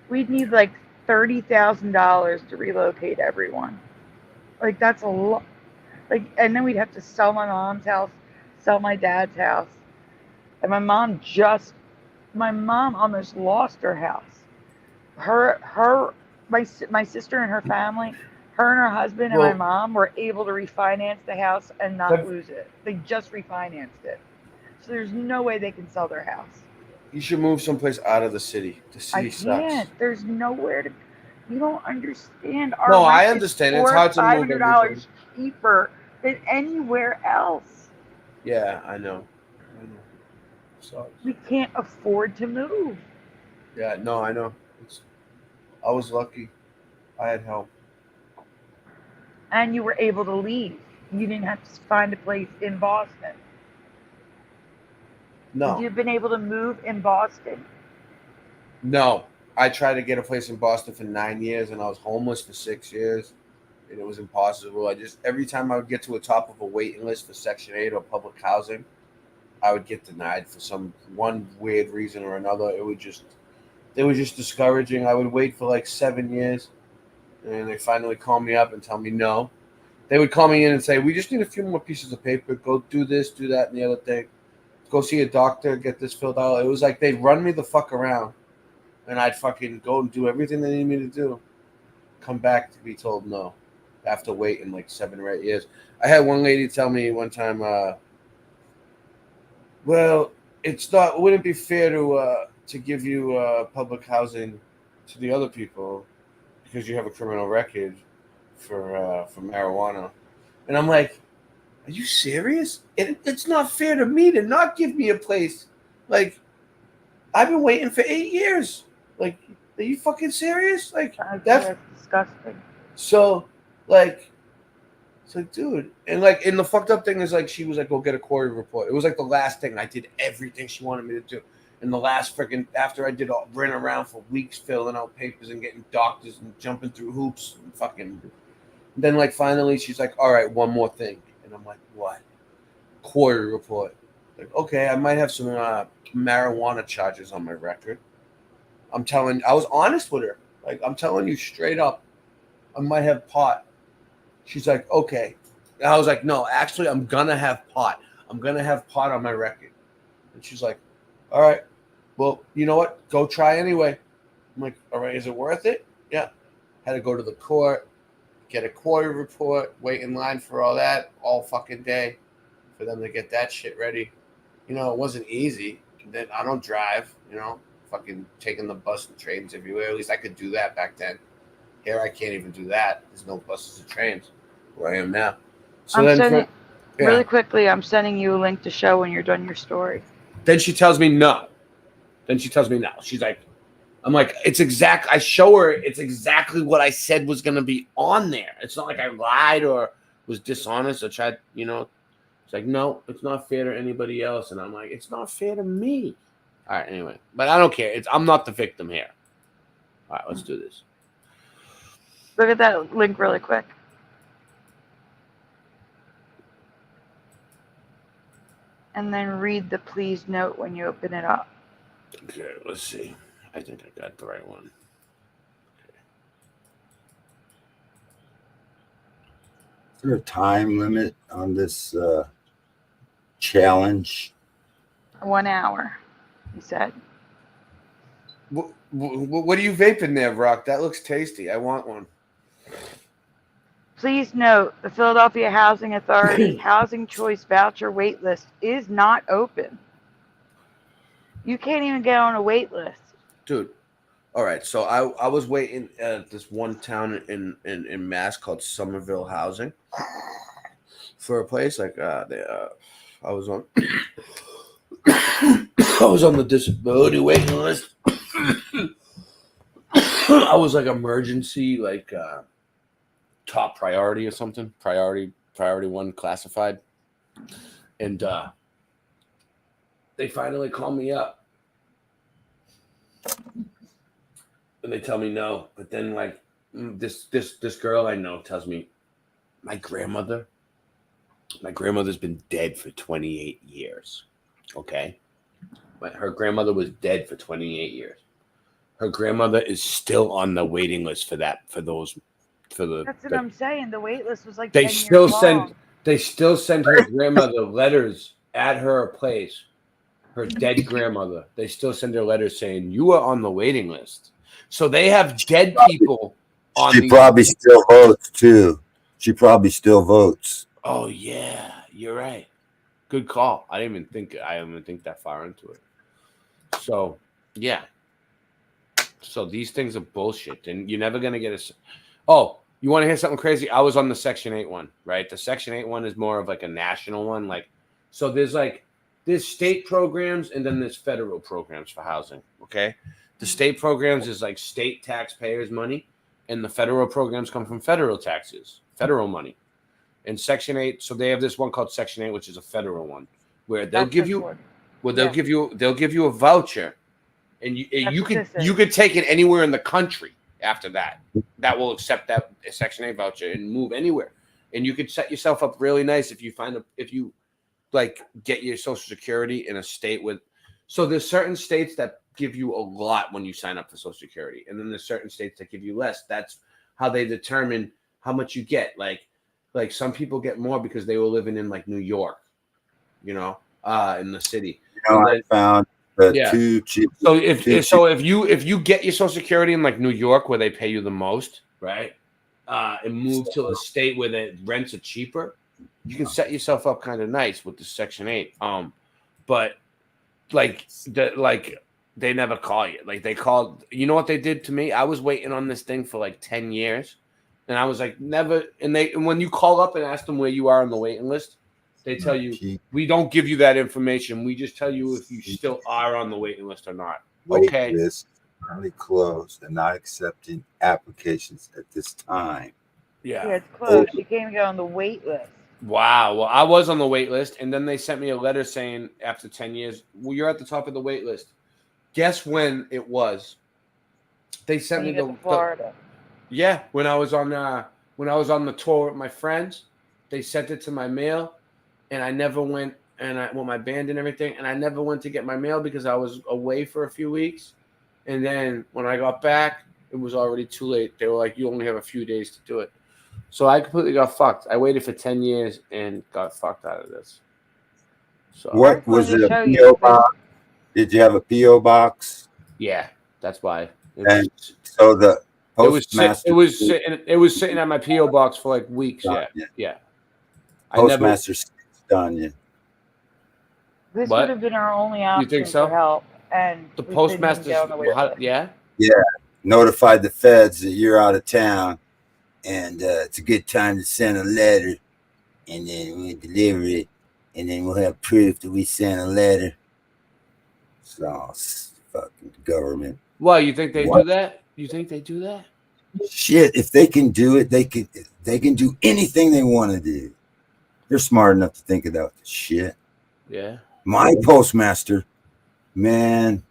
N: we'd need like $30,000 to relocate everyone. Like that's a lot. Like, and then we'd have to sell my mom's house, sell my dad's house, and my mom almost lost her house. My sister and her family, her and her husband and my mom were able to refinance the house and not lose it. They just refinanced it, so there's no way they can sell their house.
A: You should move someplace out of the city. The city sucks.
N: I can't. There's nowhere to. You don't understand.
A: No, I understand. It's hard to move.
N: $500 cheaper than anywhere else.
A: Yeah, I know. Sucks.
N: We can't afford to move.
A: Yeah, no, I know. I was lucky. I had help.
N: And you were able to leave. You didn't have to find a place in Boston.
A: No.
N: Would you have been able to move in Boston?
A: No. I tried to get a place in Boston for 9 years, and I was homeless for 6 years, and it was impossible. Every time I would get to the top of a waiting list for Section 8 or public housing, I would get denied for one weird reason or another. It was just discouraging. I would wait for like 7 years, and they finally call me up and tell me no. They would call me in and say, we just need a few more pieces of paper. Go do this, do that, and the other thing. Go see a doctor, get this filled out. It was like they'd run me the fuck around, and I'd fucking go and do everything they need me to do. Come back to be told no after waiting like 7 or 8 years. I had one lady tell me one time, well, it wouldn't be fair to give you public housing to the other people because you have a criminal record for marijuana. And I'm like, are you serious? It's not fair to me to not give me a place. Like, I've been waiting for 8 years. Like, are you fucking serious? Like, that's
N: disgusting.
A: So, like, it's like, dude. And, like, and the fucked up thing is, like, she was like, go get a quarry report. It was, like, the last thing. I did everything she wanted me to do. And the last freaking, after I did ran around for weeks filling out papers and getting doctors and jumping through hoops and fucking. Then, like, finally, she's like, all right, one more thing. And I'm like, what? Quarry report. Like, okay, I might have some marijuana charges on my record. I was honest with her. Like, I'm telling you straight up, I might have pot. She's like, okay. And I was like, no, actually, I'm going to have pot. I'm going to have pot on my record. And she's like, all right, well, you know what? Go try anyway. I'm like, all right, is it worth it? Yeah. Had to go to the court, get a quarry report, wait in line for all that all fucking day for them to get that shit ready. You know, it wasn't easy. Then I don't drive, fucking taking the bus and trains everywhere. At least I could do that back then. Here, I can't even do that. There's no buses or trains where I am now. So
N: really quickly, I'm sending you a link to show when you're done your story.
A: Then she tells me no. She's like, I'm like, I show her it's exactly what I said was going to be on there. It's not like I lied or was dishonest or tried, It's like, no, it's not fair to anybody else. And I'm like, it's not fair to me.
M: All right. Anyway, but I don't care. I'm not the victim here. All right. Let's do this.
N: Look at that link really quick. And then read the please note when you open it up.
M: Okay. Let's see. I think I got the right one.
B: Is there a time limit on this challenge?
N: 1 hour, he said.
M: What are you vaping there, Rock? That looks tasty. I want one.
N: Please note, the Philadelphia Housing Authority Housing Choice Voucher wait list is not open. You can't even get on a wait list.
M: Dude. All right. So I was waiting at this one town in Mass called Somerville Housing for a place. Like I was on I was on the disability waiting list. I was like emergency, like top priority or something. Priority 1 classified. And they finally called me up. And they tell me no. But then like this girl I know tells me my grandmother's been dead for 28 years. Okay? But her grandmother was dead for 28 years. Her grandmother is still on the waiting list for that, for the.
N: That's what I'm saying. The wait list was like
M: They
N: 10
M: still
N: years
M: send.
N: long.
M: They still send her grandmother letters at her place. Her dead grandmother. They still send her letters saying you are on the waiting list. So they have dead people on.
B: She probably still votes too. She probably still votes.
M: Oh yeah, you're right. Good call. I didn't even think that far into it. So yeah. So these things are bullshit, and you're never gonna get a. Oh, you want to hear something crazy? I was on the Section 8 one, right? The Section 8 one is more of like a national one, like. So there's state programs and then there's federal programs for housing. Okay, the state programs is like state taxpayers' money, and the federal programs come from federal taxes, federal money. And Section 8, so they have this one called Section 8, which is a federal one, where they'll give you a voucher, and you could take it anywhere in the country after that. That will accept that Section 8 voucher and move anywhere. And you could set yourself up really nice if you like get your Social Security in a state with. So there's certain states that give you a lot when you sign up for Social Security, and then there's certain states that give you less. That's how they determine how much you get. Like some people get more because they were living in like New York, in the city.
B: I found two cheap.
M: So if you get your Social Security in like New York where they pay you the most, right, and move to a state where the rents are cheaper, you can set yourself up kind of nice with the Section 8. But they never call you. Like they called. You know what they did to me? I was waiting on this thing for like 10 years. And I was like, never. And when you call up and ask them where you are on the waiting list, they tell you, we don't give you that information. We just tell you if you still are on the waiting list or not. Okay.
B: List currently closed and not accepting applications at this time.
M: Yeah.
N: It's closed. You can't even get on the wait list.
M: Wow. Well, I was on the wait list, and then they sent me a letter saying after 10 years, well, you're at the top of the wait list. Guess when it was? They sent me the Florida. Yeah, when I was on the tour with my friends, they sent it to my mail, and I never went. And with my band and everything, and I never went to get my mail because I was away for a few weeks. And then when I got back, it was already too late. They were like, "You only have a few days to do it." So I completely got fucked. I waited for 10 years and got fucked out of this. So
B: what was it? A PO box? Did you have a PO box?
M: Yeah, that's why.
B: So the
M: it was sitting at my PO box for like weeks. Yeah.
B: Postmaster on you.
N: This would have been our only option.
M: You think so?
N: For help, and
M: the postmaster. Yeah.
B: Notified the feds that you're out of town, and it's a good time to send a letter, and then we'll deliver it, and then we'll have proof that we sent a letter. So fucking government.
M: Well, you think they do that? You think they do that?
B: Shit, if they can do it, they can do anything they want to do. They're smart enough to think about this shit.
M: Yeah.
B: My postmaster Man,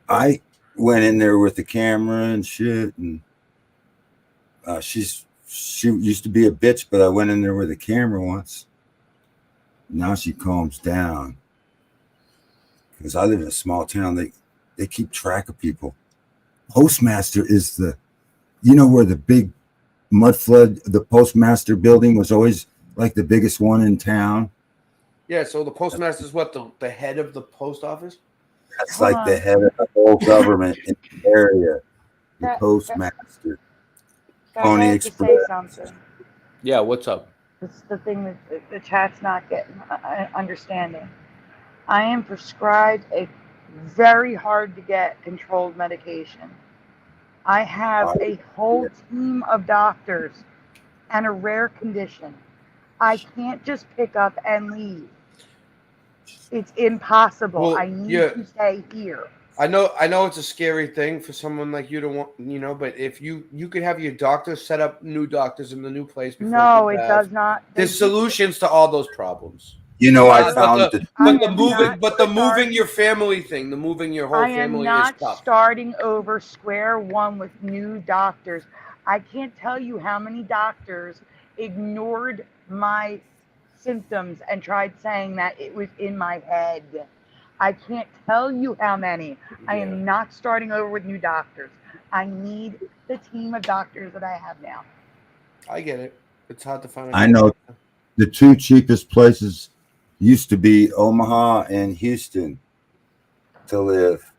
B: I went in there with the camera and shit, and she used to be a bitch, but I went in there with a camera once. Now she calms down because I live in a small town. They keep track of people. Postmaster is where the big mud flood, the postmaster building was always like the biggest one in town.
M: Yeah, so the postmaster is what, the head of the post office?
B: That's like the head of the whole government in the area. The postmaster. Pony Express.
N: Say something.
M: Yeah, what's up?
N: It's the thing that the chat's not getting understanding. I am prescribed a very hard to get controlled medication. I have a whole team of doctors and a rare condition. I can't just pick up and leave. It's impossible.
M: Well,
N: I need to stay here.
M: I know it's a scary thing for someone like you to want, but if you could have your doctor set up new doctors in the new place.
N: No, it does not.
M: There's solutions to all those problems.
B: I found
M: the moving your family thing, the moving your whole family
N: I am
M: is tough.
N: starting over square one with new doctors. I can't tell you how many doctors ignored my symptoms and tried saying that it was in my head. I can't tell you how many. I am not starting over with new doctors. I need the team of doctors that I have now.
M: I get it. It's hard to find.
B: I know the two cheapest places used to be Omaha and Houston to live.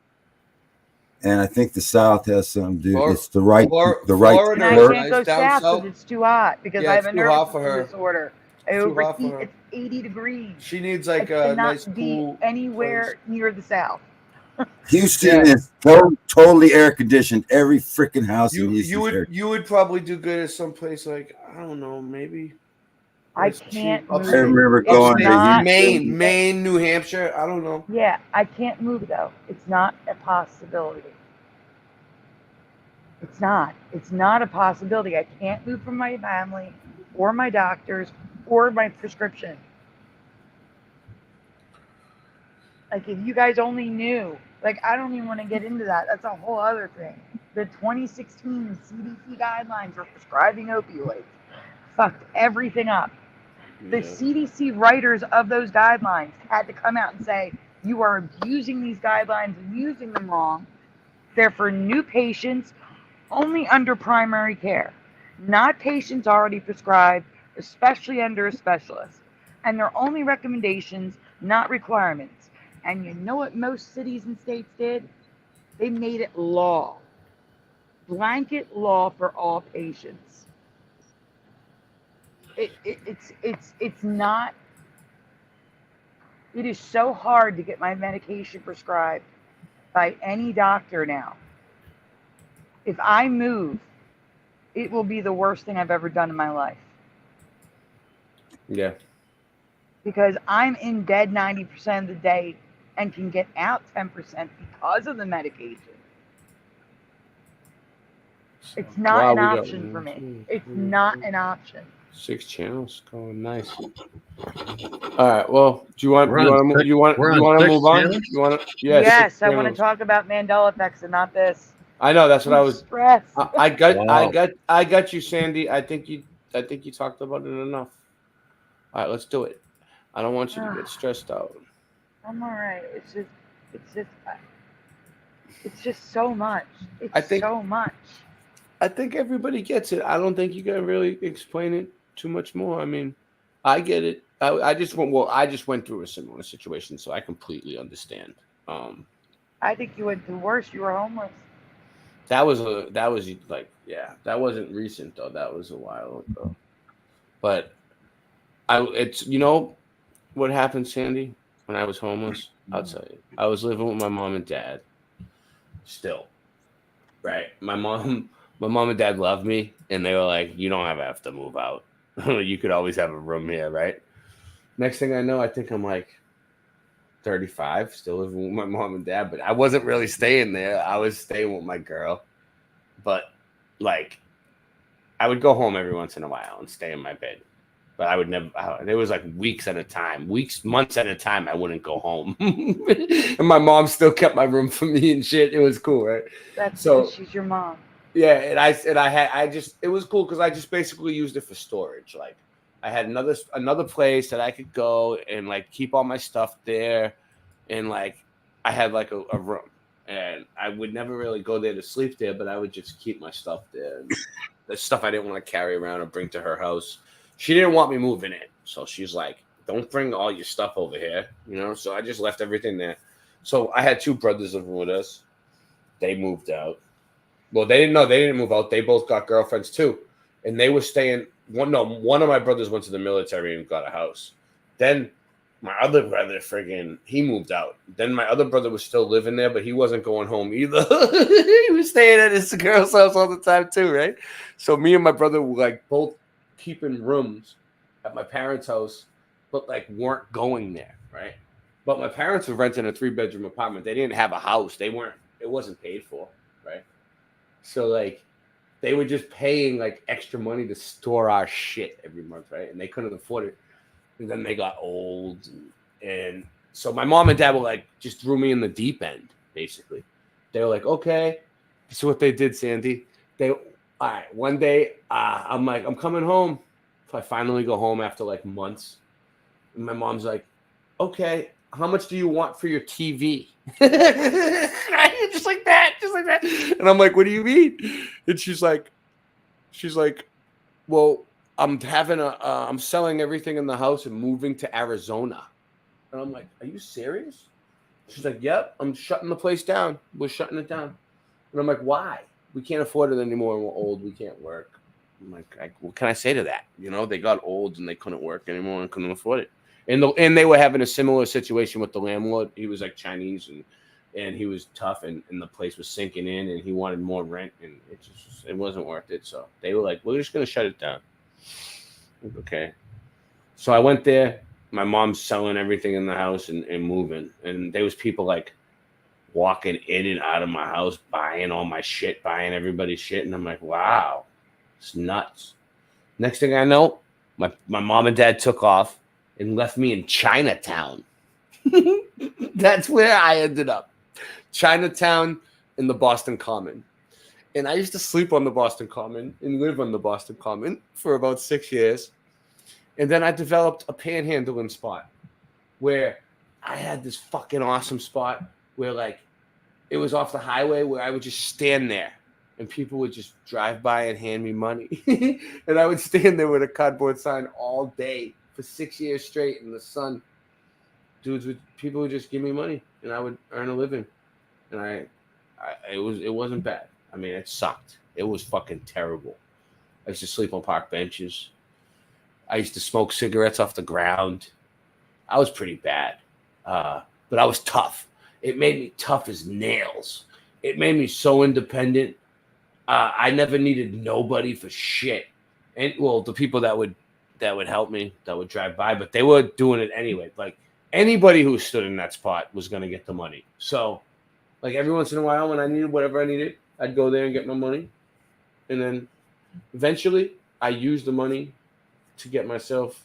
B: And I think the South has some, dude. It's the right to work.
N: And I can't go south because it's too hot because I have a nervous disorder. I overheat. It's 80 degrees.
M: She needs like a nice cool
N: anywhere near the South.
B: Houston is totally air conditioned. Every freaking house in Houston.
M: You would probably do good at some place like, I don't know, maybe.
N: I can't move.
B: I remember going to
M: Maine, New Hampshire. I don't know.
N: Yeah, I can't move though. It's not a possibility. It's not. It's not a possibility. I can't move from my family or my doctors or my prescription. Like, if you guys only knew, like, I don't even want to get into that. That's a whole other thing. The 2016 CDC guidelines for prescribing opioids fucked everything up. The CDC writers of those guidelines had to come out and say, you are abusing these guidelines and using them wrong. They're for new patients only under primary care, not patients already prescribed, especially under a specialist. And they're only recommendations, not requirements. And you know what most cities and states did? They made it law. Blanket law for all patients. It's not. It is so hard to get my medication prescribed by any doctor now. If I move, it will be the worst thing I've ever done in my life.
M: Yeah.
N: Because I'm in bed 90% of the day and can get out 10% because of the medication. It's not an option for me. It's not an option.
M: 6 channels going nice. All right. Well, do you want to move on? You want to?
N: Yes, I want to talk about Mandela effects and not this.
M: I know that's what I was.
N: Stressed.
M: I got you, Sandy. I think you talked about it enough. All right, let's do it. I don't want you to get stressed out.
N: I'm all right. It's just so much. So much.
M: I think everybody gets it. I don't think you can really explain it too much more. I mean, I get it. I just went through a similar situation, so I completely understand.
N: I think you went through worse. You were homeless.
M: That was that wasn't recent though. That was a while ago. But it's what happened, Sandy, when I was homeless. I'll tell you. I was living with my mom and dad. Still, right? My mom and dad loved me, and they were like, "You don't have to move out. You could always have a room here, right?" Next thing I know, I think I'm like 35, still living with my mom and dad, but I wasn't really staying there. I was staying with my girl, but like I would go home every once in a while and stay in my bed but I would never. There was like weeks at a time, months at a time. I wouldn't go home, and my mom still kept my room for me and shit. It was cool, right?
N: That's
M: so.
N: because she's your mom.
M: Yeah, it was cool because I just basically used it for storage. Like, I had another place that I could go and like keep all my stuff there, and like I had like a room, and I would never really go there to sleep there, but I would just keep my stuff there. And the stuff I didn't want to carry around or bring to her house. She didn't want me moving in, so she's like, "Don't bring all your stuff over here," you know. So I just left everything there. So I had two brothers living with us. They moved out. Well, they didn't move out. They both got girlfriends too, and they were staying. One of my brothers went to the military and got a house. Then my other brother, he moved out. Then my other brother was still living there, but he wasn't going home either. He was staying at his girl's house all the time too, right? So me and my brother were like both keeping rooms at my parents' house, but like weren't going there, right? But my parents were renting a 3-bedroom apartment. They didn't have a house. It wasn't paid for, right? So like they were just paying like extra money to store our shit every month, right? And they couldn't afford it. And then they got old, and so my mom and dad were like just threw me in the deep end, basically. They were like, okay. So what they did, Sandy, all right, one day I'm like, I'm coming home. So I finally go home after like months. And my mom's like, okay, how much do you want for your TV? just like that. And I'm like, what do you mean? And she's like, well, I'm selling everything in the house and moving to Arizona. And I'm like, are you serious? She's like, yep, I'm shutting the place down. We're shutting it down. And I'm like, why? We can't afford it anymore. We're old. We can't work. I'm like, what can I say to that? You know, they got old and they couldn't work anymore and couldn't afford it. And they were having a similar situation with the landlord. He was like Chinese and he was tough, and the place was sinking in, and he wanted more rent, and it wasn't worth it. So they were like, we're just gonna shut it down. Okay. So I went there. My mom's selling everything in the house and moving, and there was people like walking in and out of my house, buying all my shit, buying everybody's shit, and I'm like, wow, it's nuts. Next thing I know, my mom and dad took off and left me in Chinatown. That's where I ended up. Chinatown in the Boston Common. And I used to sleep on the Boston Common and live on the Boston Common for about 6 years. And then I developed a panhandling spot where I had this fucking awesome spot where like it was off the highway where I would just stand there and people would just drive by and hand me money. And I would stand there with a cardboard sign all day for 6 years straight in the sun. People would just give me money and I would earn a living. And it wasn't bad. I mean, it sucked. It was fucking terrible. I used to sleep on park benches. I used to smoke cigarettes off the ground. I was pretty bad. But I was tough. It made me tough as nails. It made me so independent. I never needed nobody for shit. And well, the people that would help me, that would drive by, but they were doing it anyway. Like anybody who stood in that spot was going to get the money. So like every once in a while when I needed whatever I needed, I'd go there and get my money. And then eventually I used the money to get myself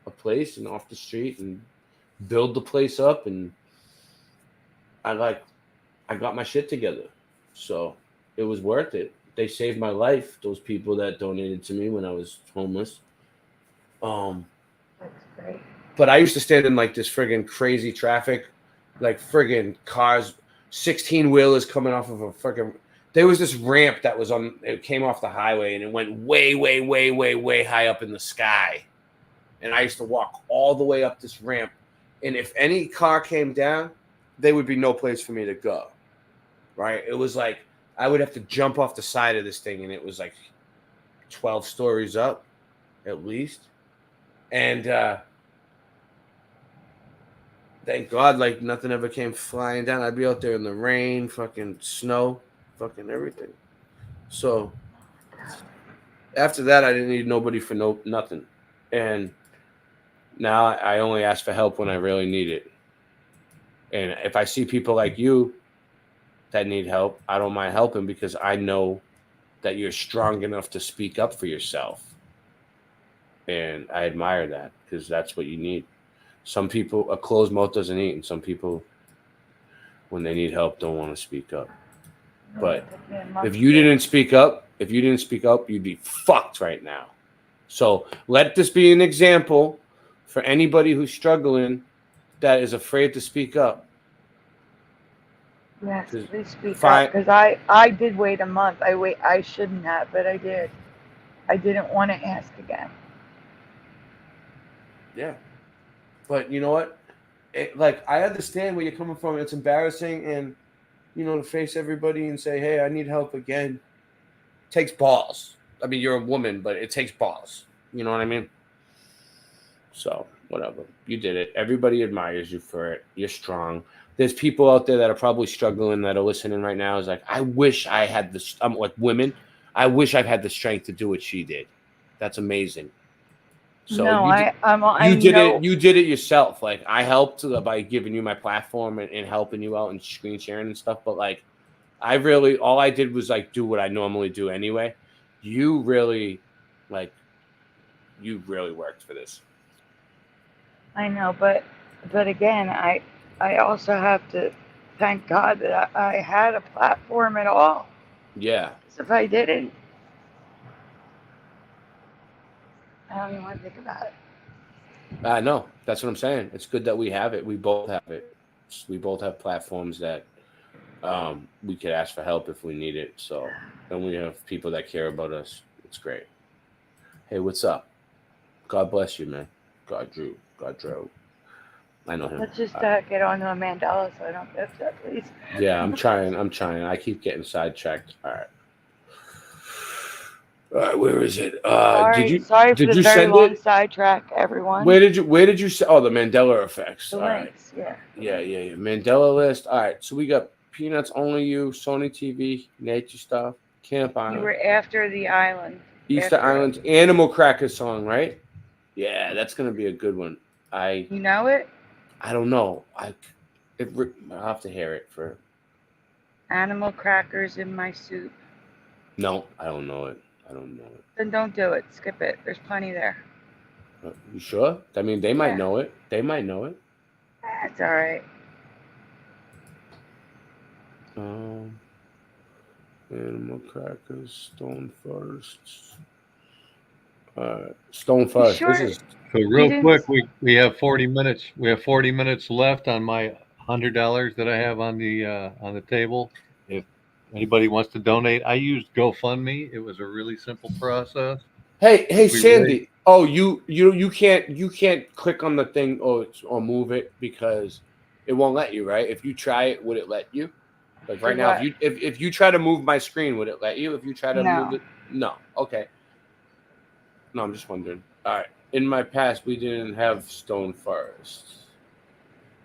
M: a place and off the street and build the place up. And I got my shit together. So it was worth it. They saved my life, those people that donated to me when I was homeless.
N: That's great.
M: But I used to stand in like this friggin' crazy traffic, like friggin' cars, 16-wheelers coming off of a friggin'. There was this ramp that was it came off the highway and it went way, way, way, way, way high up in the sky. And I used to walk all the way up this ramp. And if any car came down, there would be no place for me to go. Right? It was like I would have to jump off the side of this thing, and it was like 12 stories up at least. And thank God, like nothing ever came flying down. I'd be out there in the rain, fucking snow, fucking everything. So after that, I didn't need nobody for nothing. And now I only ask for help when I really need it. And if I see people like you that need help, I don't mind helping because I know that you're strong enough to speak up for yourself. And I admire that because that's what you need. Some people, a closed mouth doesn't eat, and some people, when they need help, don't want to speak up. But if you didn't speak up, you'd be fucked right now. So let this be an example for anybody who's struggling that is afraid to speak up.
N: Yes, please speak up, because I did wait a month. I shouldn't have, but I did. I didn't want to ask again.
M: Yeah. But you know what? Like, I understand where you're coming from. It's embarrassing, and to face everybody and say, hey, I need help again, takes balls. I mean, you're a woman, but it takes balls. You know what I mean? So, whatever. You did it. Everybody admires you for it. You're strong. There's people out there that are probably struggling that are listening right now. Is like, I wish I had this. Like women, I wish I've had the strength to do what she did. That's amazing. So
N: no,
M: you did it. You did it yourself. Like, I helped by giving you my platform and helping you out and screen sharing and stuff. But like, all I did was like do what I normally do anyway. You really worked for this.
N: I know, but again, I also have to thank God that I had a platform at all.
M: Yeah.
N: Because if I didn't, I don't even want to think about it.
M: No, that's what I'm saying. It's good that we have it. We both have it. We both have platforms that we could ask for help if we need it. So, and we have people that care about us. It's great. Hey, what's up? God bless you, man. God drove. I know him.
N: Let's just get on to Mandelas so I don't get upset, please.
M: Yeah, I'm trying. I keep getting sidetracked. All right, where is it?
N: Sorry for the very long sidetrack, everyone.
M: Where did you say? Oh, the Mandela effects.
N: The
M: All
N: links,
M: right. Yeah. Mandela list. All right, so we got Peanuts, Only You, Sony TV, Nature Stuff, Camp Island.
N: You were after the island.
M: Easter Island, Animal Cracker song, right? Yeah, that's gonna be a good one.
N: You know it?
M: I don't know. I'll have to hear it for.
N: Animal crackers in my soup.
M: No, I don't know it.
N: Then don't do it. Skip it. There's plenty there.
M: You sure? I mean, they might know it. That's
N: all right.
M: Animal Crackers, Stone Forests. Stone Forest.
N: Sure?
M: This is
O: so real quick. We have 40 minutes. We have 40 minutes left on my $100 that I have on the table. If anybody wants to donate, I used GoFundMe. It was a really simple process.
M: Hey, Sandy. Oh, you can't click on the thing or move it because it won't let you, right? If you try it, would it let you? Like right now, if you try to move my screen, would it let you? If you try to move it, no. Okay. No, I'm just wondering. All right. In my past, we didn't have Stone Forest.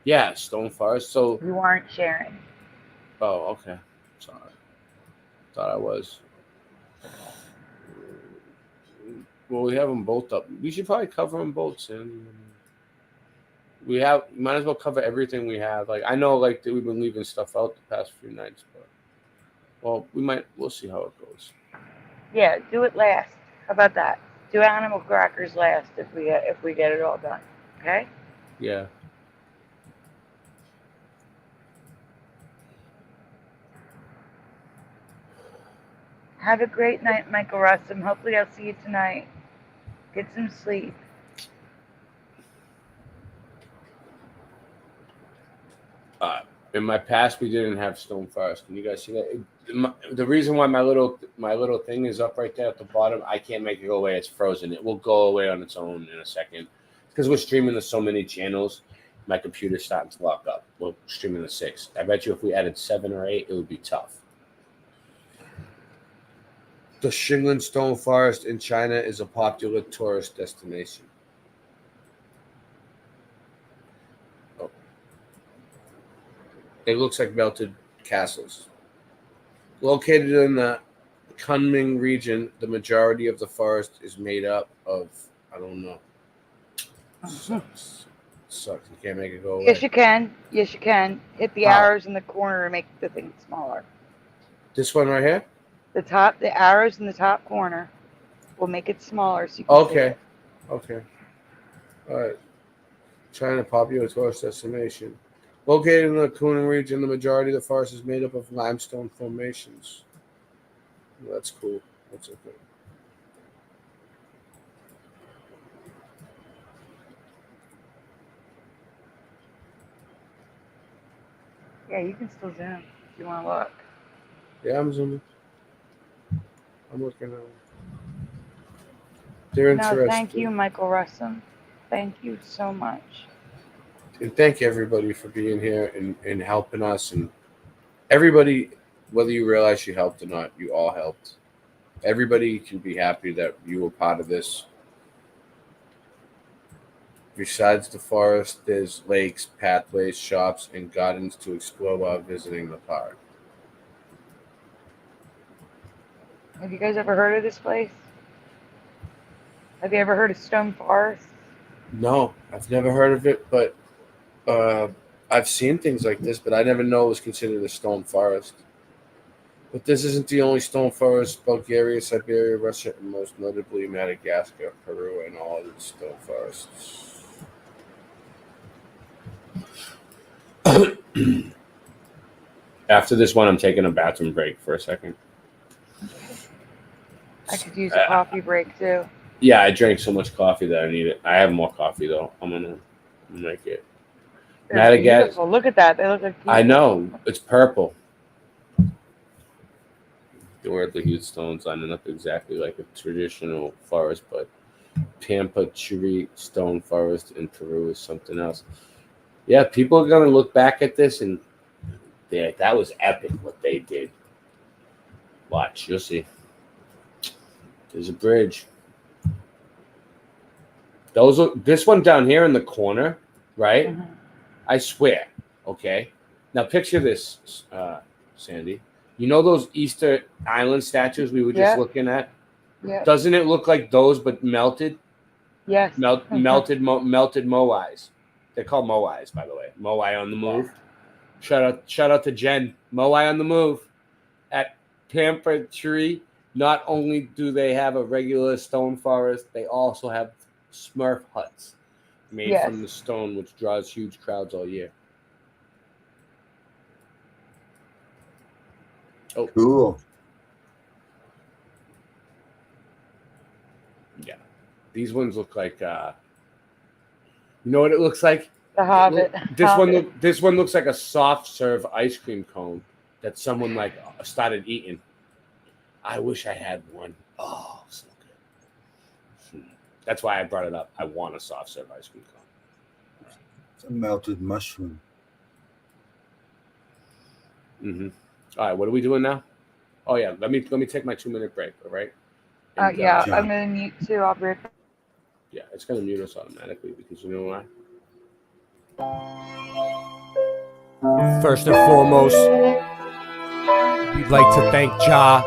M: Yeah, Stone Forest. So
N: you weren't sharing.
M: Oh, okay. Sorry. Thought I was. Well, we have them both up. We should probably cover them both, Sam. We might as well cover everything we have. Like, I know, like, that we've been leaving stuff out the past few nights, but we'll see how it goes.
N: Yeah, do it last. How about that? Do Animal Crackers last if we get it all done. Okay?
M: Yeah.
N: Have a great night, Michael Russum. Hopefully I'll see you tonight. Get some sleep.
M: In my past, we didn't have Stone Forest. Can you guys see that? The reason why my little thing is up right there at the bottom, I can't make it go away. It's frozen. It will go away on its own in a second. Because we're streaming to so many channels, my computer's starting to lock up. We're streaming to 6. I bet you if we added 7 or 8, it would be tough. The Shingling Stone Forest in China is a popular tourist destination. Oh. It looks like melted castles. Located in the Kunming region, the majority of the forest is made up of, I don't know. Sucks. You can't make it go away.
N: Yes, you can. Hit the arrows in the corner and make the thing smaller.
M: This one right here?
N: The arrows in the top corner will make it smaller so you can see it.
M: Okay. All right. China, popular tourist destination. Located in the Kunming region, the majority of the forest is made up of limestone formations. Well, that's cool. That's okay.
N: Yeah, you can still zoom if you want to look.
M: Yeah, I'm zooming. I'm looking at them. They're interesting.
N: No, thank you, Michael Russom. Thank you so much.
M: And thank everybody for being here and helping us. And everybody, whether you realize you helped or not, you all helped. Everybody can be happy that you were part of this. Besides the forest, there's lakes, pathways, shops, and gardens to explore while visiting the park.
N: Have you guys ever heard of this place? Have you ever heard of Stone Forest?
M: No, I've never heard of it, but I've seen things like this, but I never know it was considered a stone forest. But this isn't the only stone forest. Bulgaria, Siberia, Russia, and most notably Madagascar, Peru, and all of the stone forests. After this one, I'm taking a bathroom break for a second.
N: I could use a coffee break too.
M: Yeah, I drank so much coffee that I need it. I have more coffee though. I'm gonna make it. Madagascar.
N: Look at that. They look like.
M: I know it's purple. They wear the huge stones lining up exactly like a traditional forest, but Pampa tree stone forest in Peru is something else. Yeah, people are gonna look back at this and that was epic what they did. Watch, you'll see. There's a bridge. This one down here in the corner, right? Mm-hmm. I swear. Okay. Now picture this, Sandy. You know those Easter Island statues we were just looking at?
N: Yeah.
M: Doesn't it look like those but melted?
N: Yes.
M: Melted moais. They're called moais, by the way. Moai on the move. Shout out to Jen. Moai on the move at Pampa Tree. Not only do they have a regular stone forest, they also have Smurf huts made from the stone, which draws huge crowds all year. Oh,
B: cool.
M: Yeah, these ones look like. You know what it looks like?
N: The Hobbit.
M: This one looks like a soft serve ice cream cone that someone like started eating. I wish I had one. Oh, so good. That's why I brought it up. I want a soft serve ice cream cone.
B: It's a melted mushroom.
M: Mm-hmm. All right, what are we doing now? Oh yeah, let me take my 2-minute break. All right.
N: And, yeah, I'm gonna mute too. I'll be right back.
M: Yeah, it's gonna mute us automatically because you know why. First and foremost, we'd like to thank Ja,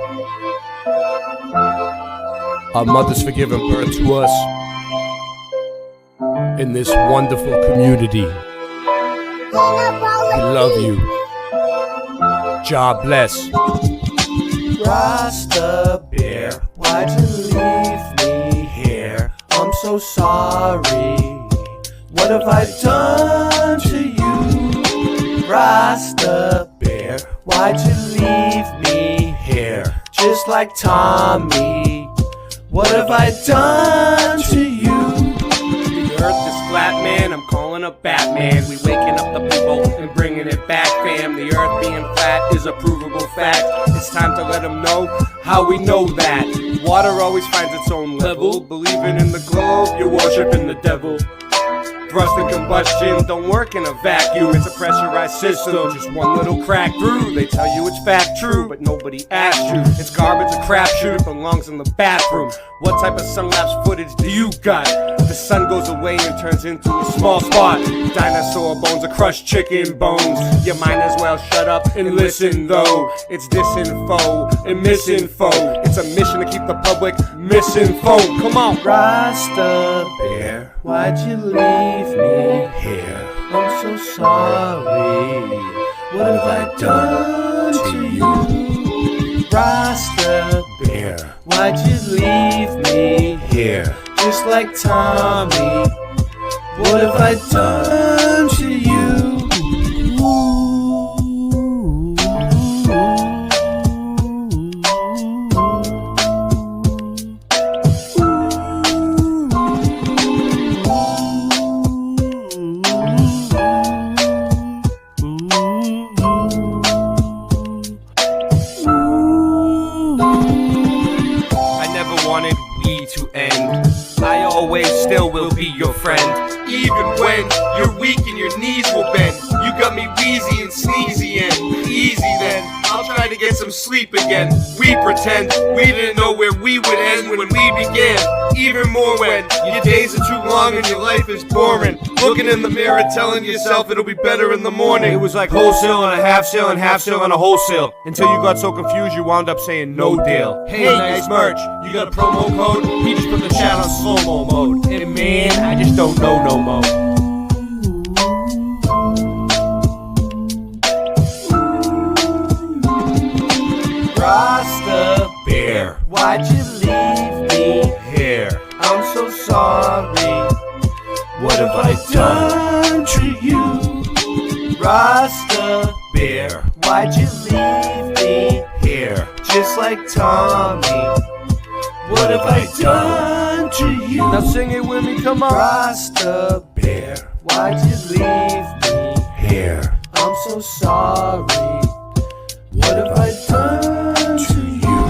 M: our mothers for giving birth to us in this wonderful community. We love you. Ja bless.
S: Rasta Bear, why'd you leave me here? I'm so sorry. What have I done to you? Rasta Bear, why'd you leave me here? Just like Tommy, what have I done to you?
M: The earth is flat, man, I'm calling up Batman. We waking up the people and bringing it back, fam. The earth being flat is a provable fact. It's time to let them know how we know that. Water always finds its own level. Believing in the globe, you're worshiping the devil. Thrust and combustion don't work in a vacuum. It's a pressurized system, just one little crack through. They tell you it's fact true, but nobody asked you. It's garbage, a crapshoot, it belongs in the bathroom. What type of sun-lapse footage do you got? The sun goes away and turns into a small spot. Dinosaur bones or crushed chicken bones. You might as well shut up and listen though. It's disinfo and misinfo. It's a mission to keep the public misinformed. Come on,
S: Rasta Bear, why'd you leave me here? I'm so sorry. What have I done to you? Rasta Bear, why'd you leave me here? Just
C: just like Tommy. What have I done to you?
S: I never wanted we to end. I always still will be your friend. Even when you're weak and your knees will bend. You got me wheezy and sneezy and easy then. I'll try to get some sleep again. We pretend we didn't know where we would end when we began. Even more when your days are too long and your life is boring. Looking in the mirror telling yourself it'll be better in the morning.
G: It was like wholesale and a half sale and half sale and a wholesale. Until you got so confused you wound up saying no deal. Hey, nice merch. You got a promo code? He just put the chat on slow-mo mode. And man, I just don't know no more.
C: Rasta Bear, why'd you leave me here? I'm so sorry. What have I done to you? Rasta Bear, why'd you leave me here? Just like Tommy. What have I done to you?
G: Now sing it with me, come on.
C: Rasta Bear, why'd you leave me here? I'm so sorry. What have I done to you?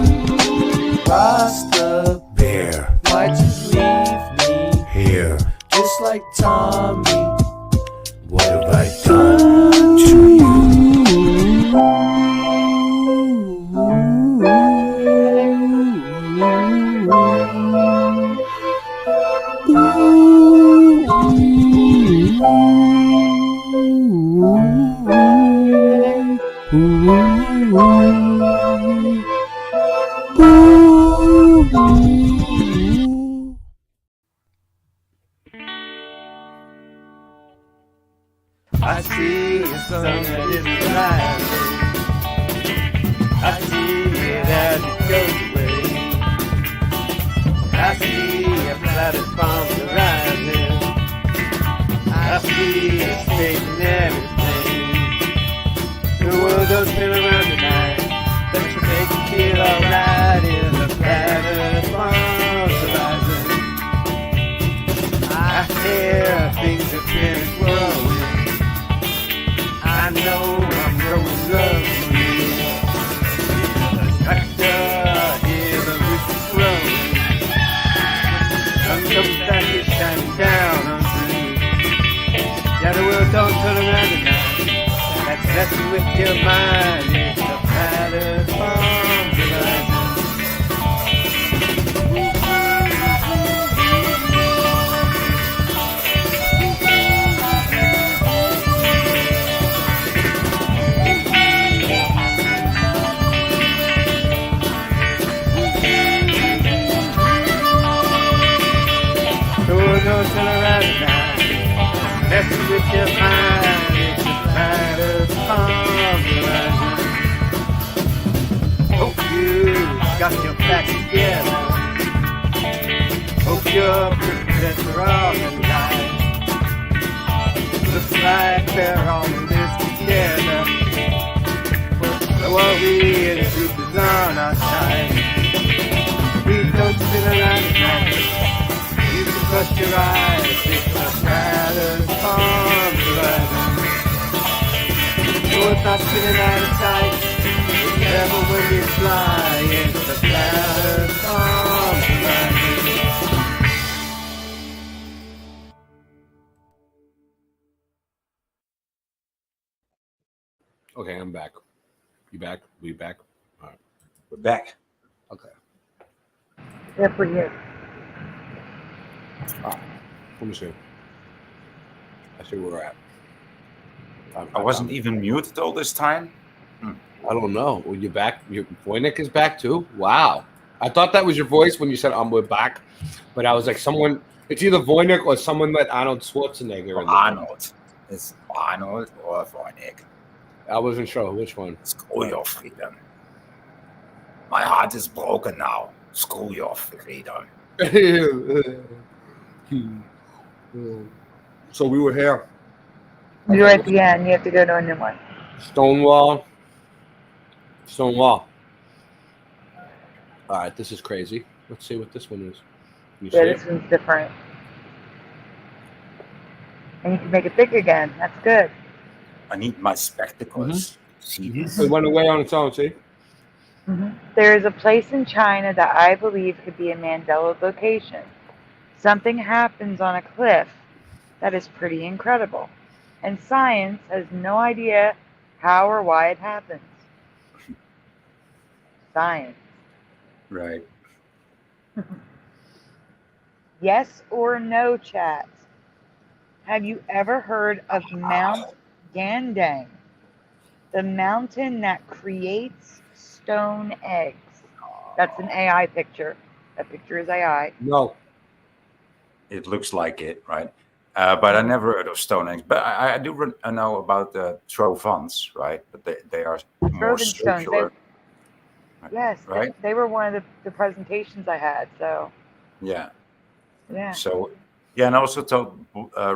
C: Rasta Bear, why'd you leave me here? Just like Tommy. What have I done to you? I see a sun that is rising. I see it as it goes away. I see a platform rising. I see it changing everything. The world don't spin around tonight. That should make you feel alright in the platform rising. I hear things have been growing. I know I'm growing love for you. The tractor, hear the roots is growing. Sun comes back, it's shining down on through. Yeah, the world don't turn around tonight. That's messing with your mind. It's the platform horizon. Don't turn around tonight. Messing with your mind. It's the platform horizon. Hope you got your back together. Hope you're prepared for all the night. Looks like they're all in this together. So are we, and the truth is on our side. We don't spin around tonight. Close your eyes, it's the platform horizon. No, it's not spinning out of sight. It's never when you fly. It's the platform horizon.
M: Okay, I'm back. You back? We back? All right.
U: We're back.
M: Okay.
N: Good for you.
M: Let me see. I see where we're at.
U: I wasn't even muted all this time.
M: I don't know. Well, you're back. Your Voynich is back too. Wow. I thought that was your voice when you said we're back, but I was like, someone. It's either Voynich or someone that Arnold Schwarzenegger.
U: Arnold. It's Arnold or Voynich.
M: I wasn't sure which one.
U: Screw your freedom. My heart is broken now. Screw your freedom.
M: So we were here.
N: You're at the end. You have to go to a new one.
M: Stonewall. All right, this is crazy. Let's see what this one is. You
N: Yeah,
M: see
N: this
M: it?
N: one's different. And you can make it big again. That's good.
U: I need my spectacles.
M: It went away on its own, see?
N: There is a place in China that I believe could be a Mandela location. Something happens on a cliff that is pretty incredible, and science has no idea how or why it happens. Science.
U: Right.
N: Yes or no, chat? Have you ever heard of Mount Gandang? The mountain that creates stone eggs. That's an AI picture. That picture is AI.
M: No.
U: It looks like it, right? But I never heard of stone eggs. But I do know about the trovons, right? But they are more
N: Trovan stones.
U: circular.
N: Yes,
U: Right?
N: they were one of the presentations I had. So
U: Yeah.
N: yeah.
U: So yeah, and I also told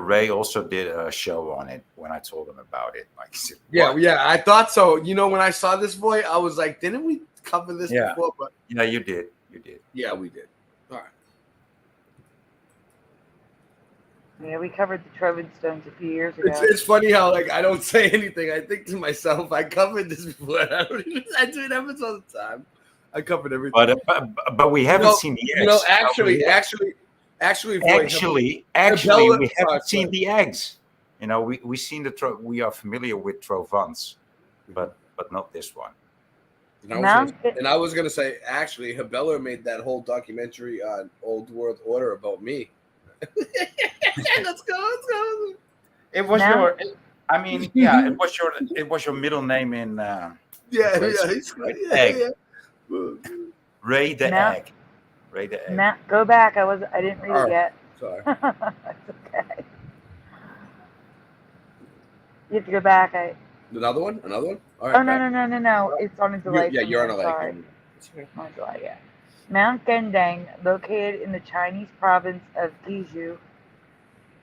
U: Ray also did a show on it when I told him about it. Like, he said,
M: Yeah, I thought so. You know, when I saw this boy, I was like, didn't we cover this before? But
U: yeah, you did.
M: yeah, we did. All right.
N: Yeah, we covered the Trovan stones a few years ago.
M: It's funny how like I don't say anything. I think to myself, I covered this before. I do it episodes all the time. I covered everything.
U: But we haven't seen the eggs.
M: You know, actually,
U: we haven't seen the eggs. You know, we seen we are familiar with trovons, but not this one.
M: And I was gonna say, actually, Habella made that whole documentary on Old World Order about me. Let's go.
U: It was your. I mean, yeah, it was your middle name in. Egg. Ray the egg. Ray the egg.
N: Matt, go back. I didn't read it yet.
M: Sorry.
N: It's okay. You have to go back.
M: Another one. All right.
N: Oh no! It's on a delay.
M: You're on a delay.
N: Sorry. On a delay. Yeah. Mount Gendang, located in the Chinese province of Guizhou,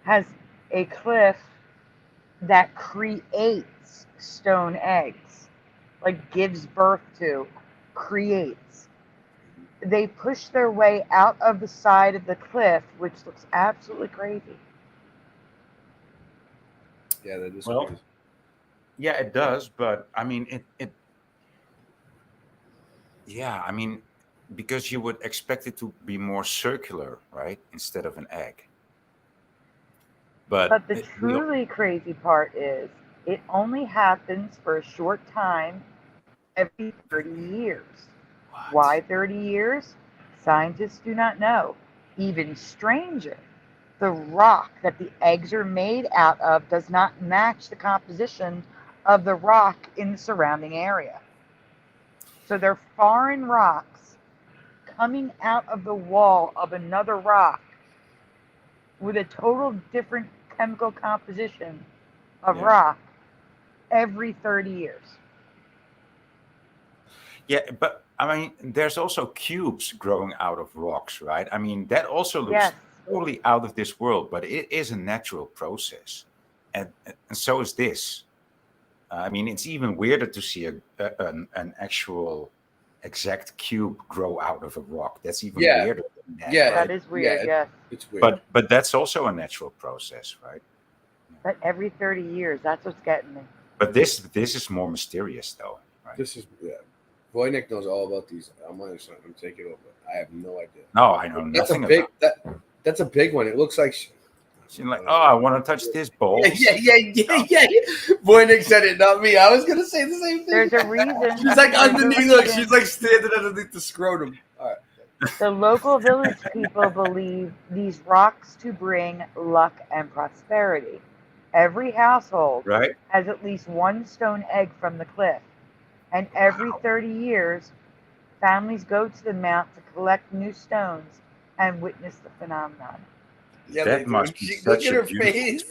N: has a cliff that creates stone eggs, like gives birth to, creates. They push their way out of the side of the cliff, which looks absolutely crazy.
M: Yeah, that is
U: well,
M: crazy.
U: Yeah, it does, but I mean, it. Yeah, I mean, because you would expect it to be more circular, right, instead of an egg. But
N: the truly crazy part is it only happens for a short time every 30 years. What? Why 30 years? Scientists do not know. Even stranger, the rock that the eggs are made out of does not match the composition of the rock in the surrounding area. So they're foreign rocks coming out of the wall of another rock with a total different chemical composition of rock every 30 years.
U: Yeah, but I mean, there's also cubes growing out of rocks, right? I mean, that also looks totally out of this world, but it is a natural process. And so is this. I mean, it's even weirder to see an actual exact cube grow out of a rock. That's even weirder than that.
N: Yeah, that is weird. Yeah,
M: it's weird.
U: But that's also a natural process, right?
N: But every 30 years, that's what's getting me.
U: But this is more mysterious, though. Right?
M: This is Voynick knows all about these. I'm taking over. I have no idea.
U: No, I know nothing about
M: that's a big one. It looks like.
U: She's like, oh, I want to touch this ball.
M: Yeah. Voynick said it, not me. I was gonna say the same thing.
N: There's a reason.
M: She's like underneath. Look, she's like standing underneath the scrotum. All right.
N: The local village people believe these rocks to bring luck and prosperity. Every household has at least one stone egg from the cliff, and every 30 years, families go to the mount to collect new stones and witness the phenomenon.
U: Yeah, that must be such
M: at
U: a
M: her
U: beautiful
M: face.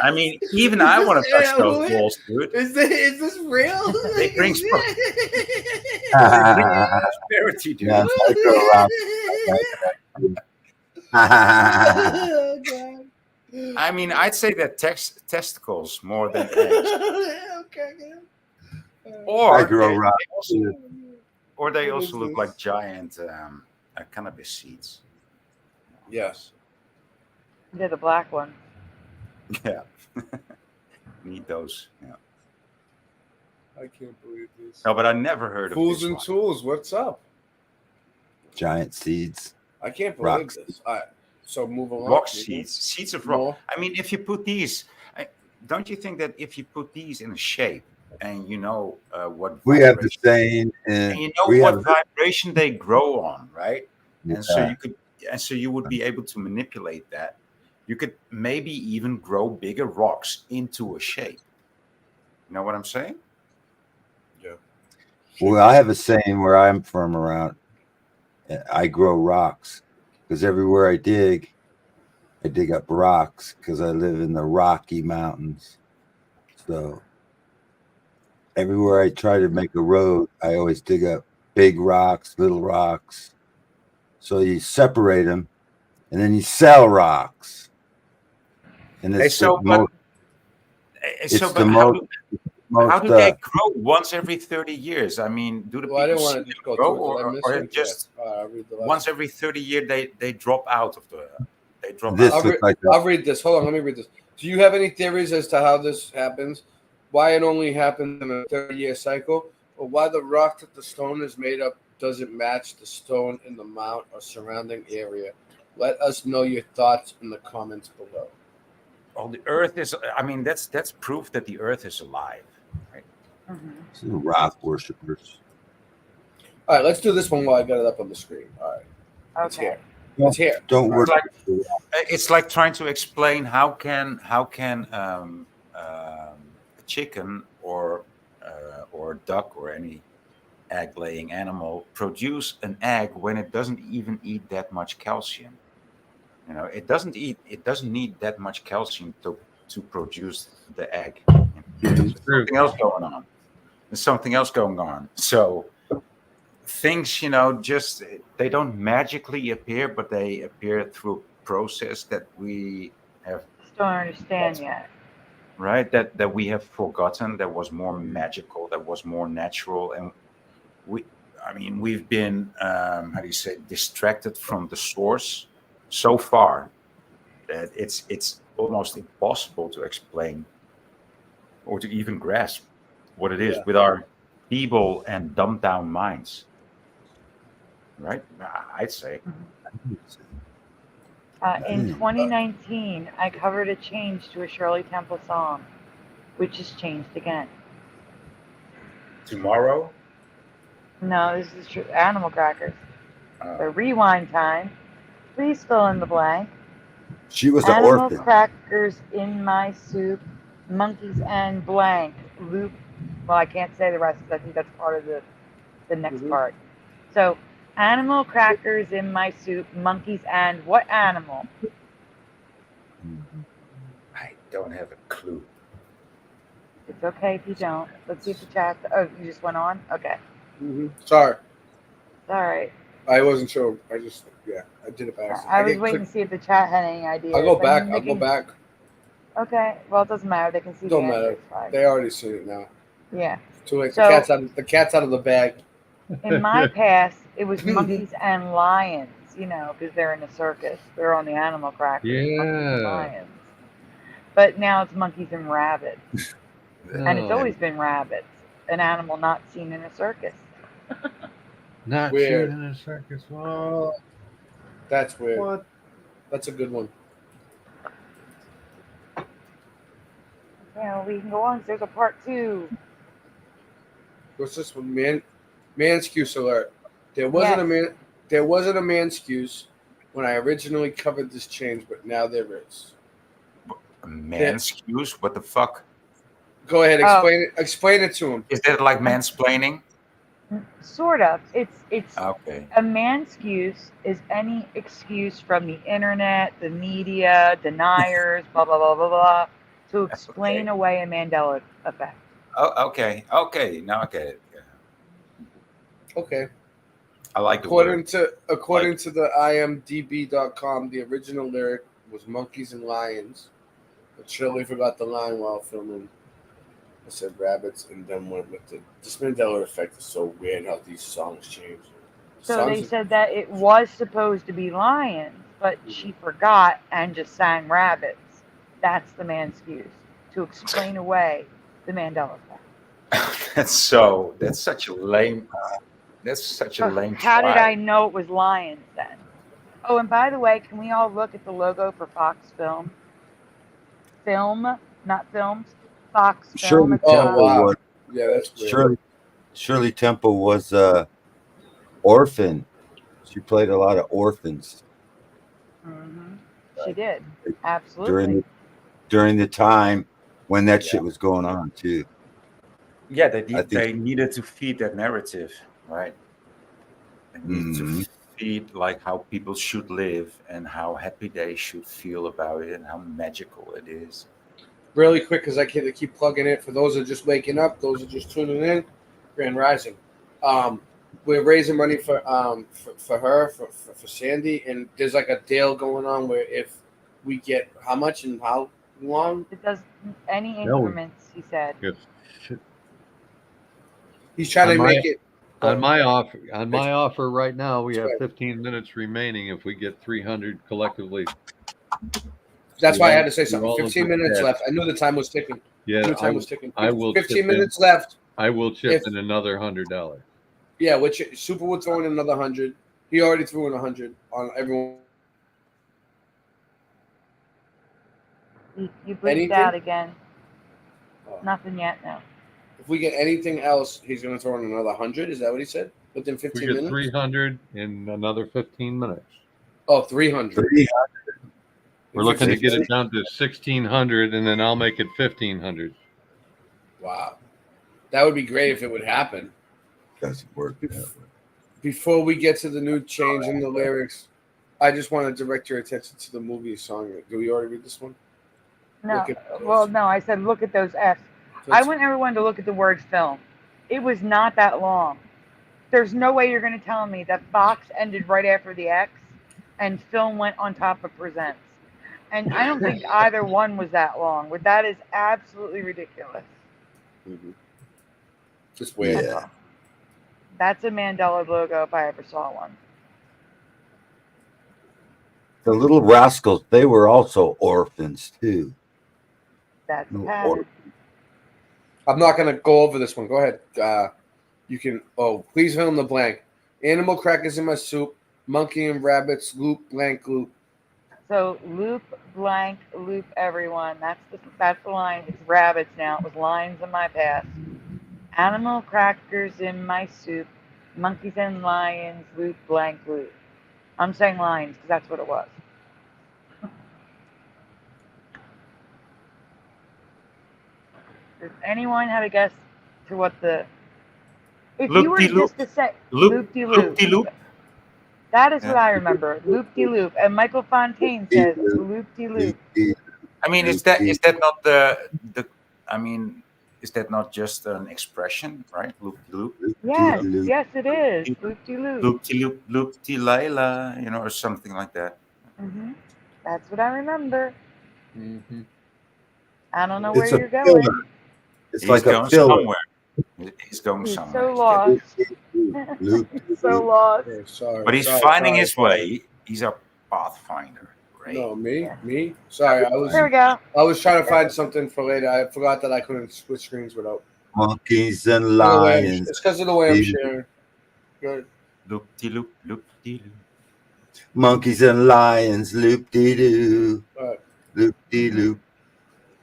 U: I mean, even I want to touch those balls, dude.
M: Is this real?
U: They bring prosperity, dude.
B: Yeah,
A: Oh, God.
U: I mean, I'd say they're testicles more than eggs.
A: Okay.
U: Or
B: I grow
U: they
B: rocks.
U: also, or they
A: What
U: also
A: is
U: look
A: this?
U: like giant cannabis seeds.
A: Yes.
N: They're the black one.
U: Yeah. Need those. Yeah.
A: I can't believe this.
U: No, but I never heard
A: Fools
U: of this
A: and
U: one.
A: Tools, what's up?
B: Giant seeds.
A: I can't believe
B: Rocks.
A: this. All right, so move along.
U: Rock seeds, seeds of rock.
A: More.
U: I mean, if you put these, don't you think that if you put these in a shape and you know what
B: We have the
U: vibration,
B: saying,
U: and you know
B: we
U: what
B: have
U: vibration they grow on, right? And so
B: Yeah.
U: you could, and so you would be able to manipulate that. You could maybe even grow bigger rocks into a shape. You know what I'm saying?
A: Yeah.
B: Well, I have a saying where I'm from around. I grow rocks because everywhere I dig up rocks because I live in the Rocky Mountains. So everywhere I try to make a road, I always dig up big rocks, little rocks. So you separate them, and then you sell rocks. And it's
U: so,
B: the
U: but,
B: most.
U: so,
B: It's
U: but
B: the
U: how
B: most.
U: do they grow once every 30 years? I mean, do the
A: Well, I
U: people
A: didn't want
U: see
A: to just
U: them
A: go
U: grow,
A: through it. Did I miss
U: or
A: one?
U: just
A: I'll read the last
U: once every 30 years they drop out of the they drop
B: This
U: out.
B: looks like that.
A: I'll read this. Hold on, let me read this. Do you have any theories as to how this happens? Why it only happens in a 30-year cycle? Or why the rock that the stone is made up doesn't match the stone in the mount or surrounding area? Let us know your thoughts in the comments below.
U: Oh, the Earth is. I mean, that's proof that the Earth is alive, right?
B: This is rock worshippers.
A: All right, let's do this one while I got it up on the screen. All right. It's here. It's here.
B: Don't worry.
U: It's like trying to explain how can a chicken or a duck or any egg-laying animal produce an egg when it doesn't even eat that much calcium. You know, it doesn't need that much calcium to produce the egg. There's something else going on. There's something else going on. So things, you know, just they don't magically appear, but they appear through a process that we have
N: Don't understand yet.
U: right that we have forgotten, that was more magical, that was more natural, and we've been how do you say, distracted from the source so far that it's almost impossible to explain or to even grasp what it is with our feeble and dumbed down minds, right? I'd say.
N: In 2019, I covered a change to a Shirley Temple song, which has changed again.
U: Tomorrow?
N: No, this is true. Animal Crackers. The rewind time. Please fill in the blank.
B: She was an
N: Animal
B: orphan.
N: crackers in my soup. Monkeys and blank. Loop. Well, I can't say the rest because I think that's part of the next part. So, animal crackers in my soup. Monkeys and what animal?
U: I don't have a clue.
N: It's okay if you don't. Let's see if the chat. Oh, you just went on? Okay.
A: Sorry.
N: All right.
A: I wasn't sure. I just, I did it by accident.
N: I was waiting to see if the chat had any ideas.
A: I'll go
N: I
A: back.
N: mean,
A: I'll go back.
N: Okay. Well, it doesn't matter. They can see
A: Don't
N: the
A: matter.
N: answer. It's fine.
A: They already seen it now.
N: Yeah.
A: Too late.
N: So-
A: The cat's out of the bag.
N: In my past, it was monkeys and lions, you know, because they're in a circus. They're on the animal crackers. Monkeys and
O: Yeah.
N: lions. But now it's monkeys and rabbits. And it's
O: Oh.
N: always been rabbits, an animal not seen in a circus.
O: Not
A: Weird.
O: seen in a circus.
A: Oh, that's weird.
O: What?
A: That's a good one.
N: Yeah, we can go on. There's a part 2.
A: What's this one? Manscuse alert. There wasn't a Manscuse when I originally covered this change, but now there is.
U: Manscuse? What the fuck?
A: Go ahead, explain it to him.
U: Is that like mansplaining?
N: Sort of. It's
U: Okay.
N: a manscuse is any excuse from the internet, the media, deniers, blah blah blah blah blah, to explain away a Mandela effect.
U: Oh, okay. Okay. Now I get it.
A: Okay.
U: I like
G: according to the imdb.com, the original lyric was monkeys and lions. But Shirley forgot the line while filming. I said rabbits and then went with the. This Mandela effect is so weird how these songs change.
N: So they said that it was supposed to be lions, but she forgot and just sang rabbits. That's the man's excuse to explain away the Mandela effect.
U: That's such a lame. That's such a lame.
N: How did I know it was lions then? Oh, and by the way, can we all look at the logo for Fox Film? Film, not films. Fox Film.
B: Shirley Temple was.
G: Yeah, that's weird.
B: Shirley Temple was orphan. She played a lot of orphans.
N: Mm-hmm. She did. Absolutely.
B: During the time when that shit was going on too.
U: Yeah, they needed to feed that narrative, right? They needed to feed like how people should live and how happy they should feel about it and how magical it is.
G: Really quick, because I can't keep plugging it. For those that are just waking up, those that are just tuning in, Grand Rising. We're raising money for her, for Sandy, and there's like a deal going on where if we get how much and how long?
N: It does any increments, he said.
O: Yes.
G: He's trying to make it.
O: On my offer right now, we have 15 minutes remaining. If we get 300 collectively.
G: That's why I had to say something. 15 minutes left. I knew the time was ticking.
O: Yeah,
G: the time was ticking.
O: I will
G: 15 minutes left.
O: I will chip in another $100.
G: Yeah, which Super would throw in another 100. He already threw in 100 on everyone.
N: You bleeped out again. Nothing yet, no.
G: If we get anything else, he's going to throw in another 100. Is that what he said? Within 15
O: we get
G: minutes?
O: 300 in another 15 minutes.
G: Oh, 300.
O: We're looking to get it down to 1,600, and then I'll make it 1,500.
G: Wow. That would be great if it would happen.
B: Doesn't work.
G: Before we get to the new change in the lyrics, I just want to direct your attention to the movie song. Do we already read this one?
N: No. Well, no, I said look at those F's. I want everyone to look at the word film. It was not that long. There's no way you're going to tell me that Fox ended right after the X and film went on top of presents. And I don't think either one was that long. But that is absolutely ridiculous.
G: Mm-hmm. Just weird.
B: Yeah.
N: That's a Mandela logo if I ever saw one.
B: The Little Rascals, they were also orphans too.
N: That's a pattern.
G: I'm not going to go over this one. Go ahead. You can. Oh, please fill in the blank. Animal crackers in my soup. Monkey and rabbits. Loop blank loop.
N: So loop blank loop everyone. That's the line. It's rabbits now. It was lions in my past. Animal crackers in my soup. Monkeys and lions. Loop blank loop. I'm saying lions because that's what it was. Does anyone have a guess to what the? If you were just to say loop-de-loop. That is what I remember. Loop-de-loop. And Michael Fontaine says loop-de-loop.
U: I mean, is that not the? I mean, is that not just an expression, right? Loop-de-loop.
N: Yes, it is. Loop-de-loop.
U: Loop-de-loop, loop-de-layla, or something like that.
N: Mm-hmm. That's what I remember.
U: Mm-hmm.
N: I don't know where you're going.
B: It's like a filler.
U: Somewhere. He's going somewhere.
N: So lost. So lost.
G: Oh, sorry.
U: But he's finding his way. He's a pathfinder. Right?
G: No, me. Sorry,
N: There we go.
G: I was trying to find something for later. I forgot that I couldn't switch screens without.
B: Monkeys and lions.
G: It's because of the way I'm sharing. Good.
U: Loop-de-loop, loop-de-loop.
B: Monkeys and lions, loop-de-doo. Loop-de-loop.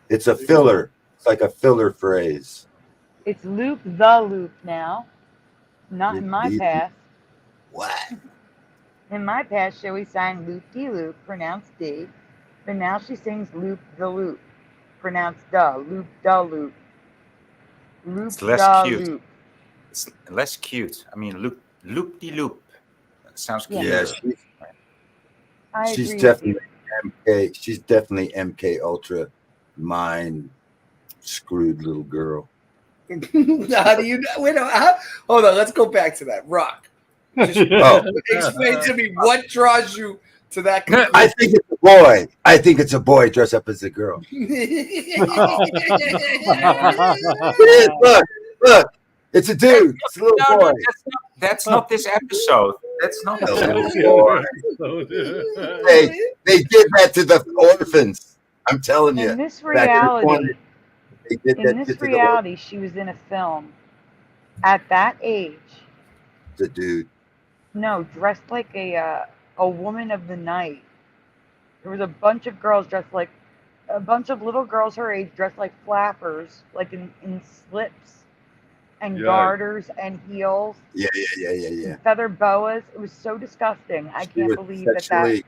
B: It's a filler. It's like a filler phrase.
N: It's loop the loop now. Not in my past.
B: What?
N: In my past, Joey sang loop-de-loop, pronounced D. But now she sings loop the loop, pronounced duh, loop the loop. Loop
U: It's less cute.
N: loop.
U: It's less cute. I mean, loop-de-loop. That sounds cute.
B: Yeah, she's definitely MK. She's definitely MK Ultra mind screwed little girl.
G: How do you know? Wait, hold on. Let's go back to that. Rock.
A: Explain to me what draws you to that conclusion.
B: I think it's a boy. I think it's a boy dressed up as a girl. Look, it's a dude. It's a little boy.
U: That's not this episode. That's not this episode.
B: They did that to the orphans. I'm telling you.
N: In this reality,
B: reality,
N: she was in a film at that age.
B: The dude.
N: No, dressed like a woman of the night. There was a bunch of girls dressed like a bunch of little girls her age dressed like flappers, like in slips and garters and heels.
B: Yeah.
N: And feather boas. It was so disgusting. I can't believe that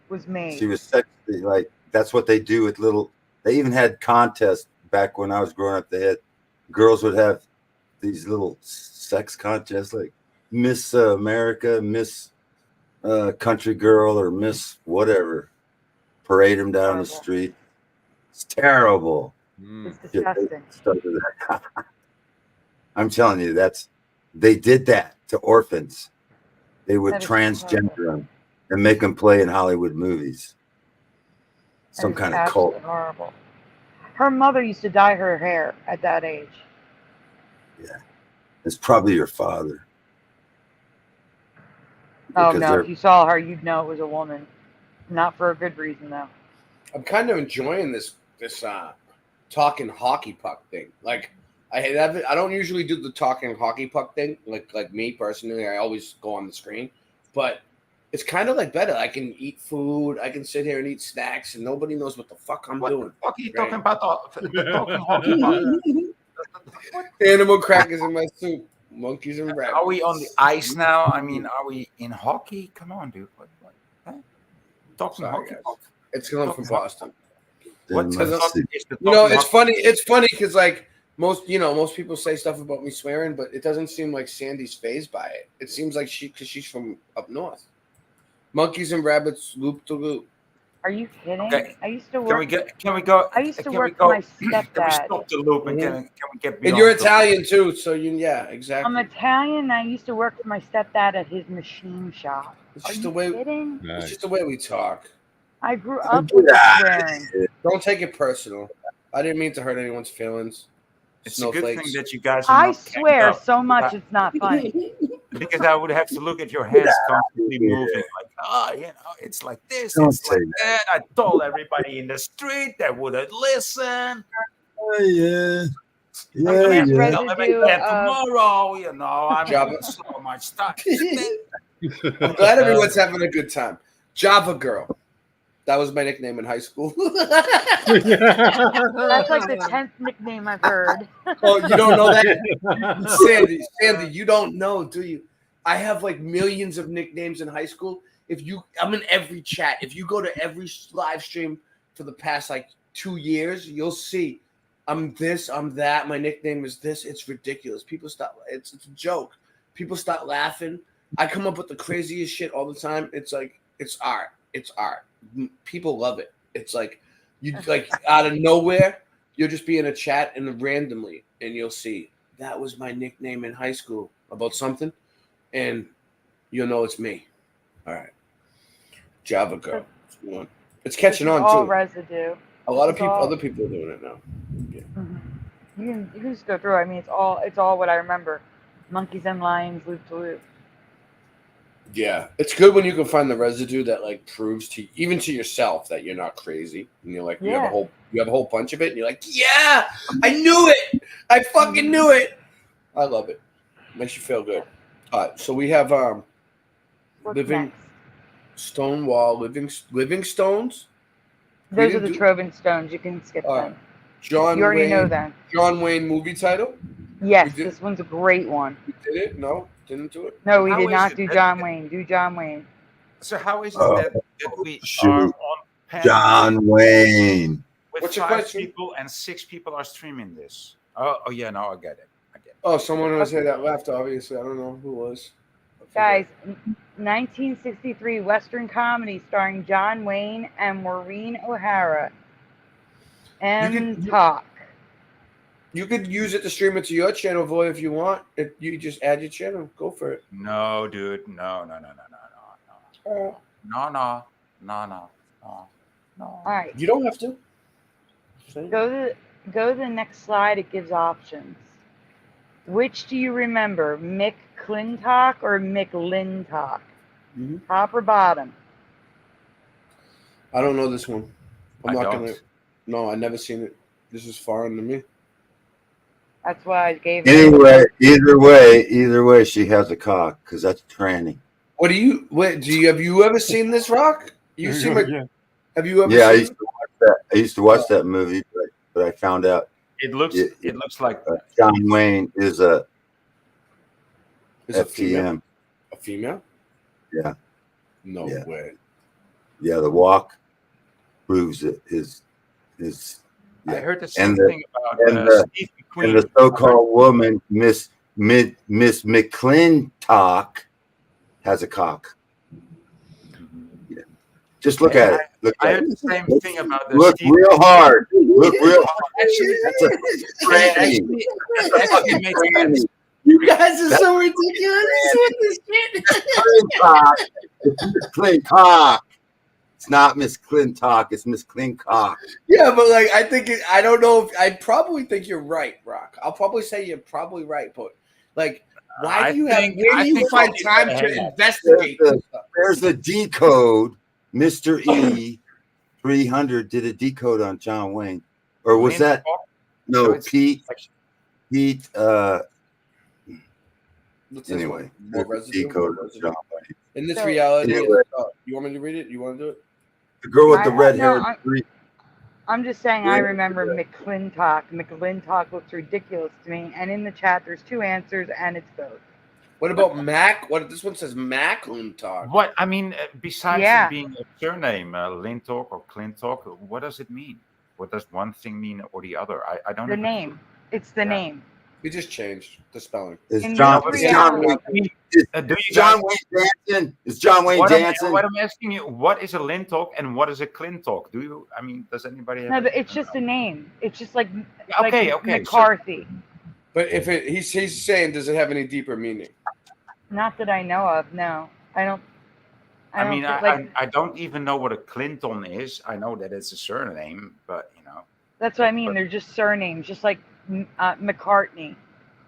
N: was made.
B: She was sexually, like, that's what they do with little. They even had contests back when I was growing up. They had girls would have these little sex contests, like Miss America, Miss Country Girl, or Miss whatever. Parade them down the street. It's terrible.
N: It's disgusting.
B: I'm telling you, they did that to orphans. They would transgender them and make them play in Hollywood movies. Some kind of cult.
N: Horrible. Her mother used to dye her hair at that age.
B: Yeah, it's probably your father.
N: Oh no! If you saw her, you'd know it was a woman. Not for a good reason, though.
A: I'm kind of enjoying this talking hockey puck thing. Like, I don't usually do the talking hockey puck thing. Like me personally, I always go on the screen, but it's kind of like better. I can eat food. I can sit here and eat snacks, and nobody knows what the fuck I'm doing.
U: What are you talking about? Talking hockey puck?
A: Animal crackers in my soup. Monkeys and rabbits.
U: Are we on the ice now? I mean, are we in hockey? Come on, dude. What? Talking hockey puck.
A: It's coming from Boston.
U: What's
A: it's funny. It's funny because like most people say stuff about me swearing, but it doesn't seem like Sandy's fazed by it. It seems like she's from up north. Monkeys and rabbits, loop to loop.
N: Are you kidding?
U: Okay.
N: I used to work.
U: Can we go?
N: I used to work for my stepdad.
U: Can we stop the loop and can we get?
A: And you're Italian too, so exactly.
N: I'm Italian. And I used to work for my stepdad at his machine shop.
A: It's just the way.
N: Kidding?
A: It's just the way we talk.
N: I grew up with swearing.
A: Don't take it personal. I didn't mean to hurt anyone's feelings.
U: It's a good thing that you guys. Are
N: I
U: not
N: swear so much it's not funny.
U: Because I would have to look at your hands constantly moving, like, it's like this, it's like that. I told everybody in the street they wouldn't listen.
B: Yeah.
U: I'm gonna tomorrow. I'm so much time.
A: I'm glad everyone's having a good time. Java Girl. That was my nickname in high school.
N: That's like the 10th nickname I've heard.
A: Oh, you don't know that? Sandy, you don't know, do you? I have like millions of nicknames in high school. I'm in every chat. If you go to every live stream for the past like 2 years, you'll see I'm this, I'm that. My nickname is this. It's ridiculous. People stop. It's a joke. People start laughing. I come up with the craziest shit all the time. It's like, it's art. It's art. People love it. It's like you like out of nowhere, you'll just be in a chat and randomly, and you'll see that was my nickname in high school about something, and you'll know it's me. All right, Java Girl. It's catching on
N: all
A: too.
N: Residue.
A: A lot of people, other people are doing it now. Yeah.
N: Mm-hmm. You can just go through. I mean, it's all what I remember. Monkeys and lions, loop to loop.
A: Yeah, it's good when you can find the residue that like proves to even to yourself that you're not crazy, and you're like you have a whole bunch of it, and you're like, yeah, I knew it, I fucking knew it. I love it. Makes you feel good. So we have living stones.
N: Those are the Troving Stones. You can skip them. You already know them.
A: John Wayne movie title.
N: Yes, this one's a great one.
A: We did it? No, didn't do it.
N: No, we did not do John Wayne. Do John Wayne.
U: So how is it that we are on panel
B: John Wayne?
U: with 5 people and 6 people are streaming this? Oh yeah, no, I get it.
A: Oh, someone was here that left. Obviously, I don't know who it was.
N: Guys, 1963 Western comedy starring John Wayne and Maureen O'Hara. And Talk.
M: You could use it to stream it to your channel, Voy, if you want. If you just add your channel, go for it.
U: No, dude. No.
N: All right.
M: You don't have to.
N: Go to the next slide. It gives options. Which do you remember, McClintock or McLintock? Top or bottom?
M: I don't know this one. I'm
U: I
M: not
U: don't.
M: gonna. No, I never seen it. This is foreign to me.
N: That's why I gave it.
B: Anyway, either way, she has a cock because that's tranny.
M: What do you? Wait, have you ever seen this, Rock? You seem like.
U: Yeah.
M: Have you ever?
B: Yeah, I
M: seen
B: used to watch that. I used to watch that movie, but I found out
U: It looks like
B: John Wayne is a
M: Is a
B: FTM.
M: A female?
B: Yeah.
M: No
B: Yeah.
M: way.
B: Yeah, the walk proves it. His
U: I
B: yeah.
U: heard the same
B: and
U: thing about Steve McQueen.
B: and the so-called woman, Miss McClintock, has a cock. Yeah. Just look at it. Look
U: I
B: at
U: heard
B: it.
U: the same thing about the
B: Look
U: Steve
B: real hard. Look real hard.
U: Actually,
B: That's a tranny.
U: actually makes sense.
M: You guys are so ridiculous with this shit.
B: McClintock. It's Miss Clintock. It's not Miss Clintock. It's Miss Clintock.
M: Yeah, but like I don't know if I probably think you're right, Rock. I'll probably say you're probably right, but like why do you have where do you find time to investigate this stuff?
B: There's a decode. Mr. E 300 did a decode on John Wayne. Or was that no Pete? Anyway, decode on John Wayne.
M: In this
N: So-
M: reality,
B: Anyway.
M: you want me to read it? You want to do it?
B: The girl with the
N: I-
B: red
N: no,
B: hair.
N: I'm just saying I remember McClintock. McClintock looks ridiculous to me. And in the chat, there's two answers, and it's both.
M: What about Mac? What this one says Mac Lintalk.
U: What I mean, besides
N: Yeah.
U: it being a surname, Lintalk or Clintalk, what does it mean? What does one thing mean or the other? I don't
N: The
U: know.
N: name. It's the name.
M: We just changed the spelling.
B: Is
N: In
B: John
N: this
B: John
N: reality-
B: Wayne
U: Do you
B: John
U: guys-
B: Wayne dancing? Is John Wayne
U: what
B: dancing?
U: I'm asking you, what is a Lintalk and what is a Clintalk? Do you? I mean, does anybody have?
N: No, but it's just a name. It's just like
U: Okay,
N: like
U: okay, so-
N: McCarthy.
M: But if he's saying, does it have any deeper meaning?
N: Not that I know of. No, I don't.
U: I mean,
N: don't think,
U: I don't even know what a Clinton is. I know that it's a surname, but you know.
N: that's what I mean. They're just surnames, just like McCartney.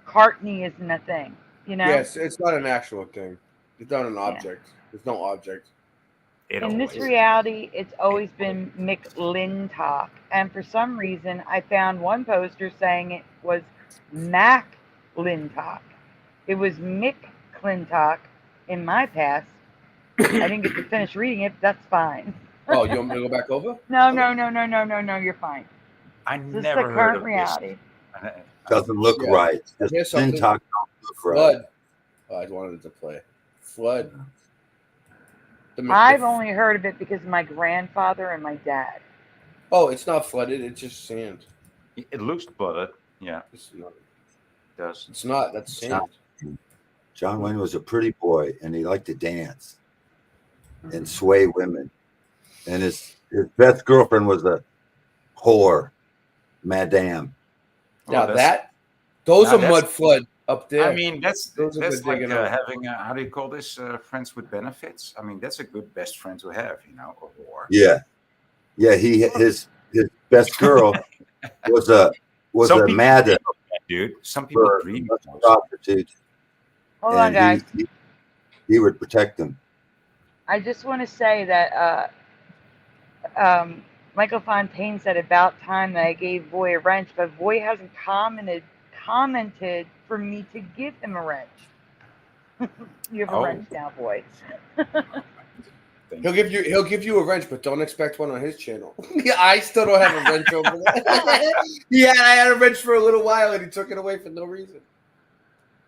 N: Cartney isn't a thing, you know.
M: Yes, it's not an actual thing. It's not an object. There's no object.
N: In this reality, it's always been McLintock, and for some reason, I found one poster saying it was Mac Lintock. It was Mick Clintock in my past. I didn't get to finish reading it, but that's fine.
M: Oh, you want me to go back over?
N: No, you're fine.
U: I
N: This is
U: never
N: the
U: heard
N: current
U: of
N: reality.
U: this.
B: Doesn't look
M: Yeah.
B: right.
M: Here's something.
B: Clintock don't look right.
M: Flood. Oh, I wanted it to play. Flood.
N: I've only heard of it because of my grandfather and my dad.
M: Oh, it's not flooded. It's just sand.
U: It looks flooded. Yeah,
M: It's not.
U: it does.
M: It's not. That's sand.
B: John Wayne was a pretty boy, and he liked to dance and sway women. And his best girlfriend was a whore, Madame.
M: Now
U: that's-
M: those
U: now
M: are
U: that's-
M: mud flood up there.
U: I mean, that's
M: Those are
U: that's
M: good
U: like
M: digging out.
U: having how do you call this? Friends with benefits. I mean, that's a good best friend to have. You know, a whore.
B: Yeah, yeah. His best girl was a
U: Some people
B: Madame
U: dream of that, dude. Some people
B: for
U: dream of those.
B: prostitute,
N: Hold on, guys.
B: and he would protect them.
N: I just want to say that Michael Fontaine said about time that I gave Voy a wrench, but Voy hasn't commented for me to give him a wrench. You have a
U: Oh.
N: wrench now, Voy.
M: He'll give you a wrench, but don't expect one on his channel. Yeah, I still don't have a wrench over there. I had a wrench for a little while, and he took it away for no reason.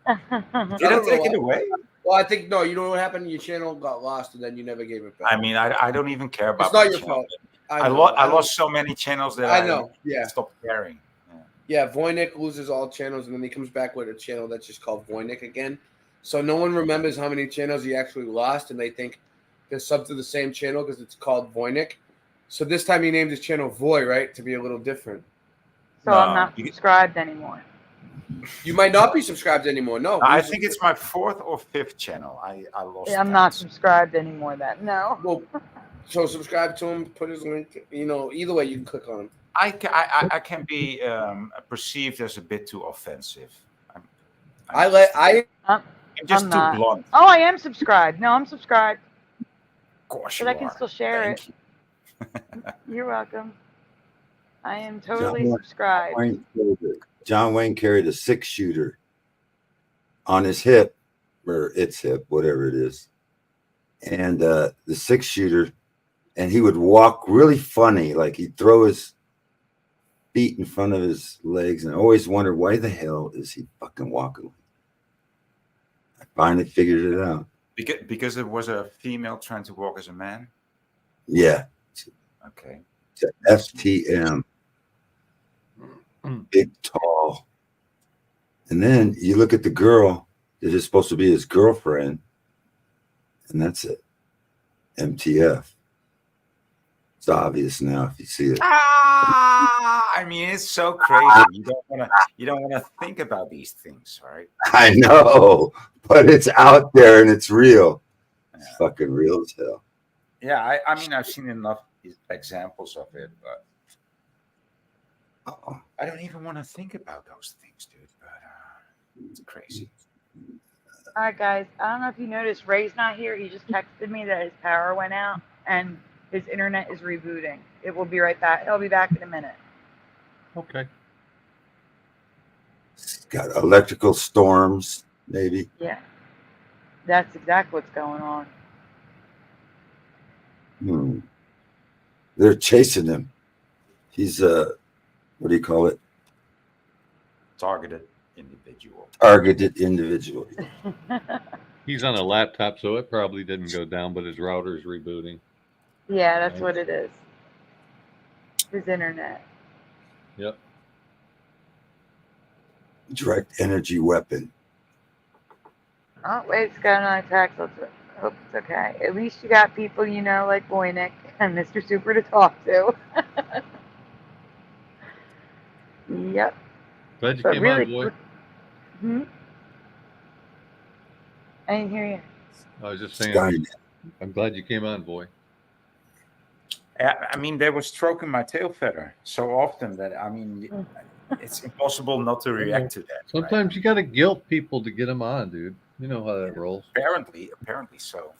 U: Did I take it away?
M: Well, I think no. You know what happened? Your channel got lost, and then you never gave it back.
U: I mean, I don't even care about.
M: It's not
U: my
M: your
U: channel.
M: fault.
U: I
M: know,
U: lost so many channels that
M: I know. Yeah.
U: stopped caring.
M: Yeah, Voynich loses all channels, and then he comes back with a channel that's just called Voynich again. So no one remembers how many channels he actually lost, and they think they're sub to the same channel because it's called Voynich. So this time he named his channel Voy, right, to be a little different.
N: So I'm not subscribed anymore.
M: You might not be subscribed anymore. No,
U: I think it's my 4th or 5th channel. I lost.
N: I'm not subscribed anymore. That no.
M: Well, so subscribe to him. Put his link. Either way, you can click on him.
U: I can be perceived as a bit too offensive.
N: I'm
U: just too blunt.
N: Oh, I am subscribed. No, I'm subscribed.
U: Of course
N: but I can still share it. You're welcome. I am totally subscribed.
B: John Wayne carried a 6-shooter on his hip, or its hip, whatever it is. And the 6-shooter, and he would walk really funny, like he'd throw his feet in front of his legs, and I always wondered, why the hell is he fucking walking? I finally figured it out.
U: Because it was a female trying to walk as a man?
B: Yeah.
U: Okay.
B: It's a FTM. Big, tall. And then you look at the girl that is supposed to be his girlfriend, and that's it. MTF. It's obvious now if you see it.
U: I mean, it's so crazy. You don't want to think about these things, right?
B: I know, but it's out there and it's real. It's fucking real as hell.
U: Yeah, I mean, I've seen enough examples of it, but I don't even want to think about those things, dude. But it's crazy.
N: All right, guys. I don't know if you noticed, Ray's not here. He just texted me that his power went out and his internet is rebooting. It will be right back. He'll be back in a minute.
O: Okay.
B: It's got electrical storms, maybe.
N: Yeah. That's exactly what's going on.
B: They're chasing him. He's what do you call it?
U: Targeted individual.
B: Targeted individual.
O: He's on a laptop, so it probably didn't go down, but his router's rebooting.
N: Yeah, that's what it is. His internet.
O: Yep.
B: Direct energy weapon.
N: Oh, wait, it's got another text. Let's hope it's okay. At least you got people you know like Boynick and Mr. Super to talk to. Yep.
O: Glad you
N: But
O: came
N: really,
O: on, boy.
N: I didn't hear you.
O: I was just saying, I'm glad you came on, boy.
U: I mean, they were stroking my tail feather so often that, I mean, it's impossible not to react to that.
O: Sometimes you got to guilt people to get them on, dude. You know how that rolls.
U: Apparently so.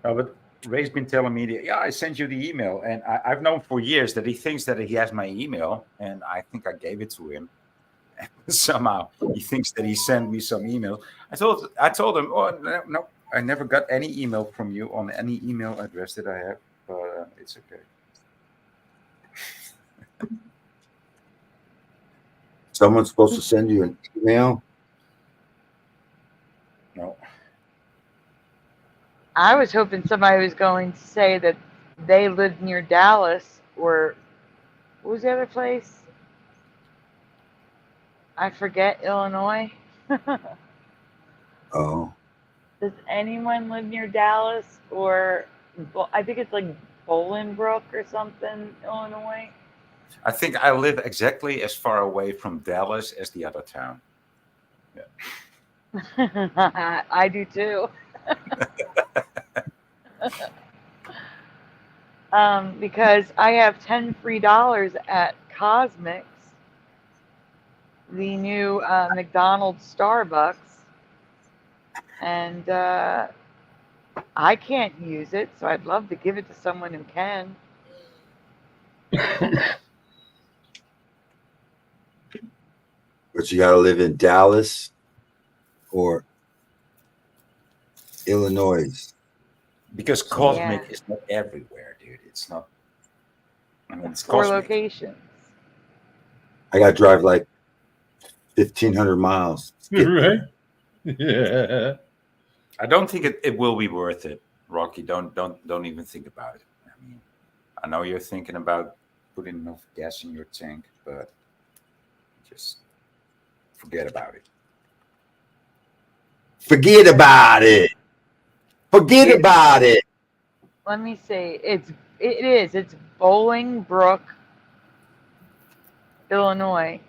U: But Ray's been telling me that, I sent you the email, and I've known for years that he thinks that he has my email, and I think I gave it to him. Somehow he thinks that he sent me some email. I told him, oh no, I never got any email from you on any email address that I have, but it's okay.
B: Someone's supposed to send you an email?
U: No.
N: I was hoping somebody was going to say that they lived near Dallas, or what was the other place? I forget, Illinois.
B: Oh.
N: Does anyone live near Dallas, or I think it's like Bolingbrook or something, Illinois?
U: I think I live exactly as far away from Dallas as the other town.
N: Yeah. I do too. Because I have 10 free dollars at Cosmics, the new McDonald's Starbucks, and I can't use it, so I'd love to give it to someone who can.
B: But you got to live in Dallas or Illinois.
U: Because Cosmic is not everywhere, dude. It's not. I mean, it's
N: 4
U: Cosmic.
N: locations.
B: I got to drive like 1,500 miles.
O: Right? Yeah.
U: I don't think it will be worth it, Rocky. Don't even think about it. I mean, I know you're thinking about putting enough gas in your tank, but just forget about it.
B: Forget about it. Forget about it.
N: Let me see. It's It is. It's Bolingbrook, Illinois.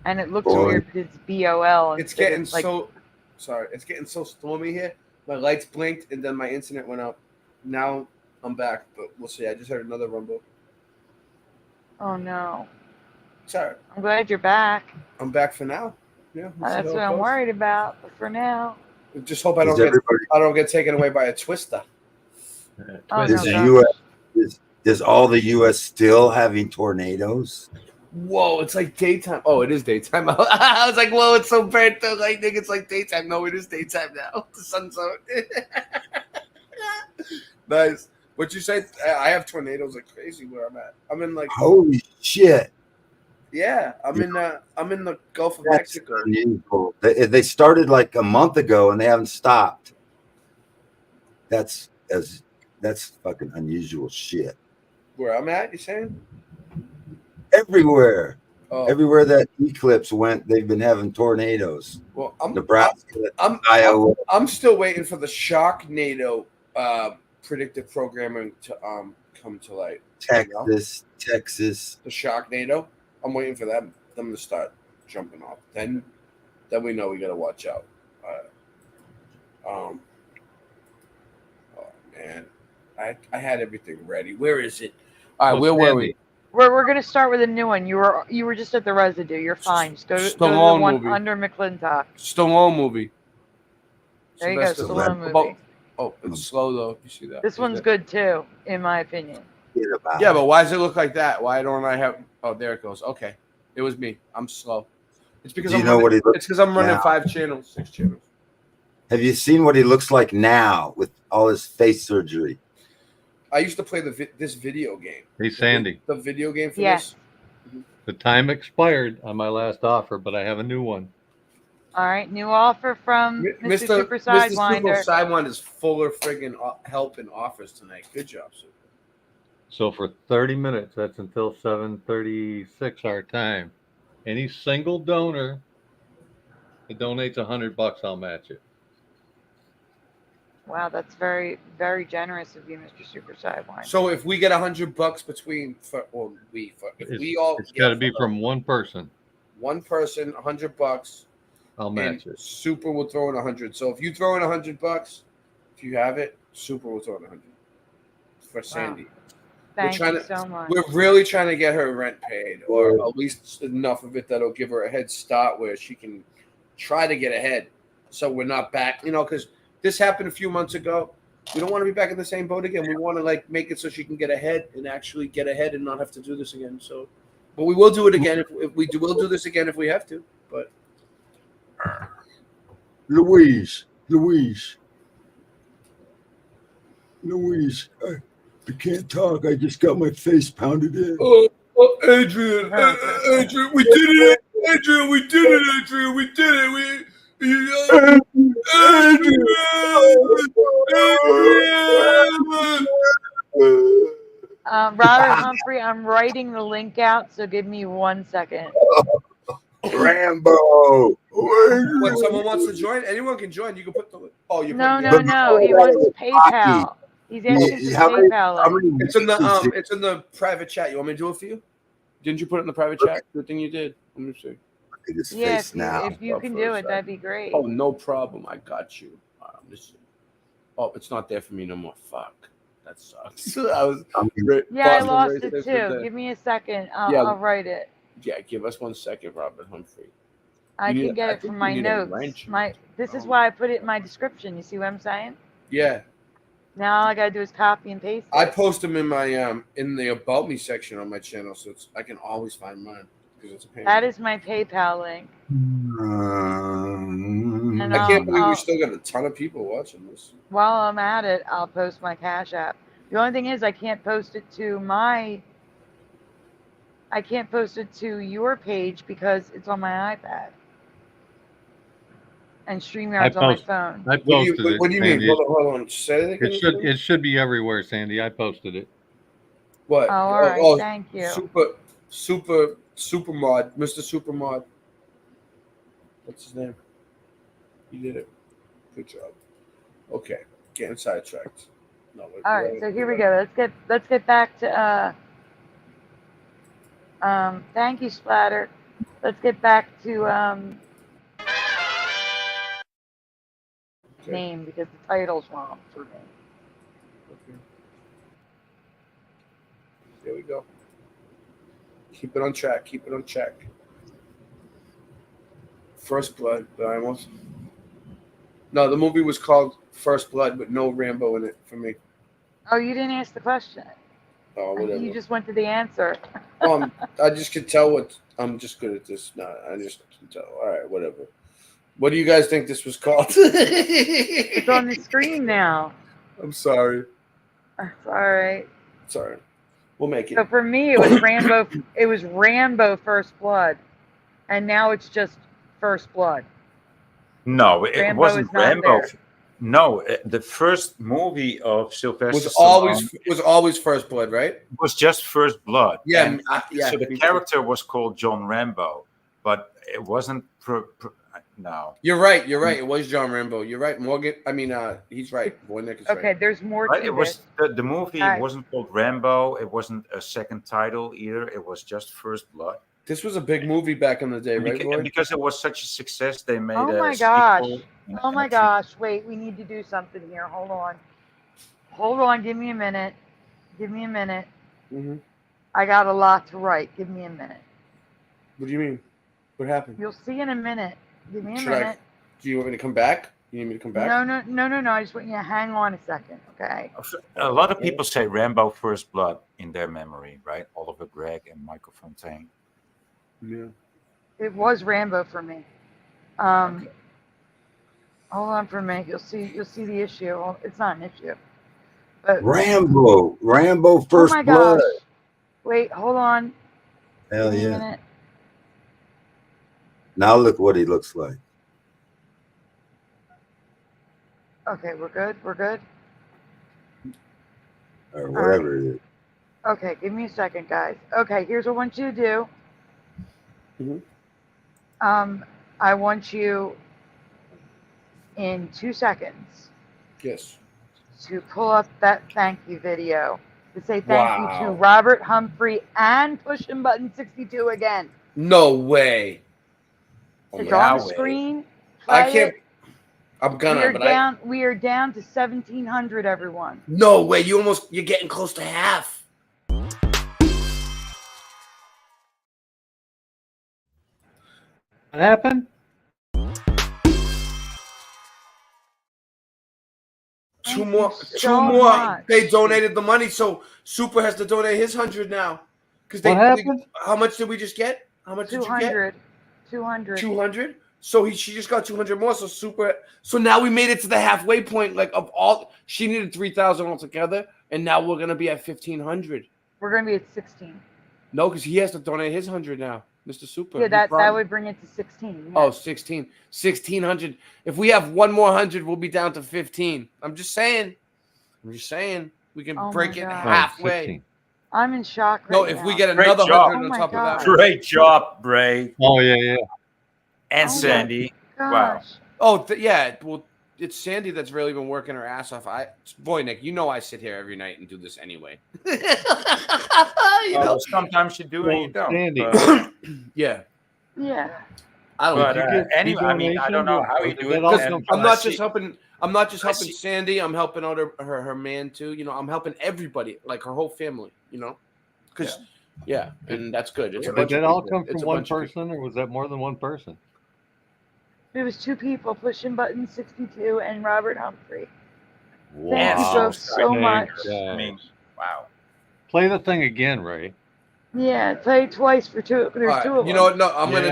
N: And it looks weird because it's BOL.
M: It's getting it's getting so stormy here. My lights blinked and then my internet went out. Now I'm back, but we'll see. I just heard another rumble.
N: Oh no.
M: Sorry.
N: I'm glad you're back.
M: I'm back for now. Yeah.
N: That's what I'm worried about. But for now.
M: Just hope I don't get taken away by a twister.
N: Oh,
B: Is
N: no,
B: the US is all the US still having tornadoes?
M: Whoa, it's like daytime. Oh, it is daytime. I was like, whoa, it's so bright though. Like, nigga, it's like daytime. No, it is daytime now. The sun's out. Nice. What you say? I have tornadoes like crazy where I'm at. I'm in like
B: holy shit.
M: Yeah, I'm in the Gulf of Mexico.
B: Unusual. They started like a month ago and they haven't stopped. That's fucking unusual shit.
M: Where I'm at, you saying?
B: Everywhere.
M: Oh.
B: Everywhere that eclipse went, they've been having tornadoes.
M: Well,
B: Nebraska, Iowa.
M: I'm still waiting for the Sharknado predictive programming to come to light.
B: Texas.
M: The Sharknado. I'm waiting for them to start jumping off. Then we know we gotta watch out. Oh man, I had everything ready. Where is it? All right, where were we?
N: We're gonna start with a new one. You were just at the residue. You're fine. Just go to the one
M: movie.
N: under McClintock.
M: Stallone movie.
N: There you go, Stallone movie.
M: Oh, it's slow though. You see that?
N: This one's good too, in my opinion.
M: Yeah, but why does it look like that? Why don't I have? Oh, there it goes. Okay, it was me. I'm slow. It's because I'm running 5 channels, 6 channels.
B: Have you seen what he looks like now with all his face surgery?
M: I used to play this video game.
O: Hey, Sandy.
M: The video game for this.
O: The time expired on my last offer, but I have a new one.
N: All right, new offer from Mr. Super Sidewinder.
M: Mr. Super Sidewinder is full of friggin' help and offers tonight. Good job, Super.
O: So for 30 minutes, that's until 7:36 our time. Any single donor that donates $100, I'll match it.
N: Wow, that's very, very generous of you, Mr. Super Sidewinder.
M: So if we get $100 between,
O: It's got to be from one person.
M: One person, $100.
O: I'll match it.
M: Super will throw in 100. So if you throw in $100, if you have it, Super will throw in 100 for Sandy.
N: Wow. Thank you so much.
M: We're really trying to get her rent paid, or at least enough of it that'll give her a head start where she can try to get ahead. So we're not back, because this happened a few months ago. We don't want to be back in the same boat again. We want to make it so she can get ahead and actually get ahead and not have to do this again. So, but we will do it again if we do. We'll do this again if we have to. But
B: Louise, I can't talk. I just got my face pounded in.
M: Oh, Adrian, we did it. Adrian, we did it. Adrian, we did it.
N: Robert Humphrey, I'm writing the link out, so give me 1 second.
B: Rambo.
M: When someone wants to join, anyone can join. You can put the. Oh, you.
N: No. He wants PayPal. He's asking for PayPal.
M: It's in the private chat. You want me to do it for you? Didn't you put it in the private chat? Good thing you did. Let me see.
N: Yeah, if you can do it, that'd be great.
M: Oh, no problem. I got you. Oh, it's not there for me no more. Fuck. That sucks. I
N: lost it too. Give me a second. I'll write it.
M: Yeah, give us 1 second, Robert Humphrey.
N: I can get it from my notes. This is why I put it in my description. You see what I'm saying?
M: Yeah.
N: Now all I gotta do is copy and paste it.
M: I post them in my in the About Me section on my channel, so I can always find mine because it's a pain.
N: That is my PayPal link.
M: I can't believe we still got a ton of people watching this.
N: While I'm at it, I'll post my Cash App. The only thing is I can't post it to your page because it's on my iPad. And StreamYard's on my phone.
O: I posted it.
M: What do you mean? Hold on. Say it again.
O: It should be everywhere, Sandy. I posted it.
M: What?
N: Oh, all right. Thank you.
M: Super mod. Mr. Super mod. What's his name? You did it. Good job. Okay. Getting sidetracked.
N: All right, so here we go. Let's get back to thank you, Splatter. Let's get back to name because the title's wrong for me.
A: There we go. Keep it on track. Keep it on track. First Blood, but I almost. No, the movie was called First Blood, but no Rambo in it for me.
N: Oh, you didn't ask the question.
A: Oh, whatever.
N: You just went to the answer.
A: I just could tell what. I'm just good at this. No, I just can tell. All right, whatever. What do you guys think this was called?
N: It's on the screen now.
A: I'm sorry.
N: That's all right.
A: Sorry. We'll make it.
N: So for me, it was Rambo. It was Rambo First Blood, and now it's just First Blood.
U: No, it
N: Rambo
U: wasn't
N: is not
U: Rambo.
N: there.
U: No, the first movie of Sylvester
A: was always First Blood, right?
U: Was just First Blood.
A: Yeah,
U: And
A: yeah.
U: So the character was called John Rambo, but it wasn't. No.
A: You're right. You're right. It was John Rambo. You're right. Morgan. I mean, he's right. Boy Nick is right.
N: Okay, there's more
U: Right?
N: to
U: It was
N: this.
U: the movie
N: All right.
U: wasn't called Rambo. It wasn't a second title either. It was just First Blood.
A: This was a big movie back in the day, right,
U: Because,
A: boy?
U: because it was such a success, they made
N: Oh
U: a
N: my gosh.
U: sequel and
N: Oh
U: a
N: my
U: sequel.
N: gosh. Wait, we need to do something here. Hold on. Hold on. Give me a minute. Give me a minute.
A: Mm-hmm.
N: I got a lot to write. Give me a minute.
A: What do you mean? What happened?
N: You'll see in a minute. Give me a
A: Should
N: minute.
A: Do you want me to come back? You need me to come back?
N: No. I just want you to hang on a second, okay?
U: A lot of people say Rambo First Blood in their memory, right? Oliver Gregg and Michael Fontaine.
A: Yeah.
N: It was Rambo for me. Hold on for a minute. You'll see the issue. Well, it's not an issue. But
B: Rambo First
N: oh my
B: Blood.
N: gosh. Wait, hold on.
B: Hell
N: Give me a
B: yeah.
N: minute.
B: Now look what he looks like.
N: Okay, we're good. We're good.
B: Or whatever it is.
N: Okay, give me a second, guys. Okay, here's what I want you to do.
A: Mm-hmm.
N: I want you in 2 seconds
A: Yes.
N: to pull up that thank you video to say thank you to
A: Wow.
N: Robert Humphrey and pushing button 62 again.
A: No way.
N: It's
A: no
N: on the
A: way.
N: screen.
A: I
N: Play
A: can't.
N: it.
A: I'm gonna, but
N: We are down to 1,700, everyone.
A: No way. You're getting close to half.
O: What happened?
A: Two more.
N: so
A: Two more.
N: much.
A: They donated the money, so Super has to donate his 100 now. Because
O: What happened?
A: How much did we just get? How much did you get?
N: 200. 200.
A: 200. So she just got 200 more. So Super. So now we made it to the halfway point. Like of all, she needed 3,000 altogether, and now we're gonna be at 1,500.
N: We're going to be at 16.
A: No, because he has to donate his 100 now, Mr. Super.
N: Yeah,
A: He
N: that
A: promised.
N: would bring it to 16.
A: Oh, 16. 1,600. If we have one more 100, we'll be down to 15. I'm just saying. We can
N: Oh
A: break
N: my
A: it
N: God.
A: halfway.
O: 16.
N: I'm in shock right
A: No,
N: now.
A: if we get
U: Great
A: another
U: job.
A: 100
N: Oh
A: on
N: my
A: top
N: God.
A: of that.
U: Great job, Bray.
O: Oh yeah.
U: And
N: Oh my
U: Sandy. Wow.
N: Gosh.
A: Oh, yeah. Well, it's Sandy that's really been working her ass off. Boy, Nick, you know I sit here every night and do this anyway.
U: Sometimes you do and you don't.
O: Sandy.
A: Yeah.
N: Yeah.
A: I don't
U: But
A: know.
U: anyway, I mean, I don't know how you do it. and
A: I'm
U: I
A: not
U: see-
A: just helping. I'm not just helping
U: see-
A: Sandy. I'm helping out her man too. You know, I'm helping everybody, like her whole family. You know, because yeah, and that's good. It's a
O: Did
A: bunch
O: that
A: of
O: all
A: people.
O: come from
A: It's a
O: one
A: bunch of people.
O: person, or was that more than one person?
N: It was 2 people pushing button 62 and Robert Humphrey.
O: Wow.
N: Thank you both so much.
U: I mean, wow.
O: Play the thing again, Ray.
N: Yeah, play it twice for 2. There's
A: All right,
N: 2 of them.
A: you know what? No, I'm
O: Yeah.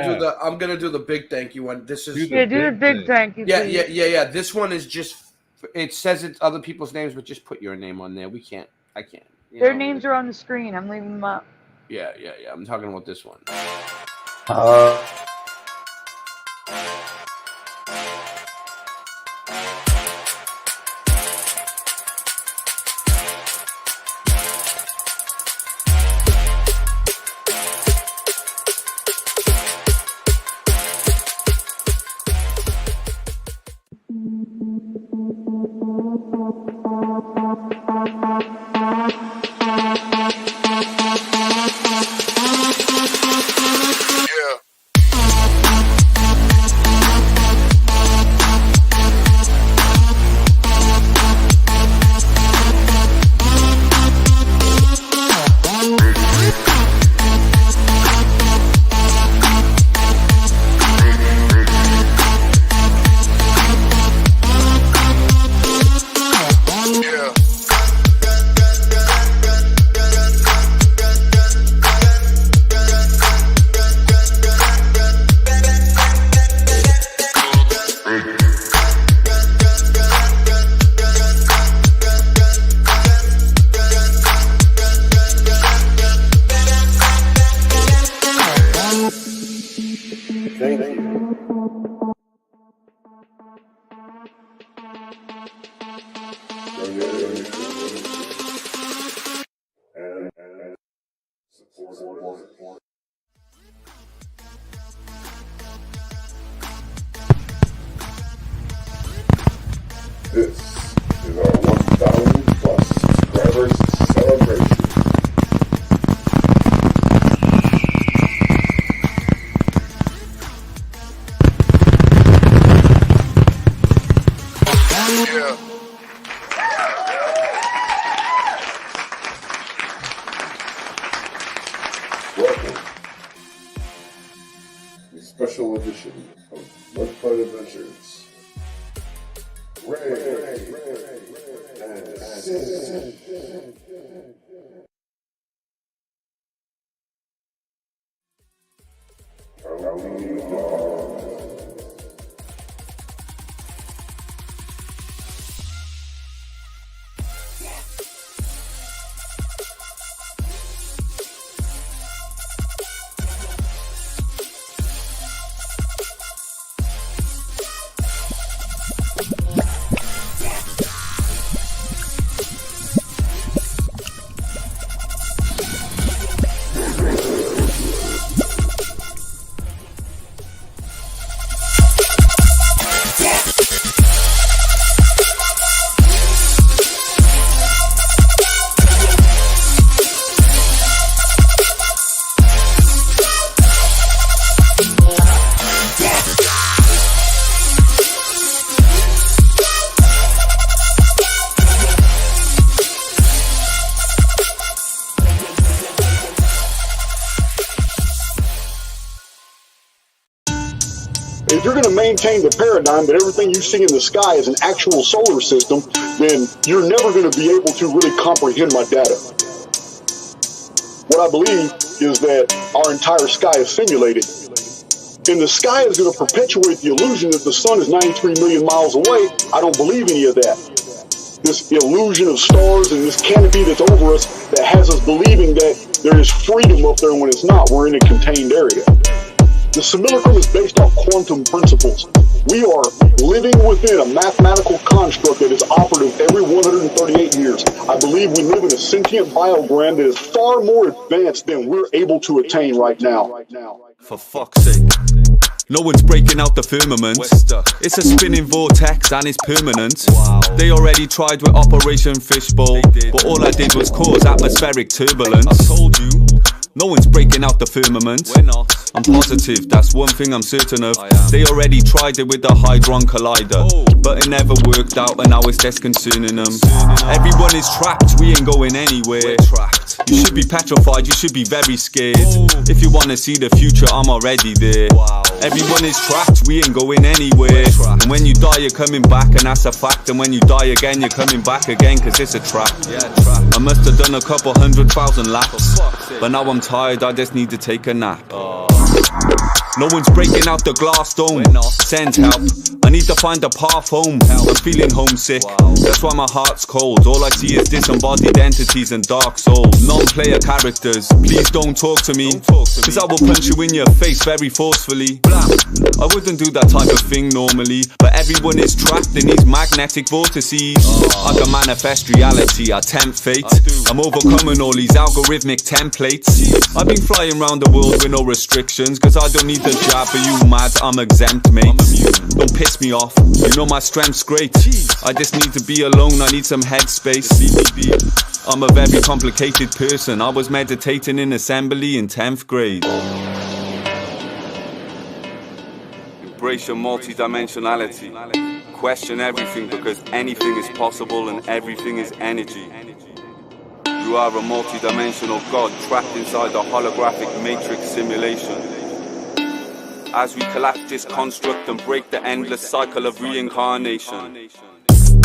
A: gonna do the big thank you one. This is
O: Do
N: Do the big thank you,
A: yeah.
N: please.
A: This one is just. It says it's other people's names, but just put your name on there. We can't. I can't. you
N: Their
A: know?
N: names are on the screen. I'm leaving them up.
A: Yeah. I'm talking about this one.
J: This is our 1,000 plus subscribers celebration. Yeah. Welcome. The special edition of Mudflood Adventures.
F: If you're going to maintain the paradigm that everything you see in the sky is an actual solar system, then you're never going to be able to really comprehend my data. What I believe is that our entire sky is simulated. And the sky is going to perpetuate the illusion that the sun is 93 million miles away. I don't believe any of that. This illusion of stars and this canopy that's over us that has us believing that there is freedom up there when it's not. We're in a contained area. The simulacrum is based off quantum principles. We are living within a mathematical construct that is operative every 138 years. I believe we live in a sentient biogram that is far more advanced than we're able to attain right now.
R: For fuck's sake. No one's breaking out the firmament. It's a spinning vortex and it's permanent. They already tried with Operation Fishbowl, but all I did was cause atmospheric turbulence. I told you. No one's breaking out the firmament. We're not. I'm positive, that's one thing I'm certain of. They already tried it with the Hadron Collider, but it never worked out and now it's disconcerting them. Everyone is trapped, we ain't going anywhere. We're trapped. You should be petrified, you should be very scared. If you wanna see the future, I'm already there. Everyone is trapped, we ain't going anywhere. And when you die, you're coming back, and that's a fact. And when you die again, you're coming back again, cause it's a trap. I must have done a couple 100,000 laps, but now I'm tired, I just need to take a nap. No one's breaking out the glass dome. Send help, I need to find a path home. I'm feeling homesick, that's why my heart's cold. All I see is disembodied entities and dark souls. Non-player characters, please don't talk to me, cause I will punch you in your face very forcefully. I wouldn't do that type of thing normally, but everyone is trapped in these magnetic vortices. I can manifest reality, I tempt fate. I'm overcoming all these algorithmic templates. I've been flying around the world with no restrictions, cause I don't need the job, but you mad, I'm exempt, mate. Don't piss me off, you know my strength's great. I just need to be alone, I need some headspace. I'm a very complicated person, I was meditating in assembly in 10th grade. Embrace your multi-dimensionality. Question everything, because anything is possible and everything is energy. You are a multi-dimensional god trapped inside a holographic matrix simulation. As we collapse this construct and break the endless cycle of reincarnation.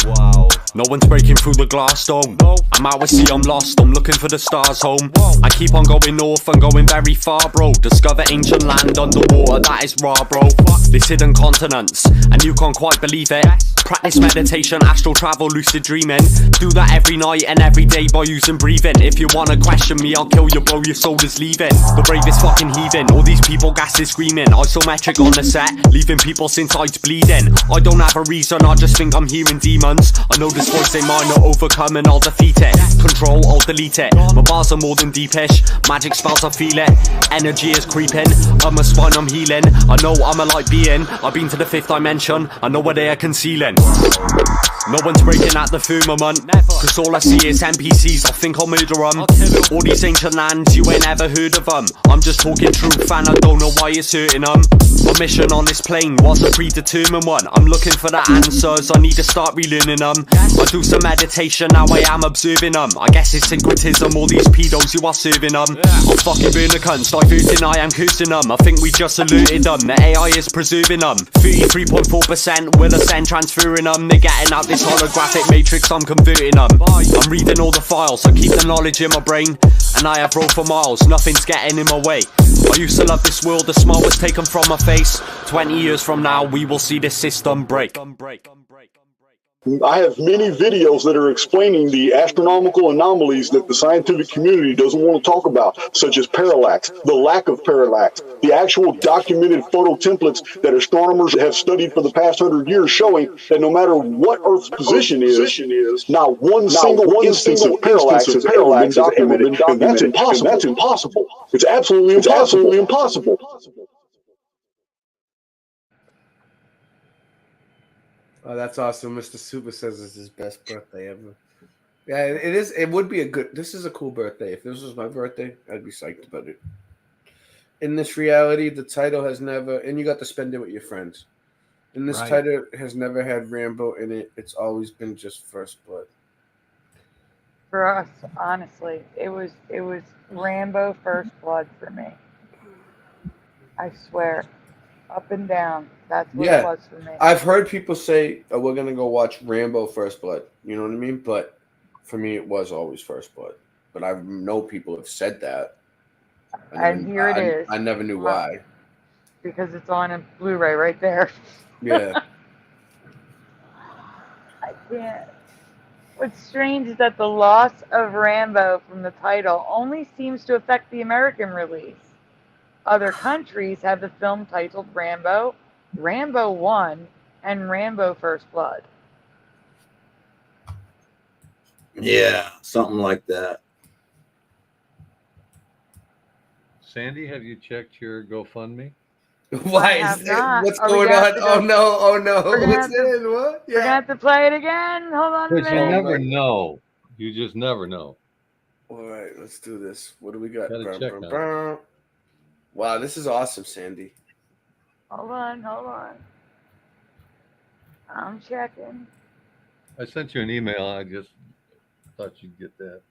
W: Wow. No one's breaking through the glass dome. I'm out at sea, I'm lost, I'm looking for the stars home. I keep on going north and going very far, bro. Discover ancient land underwater, that is raw, bro. This hidden continents, and you can't quite believe it. Practice meditation, astral travel, lucid dreaming. Do that every night and every day by using breathing. If you wanna question me, I'll kill you, bro, your soul is leaving. The bravest fucking heathen, all these people gases screaming. Isometric on the set, leaving people's insides bleeding. I don't have a reason, I just think I'm hearing demons. I know the This voice ain't mine, not overcome and I'll defeat it. Control, I'll delete it. My bars are more than deepish. Magic spells, I feel it. Energy is creeping. I'm a spine, I'm healing. I know I'm a light being. I've been to the 5th dimension. I know where they are concealing. No one's breaking at the firmament. Cause all I see is NPCs, I think I'll murder them. All these ancient lands, you ain't ever heard of them. I'm just talking truth and I don't know why it's hurting them. My mission on this plane was a predetermined one. I'm looking for the answers, I need to start relearning them. I do some meditation, now I am observing them. I guess it's syncretism, all these pedos you are serving them. I'll fucking burn the cunts, diverting, I am cursing them. I think we just alerted them, the AI is preserving them. 33.4% will ascend, transferring them. They're getting out this holographic matrix, I'm converting them. I'm reading all the files, I keep the knowledge in my brain. And I have rolled for miles, nothing's getting in my way. I used to love this world, the smile was taken from my face. 20 years from now, we will see this system break.
F: I have many videos that are explaining the astronomical anomalies that the scientific community doesn't want to talk about, such as parallax, the lack of parallax, the actual documented photo templates that astronomers have studied for the past 100 years, showing that no matter what Earth's position is, not one single instance of parallax has ever been documented, and that's impossible. That's impossible. It's absolutely impossible.
G: Oh, that's awesome. Mr. Super says it's his best birthday ever. Yeah, it is. It would be this is a cool birthday. If this was my birthday, I'd be psyched about it. In this reality, the title has never, and you got to spend it with your friends. And this title has never had Rambo in it. It's always been just First Blood.
N: For us, honestly, it was Rambo First Blood for me. I swear. Up and down. That's what it was for me.
G: I've heard people say, oh, we're going to go watch Rambo First Blood. You know what I mean? But for me, it was always First Blood. But I know people have said that.
N: And here it is.
G: I never knew why.
N: Because it's on a Blu-ray right there.
G: Yeah.
N: I can't. What's strange is that the loss of Rambo from the title only seems to affect the American release. Other countries have the film titled Rambo, Rambo 1, and Rambo First Blood.
B: Yeah, something like that.
O: Sandy, have you checked your GoFundMe?
G: Why is it? What's going on? Oh no!
N: We're gonna have to play it again. Hold on a minute.
O: You never know. You just never know.
G: All right, let's do this. What do we got?
O: Check
G: Wow, this is awesome, Sandy.
N: Hold on. I'm checking.
O: I sent you an email. I just thought you'd get that.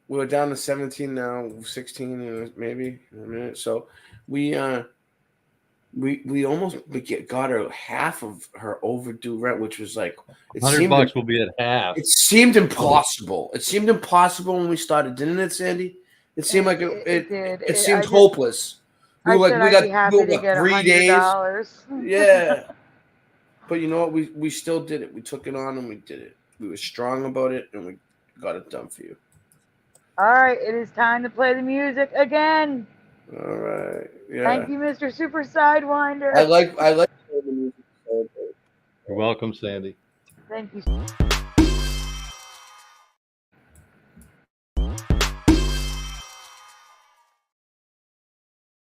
G: We're down to 17 now, 16 maybe in a minute. So we almost got her half of her overdue rent, which was like
O: $100 will be at half.
G: It seemed impossible. It seemed impossible when we started, didn't it, Sandy? It seemed like it seemed hopeless. We got 3 days. Yeah. But you know what? We still did it. We took it on and we did it. We were strong about it and we got it done for you.
N: All right, it is time to play the music again.
G: All right. Yeah.
N: Thank you, Mr. Super Sidewinder.
G: I like the music.
O: You're welcome, Sandy.
N: Thank you.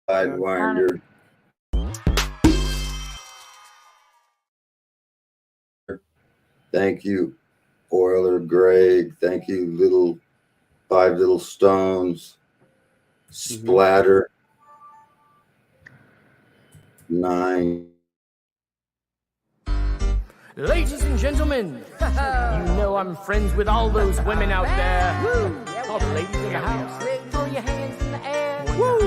B: Sidewinder. Thank you, Oiler Greg. Thank you, Five Little Stones. Splatter. 9.
H: Ladies and gentlemen, you know I'm friends with all those women out there. Woo! All the ladies in the house, throw your hands in the air. Woo!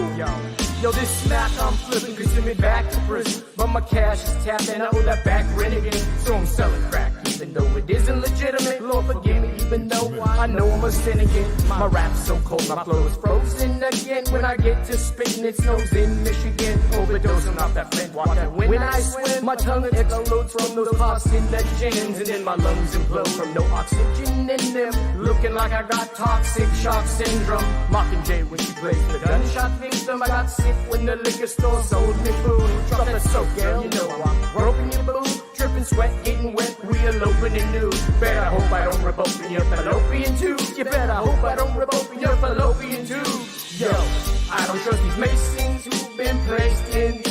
H: Yo, this smack I'm flipping could send me back to prison, but my cash is tapped and I owe that back rent again. So I'm selling crack, even though it isn't legitimate. Lord forgive me, even though I know I'm a sin again. My rap's so cold, my flow is frozen again. When I get to spitting, it snows in Michigan. Overdosing off that flint water. When I swim, my tongue explodes from those carcinogens, and then my lungs implode from no oxygen in them. Looking like I got toxic shock syndrome. Mockingjay when she plays the gunshot victim. I got sick when the liquor store sold me food. Drop that soap, girl, you know I'm broken your boo. Tripping dripping sweat, getting wet, we eloping in new. Better hope I don't rip open your fallopian tube. You better hope I don't rip open your fallopian tube. Yo, I don't trust these Masons who've been placed in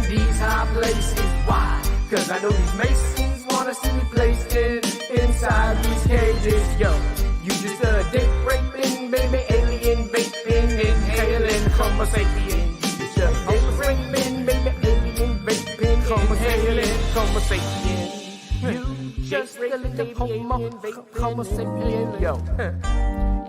H: these high places. Why? Cause I know these Masons wanna see me placed inside these cages. Yo, you just a dick raping, baby, alien vaping, inhaling Homo sapien. You just a dick raping, baby, alien vaping, inhaling Homo sapien. You just a little Homo sapien. Yo,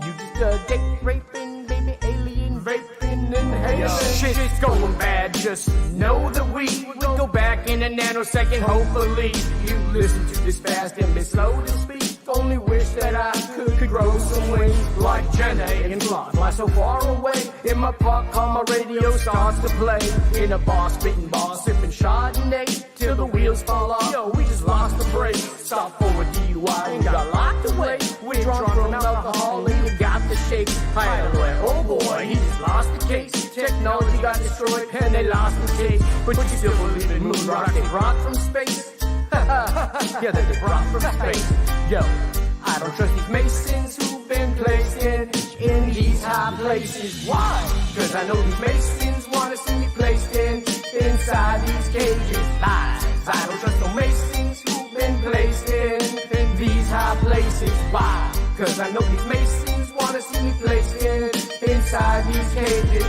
H: you just a dick raping, baby, alien vaping, inhaling. Shit's going bad, just know that we go back in a nanosecond. Hopefully you listen to this fast and be slow to speak. Only wish that I could grow some wings like Jenna and fly so far away. In my park car, my radio starts to play. In a bar, spitting bar, sipping Chardonnay till the wheels fall off. Yo, we just lost the brake. Stop for a DUI and got locked away. We're drunk from alcohol and you got the shake. I had to wear, oh boy, he just lost the case. Technology got destroyed and they lost the case. But you still believe in moon rock, they brought from space. Yeah, that they brought from space. Yo, I don't trust these Masons who've been placed in these high places. Why? Cause I know these Masons wanna see me placed inside these cages. Lies. I don't trust no Masons who've been placed in these high places. Why? Cause I know these Masons wanna see me placed inside these cages.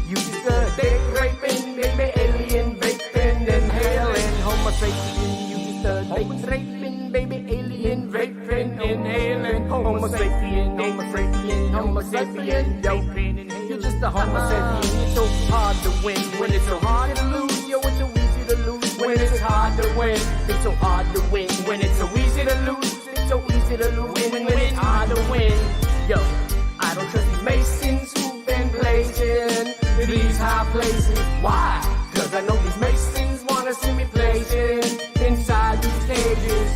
H: You just a dick raping, baby, alien vaping, inhaling Homo sapien. You just a dick raping, baby, alien vaping, inhaling Homo sapien, Homo sapien, Homo sapien, doping, inhaling. You're just a Homo sapien. It's so hard to win when it's so hard to lose. Yo, it's so easy to lose when it's hard to win. It's so hard to win when it's so easy to lose. It's so easy to lose when it's hard to win. Yo, I don't trust these Masons who've been placed in these high places. Why? Cause I know these Masons wanna see me placed inside these cages.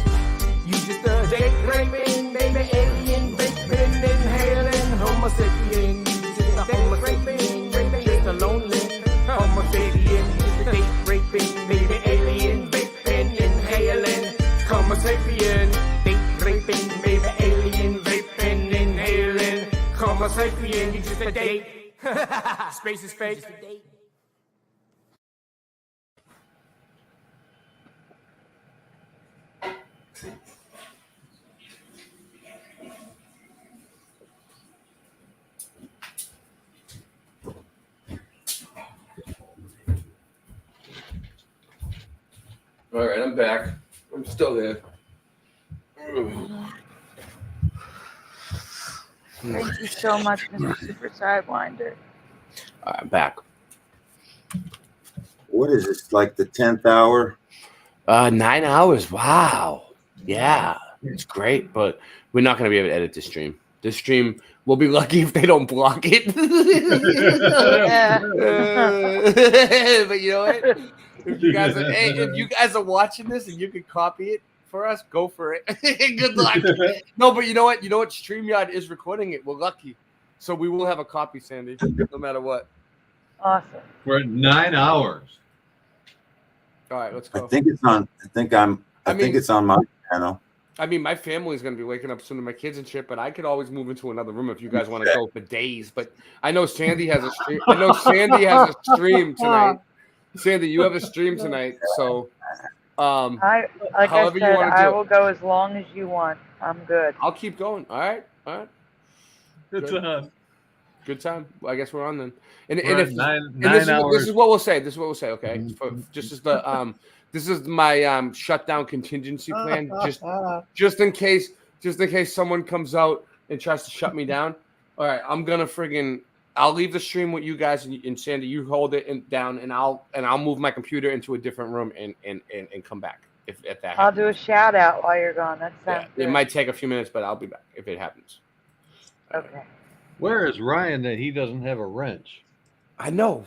H: You just a dick raping, baby, alien vaping, inhaling Homo sapien. You just a Homo sapien, baby, just a lonely Homo sapien. You just a dick raping, baby, alien vaping, inhaling Homo sapien. Dick raping, baby, alien vaping, inhaling Homo sapien. You just a date. Space is fake.
A: All right, I'm back. I'm still there.
N: Thank you so much, Mr. Super Sidewinder.
A: I'm back.
B: What is this, like the 10th hour?
A: 9 hours. Wow. Yeah, it's great, but we're not going to be able to edit this stream. This stream, we'll be lucky if they don't block it. But you know what? If you guys are watching this and you can copy it for us, go for it. Good luck. No, but you know what? StreamYard is recording it. We're lucky. So we will have a copy, Sandy, no matter what.
N: Awesome.
O: For 9 hours.
A: All right, let's go.
B: I think it's on my channel.
A: I mean, my family's going to be waking up soon to my kids and shit, but I could always move into another room if you guys want to go for days. But I know Sandy has a stream. Tonight. Sandy, you have a stream tonight, so
N: I will go as long as you want. I'm good.
A: I'll keep going. All right.
O: Good time.
A: Good time. Well, I guess we're on then. And
O: We're
A: if
O: at nine
A: this
O: hours.
A: is what we'll say. Okay. Just as the this is my shutdown contingency plan. Just in case someone comes out and tries to shut me down. All right, I'm gonna I'll leave the stream with you guys and Sandy. You hold it down, and I'll move my computer into a different room and come back if that happens.
N: I'll do a shout out while you're gone. That sounds good.
A: It might take a few minutes, but I'll be back if it happens.
N: Okay.
O: Where is Ryan that he doesn't have a wrench?
A: I know.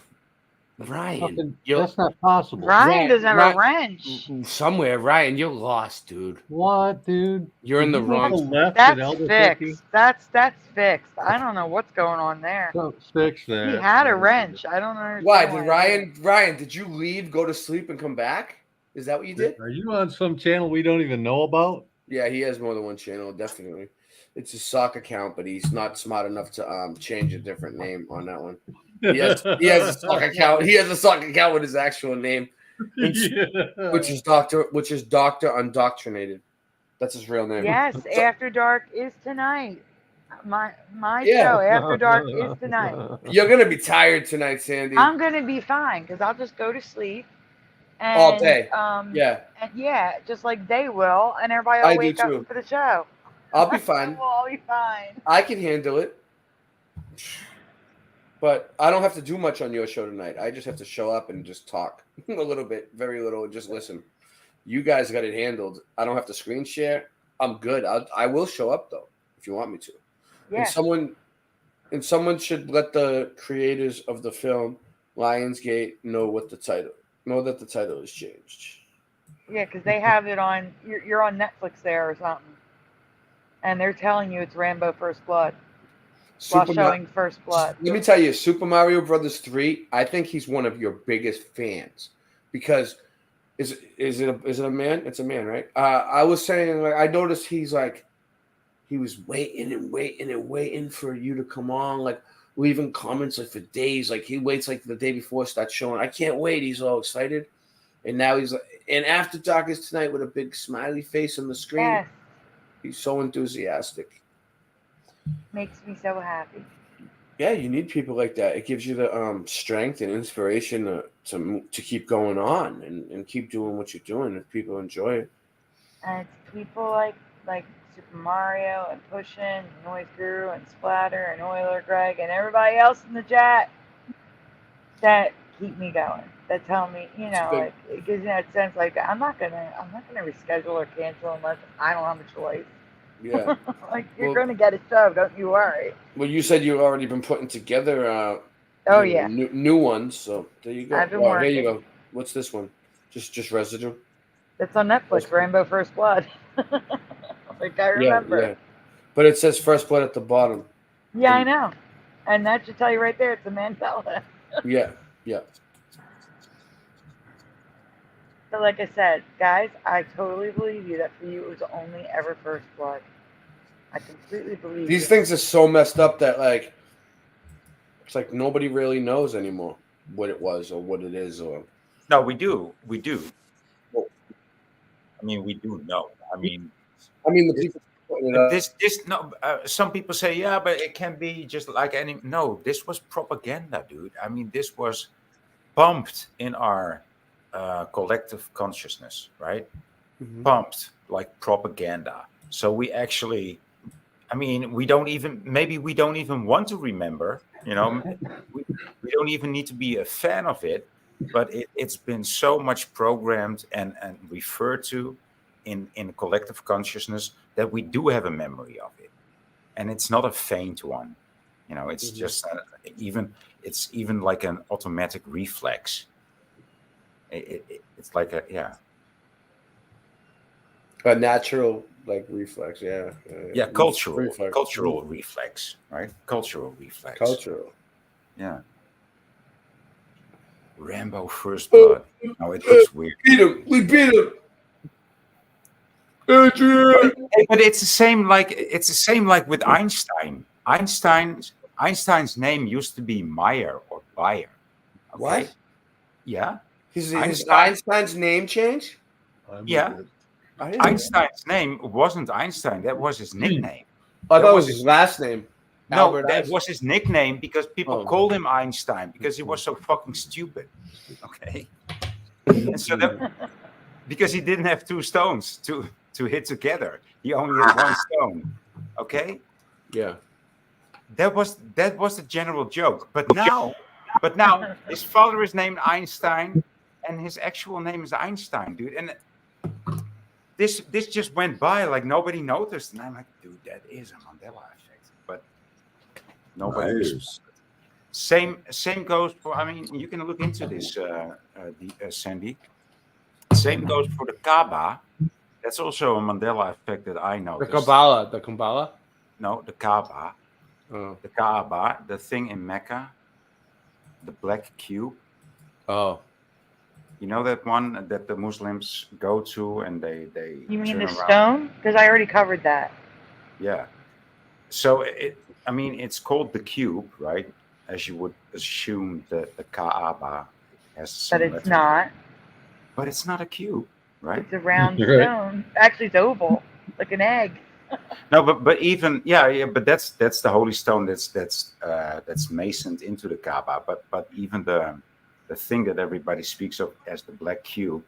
A: Ryan.
O: That's not possible.
N: Ryan doesn't have a wrench.
A: Somewhere, Ryan, you're lost, dude.
O: What, dude?
A: You're in the wrong.
N: That's fixed. That's fixed. I don't know what's going on there.
O: Don't fix that.
N: He had a wrench. I don't know.
A: Why did Ryan? Did you leave, go to sleep, and come back? Is that what you did?
O: Are you on some channel we don't even know about?
A: Yeah, he has more than one channel, definitely. It's his sock account, but he's not smart enough to change a different name on that one. He has a sock account. He has a sock account with his actual name, which is Doctor Undoctrinated. That's his real name.
N: Yes,
A: So,
N: After Dark is tonight. My
A: Yeah.
N: show, After Dark, is tonight.
A: You're gonna be tired tonight, Sandy.
N: I'm gonna be fine because I'll just go to sleep and
A: All day.
N: yeah, and yeah, just like they will, and everybody will
A: I do
N: wake up
A: too.
N: for the show.
A: I'll be fine.
N: We'll all be fine.
A: I can handle it. But I don't have to do much on your show tonight. I just have to show up and just talk a little bit, very little, and just listen. You guys got it handled. I don't have to screen share. I'm good. I will show up though if you want me to.
N: Yeah.
A: And someone should let the creators of the film Lionsgate know that the title has changed.
N: Yeah, because they have it on. You're on Netflix there or something, and they're telling you it's Rambo First Blood while showing First Blood.
A: Let me tell you, Super Mario Brothers 3. I think he's one of your biggest fans because is it a man? It's a man, right? I was saying, like, I noticed he was waiting for you to come on, like leaving comments like for days. Like he waits like the day before it starts showing. I can't wait. He's all excited, and now he's like, and After Dark is tonight with a big smiley face on the screen.
N: Yes.
A: He's so enthusiastic.
N: Makes me so happy.
A: Yeah, you need people like that. It gives you the strength and inspiration to keep going on and keep doing what you're doing if people enjoy it.
N: And it's people like Super Mario and Pushin and Noise Guru and Splatter and Euler Greg and everybody else in the chat that keep me going. That tell me, like it gives me that sense like I'm not gonna reschedule or cancel unless I don't have a choice.
A: Yeah.
N: Like you're gonna get a show, don't you worry.
A: Well, you said you've already been putting together new ones, so there you go.
N: I've been
A: Here
N: working.
A: you go. What's this one? Just Residue?
N: It's on Netflix, Rambo First Blood. Like I remember.
A: Yeah. But it says First Blood at the bottom.
N: Yeah, I know. And that should tell you right there it's a Mandela.
A: Yeah.
N: So like I said, guys, I totally believe you that for you it was only ever First Blood. I completely believe
A: These
N: you.
A: things are so messed up that like it's like nobody really knows anymore what it was or what it is or.
U: No, we do. Well, I mean, we do know. I mean,
A: the people.
U: Some people say, yeah, but it can be just like any. No, this was propaganda, dude. I mean, this was pumped in our collective consciousness, right?
A: Mm-hmm.
U: Pumped like propaganda. So we actually, I mean, we don't even want to remember, we don't even need to be a fan of it, but it's been so much programmed and referred to in collective consciousness that we do have a memory of it. And it's not a faint one, it's just it's even like an automatic reflex. It's like a
A: natural like reflex,
U: cultural reflex, right? Cultural reflex. Yeah. Rambo First Blood. No, it looks weird.
A: We beat him. Adrian.
U: But it's the same like with Einstein. Einstein's name used to be Meyer or Bayer. Okay?
A: What?
U: Yeah.
A: His Einstein's name changed?
U: Yeah. Einstein's name wasn't Einstein. That was his nickname.
A: I thought it was his last name.
U: No, that was his nickname because people called him Einstein because he was so fucking stupid. Okay. And so because he didn't have two stones to hit together. He only had one stone. Okay?
A: Yeah.
U: That was the general joke. But now his father is named Einstein and his actual name is Einstein, dude. And this just went by like nobody noticed. And I'm like, dude, that is a Mandela effect. But nobody was. Same goes for, I mean, you can look into this, Sandy. Same goes for the Kaaba. That's also a Mandela effect that I noticed.
A: The Kabbalah?
U: No, the Kaaba.
A: Oh.
U: The Kaaba, the thing in Mecca, the black cube.
A: Oh.
U: You know that one that the Muslims go to and they
N: You mean
U: turn
N: the
U: around?
N: stone? Because I already covered that.
U: Yeah. So I mean, it's called the cube, right? As you would assume that the Kaaba has the same
N: But it's
U: letter.
N: not.
U: But it's not a cube, right?
N: It's a round stone. Actually, it's oval, like an egg.
U: No, but even but that's the holy stone that's masoned into the Kaaba. But even the thing that everybody speaks of as the black cube,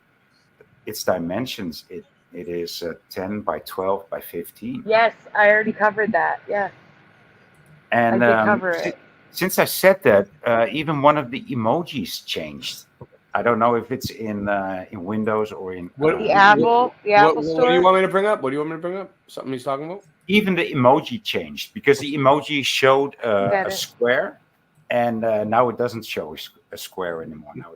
U: its dimensions it is 10 by 12 by 15.
N: Yes, I already covered that. Yeah.
U: And
N: I did cover it.
U: Since I said that, even one of the emojis changed. I don't know if it's in Windows or in
N: the Apple Store.
M: What do you want me to bring up? What do you want me to bring up? Something he's talking about?
U: Even the emoji changed because the emoji showed a square, and now it doesn't show a square anymore. Now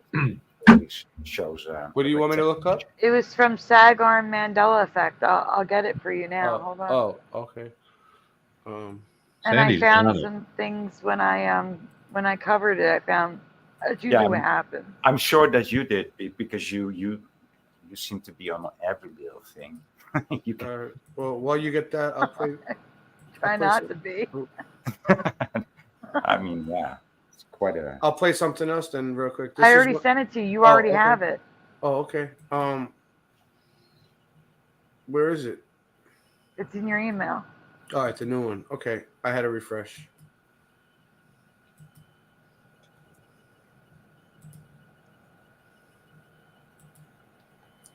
U: it shows.
M: What do you want me to look up?
N: It was from Sag Arm Mandela Effect. I'll get it for you now. Hold on.
M: Oh, okay.
N: And I found some things when I covered it. I found that's usually what happened.
U: I'm sure that you did because you seem to be on every little thing. You can...
M: Well, while you get that, I'll play.
N: Try not to be.
U: I mean, yeah, it's quite a.
M: I'll play something else then, real quick.
N: I already sent it to you. You already have it.
M: Oh, okay. Where is it?
N: It's in your email.
M: Oh, it's a new one. Okay, I had to refresh.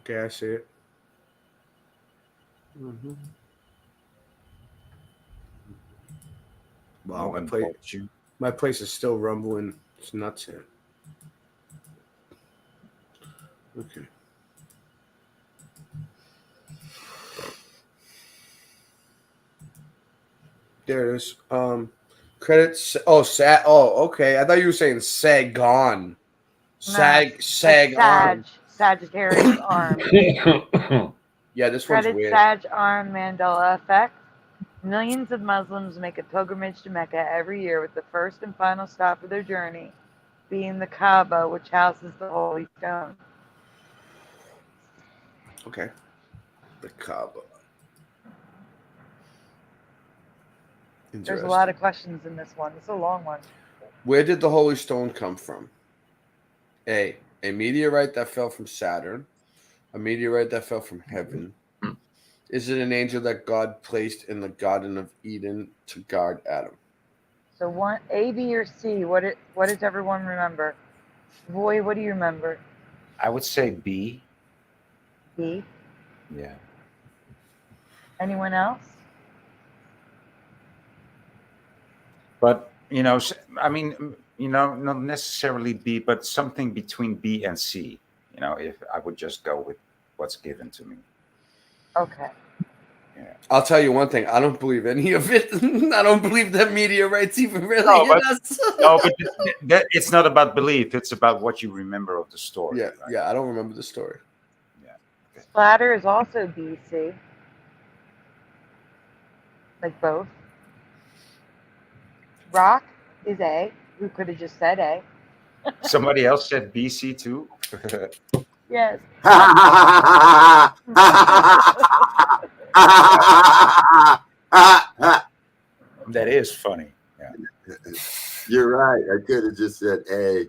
M: Okay, I see it. Wow, my place is still rumbling. It's nuts here. Okay. There it is. Credits. Oh, okay. I thought you were saying sag on. Sag arm.
N: Sagittarius arm.
M: Yeah, this one's
N: Credit
M: weird.
N: Sag Arm Mandela Effect. Millions of Muslims make a pilgrimage to Mecca every year, with the first and final stop of their journey being the Kaaba, which houses the Holy Stone.
M: Okay. The Kaaba.
N: There's a lot of questions in this one. It's a long one.
M: Where did the Holy Stone come from? A meteorite that fell from Saturn. A meteorite that fell from heaven. Is it an angel that God placed in the Garden of Eden to guard Adam?
N: So one, A, B, or C? What does everyone remember? Boy, what do you remember?
U: I would say B.
N: B.
U: Yeah.
N: Anyone else?
U: But I mean, not necessarily B, but something between B and C. If I would just go with what's given to me.
N: Okay.
U: Yeah.
M: I'll tell you one thing. I don't believe any of it. I don't believe that meteorites even really hit us.
U: No, but it's not about belief. It's about what you remember of the story.
M: Yeah,
U: right?
M: yeah. I don't remember the story.
U: Yeah. Okay.
N: Splatter is also B, C. Like both. Rock is A. Who could have just said A?
U: Somebody else said B, C too.
N: Yes.
U: That is funny. Yeah.
B: You're right. I could have just said A.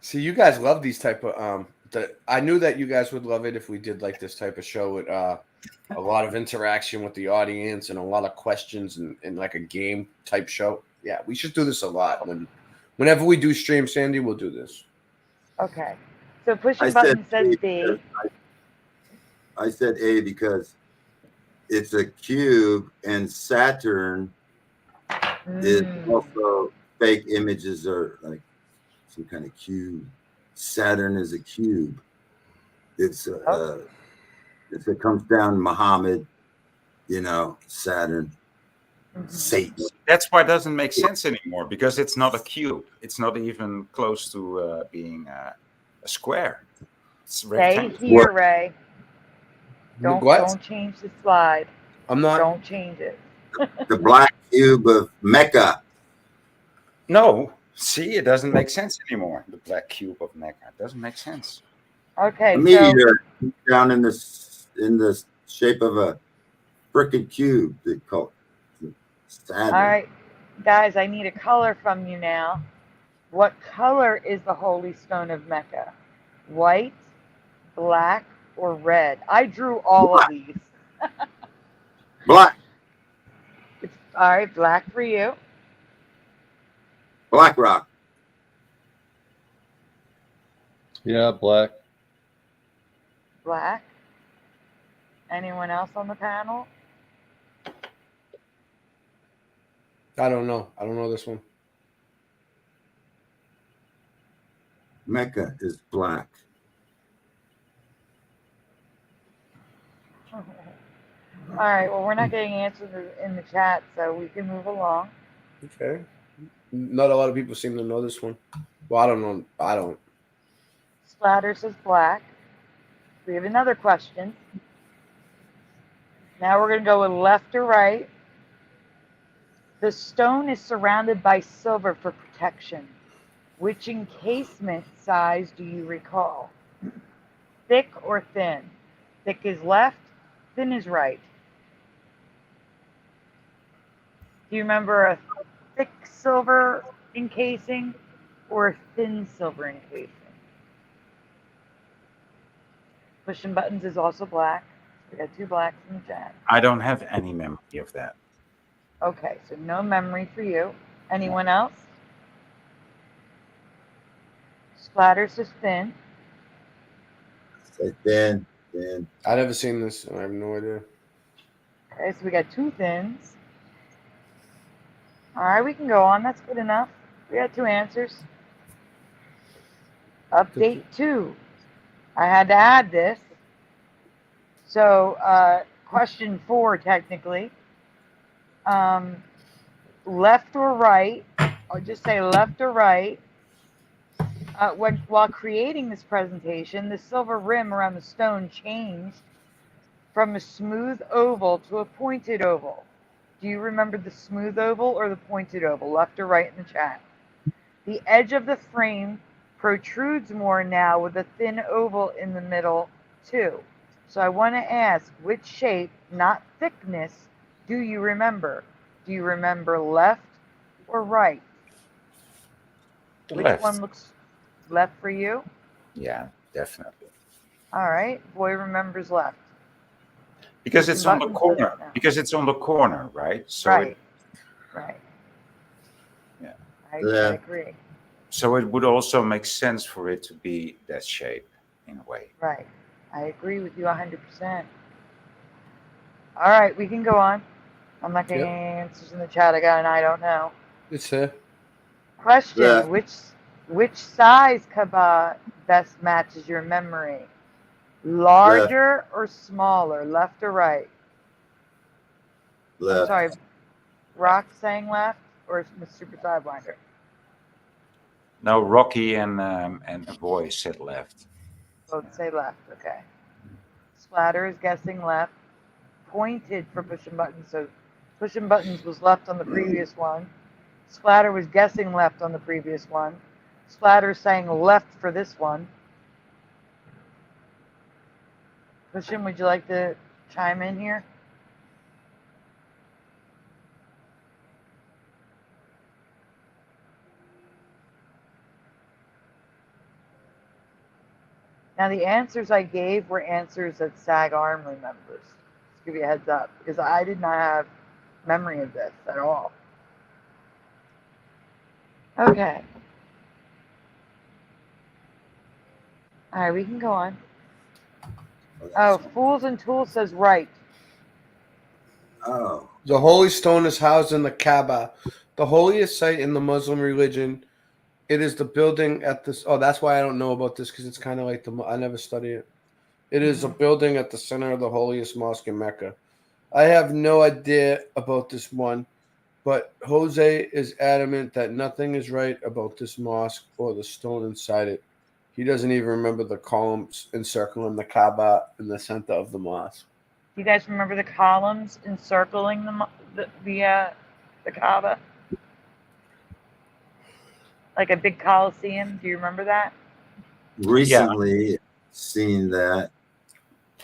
M: See, you guys love these type of I knew that you guys would love it if we did like this type of show with a lot of interaction with the audience and a lot of questions and like a game type show. Yeah, we should do this a lot. Whenever we do stream, Sandy, we'll do this.
N: Okay. So pushing button says B.
B: I said A because it's a cube, and Saturn is also fake images are like some kind of cube. Saturn is a cube. It comes down Muhammad, Saturn, Satan.
U: That's why it doesn't make sense anymore, because it's not a cube. It's not even close to being a square. It's
N: Stay here, Ray. Don't change the slide.
M: I'm not.
N: Don't change it.
B: The black cube of Mecca.
U: No, See, it doesn't make sense anymore. The black cube of Mecca. It doesn't make sense.
N: Okay,
B: A
N: so
B: meteor down in the shape of a frickin' cube. They call it Saturn.
N: all right, guys, I need a color from you now. What color is the Holy Stone of Mecca? White, black, or red? I drew all of these.
B: Black.
N: All right, black for you.
B: Black rock.
O: Yeah, black.
N: Black. Anyone else on the panel?
M: I don't know. I don't know this one.
B: Mecca is black.
N: All right, well, we're not getting answers in the chat, so we can move along.
M: Okay. Not a lot of people seem to know this one. Well, I don't know. I don't.
N: Splatter says black. We have another question. Now we're going to go with left or right. The stone is surrounded by silver for protection. Which encasement size do you recall? Thick or thin? Thick is left, thin is right. Do you remember a thick silver encasing or a thin silver encasing? Pushing buttons is also black. We got 2 blacks in the chat.
U: I don't have any memory of that.
N: Okay, so no memory for you. Anyone else? Splatters is thin.
B: Say thin.
M: I've never seen this. I have no idea.
N: Okay, so we got 2 thins. All right, we can go on. That's good enough. We got 2 answers. Update 2. I had to add this. So, question 4, technically. Left or right? I'll just say left or right. While creating this presentation, the silver rim around the stone changed from a smooth oval to a pointed oval. Do you remember the smooth oval or the pointed oval? Left or right in the chat? The edge of the frame protrudes more now with a thin oval in the middle too. So I want to ask, which shape, not thickness, do you remember? Do you remember left or right? Which
U: Left.
N: one looks left for you?
U: Yeah, definitely.
N: All right, boy remembers left.
U: Because it's on the
N: Buttons
U: corner.
N: now.
U: Because it's on the corner, right? So
N: Right. Right.
U: Yeah.
N: I agree.
U: So it would also make sense for it to be that shape in a way.
N: Right. I agree with you 100%. All right, we can go on. I'm not getting any answers in the chat. I got an I don't know.
M: It's here.
N: Question:
M: Yeah.
N: Which size Kaaba best matches your memory? Larger or smaller? Left or right?
B: Left.
N: I'm sorry, Rock saying left or Mr. Sidewinder?
U: No, Rocky and the boy said left.
N: Both say left. Okay. Splatter is guessing left. Pointed for pushing buttons. So pushing buttons was left on the previous one. Splatter was guessing left on the previous one. Splatter saying left for this one. Pushing, would you like to chime in here? Now the answers I gave were answers that SAG ARM remembers. Just give you a heads up, because I did not have memory of this at all. Okay. All right, we can go on. Oh, Fools and Tools says right.
B: Oh.
M: The Holy Stone is housed in the Kaaba, the holiest site in the Muslim religion. It is the building at this. Oh, that's why I don't know about this, because it's kind of like I never study it. It is a building at the center of the holiest mosque in Mecca. I have no idea about this one, but Jose is adamant that nothing is right about this mosque or the stone inside it. He doesn't even remember the columns encircling the Kaaba in the center of the mosque.
N: You guys remember the columns encircling the Kaaba? like a big coliseum. Do you remember that?
B: Recently, seen that.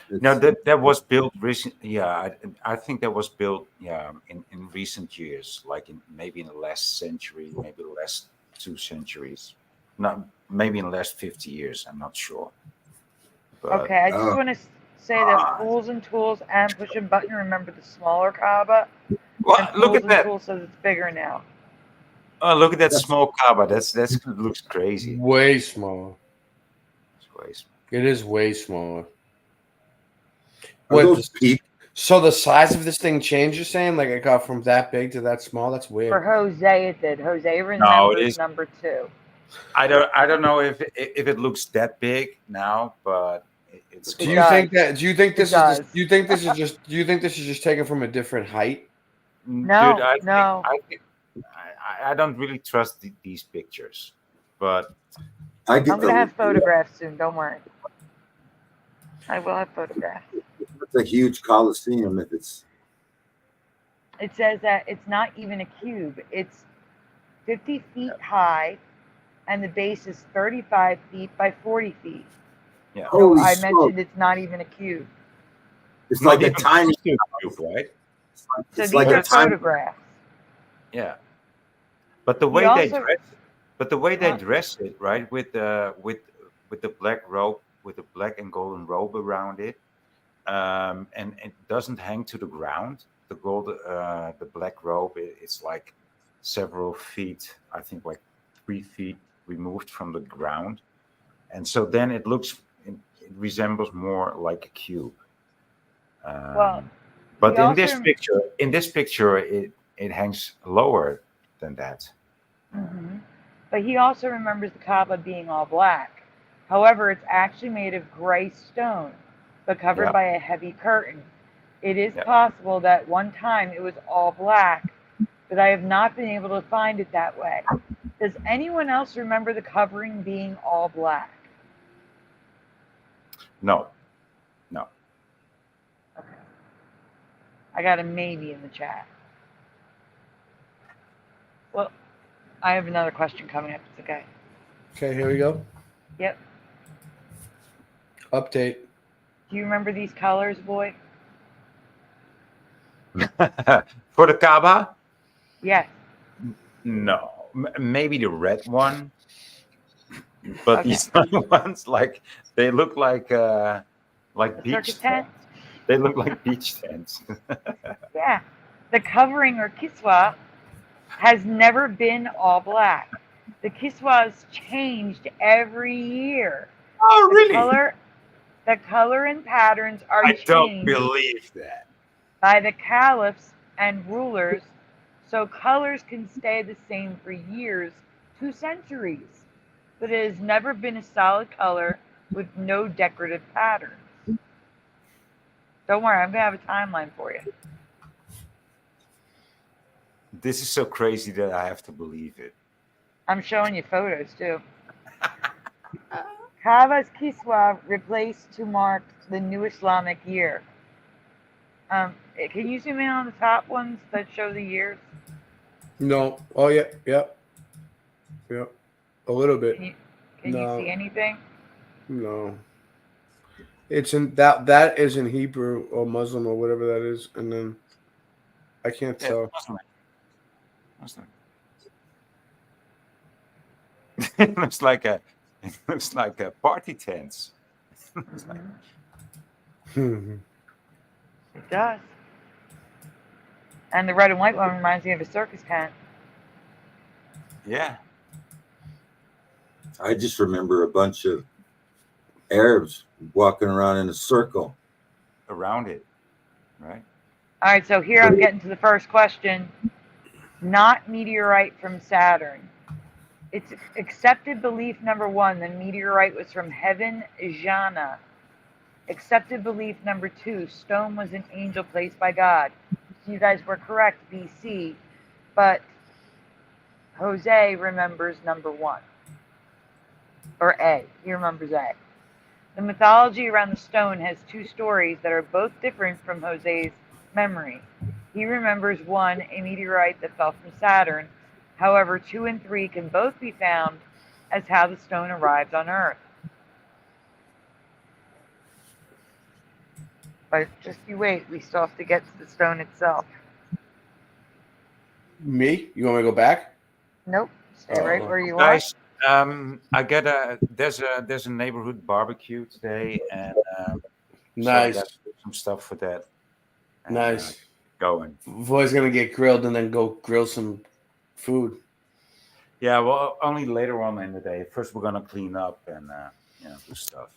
U: No, that was built recent. Yeah, I think that was built. Yeah, in recent years, like maybe in the last century, maybe the last 2 centuries. Not maybe in the last 50 years. I'm not sure. But,
N: Okay, I just want to say that Fools and Tools and Push a Button remember the smaller Kaaba.
U: Well,
N: And
U: look
N: Fools
U: at
N: and
U: that.
N: Tools says it's bigger now.
U: Oh, look at that small Kaaba. That's looks crazy.
M: Way smaller.
U: It's way small.
M: It is way smaller.
B: Are those peak?
M: So the size of this thing changed, you're saying? Like it got from that big to that small? That's weird.
N: For Jose, it did. Jose remembers number 2.
U: I don't know if it looks that big now, but it's.
M: Do you think this is just taken from a different height?
N: No,
U: Dude,
N: no.
U: I don't really trust these pictures, but
N: I'm gonna have photographs soon. Don't worry. I will have photographs.
B: It's a huge coliseum. If it's.
N: It says that it's not even a cube. It's 50 feet high, and the base is 35 feet by 40 feet.
U: Yeah.
N: So I mentioned it's not even a cube.
B: It's like a tiny
U: cube, right?
N: So these are photographs.
U: Yeah, but the way they dress it, right, with the black robe, with the black and golden robe around it, and it doesn't hang to the ground. The black robe, it's like several feet, I think like 3 feet removed from the ground, and so then it resembles more like a cube. But in this picture, it hangs lower than that.
N: Mm-hmm. But he also remembers the Kaaba being all black. However, it's actually made of gray stone, but covered by a heavy curtain. It is possible that one time it was all black, but I have not been able to find it that way. Does anyone else remember the covering being all black?
U: No.
N: Okay. I got a maybe in the chat. Well, I have another question coming up. It's okay.
M: Okay, here we go.
N: Yep.
M: Update.
N: Do you remember these colors, boy?
U: For the Kaaba?
N: Yes.
U: No, maybe the red one, but these other ones, like they look like beach tents. They look like beach tents.
N: Yeah, the covering or kiswa has never been all black. The kiswas changed every year.
U: Oh, really?
N: The color and patterns are changed.
U: I don't believe that.
N: By the caliphs and rulers, so colors can stay the same for years, 2 centuries. But it has never been a solid color with no decorative patterns. Don't worry, I'm going to have a timeline for you.
U: This is so crazy that I have to believe it.
N: I'm showing you photos too. Kaaba's kiswa replaced to mark the new Islamic year. Can you zoom in on the top ones that show the years?
M: No. Oh yeah. A little bit.
N: Can you see anything?
M: No. It's in that is in Hebrew or Muslim or whatever that is, and then I can't tell.
U: Muslim. It looks like a party tent.
N: It does. And the red and white one reminds me of a circus tent.
U: Yeah.
B: I just remember a bunch of Arabs walking around in a circle
U: around it, right?
N: All right, so here I'm getting to the first question. Not meteorite from Saturn. It's accepted belief number 1, the meteorite was from heaven, Jana. Accepted belief number 2, stone was an angel placed by God. So you guys were correct, BC, but Jose remembers number 1. Or A, he remembers A. The mythology around the stone has 2 stories that are both different from Jose's memory. He remembers one, a meteorite that fell from Saturn, However, 2 and 3 can both be found as how the stone arrived on Earth. But just you wait, we still have to get to the stone itself.
M: Me? You want me to go back?
N: Nope. Stay right where you
U: Guys, I get there's a neighborhood barbecue today, and so I
M: Nice.
U: got some stuff for that. And,
M: Nice.
U: Going.
M: Boy's gonna get grilled and then go grill some food.
U: Yeah, well, only later on in the day. First, we're gonna clean up and do stuff.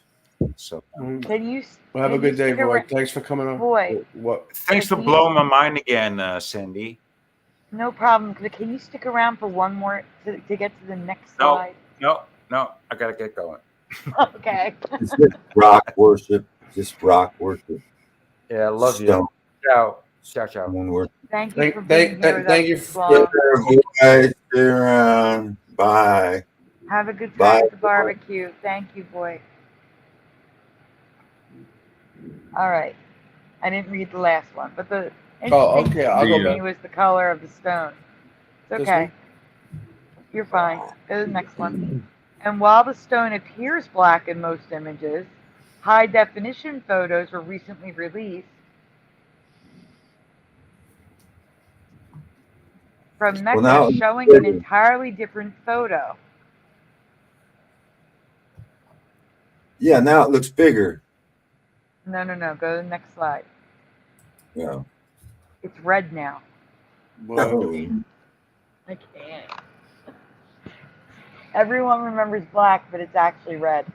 U: So
N: Can you?
M: Well, have a
N: can you
M: good day,
N: stick
M: boy.
N: around-
M: Thanks for coming on.
N: Boy.
M: What?
U: thanks for
N: Can you-
U: blowing my mind again, Sandy.
N: No problem. Can you stick around for one more to get to the next
U: No,
N: slide?
U: no, I gotta get going.
N: Okay.
B: It's just rock worship. Just rock worship.
U: Yeah, I love
B: Stone.
U: you. Ciao. Ciao, ciao.
B: Worship.
N: Thank you for being here with
M: thank
N: us
M: you
N: this
M: for-
N: long.
B: Guys, stay around. Bye.
N: Have a good time
B: Bye.
N: at the barbecue. Thank you, boy. All right. I didn't read the last one, but the interesting
M: okay, I'll
N: thing
M: go
N: to me
M: back.
N: was the color of the stone. It's
M: This
N: okay. You're fine. Go to the next one. And while the stone appears black in most images, high-definition photos were recently released from Mecca
B: now-
N: showing an entirely different photo.
B: Yeah, now it looks bigger.
N: No. Go to the next slide.
B: Yeah.
N: It's red now.
B: Oh.
N: I can't. Everyone remembers black, but it's actually red.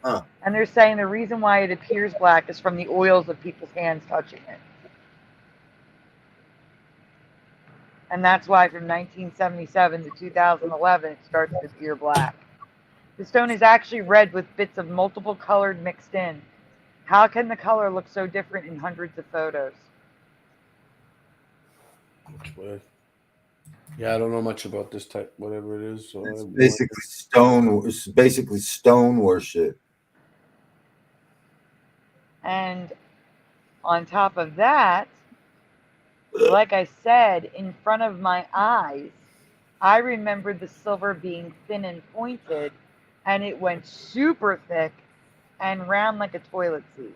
B: Huh.
N: And they're saying the reason why it appears black is from the oils of people's hands touching it. And that's why from 1977 to 2011, it starts to appear black. The stone is actually red with bits of multiple colored mixed in. How can the color look so different in hundreds of photos?
M: Yeah, I don't know much about this type, whatever it is. So
B: It's basically stone. It's basically stone worship.
N: And on top of that, like I said, in front of my eyes, I remembered the silver being thin and pointed, and it went super thick and round like a toilet seat.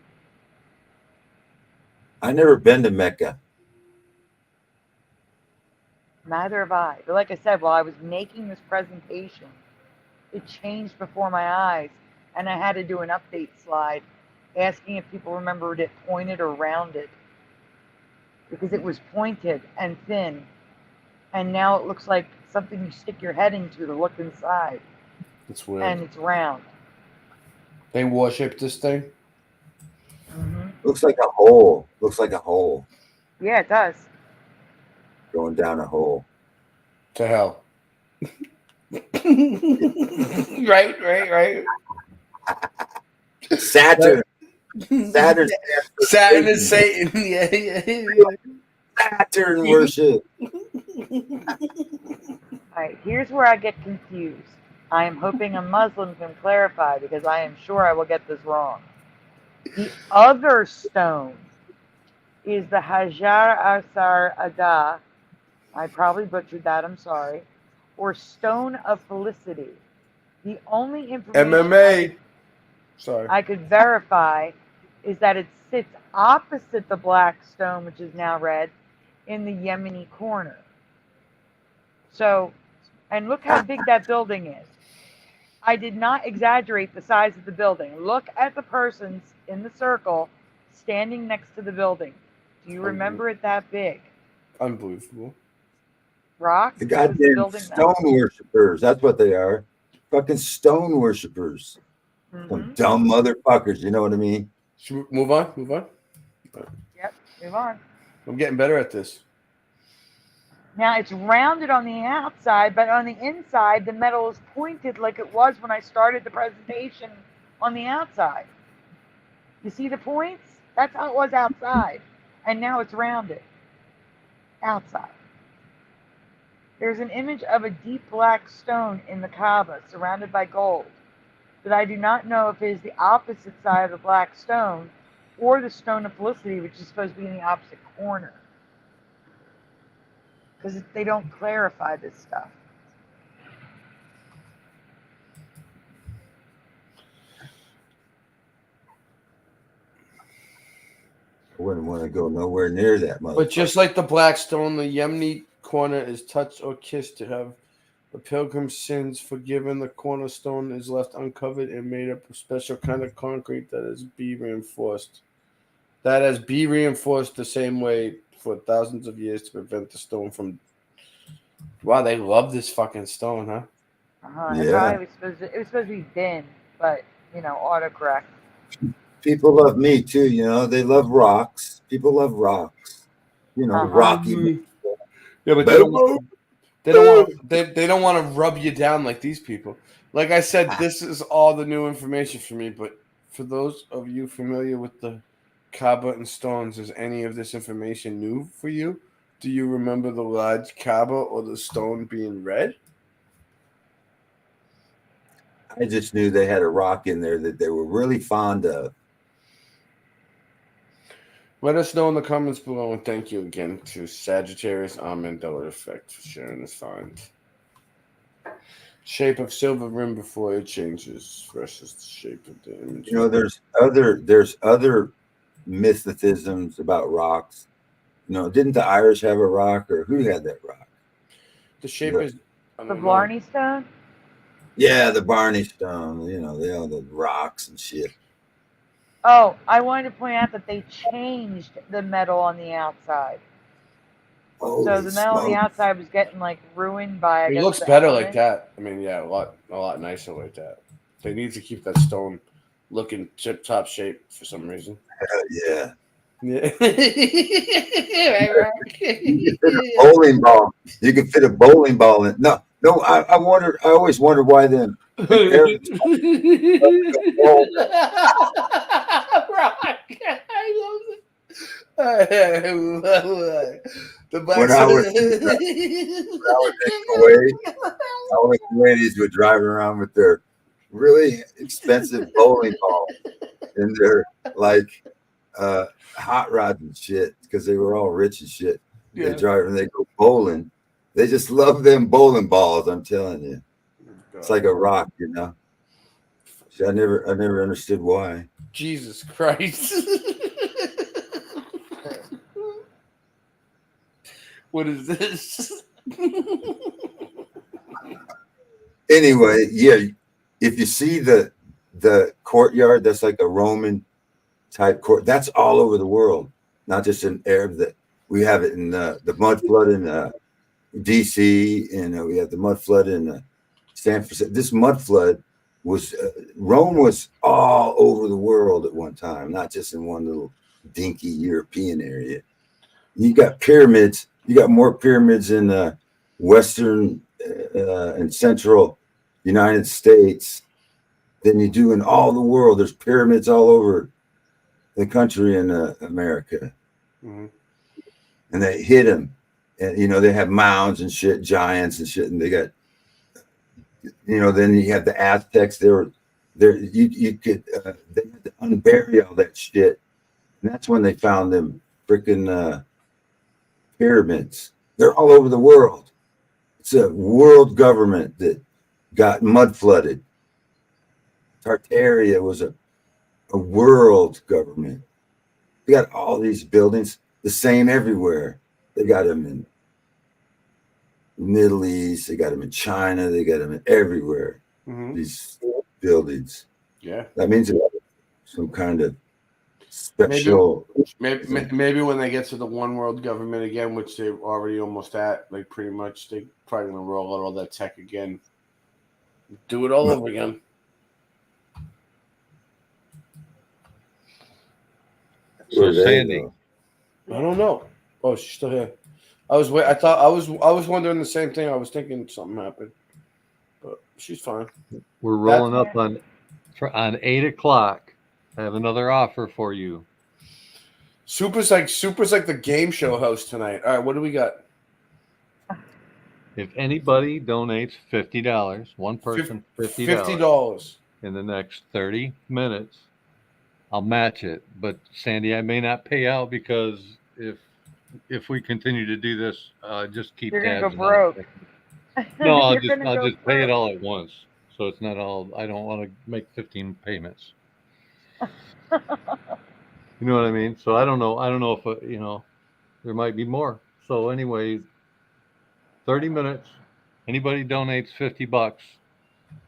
B: I never been to Mecca.
N: Neither have I. But like I said, while I was making this presentation, it changed before my eyes, and I had to do an update slide asking if people remembered it pointed or rounded, because it was pointed and thin, and now it looks like something you stick your head into to look inside.
M: It's weird.
N: And it's round.
M: They worship this thing.
N: Mm-hmm.
B: Looks like a hole. Looks like a hole
N: Yeah, it does.
B: going down a hole.
M: To hell. right.
B: Saturn. Saturn.
M: Saturn is Satan. Yeah.
B: Saturn worship.
N: All right, here's where I get confused. I am hoping a Muslim can clarify, because I am sure I will get this wrong. The other stone is the Hajar Asar Ada. I probably butchered that, I'm sorry. Or Stone of Felicity. The only information
M: MMA. Sorry.
N: I could verify is that it sits opposite the black stone, which is now red, in the Yemeni corner. So, and look how big that building is. I did not exaggerate the size of the building. Look at the persons in the circle standing next to the building. Do you remember it that big?
M: Unbelievable.
N: Rock?
B: The
N: What was
B: goddamn
N: building
B: stone worshipers. That's what they are. Fucking stone worshipers. Some dumb motherfuckers. You know what I mean?
M: Should we move on?
N: Yep, move on.
M: I'm getting better at this.
N: Now it's rounded on the outside, but on the inside, the metal is pointed like it was when I started the presentation on the outside. You see the points? That's how it was outside. And now it's rounded. Outside. There's an image of a deep black stone in the Kaaba, surrounded by gold. But I do not know if it is the opposite side of the black stone, or the Stone of Felicity, which is supposed to be in the opposite corner. because they don't clarify this stuff.
B: I wouldn't want to go nowhere near that motherfucker.
G: But just like the black stone, the Yemeni corner is touched or kissed to have the pilgrim's sins forgiven. The cornerstone is left uncovered and made up of special kind of concrete that is be reinforced. That has be reinforced the same way for thousands of years to prevent the stone from. Wow, they love this fucking stone, huh?
N: It probably was supposed to be thin, but autocorrect.
B: People love me too, they love rocks. People love rocks. Rocky.
G: Yeah, but they don't want to rub you down like these people. Like I said, this is all the new information for me, but for those of you familiar with the Kaaba and stones, is any of this information new for you? Do you remember the large Kaaba or the stone being red?
B: I just knew they had a rock in there that they were really fond of.
G: Let us know in the comments below, and thank you again to Sagittarius Mandela Effect for sharing this find. Shape of silver rim before it changes versus the shape of the image.
B: There's other mysticisms about rocks. Didn't the Irish have a rock, or who had that rock?
G: The shape is
N: the Blarney Stone.
B: Yeah, the Barney Stone. They all the rocks and shit.
N: Oh, I wanted to point out that they changed the metal on the outside. So the metal on the outside was getting ruined by.
G: It looks better like that. I mean, yeah, a lot nicer like that. They need to keep that stone looking tip top shape for some reason.
B: Yeah.
G: Yeah.
B: You can fit a bowling ball. You can fit a bowling ball in. No. I always wonder why them. When I was in Kuwait, Kuwaitis were driving around with their really expensive bowling ball and their hot rods and shit, because they were all rich and shit.
G: Yeah.
B: They drive and they go bowling. They just love them bowling balls. I'm telling you, it's like a rock, I never understood why.
G: Jesus Christ. What is this?
B: Anyway, yeah, if you see the courtyard, that's like a Roman type court. That's all over the world, not just in Arab. That we have it in the Mudflood in DC, and we have the Mudflood in San Francisco. This Mudflood was Rome was all over the world at one time, not just in one little dinky European area. You got pyramids. You got more pyramids in the western and central United States than you do in all the world. There's pyramids all over the country in America.
G: Mm-hmm.
B: And they hit them. And, they have mounds and shit, giants and shit. And they got, then you have the Aztecs. You could, they had to unbury all that shit. And that's when they found them freaking pyramids. They're all over the world. It's a world government that got mud flooded. Tartaria was a world government. They got all these buildings the same everywhere. They got them in the Middle East. They got them in China. They got them in everywhere.
G: Mm-hmm.
B: These buildings.
G: Yeah.
B: That means some kind of special.
G: Maybe when they get to the one world government again, which they're already almost at, pretty much, they probably gonna roll out all that tech again. Do it all over again.
O: So Sandy,
G: I don't know. Oh, she's still here. I was wondering the same thing. I was thinking something happened, but she's fine.
O: We're rolling up on 8 o'clock. I have another offer for you.
G: Super's like the game show host tonight. All right, what do we got?
O: If anybody donates $50, one person $50 in the next 30 minutes, I'll match it. But Sandy, I may not pay out because if if we continue to do this, just keep
N: You're gonna
O: tabs.
N: go broke.
O: No, I'll
N: You're
O: just
N: gonna go
O: pay it
N: broke.
O: all at once, so it's not all. I don't want to make 15 payments. You know what I mean? So I don't know. I don't know if there might be more. So anyway, 30 minutes. Anybody donates $50,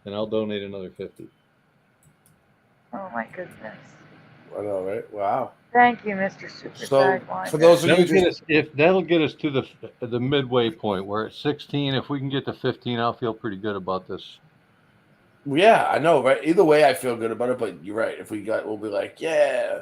O: and I'll donate another 50.
N: Oh my goodness.
A: I know, right? Wow.
N: Thank you, Mr. Super
A: So,
N: Sidewinder.
A: for those of you
O: That'll get us to the midway point where at 16, if we can get to 15, I'll feel pretty good about this.
A: Yeah, I know, right? Either way, I feel good about it, but you're right. If we got, we'll be like, yeah.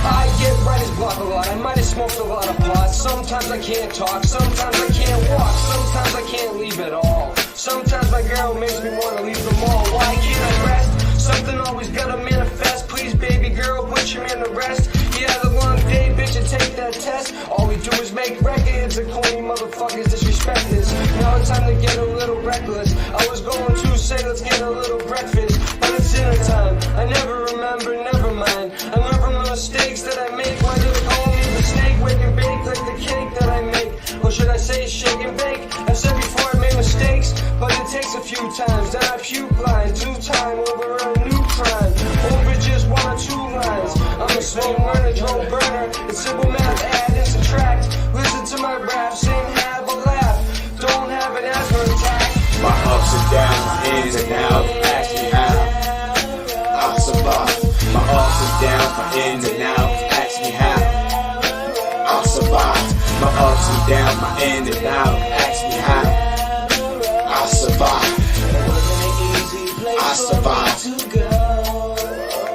I: I get writer's block a lot. I might have smoked a lot of pot. Sometimes I can't talk. Sometimes I can't walk. Sometimes I can't leave at all. Sometimes my girl makes me want to leave the mall. Why can't I rest? Something always gotta manifest. Please, baby girl, put your man to rest. He had a long day, bitch, and take that test. All we do is make records, and corny motherfuckers disrespect this. Now it's time to get a little reckless. I was going to say let's get a little breakfast, but it's dinner time. I never remember, never mind. I learn from the mistakes that I make. Why do they call me a mistake? Wake and bake like the cake that I make. Or should I say shake and bake? I've said before I made mistakes, but it takes a few times. Then I puke lines, new time over a new crime. Over just 1 or 2 lines. I'm a slow learner, drone burner. It's simple math, add and subtract. Listen to my rap, sing, have a laugh. Don't have an asthma attack.
L: My ups and downs, my ins and outs, ask me how I survive. My ups and downs, my ins and outs, ask me how I survive. My ups and downs, my ins and outs, ask me how I survive. I survive.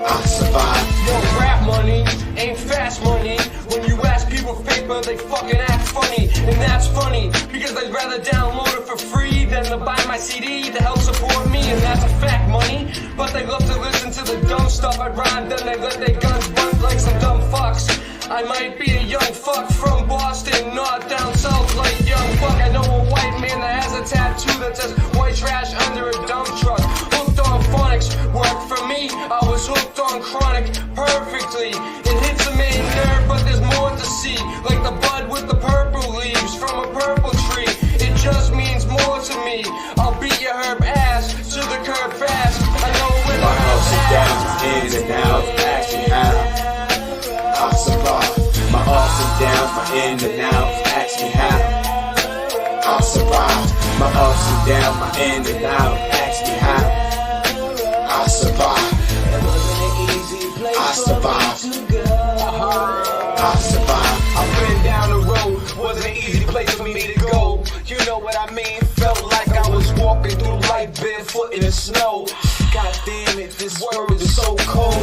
L: I survive.
I: Yo, rap money ain't fast money. When you ask people for paper, they fucking act funny. And that's funny, because I'd rather download it for free than to buy my CD to help support me. And that's a fact, money. But they love to listen to the dumb stuff I rhyme, then they let their guns bunt like some dumb fucks. I might be a young fuck from Boston, not down south like young fuck. I know a white man that has a tattoo that says white trash under a dump truck. Hooked on phonics, worked for me. I was hooked on chronic perfectly. It hits a main nerve, but there's more to see. Like the bud with the purple leaves from a purple tree. It just means more to me. I'll beat your herb ass to the curb fast. I know when
L: my ups and downs, my ins and outs, ask me how I survive. My ups and downs, my ins and outs, ask me how I survive. My ups and downs, my ins and outs, ask me how I survive. I survive. I survive.
I: I've been down the road, wasn't an easy place for me to go. You know what I mean? Felt like I was walking through life barefoot in the snow. God damn it, this world is so cold.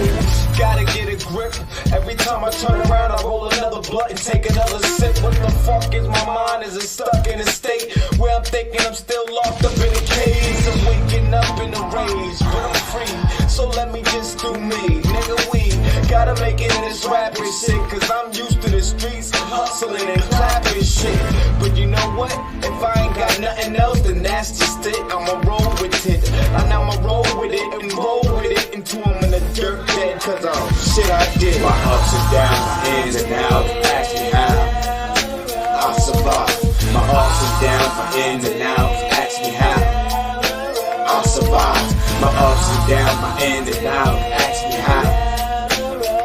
I: Gotta get a grip. Every time I turn around, I roll another blunt and take another sip. What the fuck is my mind? Is it stuck in a state where I'm thinking I'm still locked up in a cage? I'm waking up in a rage, but I'm free. So let me just do me, nigga. We gotta make it in this rapping shit, cause I'm used to the streets hustling and clapping shit. But you know what? If I ain't got nothing else, then that's just it. I'ma roll with it, and I'ma roll with it and roll with it until I'm in the dirt bed, cause shit I did.
L: My ups and downs, my ins and outs, ask me how I survive. My ups and downs, my ins and outs, ask me how I survive. My ups and downs, my ins and outs, ask me how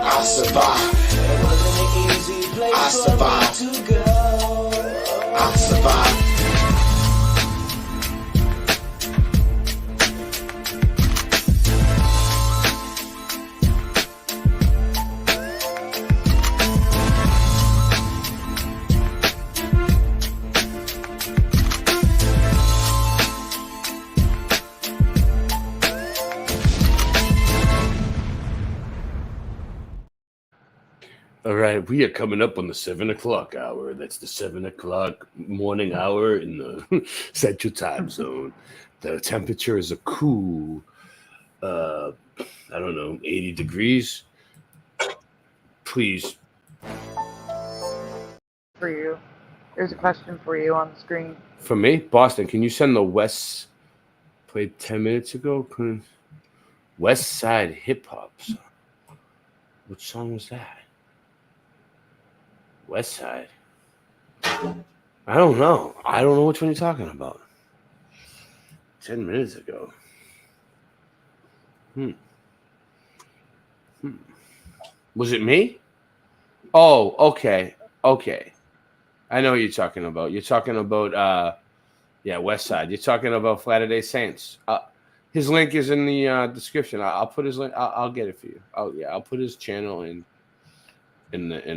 L: I survive. I survive. I survive.
A: All right, we are coming up on the 7 o'clock hour. That's the 7 o'clock morning hour in the Central Time Zone. The temperature is a cool, I don't know, 80 degrees. Please.
N: For you. There's a question for you on the screen.
M: For me, Boston, can you send the West played 10 minutes ago? West Side Hip Hop song. What song was that? West Side. I don't know. I don't know which one you're talking about. 10 minutes ago. Was it me? Oh, okay. Okay. I know what you're talking about. You're talking about West Side. You're talking about Flatiron Saints. His link is in the description. I'll put his link. I'll get it for you. I'll put his channel and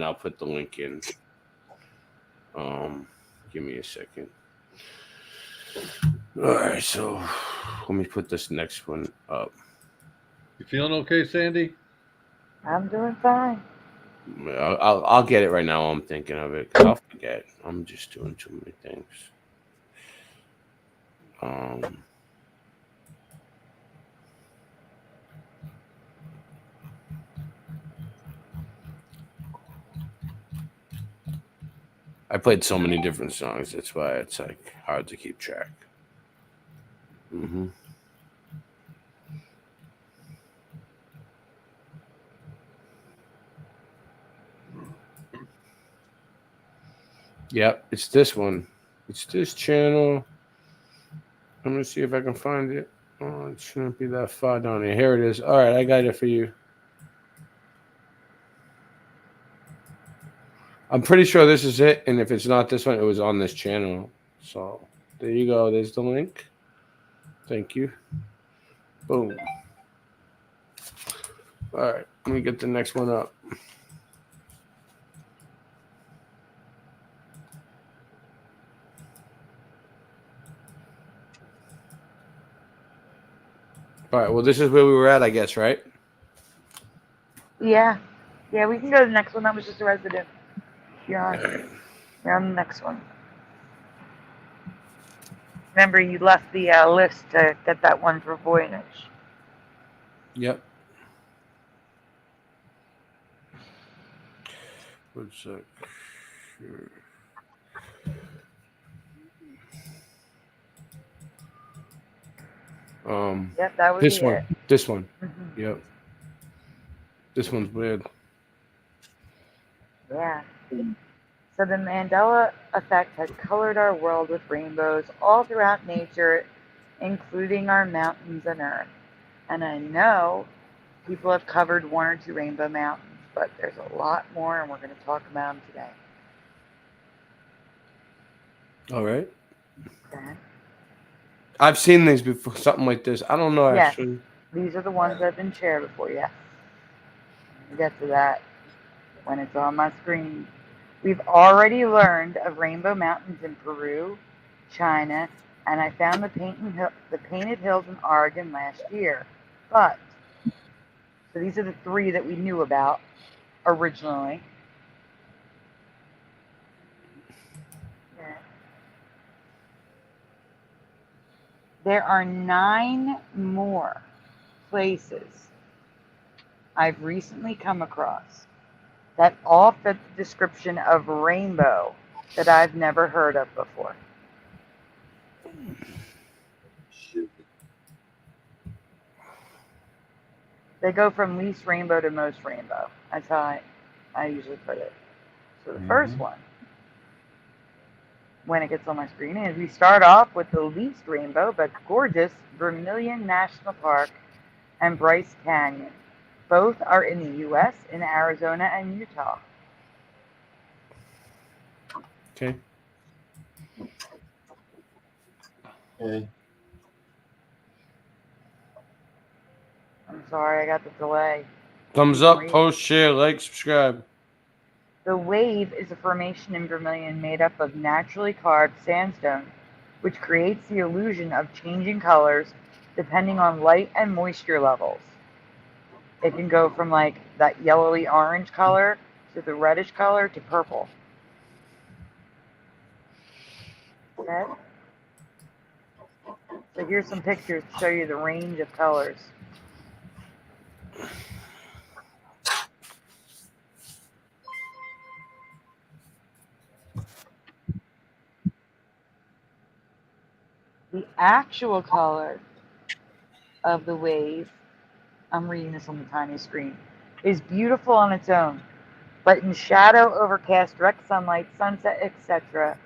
M: I'll put the link in. Give me a second. All right, so let me put this next one up.
O: You feeling okay, Sandy?
N: I'm doing fine.
M: I'll get it right now. I'm thinking of it. 'Cause I'll forget. I'm just doing too many things. I played so many different songs. That's why it's like hard to keep track. Yep, it's this one. It's this channel. I'm gonna see if I can find it. Oh, it shouldn't be that far down here. Here it is. All right, I got it for you. I'm pretty sure this is it, and if it's not this one, it was on this channel. So there you go. There's the link. Thank you. Boom. All right, let me get the next one up. All right, well, this is where we were at, I guess, right?
N: Yeah. Yeah, we can go to the next one. That was just a resident. You're on the next one. Remember, you left the list to get that one for Voynich.
M: Yep. One sec. Sure.
N: Yep, that was
M: this
N: it.
M: one. This one.
N: Mhm.
M: Yep. This one's weird.
N: Yeah. So the Mandela effect has colored our world with rainbows all throughout nature, including our mountains and earth. And I know people have covered one or two rainbow mountains, but there's a lot more, and we're going to talk about them today.
M: All right.
N: Okay.
M: I've seen these before, something like this. I don't know,
N: Yes,
M: actually.
N: these are the ones that have been shared before, yes. We'll get to that when it's on my screen. We've already learned of rainbow mountains in Peru, China, and I found the Painted Hills in Oregon last year. But, so these are the three that we knew about originally. Okay. There are 9 more places I've recently come across that all fit the description of rainbow that I've never heard of before. They go from least rainbow to most rainbow. That's how I usually put it. So the first one, when it gets on my screen, is we start off with the least rainbow but gorgeous Vermilion National Park and Bryce Canyon. Both are in the U.S. in Arizona and Utah.
M: Okay.
J: Okay.
N: I'm sorry, I got the delay.
M: Thumbs up, post, share, like, subscribe.
N: The wave is a formation in Vermilion made up of naturally carved sandstone, which creates the illusion of changing colors depending on light and moisture levels. It can go from like that yellowy orange color to the reddish color to purple. Okay. So here's some pictures to show you the range of colors. The actual color of the wave, I'm reading this on the tiny screen, is beautiful on its own. But in shadow, overcast, direct sunlight, sunset, etc.,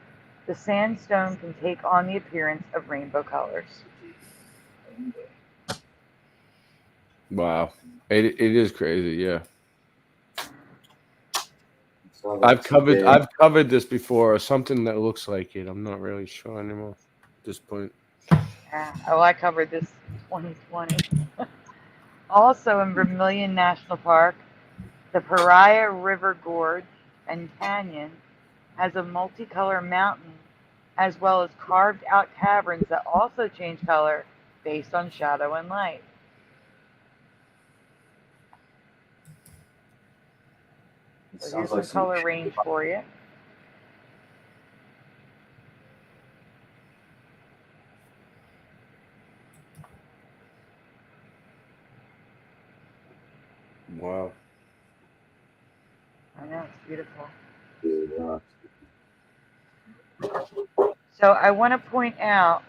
N: the sandstone can take on the appearance of rainbow colors.
A: Wow, it is crazy. Yeah, I've covered this before, or something that looks like it. I'm not really sure anymore at this point.
N: Oh, I covered this 2020. Also in Vermilion National Park, the Paria River Gorge and Canyon has a multicolor mountain, as well as carved out caverns that also change color based on shadow and light. So here's some color range for you.
A: Wow.
N: I know, it's beautiful. So I want to point out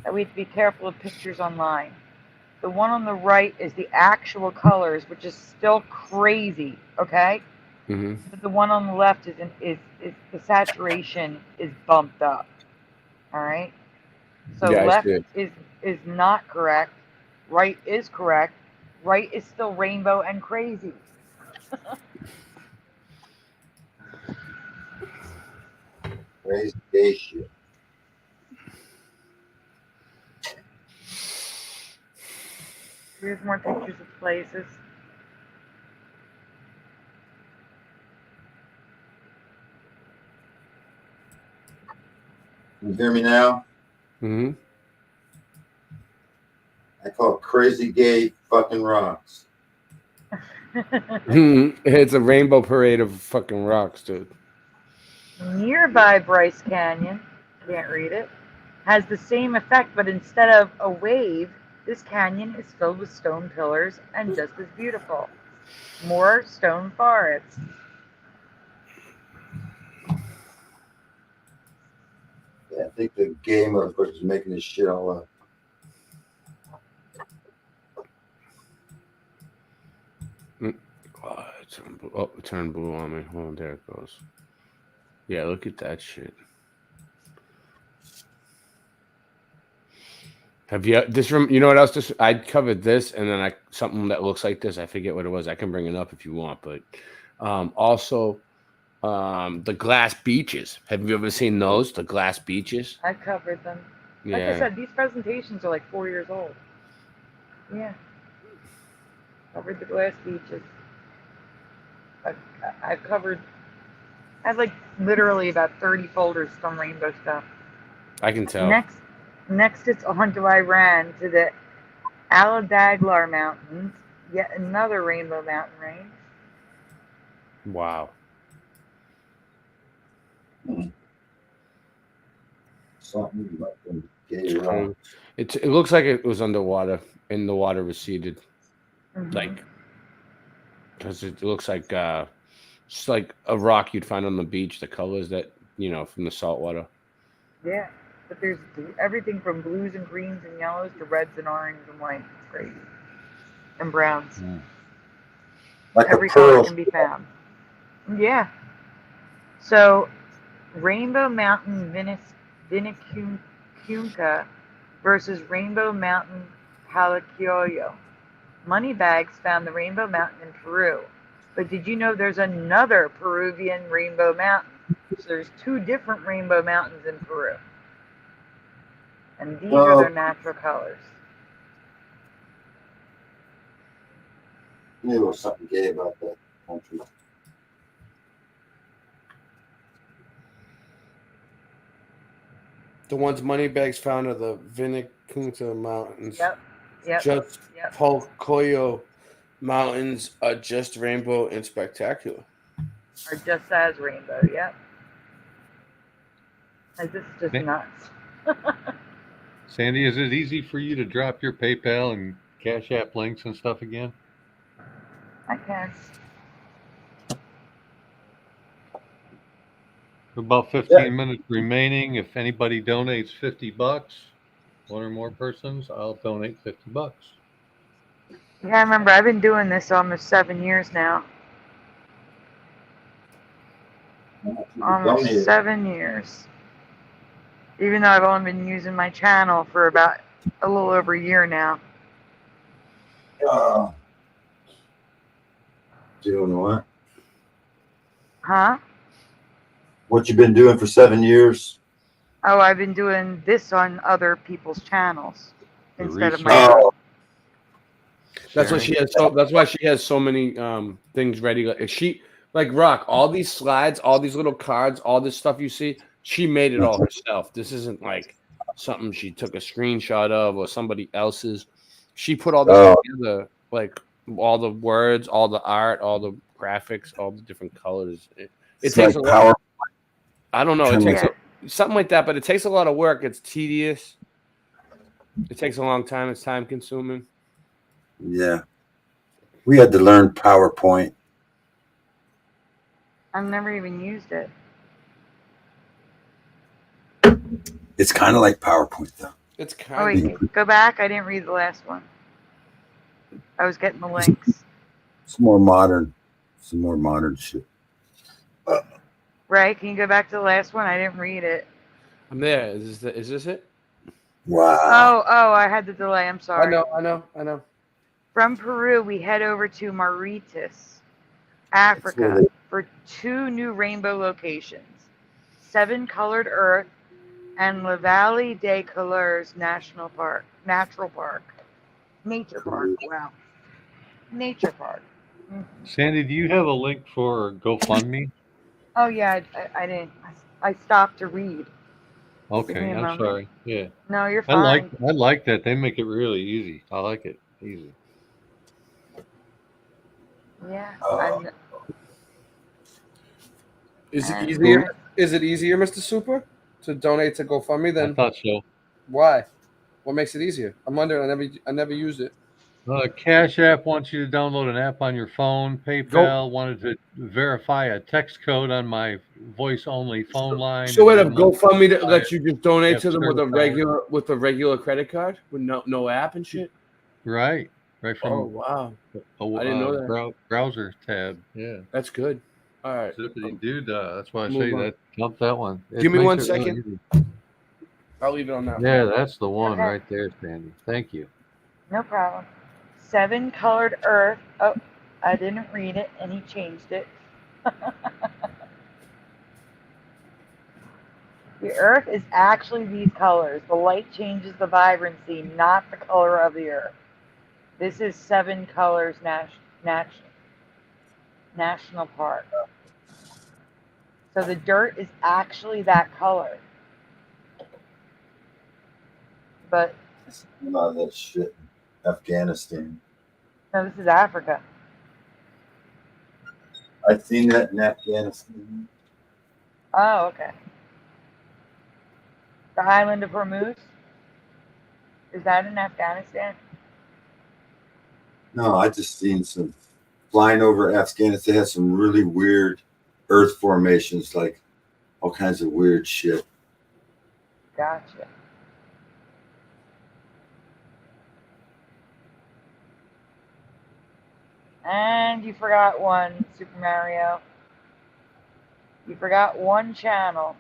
N: that we have to be careful of pictures online. The one on the right is the actual colors, which is still crazy, okay?
A: Mm-hmm.
N: But the one on the left is the saturation is bumped up. All right? So
A: Yeah, I
N: left
A: see it.
N: is not correct. Right is correct. Right is still rainbow and crazy.
B: Crazy gay shit.
N: Here's more pictures of places.
B: You hear me now?
A: Mm-hmm.
B: I call it crazy gay fucking rocks.
A: It's a rainbow parade of fucking rocks, dude.
N: Nearby Bryce Canyon, can't read it, has the same effect, but instead of a wave, this canyon is filled with stone pillars and just as beautiful. More stone forests.
B: Yeah, I think the gay motherfuckers is making this shit all up.
A: Oh, it turned blue on me. Oh, there it goes. Yeah, look at that shit. Have you this room? You know what else? This I covered this, and then something that looks like this. I forget what it was. I can bring it up if you want, but also the glass beaches. Have you ever seen those? The glass beaches.
N: I covered them. Like
A: Yeah.
N: I said, these presentations are like 4 years old. Yeah. Covered the glass beaches. I've covered. I have like literally about 30 folders from rainbow stuff.
A: I can tell.
N: Next it's on to Iran, to the Aladaglar Mountains, yet another rainbow mountain range.
A: Wow.
B: Something like them gay rocks.
A: It looks like it was underwater, and the water receded, like because it looks like just like a rock you'd find on the beach. The colors that from the salt water.
N: Yeah, but there's everything from blues and greens and yellows to reds and orange and white. It's crazy. And browns.
B: Like
N: every
B: a pearl.
N: color can be found. Yeah. So, Rainbow Mountain Vinicunca versus Rainbow Mountain Halakioyo. Moneybags found the Rainbow Mountain in Peru. But did you know there's another Peruvian Rainbow Mountain? So there's 2 different Rainbow Mountains in Peru. And these are their natural colors.
B: Maybe there was something gay about that country.
A: The ones Moneybags found are the Vinicunca Mountains.
N: Yep.
A: Just Palcoyo Mountains are just rainbow and spectacular.
N: Are just as rainbow, yep. This is just nuts.
O: Sandy, is it easy for you to drop your PayPal and CashApp links and stuff again?
N: I can.
O: About 15 minutes remaining. If anybody donates $50, one or more persons, I'll donate $50.
N: Yeah, I remember I've been doing this almost 7 years now. Almost 7 years. Even though I've only been using my channel for about a little over a year now.
B: Doing what?
N: Huh?
B: What you been doing for 7 years?
N: Oh, I've been doing this on other people's channels instead of my
B: research.
N: own.
M: That's why she has so. That's why she has so many things ready. Like she, like Rock, all these slides, all these little cards, all this stuff you see, she made it all herself. This isn't like something she took a screenshot of or somebody else's. She put all this together, like all the words, all the art, all the graphics, all the different colors. It
B: It's
M: takes
B: like
M: a lot.
B: power.
M: I don't know. It takes something like that, but it takes a lot of work. It's tedious. It takes a long time. It's time consuming.
B: Yeah. We had to learn PowerPoint.
N: I've never even used it.
B: It's kind of like PowerPoint, though.
M: It's
N: Oh,
M: kind
N: wait, go back. I didn't read the last one. I was getting the links.
B: It's more modern. Some more modern shit.
N: Right? Can you go back to the last one? I didn't read it.
M: I'm there. Is this it?
B: Wow.
N: Oh, I had the delay. I'm sorry.
M: I know.
N: From Peru, we head over to Mauritius, Africa, for 2 new rainbow locations: 7 Colored Earth and La Vallée des Couleurs National Park, Natural Park, Nature Park. Wow, Nature Park.
O: Sandy, do you have a link for GoFundMe?
N: Oh yeah, I didn't. I stopped to read. Give me
O: Okay,
N: a
O: I'm
N: moment.
O: sorry. Yeah.
N: No, you're
O: I
N: fine.
O: like that. They make it really easy. I like it. Easy.
N: Yeah.
M: Is it easier? Is it easier, Mr. Super, to donate to GoFundMe than?
O: I thought so.
M: Why? What makes it easier? I'm wondering. I never used it.
O: CashApp wants you to download an app on your phone. PayPal wanted to verify a text code on my voice-only phone line.
M: So wait, if
O: and then
M: GoFundMe lets you just donate to them with a
O: certified.
M: regular credit card with no app and shit.
O: Right from.
M: Oh wow! I didn't know that.
O: Browser tab. Yeah,
M: that's good. All right,
O: dude. That's why I
M: move
O: say
M: on.
O: that. Jump that one.
M: Give me
O: makes
M: 1
O: it really
M: second.
O: easy.
M: I'll leave it on that.
O: Yeah, that's the one
N: Okay.
O: right there, Sandy. Thank you.
N: No problem. 7 Colored Earth. Oh, I didn't read it, and he changed it. The Earth is actually these colors. The light changes the vibrancy, not the color of the Earth. This is 7 Colors National Park. So the dirt is actually that color. But
B: A lot of that shit. Afghanistan.
N: no, this is Africa.
B: I've seen that in Afghanistan.
N: Oh, okay. The island of Hormuz? Is that in Afghanistan?
B: No, I just seen some flying over Afghanistan. They had some really weird earth formations, like all kinds of weird shit.
N: Gotcha. And you forgot one, Super Mario. You forgot one channel.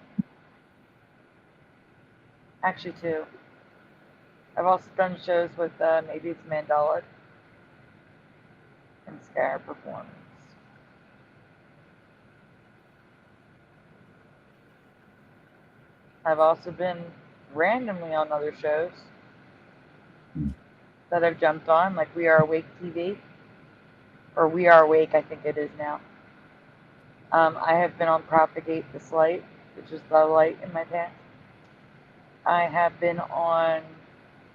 N: Actually, 2. I've also done shows with maybe it's Mandelas and Scare Performance. I've also been randomly on other shows that I've jumped on, like We Are Awake TV. Or We Are Awake, I think it is now. I have been on Propagate This Light, which is the light in my pants. I have been on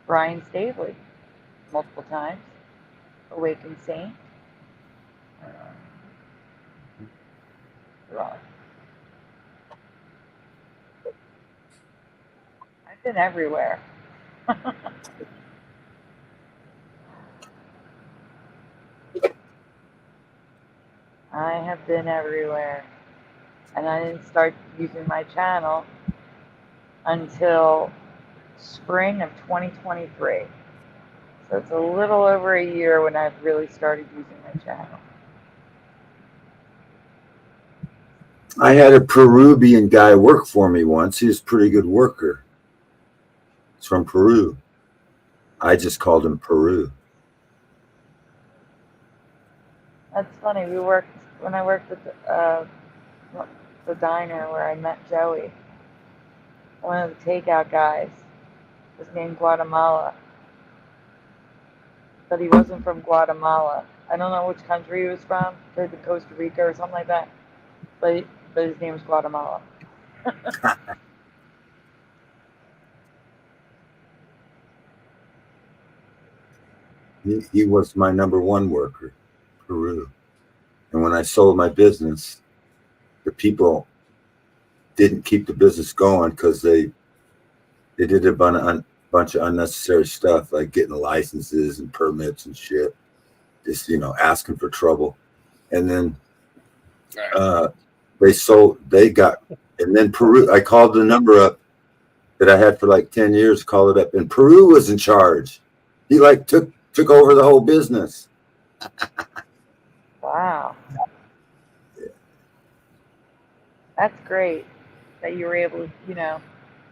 N: Brian Stavely multiple times. Awakened Saint. I've been everywhere. I have been everywhere. And I didn't start using my channel until spring of 2023. So it's a little over a year when I've really started using my channel.
B: I had a Peruvian guy work for me once. He was a pretty good worker. He's from Peru. I just called him Peru.
N: That's funny. When I worked at the diner where I met Joey. One of the takeout guys was named Guatemala, but he wasn't from Guatemala. I don't know which country he was from, maybe Costa Rica or something like that, but his name was Guatemala.
B: He was my number one worker, Peru. And when I sold my business, the people didn't keep the business going because they did a bunch of unnecessary stuff, like getting licenses and permits and shit. Just, asking for trouble. And then and then Peru, I called the number up that I had for like 10 years, called it up, and Peru was in charge. He took over the whole business.
N: Wow. That's great that you were able to,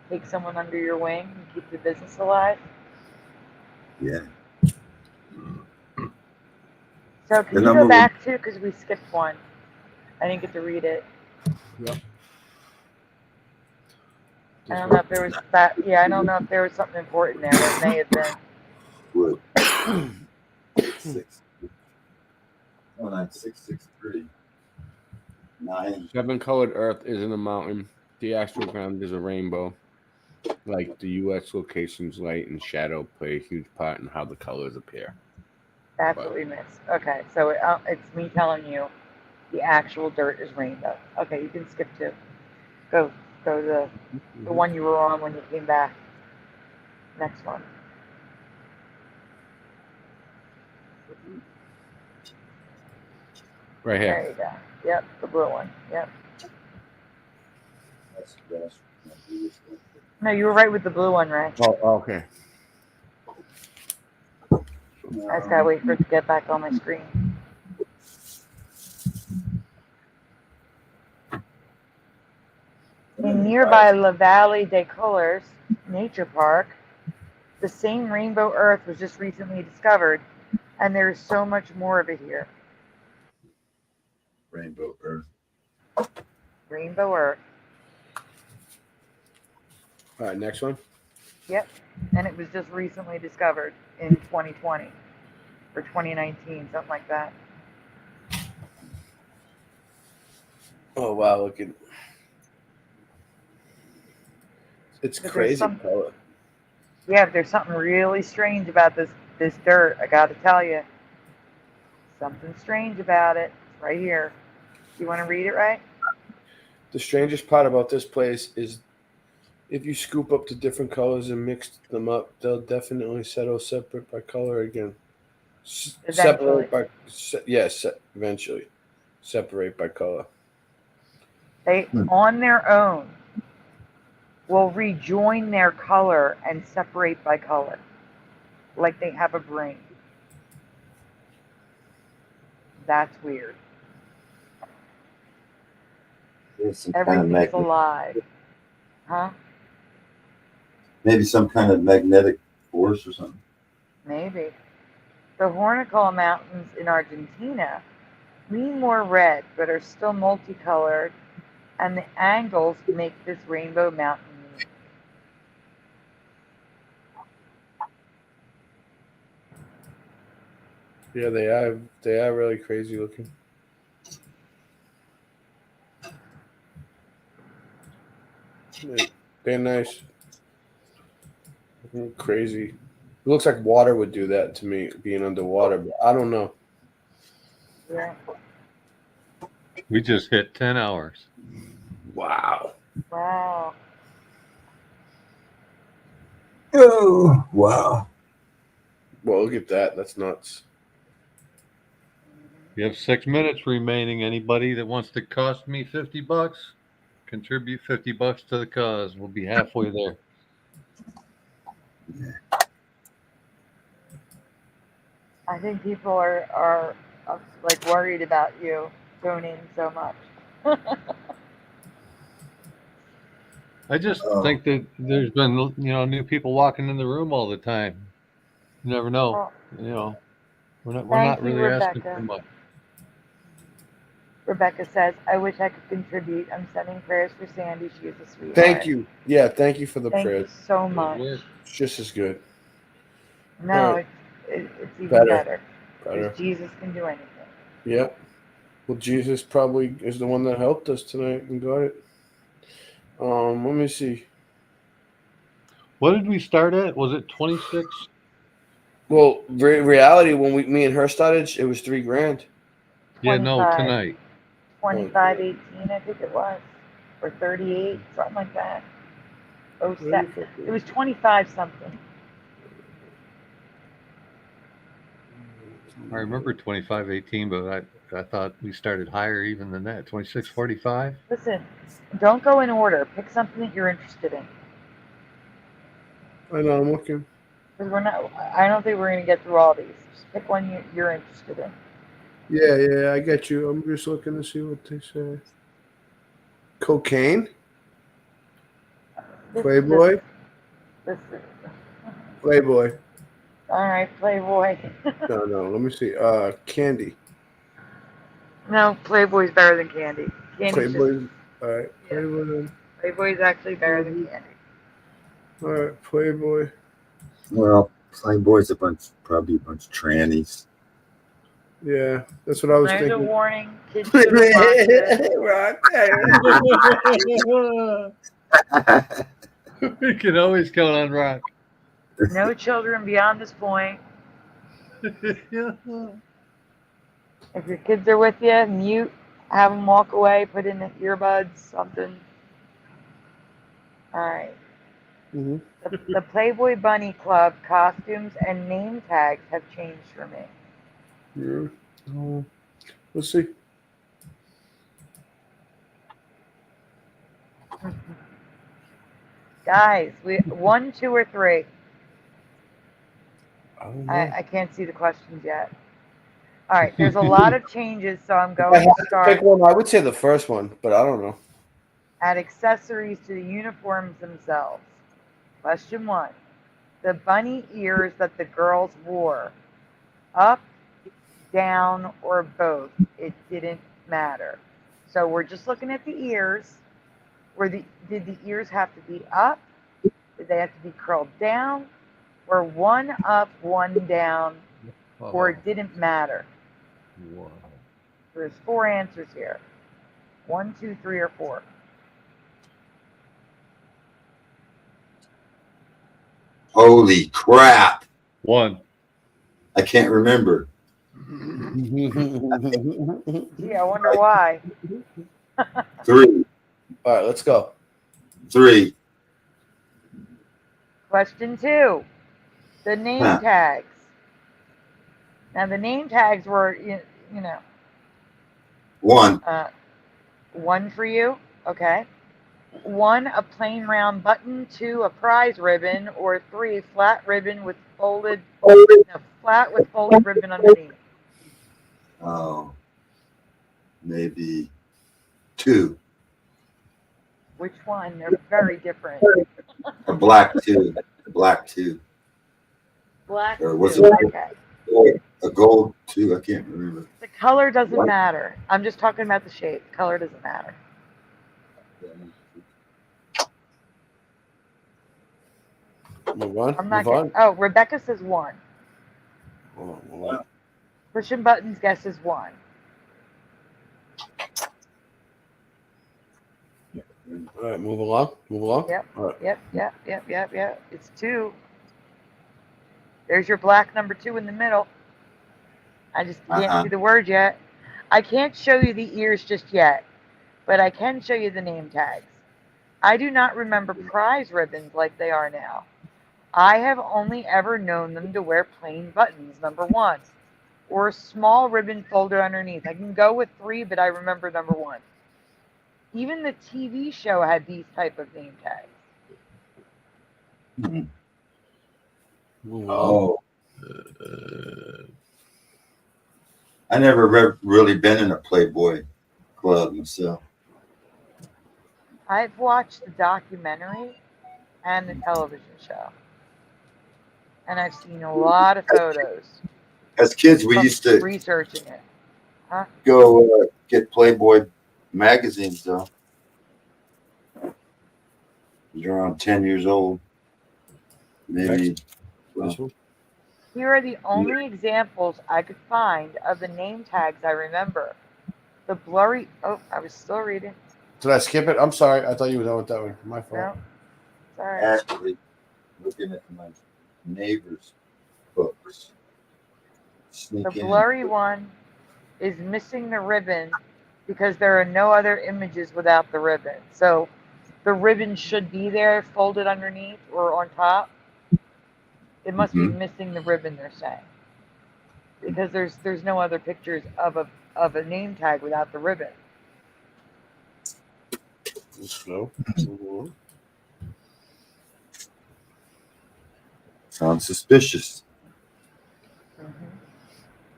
N: take someone under your wing and keep the business alive.
B: Yeah.
N: So can you go back to, because we skipped one. I didn't get to read it.
A: Yep.
N: I don't know if there was that. Yeah, I don't know if there was something important there. That may have been.
B: Wood. 663. 9.
A: 7-colored earth isn't a mountain. The astral ground is a rainbow. Like the U.S. locations, light and shadow play a huge part in how the colors appear.
N: That's what we missed. Okay, so it's me telling you the actual dirt is rainbow. Okay, you can skip 2. Go to the one you were on when you came back. Next one.
A: Right here.
N: There you go. Yep, the blue one. Yep. No, you were right with the blue one, Ray.
A: Oh, okay.
N: I just gotta wait for it to get back on my screen. In nearby La Valley des Couleurs Nature Park, the same rainbow earth was just recently discovered, and there is so much more of it here.
B: Rainbow earth.
N: Rainbow earth.
A: All right, next one.
N: Yep, and it was just recently discovered in 2020 or 2019, something like that.
A: Oh wow, look at it's crazy color.
N: Yeah, there's something really strange about this dirt. I got to tell you, something strange about it. It's right here. You want to read it, right?
A: The strangest part about this place is if you scoop up the different colors and mix them up, they'll definitely settle separate by color again. Separate by eventually separate by color.
N: They on their own will rejoin their color and separate by color, like they have a brain. That's weird. Everything's alive. Huh?
B: Maybe some kind of magnetic force or something.
N: Maybe. The Hornicola Mountains in Argentina lean more red, but are still multicolored, and the angles make this rainbow mountain unique.
A: Yeah, they are really crazy looking. They're nice. Crazy. It looks like water would do that to me, being underwater, but I don't know.
N: Yeah.
O: We just hit 10 hours.
A: Wow.
N: Wow.
B: Oh, wow.
A: Well, look at that. That's nuts.
O: You have 6 minutes remaining. Anybody that wants to cost me $50, contribute $50 to the cause. We'll be halfway there.
N: I think people are like worried about you tuning so much.
O: I just think that there's been new people walking in the room all the time. You never know.
N: Well,
O: We're
N: thank
O: not
N: you,
O: really asking
N: Rebecca.
O: for much.
N: Rebecca says, I wish I could contribute. I'm sending prayers for Sandy. She is a sweetheart.
G: Thank you. Yeah, thank you for the
N: Thank
G: prayers.
N: you so much.
G: It's just as good.
N: No,
G: All right.
N: it's even
G: Better.
N: Because Jesus can do anything.
G: Yeah. Well, Jesus probably is the one that helped us tonight and got it. Let me see.
O: What did we start at? Was it 26?
G: Well, reality, when me and her started, it was $3,000.
O: Yeah, no,
N: 25.
O: tonight.
N: 25.18, I think it was, or 38, something like that. Oh, it was 25 something.
O: I remember 25.18, but I thought we started higher even than that. 26.45.
N: Listen, don't go in order. Pick something that you're interested in.
G: I know, I'm looking.
N: Because I don't think we're going to get through all these. Just pick one you're interested in.
G: Yeah, I get you. I'm just looking to see what they say. Cocaine? Playboy? Playboy.
N: All right, Playboy.
G: No, let me see. Candy.
N: No, Playboy's better than Candy.
G: Playboy. All right, Playboy.
N: Playboy's actually better than Candy.
G: All right, Playboy.
B: Well, Playboy's probably a bunch of trannies.
G: Yeah, that's what I was
N: There's
G: thinking.
N: a warning. Kids shouldn't watch this.
O: We can always count on Rock.
N: No children beyond this point. If your kids are with you, mute, have them walk away, put in the earbuds, something. All right.
G: Mm-hmm.
N: The Playboy Bunny Club costumes and name tags have changed for me.
G: Yeah. Let's see.
N: Guys, 1, 2, or 3.
G: I
N: can't see the questions yet. All right, there's a lot of changes, so I'm going to start.
G: Pick one. I would say the first one, but I don't know.
N: Add accessories to the uniforms themselves. Question 1. The bunny ears that the girls wore. Up, down, or both. It didn't matter. So we're just looking at the ears. Did the ears have to be up? Did they have to be curled down? Or one up, one down? Or it didn't matter?
O: Wow.
N: There's 4 answers here. 1, 2, 3, or 4.
B: Holy crap.
O: 1.
B: I can't remember.
N: Gee, I wonder why.
B: 3.
G: All right, let's go.
B: 3.
N: Question 2. The name tags. Now, the name tags were, you know.
B: 1.
N: 1 for you. Okay. 1, a plain round button. 2, a prize ribbon. Or 3, flat ribbon with flat with folded ribbon underneath.
B: Oh, maybe 2.
N: Which one? They're very different.
B: A black 2. Black 2.
N: Black
B: or was
N: 2.
B: it
N: Okay.
B: a gold 2? I can't remember.
N: The color doesn't matter. I'm just talking about the shape. Color doesn't matter.
G: Move on.
N: I'm not
G: Move on.
N: Oh, Rebecca says 1.
G: Hold on.
N: Pushing buttons guesses 1.
G: All right, move along. Move along.
N: Yep.
G: All right.
N: Yep. It's 2. There's your black number 2 in the middle. I just can't see the word yet. I can't show you the ears just yet, but I can show you the name tags. I do not remember prize ribbons like they are now. I have only ever known them to wear plain buttons, number 1, or a small ribbon folded underneath. I can go with 3, but I remember number 1. Even the TV show had these type of name tags.
B: Oh. I never really been in a Playboy club myself.
N: I've watched the documentary and the television show, and I've seen a lot of photos.
B: As kids, we used to
N: researching it. Huh?
B: go get Playboy magazines, though. You're around 10 years old, maybe. Well,
N: Here are the only examples I could find of the name tags I remember. The blurry. Oh, I was still reading.
M: Did I skip it? I'm sorry. I thought you were done with that one. My fault.
N: No. Sorry.
B: actually, looking at my neighbor's books.
N: The blurry one is missing the ribbon because there are no other images without the ribbon. So the ribbon should be there folded underneath or on top. It must be missing the ribbon, they're saying. Because there's no other pictures of a name tag without the ribbon.
M: Slow.
B: Sounds suspicious.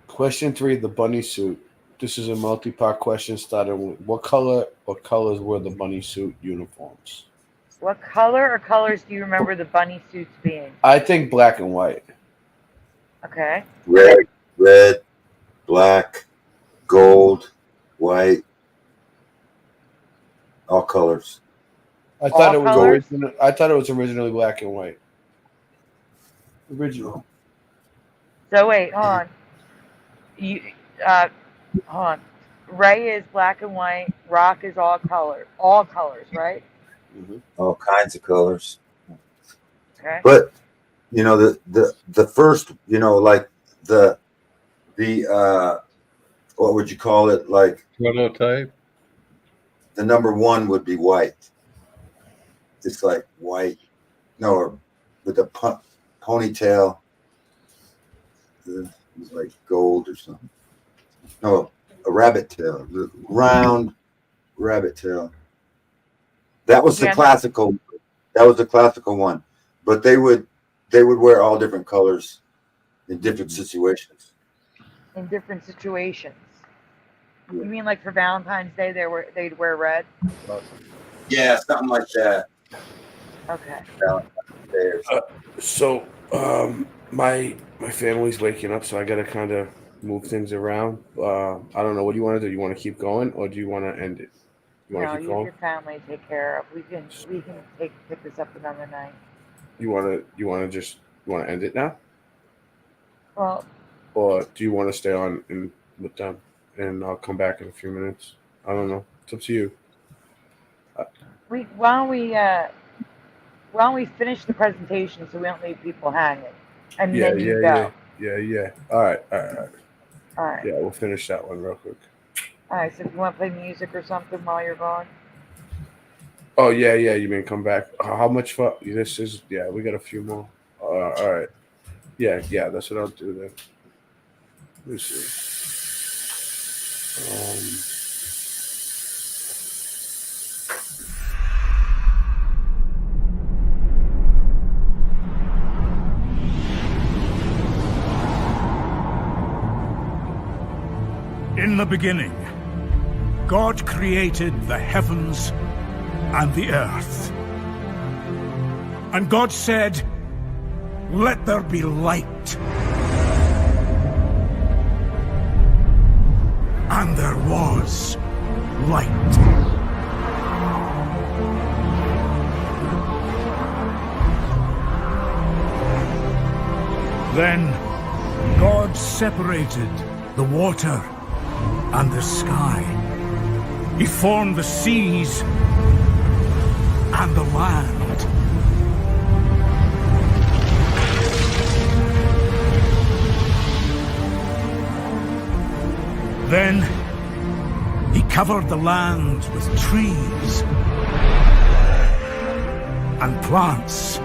M: Question 3, the bunny suit. This is a multi-part question starting with what color or colors were the bunny suit uniforms?
N: What color or colors do you remember the bunny suits being?
M: I think black and white.
N: Okay.
B: Red, black, gold, white, all colors.
M: I thought
N: All
M: it was
N: colors?
M: I thought it was originally black and white. Original.
N: So wait, hold on. Hold on. Ray is black and white. Rock is all colors, right?
B: All kinds of colors.
N: Okay.
B: But you know the first, you know, like the what would you call it? Like
O: prototype.
B: The number 1 would be white. It's like white, no, or with a ponytail. It was like gold or something. No, a rabbit tail, round rabbit tail. That was the classical. That was the classical one. But they would wear all different colors in different situations.
N: In different situations. You mean like for Valentine's Day they'd wear red?
B: Yeah, something like that.
N: Okay.
B: Valentine's Day or something.
M: My family's waking up, so I gotta kind of move things around. I don't know. What do you want to do? You want to keep going, or do you want to end it? You want to keep going?
N: Your family take care of. We can pick this up another night.
M: You want to end it now?
N: Well,
M: or do you want to stay on with them, and I'll come back in a few minutes? I don't know. It's up to you.
N: Why don't we finish the presentation so we don't leave people hanging, and then you go.
M: Yeah. All right.
N: All right.
M: Yeah, we'll finish that one real quick.
N: All right. So if you want to play music or something while you're gone.
M: Oh yeah. You mean come back? How much for this is? Yeah, we got a few more. All right. Yeah. That's what I'll do then. Let me see.
K: In the beginning, God created the heavens and the earth. And God said, "Let there be light." And there was light. Then God separated the water and the sky. He formed the seas and the land. Then he covered the land with trees and plants.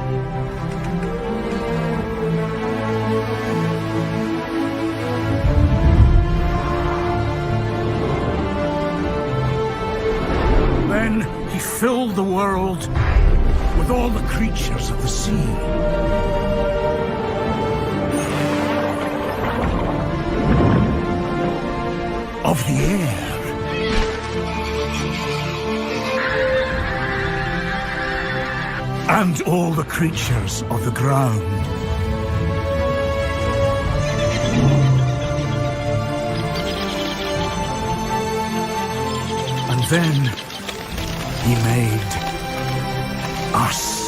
K: Then he filled the world with all the creatures of the sea. of the air. And all the creatures of the ground. And then he made us.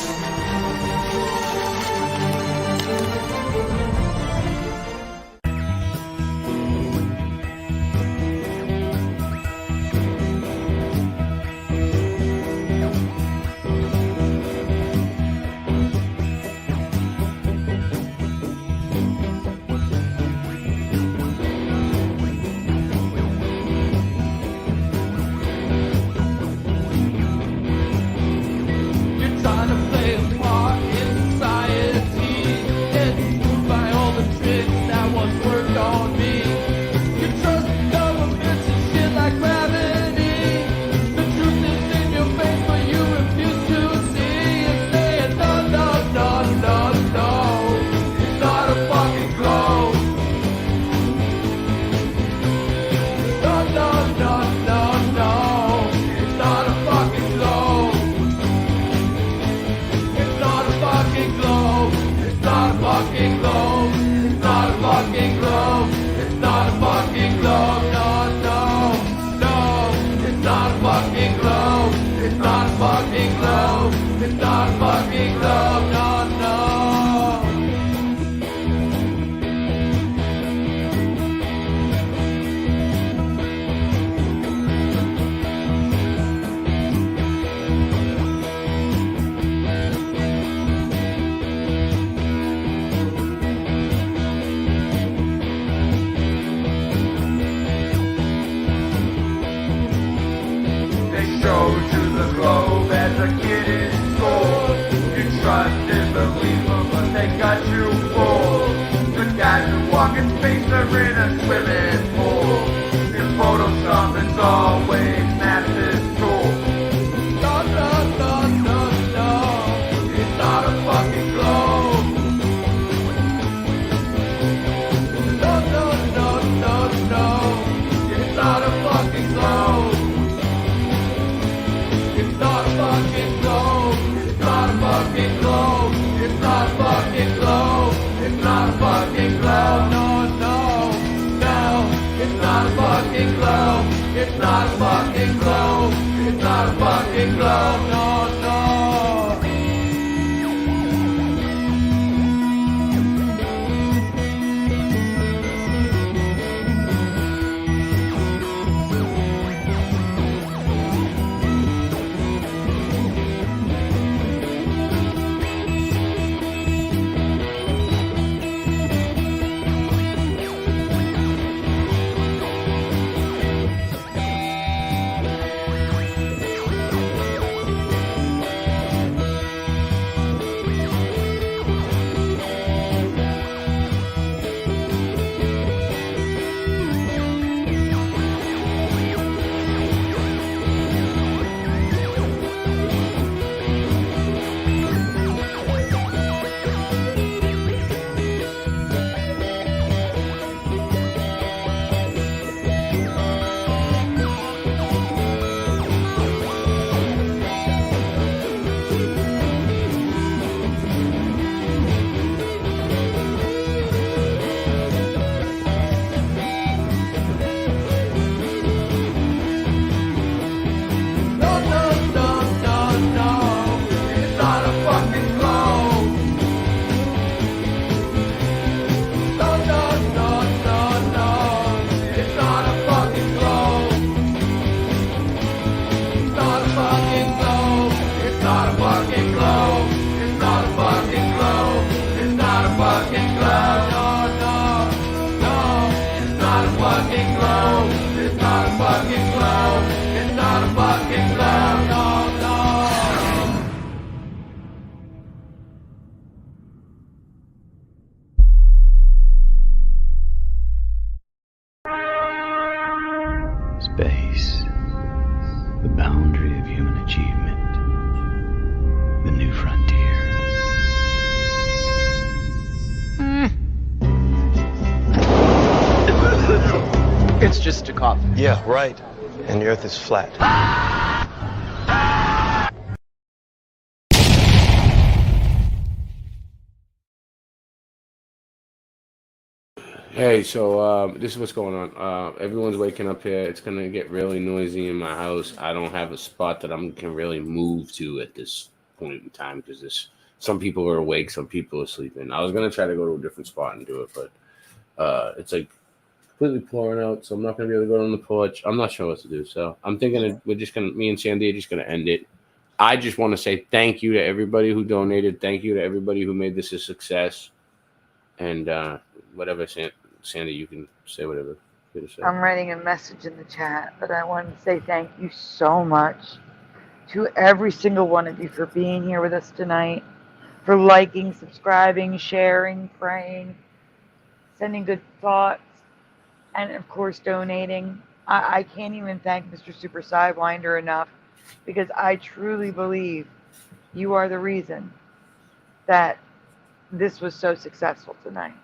Q: Space, the boundary of human achievement, the new frontier.
D: It's just a coffin.
T: Yeah, right. And the earth is flat.
A: Hey, so this is what's going on. Everyone's waking up here. It's gonna get really noisy in my house. I don't have a spot that I can really move to at this point in time because some people are awake, some people are sleeping. I was gonna try to go to a different spot and do it, but it's like completely pouring out, so I'm not gonna be able to go on the porch. I'm not sure what to do, so I'm thinking me and Sandy are just gonna end it. I just want to say thank you to everybody who donated. Thank you to everybody who made this a success. And whatever, Sandy, you can say whatever you're gonna say.
N: I'm writing a message in the chat, but I wanted to say thank you so much to every single one of you for being here with us tonight, for liking, subscribing, sharing, praying, sending good thoughts, and of course donating. I can't even thank Mr. Super Sidewinder enough because I truly believe you are the reason that this was so successful tonight.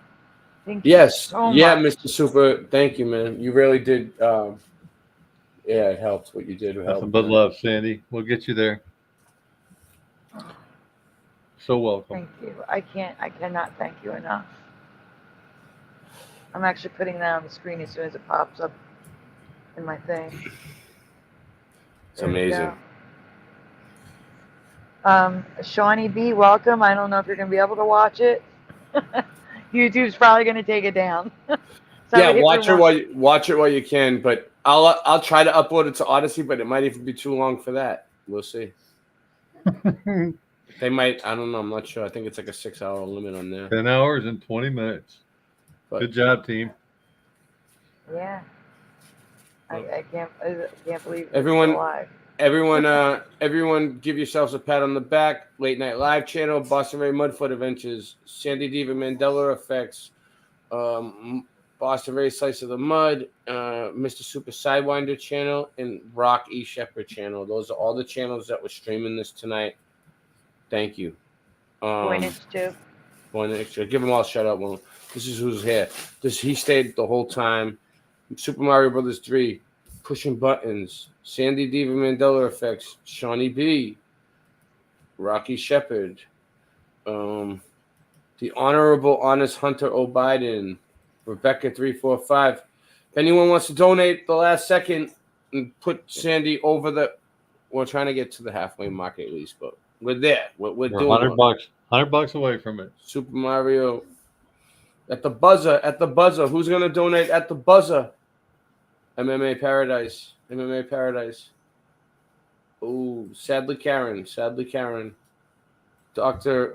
N: Thank you so
A: yeah,
N: much.
A: Mr. Super. Thank you, man. You really did. Yeah, it helped. What you did helped.
O: Nothing but love, Sandy. We'll get you there. So welcome.
N: Thank you. I cannot thank you enough. I'm actually putting that on the screen as soon as it pops up in my thing.
A: It's amazing.
N: Shawnee B, welcome. I don't know if you're going to be able to watch it. YouTube's probably going to take it down.
A: Yeah, watch it while you can. But I'll try to upload it to Odyssey, but it might even be too long for that. We'll see. They might. I don't know. I'm not sure. I think it's like a 6-hour limit on there.
O: 10 hours and 20 minutes. Good job, team.
N: Yeah. I can't believe it's
A: Everyone,
N: alive.
A: everyone, give yourselves a pat on the back. Late Night Live channel, Boston Ray Mudfoot Adventures, SandyDiVa Mandela Effects, Boston Ray Slice of the Mud, Mr. Super Sidewinder channel, and Rock E Shepherd channel. Those are all the channels that were streaming this tonight. Thank you.
N: Voynich too.
A: Voynich, give them all a shout out. Well, this is who's here. He stayed the whole time. Super Mario Brothers 3, Pushing Buttons, SandyDiVa Mandela Effects, Shawnee B, Rocky Shepherd, the Honorable Honest Hunter O'Biden, Rebecca 345. If anyone wants to donate the last second and put Sandy over we're trying to get to the halfway mark at least, but we're there. We're doing
O: $100 away from it.
A: Super Mario at the buzzer. Who's gonna donate at the buzzer? MMA Paradise. Oh, sadly Karen. Dr.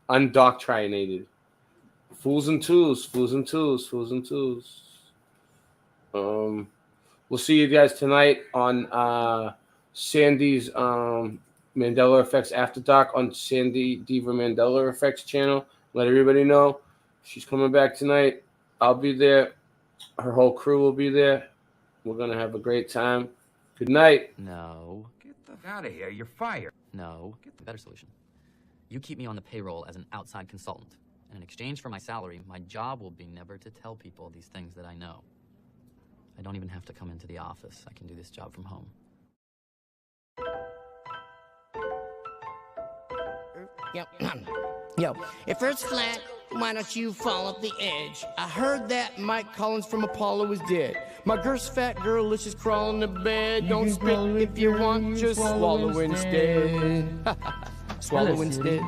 A: Undoctrinated. Fools and Tools. We'll see you guys tonight on Sandy's Mandela Effects After Dark on SandyDiVa Mandela Effects channel. Let everybody know she's coming back tonight. I'll be there. Her whole crew will be there. We're going to have a great time. Good night.
V: No. Get the f out of here. You're fired. No. Get the better solution. You keep me on the payroll as an outside consultant. And in exchange for my salary, my job will be never to tell people these things that I know. I don't even have to come into the office. I can do this job from home.
X: Yo, if Earth's flat, why don't you fall off the edge? I heard that Mike Collins from Apollo is dead. My girl's fat girl, let's just crawl in the bed. Don't spit if you want, just swallow instead. Swallow instead.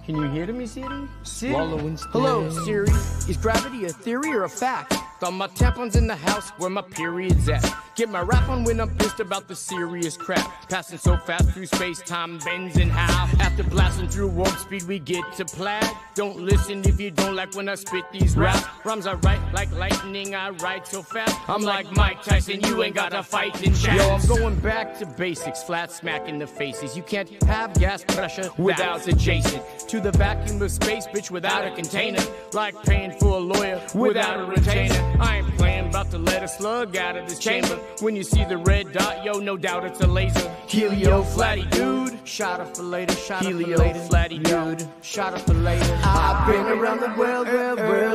H: Can you hear me, Siri?
X: Swallow instead. Hello, Siri. Is gravity a theory or a fact? Got my tampons in the house where my period's at. Get my rap on when I'm pissed about the serious crap. Passing so fast through space, time bends and how. After blasting through warp speed, we get to plaid. Don't listen if you don't like when I spit these raps. Rhymes I write like lightning, I write so fast. I'm like Mike Tyson, you ain't got to fight in chat. Yo, I'm going back to basics, flat smack in the faces. You can't have gas pressure without adjacent. To the vacuum of space, bitch, without a container. Like paying for a lawyer without a retainer. I ain't playing, about to let a slug out of this chamber. When you see the red dot, yo, no doubt it's a laser. Helio flatty dude, shot up for later, shot up for later. Helio flatty dude, shot up for later. I've been around the world,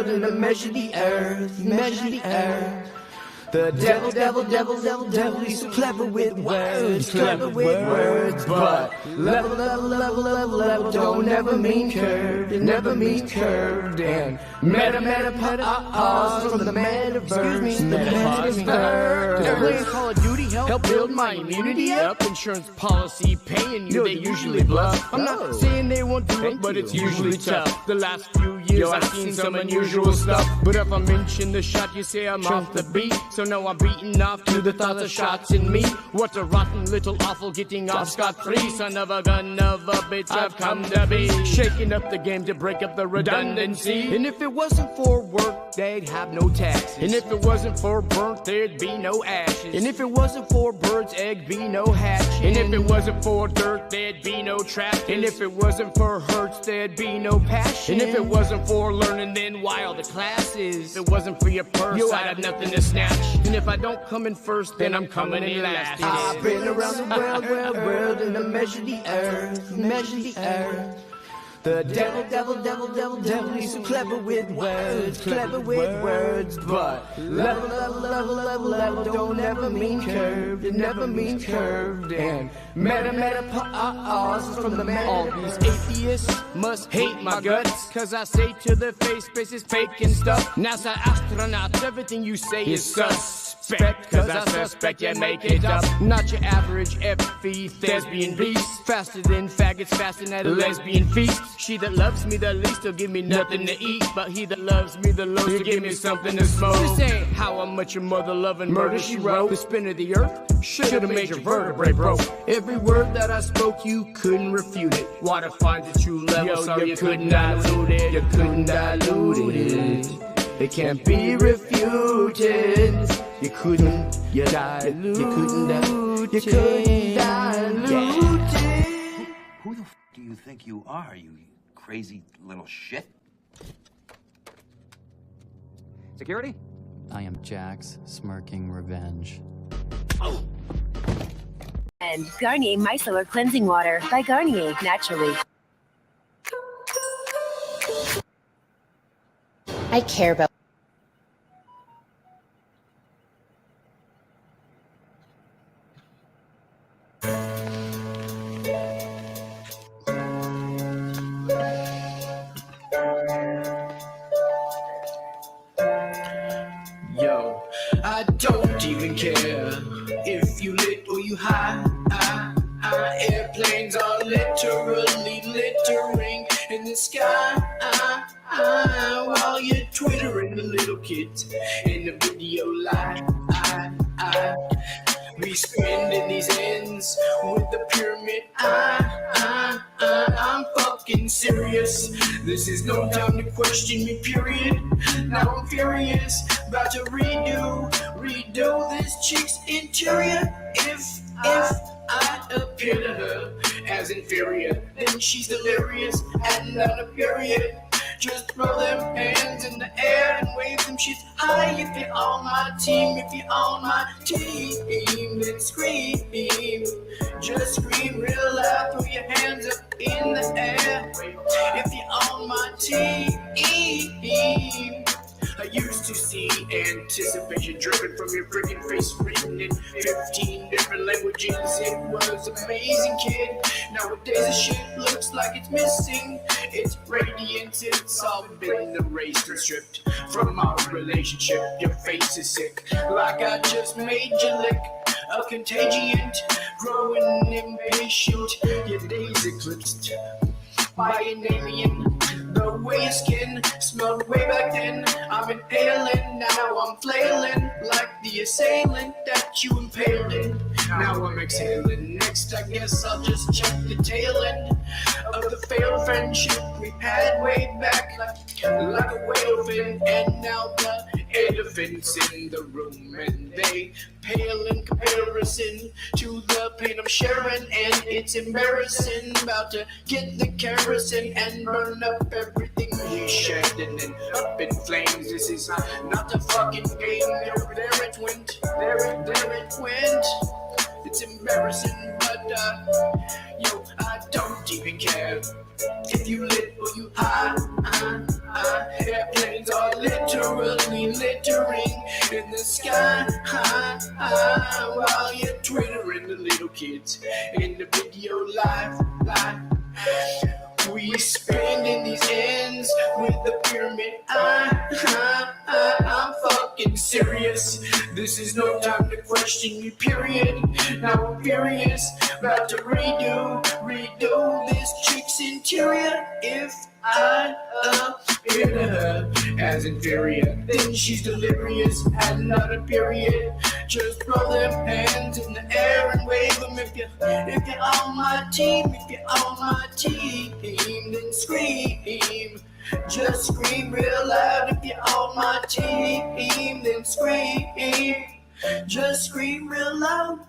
X: and I measure the earth, measure the earth. The devil, he's so clever with words, but level don't ever mean curved, it never means curved, and pause from the metaverse, They're playing Call of Duty, help build my immunity up, insurance policy paying you, they usually bluff. I'm not saying they won't do it, but it's usually tough. The last few years I've seen some unusual stuff, but if I mention the shot, you say I'm off the beat, so now I'm beating off to the thoughts of shots in me. What a rotten little awful getting off scot-free. Son of a gun of a bitch I've come to be. Shaking up the game to break up the redundancy. And if it wasn't for work, they'd have no taxes. And if it wasn't for burnt, there'd be no ashes. And if it wasn't for birds, egg be no hatching. And if it wasn't for dirt, there'd be no traffic. And if it wasn't for hurts, there'd be no passion. And if it wasn't for learning, then why all the classes? If it wasn't for your purse, I'd have nothing to snatch. And if I don't come in first, then I'm coming in last. I've been around the world, and I measure the earth, measure the earth. The devil, he's so clever with words, but level don't ever mean curved, it never means curved, and pause from the meta. All these atheists must hate my guts, cause I say to their face, space is fake and stuff. NASA astronauts, everything you say is suspect, cause I suspect you make it up. Not your average FE thespian beast, faster than faggots fasting at a lesbian feast. She that loves me the least will give me nothing to eat, but he that loves me the most will give me something to smoke. This ain't how much your mother loving murder she wrote. The spin of the earth should've made your vertebrae broke. Every word that I spoke you couldn't refute it. Water finds its true level, so you couldn't dilute it. You couldn't dilute it. It can't be refuted. You couldn't dilute. You couldn't dilute. You couldn't dilute it.
D: Who the f do you think you are, you crazy little shit?
V: Security? I am Jack's smirking revenge.
E: And Garnier Micellar Cleansing Water by Garnier, naturally.
P: I care about.
X: Yo, I don't even care if you lit or you high. Airplanes are literally littering in the sky while you're twittering the little kids in the video live. We spending these ends with the pyramid. I'm fucking serious. This is no time to question me, period. Now I'm furious, about to redo this chick's interior. If I appear to her as inferior, then she's delirious and not a period. Just throw them hands in the air and wave them shit high. If you're on my team, if you're on my team, then scream. Just scream real loud, throw your hands up in the air. If you're on my team. I used to see anticipation driven from your freaking face, written in 15 different languages. It was amazing, kid. Nowadays the shit looks like it's missing its radiance. It's all been erased and stripped from our relationship. Your face is sick, like I just made you lick a contagion, growing impatient. Your days eclipsed by an alien. The way your skin smelled way back then, I'm inhaling, now I'm flailing like the assailant that you impaled in. Now I'm exhaling, next I guess I'll just check the tail end of the failed friendship we had way back, like a whale fin. And now the elephants in the room, and they pale in comparison to the pain I'm sharing, and it's embarrassing. About to get the kerosene and burn up everything we shared, and then up in flames. This is not a fucking game. There it went, there it went. It's embarrassing, but yo, I don't even care if you lit or you high.
C: while you're twittering the little kids in the video live. We spending these ends with the pyramid. I'm fucking serious. This is no time to question me, period. Now I'm furious, about to redo this chick's interior. If I appear to her as inferior, then she's delirious. At another period, just throw them hands in the air and wave them. If you're on my team, if you're on my team, then scream. Just scream real loud. If you're on my team, then scream. Just scream real loud.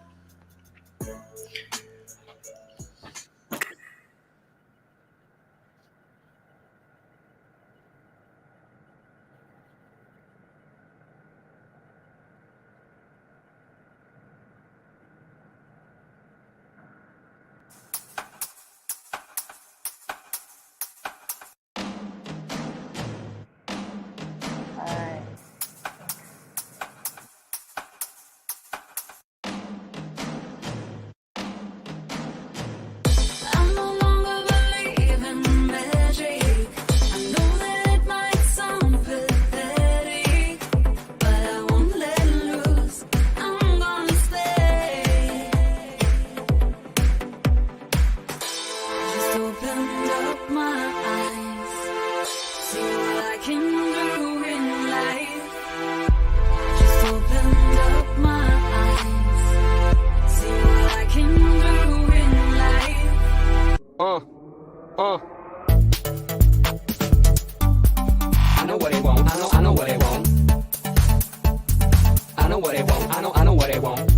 X: I know what they want. I know what they want. I know what they want. I know what they want.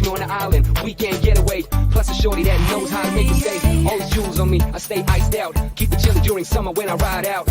X: On the island, weekend getaway. Plus a shorty that knows how to make it stay. All these jewels on me, I stay iced out. Keep it chilly during summer when I ride out.